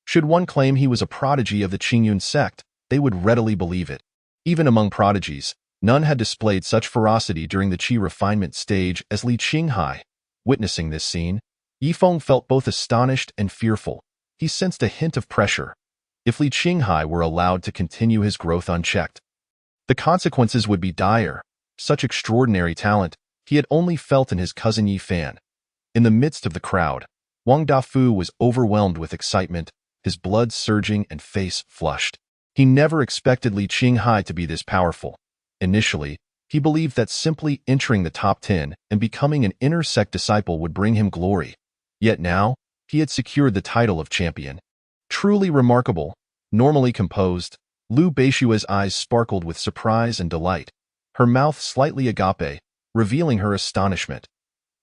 Should one claim he was a prodigy of the Qingyun sect, they would readily believe it. Even among prodigies, none had displayed such ferocity during the Qi refinement stage as Li Qinghai. Witnessing this scene, Yi Feng felt both astonished and fearful. He sensed a hint of pressure. If Li Qinghai were allowed to continue his growth unchecked, the consequences would be dire. Such extraordinary talent he had only felt in his cousin Yi Fan. In the midst of the crowd, Wang Dafu was overwhelmed with excitement, his blood surging and face flushed. He never expected Li Qinghai to be this powerful. Initially, he believed that simply entering the top 10 and becoming an inner sect disciple would bring him glory. Yet now, he had secured the title of champion. Truly remarkable. Normally composed, Liu Beishua's eyes sparkled with surprise and delight, her mouth slightly agape, revealing her astonishment.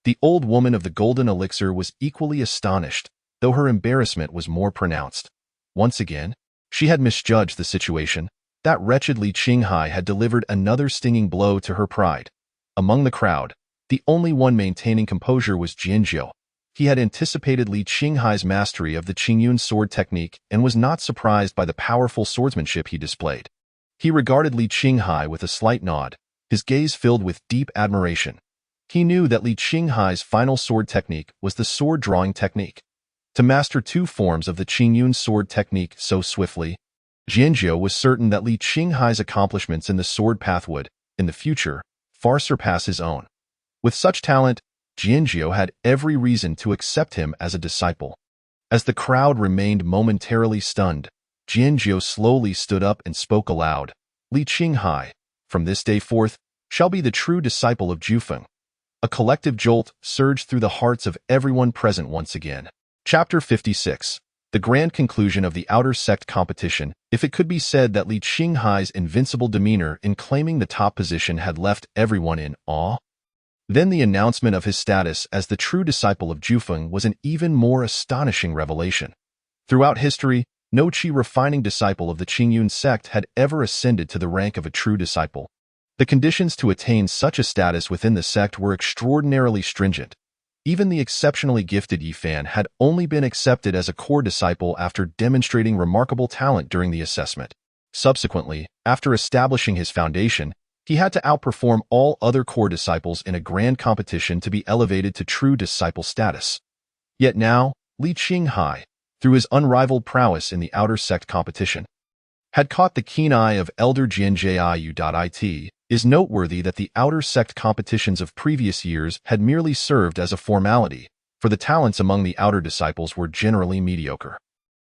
The old woman of the golden elixir was equally astonished, though her embarrassment was more pronounced. Once again, she had misjudged the situation. That wretched Li Qinghai had delivered another stinging blow to her pride. Among the crowd, the only one maintaining composure was Jianzhou. He had anticipated Li Qinghai's mastery of the Qingyun sword technique and was not surprised by the powerful swordsmanship he displayed. He regarded Li Qinghai with a slight nod, his gaze filled with deep admiration. He knew that Li Qinghai's final sword technique was the sword drawing technique. To master two forms of the Qingyun sword technique so swiftly, Jianzhou was certain that Li Qinghai's accomplishments in the sword path would, in the future, far surpass his own. With such talent, Jianzhou had every reason to accept him as a disciple. As the crowd remained momentarily stunned, Jianzhou slowly stood up and spoke aloud. Li Qinghai, from this day forth, shall be the true disciple of Jufeng. A collective jolt surged through the hearts of everyone present once again. Chapter 56. The grand conclusion of the outer sect competition. If it could be said that Li Qinghai's invincible demeanor in claiming the top position had left everyone in awe, then the announcement of his status as the true disciple of Jufeng was an even more astonishing revelation. Throughout history, no qi-refining disciple of the Qingyun sect had ever ascended to the rank of a true disciple. The conditions to attain such a status within the sect were extraordinarily stringent. Even the exceptionally gifted Yifan had only been accepted as a core disciple after demonstrating remarkable talent during the assessment. Subsequently, after establishing his foundation, he had to outperform all other core disciples in a grand competition to be elevated to true disciple status. Yet now, Li Qinghai, through his unrivaled prowess in the outer sect competition, had caught the keen eye of Elder Jianjiu.it. Is noteworthy that the outer sect competitions of previous years had merely served as a formality, for the talents among the outer disciples were generally mediocre.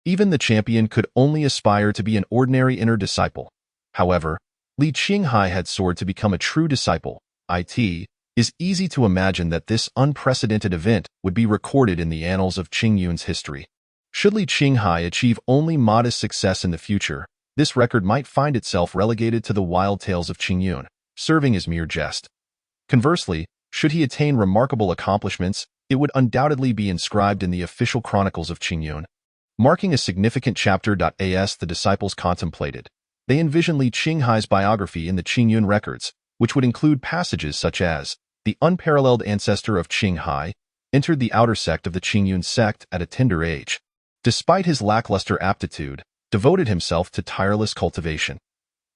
Even the champion could only aspire to be an ordinary inner disciple. However, Li Qinghai had soared to become a true disciple. It is easy to imagine that this unprecedented event would be recorded in the annals of Qingyun's history. Should Li Qinghai achieve only modest success in the future, this record might find itself relegated to the wild tales of Qingyun, serving as mere jest. Conversely, should he attain remarkable accomplishments, it would undoubtedly be inscribed in the official chronicles of Qingyun, marking a significant chapter. As the disciples contemplated, they envisioned Li Qinghai's biography in the Qingyun records, which would include passages such as, the unparalleled ancestor of Qinghai entered the outer sect of the Qingyun sect at a tender age. Despite his lackluster aptitude, devoted himself to tireless cultivation.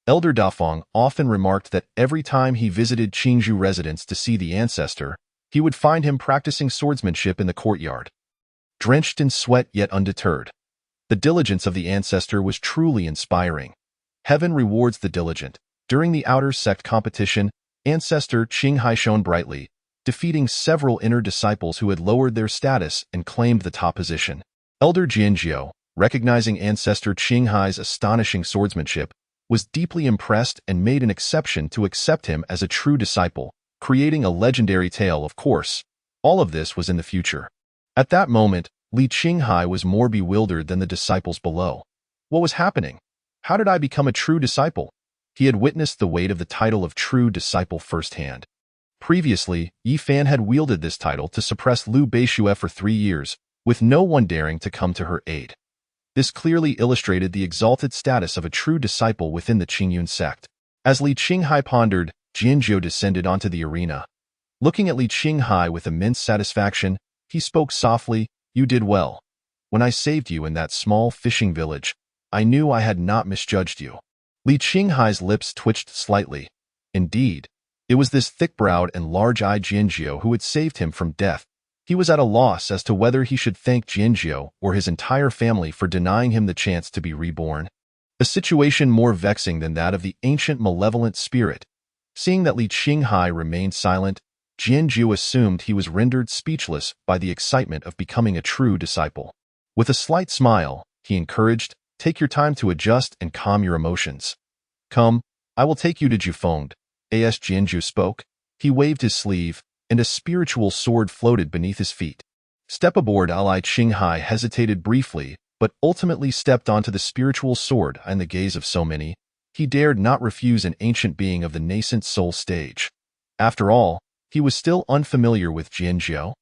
Elder Dafeng often remarked that every time he visited Qingzhou residence to see the ancestor, he would find him practicing swordsmanship in the courtyard. Drenched in sweat yet undeterred, the diligence of the ancestor was truly inspiring. Heaven rewards the diligent. During the outer sect competition, ancestor Qinghai shone brightly, defeating several inner disciples who had lowered their status and claimed the top position. Elder Jianzhou, recognizing ancestor Qinghai's astonishing swordsmanship, was deeply impressed and made an exception to accept him as a true disciple, creating a legendary tale. Of course, all of this was in the future. At that moment, Li Qinghai was more bewildered than the disciples below. What was happening? How did I become a true disciple? He had witnessed the weight of the title of true disciple firsthand. Previously, Yifan had wielded this title to suppress Liu Beixue for 3 years, with no one daring to come to her aid. This clearly illustrated the exalted status of a true disciple within the Qingyun sect. As Li Qinghai pondered, Jianzhou descended onto the arena. Looking at Li Qinghai with immense satisfaction, he spoke softly, "You did well. When I saved you in that small fishing village, I knew I had not misjudged you." Li Qinghai's lips twitched slightly. Indeed, it was this thick-browed and large-eyed Jianzhou who had saved him from death. He was at a loss as to whether he should thank Jianzhou or his entire family for denying him the chance to be reborn. A situation more vexing than that of the ancient malevolent spirit. Seeing that Li Qinghai remained silent, Jianzhou assumed he was rendered speechless by the excitement of becoming a true disciple. With a slight smile, he encouraged, "Take your time to adjust and calm your emotions. Come, I will take you to Jufeng." As Jianzhou spoke, he waved his sleeve, and a spiritual sword floated beneath his feet. Step aboard. Li Qinghai hesitated briefly, but ultimately stepped onto the spiritual sword. In the gaze of so many, he dared not refuse an ancient being of the nascent soul stage. After all, he was still unfamiliar with Jianzhou,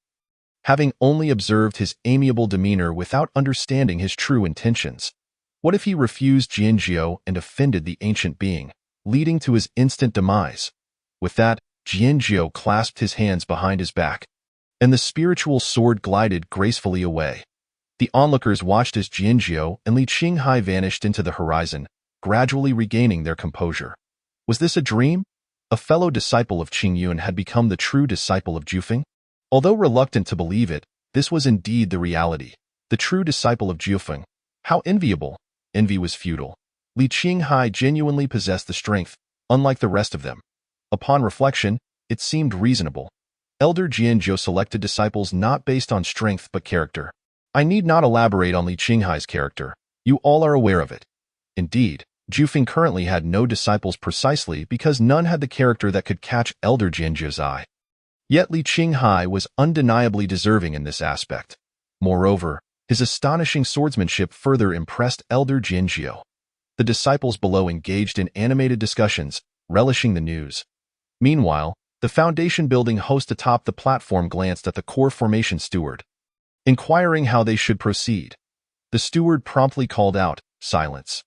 having only observed his amiable demeanor without understanding his true intentions. What if he refused Jianzhou and offended the ancient being, leading to his instant demise? With that, Jianzhou clasped his hands behind his back, and the spiritual sword glided gracefully away. The onlookers watched as Jianzhou and Li Qinghai vanished into the horizon, gradually regaining their composure. Was this a dream? A fellow disciple of Qingyun had become the true disciple of Jufeng? Although reluctant to believe it, this was indeed the reality. the true disciple of Jiufeng. How enviable! Envy was futile. Li Qinghai genuinely possessed the strength, unlike the rest of them. Upon reflection, it seemed reasonable. Elder Jianzhou selected disciples not based on strength but character. I need not elaborate on Li Qinghai's character. You all are aware of it. Indeed, Jiufeng currently had no disciples precisely because none had the character that could catch Elder Jianzhou's eye. Yet Li Qinghai was undeniably deserving in this aspect. Moreover, his astonishing swordsmanship further impressed Elder Jianzhou. The disciples below engaged in animated discussions, relishing the news. Meanwhile, the Foundation building host atop the platform glanced at the core formation steward, inquiring how they should proceed. The steward promptly called out, "Silence."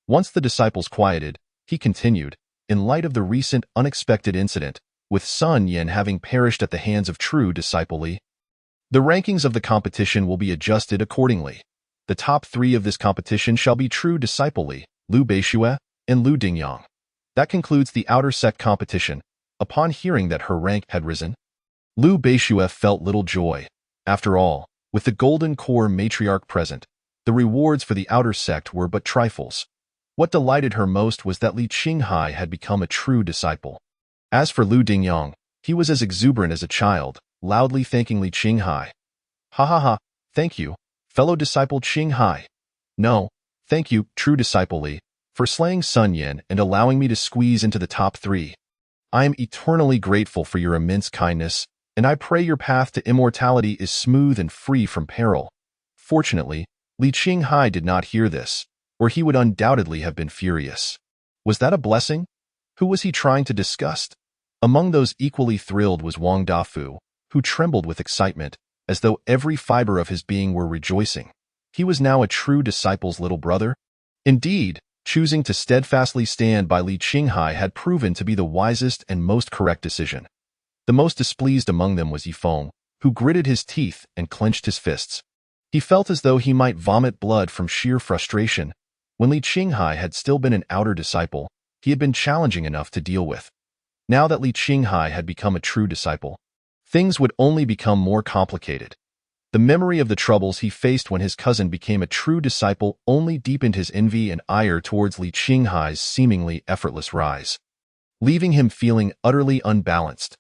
Once the disciples quieted, he continued, "In light of the recent unexpected incident, with Sun Yan having perished at the hands of true disciple Li, the rankings of the competition will be adjusted accordingly. The top 3 of this competition shall be true disciple Li, Liu Beixue, and Liu Dingyang. That concludes the outer sect competition." Upon hearing that her rank had risen, Liu Beixue felt little joy. After all, with the Golden Core matriarch present, the rewards for the outer sect were but trifles. What delighted her most was that Li Qinghai had become a true disciple. As for Liu Dingyang, he was as exuberant as a child, loudly thanking Li Qinghai. "Ha ha ha, thank you, fellow disciple Qinghai. No, thank you, true disciple Li, for slaying Sun Yan and allowing me to squeeze into the top 3. I am eternally grateful for your immense kindness, and I pray your path to immortality is smooth and free from peril." Fortunately, Li Qinghai did not hear this, or he would undoubtedly have been furious. Was that a blessing? Who was he trying to disgust? Among those equally thrilled was Wang Dafu, who trembled with excitement, as though every fiber of his being were rejoicing. He was now a true disciple's little brother. Indeed, choosing to steadfastly stand by Li Qinghai had proven to be the wisest and most correct decision. The most displeased among them was Yifeng, who gritted his teeth and clenched his fists. He felt as though he might vomit blood from sheer frustration. When Li Qinghai had still been an outer disciple, he had been challenging enough to deal with. Now that Li Qinghai had become a true disciple, things would only become more complicated. The memory of the troubles he faced when his cousin became a true disciple only deepened his envy and ire towards Li Qinghai's seemingly effortless rise, leaving him feeling utterly unbalanced.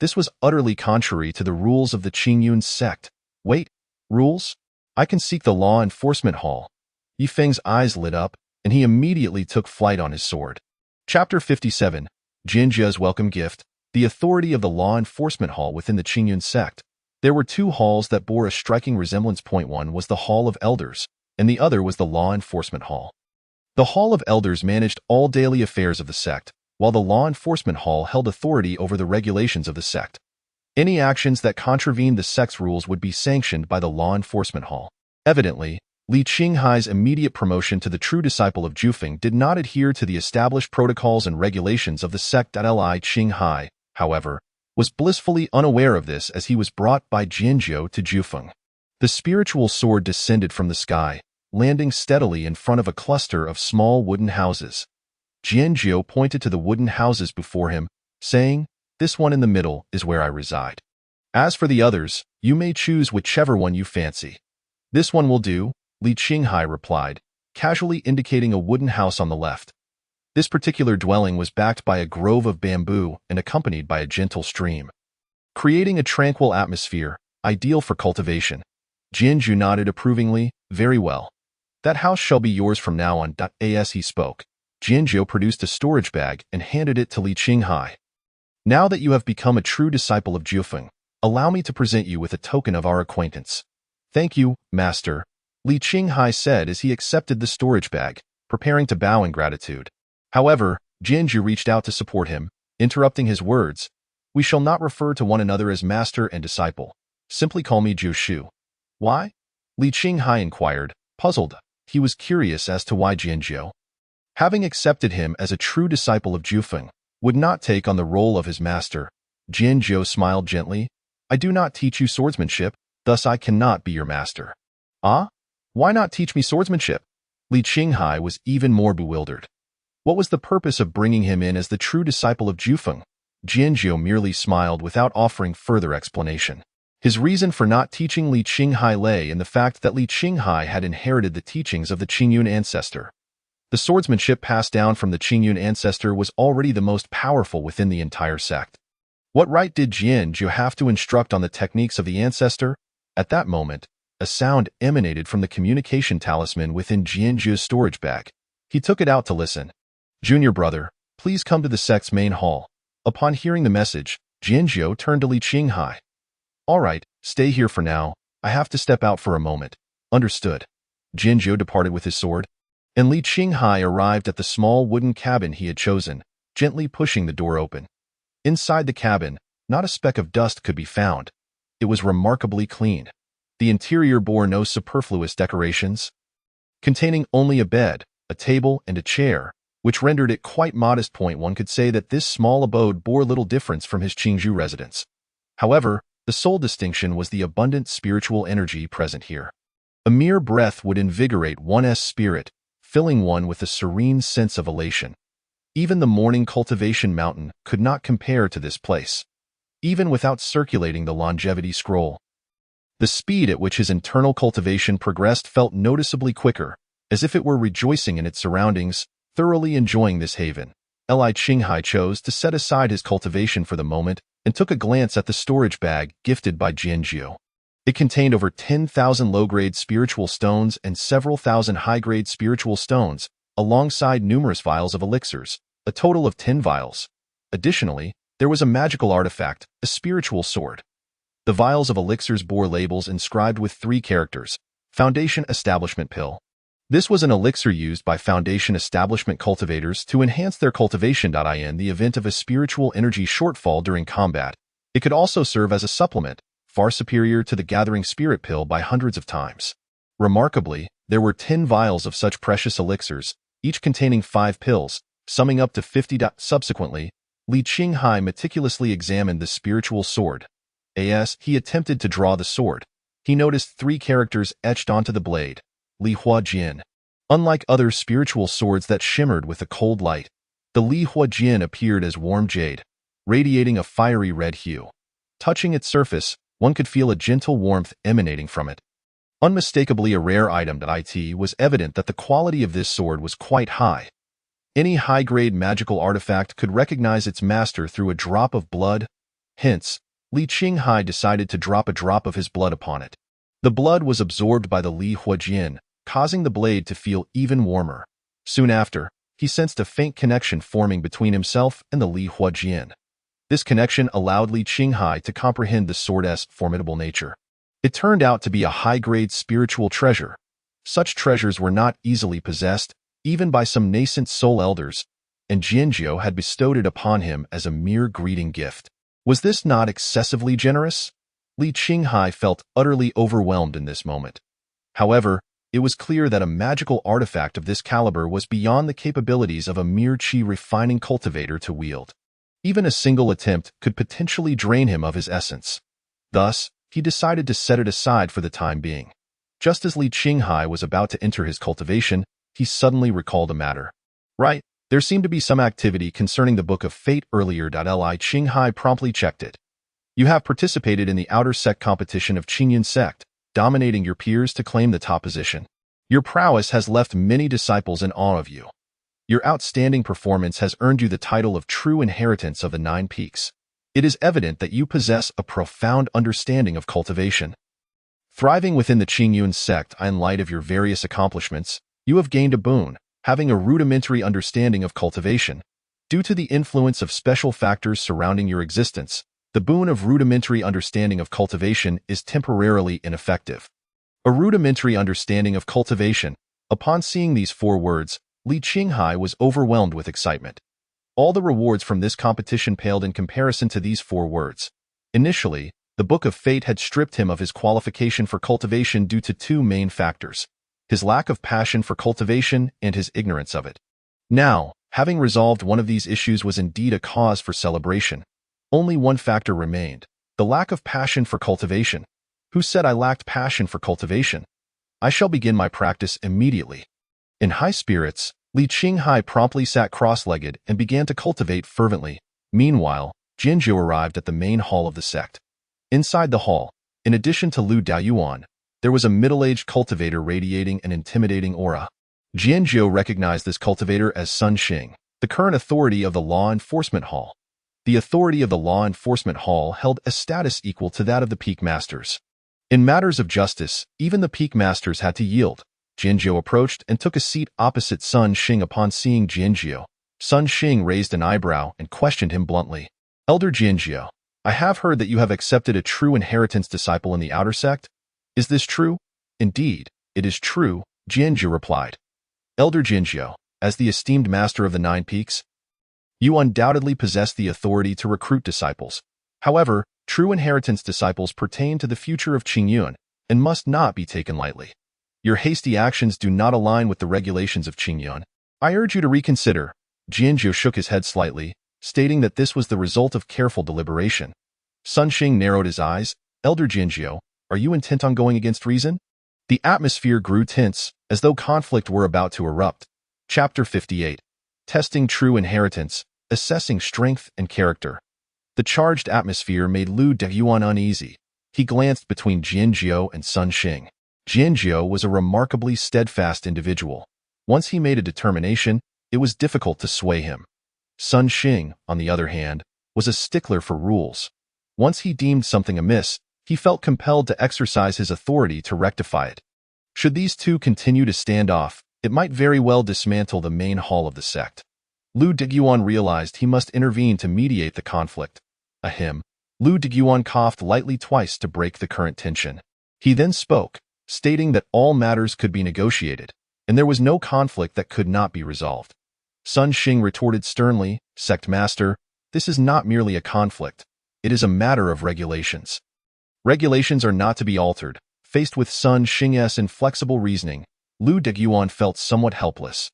This was utterly contrary to the rules of the Qingyun sect. Wait, rules? I can seek the law enforcement hall. Yifeng's eyes lit up, and he immediately took flight on his sword. Chapter 57, Jinjia's Welcome Gift, the authority of the law enforcement hall within the Qingyun sect. There were 2 halls that bore a striking resemblance. One was the Hall of Elders, and the other was the Law Enforcement Hall. The Hall of Elders managed all daily affairs of the sect, while the Law Enforcement Hall held authority over the regulations of the sect. Any actions that contravened the sect's rules would be sanctioned by the Law Enforcement Hall. Evidently, Li Qinghai's immediate promotion to the true disciple of Jiufeng did not adhere to the established protocols and regulations of the sect. Li Qinghai, however, was blissfully unaware of this as he was brought by Jianzhou to Jiufeng. The spiritual sword descended from the sky, landing steadily in front of a cluster of small wooden houses. Jianzhou pointed to the wooden houses before him, saying, "This one in the middle is where I reside. As for the others, you may choose whichever one you fancy." "This one will do," Li Qinghai replied, casually indicating a wooden house on the left. This particular dwelling was backed by a grove of bamboo and accompanied by a gentle stream, creating a tranquil atmosphere, ideal for cultivation. Jianzhou nodded approvingly, "Very well. That house shall be yours from now on." As he spoke, Jianzhou produced a storage bag and handed it to Li Qinghai. "Now that you have become a true disciple of Jiufeng, allow me to present you with a token of our acquaintance." "Thank you, master," Li Qinghai said as he accepted the storage bag, preparing to bow in gratitude. However, Jianzhou reached out to support him, interrupting his words. "We shall not refer to one another as master and disciple. Simply call me Zhu Shu." "Why?" Li Qinghai inquired, puzzled. He was curious as to why Jianzhou, having accepted him as a true disciple of Jiufeng, would not take on the role of his master. Jianzhou smiled gently. "I do not teach you swordsmanship, thus I cannot be your master." "Ah? Why not teach me swordsmanship?" Li Qinghai was even more bewildered. What was the purpose of bringing him in as the true disciple of Jiufeng? Jianzhou merely smiled without offering further explanation. His reason for not teaching Li Qinghai lay in the fact that Li Qinghai had inherited the teachings of the Qingyun ancestor. The swordsmanship passed down from the Qingyun ancestor was already the most powerful within the entire sect. What right did Jianzhu have to instruct on the techniques of the ancestor? At that moment, a sound emanated from the communication talisman within Jianzhu's storage bag. He took it out to listen. "Junior brother, please come to the sect's main hall." Upon hearing the message, Jianzhu turned to Li Qinghai. "All right, stay here for now. I have to step out for a moment." "Understood." Jianzhu departed with his sword, and Li Qinghai arrived at the small wooden cabin he had chosen, gently pushing the door open. Inside the cabin, not a speck of dust could be found. It was remarkably clean. The interior bore no superfluous decorations, containing only a bed, a table, and a chair, which rendered it quite modest. One could say that this small abode bore little difference from his Qingzhou residence. However, the sole distinction was the abundant spiritual energy present here. A mere breath would invigorate one's spirit, filling one with a serene sense of elation. Even the morning cultivation mountain could not compare to this place, even without circulating the longevity scroll. The speed at which his internal cultivation progressed felt noticeably quicker, as if it were rejoicing in its surroundings, thoroughly enjoying this haven. Li Qinghai chose to set aside his cultivation for the moment and took a glance at the storage bag gifted by Jianzhu. It contained over 10,000 low-grade spiritual stones and several thousand high-grade spiritual stones, alongside numerous vials of elixirs, a total of 10 vials. Additionally, there was a magical artifact, a spiritual sword. The vials of elixirs bore labels inscribed with 3 characters: Foundation Establishment Pill. This was an elixir used by Foundation Establishment cultivators to enhance their cultivation. In the event of a spiritual energy shortfall during combat, it could also serve as a supplement, far superior to the Gathering Spirit Pill by hundreds of times. Remarkably, there were 10 vials of such precious elixirs, each containing 5 pills, summing up to 50. Subsequently, Li Qinghai meticulously examined the spiritual sword. As he attempted to draw the sword, he noticed 3 characters etched onto the blade: Li Hua Jian. Unlike other spiritual swords that shimmered with a cold light, the Li Hua Jian appeared as warm jade, radiating a fiery red hue. Touching its surface, one could feel a gentle warmth emanating from it. Unmistakably a rare item. It was evident that the quality of this sword was quite high. Any high-grade magical artifact could recognize its master through a drop of blood. Hence, Li Qinghai decided to drop a drop of his blood upon it. The blood was absorbed by the Li Hua Jian, causing the blade to feel even warmer. Soon after, he sensed a faint connection forming between himself and the Li Hua Jian. This connection allowed Li Qinghai to comprehend the sword's formidable nature. It turned out to be a high-grade spiritual treasure. Such treasures were not easily possessed, even by some nascent soul elders, and Jianzhu had bestowed it upon him as a mere greeting gift. Was this not excessively generous? Li Qinghai felt utterly overwhelmed in this moment. However, it was clear that a magical artifact of this caliber was beyond the capabilities of a mere qi refining cultivator to wield. Even a single attempt could potentially drain him of his essence. Thus, he decided to set it aside for the time being. Just as Li Qinghai was about to enter his cultivation, he suddenly recalled a matter. Right, there seemed to be some activity concerning the Book of Fate earlier. Li Qinghai promptly checked it. You have participated in the outer sect competition of Qingyun sect, dominating your peers to claim the top position. Your prowess has left many disciples in awe of you. Your outstanding performance has earned you the title of true inheritance of the 9 peaks. It is evident that you possess a profound understanding of cultivation. Thriving within the Qingyun sect in light of your various accomplishments, you have gained a boon, having a rudimentary understanding of cultivation. Due to the influence of special factors surrounding your existence, the boon of rudimentary understanding of cultivation is temporarily ineffective. A rudimentary understanding of cultivation. Upon seeing these 4 words, Li Qinghai was overwhelmed with excitement. All the rewards from this competition paled in comparison to these 4 words. Initially, the Book of Fate had stripped him of his qualification for cultivation due to 2 main factors: his lack of passion for cultivation and his ignorance of it. Now, having resolved one of these issues was indeed a cause for celebration. Only one factor remained: the lack of passion for cultivation. Who said I lacked passion for cultivation? I shall begin my practice immediately. In high spirits, Li Qinghai promptly sat cross-legged and began to cultivate fervently. Meanwhile, Jianzhu arrived at the main hall of the sect. Inside the hall, In addition to Lu Daoyuan, there was a middle-aged cultivator radiating an intimidating aura. Jianzhou recognized this cultivator as Sun Xing, the current authority of the Law Enforcement Hall. The authority of the Law Enforcement Hall held a status equal to that of the Peak Masters. In matters of justice, even the Peak Masters had to yield. Jianzhou approached and took a seat opposite Sun Xing. Upon seeing Jianzhou, Sun Xing raised an eyebrow and questioned him bluntly. Elder Jianzhou, I have heard that you have accepted a true inheritance disciple in the outer sect. Is this true? Indeed, it is true, Jianzhou replied. Elder Jianzhou, as the esteemed master of the Nine Peaks, you undoubtedly possess the authority to recruit disciples. However, true inheritance disciples pertain to the future of Qingyun and must not be taken lightly. Your hasty actions do not align with the regulations of Qingyun. I urge you to reconsider. Jianzhou shook his head slightly, stating that this was the result of careful deliberation. Sun Xing narrowed his eyes. Elder Jianzhou, are you intent on going against reason? The atmosphere grew tense, as though conflict were about to erupt. Chapter 58. Testing True Inheritance, Assessing Strength and Character. The charged atmosphere made Lu Daoyuan uneasy. He glanced between Jianzhou and Sun Xing. Jianzhou was a remarkably steadfast individual. Once he made a determination, it was difficult to sway him. Sun Xing, on the other hand, was a stickler for rules. Once he deemed something amiss, he felt compelled to exercise his authority to rectify it. Should these two continue to stand off, it might very well dismantle the main hall of the sect. Lu Daoyuan realized he must intervene to mediate the conflict. Ahem. Lu Daoyuan coughed lightly twice to break the current tension. He then spoke, stating that all matters could be negotiated, and there was no conflict that could not be resolved. Sun Xing retorted sternly, Sect Master, this is not merely a conflict. It is a matter of regulations. Regulations are not to be altered. Faced with Sun Xing's inflexible reasoning, Lu Daoyuan felt somewhat helpless.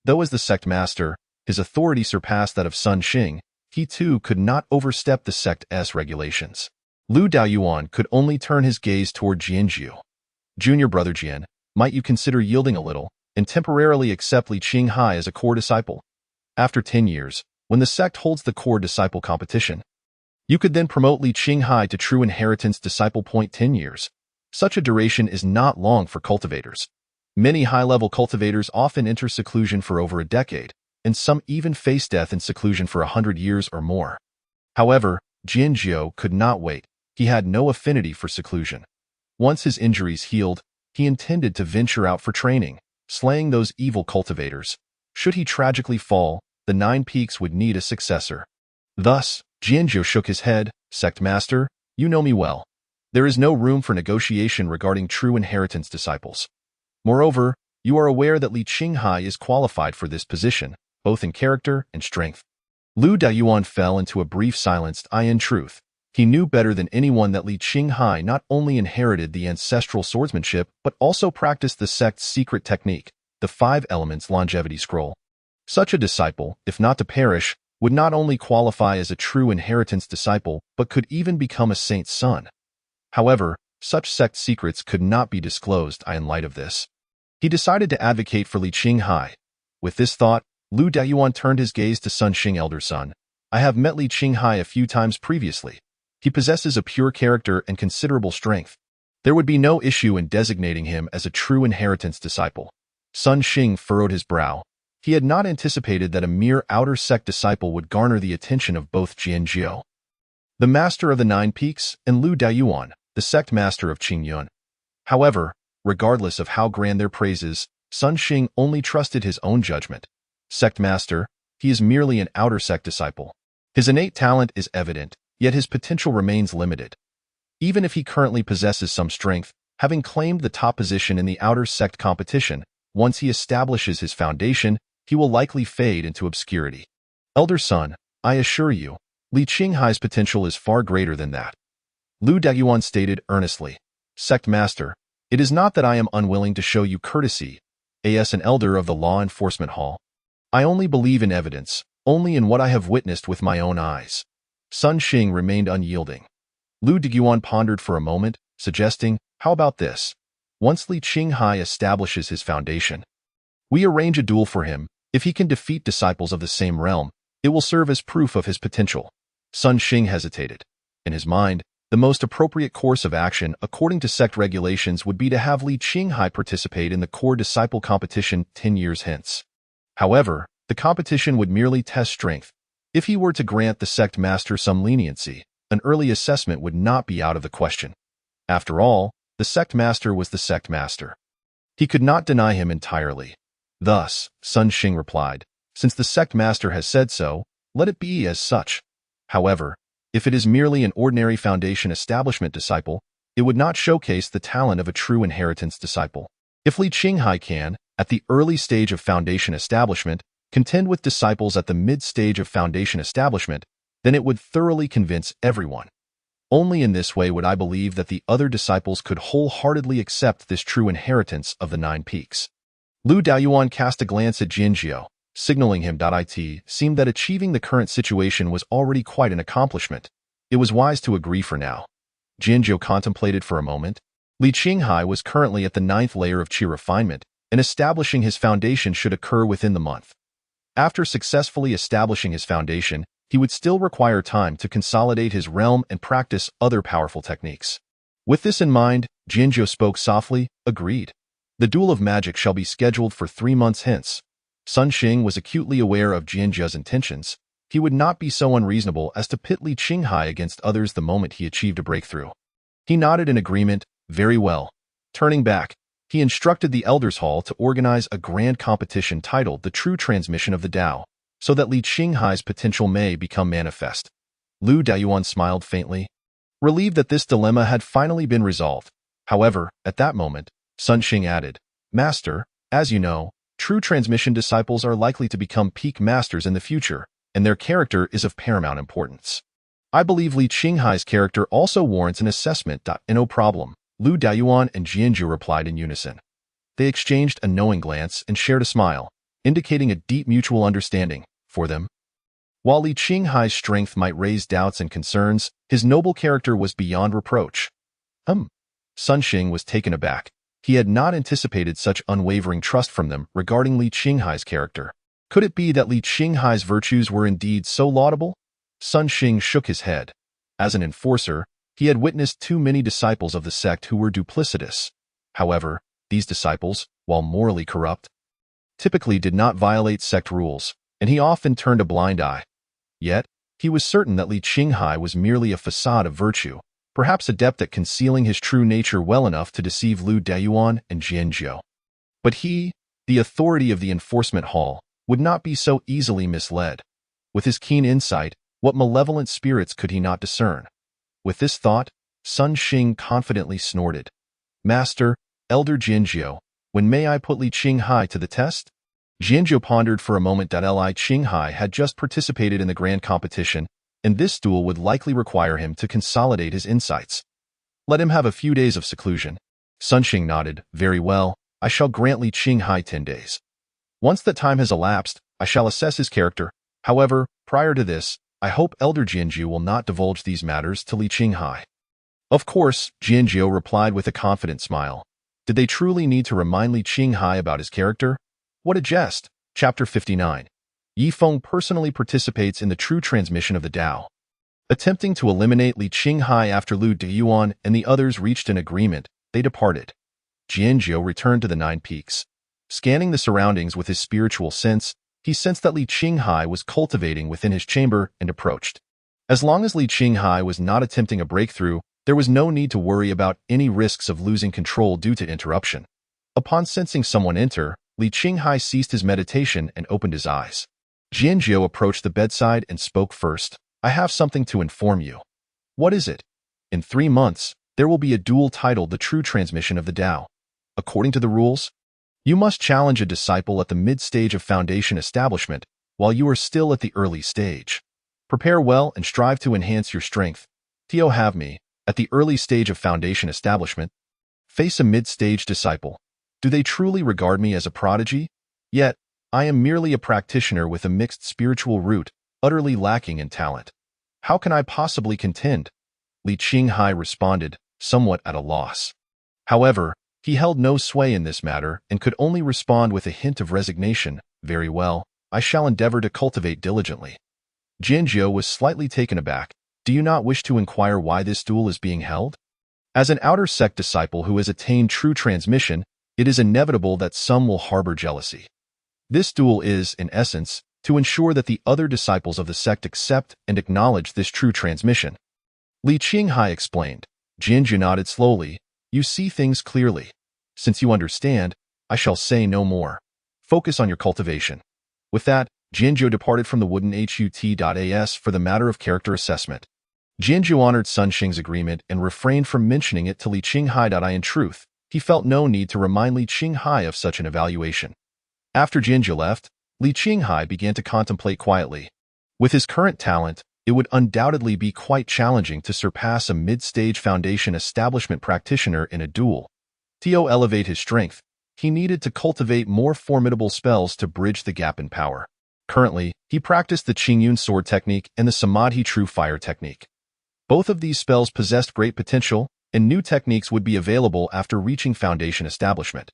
Though as the Sect Master, his authority surpassed that of Sun Xing, he too could not overstep the sect's regulations. Lu Daoyuan could only turn his gaze toward Jianzhou. Junior brother Jian, might you consider yielding a little and temporarily accept Li Qinghai as a core disciple? After 10 years, when the sect holds the core disciple competition, you could then promote Li Qinghai to true inheritance disciple. 10 years. Such a duration is not long for cultivators. Many high-level cultivators often enter seclusion for over a decade, and some even face death in seclusion for 100 years or more. However, Jianzhou could not wait. He had no affinity for seclusion. Once his injuries healed, he intended to venture out for training, slaying those evil cultivators. Should he tragically fall, the Nine Peaks would need a successor. Thus, Jianzhou shook his head, Sect Master, you know me well. There is no room for negotiation regarding true inheritance disciples. Moreover, you are aware that Li Qinghai is qualified for this position, both in character and strength. Lu Daoyuan fell into a brief silence. In truth, he knew better than anyone that Li Qinghai not only inherited the ancestral swordsmanship but also practiced the sect's secret technique, the 5 Elements Longevity Scroll. Such a disciple, if not to perish, would not only qualify as a true inheritance disciple but could even become a saint's son. However, such sect secrets could not be disclosed. In light of this, he decided to advocate for Li Qinghai. With this thought, Lu Daoyuan turned his gaze to Sun Xing. Elder son, I have met Li Qinghai a few times previously. He possesses a pure character and considerable strength. There would be no issue in designating him as a true inheritance disciple. Sun Xing furrowed his brow. He had not anticipated that a mere outer sect disciple would garner the attention of both Jianzhou, the master of the Nine Peaks, and Lu Daoyuan, the sect master of Qingyun. However, regardless of how grand their praises, Sun Xing only trusted his own judgment. Sect master, he is merely an outer sect disciple. His innate talent is evident, yet his potential remains limited. Even if he currently possesses some strength, having claimed the top position in the outer sect competition, once he establishes his foundation, he will likely fade into obscurity. Elder son, I assure you, Li Qinghai's potential is far greater than that. Lu Daoyuan stated earnestly, Sect Master, it is not that I am unwilling to show you courtesy, as an elder of the Law Enforcement Hall. I only believe in evidence, only in what I have witnessed with my own eyes. Sun Xing remained unyielding. Lu Daoyuan pondered for a moment, suggesting, how about this? Once Li Qinghai establishes his foundation, we arrange a duel for him. If he can defeat disciples of the same realm, it will serve as proof of his potential. Sun Xing hesitated. In his mind, The most appropriate course of action, according to sect regulations, would be to have Li Qinghai participate in the core disciple competition 10 years hence. However, the competition would merely test strength. If he were to grant the sect master some leniency, an early assessment would not be out of the question. After all, the sect master was the sect master. He could not deny him entirely. Thus, Sun Xing replied, since the sect master has said so, let it be as such. However, if it is merely an ordinary foundation establishment disciple, it would not showcase the talent of a true inheritance disciple. If Li Qinghai can, at the early stage of foundation establishment, contend with disciples at the mid-stage of foundation establishment, then it would thoroughly convince everyone. Only in this way would I believe that the other disciples could wholeheartedly accept this true inheritance of the 9 peaks. Lu Daoyuan cast a glance at Jianjiu, signaling him it seemed that achieving the current situation was already quite an accomplishment. It was wise to agree for now. Jianjiu contemplated for a moment. Li Qinghai was currently at the 9th layer of qi refinement, and establishing his foundation should occur within the month. After successfully establishing his foundation, he would still require time to consolidate his realm and practice other powerful techniques. With this in mind, Jianjiu spoke softly, agreed. The duel of magic shall be scheduled for 3 months hence. Sun Xing was acutely aware of Jianjiu's intentions. He would not be so unreasonable as to pit Li Qinghai against others the moment he achieved a breakthrough. He nodded in agreement, very well. Turning back, he instructed the Elders' Hall to organize a grand competition titled The True Transmission of the Tao, so that Li Qinghai's potential may become manifest. Lu Daoyuan smiled faintly, relieved that this dilemma had finally been resolved. However, at that moment, Sun Xing added, Master, as you know, true transmission disciples are likely to become peak masters in the future, and their character is of paramount importance. I believe Li Qinghai's character also warrants an assessment. No problem, Lu Daoyuan and Jianjiu replied in unison. They exchanged a knowing glance and shared a smile, indicating a deep mutual understanding for them. While Li Qinghai's strength might raise doubts and concerns, his noble character was beyond reproach. Sun Xing was taken aback. He had not anticipated such unwavering trust from them regarding Li Qinghai's character. Could it be that Li Qinghai's virtues were indeed so laudable? Sun Xing shook his head. As an enforcer, he had witnessed too many disciples of the sect who were duplicitous. However, these disciples, while morally corrupt, typically did not violate sect rules, and he often turned a blind eye. Yet, he was certain that Li Qinghai was merely a facade of virtue, perhaps adept at concealing his true nature well enough to deceive Lu Daoyuan and Jianjiu. But he, the authority of the enforcement hall, would not be so easily misled. With his keen insight, what malevolent spirits could he not discern? With this thought, Sun Xing confidently snorted. Master, Elder Jianjiu, when may I put Li Qinghai to the test? Jianjiu pondered for a moment. Li Qinghai had just participated in the grand competition, and this duel would likely require him to consolidate his insights. Let him have a few days of seclusion. Sun Xing nodded. Very well, I shall grant Li Qinghai 10 days. Once that time has elapsed, I shall assess his character. However, prior to this, I hope Elder Jianjiu will not divulge these matters to Li Qinghai. Of course, Jianjiu replied with a confident smile. Did they truly need to remind Li Qinghai about his character? What a jest! Chapter 59. Yi Feng personally participates in the true transmission of the Tao. Attempting to eliminate Li Qinghai after Lu Daoyuan and the others reached an agreement, they departed. Jianjiu returned to the 9 peaks. Scanning the surroundings with his spiritual sense, he sensed that Li Qinghai was cultivating within his chamber and approached. As long as Li Qinghai was not attempting a breakthrough, there was no need to worry about any risks of losing control due to interruption. Upon sensing someone enter, Li Qinghai ceased his meditation and opened his eyes. Jianjiu approached the bedside and spoke first. I have something to inform you. What is it? In 3 months, there will be a duel titled The True Transmission of the Tao. According to the rules, you must challenge a disciple at the mid-stage of foundation establishment while you are still at the early stage. Prepare well and strive to enhance your strength. Tio have me, at the early stage of foundation establishment, face a mid-stage disciple. Do they truly regard me as a prodigy? Yet, I am merely a practitioner with a mixed spiritual root, utterly lacking in talent. How can I possibly contend? Li Qinghai responded, somewhat at a loss. However, he held no sway in this matter and could only respond with a hint of resignation. Very well, I shall endeavor to cultivate diligently. Jianjiu was slightly taken aback. Do you not wish to inquire why this duel is being held? As an outer sect disciple who has attained true transmission, it is inevitable that some will harbor jealousy. This duel is, in essence, to ensure that the other disciples of the sect accept and acknowledge this true transmission. Li Qinghai explained. Jinju nodded slowly. You see things clearly. Since you understand, I shall say no more. Focus on your cultivation. With that, Jinju departed from the wooden hut.as for the matter of character assessment. Jinju honored Sun Xing's agreement and refrained from mentioning it to Li Qinghai. In truth, he felt no need to remind Li Qinghai of such an evaluation. After Jinju left, Li Qinghai began to contemplate quietly. With his current talent, it would undoubtedly be quite challenging to surpass a mid-stage foundation establishment practitioner in a duel. To elevate his strength, he needed to cultivate more formidable spells to bridge the gap in power. Currently, he practiced the Qingyun sword technique and the Samadhi true fire technique. Both of these spells possessed great potential, and new techniques would be available after reaching foundation establishment.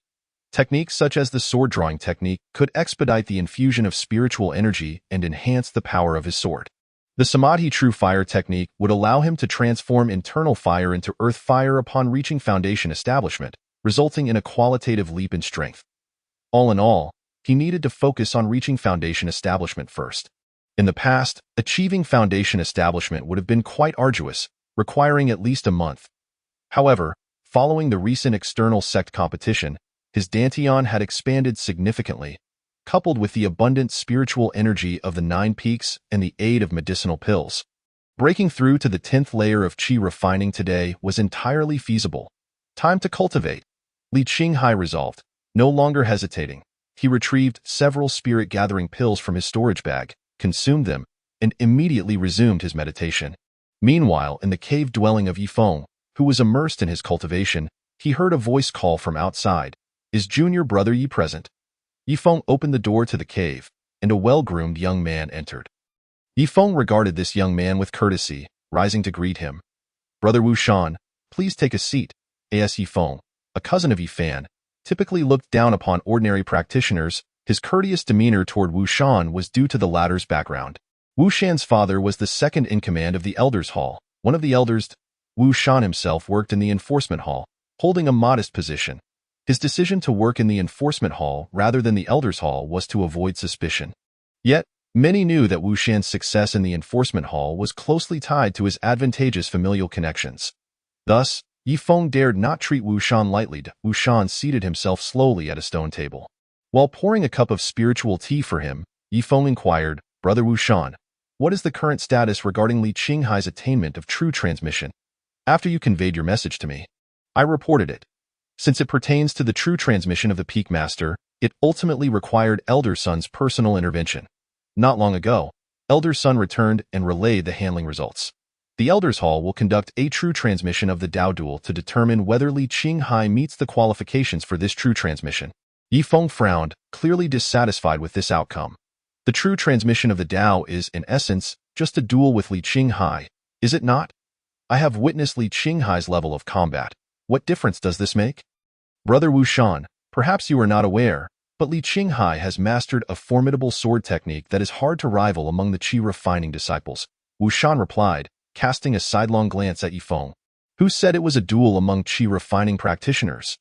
Techniques such as the sword drawing technique could expedite the infusion of spiritual energy and enhance the power of his sword. The Samadhi true fire technique would allow him to transform internal fire into earth fire upon reaching foundation establishment, resulting in a qualitative leap in strength. All in all, he needed to focus on reaching foundation establishment first. In the past, achieving foundation establishment would have been quite arduous, requiring at least a month. However, following the recent external sect competition, his dantian had expanded significantly, coupled with the abundant spiritual energy of the 9 peaks and the aid of medicinal pills. Breaking through to the 10th layer of qi refining today was entirely feasible. Time to cultivate. Li Qinghai resolved, no longer hesitating. He retrieved several spirit-gathering pills from his storage bag, consumed them, and immediately resumed his meditation. Meanwhile, in the cave dwelling of Yifeng, who was immersed in his cultivation, he heard a voice call from outside. Is junior brother Yi present? Yifeng opened the door to the cave, and a well-groomed young man entered. Yifeng regarded this young man with courtesy, rising to greet him. Brother Wu Shan, please take a seat. As Yifeng, a cousin of Yifan, typically looked down upon ordinary practitioners, his courteous demeanor toward Wu Shan was due to the latter's background. Wu Shan's father was the second in command of the Elders' Hall. One of the elders, Wu Shan himself, worked in the Enforcement Hall, holding a modest position. His decision to work in the Enforcement Hall rather than the Elders' Hall was to avoid suspicion. Yet, many knew that Wu Shan's success in the Enforcement Hall was closely tied to his advantageous familial connections. Thus, Yifeng dared not treat Wu Shan lightly. Wu Shan seated himself slowly at a stone table. While pouring a cup of spiritual tea for him, Yifeng inquired, Brother Wu Shan, what is the current status regarding Li Qinghai's attainment of true transmission? After you conveyed your message to me, I reported it. Since it pertains to the true transmission of the Peak Master, it ultimately required Elder Sun's personal intervention. Not long ago, Elder Sun returned and relayed the handling results. The Elders' Hall will conduct a true transmission of the Dao duel to determine whether Li Qinghai meets the qualifications for this true transmission. Yifeng frowned, clearly dissatisfied with this outcome. The true transmission of the Dao is, in essence, just a duel with Li Qinghai, is it not? I have witnessed Li Qinghai's level of combat. What difference does this make? Brother Wu Shan, perhaps you are not aware, but Li Qinghai has mastered a formidable sword technique that is hard to rival among the qi refining disciples. Wu Shan replied, casting a sidelong glance at Yifeng. Who said it was a duel among qi refining practitioners?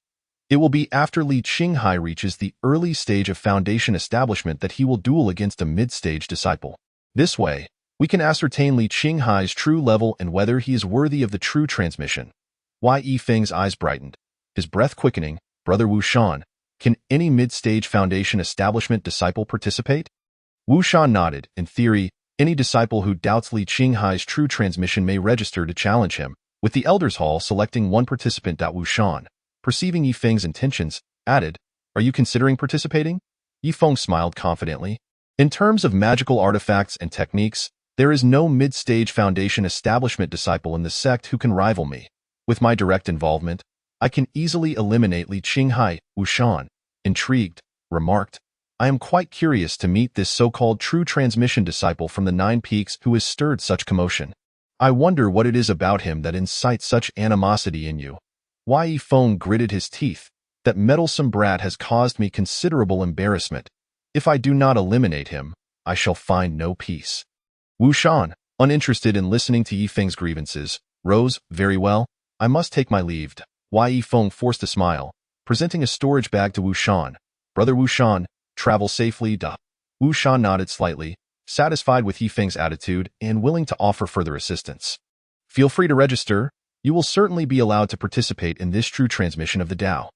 It will be after Li Qinghai reaches the early stage of foundation establishment that he will duel against a mid-stage disciple. This way, we can ascertain Li Qinghai's true level and whether he is worthy of the true transmission. Why Yifeng's eyes brightened. His breath quickening, Brother Wu Shan, can any mid-stage foundation establishment disciple participate? Wu Shan nodded. In theory, any disciple who doubts Li Qinghai's true transmission may register to challenge him, with the Elders' Hall selecting one participant. Wu Shan, perceiving Yifeng's intentions, added, Are you considering participating? Yifeng smiled confidently. In terms of magical artifacts and techniques, there is no mid-stage foundation establishment disciple in the sect who can rival me. With my direct involvement, I can easily eliminate Li Qinghai. Wu Shan, intrigued, remarked, I am quite curious to meet this so-called true transmission disciple from the 9 peaks who has stirred such commotion. I wonder what it is about him that incites such animosity in you. Why Yifeng gritted his teeth. That meddlesome brat has caused me considerable embarrassment. If I do not eliminate him, I shall find no peace. Wu Shan, Uninterested in listening to Yifeng's grievances, rose, very well, I must take my leave. Yifeng forced a smile, presenting a storage bag to Wu Shan. Brother Wu Shan, travel safely. Wu Shan nodded slightly, satisfied with Yifeng's attitude and willing to offer further assistance. Feel free to register. You will certainly be allowed to participate in this true transmission of the Tao.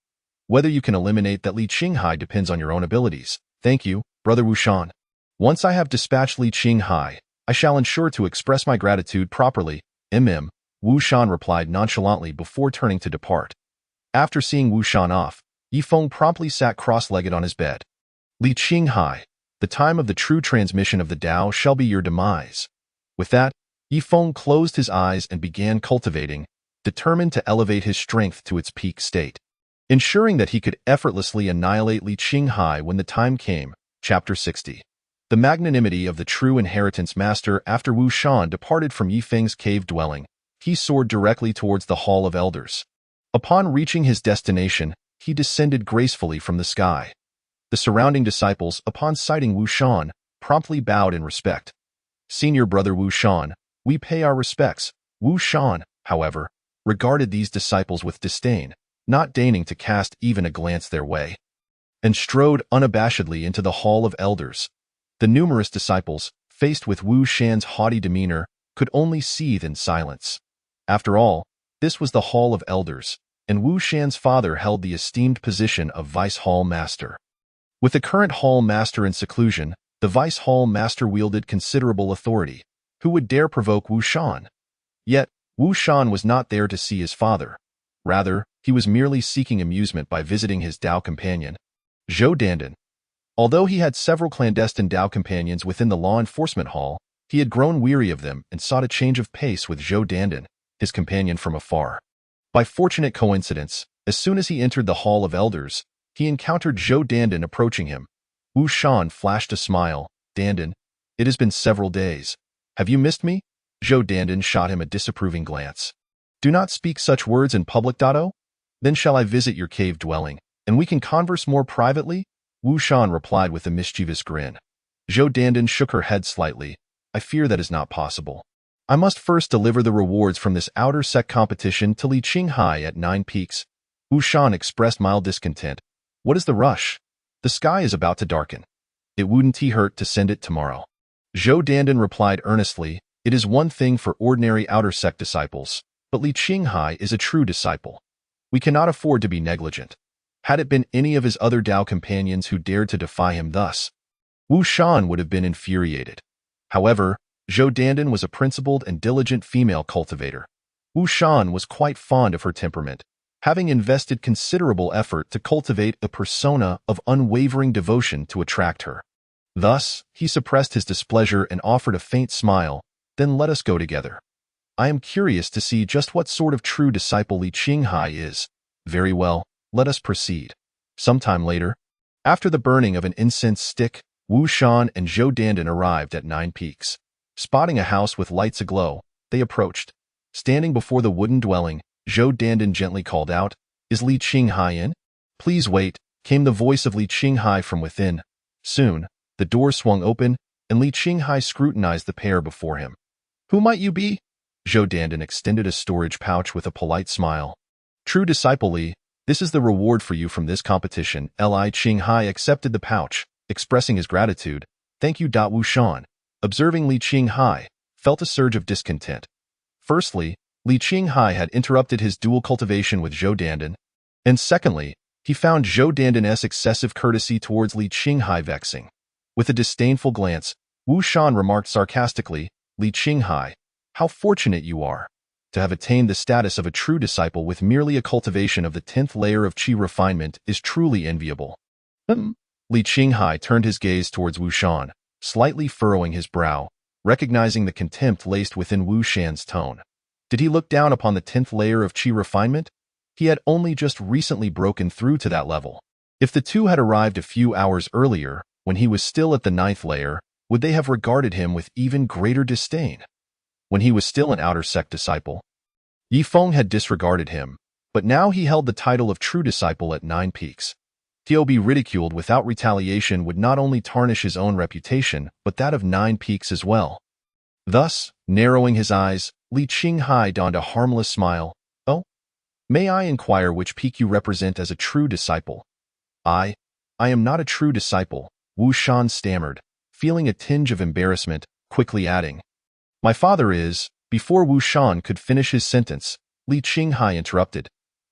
Whether you can eliminate that Li Qinghai depends on your own abilities. Thank you, Brother Wu Shan. Once I have dispatched Li Qinghai, I shall ensure to express my gratitude properly. Wu Shan replied nonchalantly before turning to depart. After seeing Wu Shan off, Yifeng promptly sat cross-legged on his bed. Li Qinghai, the time of the true transmission of the Tao shall be your demise. With that, Yifeng closed his eyes and began cultivating, determined to elevate his strength to its peak state, ensuring that he could effortlessly annihilate Li Qinghai when the time came. Chapter 60. The magnanimity of the true inheritance master. After Wu Shan departed from Yifeng's cave dwelling, he soared directly towards the Hall of Elders. Upon reaching his destination, he descended gracefully from the sky. The surrounding disciples, upon sighting Wu Shan, promptly bowed in respect. Senior brother Wu Shan, we pay our respects. Wu Shan, however, regarded these disciples with disdain, not deigning to cast even a glance their way, and strode unabashedly into the Hall of Elders. The numerous disciples, faced with Wu Shan's haughty demeanor, could only seethe in silence. After all, this was the Hall of Elders, and Wu Shan's father held the esteemed position of Vice Hall Master. With the current Hall Master in seclusion, the Vice Hall Master wielded considerable authority. Who would dare provoke Wu Shan? Yet, Wu Shan was not there to see his father. Rather, he was merely seeking amusement by visiting his Tao companion, Zhou Dandan. Although he had several clandestine Tao companions within the law enforcement hall, he had grown weary of them and sought a change of pace with Zhou Dandan, his companion from afar. By fortunate coincidence, as soon as he entered the Hall of Elders, he encountered Zhou Dandan approaching him. Wu Shan flashed a smile. Dandan, it has been several days. Have you missed me? Zhou Dandan shot him a disapproving glance. Do not speak such words in public, Dato. Then shall I visit your cave dwelling, and we can converse more privately? Wu Shan replied with a mischievous grin. Zhou Dandan shook her head slightly. I fear that is not possible. I must first deliver the rewards from this outer sect competition to Li Qinghai at 9 Peaks. Wu Shan expressed mild discontent. What is the rush? The sky is about to darken. It wouldn't hurt to send it tomorrow. Zhou Dandan replied earnestly, it is one thing for ordinary outer sect disciples, but Li Qinghai is a true disciple. We cannot afford to be negligent. Had it been any of his other Tao companions who dared to defy him thus, Wu Shan would have been infuriated. However, Zhou Dandan was a principled and diligent female cultivator. Wu Shan was quite fond of her temperament, having invested considerable effort to cultivate a persona of unwavering devotion to attract her. Thus, he suppressed his displeasure and offered a faint smile, then let us go together. I am curious to see just what sort of true disciple Li Qinghai is. Very well, let us proceed. Sometime later, after the burning of an incense stick, Wu Shan and Zhou Dandan arrived at 9 Peaks. Spotting a house with lights aglow, they approached. Standing before the wooden dwelling, Zhou Dandan gently called out, Is Li Qinghai in? Please wait, came the voice of Li Qinghai from within. Soon, the door swung open, and Li Qinghai scrutinized the pair before him. Who might you be? Zhou Dandan extended a storage pouch with a polite smile. True disciple Li, this is the reward for you from this competition. Li Qinghai accepted the pouch, expressing his gratitude. Thank you. Wu Shan, observing Li Qinghai, felt a surge of discontent. Firstly, Li Qinghai had interrupted his dual cultivation with Zhou Dandan, and secondly, he found Zhou Dandan's excessive courtesy towards Li Qinghai vexing. With a disdainful glance, Wu Shan remarked sarcastically, Li Qinghai, how fortunate you are to have attained the status of a true disciple with merely a cultivation of the 10th layer of qi refinement is truly enviable. Li Qinghai turned his gaze towards Wu Shan, slightly furrowing his brow, recognizing the contempt laced within Wu Shan's tone. Did he look down upon the 10th layer of qi refinement? He had only just recently broken through to that level. If the two had arrived a few hours earlier, when he was still at the 9th layer, would they have regarded him with even greater disdain? When he was still an outer sect disciple, Yifeng had disregarded him, but now he held the title of true disciple at 9 Peaks. To be ridiculed without retaliation would not only tarnish his own reputation, but that of 9 Peaks as well. Thus, narrowing his eyes, Li Qinghai donned a harmless smile. "Oh, may I inquire which peak you represent as a true disciple?" I am not a true disciple," Wu Shan stammered, feeling a tinge of embarrassment, quickly adding, "My father is." Before Wu Shan could finish his sentence, Li Qinghai interrupted.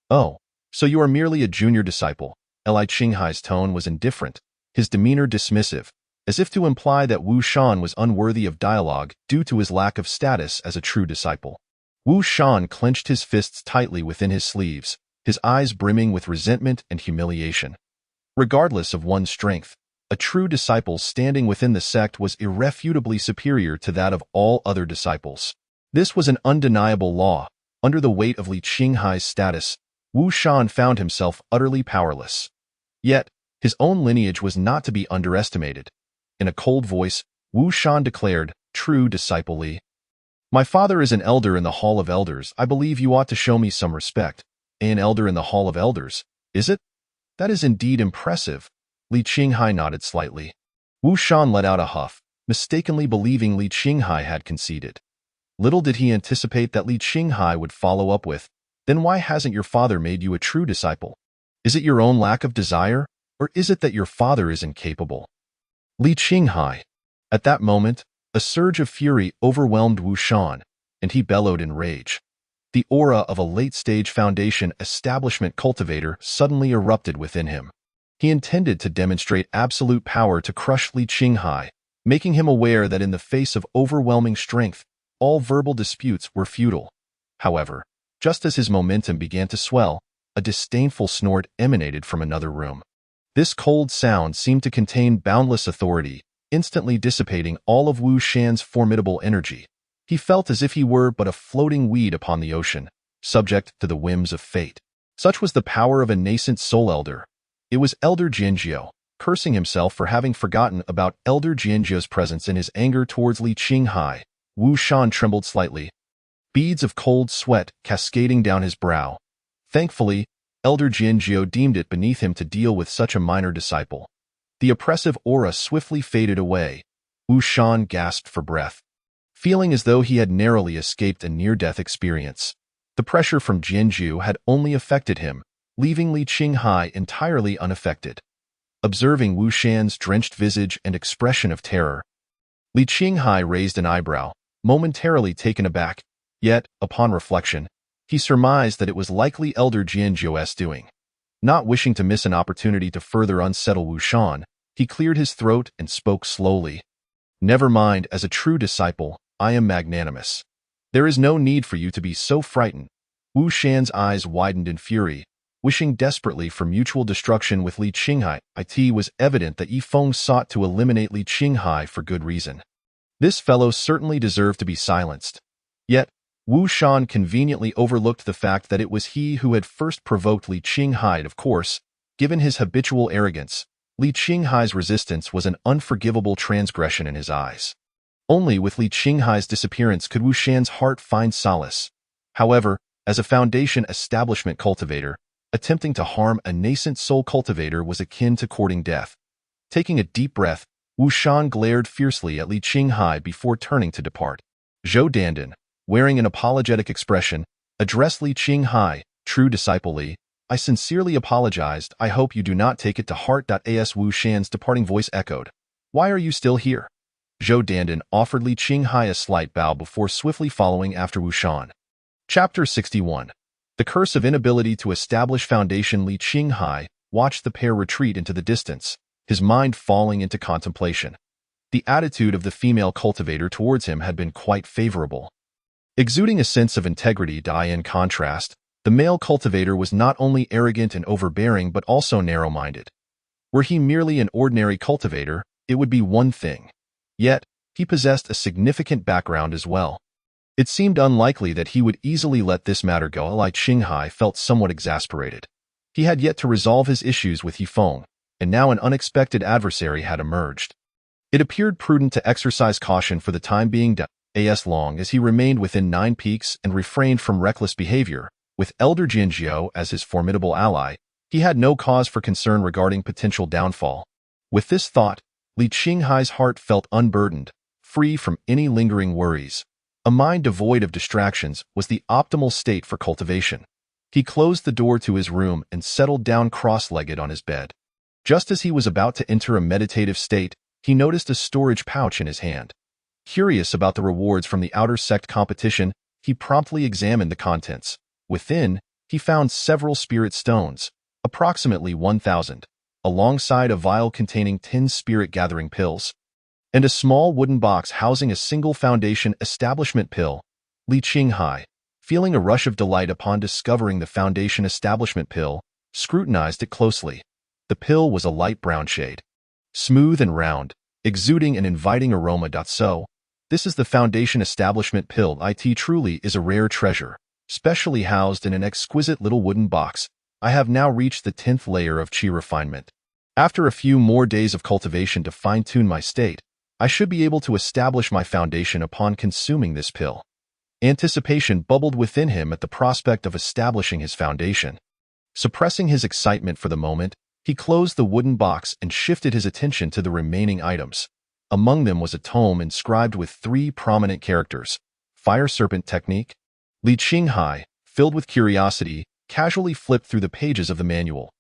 "Oh, so you are merely a junior disciple." Li Qinghai's tone was indifferent, his demeanor dismissive, as if to imply that Wu Shan was unworthy of dialogue due to his lack of status as a true disciple. Wu Shan clenched his fists tightly within his sleeves, his eyes brimming with resentment and humiliation. Regardless of one's strength, a true disciple's standing within the sect was irrefutably superior to that of all other disciples. This was an undeniable law. Under the weight of Li Qinghai's status, Wu Shan found himself utterly powerless. Yet, his own lineage was not to be underestimated. In a cold voice, Wu Shan declared, "True disciple Li, my father is an elder in the Hall of Elders. I believe you ought to show me some respect." "An elder in the Hall of Elders, is it? That is indeed impressive." Li Qinghai nodded slightly. Wu Shan let out a huff, mistakenly believing Li Qinghai had conceded. Little did he anticipate that Li Qinghai would follow up with, "Then why hasn't your father made you a true disciple? Is it your own lack of desire, or is it that your father is incapable?" Li Qinghai. At that moment, a surge of fury overwhelmed Wu Shan, and he bellowed in rage. The aura of a late-stage foundation establishment cultivator suddenly erupted within him. He intended to demonstrate absolute power to crush Li Qinghai, making him aware that in the face of overwhelming strength, all verbal disputes were futile. However, just as his momentum began to swell, a disdainful snort emanated from another room. This cold sound seemed to contain boundless authority, instantly dissipating all of Wu Shan's formidable energy. He felt as if he were but a floating weed upon the ocean, subject to the whims of fate. Such was the power of a nascent soul elder. It was Elder Jianjiu, cursing himself for having forgotten about Elder Jianjiu's presence in his anger towards Li Qinghai. Wu Shan trembled slightly, beads of cold sweat cascading down his brow. Thankfully, Elder Jianjiu deemed it beneath him to deal with such a minor disciple. The oppressive aura swiftly faded away. Wu Shan gasped for breath, feeling as though he had narrowly escaped a near-death experience. The pressure from Jianjiu had only affected him, leaving Li Qinghai entirely unaffected. Observing Wu Shan's drenched visage and expression of terror, Li Qinghai raised an eyebrow, momentarily taken aback, yet, upon reflection, he surmised that it was likely Elder Jianjiu's doing. Not wishing to miss an opportunity to further unsettle Wu Shan, he cleared his throat and spoke slowly. "Never mind, as a true disciple, I am magnanimous. There is no need for you to be so frightened." Wu Shan's eyes widened in fury, wishing desperately for mutual destruction with Li Qinghai. It was evident that Yifeng sought to eliminate Li Qinghai for good reason. This fellow certainly deserved to be silenced. Yet, Wu Shan conveniently overlooked the fact that it was he who had first provoked Li Qinghai. Of course, given his habitual arrogance, Li Qinghai's resistance was an unforgivable transgression in his eyes. Only with Li Qinghai's disappearance could Wu Shan's heart find solace. However, as a foundation establishment cultivator, attempting to harm a nascent soul cultivator was akin to courting death. Taking a deep breath, Wu Shan glared fiercely at Li Qinghai before turning to depart. Zhou Dandan, wearing an apologetic expression, addressed Li Qinghai, "True disciple Li, I sincerely apologized. I hope you do not take it to heart." As Wu Shan's departing voice echoed, "Why are you still here?" Zhou Dandan offered Li Qinghai a slight bow before swiftly following after Wu Shan. Chapter 61. The Curse of Inability to Establish Foundation. Li Qinghai watched the pair retreat into the distance, his mind falling into contemplation. The attitude of the female cultivator towards him had been quite favorable, exuding a sense of integrity. In contrast, the male cultivator was not only arrogant and overbearing but also narrow-minded. Were he merely an ordinary cultivator, it would be one thing. Yet, he possessed a significant background as well. It seemed unlikely that he would easily let this matter go. Li Qinghai felt somewhat exasperated. He had yet to resolve his issues with Yifeng, and now an unexpected adversary had emerged. It appeared prudent to exercise caution for the time being. As long as he remained within 9 peaks and refrained from reckless behavior, with Elder Jianjiu as his formidable ally, he had no cause for concern regarding potential downfall. With this thought, Li Qinghai's heart felt unburdened, free from any lingering worries. A mind devoid of distractions was the optimal state for cultivation. He closed the door to his room and settled down cross-legged on his bed. Just as he was about to enter a meditative state, he noticed a storage pouch in his hand. Curious about the rewards from the outer sect competition, he promptly examined the contents. Within, he found several spirit stones, approximately 1,000, alongside a vial containing 10 spirit-gathering pills, and a small wooden box housing a single foundation establishment pill. Li Qinghai, feeling a rush of delight upon discovering the foundation establishment pill, scrutinized it closely. The pill was a light brown shade, smooth and round, exuding an inviting aroma. So, this is the foundation establishment pill. It truly is a rare treasure, specially housed in an exquisite little wooden box. I have now reached the 10th layer of qi refinement. After a few more days of cultivation to fine-tune my state, I should be able to establish my foundation upon consuming this pill. Anticipation bubbled within him at the prospect of establishing his foundation. Suppressing his excitement for the moment, he closed the wooden box and shifted his attention to the remaining items. Among them was a tome inscribed with 3 prominent characters: Fire Serpent Technique. Li Qinghai, filled with curiosity, casually flipped through the pages of the manual.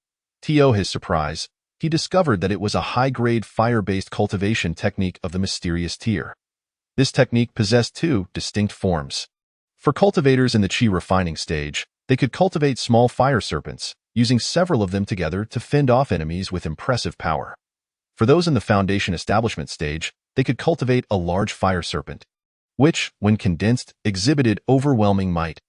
To his surprise, he discovered that it was a high-grade fire-based cultivation technique of the mysterious tier. This technique possessed 2 distinct forms. For cultivators in the qi refining stage, they could cultivate small fire serpents, using several of them together to fend off enemies with impressive power. For those in the foundation establishment stage, they could cultivate a large fire serpent, which, when condensed, exhibited overwhelming might.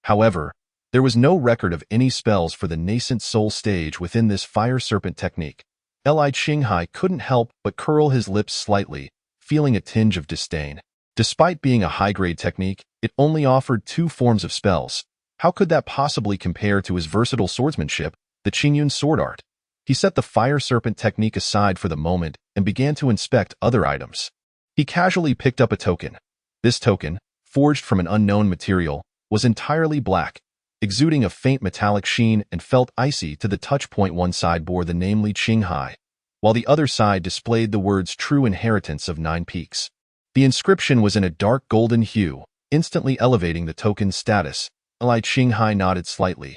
However, there was no record of any spells for the nascent soul stage within this fire serpent technique. Li Qinghai couldn't help but curl his lips slightly, feeling a tinge of disdain. Despite being a high-grade technique, it only offered 2 forms of spells. How could that possibly compare to his versatile swordsmanship, the Qingyun sword art? He set the fire serpent technique aside for the moment and began to inspect other items. He casually picked up a token. This token, forged from an unknown material, was entirely black, exuding a faint metallic sheen and felt icy to the touch point. One side bore the name Li Qinghai, while the other side displayed the words True Inheritance of 9 Peaks. The inscription was in a dark golden hue, instantly elevating the token's status. Li Qinghai nodded slightly.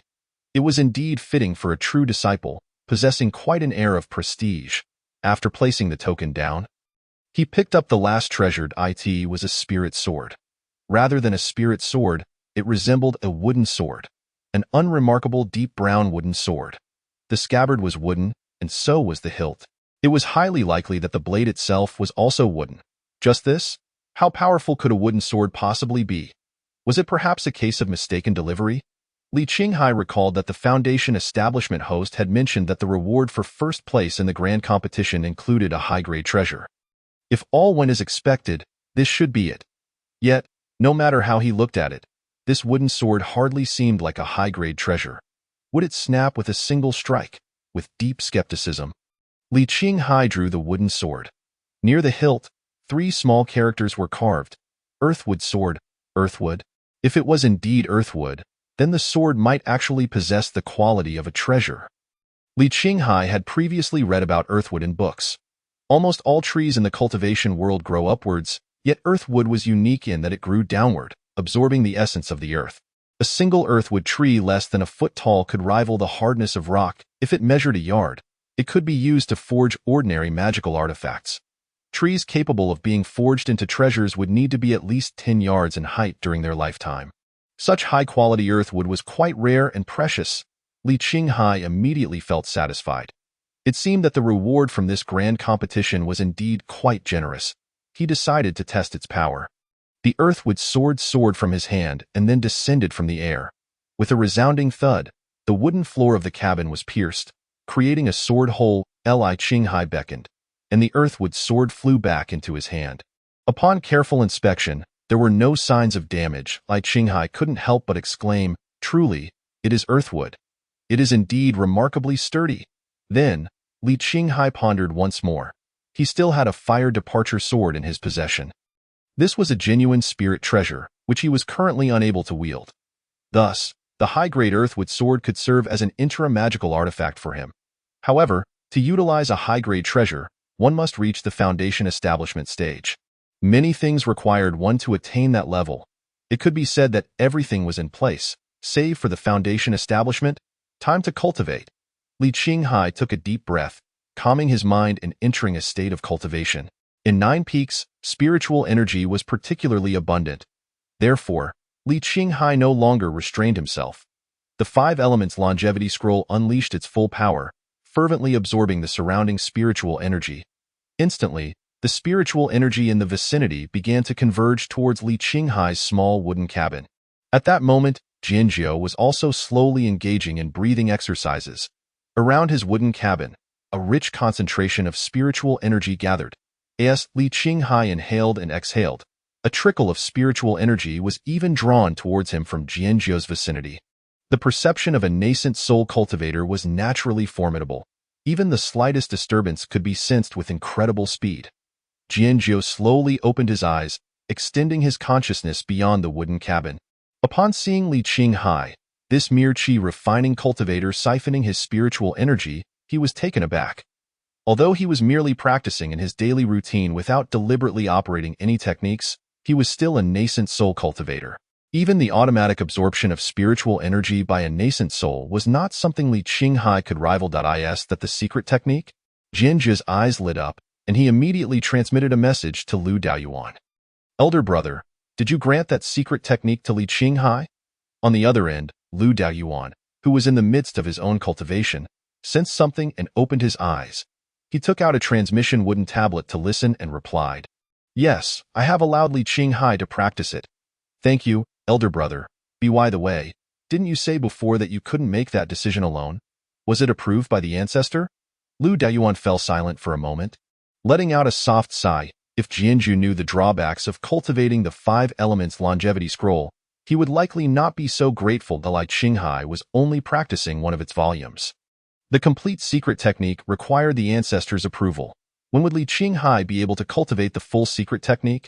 It was indeed fitting for a true disciple, possessing quite an air of prestige. After placing the token down, he picked up the last treasured. It was a spirit sword. Rather than a spirit sword, it resembled a wooden sword, an unremarkable deep brown wooden sword. The scabbard was wooden, and so was the hilt. It was highly likely that the blade itself was also wooden. Just this? How powerful could a wooden sword possibly be? Was it perhaps a case of mistaken delivery? Li Qinghai recalled that the foundation establishment host had mentioned that the reward for first place in the grand competition included a high-grade treasure. If all went as expected, this should be it. Yet, no matter how he looked at it, this wooden sword hardly seemed like a high-grade treasure. Would it snap with a single strike? With deep skepticism, Li Qinghai drew the wooden sword. Near the hilt, 3 small characters were carved. Earthwood sword, earthwood. If it was indeed earthwood, then the sword might actually possess the quality of a treasure. Li Qinghai had previously read about earthwood in books. Almost all trees in the cultivation world grow upwards, yet earthwood was unique in that it grew downward, absorbing the essence of the earth. A single earthwood tree less than a foot tall could rival the hardness of rock if it measured a yard. It could be used to forge ordinary magical artifacts. Trees capable of being forged into treasures would need to be at least 10 yards in height during their lifetime. Such high-quality earthwood was quite rare and precious. Li Qinghai immediately felt satisfied. It seemed that the reward from this grand competition was indeed quite generous. He decided to test its power. The earthwood sword soared from his hand and then descended from the air. With a resounding thud, the wooden floor of the cabin was pierced, creating a sword hole. Li Qinghai beckoned, and the earthwood sword flew back into his hand. Upon careful inspection, there were no signs of damage. Li Qinghai couldn't help but exclaim, "Truly, it is earthwood. It is indeed remarkably sturdy." Then, Li Qinghai pondered once more. He still had a fire departure sword in his possession. This was a genuine spirit treasure, which he was currently unable to wield. Thus, the high-grade earthwood sword could serve as an intra-magical artifact for him. However, to utilize a high-grade treasure, one must reach the foundation establishment stage. Many things required one to attain that level. It could be said that everything was in place, save for the foundation establishment. Time to cultivate. Li Qinghai took a deep breath, calming his mind and entering a state of cultivation. In 9 peaks, spiritual energy was particularly abundant. Therefore, Li Qinghai no longer restrained himself. The 5 Elements Longevity Scroll unleashed its full power, fervently absorbing the surrounding spiritual energy. Instantly, the spiritual energy in the vicinity began to converge towards Li Qinghai's small wooden cabin. At that moment, Jianjiu was also slowly engaging in breathing exercises. Around his wooden cabin, a rich concentration of spiritual energy gathered. As Li Qinghai inhaled and exhaled, a trickle of spiritual energy was even drawn towards him from Jianjiu's vicinity. The perception of a nascent soul cultivator was naturally formidable. Even the slightest disturbance could be sensed with incredible speed. Jianjiu slowly opened his eyes, extending his consciousness beyond the wooden cabin. Upon seeing Li Qinghai, this mere qi refining cultivator siphoning his spiritual energy, he was taken aback. Although he was merely practicing in his daily routine without deliberately operating any techniques, he was still a nascent soul cultivator. Even the automatic absorption of spiritual energy by a nascent soul was not something Li Qinghai could rival. Is that the secret technique? Jianjiu's eyes lit up, and he immediately transmitted a message to Lu Daoyuan. Elder brother, did you grant that secret technique to Li Qinghai? On the other end, Lu Daoyuan, who was in the midst of his own cultivation, sensed something and opened his eyes. He took out a transmission wooden tablet to listen and replied, "Yes, I have allowed Li Qinghai to practice it. Thank you, elder brother. By the way, didn't you say before that you couldn't make that decision alone? Was it approved by the ancestor?" Lu Daoyuan fell silent for a moment, letting out a soft sigh. If Jianjiu knew the drawbacks of cultivating the 5 Elements Longevity Scroll, he would likely not be so grateful that Li Qinghai was only practicing one of its volumes. The complete secret technique required the ancestor's approval. When would Li Qinghai be able to cultivate the full secret technique?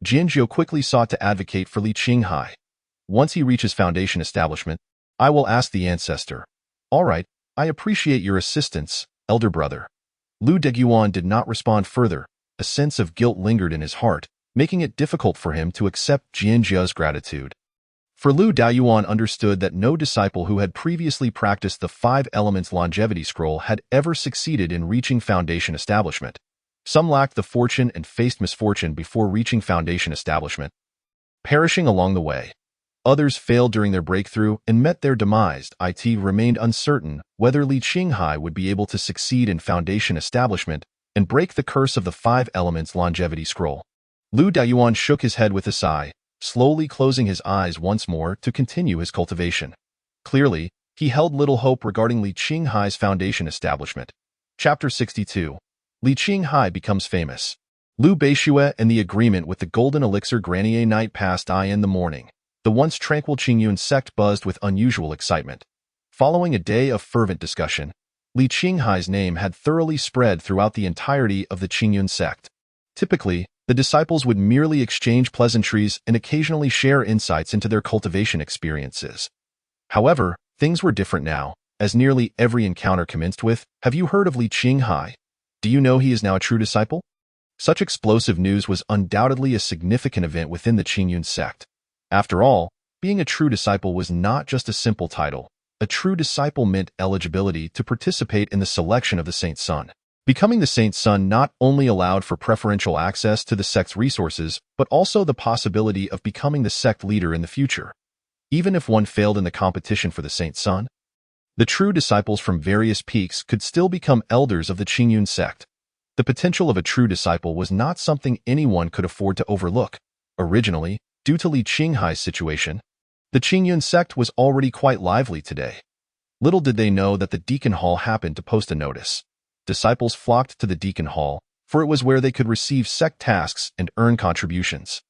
Jianjiu quickly sought to advocate for Li Qinghai. Once he reaches foundation establishment, I will ask the ancestor. All right, I appreciate your assistance, elder brother. Lu Daoyuan did not respond further. A sense of guilt lingered in his heart, making it difficult for him to accept Jianjiu's gratitude. For Lu Daoyuan understood that no disciple who had previously practiced the 5 Elements Longevity Scroll had ever succeeded in reaching foundation establishment. Some lacked the fortune and faced misfortune before reaching foundation establishment, perishing along the way. Others failed during their breakthrough and met their demise. It remained uncertain whether Li Qinghai would be able to succeed in foundation establishment and break the curse of the 5 Elements Longevity Scroll. Lu Daoyuan shook his head with a sigh, slowly closing his eyes once more to continue his cultivation. Clearly, he held little hope regarding Li Qinghai's foundation establishment. Chapter 62. Li Qinghai becomes famous. Lu Beishue and the agreement with the Golden Elixir Granier night passed in the morning. The once tranquil Qingyun sect buzzed with unusual excitement. Following a day of fervent discussion, Li Qinghai's name had thoroughly spread throughout the entirety of the Qingyun sect. Typically, the disciples would merely exchange pleasantries and occasionally share insights into their cultivation experiences. However, things were different now, as nearly every encounter commenced with, "Have you heard of Li Qinghai? Do you know he is now a true disciple?" Such explosive news was undoubtedly a significant event within the Qingyun sect. After all, being a true disciple was not just a simple title. A true disciple meant eligibility to participate in the selection of the Saint's Son. Becoming the Saint's Son not only allowed for preferential access to the sect's resources, but also the possibility of becoming the sect leader in the future. Even if one failed in the competition for the Saint's Son, the true disciples from various peaks could still become elders of the Qingyun sect. The potential of a true disciple was not something anyone could afford to overlook. Originally, due to Li Qinghai's situation, the Qingyun sect was already quite lively today. Little did they know that the Deacon Hall happened to post a notice. Disciples flocked to the Deacon Hall, for it was where they could receive sect tasks and earn contributions.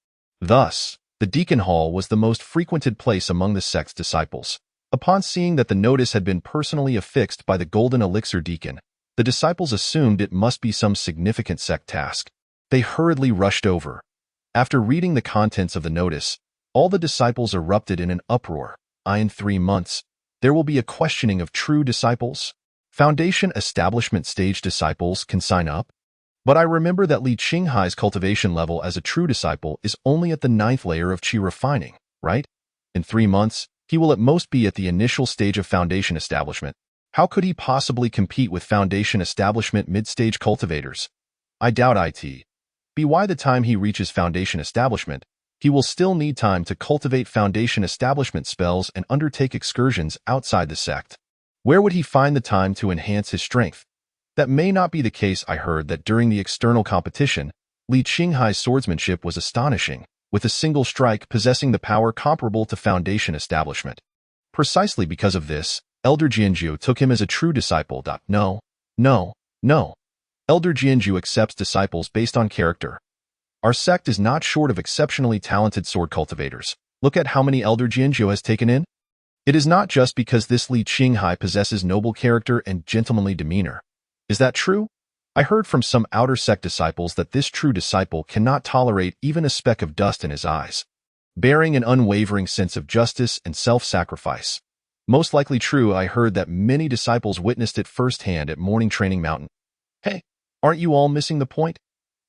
Thus, the Deacon Hall was the most frequented place among the sect's disciples. Upon seeing that the notice had been personally affixed by the Golden Elixir Deacon, the disciples assumed it must be some significant sect task. They hurriedly rushed over. After reading the contents of the notice, all the disciples erupted in an uproar. In 3 months, there will be a questioning of true disciples. Foundation establishment stage disciples can sign up. But I remember that Li Qinghai's cultivation level as a true disciple is only at the 9th layer of qi refining, right? In 3 months, he will at most be at the initial stage of foundation establishment. How could he possibly compete with foundation establishment mid-stage cultivators? I doubt it. By the time he reaches foundation establishment, he will still need time to cultivate foundation establishment spells and undertake excursions outside the sect. Where would he find the time to enhance his strength? That may not be the case. I heard that during the external competition, Li Qinghai's swordsmanship was astonishing, with a single strike possessing the power comparable to foundation establishment. Precisely because of this, Elder Jianzhu took him as a true disciple. No. Elder Jianzhu accepts disciples based on character. Our sect is not short of exceptionally talented sword cultivators. Look at how many Elder Jianzhu has taken in. It is not just because this Li Qinghai possesses noble character and gentlemanly demeanor. Is that true? I heard from some outer sect disciples that this true disciple cannot tolerate even a speck of dust in his eyes, bearing an unwavering sense of justice and self-sacrifice. Most likely true. I heard that many disciples witnessed it firsthand at Morning Training Mountain. Hey, aren't you all missing the point?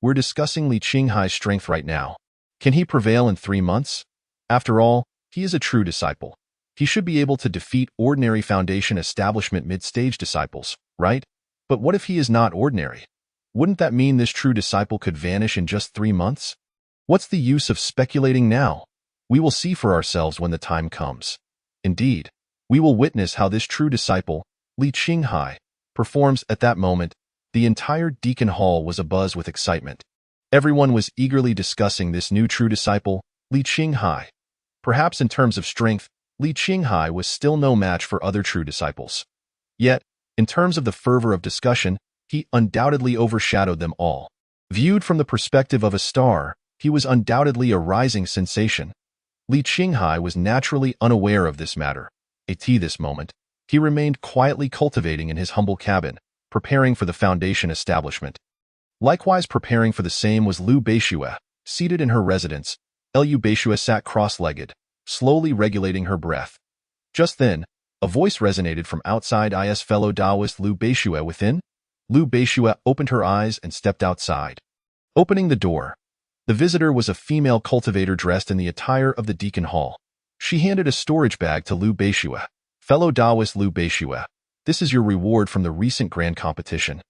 We're discussing Li Qinghai's strength right now. Can he prevail in 3 months? After all, he is a true disciple. He should be able to defeat ordinary foundation establishment mid-stage disciples, right? But what if he is not ordinary? Wouldn't that mean this true disciple could vanish in just 3 months? What's the use of speculating now? We will see for ourselves when the time comes. Indeed, we will witness how this true disciple, Li Qinghai, performs. At that moment. The entire Deacon Hall was abuzz with excitement. Everyone was eagerly discussing this new true disciple, Li Qinghai. Perhaps in terms of strength, Li Qinghai was still no match for other true disciples. Yet, in terms of the fervor of discussion, he undoubtedly overshadowed them all. Viewed from the perspective of a star, he was undoubtedly a rising sensation. Li Qinghai was naturally unaware of this matter. At this moment, he remained quietly cultivating in his humble cabin, preparing for the foundation establishment. Likewise preparing for the same was Liu Beixue, seated in her residence. Liu Beixue sat cross-legged, slowly regulating her breath. Just then, a voice resonated from outside. Is fellow Taoist Liu Beixue within? Liu Beixue opened her eyes and stepped outside. Opening the door, the visitor was a female cultivator dressed in the attire of the Deacon Hall. She handed a storage bag to Liu Beixue. Fellow Taoist Liu Beixue, this is your reward from the recent grand competition.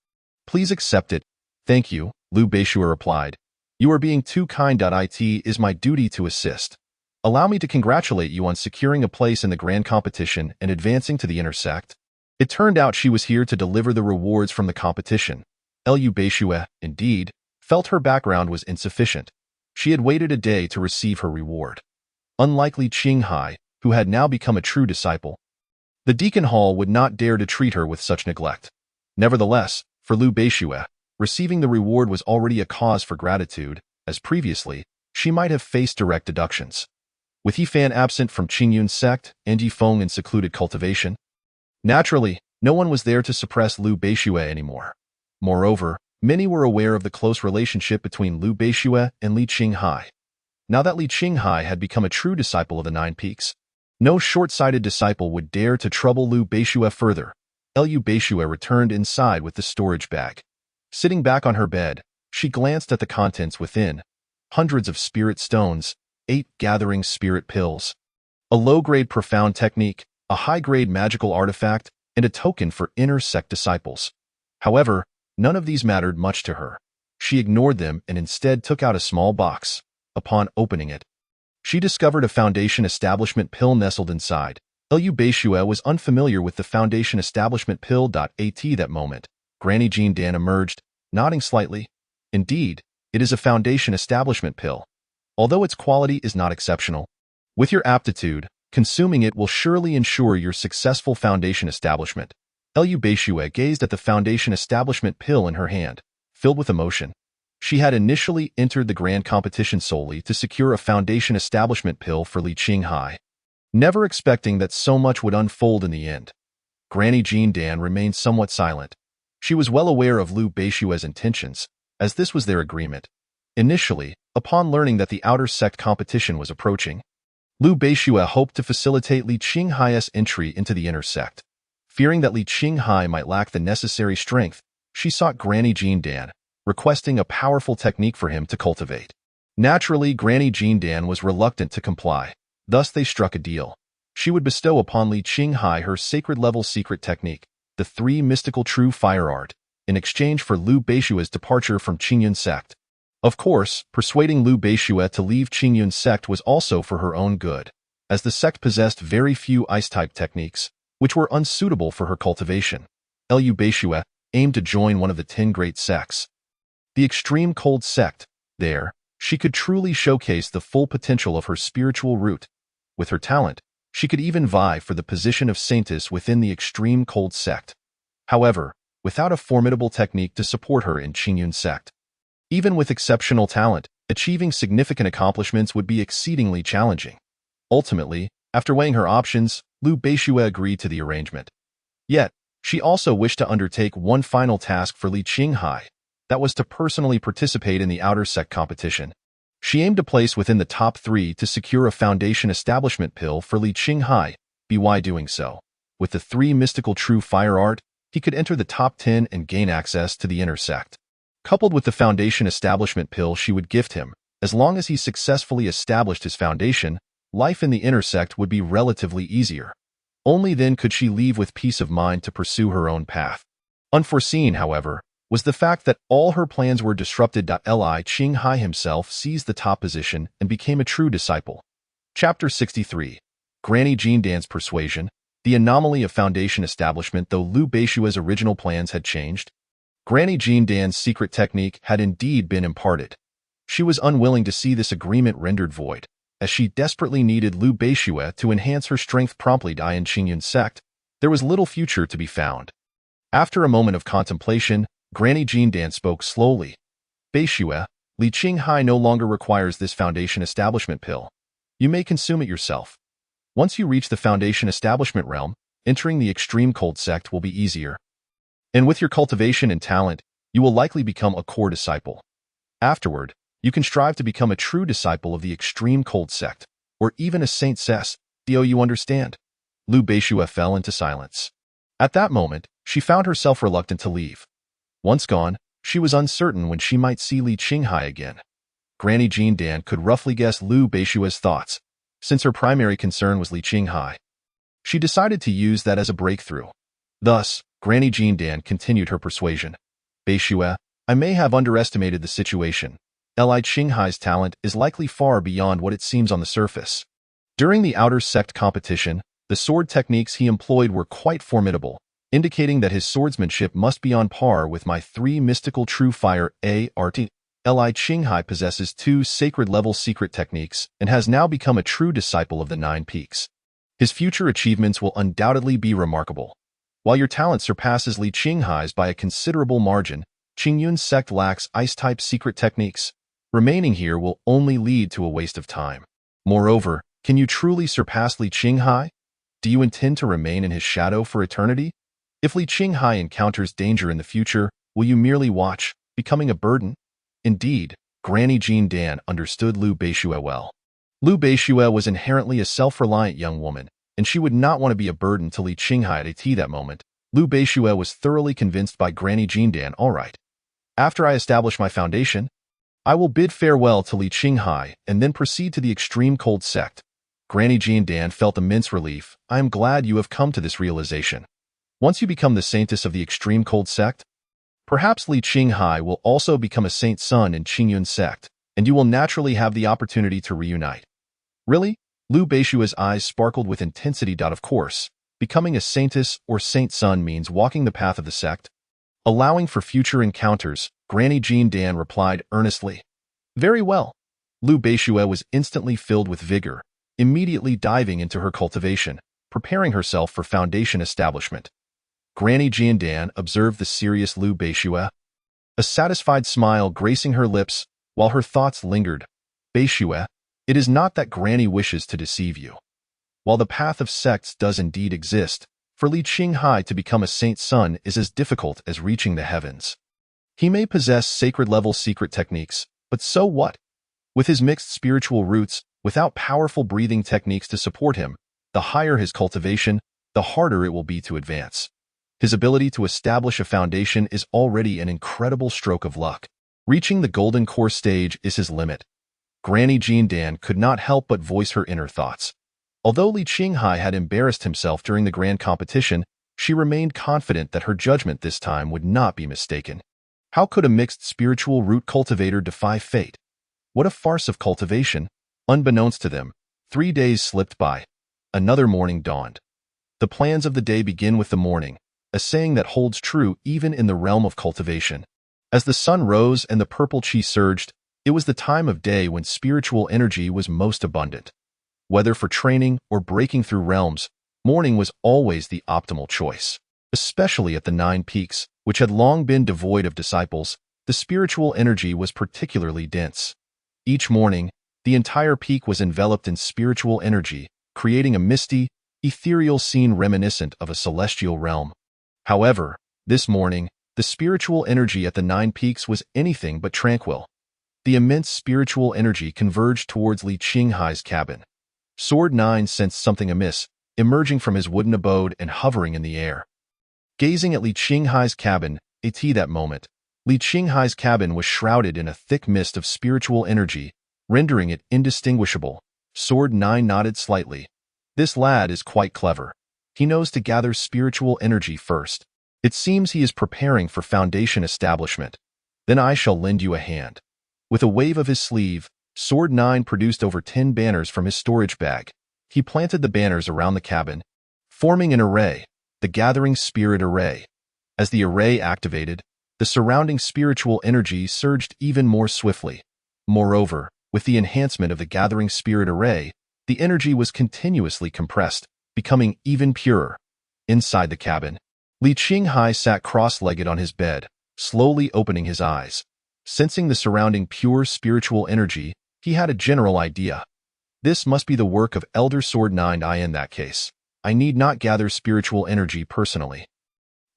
Please accept it. Thank you, Liu Beixue replied. You are being too kind. It is my duty to assist. Allow me to congratulate you on securing a place in the grand competition and advancing to the inner sect. It turned out she was here to deliver the rewards from the competition. Liu Beixue, indeed, felt her background was insufficient. She had waited a day to receive her reward. Unlike Li Qinghai, who had now become a true disciple, the Deacon Hall would not dare to treat her with such neglect. Nevertheless, for Liu Beixue, receiving the reward was already a cause for gratitude, as previously, she might have faced direct deductions. With Yifan absent from Qingyun's sect and Yifeng in secluded cultivation, naturally, no one was there to suppress Liu Beixue anymore. Moreover, many were aware of the close relationship between Liu Beixue and Li Qinghai. Now that Li Qinghai had become a true disciple of the Nine Peaks, no short-sighted disciple would dare to trouble Liu Beixue further. Liu Beixue returned inside with the storage bag. Sitting back on her bed, she glanced at the contents within. Hundreds of spirit stones, 8 gathering spirit pills, a low-grade profound technique, a high-grade magical artifact, and a token for inner sect disciples. However, none of these mattered much to her. She ignored them and instead took out a small box. Upon opening it, she discovered a foundation establishment pill nestled inside. Liu Beixue was unfamiliar with the foundation establishment pill. At that moment, Granny Jean Dan emerged, nodding slightly. Indeed, it is a foundation establishment pill. Although its quality is not exceptional, with your aptitude, consuming it will surely ensure your successful foundation establishment. Liu Beixue gazed at the foundation establishment pill in her hand, filled with emotion. She had initially entered the grand competition solely to secure a foundation establishment pill for Li Qinghai, never expecting that so much would unfold in the end. Granny Jean Dan remained somewhat silent. She was well aware of Liu Beixue's intentions, as this was their agreement. Initially, upon learning that the outer sect competition was approaching, Liu Beixue hoped to facilitate Li Qinghai's entry into the inner sect. Fearing that Li Qinghai might lack the necessary strength, she sought Granny Jean Dan, requesting a powerful technique for him to cultivate. Naturally, Granny Jindan was reluctant to comply. Thus they struck a deal. She would bestow upon Li Qinghai her sacred-level secret technique, the 3 mystical true fire art, in exchange for Liu Beishue's departure from Qingyun sect. Of course, persuading Liu Beishue to leave Qingyun sect was also for her own good, as the sect possessed very few ice-type techniques, which were unsuitable for her cultivation. Liu Beishue aimed to join one of the 10 great sects, the extreme cold sect. There, she could truly showcase the full potential of her spiritual root. With her talent, she could even vie for the position of saintess within the extreme cold sect. However, without a formidable technique to support her in Qingyun sect, even with exceptional talent, achieving significant accomplishments would be exceedingly challenging. Ultimately, after weighing her options, Liu Beishue agreed to the arrangement. Yet, she also wished to undertake one final task for Li Qinghai, that was to personally participate in the outer sect competition. She aimed to place within the top 3 to secure a foundation establishment pill for Li Qinghai. By doing so, with the 3 mystical true fire art, he could enter the top 10 and gain access to the inner sect. Coupled with the foundation establishment pill she would gift him, as long as he successfully established his foundation, life in the inner sect would be relatively easier. Only then could she leave with peace of mind to pursue her own path. Unforeseen, however, was the fact that all her plans were disrupted. Li Qinghai himself seized the top position and became a true disciple. Chapter 63. Granny Jindan's Persuasion. The anomaly of foundation establishment. Though Liu Beishue's original plans had changed, Granny Jindan's secret technique had indeed been imparted. She was unwilling to see this agreement rendered void, as she desperately needed Liu Beishue to enhance her strength promptly. In Qingyun sect, there was little future to be found. After a moment of contemplation, Granny Jindan spoke slowly. Beishue, Li Qinghai no longer requires this foundation establishment pill. You may consume it yourself. Once you reach the foundation establishment realm, entering the extreme cold sect will be easier. And with your cultivation and talent, you will likely become a core disciple. Afterward, you can strive to become a true disciple of the extreme cold sect, or even a saintess. Do you understand? Liu Beishue fell into silence. At that moment, she found herself reluctant to leave. Once gone, she was uncertain when she might see Li Qinghai again. Granny Jindan could roughly guess Liu Beishue's thoughts, since her primary concern was Li Qinghai. She decided to use that as a breakthrough. Thus, Granny Jindan continued her persuasion. Beishue, I may have underestimated the situation. Li Qinghai's talent is likely far beyond what it seems on the surface. During the outer sect competition, the sword techniques he employed were quite formidable, indicating that his swordsmanship must be on par with my 3 mystical true fire art. Li Qinghai possesses 2 sacred-level secret techniques and has now become a true disciple of the 9 peaks. His future achievements will undoubtedly be remarkable. While your talent surpasses Li Qinghai's by a considerable margin, Qingyun sect lacks ice-type secret techniques. Remaining here will only lead to a waste of time. Moreover, can you truly surpass Li Qinghai? Do you intend to remain in his shadow for eternity? If Li Qinghai encounters danger in the future, will you merely watch, becoming a burden? Indeed, Granny Jindan understood Liu Beishue well. Liu Beishue was inherently a self-reliant young woman, and she would not want to be a burden to Li Qinghai at that moment. Liu Beishue was thoroughly convinced by Granny Jindan. All right. After I establish my foundation, I will bid farewell to Li Qinghai and then proceed to the extreme cold sect. Granny Jindan felt immense relief. I am glad you have come to this realization. Once you become the saintess of the extreme cold sect, perhaps Li Qinghai will also become a saint's son in Qingyun sect, and you will naturally have the opportunity to reunite. Really? Liu Beishue's eyes sparkled with intensity. Of course, becoming a saintess or saint's son means walking the path of the sect. Allowing for future encounters, Granny Jindan replied earnestly. Very well. Liu Beishue was instantly filled with vigor, immediately diving into her cultivation, preparing herself for foundation establishment. Granny Jindan observed the serious Liu Beishue, a satisfied smile gracing her lips while her thoughts lingered. Beishue, it is not that Granny wishes to deceive you. While the path of sects does indeed exist, for Li Qinghai to become a saint's son is as difficult as reaching the heavens. He may possess sacred-level secret techniques, but so what? With his mixed spiritual roots, without powerful breathing techniques to support him, the higher his cultivation, the harder it will be to advance. His ability to establish a foundation is already an incredible stroke of luck. Reaching the golden core stage is his limit. Granny Jean Dan could not help but voice her inner thoughts. Although Li Qinghai had embarrassed himself during the grand competition, she remained confident that her judgment this time would not be mistaken. How could a mixed spiritual root cultivator defy fate? What a farce of cultivation! Unbeknownst to them, 3 days slipped by. Another morning dawned. The plans of the day begin with the morning, a saying that holds true even in the realm of cultivation. As the sun rose and the purple chi surged, it was the time of day when spiritual energy was most abundant. Whether for training or breaking through realms, morning was always the optimal choice. Especially at the 9 peaks, which had long been devoid of disciples, the spiritual energy was particularly dense. Each morning, the entire peak was enveloped in spiritual energy, creating a misty, ethereal scene reminiscent of a celestial realm. However, this morning, the spiritual energy at the 9 peaks was anything but tranquil. The immense spiritual energy converged towards Li Qinghai's cabin. Sword 9 sensed something amiss, emerging from his wooden abode and hovering in the air. Gazing at Li Qinghai's cabin, at that moment, Li Qinghai's cabin was shrouded in a thick mist of spiritual energy, rendering it indistinguishable. Sword 9 nodded slightly. This lad is quite clever. He knows to gather spiritual energy first. It seems he is preparing for foundation establishment. Then I shall lend you a hand. With a wave of his sleeve, Sword 9 produced over 10 banners from his storage bag. He planted the banners around the cabin, forming an array, the Gathering Spirit Array. As the array activated, the surrounding spiritual energy surged even more swiftly. Moreover, with the enhancement of the Gathering Spirit Array, the energy was continuously compressed, becoming even purer. Inside the cabin, Li Qinghai sat cross-legged on his bed, slowly opening his eyes. Sensing the surrounding pure spiritual energy, he had a general idea. This must be the work of Elder Sword 9 I. In that case, I need not gather spiritual energy personally.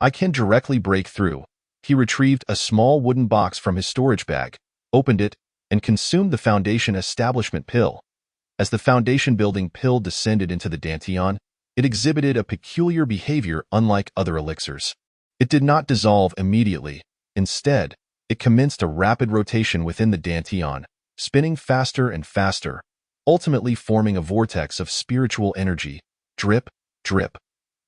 I can directly break through. He retrieved a small wooden box from his storage bag, opened it, and consumed the foundation establishment pill. As the foundation building pill descended into the dantian, it exhibited a peculiar behavior unlike other elixirs. It did not dissolve immediately. Instead, it commenced a rapid rotation within the dantian, spinning faster and faster, ultimately forming a vortex of spiritual energy. Drip, drip.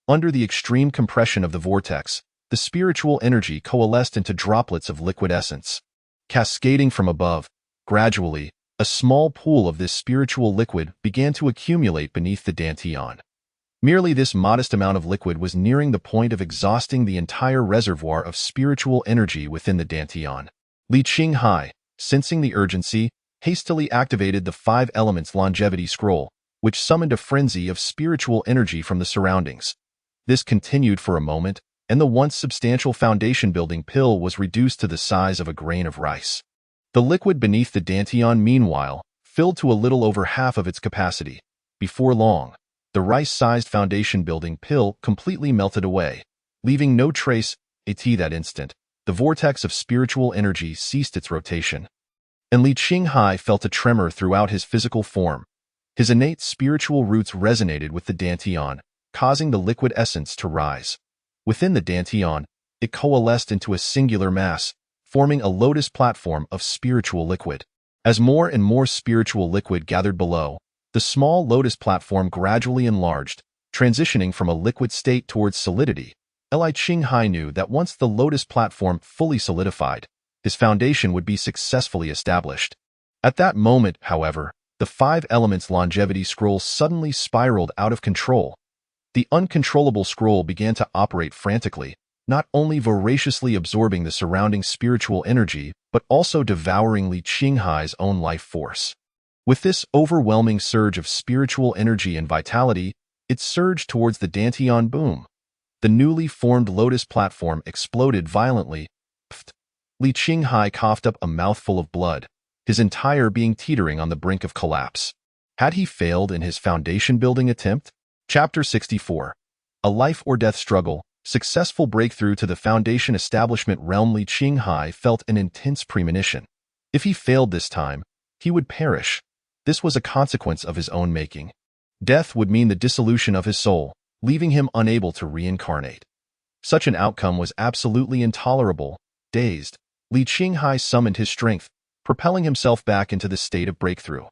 Under the extreme compression of the vortex, the spiritual energy coalesced into droplets of liquid essence. Cascading from above, gradually, a small pool of this spiritual liquid began to accumulate beneath the dantian. Merely this modest amount of liquid was nearing the point of exhausting the entire reservoir of spiritual energy within the dantian. Li Qinghai, sensing the urgency, hastily activated the 5 elements longevity scroll, which summoned a frenzy of spiritual energy from the surroundings. This continued for a moment, and the once substantial foundation-building pill was reduced to the size of a grain of rice. The liquid beneath the dantian, meanwhile, filled to a little over half of its capacity. Before long, the rice-sized foundation-building pill completely melted away, leaving no trace. At that instant, the vortex of spiritual energy ceased its rotation. And Li Qinghai felt a tremor throughout his physical form. His innate spiritual roots resonated with the dantian, causing the liquid essence to rise. Within the dantian, it coalesced into a singular mass, forming a lotus platform of spiritual liquid. As more and more spiritual liquid gathered below, the small lotus platform gradually enlarged, transitioning from a liquid state towards solidity. Li Qinghai knew that once the lotus platform fully solidified, his foundation would be successfully established. At that moment, however, the 5 elements longevity scroll suddenly spiraled out of control. The uncontrollable scroll began to operate frantically, not only voraciously absorbing the surrounding spiritual energy, but also devouring Li Qinghai's own life force. With this overwhelming surge of spiritual energy and vitality, it surged towards the dantian. Boom. The newly formed lotus platform exploded violently. Pfft. Li Qinghai coughed up a mouthful of blood, his entire being teetering on the brink of collapse. Had he failed in his foundation-building attempt? Chapter 64. A life-or-death struggle, successful breakthrough to the foundation establishment realm. Li Qinghai felt an intense premonition. If he failed this time, he would perish. This was a consequence of his own making. Death would mean the dissolution of his soul, leaving him unable to reincarnate. Such an outcome was absolutely intolerable. Dazed, Li Qinghai summoned his strength, propelling himself back into the state of breakthrough.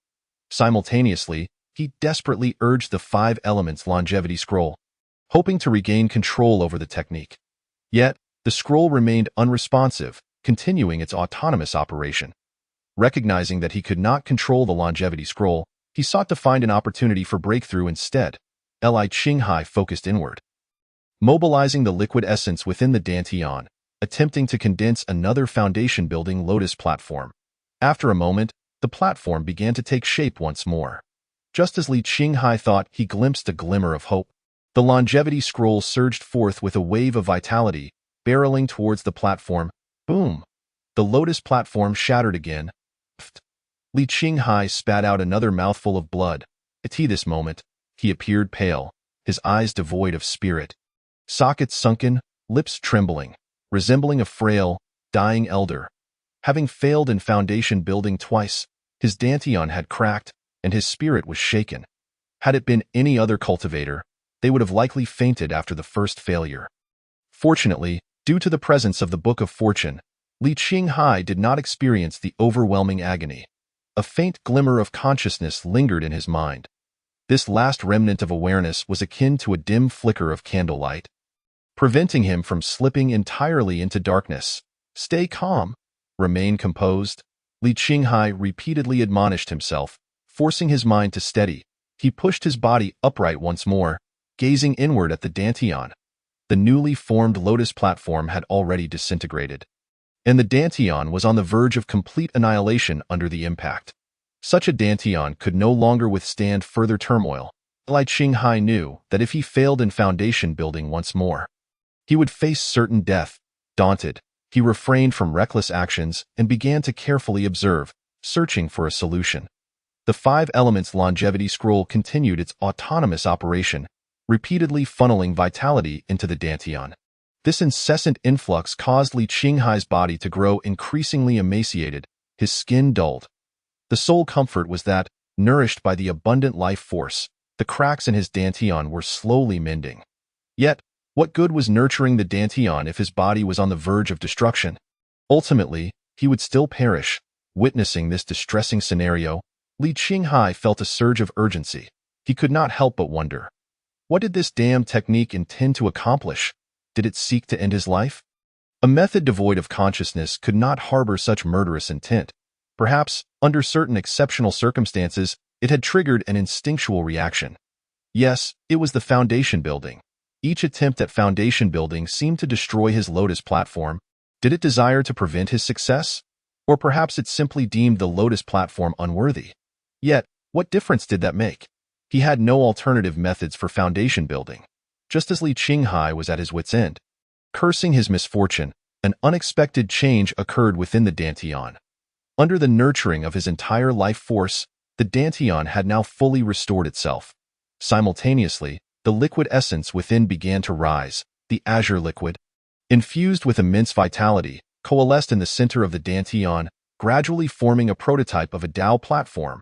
Simultaneously, he desperately urged the 5 Elements longevity scroll, hoping to regain control over the technique. Yet, the scroll remained unresponsive, continuing its autonomous operation. Recognizing that he could not control the longevity scroll, he sought to find an opportunity for breakthrough instead. Li Qinghai focused inward, mobilizing the liquid essence within the Dantian, attempting to condense another foundation-building lotus platform. After a moment, the platform began to take shape once more. Just as Li Qinghai thought, he glimpsed a glimmer of hope. The longevity scroll surged forth with a wave of vitality, barreling towards the platform. Boom! The lotus platform shattered again. Pfft. Li Qinghai spat out another mouthful of blood. At this moment, he appeared pale, his eyes devoid of spirit, sockets sunken, lips trembling, resembling a frail, dying elder. Having failed in foundation building twice, his Dantian had cracked, and his spirit was shaken. Had it been any other cultivator, they would have likely fainted after the first failure. Fortunately, due to the presence of the Book of Fortune, Li Qinghai did not experience the overwhelming agony. A faint glimmer of consciousness lingered in his mind. This last remnant of awareness was akin to a dim flicker of candlelight, preventing him from slipping entirely into darkness. Stay calm. Remain composed. Li Qinghai repeatedly admonished himself, forcing his mind to steady. He pushed his body upright once more, gazing inward at the Dantian. The newly formed lotus platform had already disintegrated, and the Dantian was on the verge of complete annihilation under the impact. Such a Dantian could no longer withstand further turmoil. Li Qinghai knew that if he failed in foundation building once more, he would face certain death. Daunted, he refrained from reckless actions and began to carefully observe, searching for a solution. The 5 Elements longevity scroll continued its autonomous operation, repeatedly funneling vitality into the Dantian. This incessant influx caused Li Qinghai's body to grow increasingly emaciated, his skin dulled. The sole comfort was that, nourished by the abundant life force, the cracks in his Dantian were slowly mending. Yet, what good was nurturing the Dantian if his body was on the verge of destruction? Ultimately, he would still perish. Witnessing this distressing scenario, Li Qinghai felt a surge of urgency. He could not help but wonder, what did this damned technique intend to accomplish? Did it seek to end his life? A method devoid of consciousness could not harbor such murderous intent. Perhaps, under certain exceptional circumstances, it had triggered an instinctual reaction. Yes, it was the foundation building. Each attempt at foundation building seemed to destroy his lotus platform. Did it desire to prevent his success? Or perhaps it simply deemed the lotus platform unworthy. Yet, what difference did that make? He had no alternative methods for foundation building. Just as Li Qinghai was at his wit's end. Cursing his misfortune, an unexpected change occurred within the Dantian. Under the nurturing of his entire life force, the Dantian had now fully restored itself. Simultaneously, the liquid essence within began to rise. The azure liquid, infused with immense vitality, coalesced in the center of the Dantian, gradually forming a prototype of a Tao platform.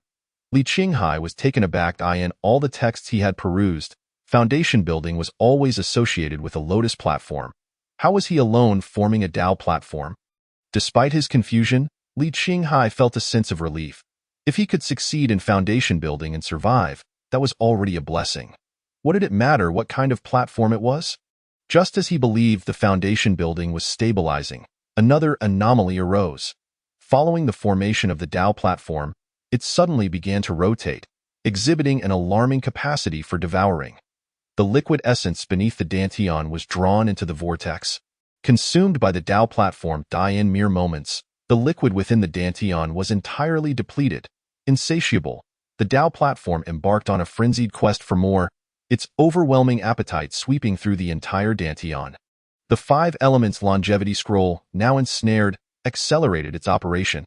Li Qinghai was taken aback. In all the texts he had perused, foundation building was always associated with a lotus platform. How was he alone forming a Tao platform? Despite his confusion, Li Qinghai felt a sense of relief. If he could succeed in foundation building and survive, that was already a blessing. What did it matter what kind of platform it was? Just as he believed the foundation building was stabilizing, another anomaly arose. Following the formation of the Tao platform, it suddenly began to rotate, exhibiting an alarming capacity for devouring. The liquid essence beneath the Dantian was drawn into the vortex, consumed by the Tao platform. In mere moments, the liquid within the Dantian was entirely depleted. Insatiable, the Tao platform embarked on a frenzied quest for more, its overwhelming appetite sweeping through the entire Dantian. The 5 Elements longevity scroll, now ensnared, accelerated its operation.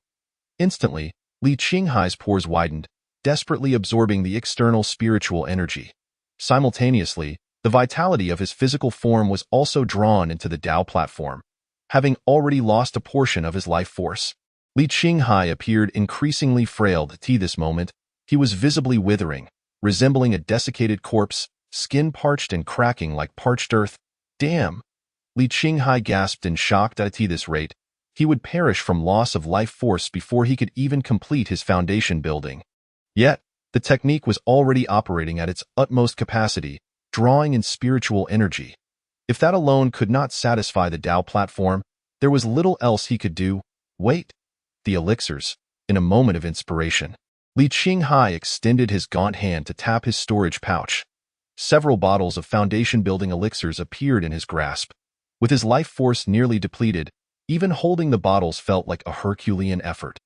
Instantly, Li Qinghai's pores widened, desperately absorbing the external spiritual energy. Simultaneously, the vitality of his physical form was also drawn into the Tao platform. Having already lost a portion of his life force, Li Qinghai appeared increasingly frail. At this moment, he was visibly withering, resembling a desiccated corpse, skin parched and cracking like parched earth. Damn! Li Qinghai gasped in shock. At this rate, he would perish from loss of life force before he could even complete his foundation building. Yet, the technique was already operating at its utmost capacity, drawing in spiritual energy. If that alone could not satisfy the Tao platform, there was little else he could do. Wait. The elixirs. In a moment of inspiration, Li Qinghai extended his gaunt hand to tap his storage pouch. Several bottles of foundation-building elixirs appeared in his grasp. With his life force nearly depleted, even holding the bottles felt like a Herculean effort.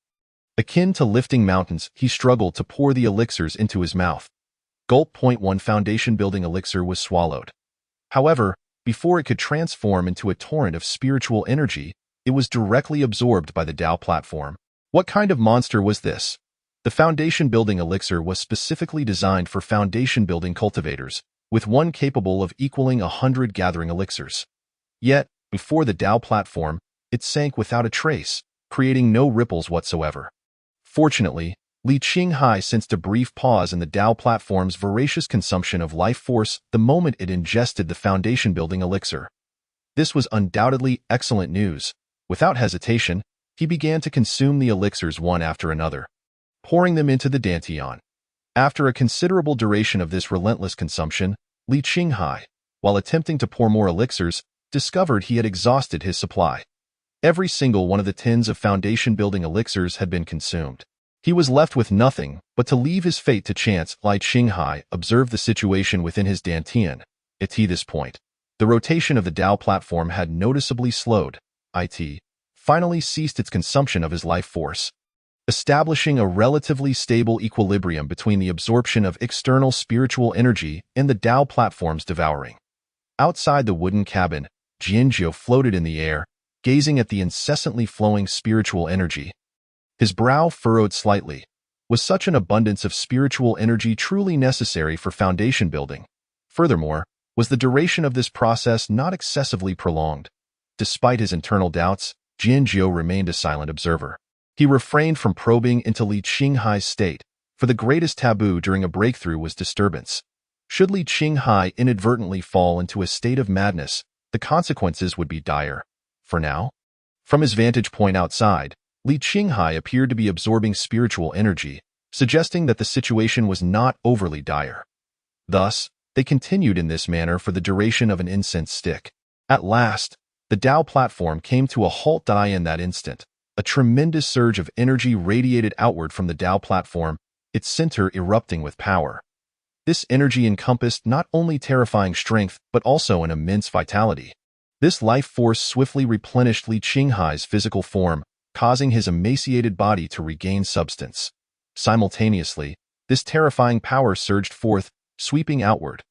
Akin to lifting mountains, he struggled to pour the elixirs into his mouth. Gulp. One foundation-building elixir was swallowed. However, before it could transform into a torrent of spiritual energy, it was directly absorbed by the Tao platform. What kind of monster was this? The foundation-building elixir was specifically designed for foundation-building cultivators, with one capable of equaling 100 gathering elixirs. Yet, before the Tao platform, it sank without a trace, creating no ripples whatsoever. Fortunately, Li Qinghai sensed a brief pause in the Tao platform's voracious consumption of life force the moment it ingested the foundation-building elixir. This was undoubtedly excellent news. Without hesitation, he began to consume the elixirs one after another, pouring them into the dantian. After a considerable duration of this relentless consumption, Li Qinghai, while attempting to pour more elixirs, discovered he had exhausted his supply. Every single one of the tins of foundation-building elixirs had been consumed. He was left with nothing but to leave his fate to chance. Li Qinghai observed the situation within his dantian. At this point, the rotation of the Tao platform had noticeably slowed. It finally ceased its consumption of his life force, establishing a relatively stable equilibrium between the absorption of external spiritual energy and the Tao platform's devouring. Outside the wooden cabin, Jianjiu floated in the air, gazing at the incessantly flowing spiritual energy. His brow furrowed slightly. Was such an abundance of spiritual energy truly necessary for foundation building? Furthermore, was the duration of this process not excessively prolonged? Despite his internal doubts, Jianjiu remained a silent observer. He refrained from probing into Li Qinghai's state, for the greatest taboo during a breakthrough was disturbance. Should Li Qinghai inadvertently fall into a state of madness, the consequences would be dire. For now, from his vantage point outside, Li Qinghai appeared to be absorbing spiritual energy, suggesting that the situation was not overly dire. Thus, they continued in this manner for the duration of an incense stick. At last, the Tao platform came to a halt. In that instant, a tremendous surge of energy radiated outward from the Tao platform, its center erupting with power. This energy encompassed not only terrifying strength but also an immense vitality. This life force swiftly replenished Li Qinghai's physical form, causing his emaciated body to regain substance. Simultaneously, this terrifying power surged forth, sweeping outward.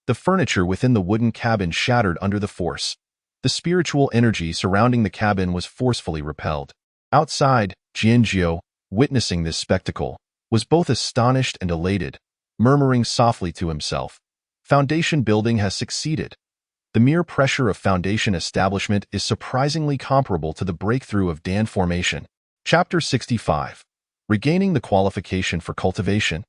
The furniture within the wooden cabin shattered under the force. The spiritual energy surrounding the cabin was forcefully repelled. Outside, Jianjiu, witnessing this spectacle, was both astonished and elated, murmuring softly to himself, "Foundation building has succeeded." The mere pressure of foundation establishment is surprisingly comparable to the breakthrough of Dan formation. Chapter 65. Regaining the qualification for cultivation.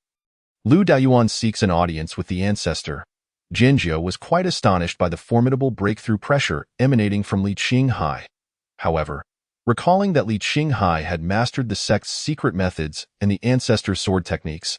Lu Daoyuan seeks an audience with the ancestor. Jianjiu was quite astonished by the formidable breakthrough pressure emanating from Li Qinghai. However, recalling that Li Qinghai had mastered the sect's secret methods and the ancestor's sword techniques,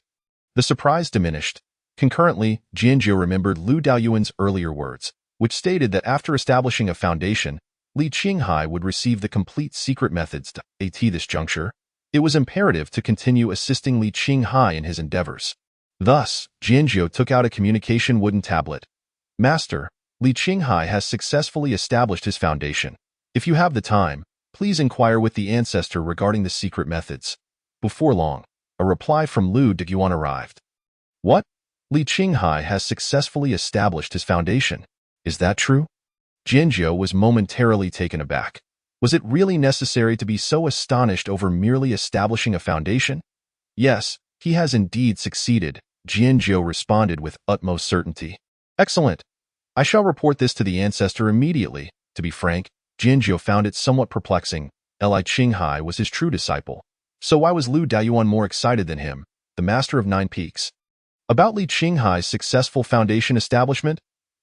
the surprise diminished. Concurrently, Jianjiu remembered Lu Daoyuan's earlier words, which stated that after establishing a foundation, Li Qinghai would receive the complete secret methods. At this juncture, it was imperative to continue assisting Li Qinghai in his endeavors. Thus, Jianjiu took out a communication wooden tablet. "Master, Li Qinghai has successfully established his foundation. If you have the time, please inquire with the ancestor regarding the secret methods." Before long, a reply from Lu Daoyuan arrived. "What? Li Qinghai has successfully established his foundation. Is that true?" Jianjiu was momentarily taken aback. Was it really necessary to be so astonished over merely establishing a foundation? "Yes, he has indeed succeeded," Jianjiu responded with utmost certainty. "Excellent. I shall report this to the ancestor immediately." To be frank, Jianjiu found it somewhat perplexing. Li Qinghai was his true disciple. So why was Lu Daoyuan more excited than him, the master of 9 peaks? About Li Qinghai's successful foundation establishment,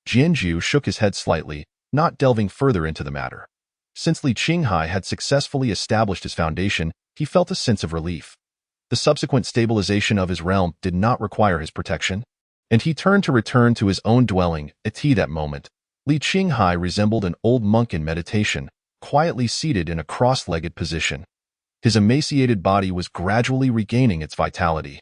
Jianjiu shook his head slightly, not delving further into the matter. Since Li Qinghai had successfully established his foundation, he felt a sense of relief. The subsequent stabilization of his realm did not require his protection, and he turned to return to his own dwelling. At that moment, Li Qinghai resembled an old monk in meditation, quietly seated in a cross-legged position. His emaciated body was gradually regaining its vitality.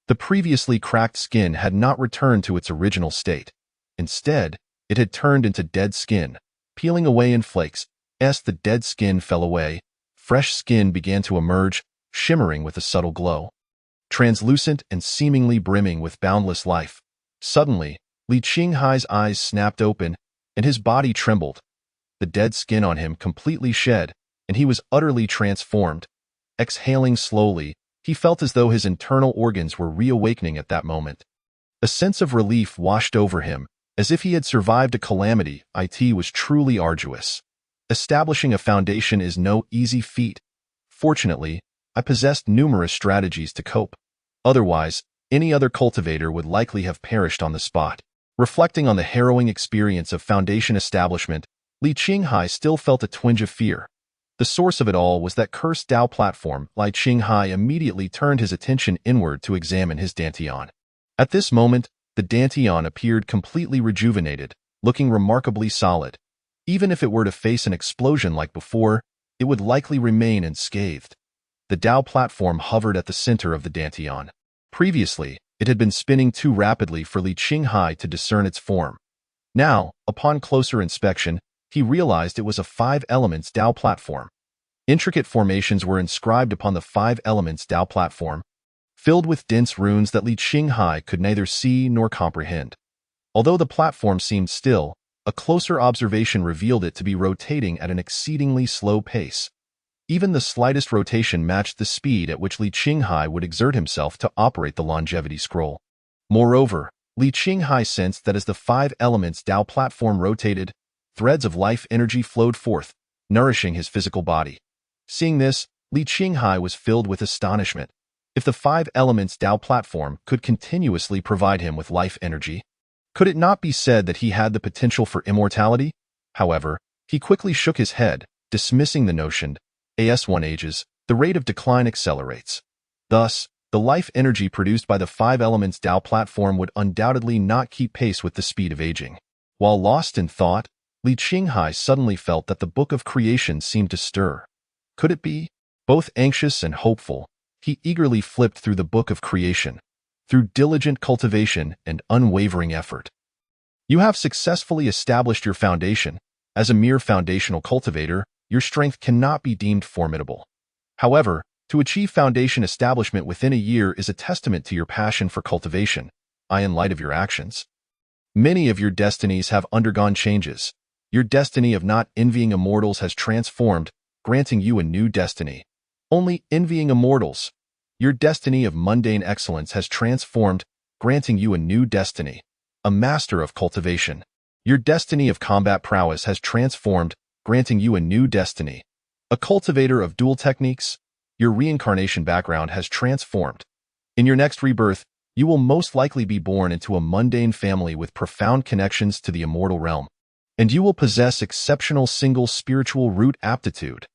The previously cracked skin had not returned to its original state. Instead, it had turned into dead skin, peeling away in flakes. As the dead skin fell away, fresh skin began to emerge, shimmering with a subtle glow. Translucent and seemingly brimming with boundless life. Suddenly, Li Qinghai's eyes snapped open, and his body trembled. The dead skin on him completely shed, and he was utterly transformed. Exhaling slowly, he felt as though his internal organs were reawakening at that moment. A sense of relief washed over him, as if he had survived a calamity. It was truly arduous. Establishing a foundation is no easy feat. Fortunately, I possessed numerous strategies to cope. Otherwise, any other cultivator would likely have perished on the spot. Reflecting on the harrowing experience of foundation establishment, Li Qinghai still felt a twinge of fear. The source of it all was that cursed Dao platform. Li Qinghai immediately turned his attention inward to examine his dantian. At this moment, the dantian appeared completely rejuvenated, looking remarkably solid. Even if it were to face an explosion like before, it would likely remain unscathed. The Dao platform hovered at the center of the dantian. Previously, it had been spinning too rapidly for Li Qinghai to discern its form. Now, upon closer inspection, he realized it was a 5 elements Dao platform. Intricate formations were inscribed upon the 5 elements Dao platform, filled with dense runes that Li Qinghai could neither see nor comprehend. Although the platform seemed still, a closer observation revealed it to be rotating at an exceedingly slow pace. Even the slightest rotation matched the speed at which Li Qinghai would exert himself to operate the longevity scroll. Moreover, Li Qinghai sensed that as the 5 elements Dao platform rotated, threads of life energy flowed forth, nourishing his physical body. Seeing this, Li Qinghai was filled with astonishment. If the 5 elements Dao platform could continuously provide him with life energy, could it not be said that he had the potential for immortality? However, he quickly shook his head, dismissing the notion. As one ages, the rate of decline accelerates. Thus, the life energy produced by the 5 elements Dao platform would undoubtedly not keep pace with the speed of aging. While lost in thought, Li Qinghai suddenly felt that the book of creation seemed to stir. Could it be? Both anxious and hopeful, he eagerly flipped through the book of creation. Through diligent cultivation and unwavering effort, you have successfully established your foundation. As a mere foundational cultivator, your strength cannot be deemed formidable. However, to achieve foundation establishment within a year is a testament to your passion for cultivation. In light of your actions, many of your destinies have undergone changes. Your destiny of not envying immortals has transformed, granting you a new destiny. Only envying immortals. Your destiny of mundane excellence has transformed, granting you a new destiny. A master of cultivation. Your destiny of combat prowess has transformed, granting you a new destiny. A cultivator of dual techniques. Your reincarnation background has transformed. In your next rebirth, you will most likely be born into a mundane family with profound connections to the immortal realm, and you will possess exceptional single spiritual root aptitude.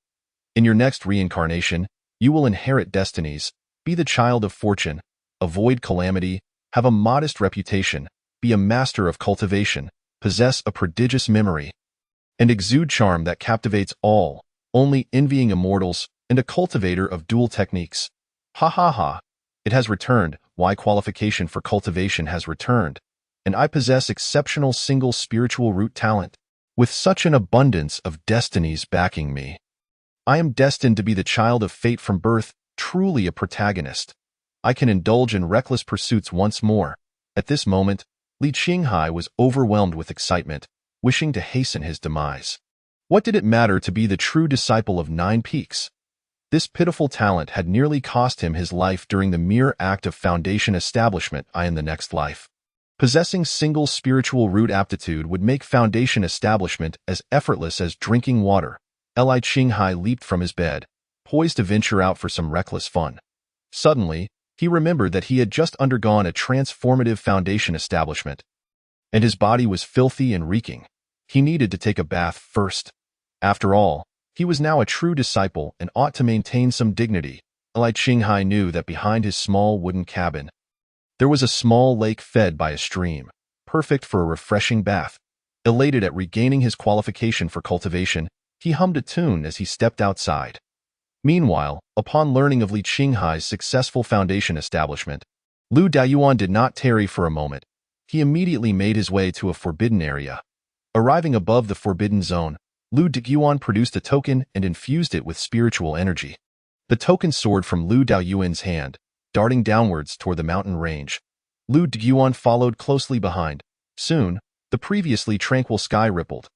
In your next reincarnation, you will inherit destinies, be the child of fortune, avoid calamity, have a modest reputation, be a master of cultivation, possess a prodigious memory, and exude charm that captivates all, only envying immortals, and a cultivator of dual techniques. Ha ha ha. It has returned. Why qualification for cultivation has returned, and I possess exceptional single spiritual root talent, with such an abundance of destinies backing me. I am destined to be the child of fate from birth, truly a protagonist. I can indulge in reckless pursuits once more. At this moment, Li Qinghai was overwhelmed with excitement, wishing to hasten his demise. What did it matter to be the true disciple of 9 peaks? This pitiful talent had nearly cost him his life during the mere act of foundation establishment. In the next life, possessing single spiritual root aptitude would make foundation establishment as effortless as drinking water. Li Qinghai leaped from his bed, poised to venture out for some reckless fun. Suddenly, he remembered that he had just undergone a transformative foundation establishment, and his body was filthy and reeking. He needed to take a bath first. After all, He was now a true disciple and ought to maintain some dignity. Li Qinghai knew that behind his small wooden cabin, there was a small lake fed by a stream, perfect for a refreshing bath. Elated at regaining his qualification for cultivation, he hummed a tune as he stepped outside. Meanwhile, upon learning of Li Qinghai's successful foundation establishment, Lu Daoyuan did not tarry for a moment. He immediately made his way to a forbidden area. Arriving above the forbidden zone, Lu Daoyuan produced a token and infused it with spiritual energy. The token soared from Lu Daoyuan's hand, darting downwards toward the mountain range. Lu Daoyuan followed closely behind. Soon, the previously tranquil sky rippled.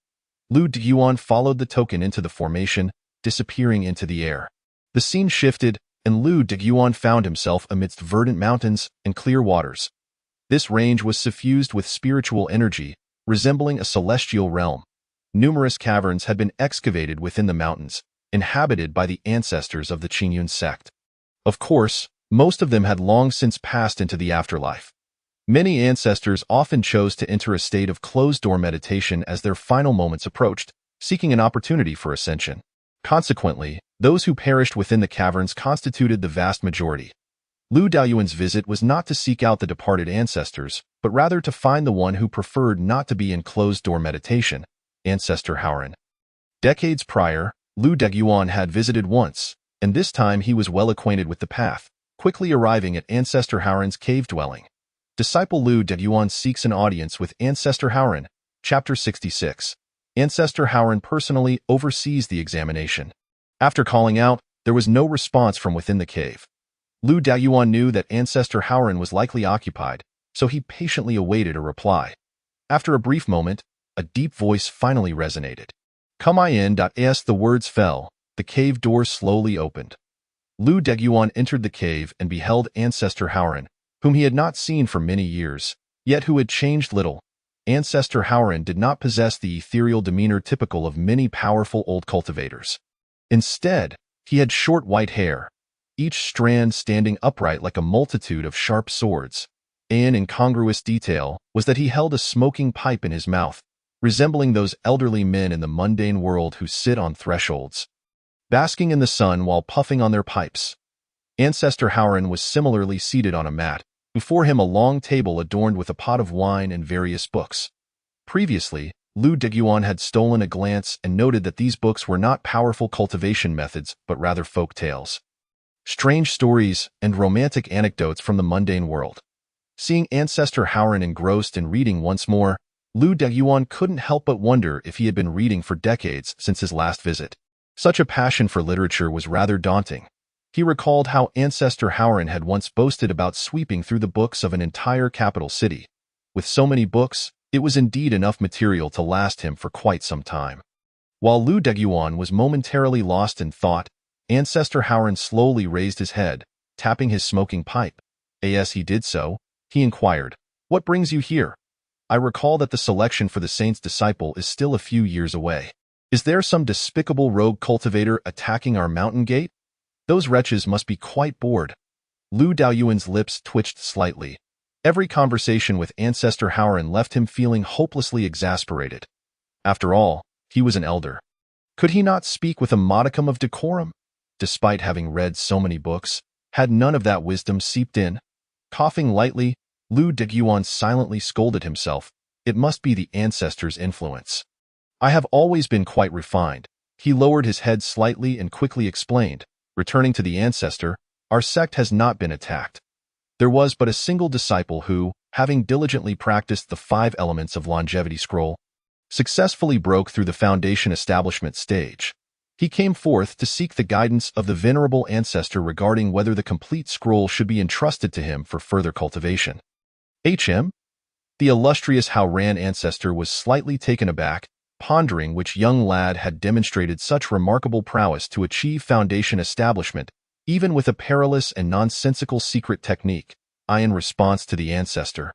Lu Daoyuan followed the token into the formation, disappearing into the air. The scene shifted, and Lu Daoyuan found himself amidst verdant mountains and clear waters. This range was suffused with spiritual energy, resembling a celestial realm. Numerous caverns had been excavated within the mountains, inhabited by the ancestors of the Qingyun sect. Of course, most of them had long since passed into the afterlife. Many ancestors often chose to enter a state of closed-door meditation as their final moments approached, seeking an opportunity for ascension. Consequently, those who perished within the caverns constituted the vast majority. Lu Daoyuan's visit was not to seek out the departed ancestors, but rather to find the one who preferred not to be in closed-door meditation, Ancestor Howren. Decades prior, Lu Daoyuan had visited once, and this time he was well acquainted with the path, quickly arriving at Ancestor Howren's cave dwelling. Disciple Lu Daoyuan seeks an audience with Ancestor Howren. Chapter 66. Ancestor Howren personally oversees the examination. After calling out, there was no response from within the cave. Lu Daoyuan knew that Ancestor Howren was likely occupied, so he patiently awaited a reply. After a brief moment, a deep voice finally resonated. "Come in." As the words fell, the cave door slowly opened. Lu Daoyuan entered the cave and beheld Ancestor Howren, whom he had not seen for many years, yet who had changed little. Ancestor Howren did not possess the ethereal demeanor typical of many powerful old cultivators. Instead, he had short white hair, each strand standing upright like a multitude of sharp swords. An incongruous detail was that he held a smoking pipe in his mouth, resembling those elderly men in the mundane world who sit on thresholds, basking in the sun while puffing on their pipes. Ancestor Howren was similarly seated on a mat, before him a long table adorned with a pot of wine and various books. Previously, Lu Daoyuan had stolen a glance and noted that these books were not powerful cultivation methods, but rather folk tales, strange stories, and romantic anecdotes from the mundane world. Seeing Ancestor Howren engrossed in reading once more, Lu Daoyuan couldn't help but wonder if he had been reading for decades since his last visit. Such a passion for literature was rather daunting. He recalled how Ancestor Howren had once boasted about sweeping through the books of an entire capital city. With so many books, it was indeed enough material to last him for quite some time. While Lu Daoyuan was momentarily lost in thought, Ancestor Howren slowly raised his head, tapping his smoking pipe. As he did so, he inquired, "What brings you here? I recall that the selection for the saint's disciple is still a few years away. Is there some despicable rogue cultivator attacking our mountain gate? Those wretches must be quite bored." Lu Daoyuan's lips twitched slightly. Every conversation with Ancestor Howren left him feeling hopelessly exasperated. After all, he was an elder. Could he not speak with a modicum of decorum? Despite having read so many books, had none of that wisdom seeped in? Coughing lightly, Lu Daoyuan silently scolded himself. It must be the ancestors' influence. "I have always been quite refined." He lowered his head slightly and quickly explained, returning to the ancestor, "Our sect has not been attacked. There was but a single disciple who, having diligently practiced the 5 elements of longevity scroll, successfully broke through the foundation establishment stage. He came forth to seek the guidance of the venerable ancestor regarding whether the complete scroll should be entrusted to him for further cultivation." "HM?" The illustrious Howran ancestor was slightly taken aback, pondering which young lad had demonstrated such remarkable prowess to achieve foundation establishment, even with a perilous and nonsensical secret technique. In response to the ancestor,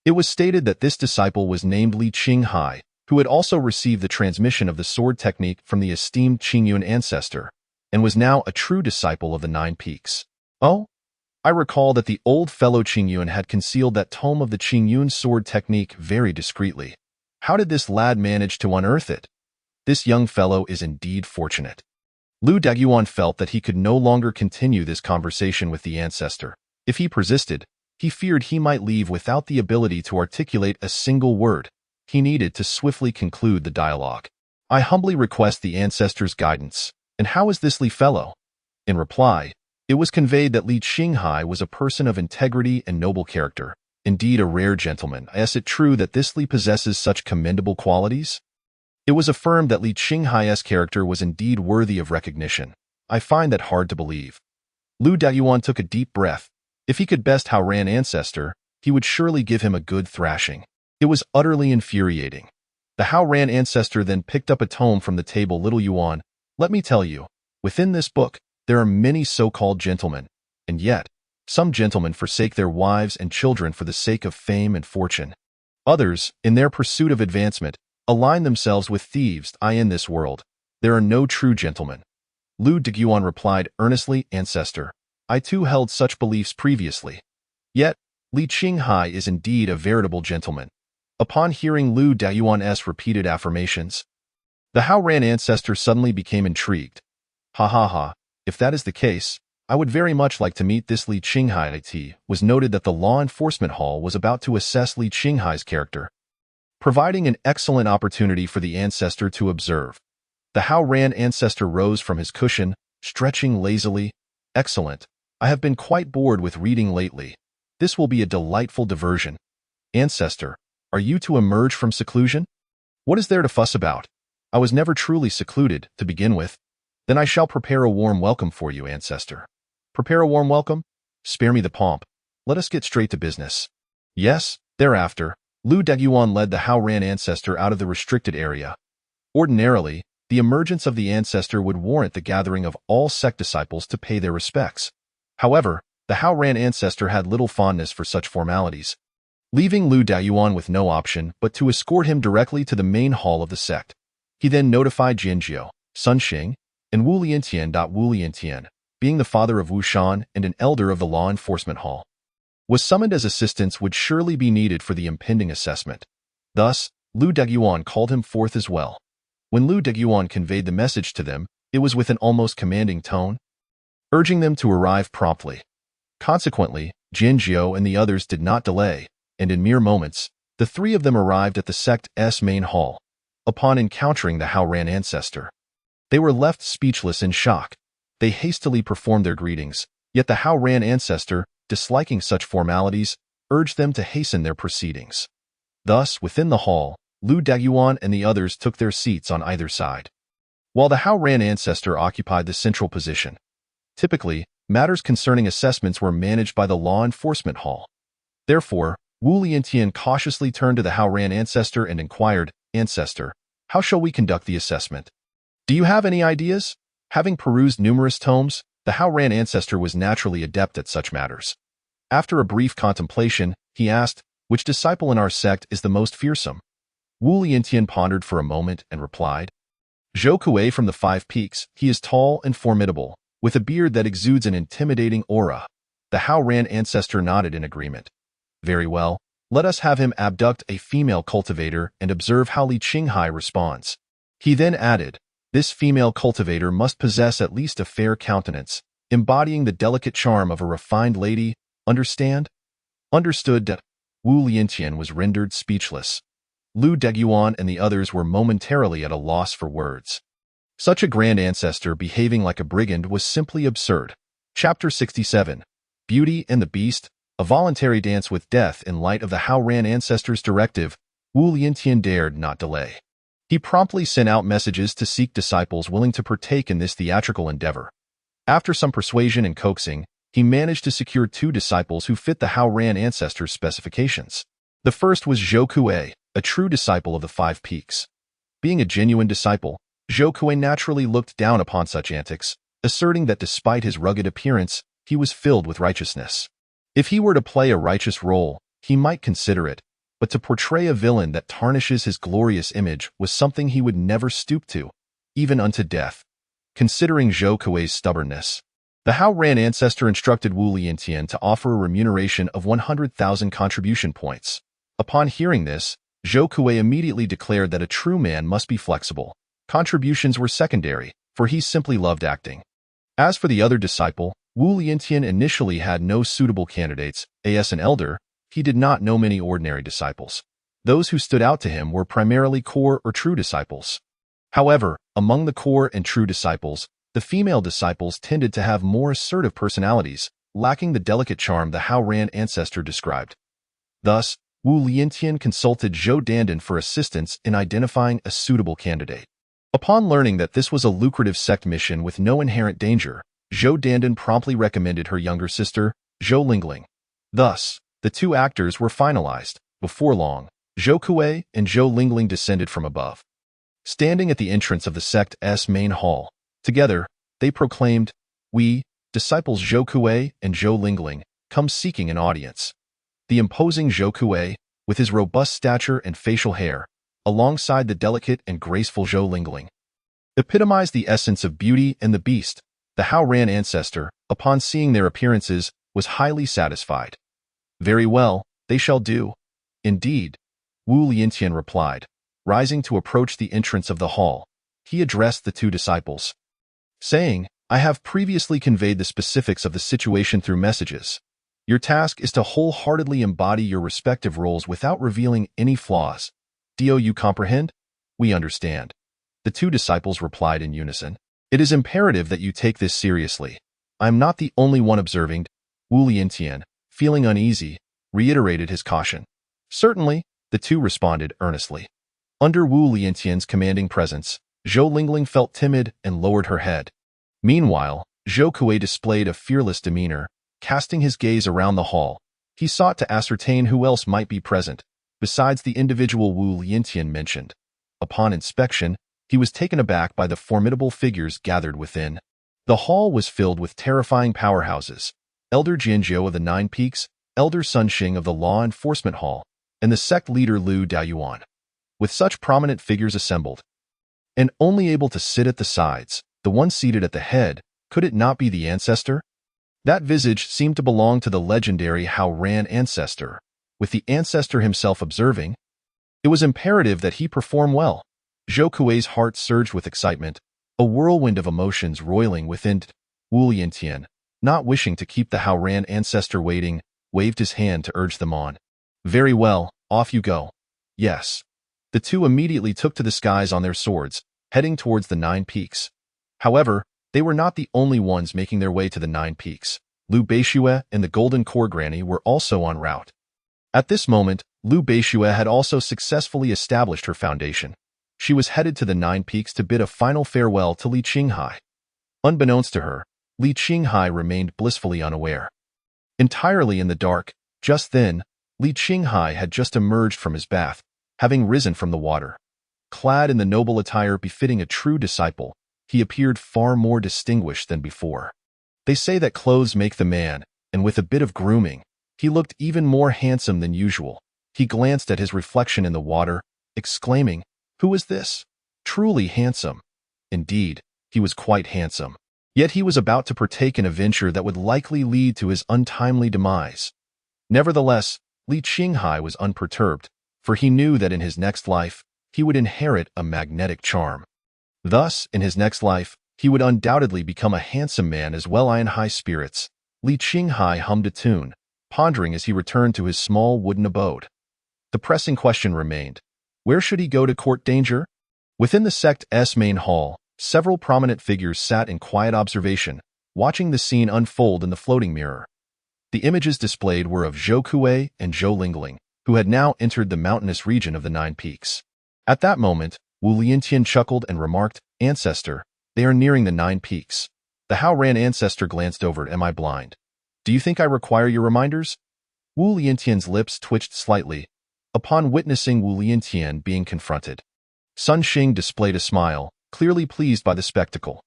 it was stated that this disciple was named Li Qinghai, who had also received the transmission of the sword technique from the esteemed Qingyun ancestor, and was now a true disciple of the 9 Peaks. "Oh? I recall that the old fellow Qingyun had concealed that tome of the Qingyun sword technique very discreetly. How did this lad manage to unearth it?" This young fellow is indeed fortunate. Lu Daguan felt that he could no longer continue this conversation with the ancestor. If he persisted, he feared he might leave without the ability to articulate a single word. He needed to swiftly conclude the dialogue. I humbly request the ancestor's guidance. And how is this Li fellow? In reply, it was conveyed that Li Qinghai was a person of integrity and noble character, indeed a rare gentleman. Is it true that this Li possesses such commendable qualities? It was affirmed that Li Qinghai's character was indeed worthy of recognition. I find that hard to believe. Lu Daguan took a deep breath. If he could best Hao Ran ancestor, he would surely give him a good thrashing. It was utterly infuriating. The Hao Ran ancestor then picked up a tome from the table. Little Yuan, let me tell you, within this book, there are many so-called gentlemen, and yet, some gentlemen forsake their wives and children for the sake of fame and fortune. Others, in their pursuit of advancement, align themselves with thieves. In this world, there are no true gentlemen. Lu Daguan replied earnestly, Ancestor, I too held such beliefs previously. Yet, Li Qinghai is indeed a veritable gentleman. Upon hearing Lu Daguan's repeated affirmations, the Hao Ran ancestor suddenly became intrigued. Ha ha ha, if that is the case, I would very much like to meet this Li Qinghai. It was noted that the law enforcement hall was about to assess Li Qinghai's character, providing an excellent opportunity for the ancestor to observe. The Hao Ran ancestor rose from his cushion, stretching lazily. Excellent. I have been quite bored with reading lately. This will be a delightful diversion. Ancestor, are you to emerge from seclusion? What is there to fuss about? I was never truly secluded, to begin with. Then I shall prepare a warm welcome for you, ancestor. Prepare a warm welcome? Spare me the pomp. Let us get straight to business. Yes, thereafter, Lu Daguan led the Hao Ran ancestor out of the restricted area. Ordinarily, the emergence of the ancestor would warrant the gathering of all sect disciples to pay their respects. However, the Hao Ran ancestor had little fondness for such formalities, leaving Lu Daguan with no option but to escort him directly to the main hall of the sect. He then notified Jianjiu, Sun Xing, and Wu Liantian. Wu Liantian, being the father of Wu Shan and an elder of the law enforcement hall, was summoned as assistance would surely be needed for the impending assessment. Thus, Lu Daguan called him forth as well. When Lu Daguan conveyed the message to them, it was with an almost commanding tone, urging them to arrive promptly. Consequently, Jianjiu and the others did not delay, and in mere moments, the three of them arrived at the sect's main hall. Upon encountering the Hao Ran ancestor, they were left speechless in shock. They hastily performed their greetings, yet the Hao Ran ancestor, disliking such formalities, urged them to hasten their proceedings. Thus, within the hall, Lu Daguan and the others took their seats on either side, while the Hao Ran ancestor occupied the central position. Typically, matters concerning assessments were managed by the law enforcement hall. Therefore, Wu Liantian cautiously turned to the Hao Ran ancestor and inquired, Ancestor, how shall we conduct the assessment? Do you have any ideas? Having perused numerous tomes, the Hao Ran ancestor was naturally adept at such matters. After a brief contemplation, he asked, which disciple in our sect is the most fearsome? Wu Liantian pondered for a moment and replied, Zhou Kuei from the Five Peaks. He is tall and formidable, with a beard that exudes an intimidating aura. The Hao Ran ancestor nodded in agreement. Very well, let us have him abduct a female cultivator and observe how Li Qinghai responds. He then added, this female cultivator must possess at least a fair countenance, embodying the delicate charm of a refined lady. Understand? Understood. Wu Liantian was rendered speechless. Lu Daguan and the others were momentarily at a loss for words. Such a grand ancestor behaving like a brigand was simply absurd. Chapter 67. Beauty and the Beast, a voluntary dance with death. In light of the Hao Ran ancestor's directive, Wu Liantian dared not delay. He promptly sent out messages to seek disciples willing to partake in this theatrical endeavor. After some persuasion and coaxing, he managed to secure 2 disciples who fit the Hao Ran ancestor's specifications. The first was Zhou Kuei, a true disciple of the Five Peaks. Being a genuine disciple, Zhou Kuei naturally looked down upon such antics, asserting that despite his rugged appearance, he was filled with righteousness. If he were to play a righteous role, he might consider it, but to portray a villain that tarnishes his glorious image was something he would never stoop to, even unto death. Considering Zhou Kuei's stubbornness, the Hao Ran ancestor instructed Wu Liantian to offer a remuneration of 100,000 contribution points. Upon hearing this, Zhou Kuei immediately declared that a true man must be flexible. Contributions were secondary, for he simply loved acting. As for the other disciple, Wu Liantian initially had no suitable candidates. As an elder, he did not know many ordinary disciples. Those who stood out to him were primarily core or true disciples. However, among the core and true disciples, the female disciples tended to have more assertive personalities, lacking the delicate charm the Hao Ran ancestor described. Thus, Wu Liantian consulted Zhou Dandan for assistance in identifying a suitable candidate. Upon learning that this was a lucrative sect mission with no inherent danger, Zhou Dandan promptly recommended her younger sister, Zhou Lingling. Thus, the two actors were finalized. Before long, Zhou Kuei and Zhou Lingling descended from above. Standing at the entrance of the sect's main hall, together, they proclaimed, "We, disciples Zhou Kuei and Zhou Lingling, come seeking an audience." The imposing Zhou Kuei, with his robust stature and facial hair, alongside the delicate and graceful Zhou Lingling, epitomized the essence of beauty and the beast. The Hao Ran ancestor, upon seeing their appearances, was highly satisfied. "Very well, they shall do." "Indeed," Wu Liantian replied. Rising to approach the entrance of the hall, he addressed the two disciples, saying, "I have previously conveyed the specifics of the situation through messages. Your task is to wholeheartedly embody your respective roles without revealing any flaws. Do you comprehend?" "We understand," the two disciples replied in unison. "It is imperative that you take this seriously. I am not the only one observing." Wu Liantian, feeling uneasy, reiterated his caution. "Certainly," the two responded earnestly. Under Wu Liantian's commanding presence, Zhou Lingling felt timid and lowered her head. Meanwhile, Zhou Kuei displayed a fearless demeanor. Casting his gaze around the hall, he sought to ascertain who else might be present, besides the individual Wu Liantian mentioned. Upon inspection, he was taken aback by the formidable figures gathered within. The hall was filled with terrifying powerhouses: Elder Jianzhou of the Nine Peaks, Elder Sun Xing of the Law Enforcement Hall, and the sect leader Liu Daoyuan. With such prominent figures assembled, and only able to sit at the sides, the one seated at the head, could it not be the ancestor? That visage seemed to belong to the legendary Hao Ran ancestor. With the ancestor himself observing, it was imperative that he perform well. Zhou Kuei's heart surged with excitement, a whirlwind of emotions roiling within. Wu Liantian, not wishing to keep the Hao Ran ancestor waiting, waved his hand to urge them on. "Very well, off you go." "Yes." The two immediately took to the skies on their swords, heading towards the Nine Peaks. However, they were not the only ones making their way to the Nine Peaks. Liu Beishue and the Golden Core Granny were also en route. At this moment, Liu Beishue had also successfully established her foundation. She was headed to the Nine Peaks to bid a final farewell to Li Qinghai. Unbeknownst to her, Li Qinghai remained blissfully unaware. Entirely in the dark, just then, Li Qinghai had just emerged from his bath, having risen from the water. Clad in the noble attire befitting a true disciple, he appeared far more distinguished than before. They say that clothes make the man, and with a bit of grooming, he looked even more handsome than usual. He glanced at his reflection in the water, exclaiming, "Who is this? Truly handsome." Indeed, he was quite handsome. Yet he was about to partake in a venture that would likely lead to his untimely demise. Nevertheless, Li Qinghai was unperturbed, for he knew that in his next life, he would inherit a magnetic charm. Thus, in his next life, he would undoubtedly become a handsome man as well as in high spirits. Li Qinghai hummed a tune, pondering as he returned to his small wooden abode. The pressing question remained: where should he go to court danger? Within the sect's main hall, several prominent figures sat in quiet observation, watching the scene unfold in the floating mirror. The images displayed were of Zhou Kuei and Zhou Lingling, who had now entered the mountainous region of the Nine Peaks. At that moment, Wu Liantian chuckled and remarked, "Ancestor, they are nearing the Nine Peaks." The Hao Ran ancestor glanced over. "Am I blind? Do you think I require your reminders?" Wu Liantian's lips twitched slightly, upon witnessing Wu Liantian being confronted. Sun Xing displayed a smile, clearly pleased by the spectacle.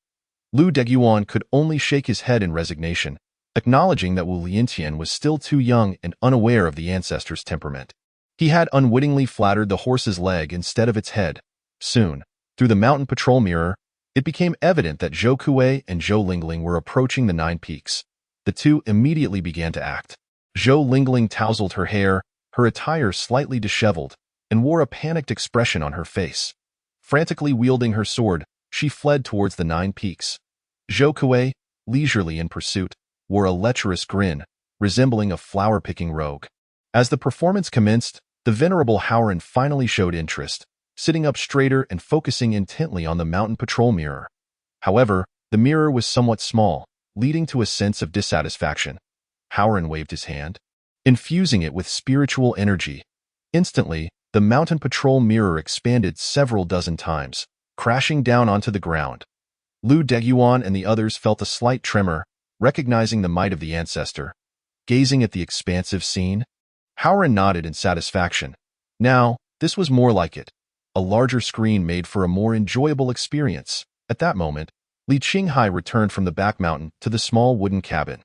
Liu Daoyuan could only shake his head in resignation, acknowledging that Wu Liantian was still too young and unaware of the ancestor's temperament. He had unwittingly flattered the horse's leg instead of its head. Soon, through the mountain patrol mirror, it became evident that Zhou Kuei and Zhou Lingling were approaching the Nine Peaks. The two immediately began to act. Zhou Lingling tousled her hair, her attire slightly disheveled, and wore a panicked expression on her face. Frantically wielding her sword, she fled towards the 9 peaks. Zhou Kuei, leisurely in pursuit, wore a lecherous grin, resembling a flower-picking rogue. As the performance commenced, the venerable Howren finally showed interest, sitting up straighter and focusing intently on the mountain patrol mirror. However, the mirror was somewhat small, leading to a sense of dissatisfaction. Howren waved his hand, infusing it with spiritual energy. Instantly, the mountain patrol mirror expanded several dozen times, crashing down onto the ground. Lu Degyuan and the others felt a slight tremor, recognizing the might of the ancestor. Gazing at the expansive scene, Howren nodded in satisfaction. Now, this was more like it. A larger screen made for a more enjoyable experience. At that moment, Li Qinghai returned from the back mountain to the small wooden cabin.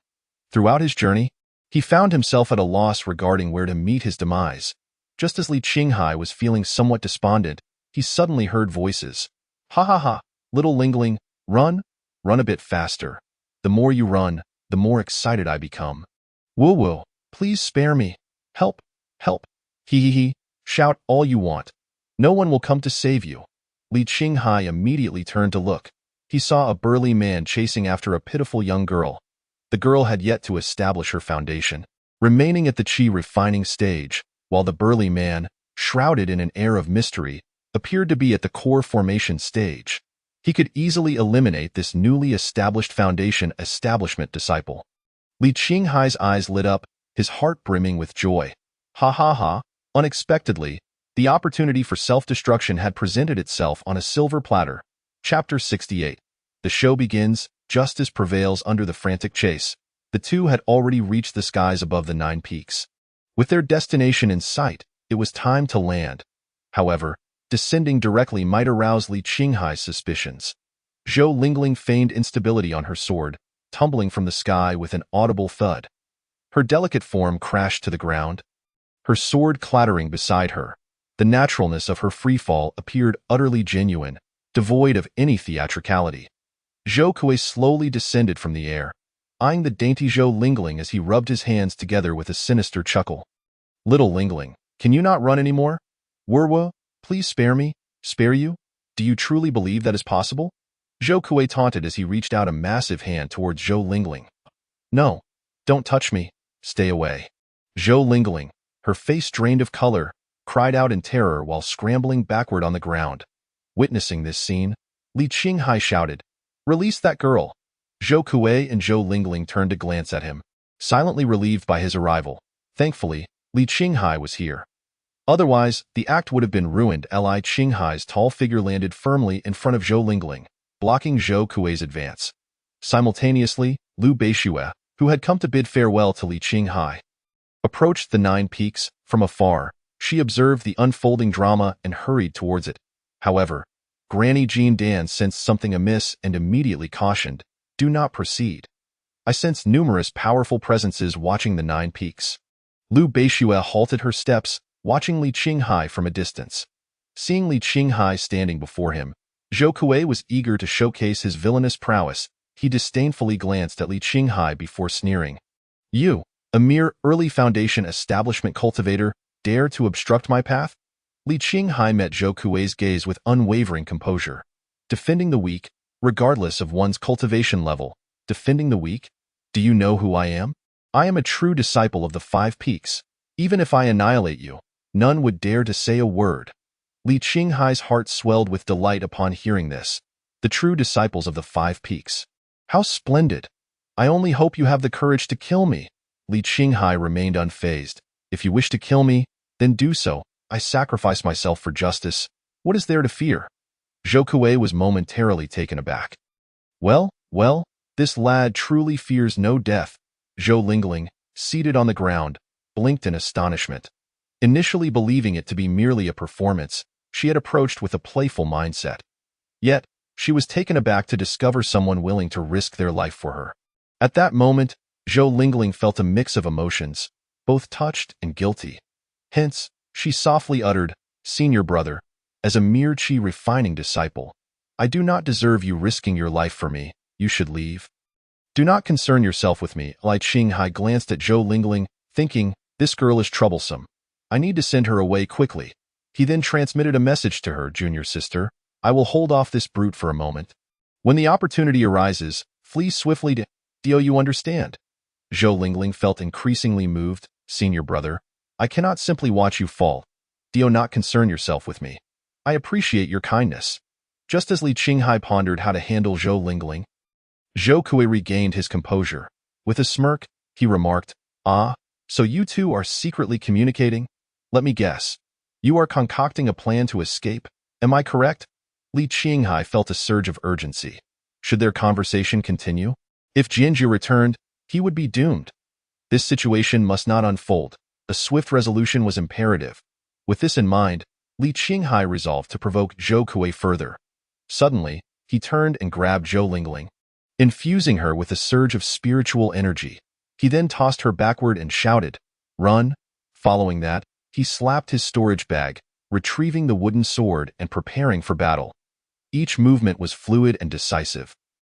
Throughout his journey, he found himself at a loss regarding where to meet his demise. Just as Li Qinghai was feeling somewhat despondent, he suddenly heard voices. Ha ha ha, little Lingling, run a bit faster. The more you run, the more excited I become. Woo woo, please spare me. Help, help. He, shout all you want. No one will come to save you. Li Qinghai immediately turned to look. He saw a burly man chasing after a pitiful young girl. The girl had yet to establish her foundation, remaining at the chi refining stage, while the burly man, shrouded in an air of mystery, appeared to be at the core formation stage. He could easily eliminate this newly established foundation establishment disciple. Li Qinghai's eyes lit up, his heart brimming with joy. Ha ha ha, unexpectedly, the opportunity for self-destruction had presented itself on a silver platter. Chapter 68. The show begins. Justice prevails under the frantic chase. The two had already reached the skies above the 9 peaks. With their destination in sight, it was time to land. However, descending directly might arouse Li Qinghai's suspicions. Zhou Lingling feigned instability on her sword, tumbling from the sky with an audible thud. Her delicate form crashed to the ground, her sword clattering beside her. The naturalness of her freefall appeared utterly genuine, devoid of any theatricality. Zhou Kuei slowly descended from the air, eyeing the dainty Zhou Lingling as he rubbed his hands together with a sinister chuckle. Little Lingling, can you not run anymore? Werwa, please spare me. Spare you? Do you truly believe that is possible? Zhou Kuei taunted as he reached out a massive hand towards Zhou Lingling. No, don't touch me. Stay away. Zhou Lingling, her face drained of color, cried out in terror while scrambling backward on the ground. Witnessing this scene, Li Qinghai shouted, "Release that girl!" Zhou Kuei and Zhou Lingling turned to glance at him, silently relieved by his arrival. Thankfully, Li Qinghai was here. Otherwise, the act would have been ruined. Li Qinghai's tall figure landed firmly in front of Zhou Lingling, blocking Zhou Kuei's advance. Simultaneously, Liu Beixue, who had come to bid farewell to Li Qinghai, approached the 9 peaks. From afar, she observed the unfolding drama and hurried towards it. However, Granny Jean Dan sensed something amiss and immediately cautioned, "Do not proceed. I sense numerous powerful presences watching the 9 peaks." Liu Beixue halted her steps, watching Li Qinghai from a distance. Seeing Li Qinghai standing before him, Zhou Kuei was eager to showcase his villainous prowess. He disdainfully glanced at Li Qinghai before sneering. "You, a mere early foundation establishment cultivator, dare to obstruct my path?" Li Qinghai met Zhou Kuei's gaze with unwavering composure. Defending the weak, regardless of one's cultivation level. Defending the weak? Do you know who I am? I am a true disciple of the 5 peaks. Even if I annihilate you, none would dare to say a word. Li Qinghai's heart swelled with delight upon hearing this. The true disciples of the 5 peaks. How splendid! I only hope you have the courage to kill me. Li Qinghai remained unfazed. If you wish to kill me, then do so. I sacrifice myself for justice. What is there to fear? Zhou Kuei was momentarily taken aback. Well, this lad truly fears no death. Zhou Lingling, seated on the ground, blinked in astonishment. Initially believing it to be merely a performance, she had approached with a playful mindset. Yet, she was taken aback to discover someone willing to risk their life for her. At that moment, Zhou Lingling felt a mix of emotions, both touched and guilty. Hence, she softly uttered, "Senior brother, as a mere chi refining disciple, I do not deserve you risking your life for me. You should leave. Do not concern yourself with me." Li Qinghai glanced at Zhou Lingling, thinking, "This girl is troublesome. I need to send her away quickly." He then transmitted a message to her junior sister, I will hold off this brute for a moment. When the opportunity arises, flee swiftly to Dio, you understand. Zhou Lingling felt increasingly moved. Senior brother, I cannot simply watch you fall. Dio, not concern yourself with me. I appreciate your kindness. Just as Li Qinghai pondered how to handle Zhou Lingling, Zhou Kui regained his composure. With a smirk, he remarked, "Ah, so you two are secretly communicating? Let me guess. You are concocting a plan to escape, am I correct?" Li Qinghai felt a surge of urgency. Should their conversation continue? If Jianzhu returned, he would be doomed. This situation must not unfold. A swift resolution was imperative. With this in mind, Li Qinghai resolved to provoke Zhou Kui further. Suddenly, he turned and grabbed Zhou Lingling, infusing her with a surge of spiritual energy. He then tossed her backward and shouted, "Run!" Following that, he slapped his storage bag, retrieving the wooden sword and preparing for battle. Each movement was fluid and decisive.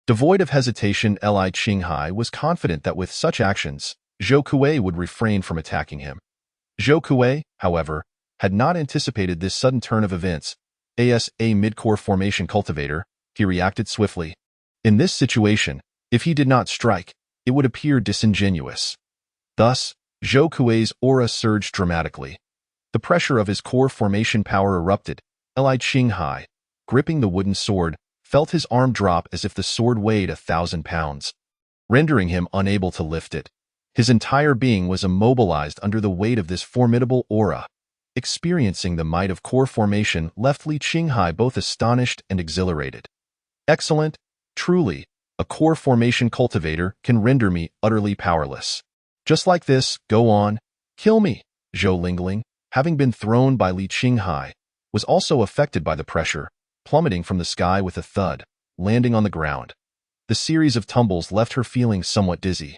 Devoid of hesitation, Li Qinghai was confident that with such actions, Zhou Kui would refrain from attacking him. Zhou Kui, however, had not anticipated this sudden turn of events. As a mid-core formation cultivator, he reacted swiftly. In this situation, if he did not strike, it would appear disingenuous. Thus, Zhou Kui's aura surged dramatically. The pressure of his core formation power erupted. Li Qinghai, gripping the wooden sword, felt his arm drop as if the sword weighed 1,000 pounds, rendering him unable to lift it. His entire being was immobilized under the weight of this formidable aura. Experiencing the might of core formation left Li Qinghai both astonished and exhilarated. Excellent, truly, a core formation cultivator can render me utterly powerless. Just like this, go on, kill me. Zhou Lingling, having been thrown by Li Qinghai, was also affected by the pressure, plummeting from the sky with a thud, landing on the ground. The series of tumbles left her feeling somewhat dizzy.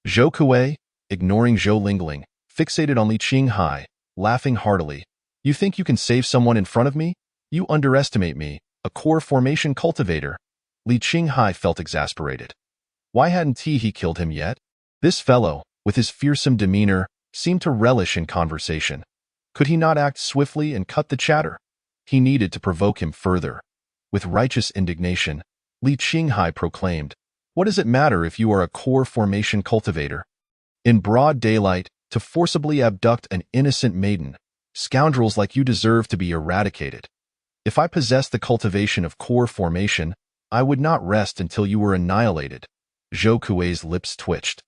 Zhou Kui, ignoring Zhou Lingling, fixated on Li Qinghai, laughing heartily. "You think you can save someone in front of me? You underestimate me, a core formation cultivator." Li Qinghai felt exasperated. Why hadn't he killed him yet? This fellow, with his fearsome demeanor, seemed to relish in conversation. Could he not act swiftly and cut the chatter? He needed to provoke him further. With righteous indignation, Li Qinghai proclaimed, "What does it matter if you are a core formation cultivator? In broad daylight, to forcibly abduct an innocent maiden, scoundrels like you deserve to be eradicated. If I possessed the cultivation of core formation, I would not rest until you were annihilated." Zhou Kui's lips twitched.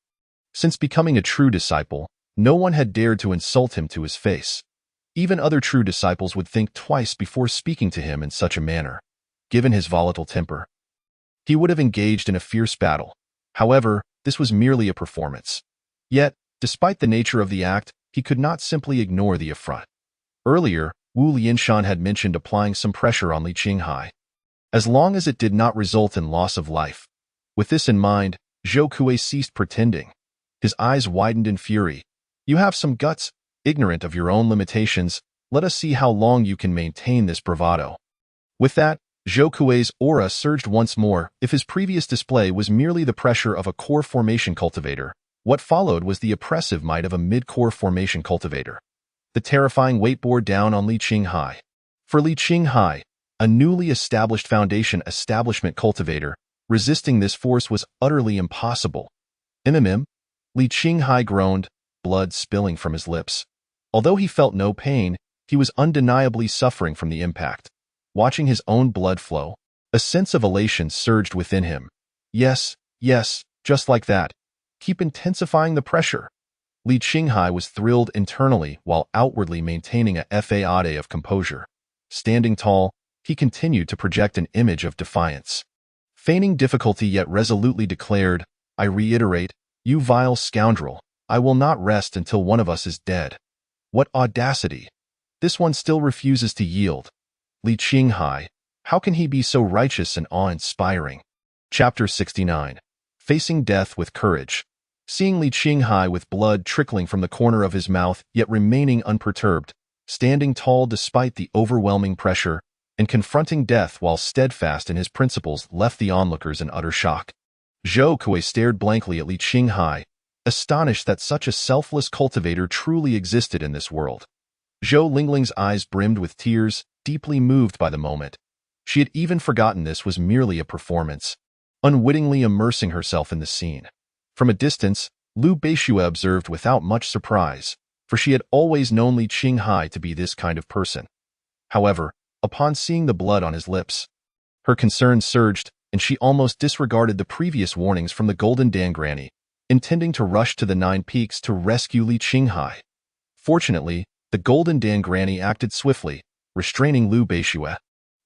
Since becoming a true disciple, no one had dared to insult him to his face. Even other true disciples would think twice before speaking to him in such a manner. Given his volatile temper, he would have engaged in a fierce battle. However, this was merely a performance. Yet, despite the nature of the act, he could not simply ignore the affront. Earlier, Wu Lianshan had mentioned applying some pressure on Li Qinghai, as long as it did not result in loss of life. With this in mind, Zhou Kui ceased pretending. His eyes widened in fury. "You have some guts, ignorant of your own limitations. Let us see how long you can maintain this bravado." With that, Zhou Kui's aura surged once more. If his previous display was merely the pressure of a core formation cultivator, what followed was the oppressive might of a mid-core formation cultivator. The terrifying weight bore down on Li Qinghai. For Li Qinghai, a newly established establishment cultivator, resisting this force was utterly impossible. Li Qinghai groaned, blood spilling from his lips. Although he felt no pain, he was undeniably suffering from the impact. Watching his own blood flow, a sense of elation surged within him. Yes, just like that. Keep intensifying the pressure. Li Qinghai was thrilled internally while outwardly maintaining a facade of composure. Standing tall, he continued to project an image of defiance. Feigning difficulty yet resolutely declared, "I reiterate, you vile scoundrel, I will not rest until one of us is dead." What audacity! This one still refuses to yield. Li Qinghai, how can he be so righteous and awe-inspiring? Chapter 69. Facing Death with Courage. Seeing Li Qinghai with blood trickling from the corner of his mouth yet remaining unperturbed, standing tall despite the overwhelming pressure, and confronting death while steadfast in his principles left the onlookers in utter shock. Zhou Kui stared blankly at Li Qinghai, astonished that such a selfless cultivator truly existed in this world. Zhou Lingling's eyes brimmed with tears, deeply moved by the moment. She had even forgotten this was merely a performance, unwittingly immersing herself in the scene. From a distance, Liu Beixue observed without much surprise, for she had always known Li Qinghai to be this kind of person. However, upon seeing the blood on his lips, her concern surged, and she almost disregarded the previous warnings from the Golden Dan Granny, intending to rush to the Nine Peaks to rescue Li Qinghai. Fortunately, the Golden Dan Granny acted swiftly, restraining Liu Beixue.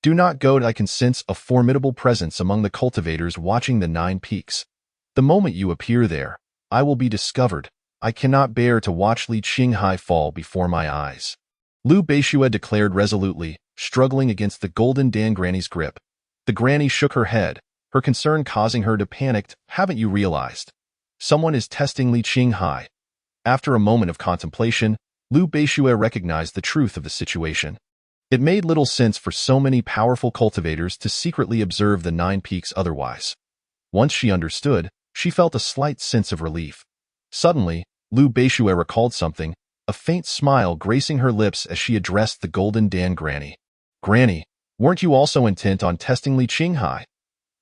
Do not go. I can sense a formidable presence among the cultivators watching the Nine Peaks. The moment you appear there, I will be discovered. I cannot bear to watch Li Qinghai fall before my eyes. Liu Beixue declared resolutely, struggling against the Golden Dan Granny's grip. The granny shook her head, her concern causing her to panic. Haven't you realized? Someone is testing Li Qinghai. After a moment of contemplation, Liu Beixue recognized the truth of the situation. It made little sense for so many powerful cultivators to secretly observe the Nine Peaks otherwise. Once she understood, she felt a slight sense of relief. Suddenly, Liu Beixue recalled something, a faint smile gracing her lips as she addressed the Golden Dan Granny. Granny, weren't you also intent on testing Li Qinghai?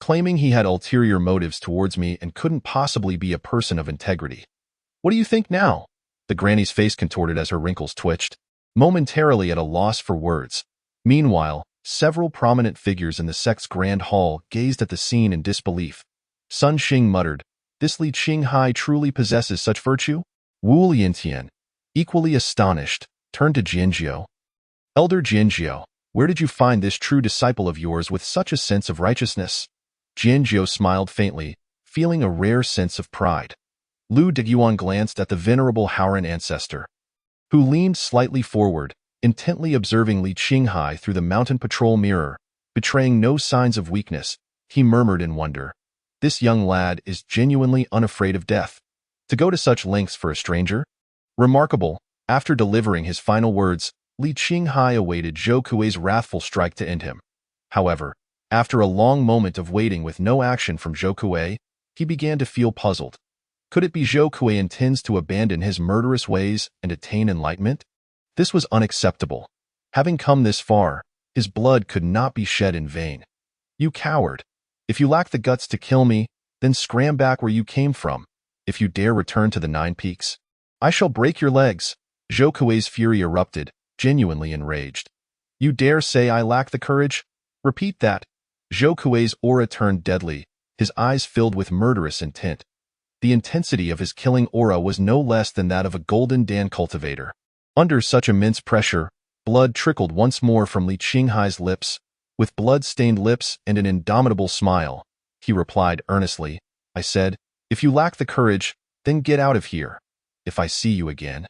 Claiming he had ulterior motives towards me and couldn't possibly be a person of integrity. What do you think now? The granny's face contorted as her wrinkles twitched, momentarily at a loss for words. Meanwhile, several prominent figures in the sect's grand hall gazed at the scene in disbelief. Sun Xing muttered, "This Li Qinghai truly possesses such virtue?" Wu Liantian, equally astonished, turned to Jianjiu. Elder Jianjiu, where did you find this true disciple of yours with such a sense of righteousness? Jianjiu smiled faintly, feeling a rare sense of pride. Liu Diguan glanced at the venerable Haoran ancestor, who leaned slightly forward, intently observing Li Qinghai through the mountain patrol mirror, betraying no signs of weakness. He murmured in wonder, "This young lad is genuinely unafraid of death. To go to such lengths for a stranger? Remarkable." After delivering his final words, Li Qinghai awaited Zhou Kuei's wrathful strike to end him. However, after a long moment of waiting with no action from Zhou Kuei, he began to feel puzzled. Could it be Zhou Kuei intends to abandon his murderous ways and attain enlightenment? This was unacceptable. Having come this far, his blood could not be shed in vain. You coward! If you lack the guts to kill me, then scram back where you came from. If you dare return to the Nine Peaks, I shall break your legs. Zhou Kuei's fury erupted, genuinely enraged. You dare say I lack the courage? Repeat that. Zhou Kuei's aura turned deadly, his eyes filled with murderous intent. The intensity of his killing aura was no less than that of a Golden Dan cultivator. Under such immense pressure, blood trickled once more from Li Qinghai's lips. With blood-stained lips and an indomitable smile, he replied earnestly, I said, if you lack the courage, then get out of here. If I see you again,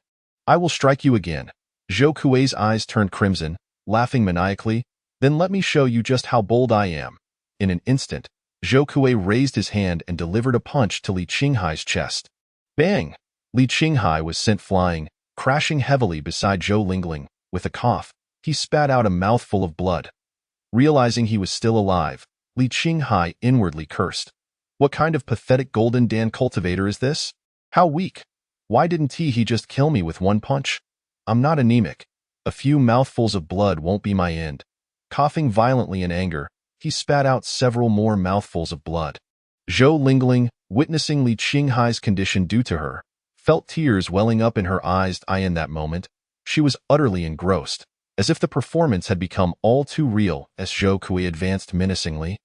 I will strike you again. Zhou Kuei's eyes turned crimson, laughing maniacally. Then let me show you just how bold I am. In an instant, Zhou Kuei raised his hand and delivered a punch to Li Qinghai's chest. Bang! Li Qinghai was sent flying, crashing heavily beside Zhou Lingling. With a cough, he spat out a mouthful of blood. Realizing he was still alive, Li Qinghai inwardly cursed. What kind of pathetic Golden Dan cultivator is this? How weak! Why didn't he just kill me with one punch? I'm not anemic. A few mouthfuls of blood won't be my end. Coughing violently in anger, he spat out several more mouthfuls of blood. Zhou Lingling, witnessing Li Qinghai's condition due to her, felt tears welling up in her eyes. In that moment, she was utterly engrossed, as if the performance had become all too real. As Zhou Kui advanced menacingly,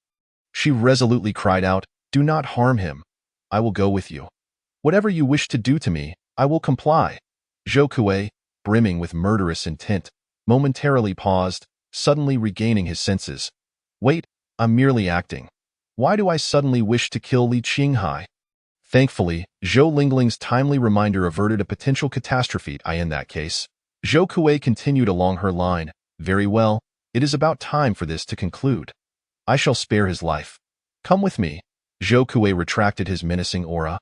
she resolutely cried out, Do not harm him. I will go with you. Whatever you wish to do to me, I will comply. Zhou Kui, brimming with murderous intent, momentarily paused, suddenly regaining his senses. Wait, I'm merely acting. Why do I suddenly wish to kill Li Qinghai? Thankfully, Zhou Lingling's timely reminder averted a potential catastrophe. In that case, Zhou Kui continued along her line. Very well, it is about time for this to conclude. I shall spare his life. Come with me. Zhou Kui retracted his menacing aura.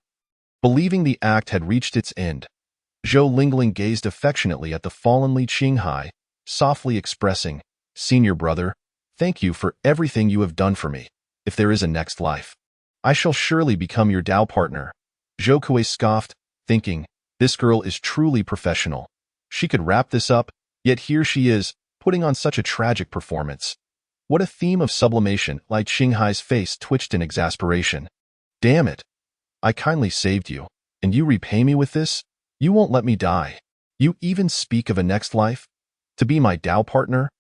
Believing the act had reached its end, Zhou Lingling gazed affectionately at the fallen Li Qinghai, softly expressing, Senior brother, thank you for everything you have done for me. If there is a next life, I shall surely become your Dao partner. Zhou Kui scoffed, thinking, this girl is truly professional. She could wrap this up, yet here she is, putting on such a tragic performance. What a theme of sublimation! Li Qinghai's face twitched in exasperation. Damn it! I kindly saved you, and you repay me with this? You won't let me die. You even speak of a next life? To be my Tao partner?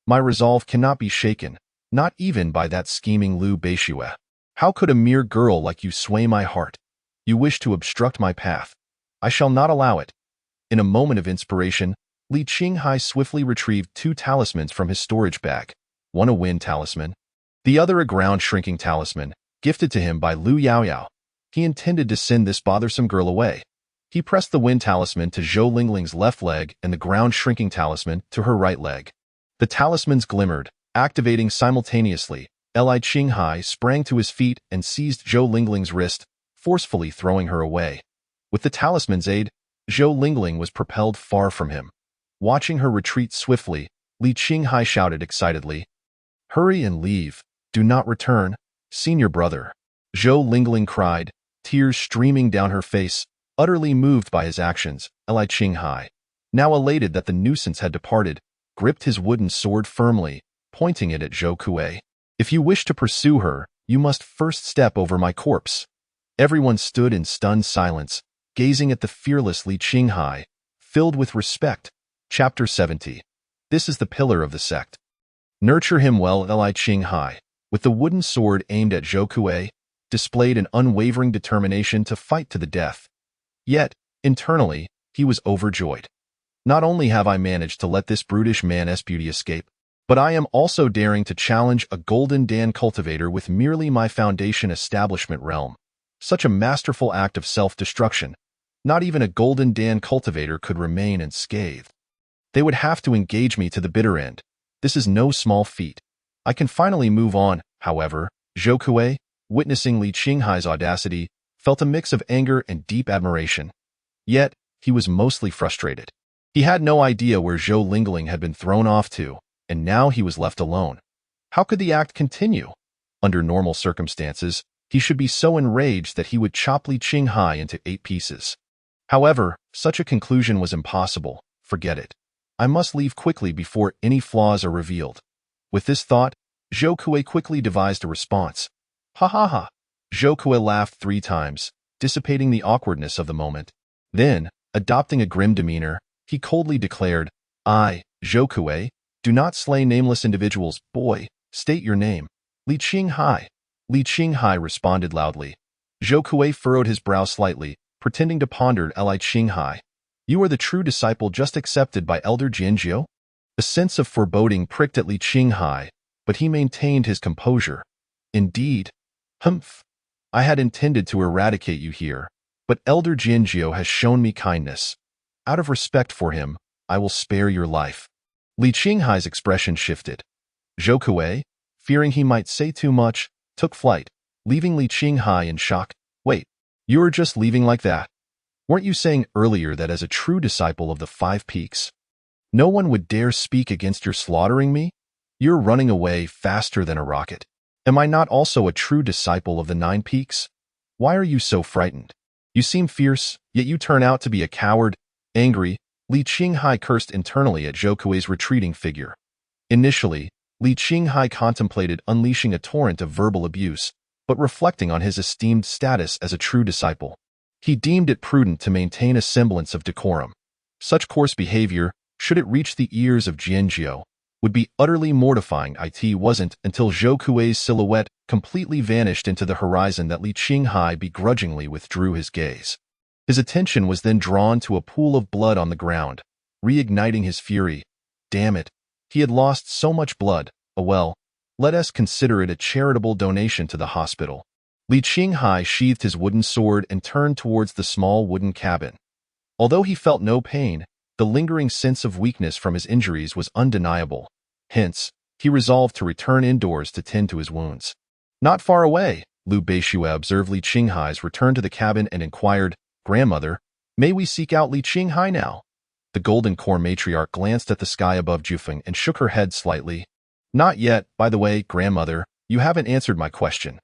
My resolve cannot be shaken, not even by that scheming Liu Beishue. How could a mere girl like you sway my heart? You wish to obstruct my path. I shall not allow it. In a moment of inspiration, Li Qinghai swiftly retrieved 2 talismans from his storage bag, one a wind talisman, the other a ground-shrinking talisman, gifted to him by Liu Yaoyao. He intended to send this bothersome girl away. He pressed the wind talisman to Zhou Lingling's left leg and the ground-shrinking talisman to her right leg. The talismans glimmered, activating simultaneously. Li Qinghai sprang to his feet and seized Zhou Lingling's wrist, forcefully throwing her away. With the talisman's aid, Zhou Lingling was propelled far from him. Watching her retreat swiftly, Li Qinghai shouted excitedly, "Hurry and leave. Do not return, senior brother." Zhou Lingling cried, tears streaming down her face, utterly moved by his actions. Li Qinghai, now elated that the nuisance had departed, gripped his wooden sword firmly, pointing it at Zhou Kuei. "If you wish to pursue her, you must first step over my corpse." Everyone stood in stunned silence, gazing at the fearless Li Qinghai, filled with respect. Chapter 70. This is the pillar of the sect. Nurture him well. Li Qinghai, with the wooden sword aimed at Zhou Kuei, displayed an unwavering determination to fight to the death. Yet, internally, he was overjoyed. Not only have I managed to let this brutish man's beauty escape, but I am also daring to challenge a Golden Dan cultivator with merely my foundation establishment realm. Such a masterful act of self-destruction. Not even a Golden Dan cultivator could remain unscathed. They would have to engage me to the bitter end. This is no small feat. I can finally move on, however. Zhou Kuei, witnessing Li Qinghai's audacity, felt a mix of anger and deep admiration. Yet, he was mostly frustrated. He had no idea where Zhou Lingling had been thrown off to, and now he was left alone. How could the act continue? Under normal circumstances, he should be so enraged that he would chop Li Qinghai into 8 pieces. However, such a conclusion was impossible. Forget it. I must leave quickly before any flaws are revealed. With this thought, Zhou Kuei quickly devised a response. Ha ha ha! Zhou Kuei laughed 3 times, dissipating the awkwardness of the moment. Then, adopting a grim demeanor, he coldly declared, "I, Zhou Kuei, do not slay nameless individuals. Boy, state your name." Li Qinghai. Li Qinghai responded loudly. Zhou Kuei furrowed his brow slightly, pretending to ponder. Li Qinghai, you are the true disciple just accepted by Elder Jianjiu? A sense of foreboding pricked at Li Qinghai, but he maintained his composure. Indeed. Humph. I had intended to eradicate you here, but Elder Jianjiu has shown me kindness. Out of respect for him, I will spare your life. Li Qinghai's expression shifted. Zhou Kuei, fearing he might say too much, took flight, leaving Li Qinghai in shock. Wait, you were just leaving like that? Weren't you saying earlier that as a true disciple of the 5 Peaks, no one would dare speak against your slaughtering me? You're running away faster than a rocket. Am I not also a true disciple of the 9 Peaks? Why are you so frightened? You seem fierce, yet you turn out to be a coward. Angry, Li Qinghai cursed internally at Zhou Kuei's retreating figure. Initially, Li Qinghai contemplated unleashing a torrent of verbal abuse, but reflecting on his esteemed status as a true disciple, he deemed it prudent to maintain a semblance of decorum. Such coarse behavior, should it reach the ears of Jianjiu, would be utterly mortifying. It wasn't until Zhou Kuei's silhouette completely vanished into the horizon that Li Qinghai begrudgingly withdrew his gaze. His attention was then drawn to a pool of blood on the ground, reigniting his fury. Damn it, he had lost so much blood. Oh well, let us consider it a charitable donation to the hospital. Li Qinghai sheathed his wooden sword and turned towards the small wooden cabin. Although he felt no pain, the lingering sense of weakness from his injuries was undeniable. Hence, he resolved to return indoors to tend to his wounds. Not far away, Liu Beishue observed Li Qinghai's return to the cabin and inquired, "Grandmother, may we seek out Li Qinghai now?" The Golden Core matriarch glanced at the sky above Jufeng and shook her head slightly. "Not yet. By the way, grandmother, you haven't answered my question.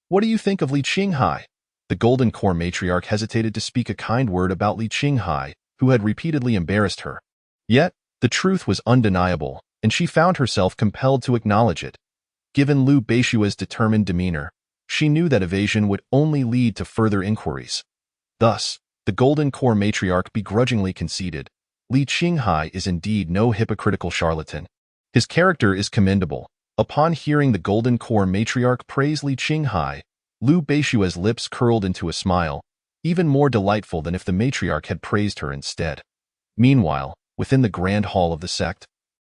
What do you think of Li Qinghai?" The Golden Core matriarch hesitated to speak a kind word about Li Qinghai, who had repeatedly embarrassed her. Yet, the truth was undeniable, and she found herself compelled to acknowledge it. Given Liu Beishua's determined demeanor, she knew that evasion would only lead to further inquiries. Thus, the Golden Core matriarch begrudgingly conceded, Li Qinghai is indeed no hypocritical charlatan. His character is commendable. Upon hearing the Golden Core matriarch praise Li Qinghai, Liu Beishua's lips curled into a smile, even more delightful than if the matriarch had praised her instead. Meanwhile, within the grand hall of the sect,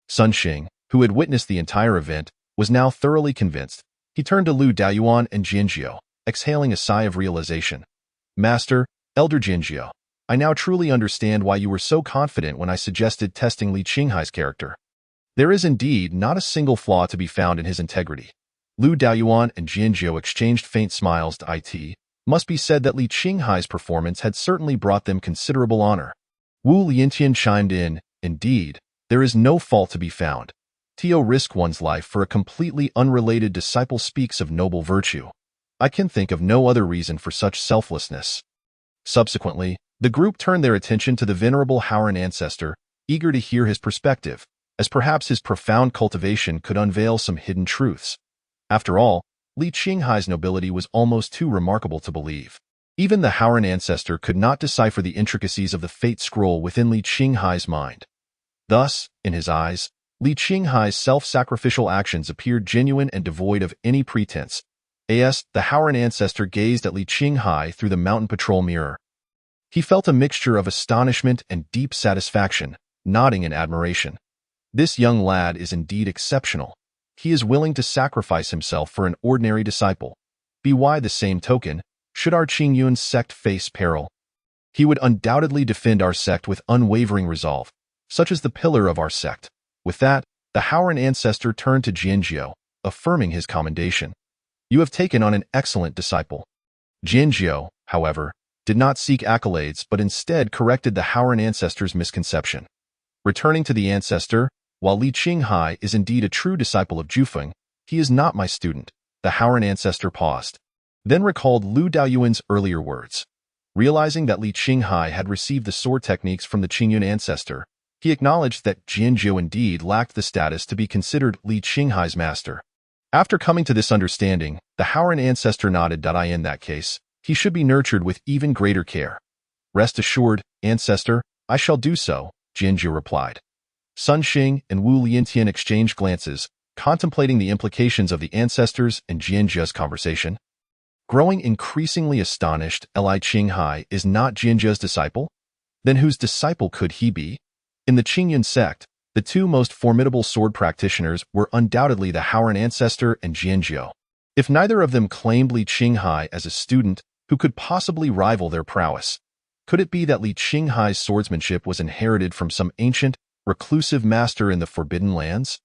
Sun Xing, who had witnessed the entire event, was now thoroughly convinced. He turned to Lu Daoyuan and Jinjiu, exhaling a sigh of realization. Master, Elder Jinjiu, I now truly understand why you were so confident when I suggested testing Li Qinghai's character. There is indeed not a single flaw to be found in his integrity. Lu Daoyuan and Jinjiu exchanged faint smiles to it. Must be said that Li Qinghai's performance had certainly brought them considerable honor. Wu Liantian chimed in, indeed, there is no fault to be found. To risk one's life for a completely unrelated disciple speaks of noble virtue. I can think of no other reason for such selflessness. Subsequently, the group turned their attention to the venerable Howren ancestor, eager to hear his perspective, as perhaps his profound cultivation could unveil some hidden truths. After all, Li Qinghai's nobility was almost too remarkable to believe. Even the Howren ancestor could not decipher the intricacies of the fate scroll within Li Qinghai's mind. Thus, in his eyes, Li Qinghai's self-sacrificial actions appeared genuine and devoid of any pretense. As the Howren ancestor gazed at Li Qinghai through the mountain patrol mirror, he felt a mixture of astonishment and deep satisfaction, nodding in admiration. This young lad is indeed exceptional. He is willing to sacrifice himself for an ordinary disciple. By the same token, should our Qingyun's sect face peril, he would undoubtedly defend our sect with unwavering resolve, such as the pillar of our sect. With that, the Howren ancestor turned to Jinjiu, affirming his commendation. You have taken on an excellent disciple. Jinjiu, however, did not seek accolades but instead corrected the Howren ancestor's misconception. Returning to the ancestor, while Li Qinghai is indeed a true disciple of Jufeng, he is not my student. The Howren ancestor paused, then recalled Lu Daoyuan's earlier words. Realizing that Li Qinghai had received the sword techniques from the Qingyun ancestor, he acknowledged that Jinjiu indeed lacked the status to be considered Li Qinghai's master. After coming to this understanding, the Howren ancestor nodded. In that case, he should be nurtured with even greater care. Rest assured, ancestor, I shall do so, Jinjiu replied. Sun Xing and Wu Liantian exchanged glances, contemplating the implications of the ancestors and Jinjiu's conversation. Growing increasingly astonished, Li Qinghai is not Jinjiu's disciple? Then whose disciple could he be? In the Qingyun sect, the two most formidable sword practitioners were undoubtedly the Howren ancestor and Jinjiu. If neither of them claimed Li Qinghai as a student, who could possibly rival their prowess? Could it be that Li Qinghai's swordsmanship was inherited from some ancient, reclusive master in the Forbidden Lands?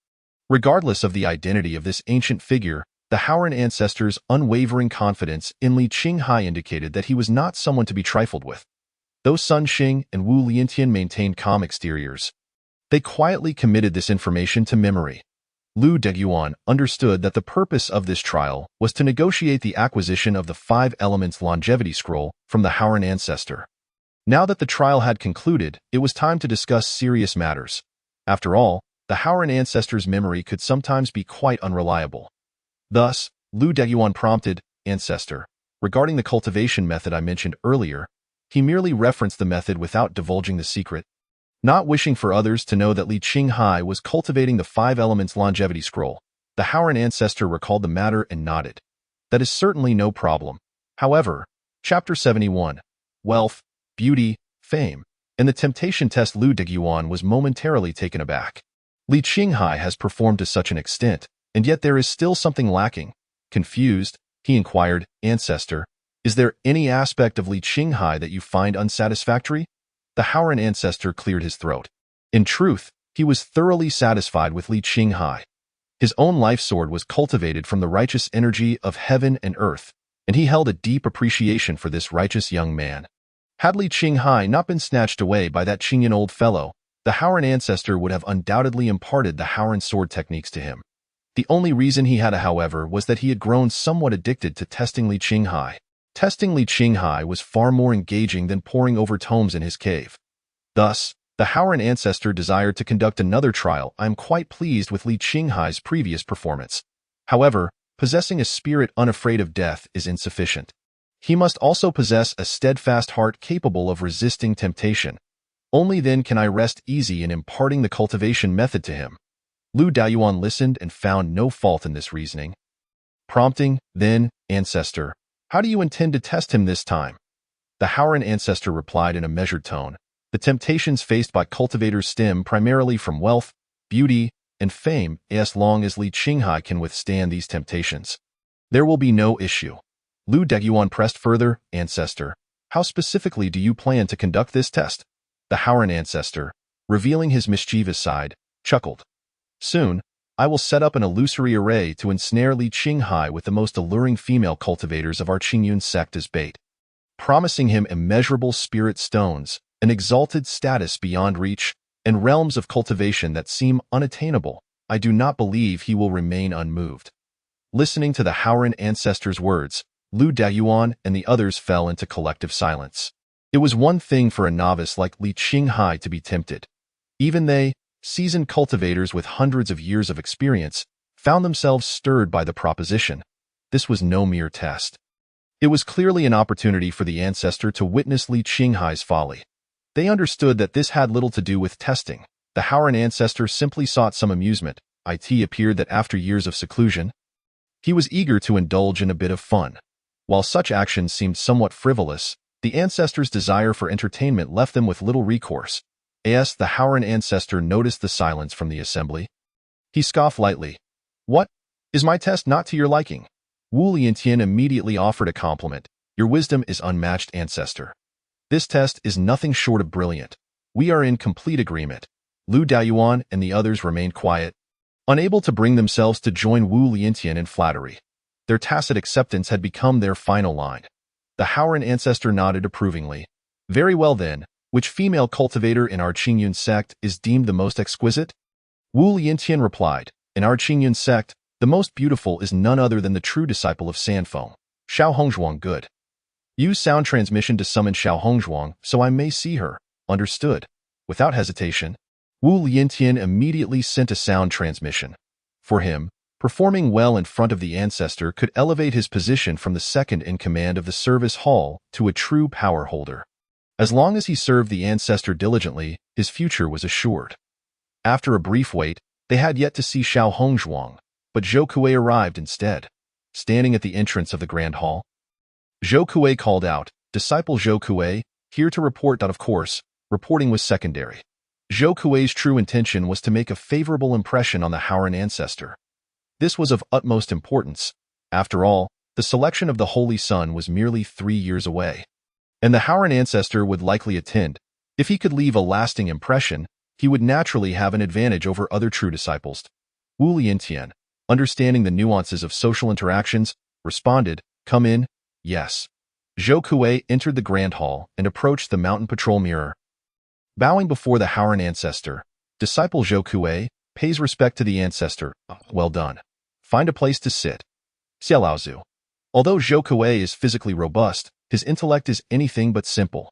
Regardless of the identity of this ancient figure, the Howren ancestor's unwavering confidence in Li Qinghai indicated that he was not someone to be trifled with. Though Sun Xing and Wu Liantian maintained calm exteriors, they quietly committed this information to memory. Lu Daoyuan understood that the purpose of this trial was to negotiate the acquisition of the 5 Elements Longevity Scroll from the Howren ancestor. Now that the trial had concluded, it was time to discuss serious matters. After all, the Howren ancestor's memory could sometimes be quite unreliable. Thus, Lu Daoyuan prompted, Ancestor, regarding the cultivation method I mentioned earlier, he merely referenced the method without divulging the secret. Not wishing for others to know that Li Qinghai was cultivating the 5 Elements Longevity Scroll, the Howren ancestor recalled the matter and nodded. That is certainly no problem. However, Chapter 71, Wealth, Beauty, Fame, and the Temptation Test. Lu Daoyuan was momentarily taken aback. Li Qinghai has performed to such an extent, and yet there is still something lacking. Confused, he inquired, Ancestor, is there any aspect of Li Qinghai that you find unsatisfactory? The Howren ancestor cleared his throat. In truth, he was thoroughly satisfied with Li Qinghai. His own life sword was cultivated from the righteous energy of heaven and earth, and he held a deep appreciation for this righteous young man. Had Li Qinghai not been snatched away by that Qingyun old fellow, the Howren ancestor would have undoubtedly imparted the Howren sword techniques to him. The only reason he had, however, was that he had grown somewhat addicted to testing Li Qinghai. Testing Li Qinghai was far more engaging than poring over tomes in his cave. Thus, the Howren ancestor desired to conduct another trial. I am quite pleased with Li Qinghai's previous performance. However, possessing a spirit unafraid of death is insufficient. He must also possess a steadfast heart capable of resisting temptation. Only then can I rest easy in imparting the cultivation method to him. Lu Daoyuan listened and found no fault in this reasoning. Prompting, then, ancestor, how do you intend to test him this time? The Howren ancestor replied in a measured tone. The temptations faced by cultivators stem primarily from wealth, beauty, and fame. As long as Li Qinghai can withstand these temptations, there will be no issue. Lu Daoyuan pressed further, ancestor, how specifically do you plan to conduct this test? The Howren ancestor, revealing his mischievous side, chuckled. Soon, I will set up an illusory array to ensnare Li Qinghai with the most alluring female cultivators of our Qingyun sect as bait, promising him immeasurable spirit stones, an exalted status beyond reach, and realms of cultivation that seem unattainable. I do not believe he will remain unmoved. Listening to the Howren ancestor's words, Lu Daoyuan and the others fell into collective silence. It was one thing for a novice like Li Qinghai to be tempted. Even they, seasoned cultivators with hundreds of years of experience, found themselves stirred by the proposition. This was no mere test. It was clearly an opportunity for the ancestor to witness Li Qinghai's folly. They understood that this had little to do with testing. The Howren ancestor simply sought some amusement. It appeared that after years of seclusion, he was eager to indulge in a bit of fun. While such actions seemed somewhat frivolous, the ancestor's desire for entertainment left them with little recourse. As the Howren ancestor noticed the silence from the assembly, he scoffed lightly. What? Is my test not to your liking? Wu Liantian immediately offered a compliment. Your wisdom is unmatched, ancestor. This test is nothing short of brilliant. We are in complete agreement. Lu Daoyuan and the others remained quiet, unable to bring themselves to join Wu Liantian in flattery. Their tacit acceptance had become their final line. The Howren ancestor nodded approvingly. Very well then, which female cultivator in our Qingyun sect is deemed the most exquisite? Wu Liantian replied, in our Qingyun sect, the most beautiful is none other than the true disciple of Sanfeng, Xiao Hongzhuang. Good. Use sound transmission to summon Xiao Hongzhuang so I may see her. Understood. Without hesitation, Wu Liantian immediately sent a sound transmission. For him, performing well in front of the ancestor could elevate his position from the second in command of the service hall to a true power holder. As long as he served the ancestor diligently, his future was assured. After a brief wait, they had yet to see Xiao Hongzhuang, but Zhou Kuei arrived instead. Standing at the entrance of the grand hall, Zhou Kuei called out, Disciple Zhou Kuei, here to report. Of course, reporting was secondary. Zhou Kuei's true intention was to make a favorable impression on the Howren ancestor. This was of utmost importance. After all, the selection of the Holy Son was merely 3 years away, and the Howren ancestor would likely attend. If he could leave a lasting impression, he would naturally have an advantage over other true disciples. Wu Liantian, understanding the nuances of social interactions, responded, Come in. Yes. Zhou Kuei entered the grand hall and approached the mountain patrol mirror. Bowing before the Howren ancestor, disciple Zhou Kuei pays respect to the ancestor. Well done. Find a place to sit. Xia Laozu. Although Zhou Kuei is physically robust, his intellect is anything but simple.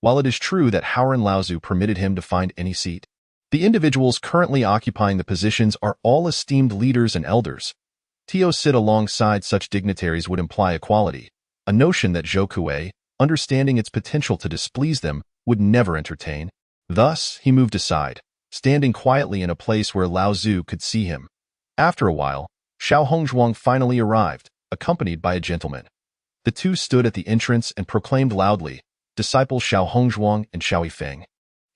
While it is true that Howren Laozu permitted him to find any seat, the individuals currently occupying the positions are all esteemed leaders and elders. To sit alongside such dignitaries would imply equality, a notion that Zhou Kuei, understanding its potential to displease them, would never entertain. Thus, he moved aside, standing quietly in a place where Lao Zu could see him. After a while, Xiao Hongzhuang finally arrived, accompanied by a gentleman. The two stood at the entrance and proclaimed loudly, Disciples Xiao Hongzhuang and Xiao Yifeng,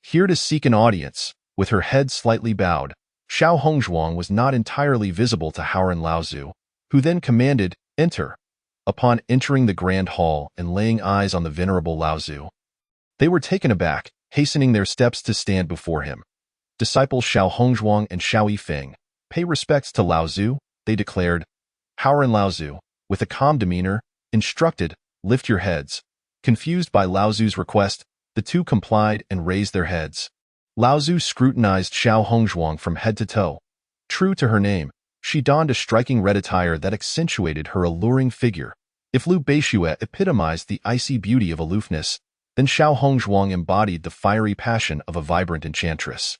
here to seek an audience. With her head slightly bowed, Xiao Hongzhuang was not entirely visible to Howren Laozu, who then commanded, Enter. Upon entering the grand hall and laying eyes on the venerable Laozu, they were taken aback, hastening their steps to stand before him. Disciples Xiao Hongzhuang and Xiao Yifeng, pay respects to Laozu, they declared. Howren Laozu, with a calm demeanor, instructed, Lift your heads. Confused by Laozu's request, the two complied and raised their heads. Laozu scrutinized Xiao Hongzhuang from head to toe. True to her name, she donned a striking red attire that accentuated her alluring figure. If Lu Beishue epitomized the icy beauty of aloofness, then Xiao Hongzhuang embodied the fiery passion of a vibrant enchantress.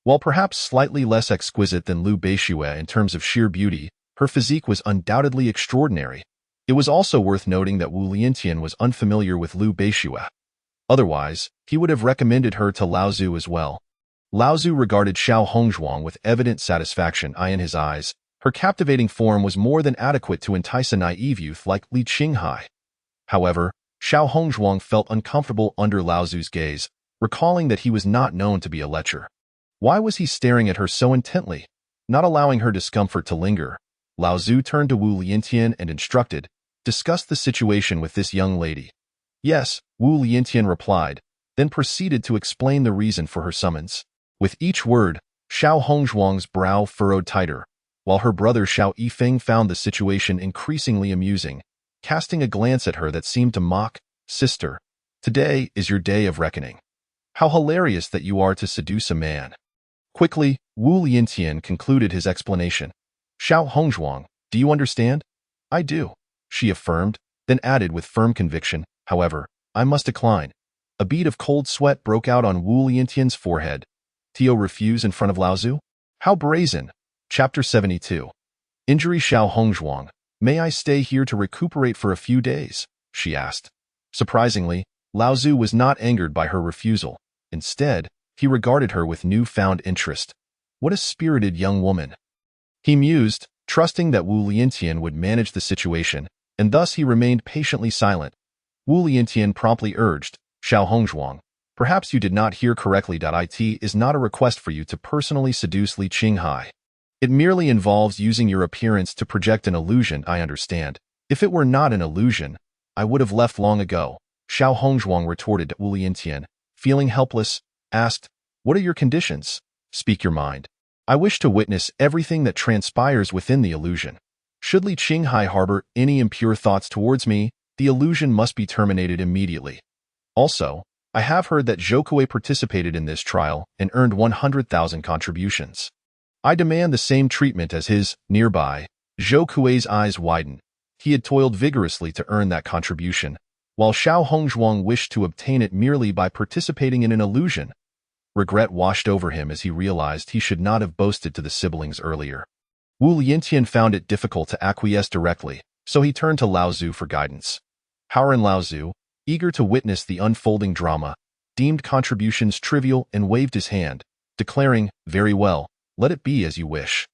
While perhaps slightly less exquisite than Lu Beishue in terms of sheer beauty, Her physique was undoubtedly extraordinary. It was also worth noting that Wu Liantian was unfamiliar with Liu Beixue. Otherwise, he would have recommended her to Lao Zu as well. Lao Zu regarded Xiao Hongzhuang with evident satisfaction in his eyes. Her captivating form was more than adequate to entice a naive youth like Li Qinghai. However, Xiao Hongzhuang felt uncomfortable under Lao Zu's gaze, recalling that he was not known to be a lecher. Why was he staring at her so intently? Not allowing her discomfort to linger, Lao Zu turned to Wu Liantian and instructed, "Discuss the situation with this young lady." "Yes," Wu Liantian replied, then proceeded to explain the reason for her summons. With each word, Xiao Hongzhuang's brow furrowed tighter, while her brother Xiao Yifeng found the situation increasingly amusing, casting a glance at her that seemed to mock, "Sister, today is your day of reckoning. How hilarious that you are to seduce a man." Quickly, Wu Liantian concluded his explanation. "Xiao Hongzhuang, do you understand?" "I do," she affirmed, then added with firm conviction, "However, I must decline." A bead of cold sweat broke out on Wu Liantian's forehead. Tio refuse in front of Lao Zu? How brazen! Chapter 72. Injury Xiao Hongzhuang. "May I stay here to recuperate for a few days?" she asked. Surprisingly, Lao Zu was not angered by her refusal. Instead, he regarded her with newfound interest. What a spirited young woman. He mused, trusting that Wu Liantian would manage the situation, and thus he remained patiently silent. Wu Liantian promptly urged, "Xiao Hongzhuang, perhaps you did not hear correctly. It is not a request for you to personally seduce Li Qinghai. It merely involves using your appearance to project an illusion. I understand. If it were not an illusion, I would have left long ago." Xiao Hongzhuang retorted to Wu Liantian, feeling helpless, asked, "What are your conditions? Speak your mind. I wish to witness everything that transpires within the illusion. Should Li Qinghai harbor any impure thoughts towards me, the illusion must be terminated immediately. Also, I have heard that Zhou Kuei participated in this trial and earned 100,000 contributions. I demand the same treatment as his." Nearby, Zhou Kuei's eyes widened. He had toiled vigorously to earn that contribution, while Xiao Hongzhuang wished to obtain it merely by participating in an illusion. Regret washed over him as he realized he should not have boasted to the siblings earlier. Wu Liantian found it difficult to acquiesce directly, so he turned to Lao Zu for guidance. Howren Lao Zu, eager to witness the unfolding drama, deemed contributions trivial and waved his hand, declaring, "Very well, let it be as you wish."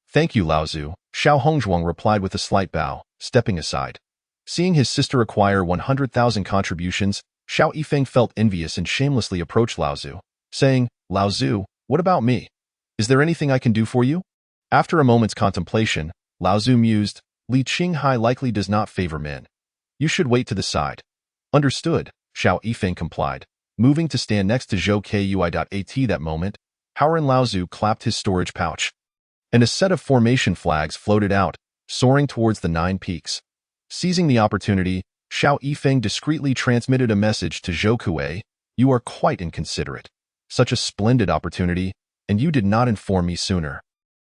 "Thank you, Lao Zu," Xiao Hongzhuang replied with a slight bow, stepping aside. Seeing his sister acquire 100,000 contributions, Xiao Yifeng felt envious and shamelessly approached Lao Zu, saying, "Lao Zu, what about me? Is there anything I can do for you?" After a moment's contemplation, Lao Zu mused, "Li Qinghai likely does not favor men. You should wait to the side." "Understood," Xiao Yifeng complied, moving to stand next to Zhou Kui.at. That moment, Howren Lao Zu clapped his storage pouch, and a set of formation flags floated out, soaring towards the 9 peaks. Seizing the opportunity, Xiao Yifeng discreetly transmitted a message to Zhou Kui, "You are quite inconsiderate. Such a splendid opportunity, and you did not inform me sooner."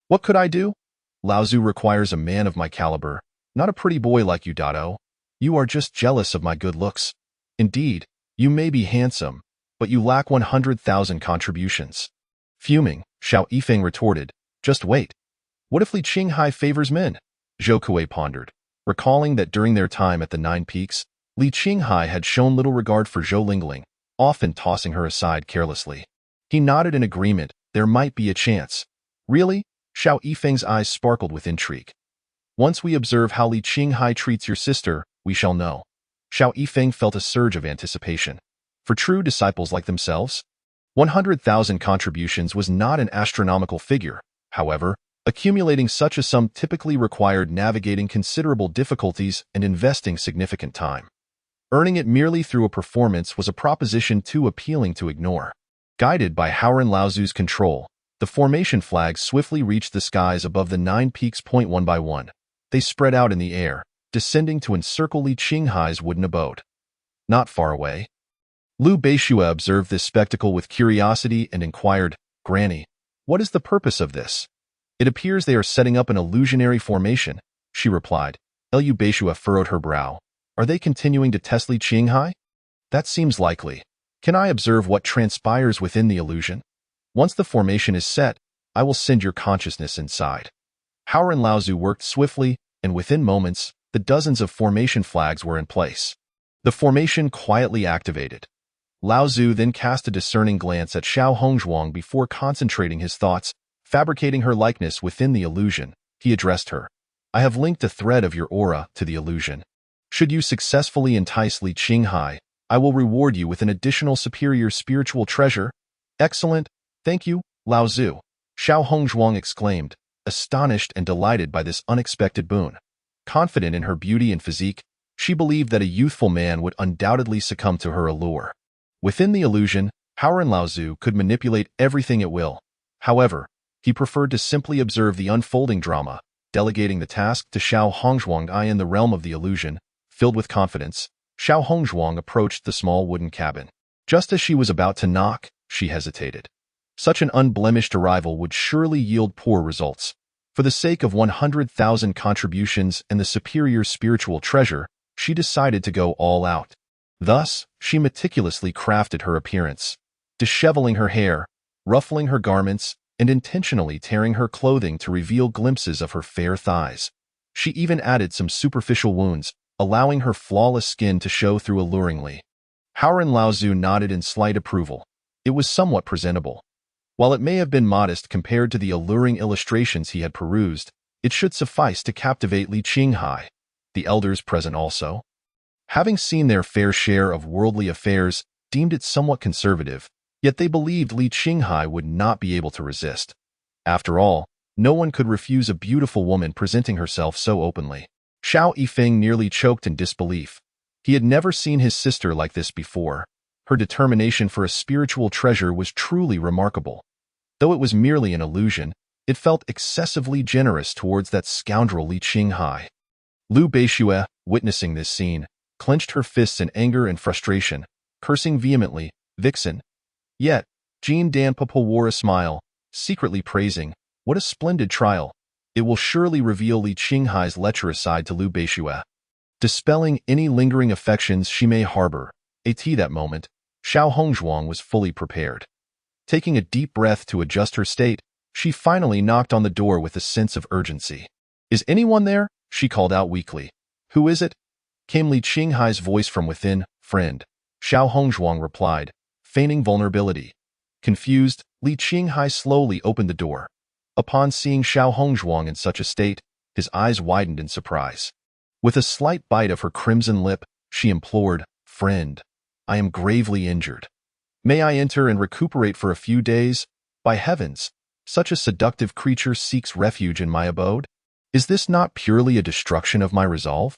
"What could I do? Lao Zu requires a man of my caliber, not a pretty boy like you, Dado. You are just jealous of my good looks. Indeed, you may be handsome, but you lack 100,000 contributions." Fuming, Xiao Yifeng retorted, "Just wait. What if Li Qinghai favors men?" Zhou Kui pondered, recalling that during their time at the 9 Peaks, Li Qinghai had shown little regard for Zhou Lingling, often tossing her aside carelessly. He nodded in agreement. There might be a chance. "Really?" Xiao Yifeng's eyes sparkled with intrigue. "Once we observe how Li Qinghai treats your sister, we shall know." Xiao Yifeng felt a surge of anticipation. For true disciples like themselves, 100,000 contributions was not an astronomical figure. However, accumulating such a sum typically required navigating considerable difficulties and investing significant time. Earning it merely through a performance was a proposition too appealing to ignore. Guided by Howren Lao Zu's control, the formation flags swiftly reached the skies above the 9 peaks. One by one, they spread out in the air, descending to encircle Li Qinghai's wooden abode. Not far away, Liu Beixue observed this spectacle with curiosity and inquired, "Granny, what is the purpose of this?" "It appears they are setting up an illusionary formation," she replied. Liu Beixue furrowed her brow. "Are they continuing to test Li Qinghai?" "That seems likely. Can I observe what transpires within the illusion? Once the formation is set, I will send your consciousness inside." Howard and Laozu worked swiftly, and within moments, the dozens of formation flags were in place. The formation quietly activated. Laozu then cast a discerning glance at Xiao Hongzhuang before concentrating his thoughts, fabricating her likeness within the illusion. He addressed her. I have linked a thread of your aura to the illusion. Should you successfully entice Li Qinghai, I will reward you with an additional superior spiritual treasure. Excellent, thank you, Laozu. Xiao Hongzhuang exclaimed, astonished and delighted by this unexpected boon. Confident in her beauty and physique, she believed that a youthful man would undoubtedly succumb to her allure. Within the illusion, Howard and Laozu could manipulate everything at will. However, he preferred to simply observe the unfolding drama, delegating the task to Xiao Hongzhuang. In the realm of the illusion, filled with confidence, Xiao Hongzhuang approached the small wooden cabin. Just as she was about to knock, she hesitated. Such an unblemished arrival would surely yield poor results. For the sake of 100,000 contributions and the superior spiritual treasure, she decided to go all out. Thus, she meticulously crafted her appearance, disheveling her hair, ruffling her garments, and intentionally tearing her clothing to reveal glimpses of her fair thighs. She even added some superficial wounds, allowing her flawless skin to show through alluringly. Howard and Laozu nodded in slight approval. It was somewhat presentable. While it may have been modest compared to the alluring illustrations he had perused, it should suffice to captivate Li Qinghai, the elders present also. Having seen their fair share of worldly affairs, deemed it somewhat conservative, yet they believed Li Qinghai would not be able to resist. After all, no one could refuse a beautiful woman presenting herself so openly. Xiao Yifeng nearly choked in disbelief. He had never seen his sister like this before. Her determination for a spiritual treasure was truly remarkable. Though it was merely an illusion, it felt excessively generous towards that scoundrel Li Qinghai. Liu Beixue, witnessing this scene, clenched her fists in anger and frustration, cursing vehemently, "Vixen!" Yet, Jean Danpapa wore a smile, secretly praising, "What a splendid trial! It will surely reveal Li Qinghai's lecherous side to Liu Beixue, dispelling any lingering affections she may harbor." At that moment, Xiao Hongzhuang was fully prepared. Taking a deep breath to adjust her state, she finally knocked on the door with a sense of urgency. "Is anyone there?" she called out weakly. "Who is it?" came Li Qinghai's voice from within. "Friend," Xiao Hongzhuang replied, feigning vulnerability. Confused, Li Qinghai slowly opened the door. Upon seeing Xiao Hongzhuang in such a state, his eyes widened in surprise. With a slight bite of her crimson lip, she implored, "Friend, I am gravely injured. May I enter and recuperate for a few days? By heavens, such a seductive creature seeks refuge in my abode? Is this not purely a destruction of my resolve?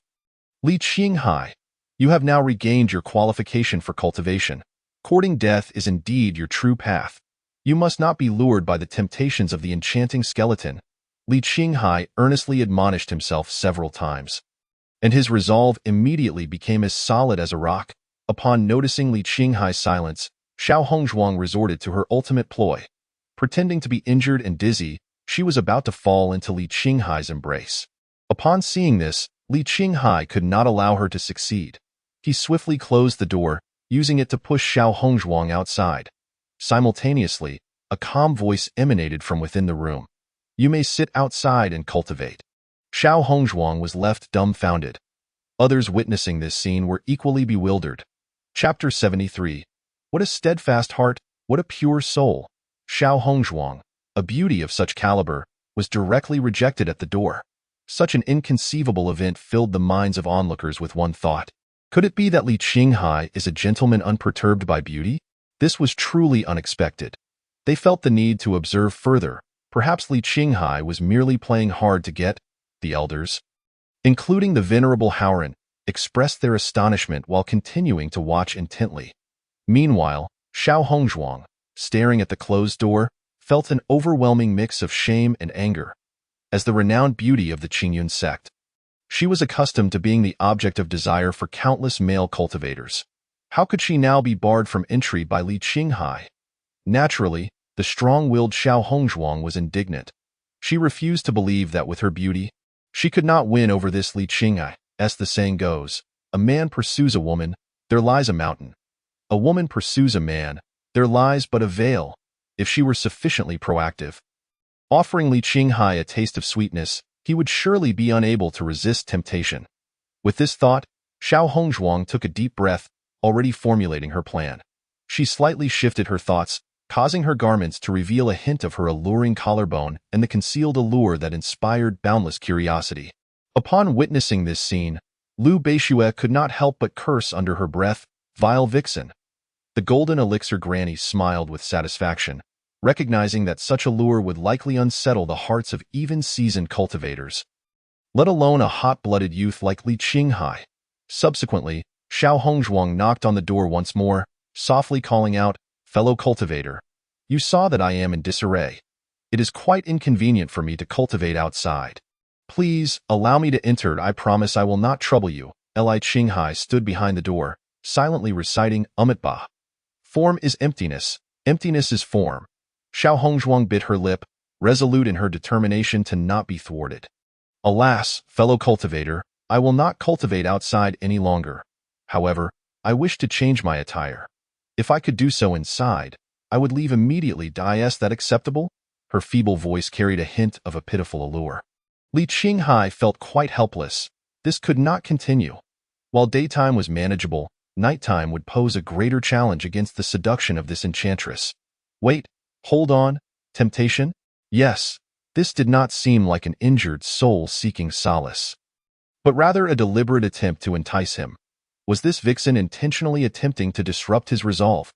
Li Qinghai, you have now regained your qualification for cultivation. Courting death is indeed your true path. You must not be lured by the temptations of the enchanting skeleton." Li Qinghai earnestly admonished himself several times, and his resolve immediately became as solid as a rock. Upon noticing Li Qinghai's silence, Xiao Hongzhuang resorted to her ultimate ploy. Pretending to be injured and dizzy, she was about to fall into Li Qinghai's embrace. Upon seeing this, Li Qinghai could not allow her to succeed. He swiftly closed the door, using it to push Xiao Hongzhuang outside. Simultaneously, a calm voice emanated from within the room. "You may sit outside and cultivate." Xiao Hongzhuang was left dumbfounded. Others witnessing this scene were equally bewildered. Chapter 73. What a steadfast heart, what a pure soul. Xiao Hongzhuang, a beauty of such caliber, was directly rejected at the door. Such an inconceivable event filled the minds of onlookers with one thought. Could it be that Li Qinghai is a gentleman unperturbed by beauty? This was truly unexpected. They felt the need to observe further. Perhaps Li Qinghai was merely playing hard to get. The elders, including the venerable Howren, expressed their astonishment while continuing to watch intently. Meanwhile, Xiao Hongzhuang, staring at the closed door, felt an overwhelming mix of shame and anger. As the renowned beauty of the Qingyun sect, she was accustomed to being the object of desire for countless male cultivators. How could she now be barred from entry by Li Qinghai? Naturally, the strong-willed Xiao Hongzhuang was indignant. She refused to believe that with her beauty, she could not win over this Li Qinghai. As the saying goes, a man pursues a woman, there lies a mountain. A woman pursues a man, there lies but a veil. If she were sufficiently proactive, Offering Li Qinghai a taste of sweetness, he would surely be unable to resist temptation. With this thought, Xiao Hongzhuang took a deep breath, already formulating her plan. She slightly shifted her thoughts, causing her garments to reveal a hint of her alluring collarbone and the concealed allure that inspired boundless curiosity. Upon witnessing this scene, Liu Beishue could not help but curse under her breath, "Vile vixen." The golden elixir granny smiled with satisfaction, recognizing that such allure would likely unsettle the hearts of even seasoned cultivators, let alone a hot-blooded youth like Li Qinghai. Subsequently, Xiao Hongzhuang knocked on the door once more, softly calling out, "Fellow cultivator, you saw that I am in disarray. It is quite inconvenient for me to cultivate outside. Please, allow me to enter. I promise I will not trouble you." Li Qinghai stood behind the door, silently reciting Amitabha. Form is emptiness, emptiness is form. Xiao Hongzhuang bit her lip, resolute in her determination to not be thwarted. "Alas, fellow cultivator, I will not cultivate outside any longer. However, I wish to change my attire. If I could do so inside, I would leave immediately. Is that acceptable?" Her feeble voice carried a hint of a pitiful allure. Li Qinghai felt quite helpless. This could not continue. While daytime was manageable, nighttime would pose a greater challenge against the seduction of this enchantress. Wait, hold on, temptation? Yes, this did not seem like an injured soul seeking solace, but rather a deliberate attempt to entice him. Was this vixen intentionally attempting to disrupt his resolve?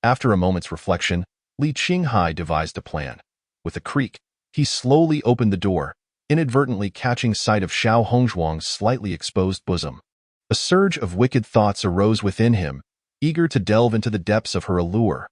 After a moment's reflection, Li Qinghai devised a plan. With a creak, he slowly opened the door, inadvertently catching sight of Xiao Hongzhuang's slightly exposed bosom. A surge of wicked thoughts arose within him, eager to delve into the depths of her allure.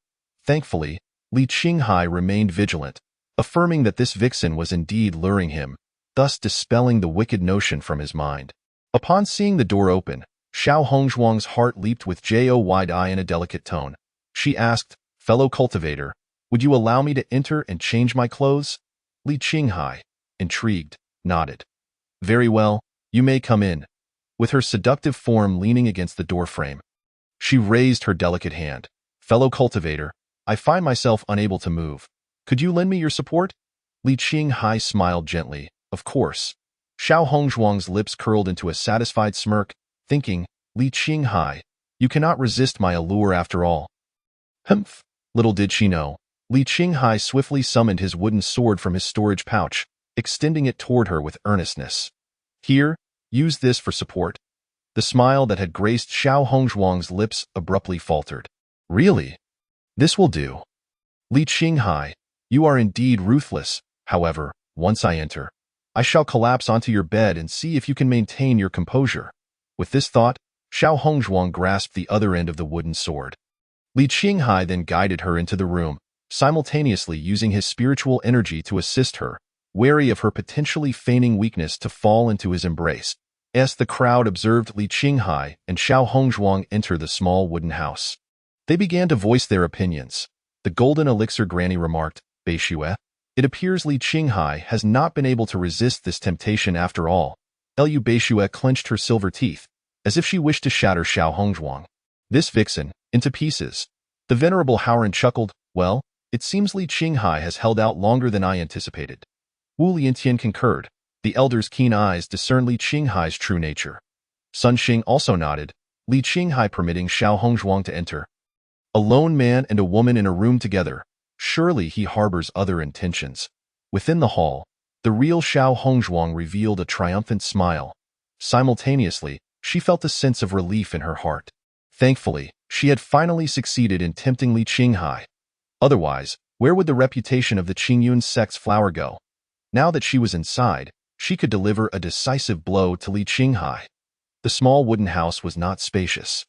Thankfully, Li Qinghai remained vigilant, affirming that this vixen was indeed luring him, thus dispelling the wicked notion from his mind. Upon seeing the door open, Xiao Hongzhuang's heart leaped with wide-eye in a delicate tone. She asked, "Fellow cultivator, would you allow me to enter and change my clothes?" Li Qinghai, intrigued, nodded. "Very well, you may come in." With her seductive form leaning against the doorframe, she raised her delicate hand. "Fellow cultivator, I find myself unable to move. Could you lend me your support?" Li Qinghai smiled gently. "Of course." Xiao Hongzhuang's lips curled into a satisfied smirk, thinking, "Li Qinghai, you cannot resist my allure after all." Humph! Little did she know, Li Qinghai swiftly summoned his wooden sword from his storage pouch, extending it toward her with earnestness. "Here, use this for support." The smile that had graced Xiao Hongzhuang's lips abruptly faltered. "Really? This will do." "Li Qinghai, you are indeed ruthless. However, once I enter, I shall collapse onto your bed and see if you can maintain your composure." With this thought, Xiao Hongzhuang grasped the other end of the wooden sword. Li Qinghai then guided her into the room, simultaneously using his spiritual energy to assist her, wary of her potentially feigning weakness to fall into his embrace. As the crowd observed Li Qinghai and Xiao Hongzhuang enter the small wooden house, they began to voice their opinions. The golden elixir granny remarked, "Beishue, it appears Li Qinghai has not been able to resist this temptation after all." Lu Beishue clenched her silver teeth, as if she wished to shatter Xiao Hongzhuang. "This vixen, into pieces." The venerable Howren chuckled, "Well, it seems Li Qinghai has held out longer than I anticipated." Wu Liantian concurred. The elder's keen eyes discerned Li Qinghai's true nature. Sun Xing also nodded, Li Qinghai permitting Xiao Hongzhuang to enter. A lone man and a woman in a room together. Surely he harbors other intentions. Within the hall, the real Xiao Hongzhuang revealed a triumphant smile. Simultaneously, she felt a sense of relief in her heart. Thankfully, she had finally succeeded in tempting Li Qinghai. Otherwise, where would the reputation of the Qingyun sect's flower go? Now that she was inside, she could deliver a decisive blow to Li Qinghai. The small wooden house was not spacious.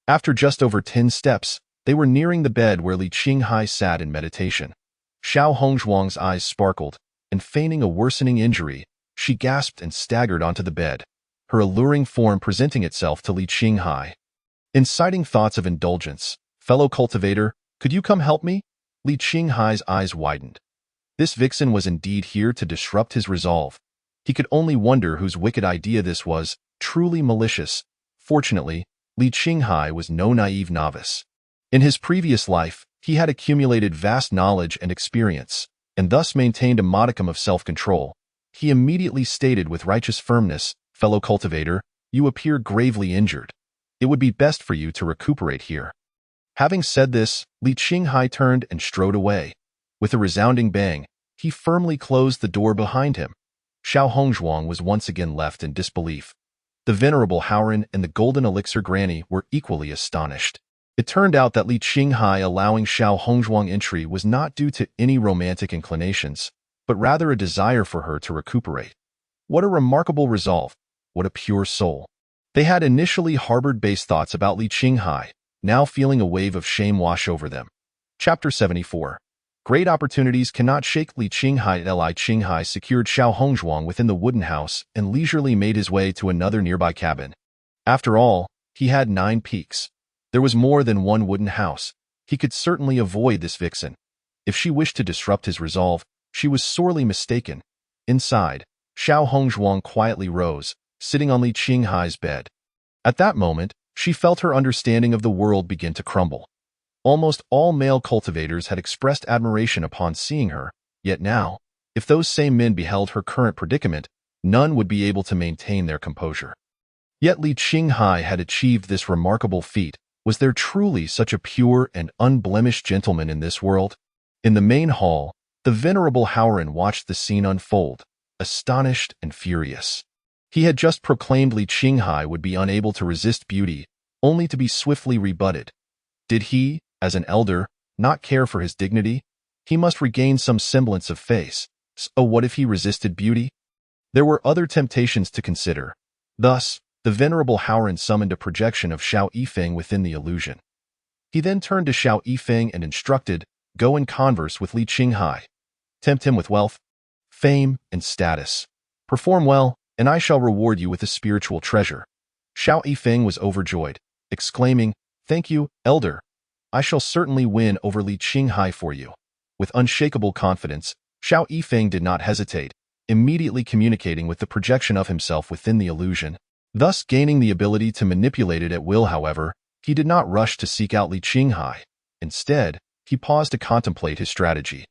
After just over 10 steps, they were nearing the bed where Li Qinghai sat in meditation. Xiao Hongzhuang's eyes sparkled, and feigning a worsening injury, she gasped and staggered onto the bed, her alluring form presenting itself to Li Qinghai. Inciting thoughts of indulgence, "Fellow cultivator, could you come help me?" Li Qinghai's eyes widened. This vixen was indeed here to disrupt his resolve. He could only wonder whose wicked idea this was, truly malicious. Fortunately, Li Qinghai was no naive novice. In his previous life, he had accumulated vast knowledge and experience. and thus maintained a modicum of self-control. He immediately stated with righteous firmness, "Fellow cultivator, you appear gravely injured. It would be best for you to recuperate here." Having said this, Li Qinghai turned and strode away. With a resounding bang, he firmly closed the door behind him. Xiao Hongzhuang was once again left in disbelief. The venerable Haoran and the golden elixir granny were equally astonished. It turned out that Li Qinghai allowing Xiao Hongzhuang entry was not due to any romantic inclinations, but rather a desire for her to recuperate. What a remarkable resolve! What a pure soul! They had initially harbored base thoughts about Li Qinghai, now feeling a wave of shame wash over them. Chapter 74. Great opportunities cannot shake Li Qinghai. Li Qinghai secured Xiao Hongzhuang within the wooden house and leisurely made his way to another nearby cabin. After all, he had 9 peaks. There was more than one wooden house. He could certainly avoid this vixen. If she wished to disrupt his resolve, she was sorely mistaken. Inside, Xiao Hongzhuang quietly rose, sitting on Li Qinghai's bed. At that moment, she felt her understanding of the world begin to crumble. Almost all male cultivators had expressed admiration upon seeing her, yet now, if those same men beheld her current predicament, none would be able to maintain their composure. Yet Li Qinghai had achieved this remarkable feat. Was there truly such a pure and unblemished gentleman in this world? In the main hall, the venerable Haoran watched the scene unfold, astonished and furious. He had just proclaimed Li Qinghai would be unable to resist beauty, only to be swiftly rebutted. Did he, as an elder, not care for his dignity? He must regain some semblance of face. So what if he resisted beauty? There were other temptations to consider. Thus, the venerable Haoran summoned a projection of Xiao Yifeng within the illusion. He then turned to Xiao Yifeng and instructed, "Go and converse with Li Qinghai. Tempt him with wealth, fame, and status. Perform well, and I shall reward you with a spiritual treasure." Xiao Yifeng was overjoyed, exclaiming, "Thank you, elder. I shall certainly win over Li Qinghai for you." With unshakable confidence, Xiao Yifeng did not hesitate, immediately communicating with the projection of himself within the illusion. Thus gaining the ability to manipulate it at will. However, he did not rush to seek out Li Qinghai. Instead, he paused to contemplate his strategy.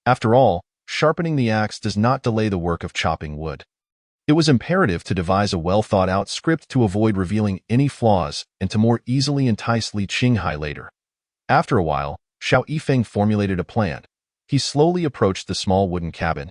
After all, sharpening the axe does not delay the work of chopping wood. It was imperative to devise a well-thought-out script to avoid revealing any flaws and to more easily entice Li Qinghai later. After a while, Xiao Yifeng formulated a plan. He slowly approached the small wooden cabin,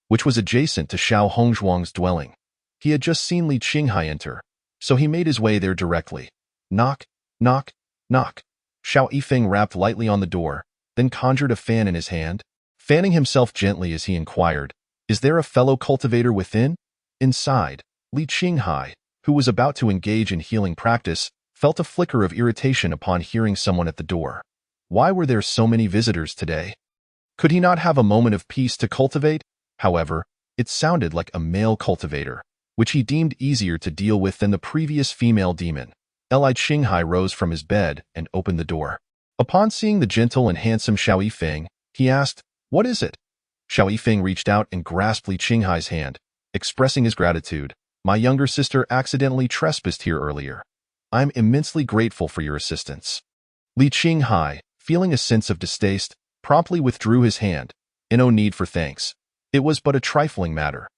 which was adjacent to Xiao Hongzhuang's dwelling. He had just seen Li Qinghai enter, so he made his way there directly. Knock, knock, knock. Xiao Yifeng rapped lightly on the door, then conjured a fan in his hand, fanning himself gently as he inquired, "Is there a fellow cultivator within?" Inside, Li Qinghai, who was about to engage in healing practice, felt a flicker of irritation upon hearing someone at the door. Why were there so many visitors today? Could he not have a moment of peace to cultivate? However, it sounded like a male cultivator, which he deemed easier to deal with than the previous female demon. Li Qinghai rose from his bed and opened the door. Upon seeing the gentle and handsome Xiao Yifeng, he asked, "What is it?" Xiao Yifeng reached out and grasped Li Qinghai's hand, expressing his gratitude. "My younger sister accidentally trespassed here earlier. I am immensely grateful for your assistance." Li Qinghai, feeling a sense of distaste, promptly withdrew his hand. No need for thanks. It was but a trifling matter.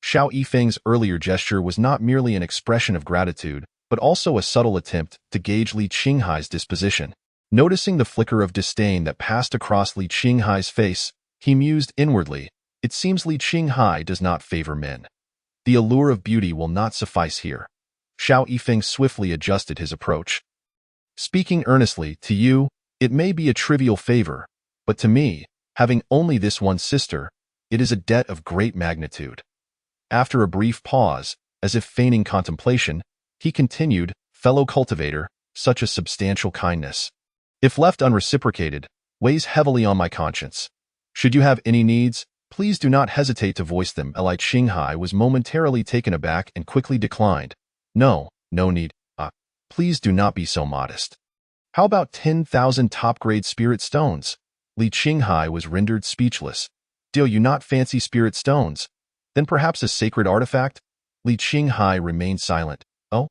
Xiao Yifeng's earlier gesture was not merely an expression of gratitude, but also a subtle attempt to gauge Li Qinghai's disposition. Noticing the flicker of disdain that passed across Li Qinghai's face, he mused inwardly, "It seems Li Qinghai does not favor men. The allure of beauty will not suffice here." Xiao Yifeng swiftly adjusted his approach. "Speaking earnestly, to you, it may be a trivial favor, but to me, having only this one sister, it is a debt of great magnitude." After a brief pause, as if feigning contemplation, he continued, "Fellow cultivator, such a substantial kindness, if left unreciprocated, weighs heavily on my conscience. Should you have any needs, please do not hesitate to voice them." Li Qinghai was momentarily taken aback and quickly declined. No need. Please do not be so modest. How about 10,000 top-grade spirit stones?" Li Qinghai was rendered speechless. "Do you not fancy spirit stones? Then perhaps a sacred artifact?" Li Qinghai remained silent. "Oh?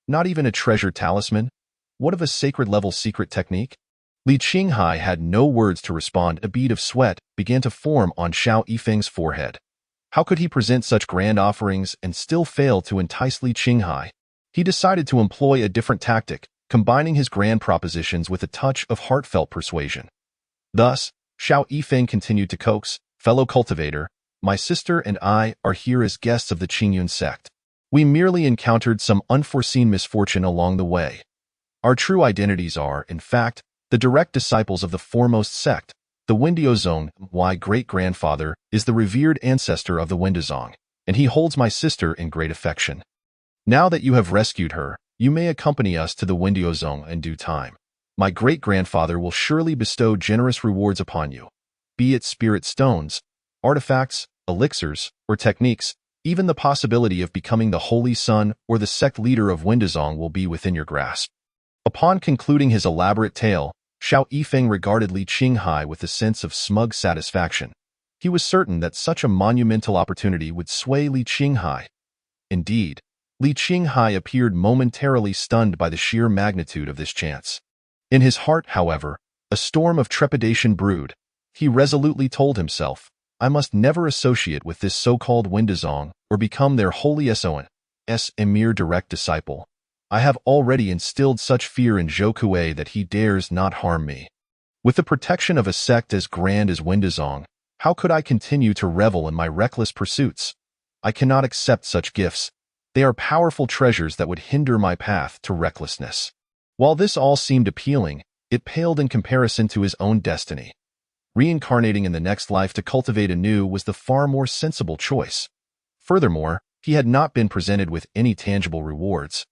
Not even a treasure talisman? What of a sacred-level secret technique?" Li Qinghai had no words to respond. A bead of sweat began to form on Xiao Yifeng's forehead. How could he present such grand offerings and still fail to entice Li Qinghai? He decided to employ a different tactic, combining his grand propositions with a touch of heartfelt persuasion. Thus, Xiao Yifeng continued to coax, "Fellow cultivator, my sister and I are here as guests of the Qingyun sect. We merely encountered some unforeseen misfortune along the way. Our true identities are, in fact, the direct disciples of the foremost sect, the Wendiozong. My great-grandfather is the revered ancestor of the Wendizong, and he holds my sister in great affection. Now that you have rescued her, you may accompany us to the Wendiozong in due time. My great-grandfather will surely bestow generous rewards upon you, be it spirit stones, artifacts, elixirs, or techniques. Even the possibility of becoming the Holy Son or the sect leader of Wendizong will be within your grasp." Upon concluding his elaborate tale, Xiao Yifeng regarded Li Qinghai with a sense of smug satisfaction. He was certain that such a monumental opportunity would sway Li Qinghai. Indeed, Li Qinghai appeared momentarily stunned by the sheer magnitude of this chance. In his heart, however, a storm of trepidation brewed. He resolutely told himself, "I must never associate with this so-called Wendizong or become their holy Son's a mere direct disciple. I have already instilled such fear in Zhou Kuei that he dares not harm me. With the protection of a sect as grand as Wendizong, how could I continue to revel in my reckless pursuits? I cannot accept such gifts. They are powerful treasures that would hinder my path to recklessness." While this all seemed appealing, it paled in comparison to his own destiny. Reincarnating in the next life to cultivate anew was the far more sensible choice. Furthermore, he had not been presented with any tangible rewards.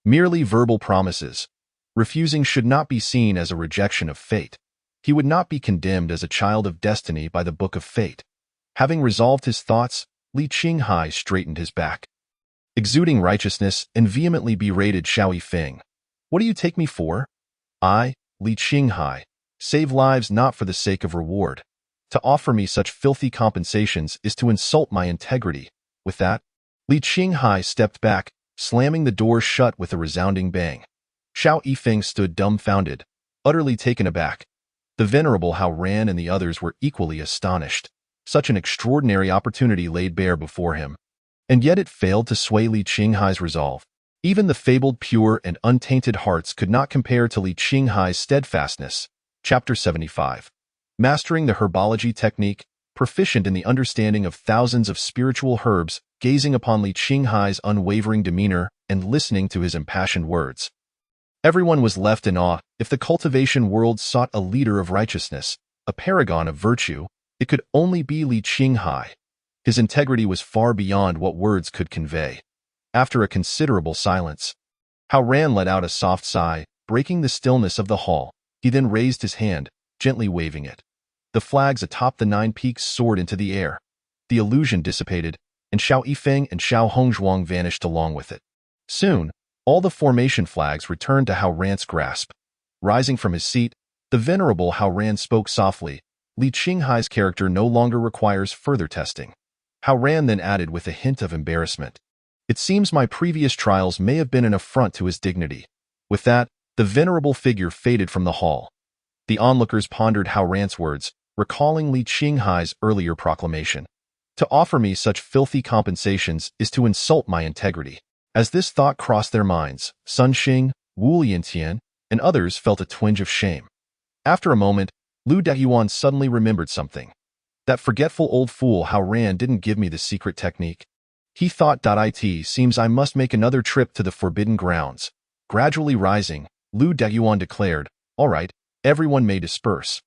Merely verbal promises. Refusing should not be seen as a rejection of fate. He would not be condemned as a child of destiny by the book of fate. Having resolved his thoughts, Li Qinghai straightened his back. Exuding righteousness and vehemently berated Xiao Yifeng. "What do you take me for? I, Li Qinghai, save lives not for the sake of reward. To offer me such filthy compensations is to insult my integrity." With that, Li Qinghai stepped back, slamming the door shut with a resounding bang. Xiao Yifeng stood dumbfounded, utterly taken aback. The venerable Hao Ran and the others were equally astonished. Such an extraordinary opportunity laid bare before him. And yet it failed to sway Li Qinghai's resolve. Even the fabled pure and untainted hearts could not compare to Li Qinghai's steadfastness. Chapter 75. Mastering the herbology technique, proficient in the understanding of thousands of spiritual herbs, gazing upon Li Qinghai's unwavering demeanor and listening to his impassioned words. Everyone was left in awe. If the cultivation world sought a leader of righteousness, a paragon of virtue, it could only be Li Qinghai. His integrity was far beyond what words could convey. After a considerable silence, Hao Ran let out a soft sigh, breaking the stillness of the hall. He then raised his hand, gently waving it. The flags atop the 9 peaks soared into the air. The illusion dissipated, and Xiao Yifeng and Xiao Hongzhuang vanished along with it. Soon, all the formation flags returned to Hao Ran's grasp. Rising from his seat, the venerable Hao Ran spoke softly. "Li Qinghai's character no longer requires further testing." Hao Ran then added with a hint of embarrassment, "It seems my previous trials may have been an affront to his dignity." With that, the venerable figure faded from the hall. The onlookers pondered Hao Ran's words, recalling Li Qinghai's earlier proclamation. "To offer me such filthy compensations is to insult my integrity." As this thought crossed their minds, Sun Xing, Wu Liantian, and others felt a twinge of shame. After a moment, Lu Dayuan suddenly remembered something. "That forgetful old fool Hao Ran didn't give me the secret technique. He thought. It seems I must make another trip to the forbidden grounds." Gradually rising, Lu Dayuan declared, "All right, everyone may disperse."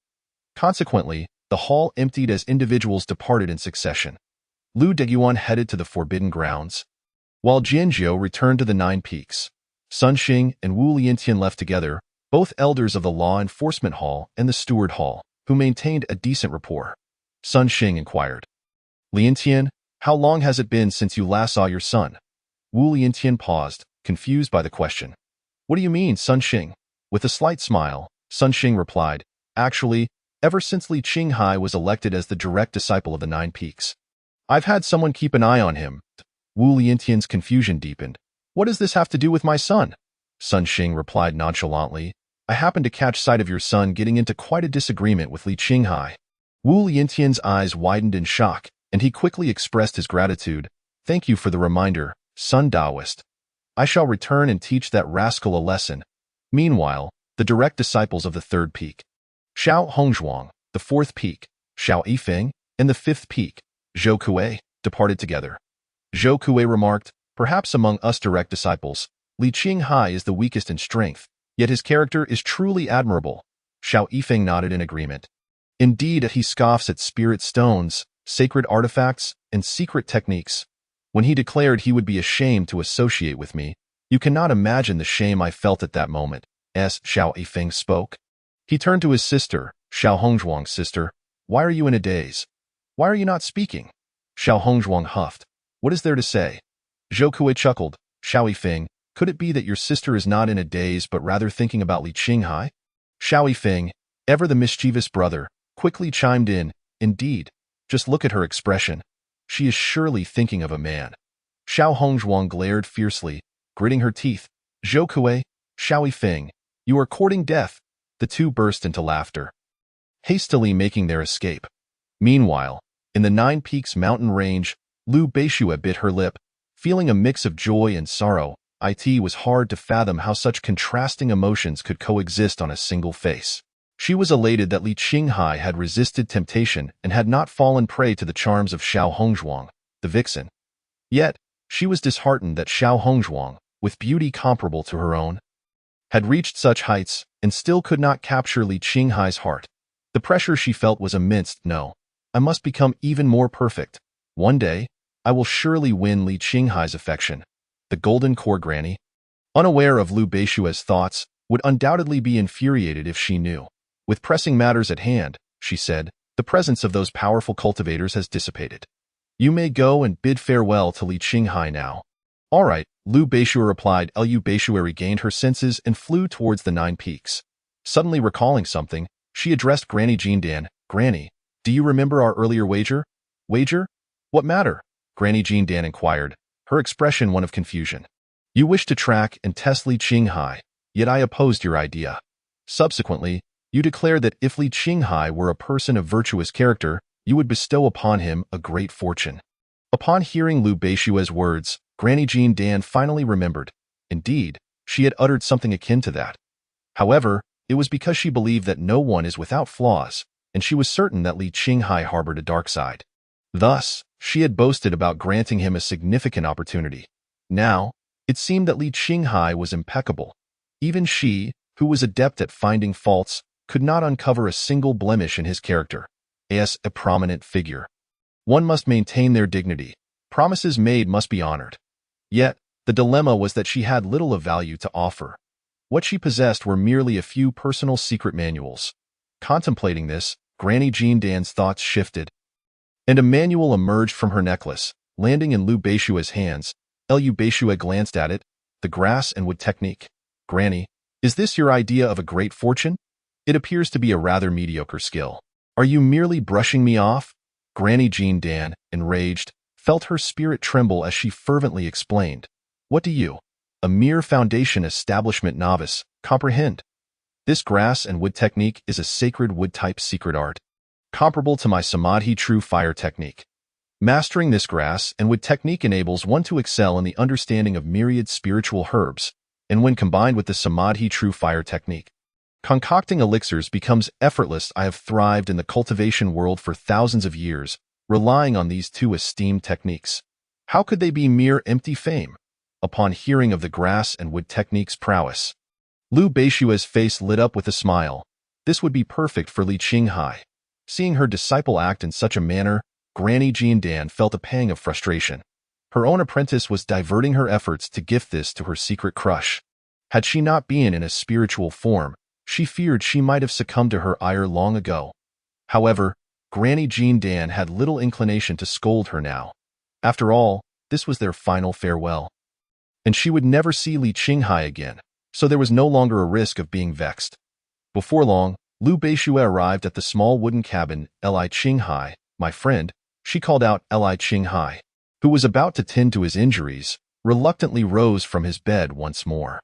Consequently, the hall emptied as individuals departed in succession. Lu Dayuan headed to the forbidden grounds, while Jianzhou returned to the 9 peaks. Sun Xing and Wu Liantian left together, both elders of the Law Enforcement Hall and the Steward Hall, who maintained a decent rapport. Sun Xing inquired, "Liantian, how long has it been since you last saw your son?" Wu Liantian paused, confused by the question. "What do you mean, Sun Xing?" With a slight smile, Sun Xing replied, "Actually, ever since Li Qinghai was elected as the direct disciple of the 9 peaks. I've had someone keep an eye on him." Wu Liantian's confusion deepened. "What does this have to do with my son?" Sun Xing replied nonchalantly, I happened to catch sight of your son getting into quite a disagreement with Li Qinghai. Wu Liantian's eyes widened in shock, and he quickly expressed his gratitude. Thank you for the reminder, son Taoist. I shall return and teach that rascal a lesson. Meanwhile, the direct disciples of the third peak, Xiao Hongzhuang, the fourth peak, Xiao Yifeng, and the fifth peak, Zhou Kuei, departed together. Zhou Kuei remarked, perhaps among us direct disciples, Li Qinghai is the weakest in strength, yet his character is truly admirable. Xiao Yifeng nodded in agreement. Indeed, he scoffs at spirit stones, sacred artifacts, and secret techniques. When he declared he would be ashamed to associate with me, you cannot imagine the shame I felt at that moment, as Xiao Yifeng spoke. He turned to his sister, Xiao Hongzhuang's sister. Why are you in a daze? Why are you not speaking? Xiao Hongzhuang huffed. What is there to say? Zhou Kuei chuckled. Xiao Yifeng, could it be that your sister is not in a daze but rather thinking about Li Qinghai? Xiao Yifeng, ever the mischievous brother, quickly chimed in. Indeed, just look at her expression. She is surely thinking of a man. Xiao Hongzhuang glared fiercely, gritting her teeth. Zhou Kuei, Xiao Yifeng, you are courting death. The two burst into laughter, hastily making their escape. Meanwhile, in the Nine Peaks mountain range, Liu Beishue bit her lip, feeling a mix of joy and sorrow. It was hard to fathom how such contrasting emotions could coexist on a single face. She was elated that Li Qinghai had resisted temptation and had not fallen prey to the charms of Xiao Hongzhuang, the vixen. Yet, she was disheartened that Xiao Hongzhuang, with beauty comparable to her own, had reached such heights and still could not capture Li Qinghai's heart. The pressure she felt was immense. No, I must become even more perfect. One day, I will surely win Li Qinghai's affection. The golden core granny, unaware of Liu Beishue's thoughts, would undoubtedly be infuriated if she knew. With pressing matters at hand, she said, the presence of those powerful cultivators has dissipated. You may go and bid farewell to Li Qinghai now. All right, Liu Beishue replied. Liu Beishue regained her senses and flew towards the Nine Peaks. Suddenly recalling something, she addressed Granny Jindan. Granny, do you remember our earlier wager? Wager? What matter? Granny Jindan inquired, her expression one of confusion. You wished to track and test Li Qinghai, yet I opposed your idea. Subsequently, you declared that if Li Qinghai were a person of virtuous character, you would bestow upon him a great fortune. Upon hearing Liu Beishue's words, Granny Jindan finally remembered. Indeed, she had uttered something akin to that. However, it was because she believed that no one is without flaws, and she was certain that Li Qinghai harbored a dark side. Thus, she had boasted about granting him a significant opportunity. Now, it seemed that Li Qinghai was impeccable. Even she, who was adept at finding faults, could not uncover a single blemish in his character. As a prominent figure, one must maintain their dignity. Promises made must be honored. Yet, the dilemma was that she had little of value to offer. What she possessed were merely a few personal secret manuals. Contemplating this, Granny Jindan's thoughts shifted, and a manual emerged from her necklace, landing in Liu Beishue's hands. Liu Beishue glanced at it. The grass and wood technique. Granny, is this your idea of a great fortune? It appears to be a rather mediocre skill. Are you merely brushing me off? Granny Jindan, enraged, felt her spirit tremble as she fervently explained. What do you, a mere foundation establishment novice, comprehend? This grass and wood technique is a sacred wood-type secret art, comparable to my Samadhi true fire technique. Mastering this grass and wood technique enables one to excel in the understanding of myriad spiritual herbs, and when combined with the Samadhi true fire technique, concocting elixirs becomes effortless. I have thrived in the cultivation world for thousands of years, relying on these two esteemed techniques. How could they be mere empty fame? Upon hearing of the grass and wood technique's prowess, Liu Beishue's face lit up with a smile. This would be perfect for Li Qinghai. Seeing her disciple act in such a manner, Granny Jindan felt a pang of frustration. Her own apprentice was diverting her efforts to gift this to her secret crush. Had she not been in a spiritual form, she feared she might have succumbed to her ire long ago. However, Granny Jindan had little inclination to scold her now. After all, this was their final farewell, and she would never see Li Qinghai again, so there was no longer a risk of being vexed. Before long, Liu Beishue arrived at the small wooden cabin. Li Qinghai, my friend, she called out. Li Qinghai, who was about to tend to his injuries, reluctantly rose from his bed once more.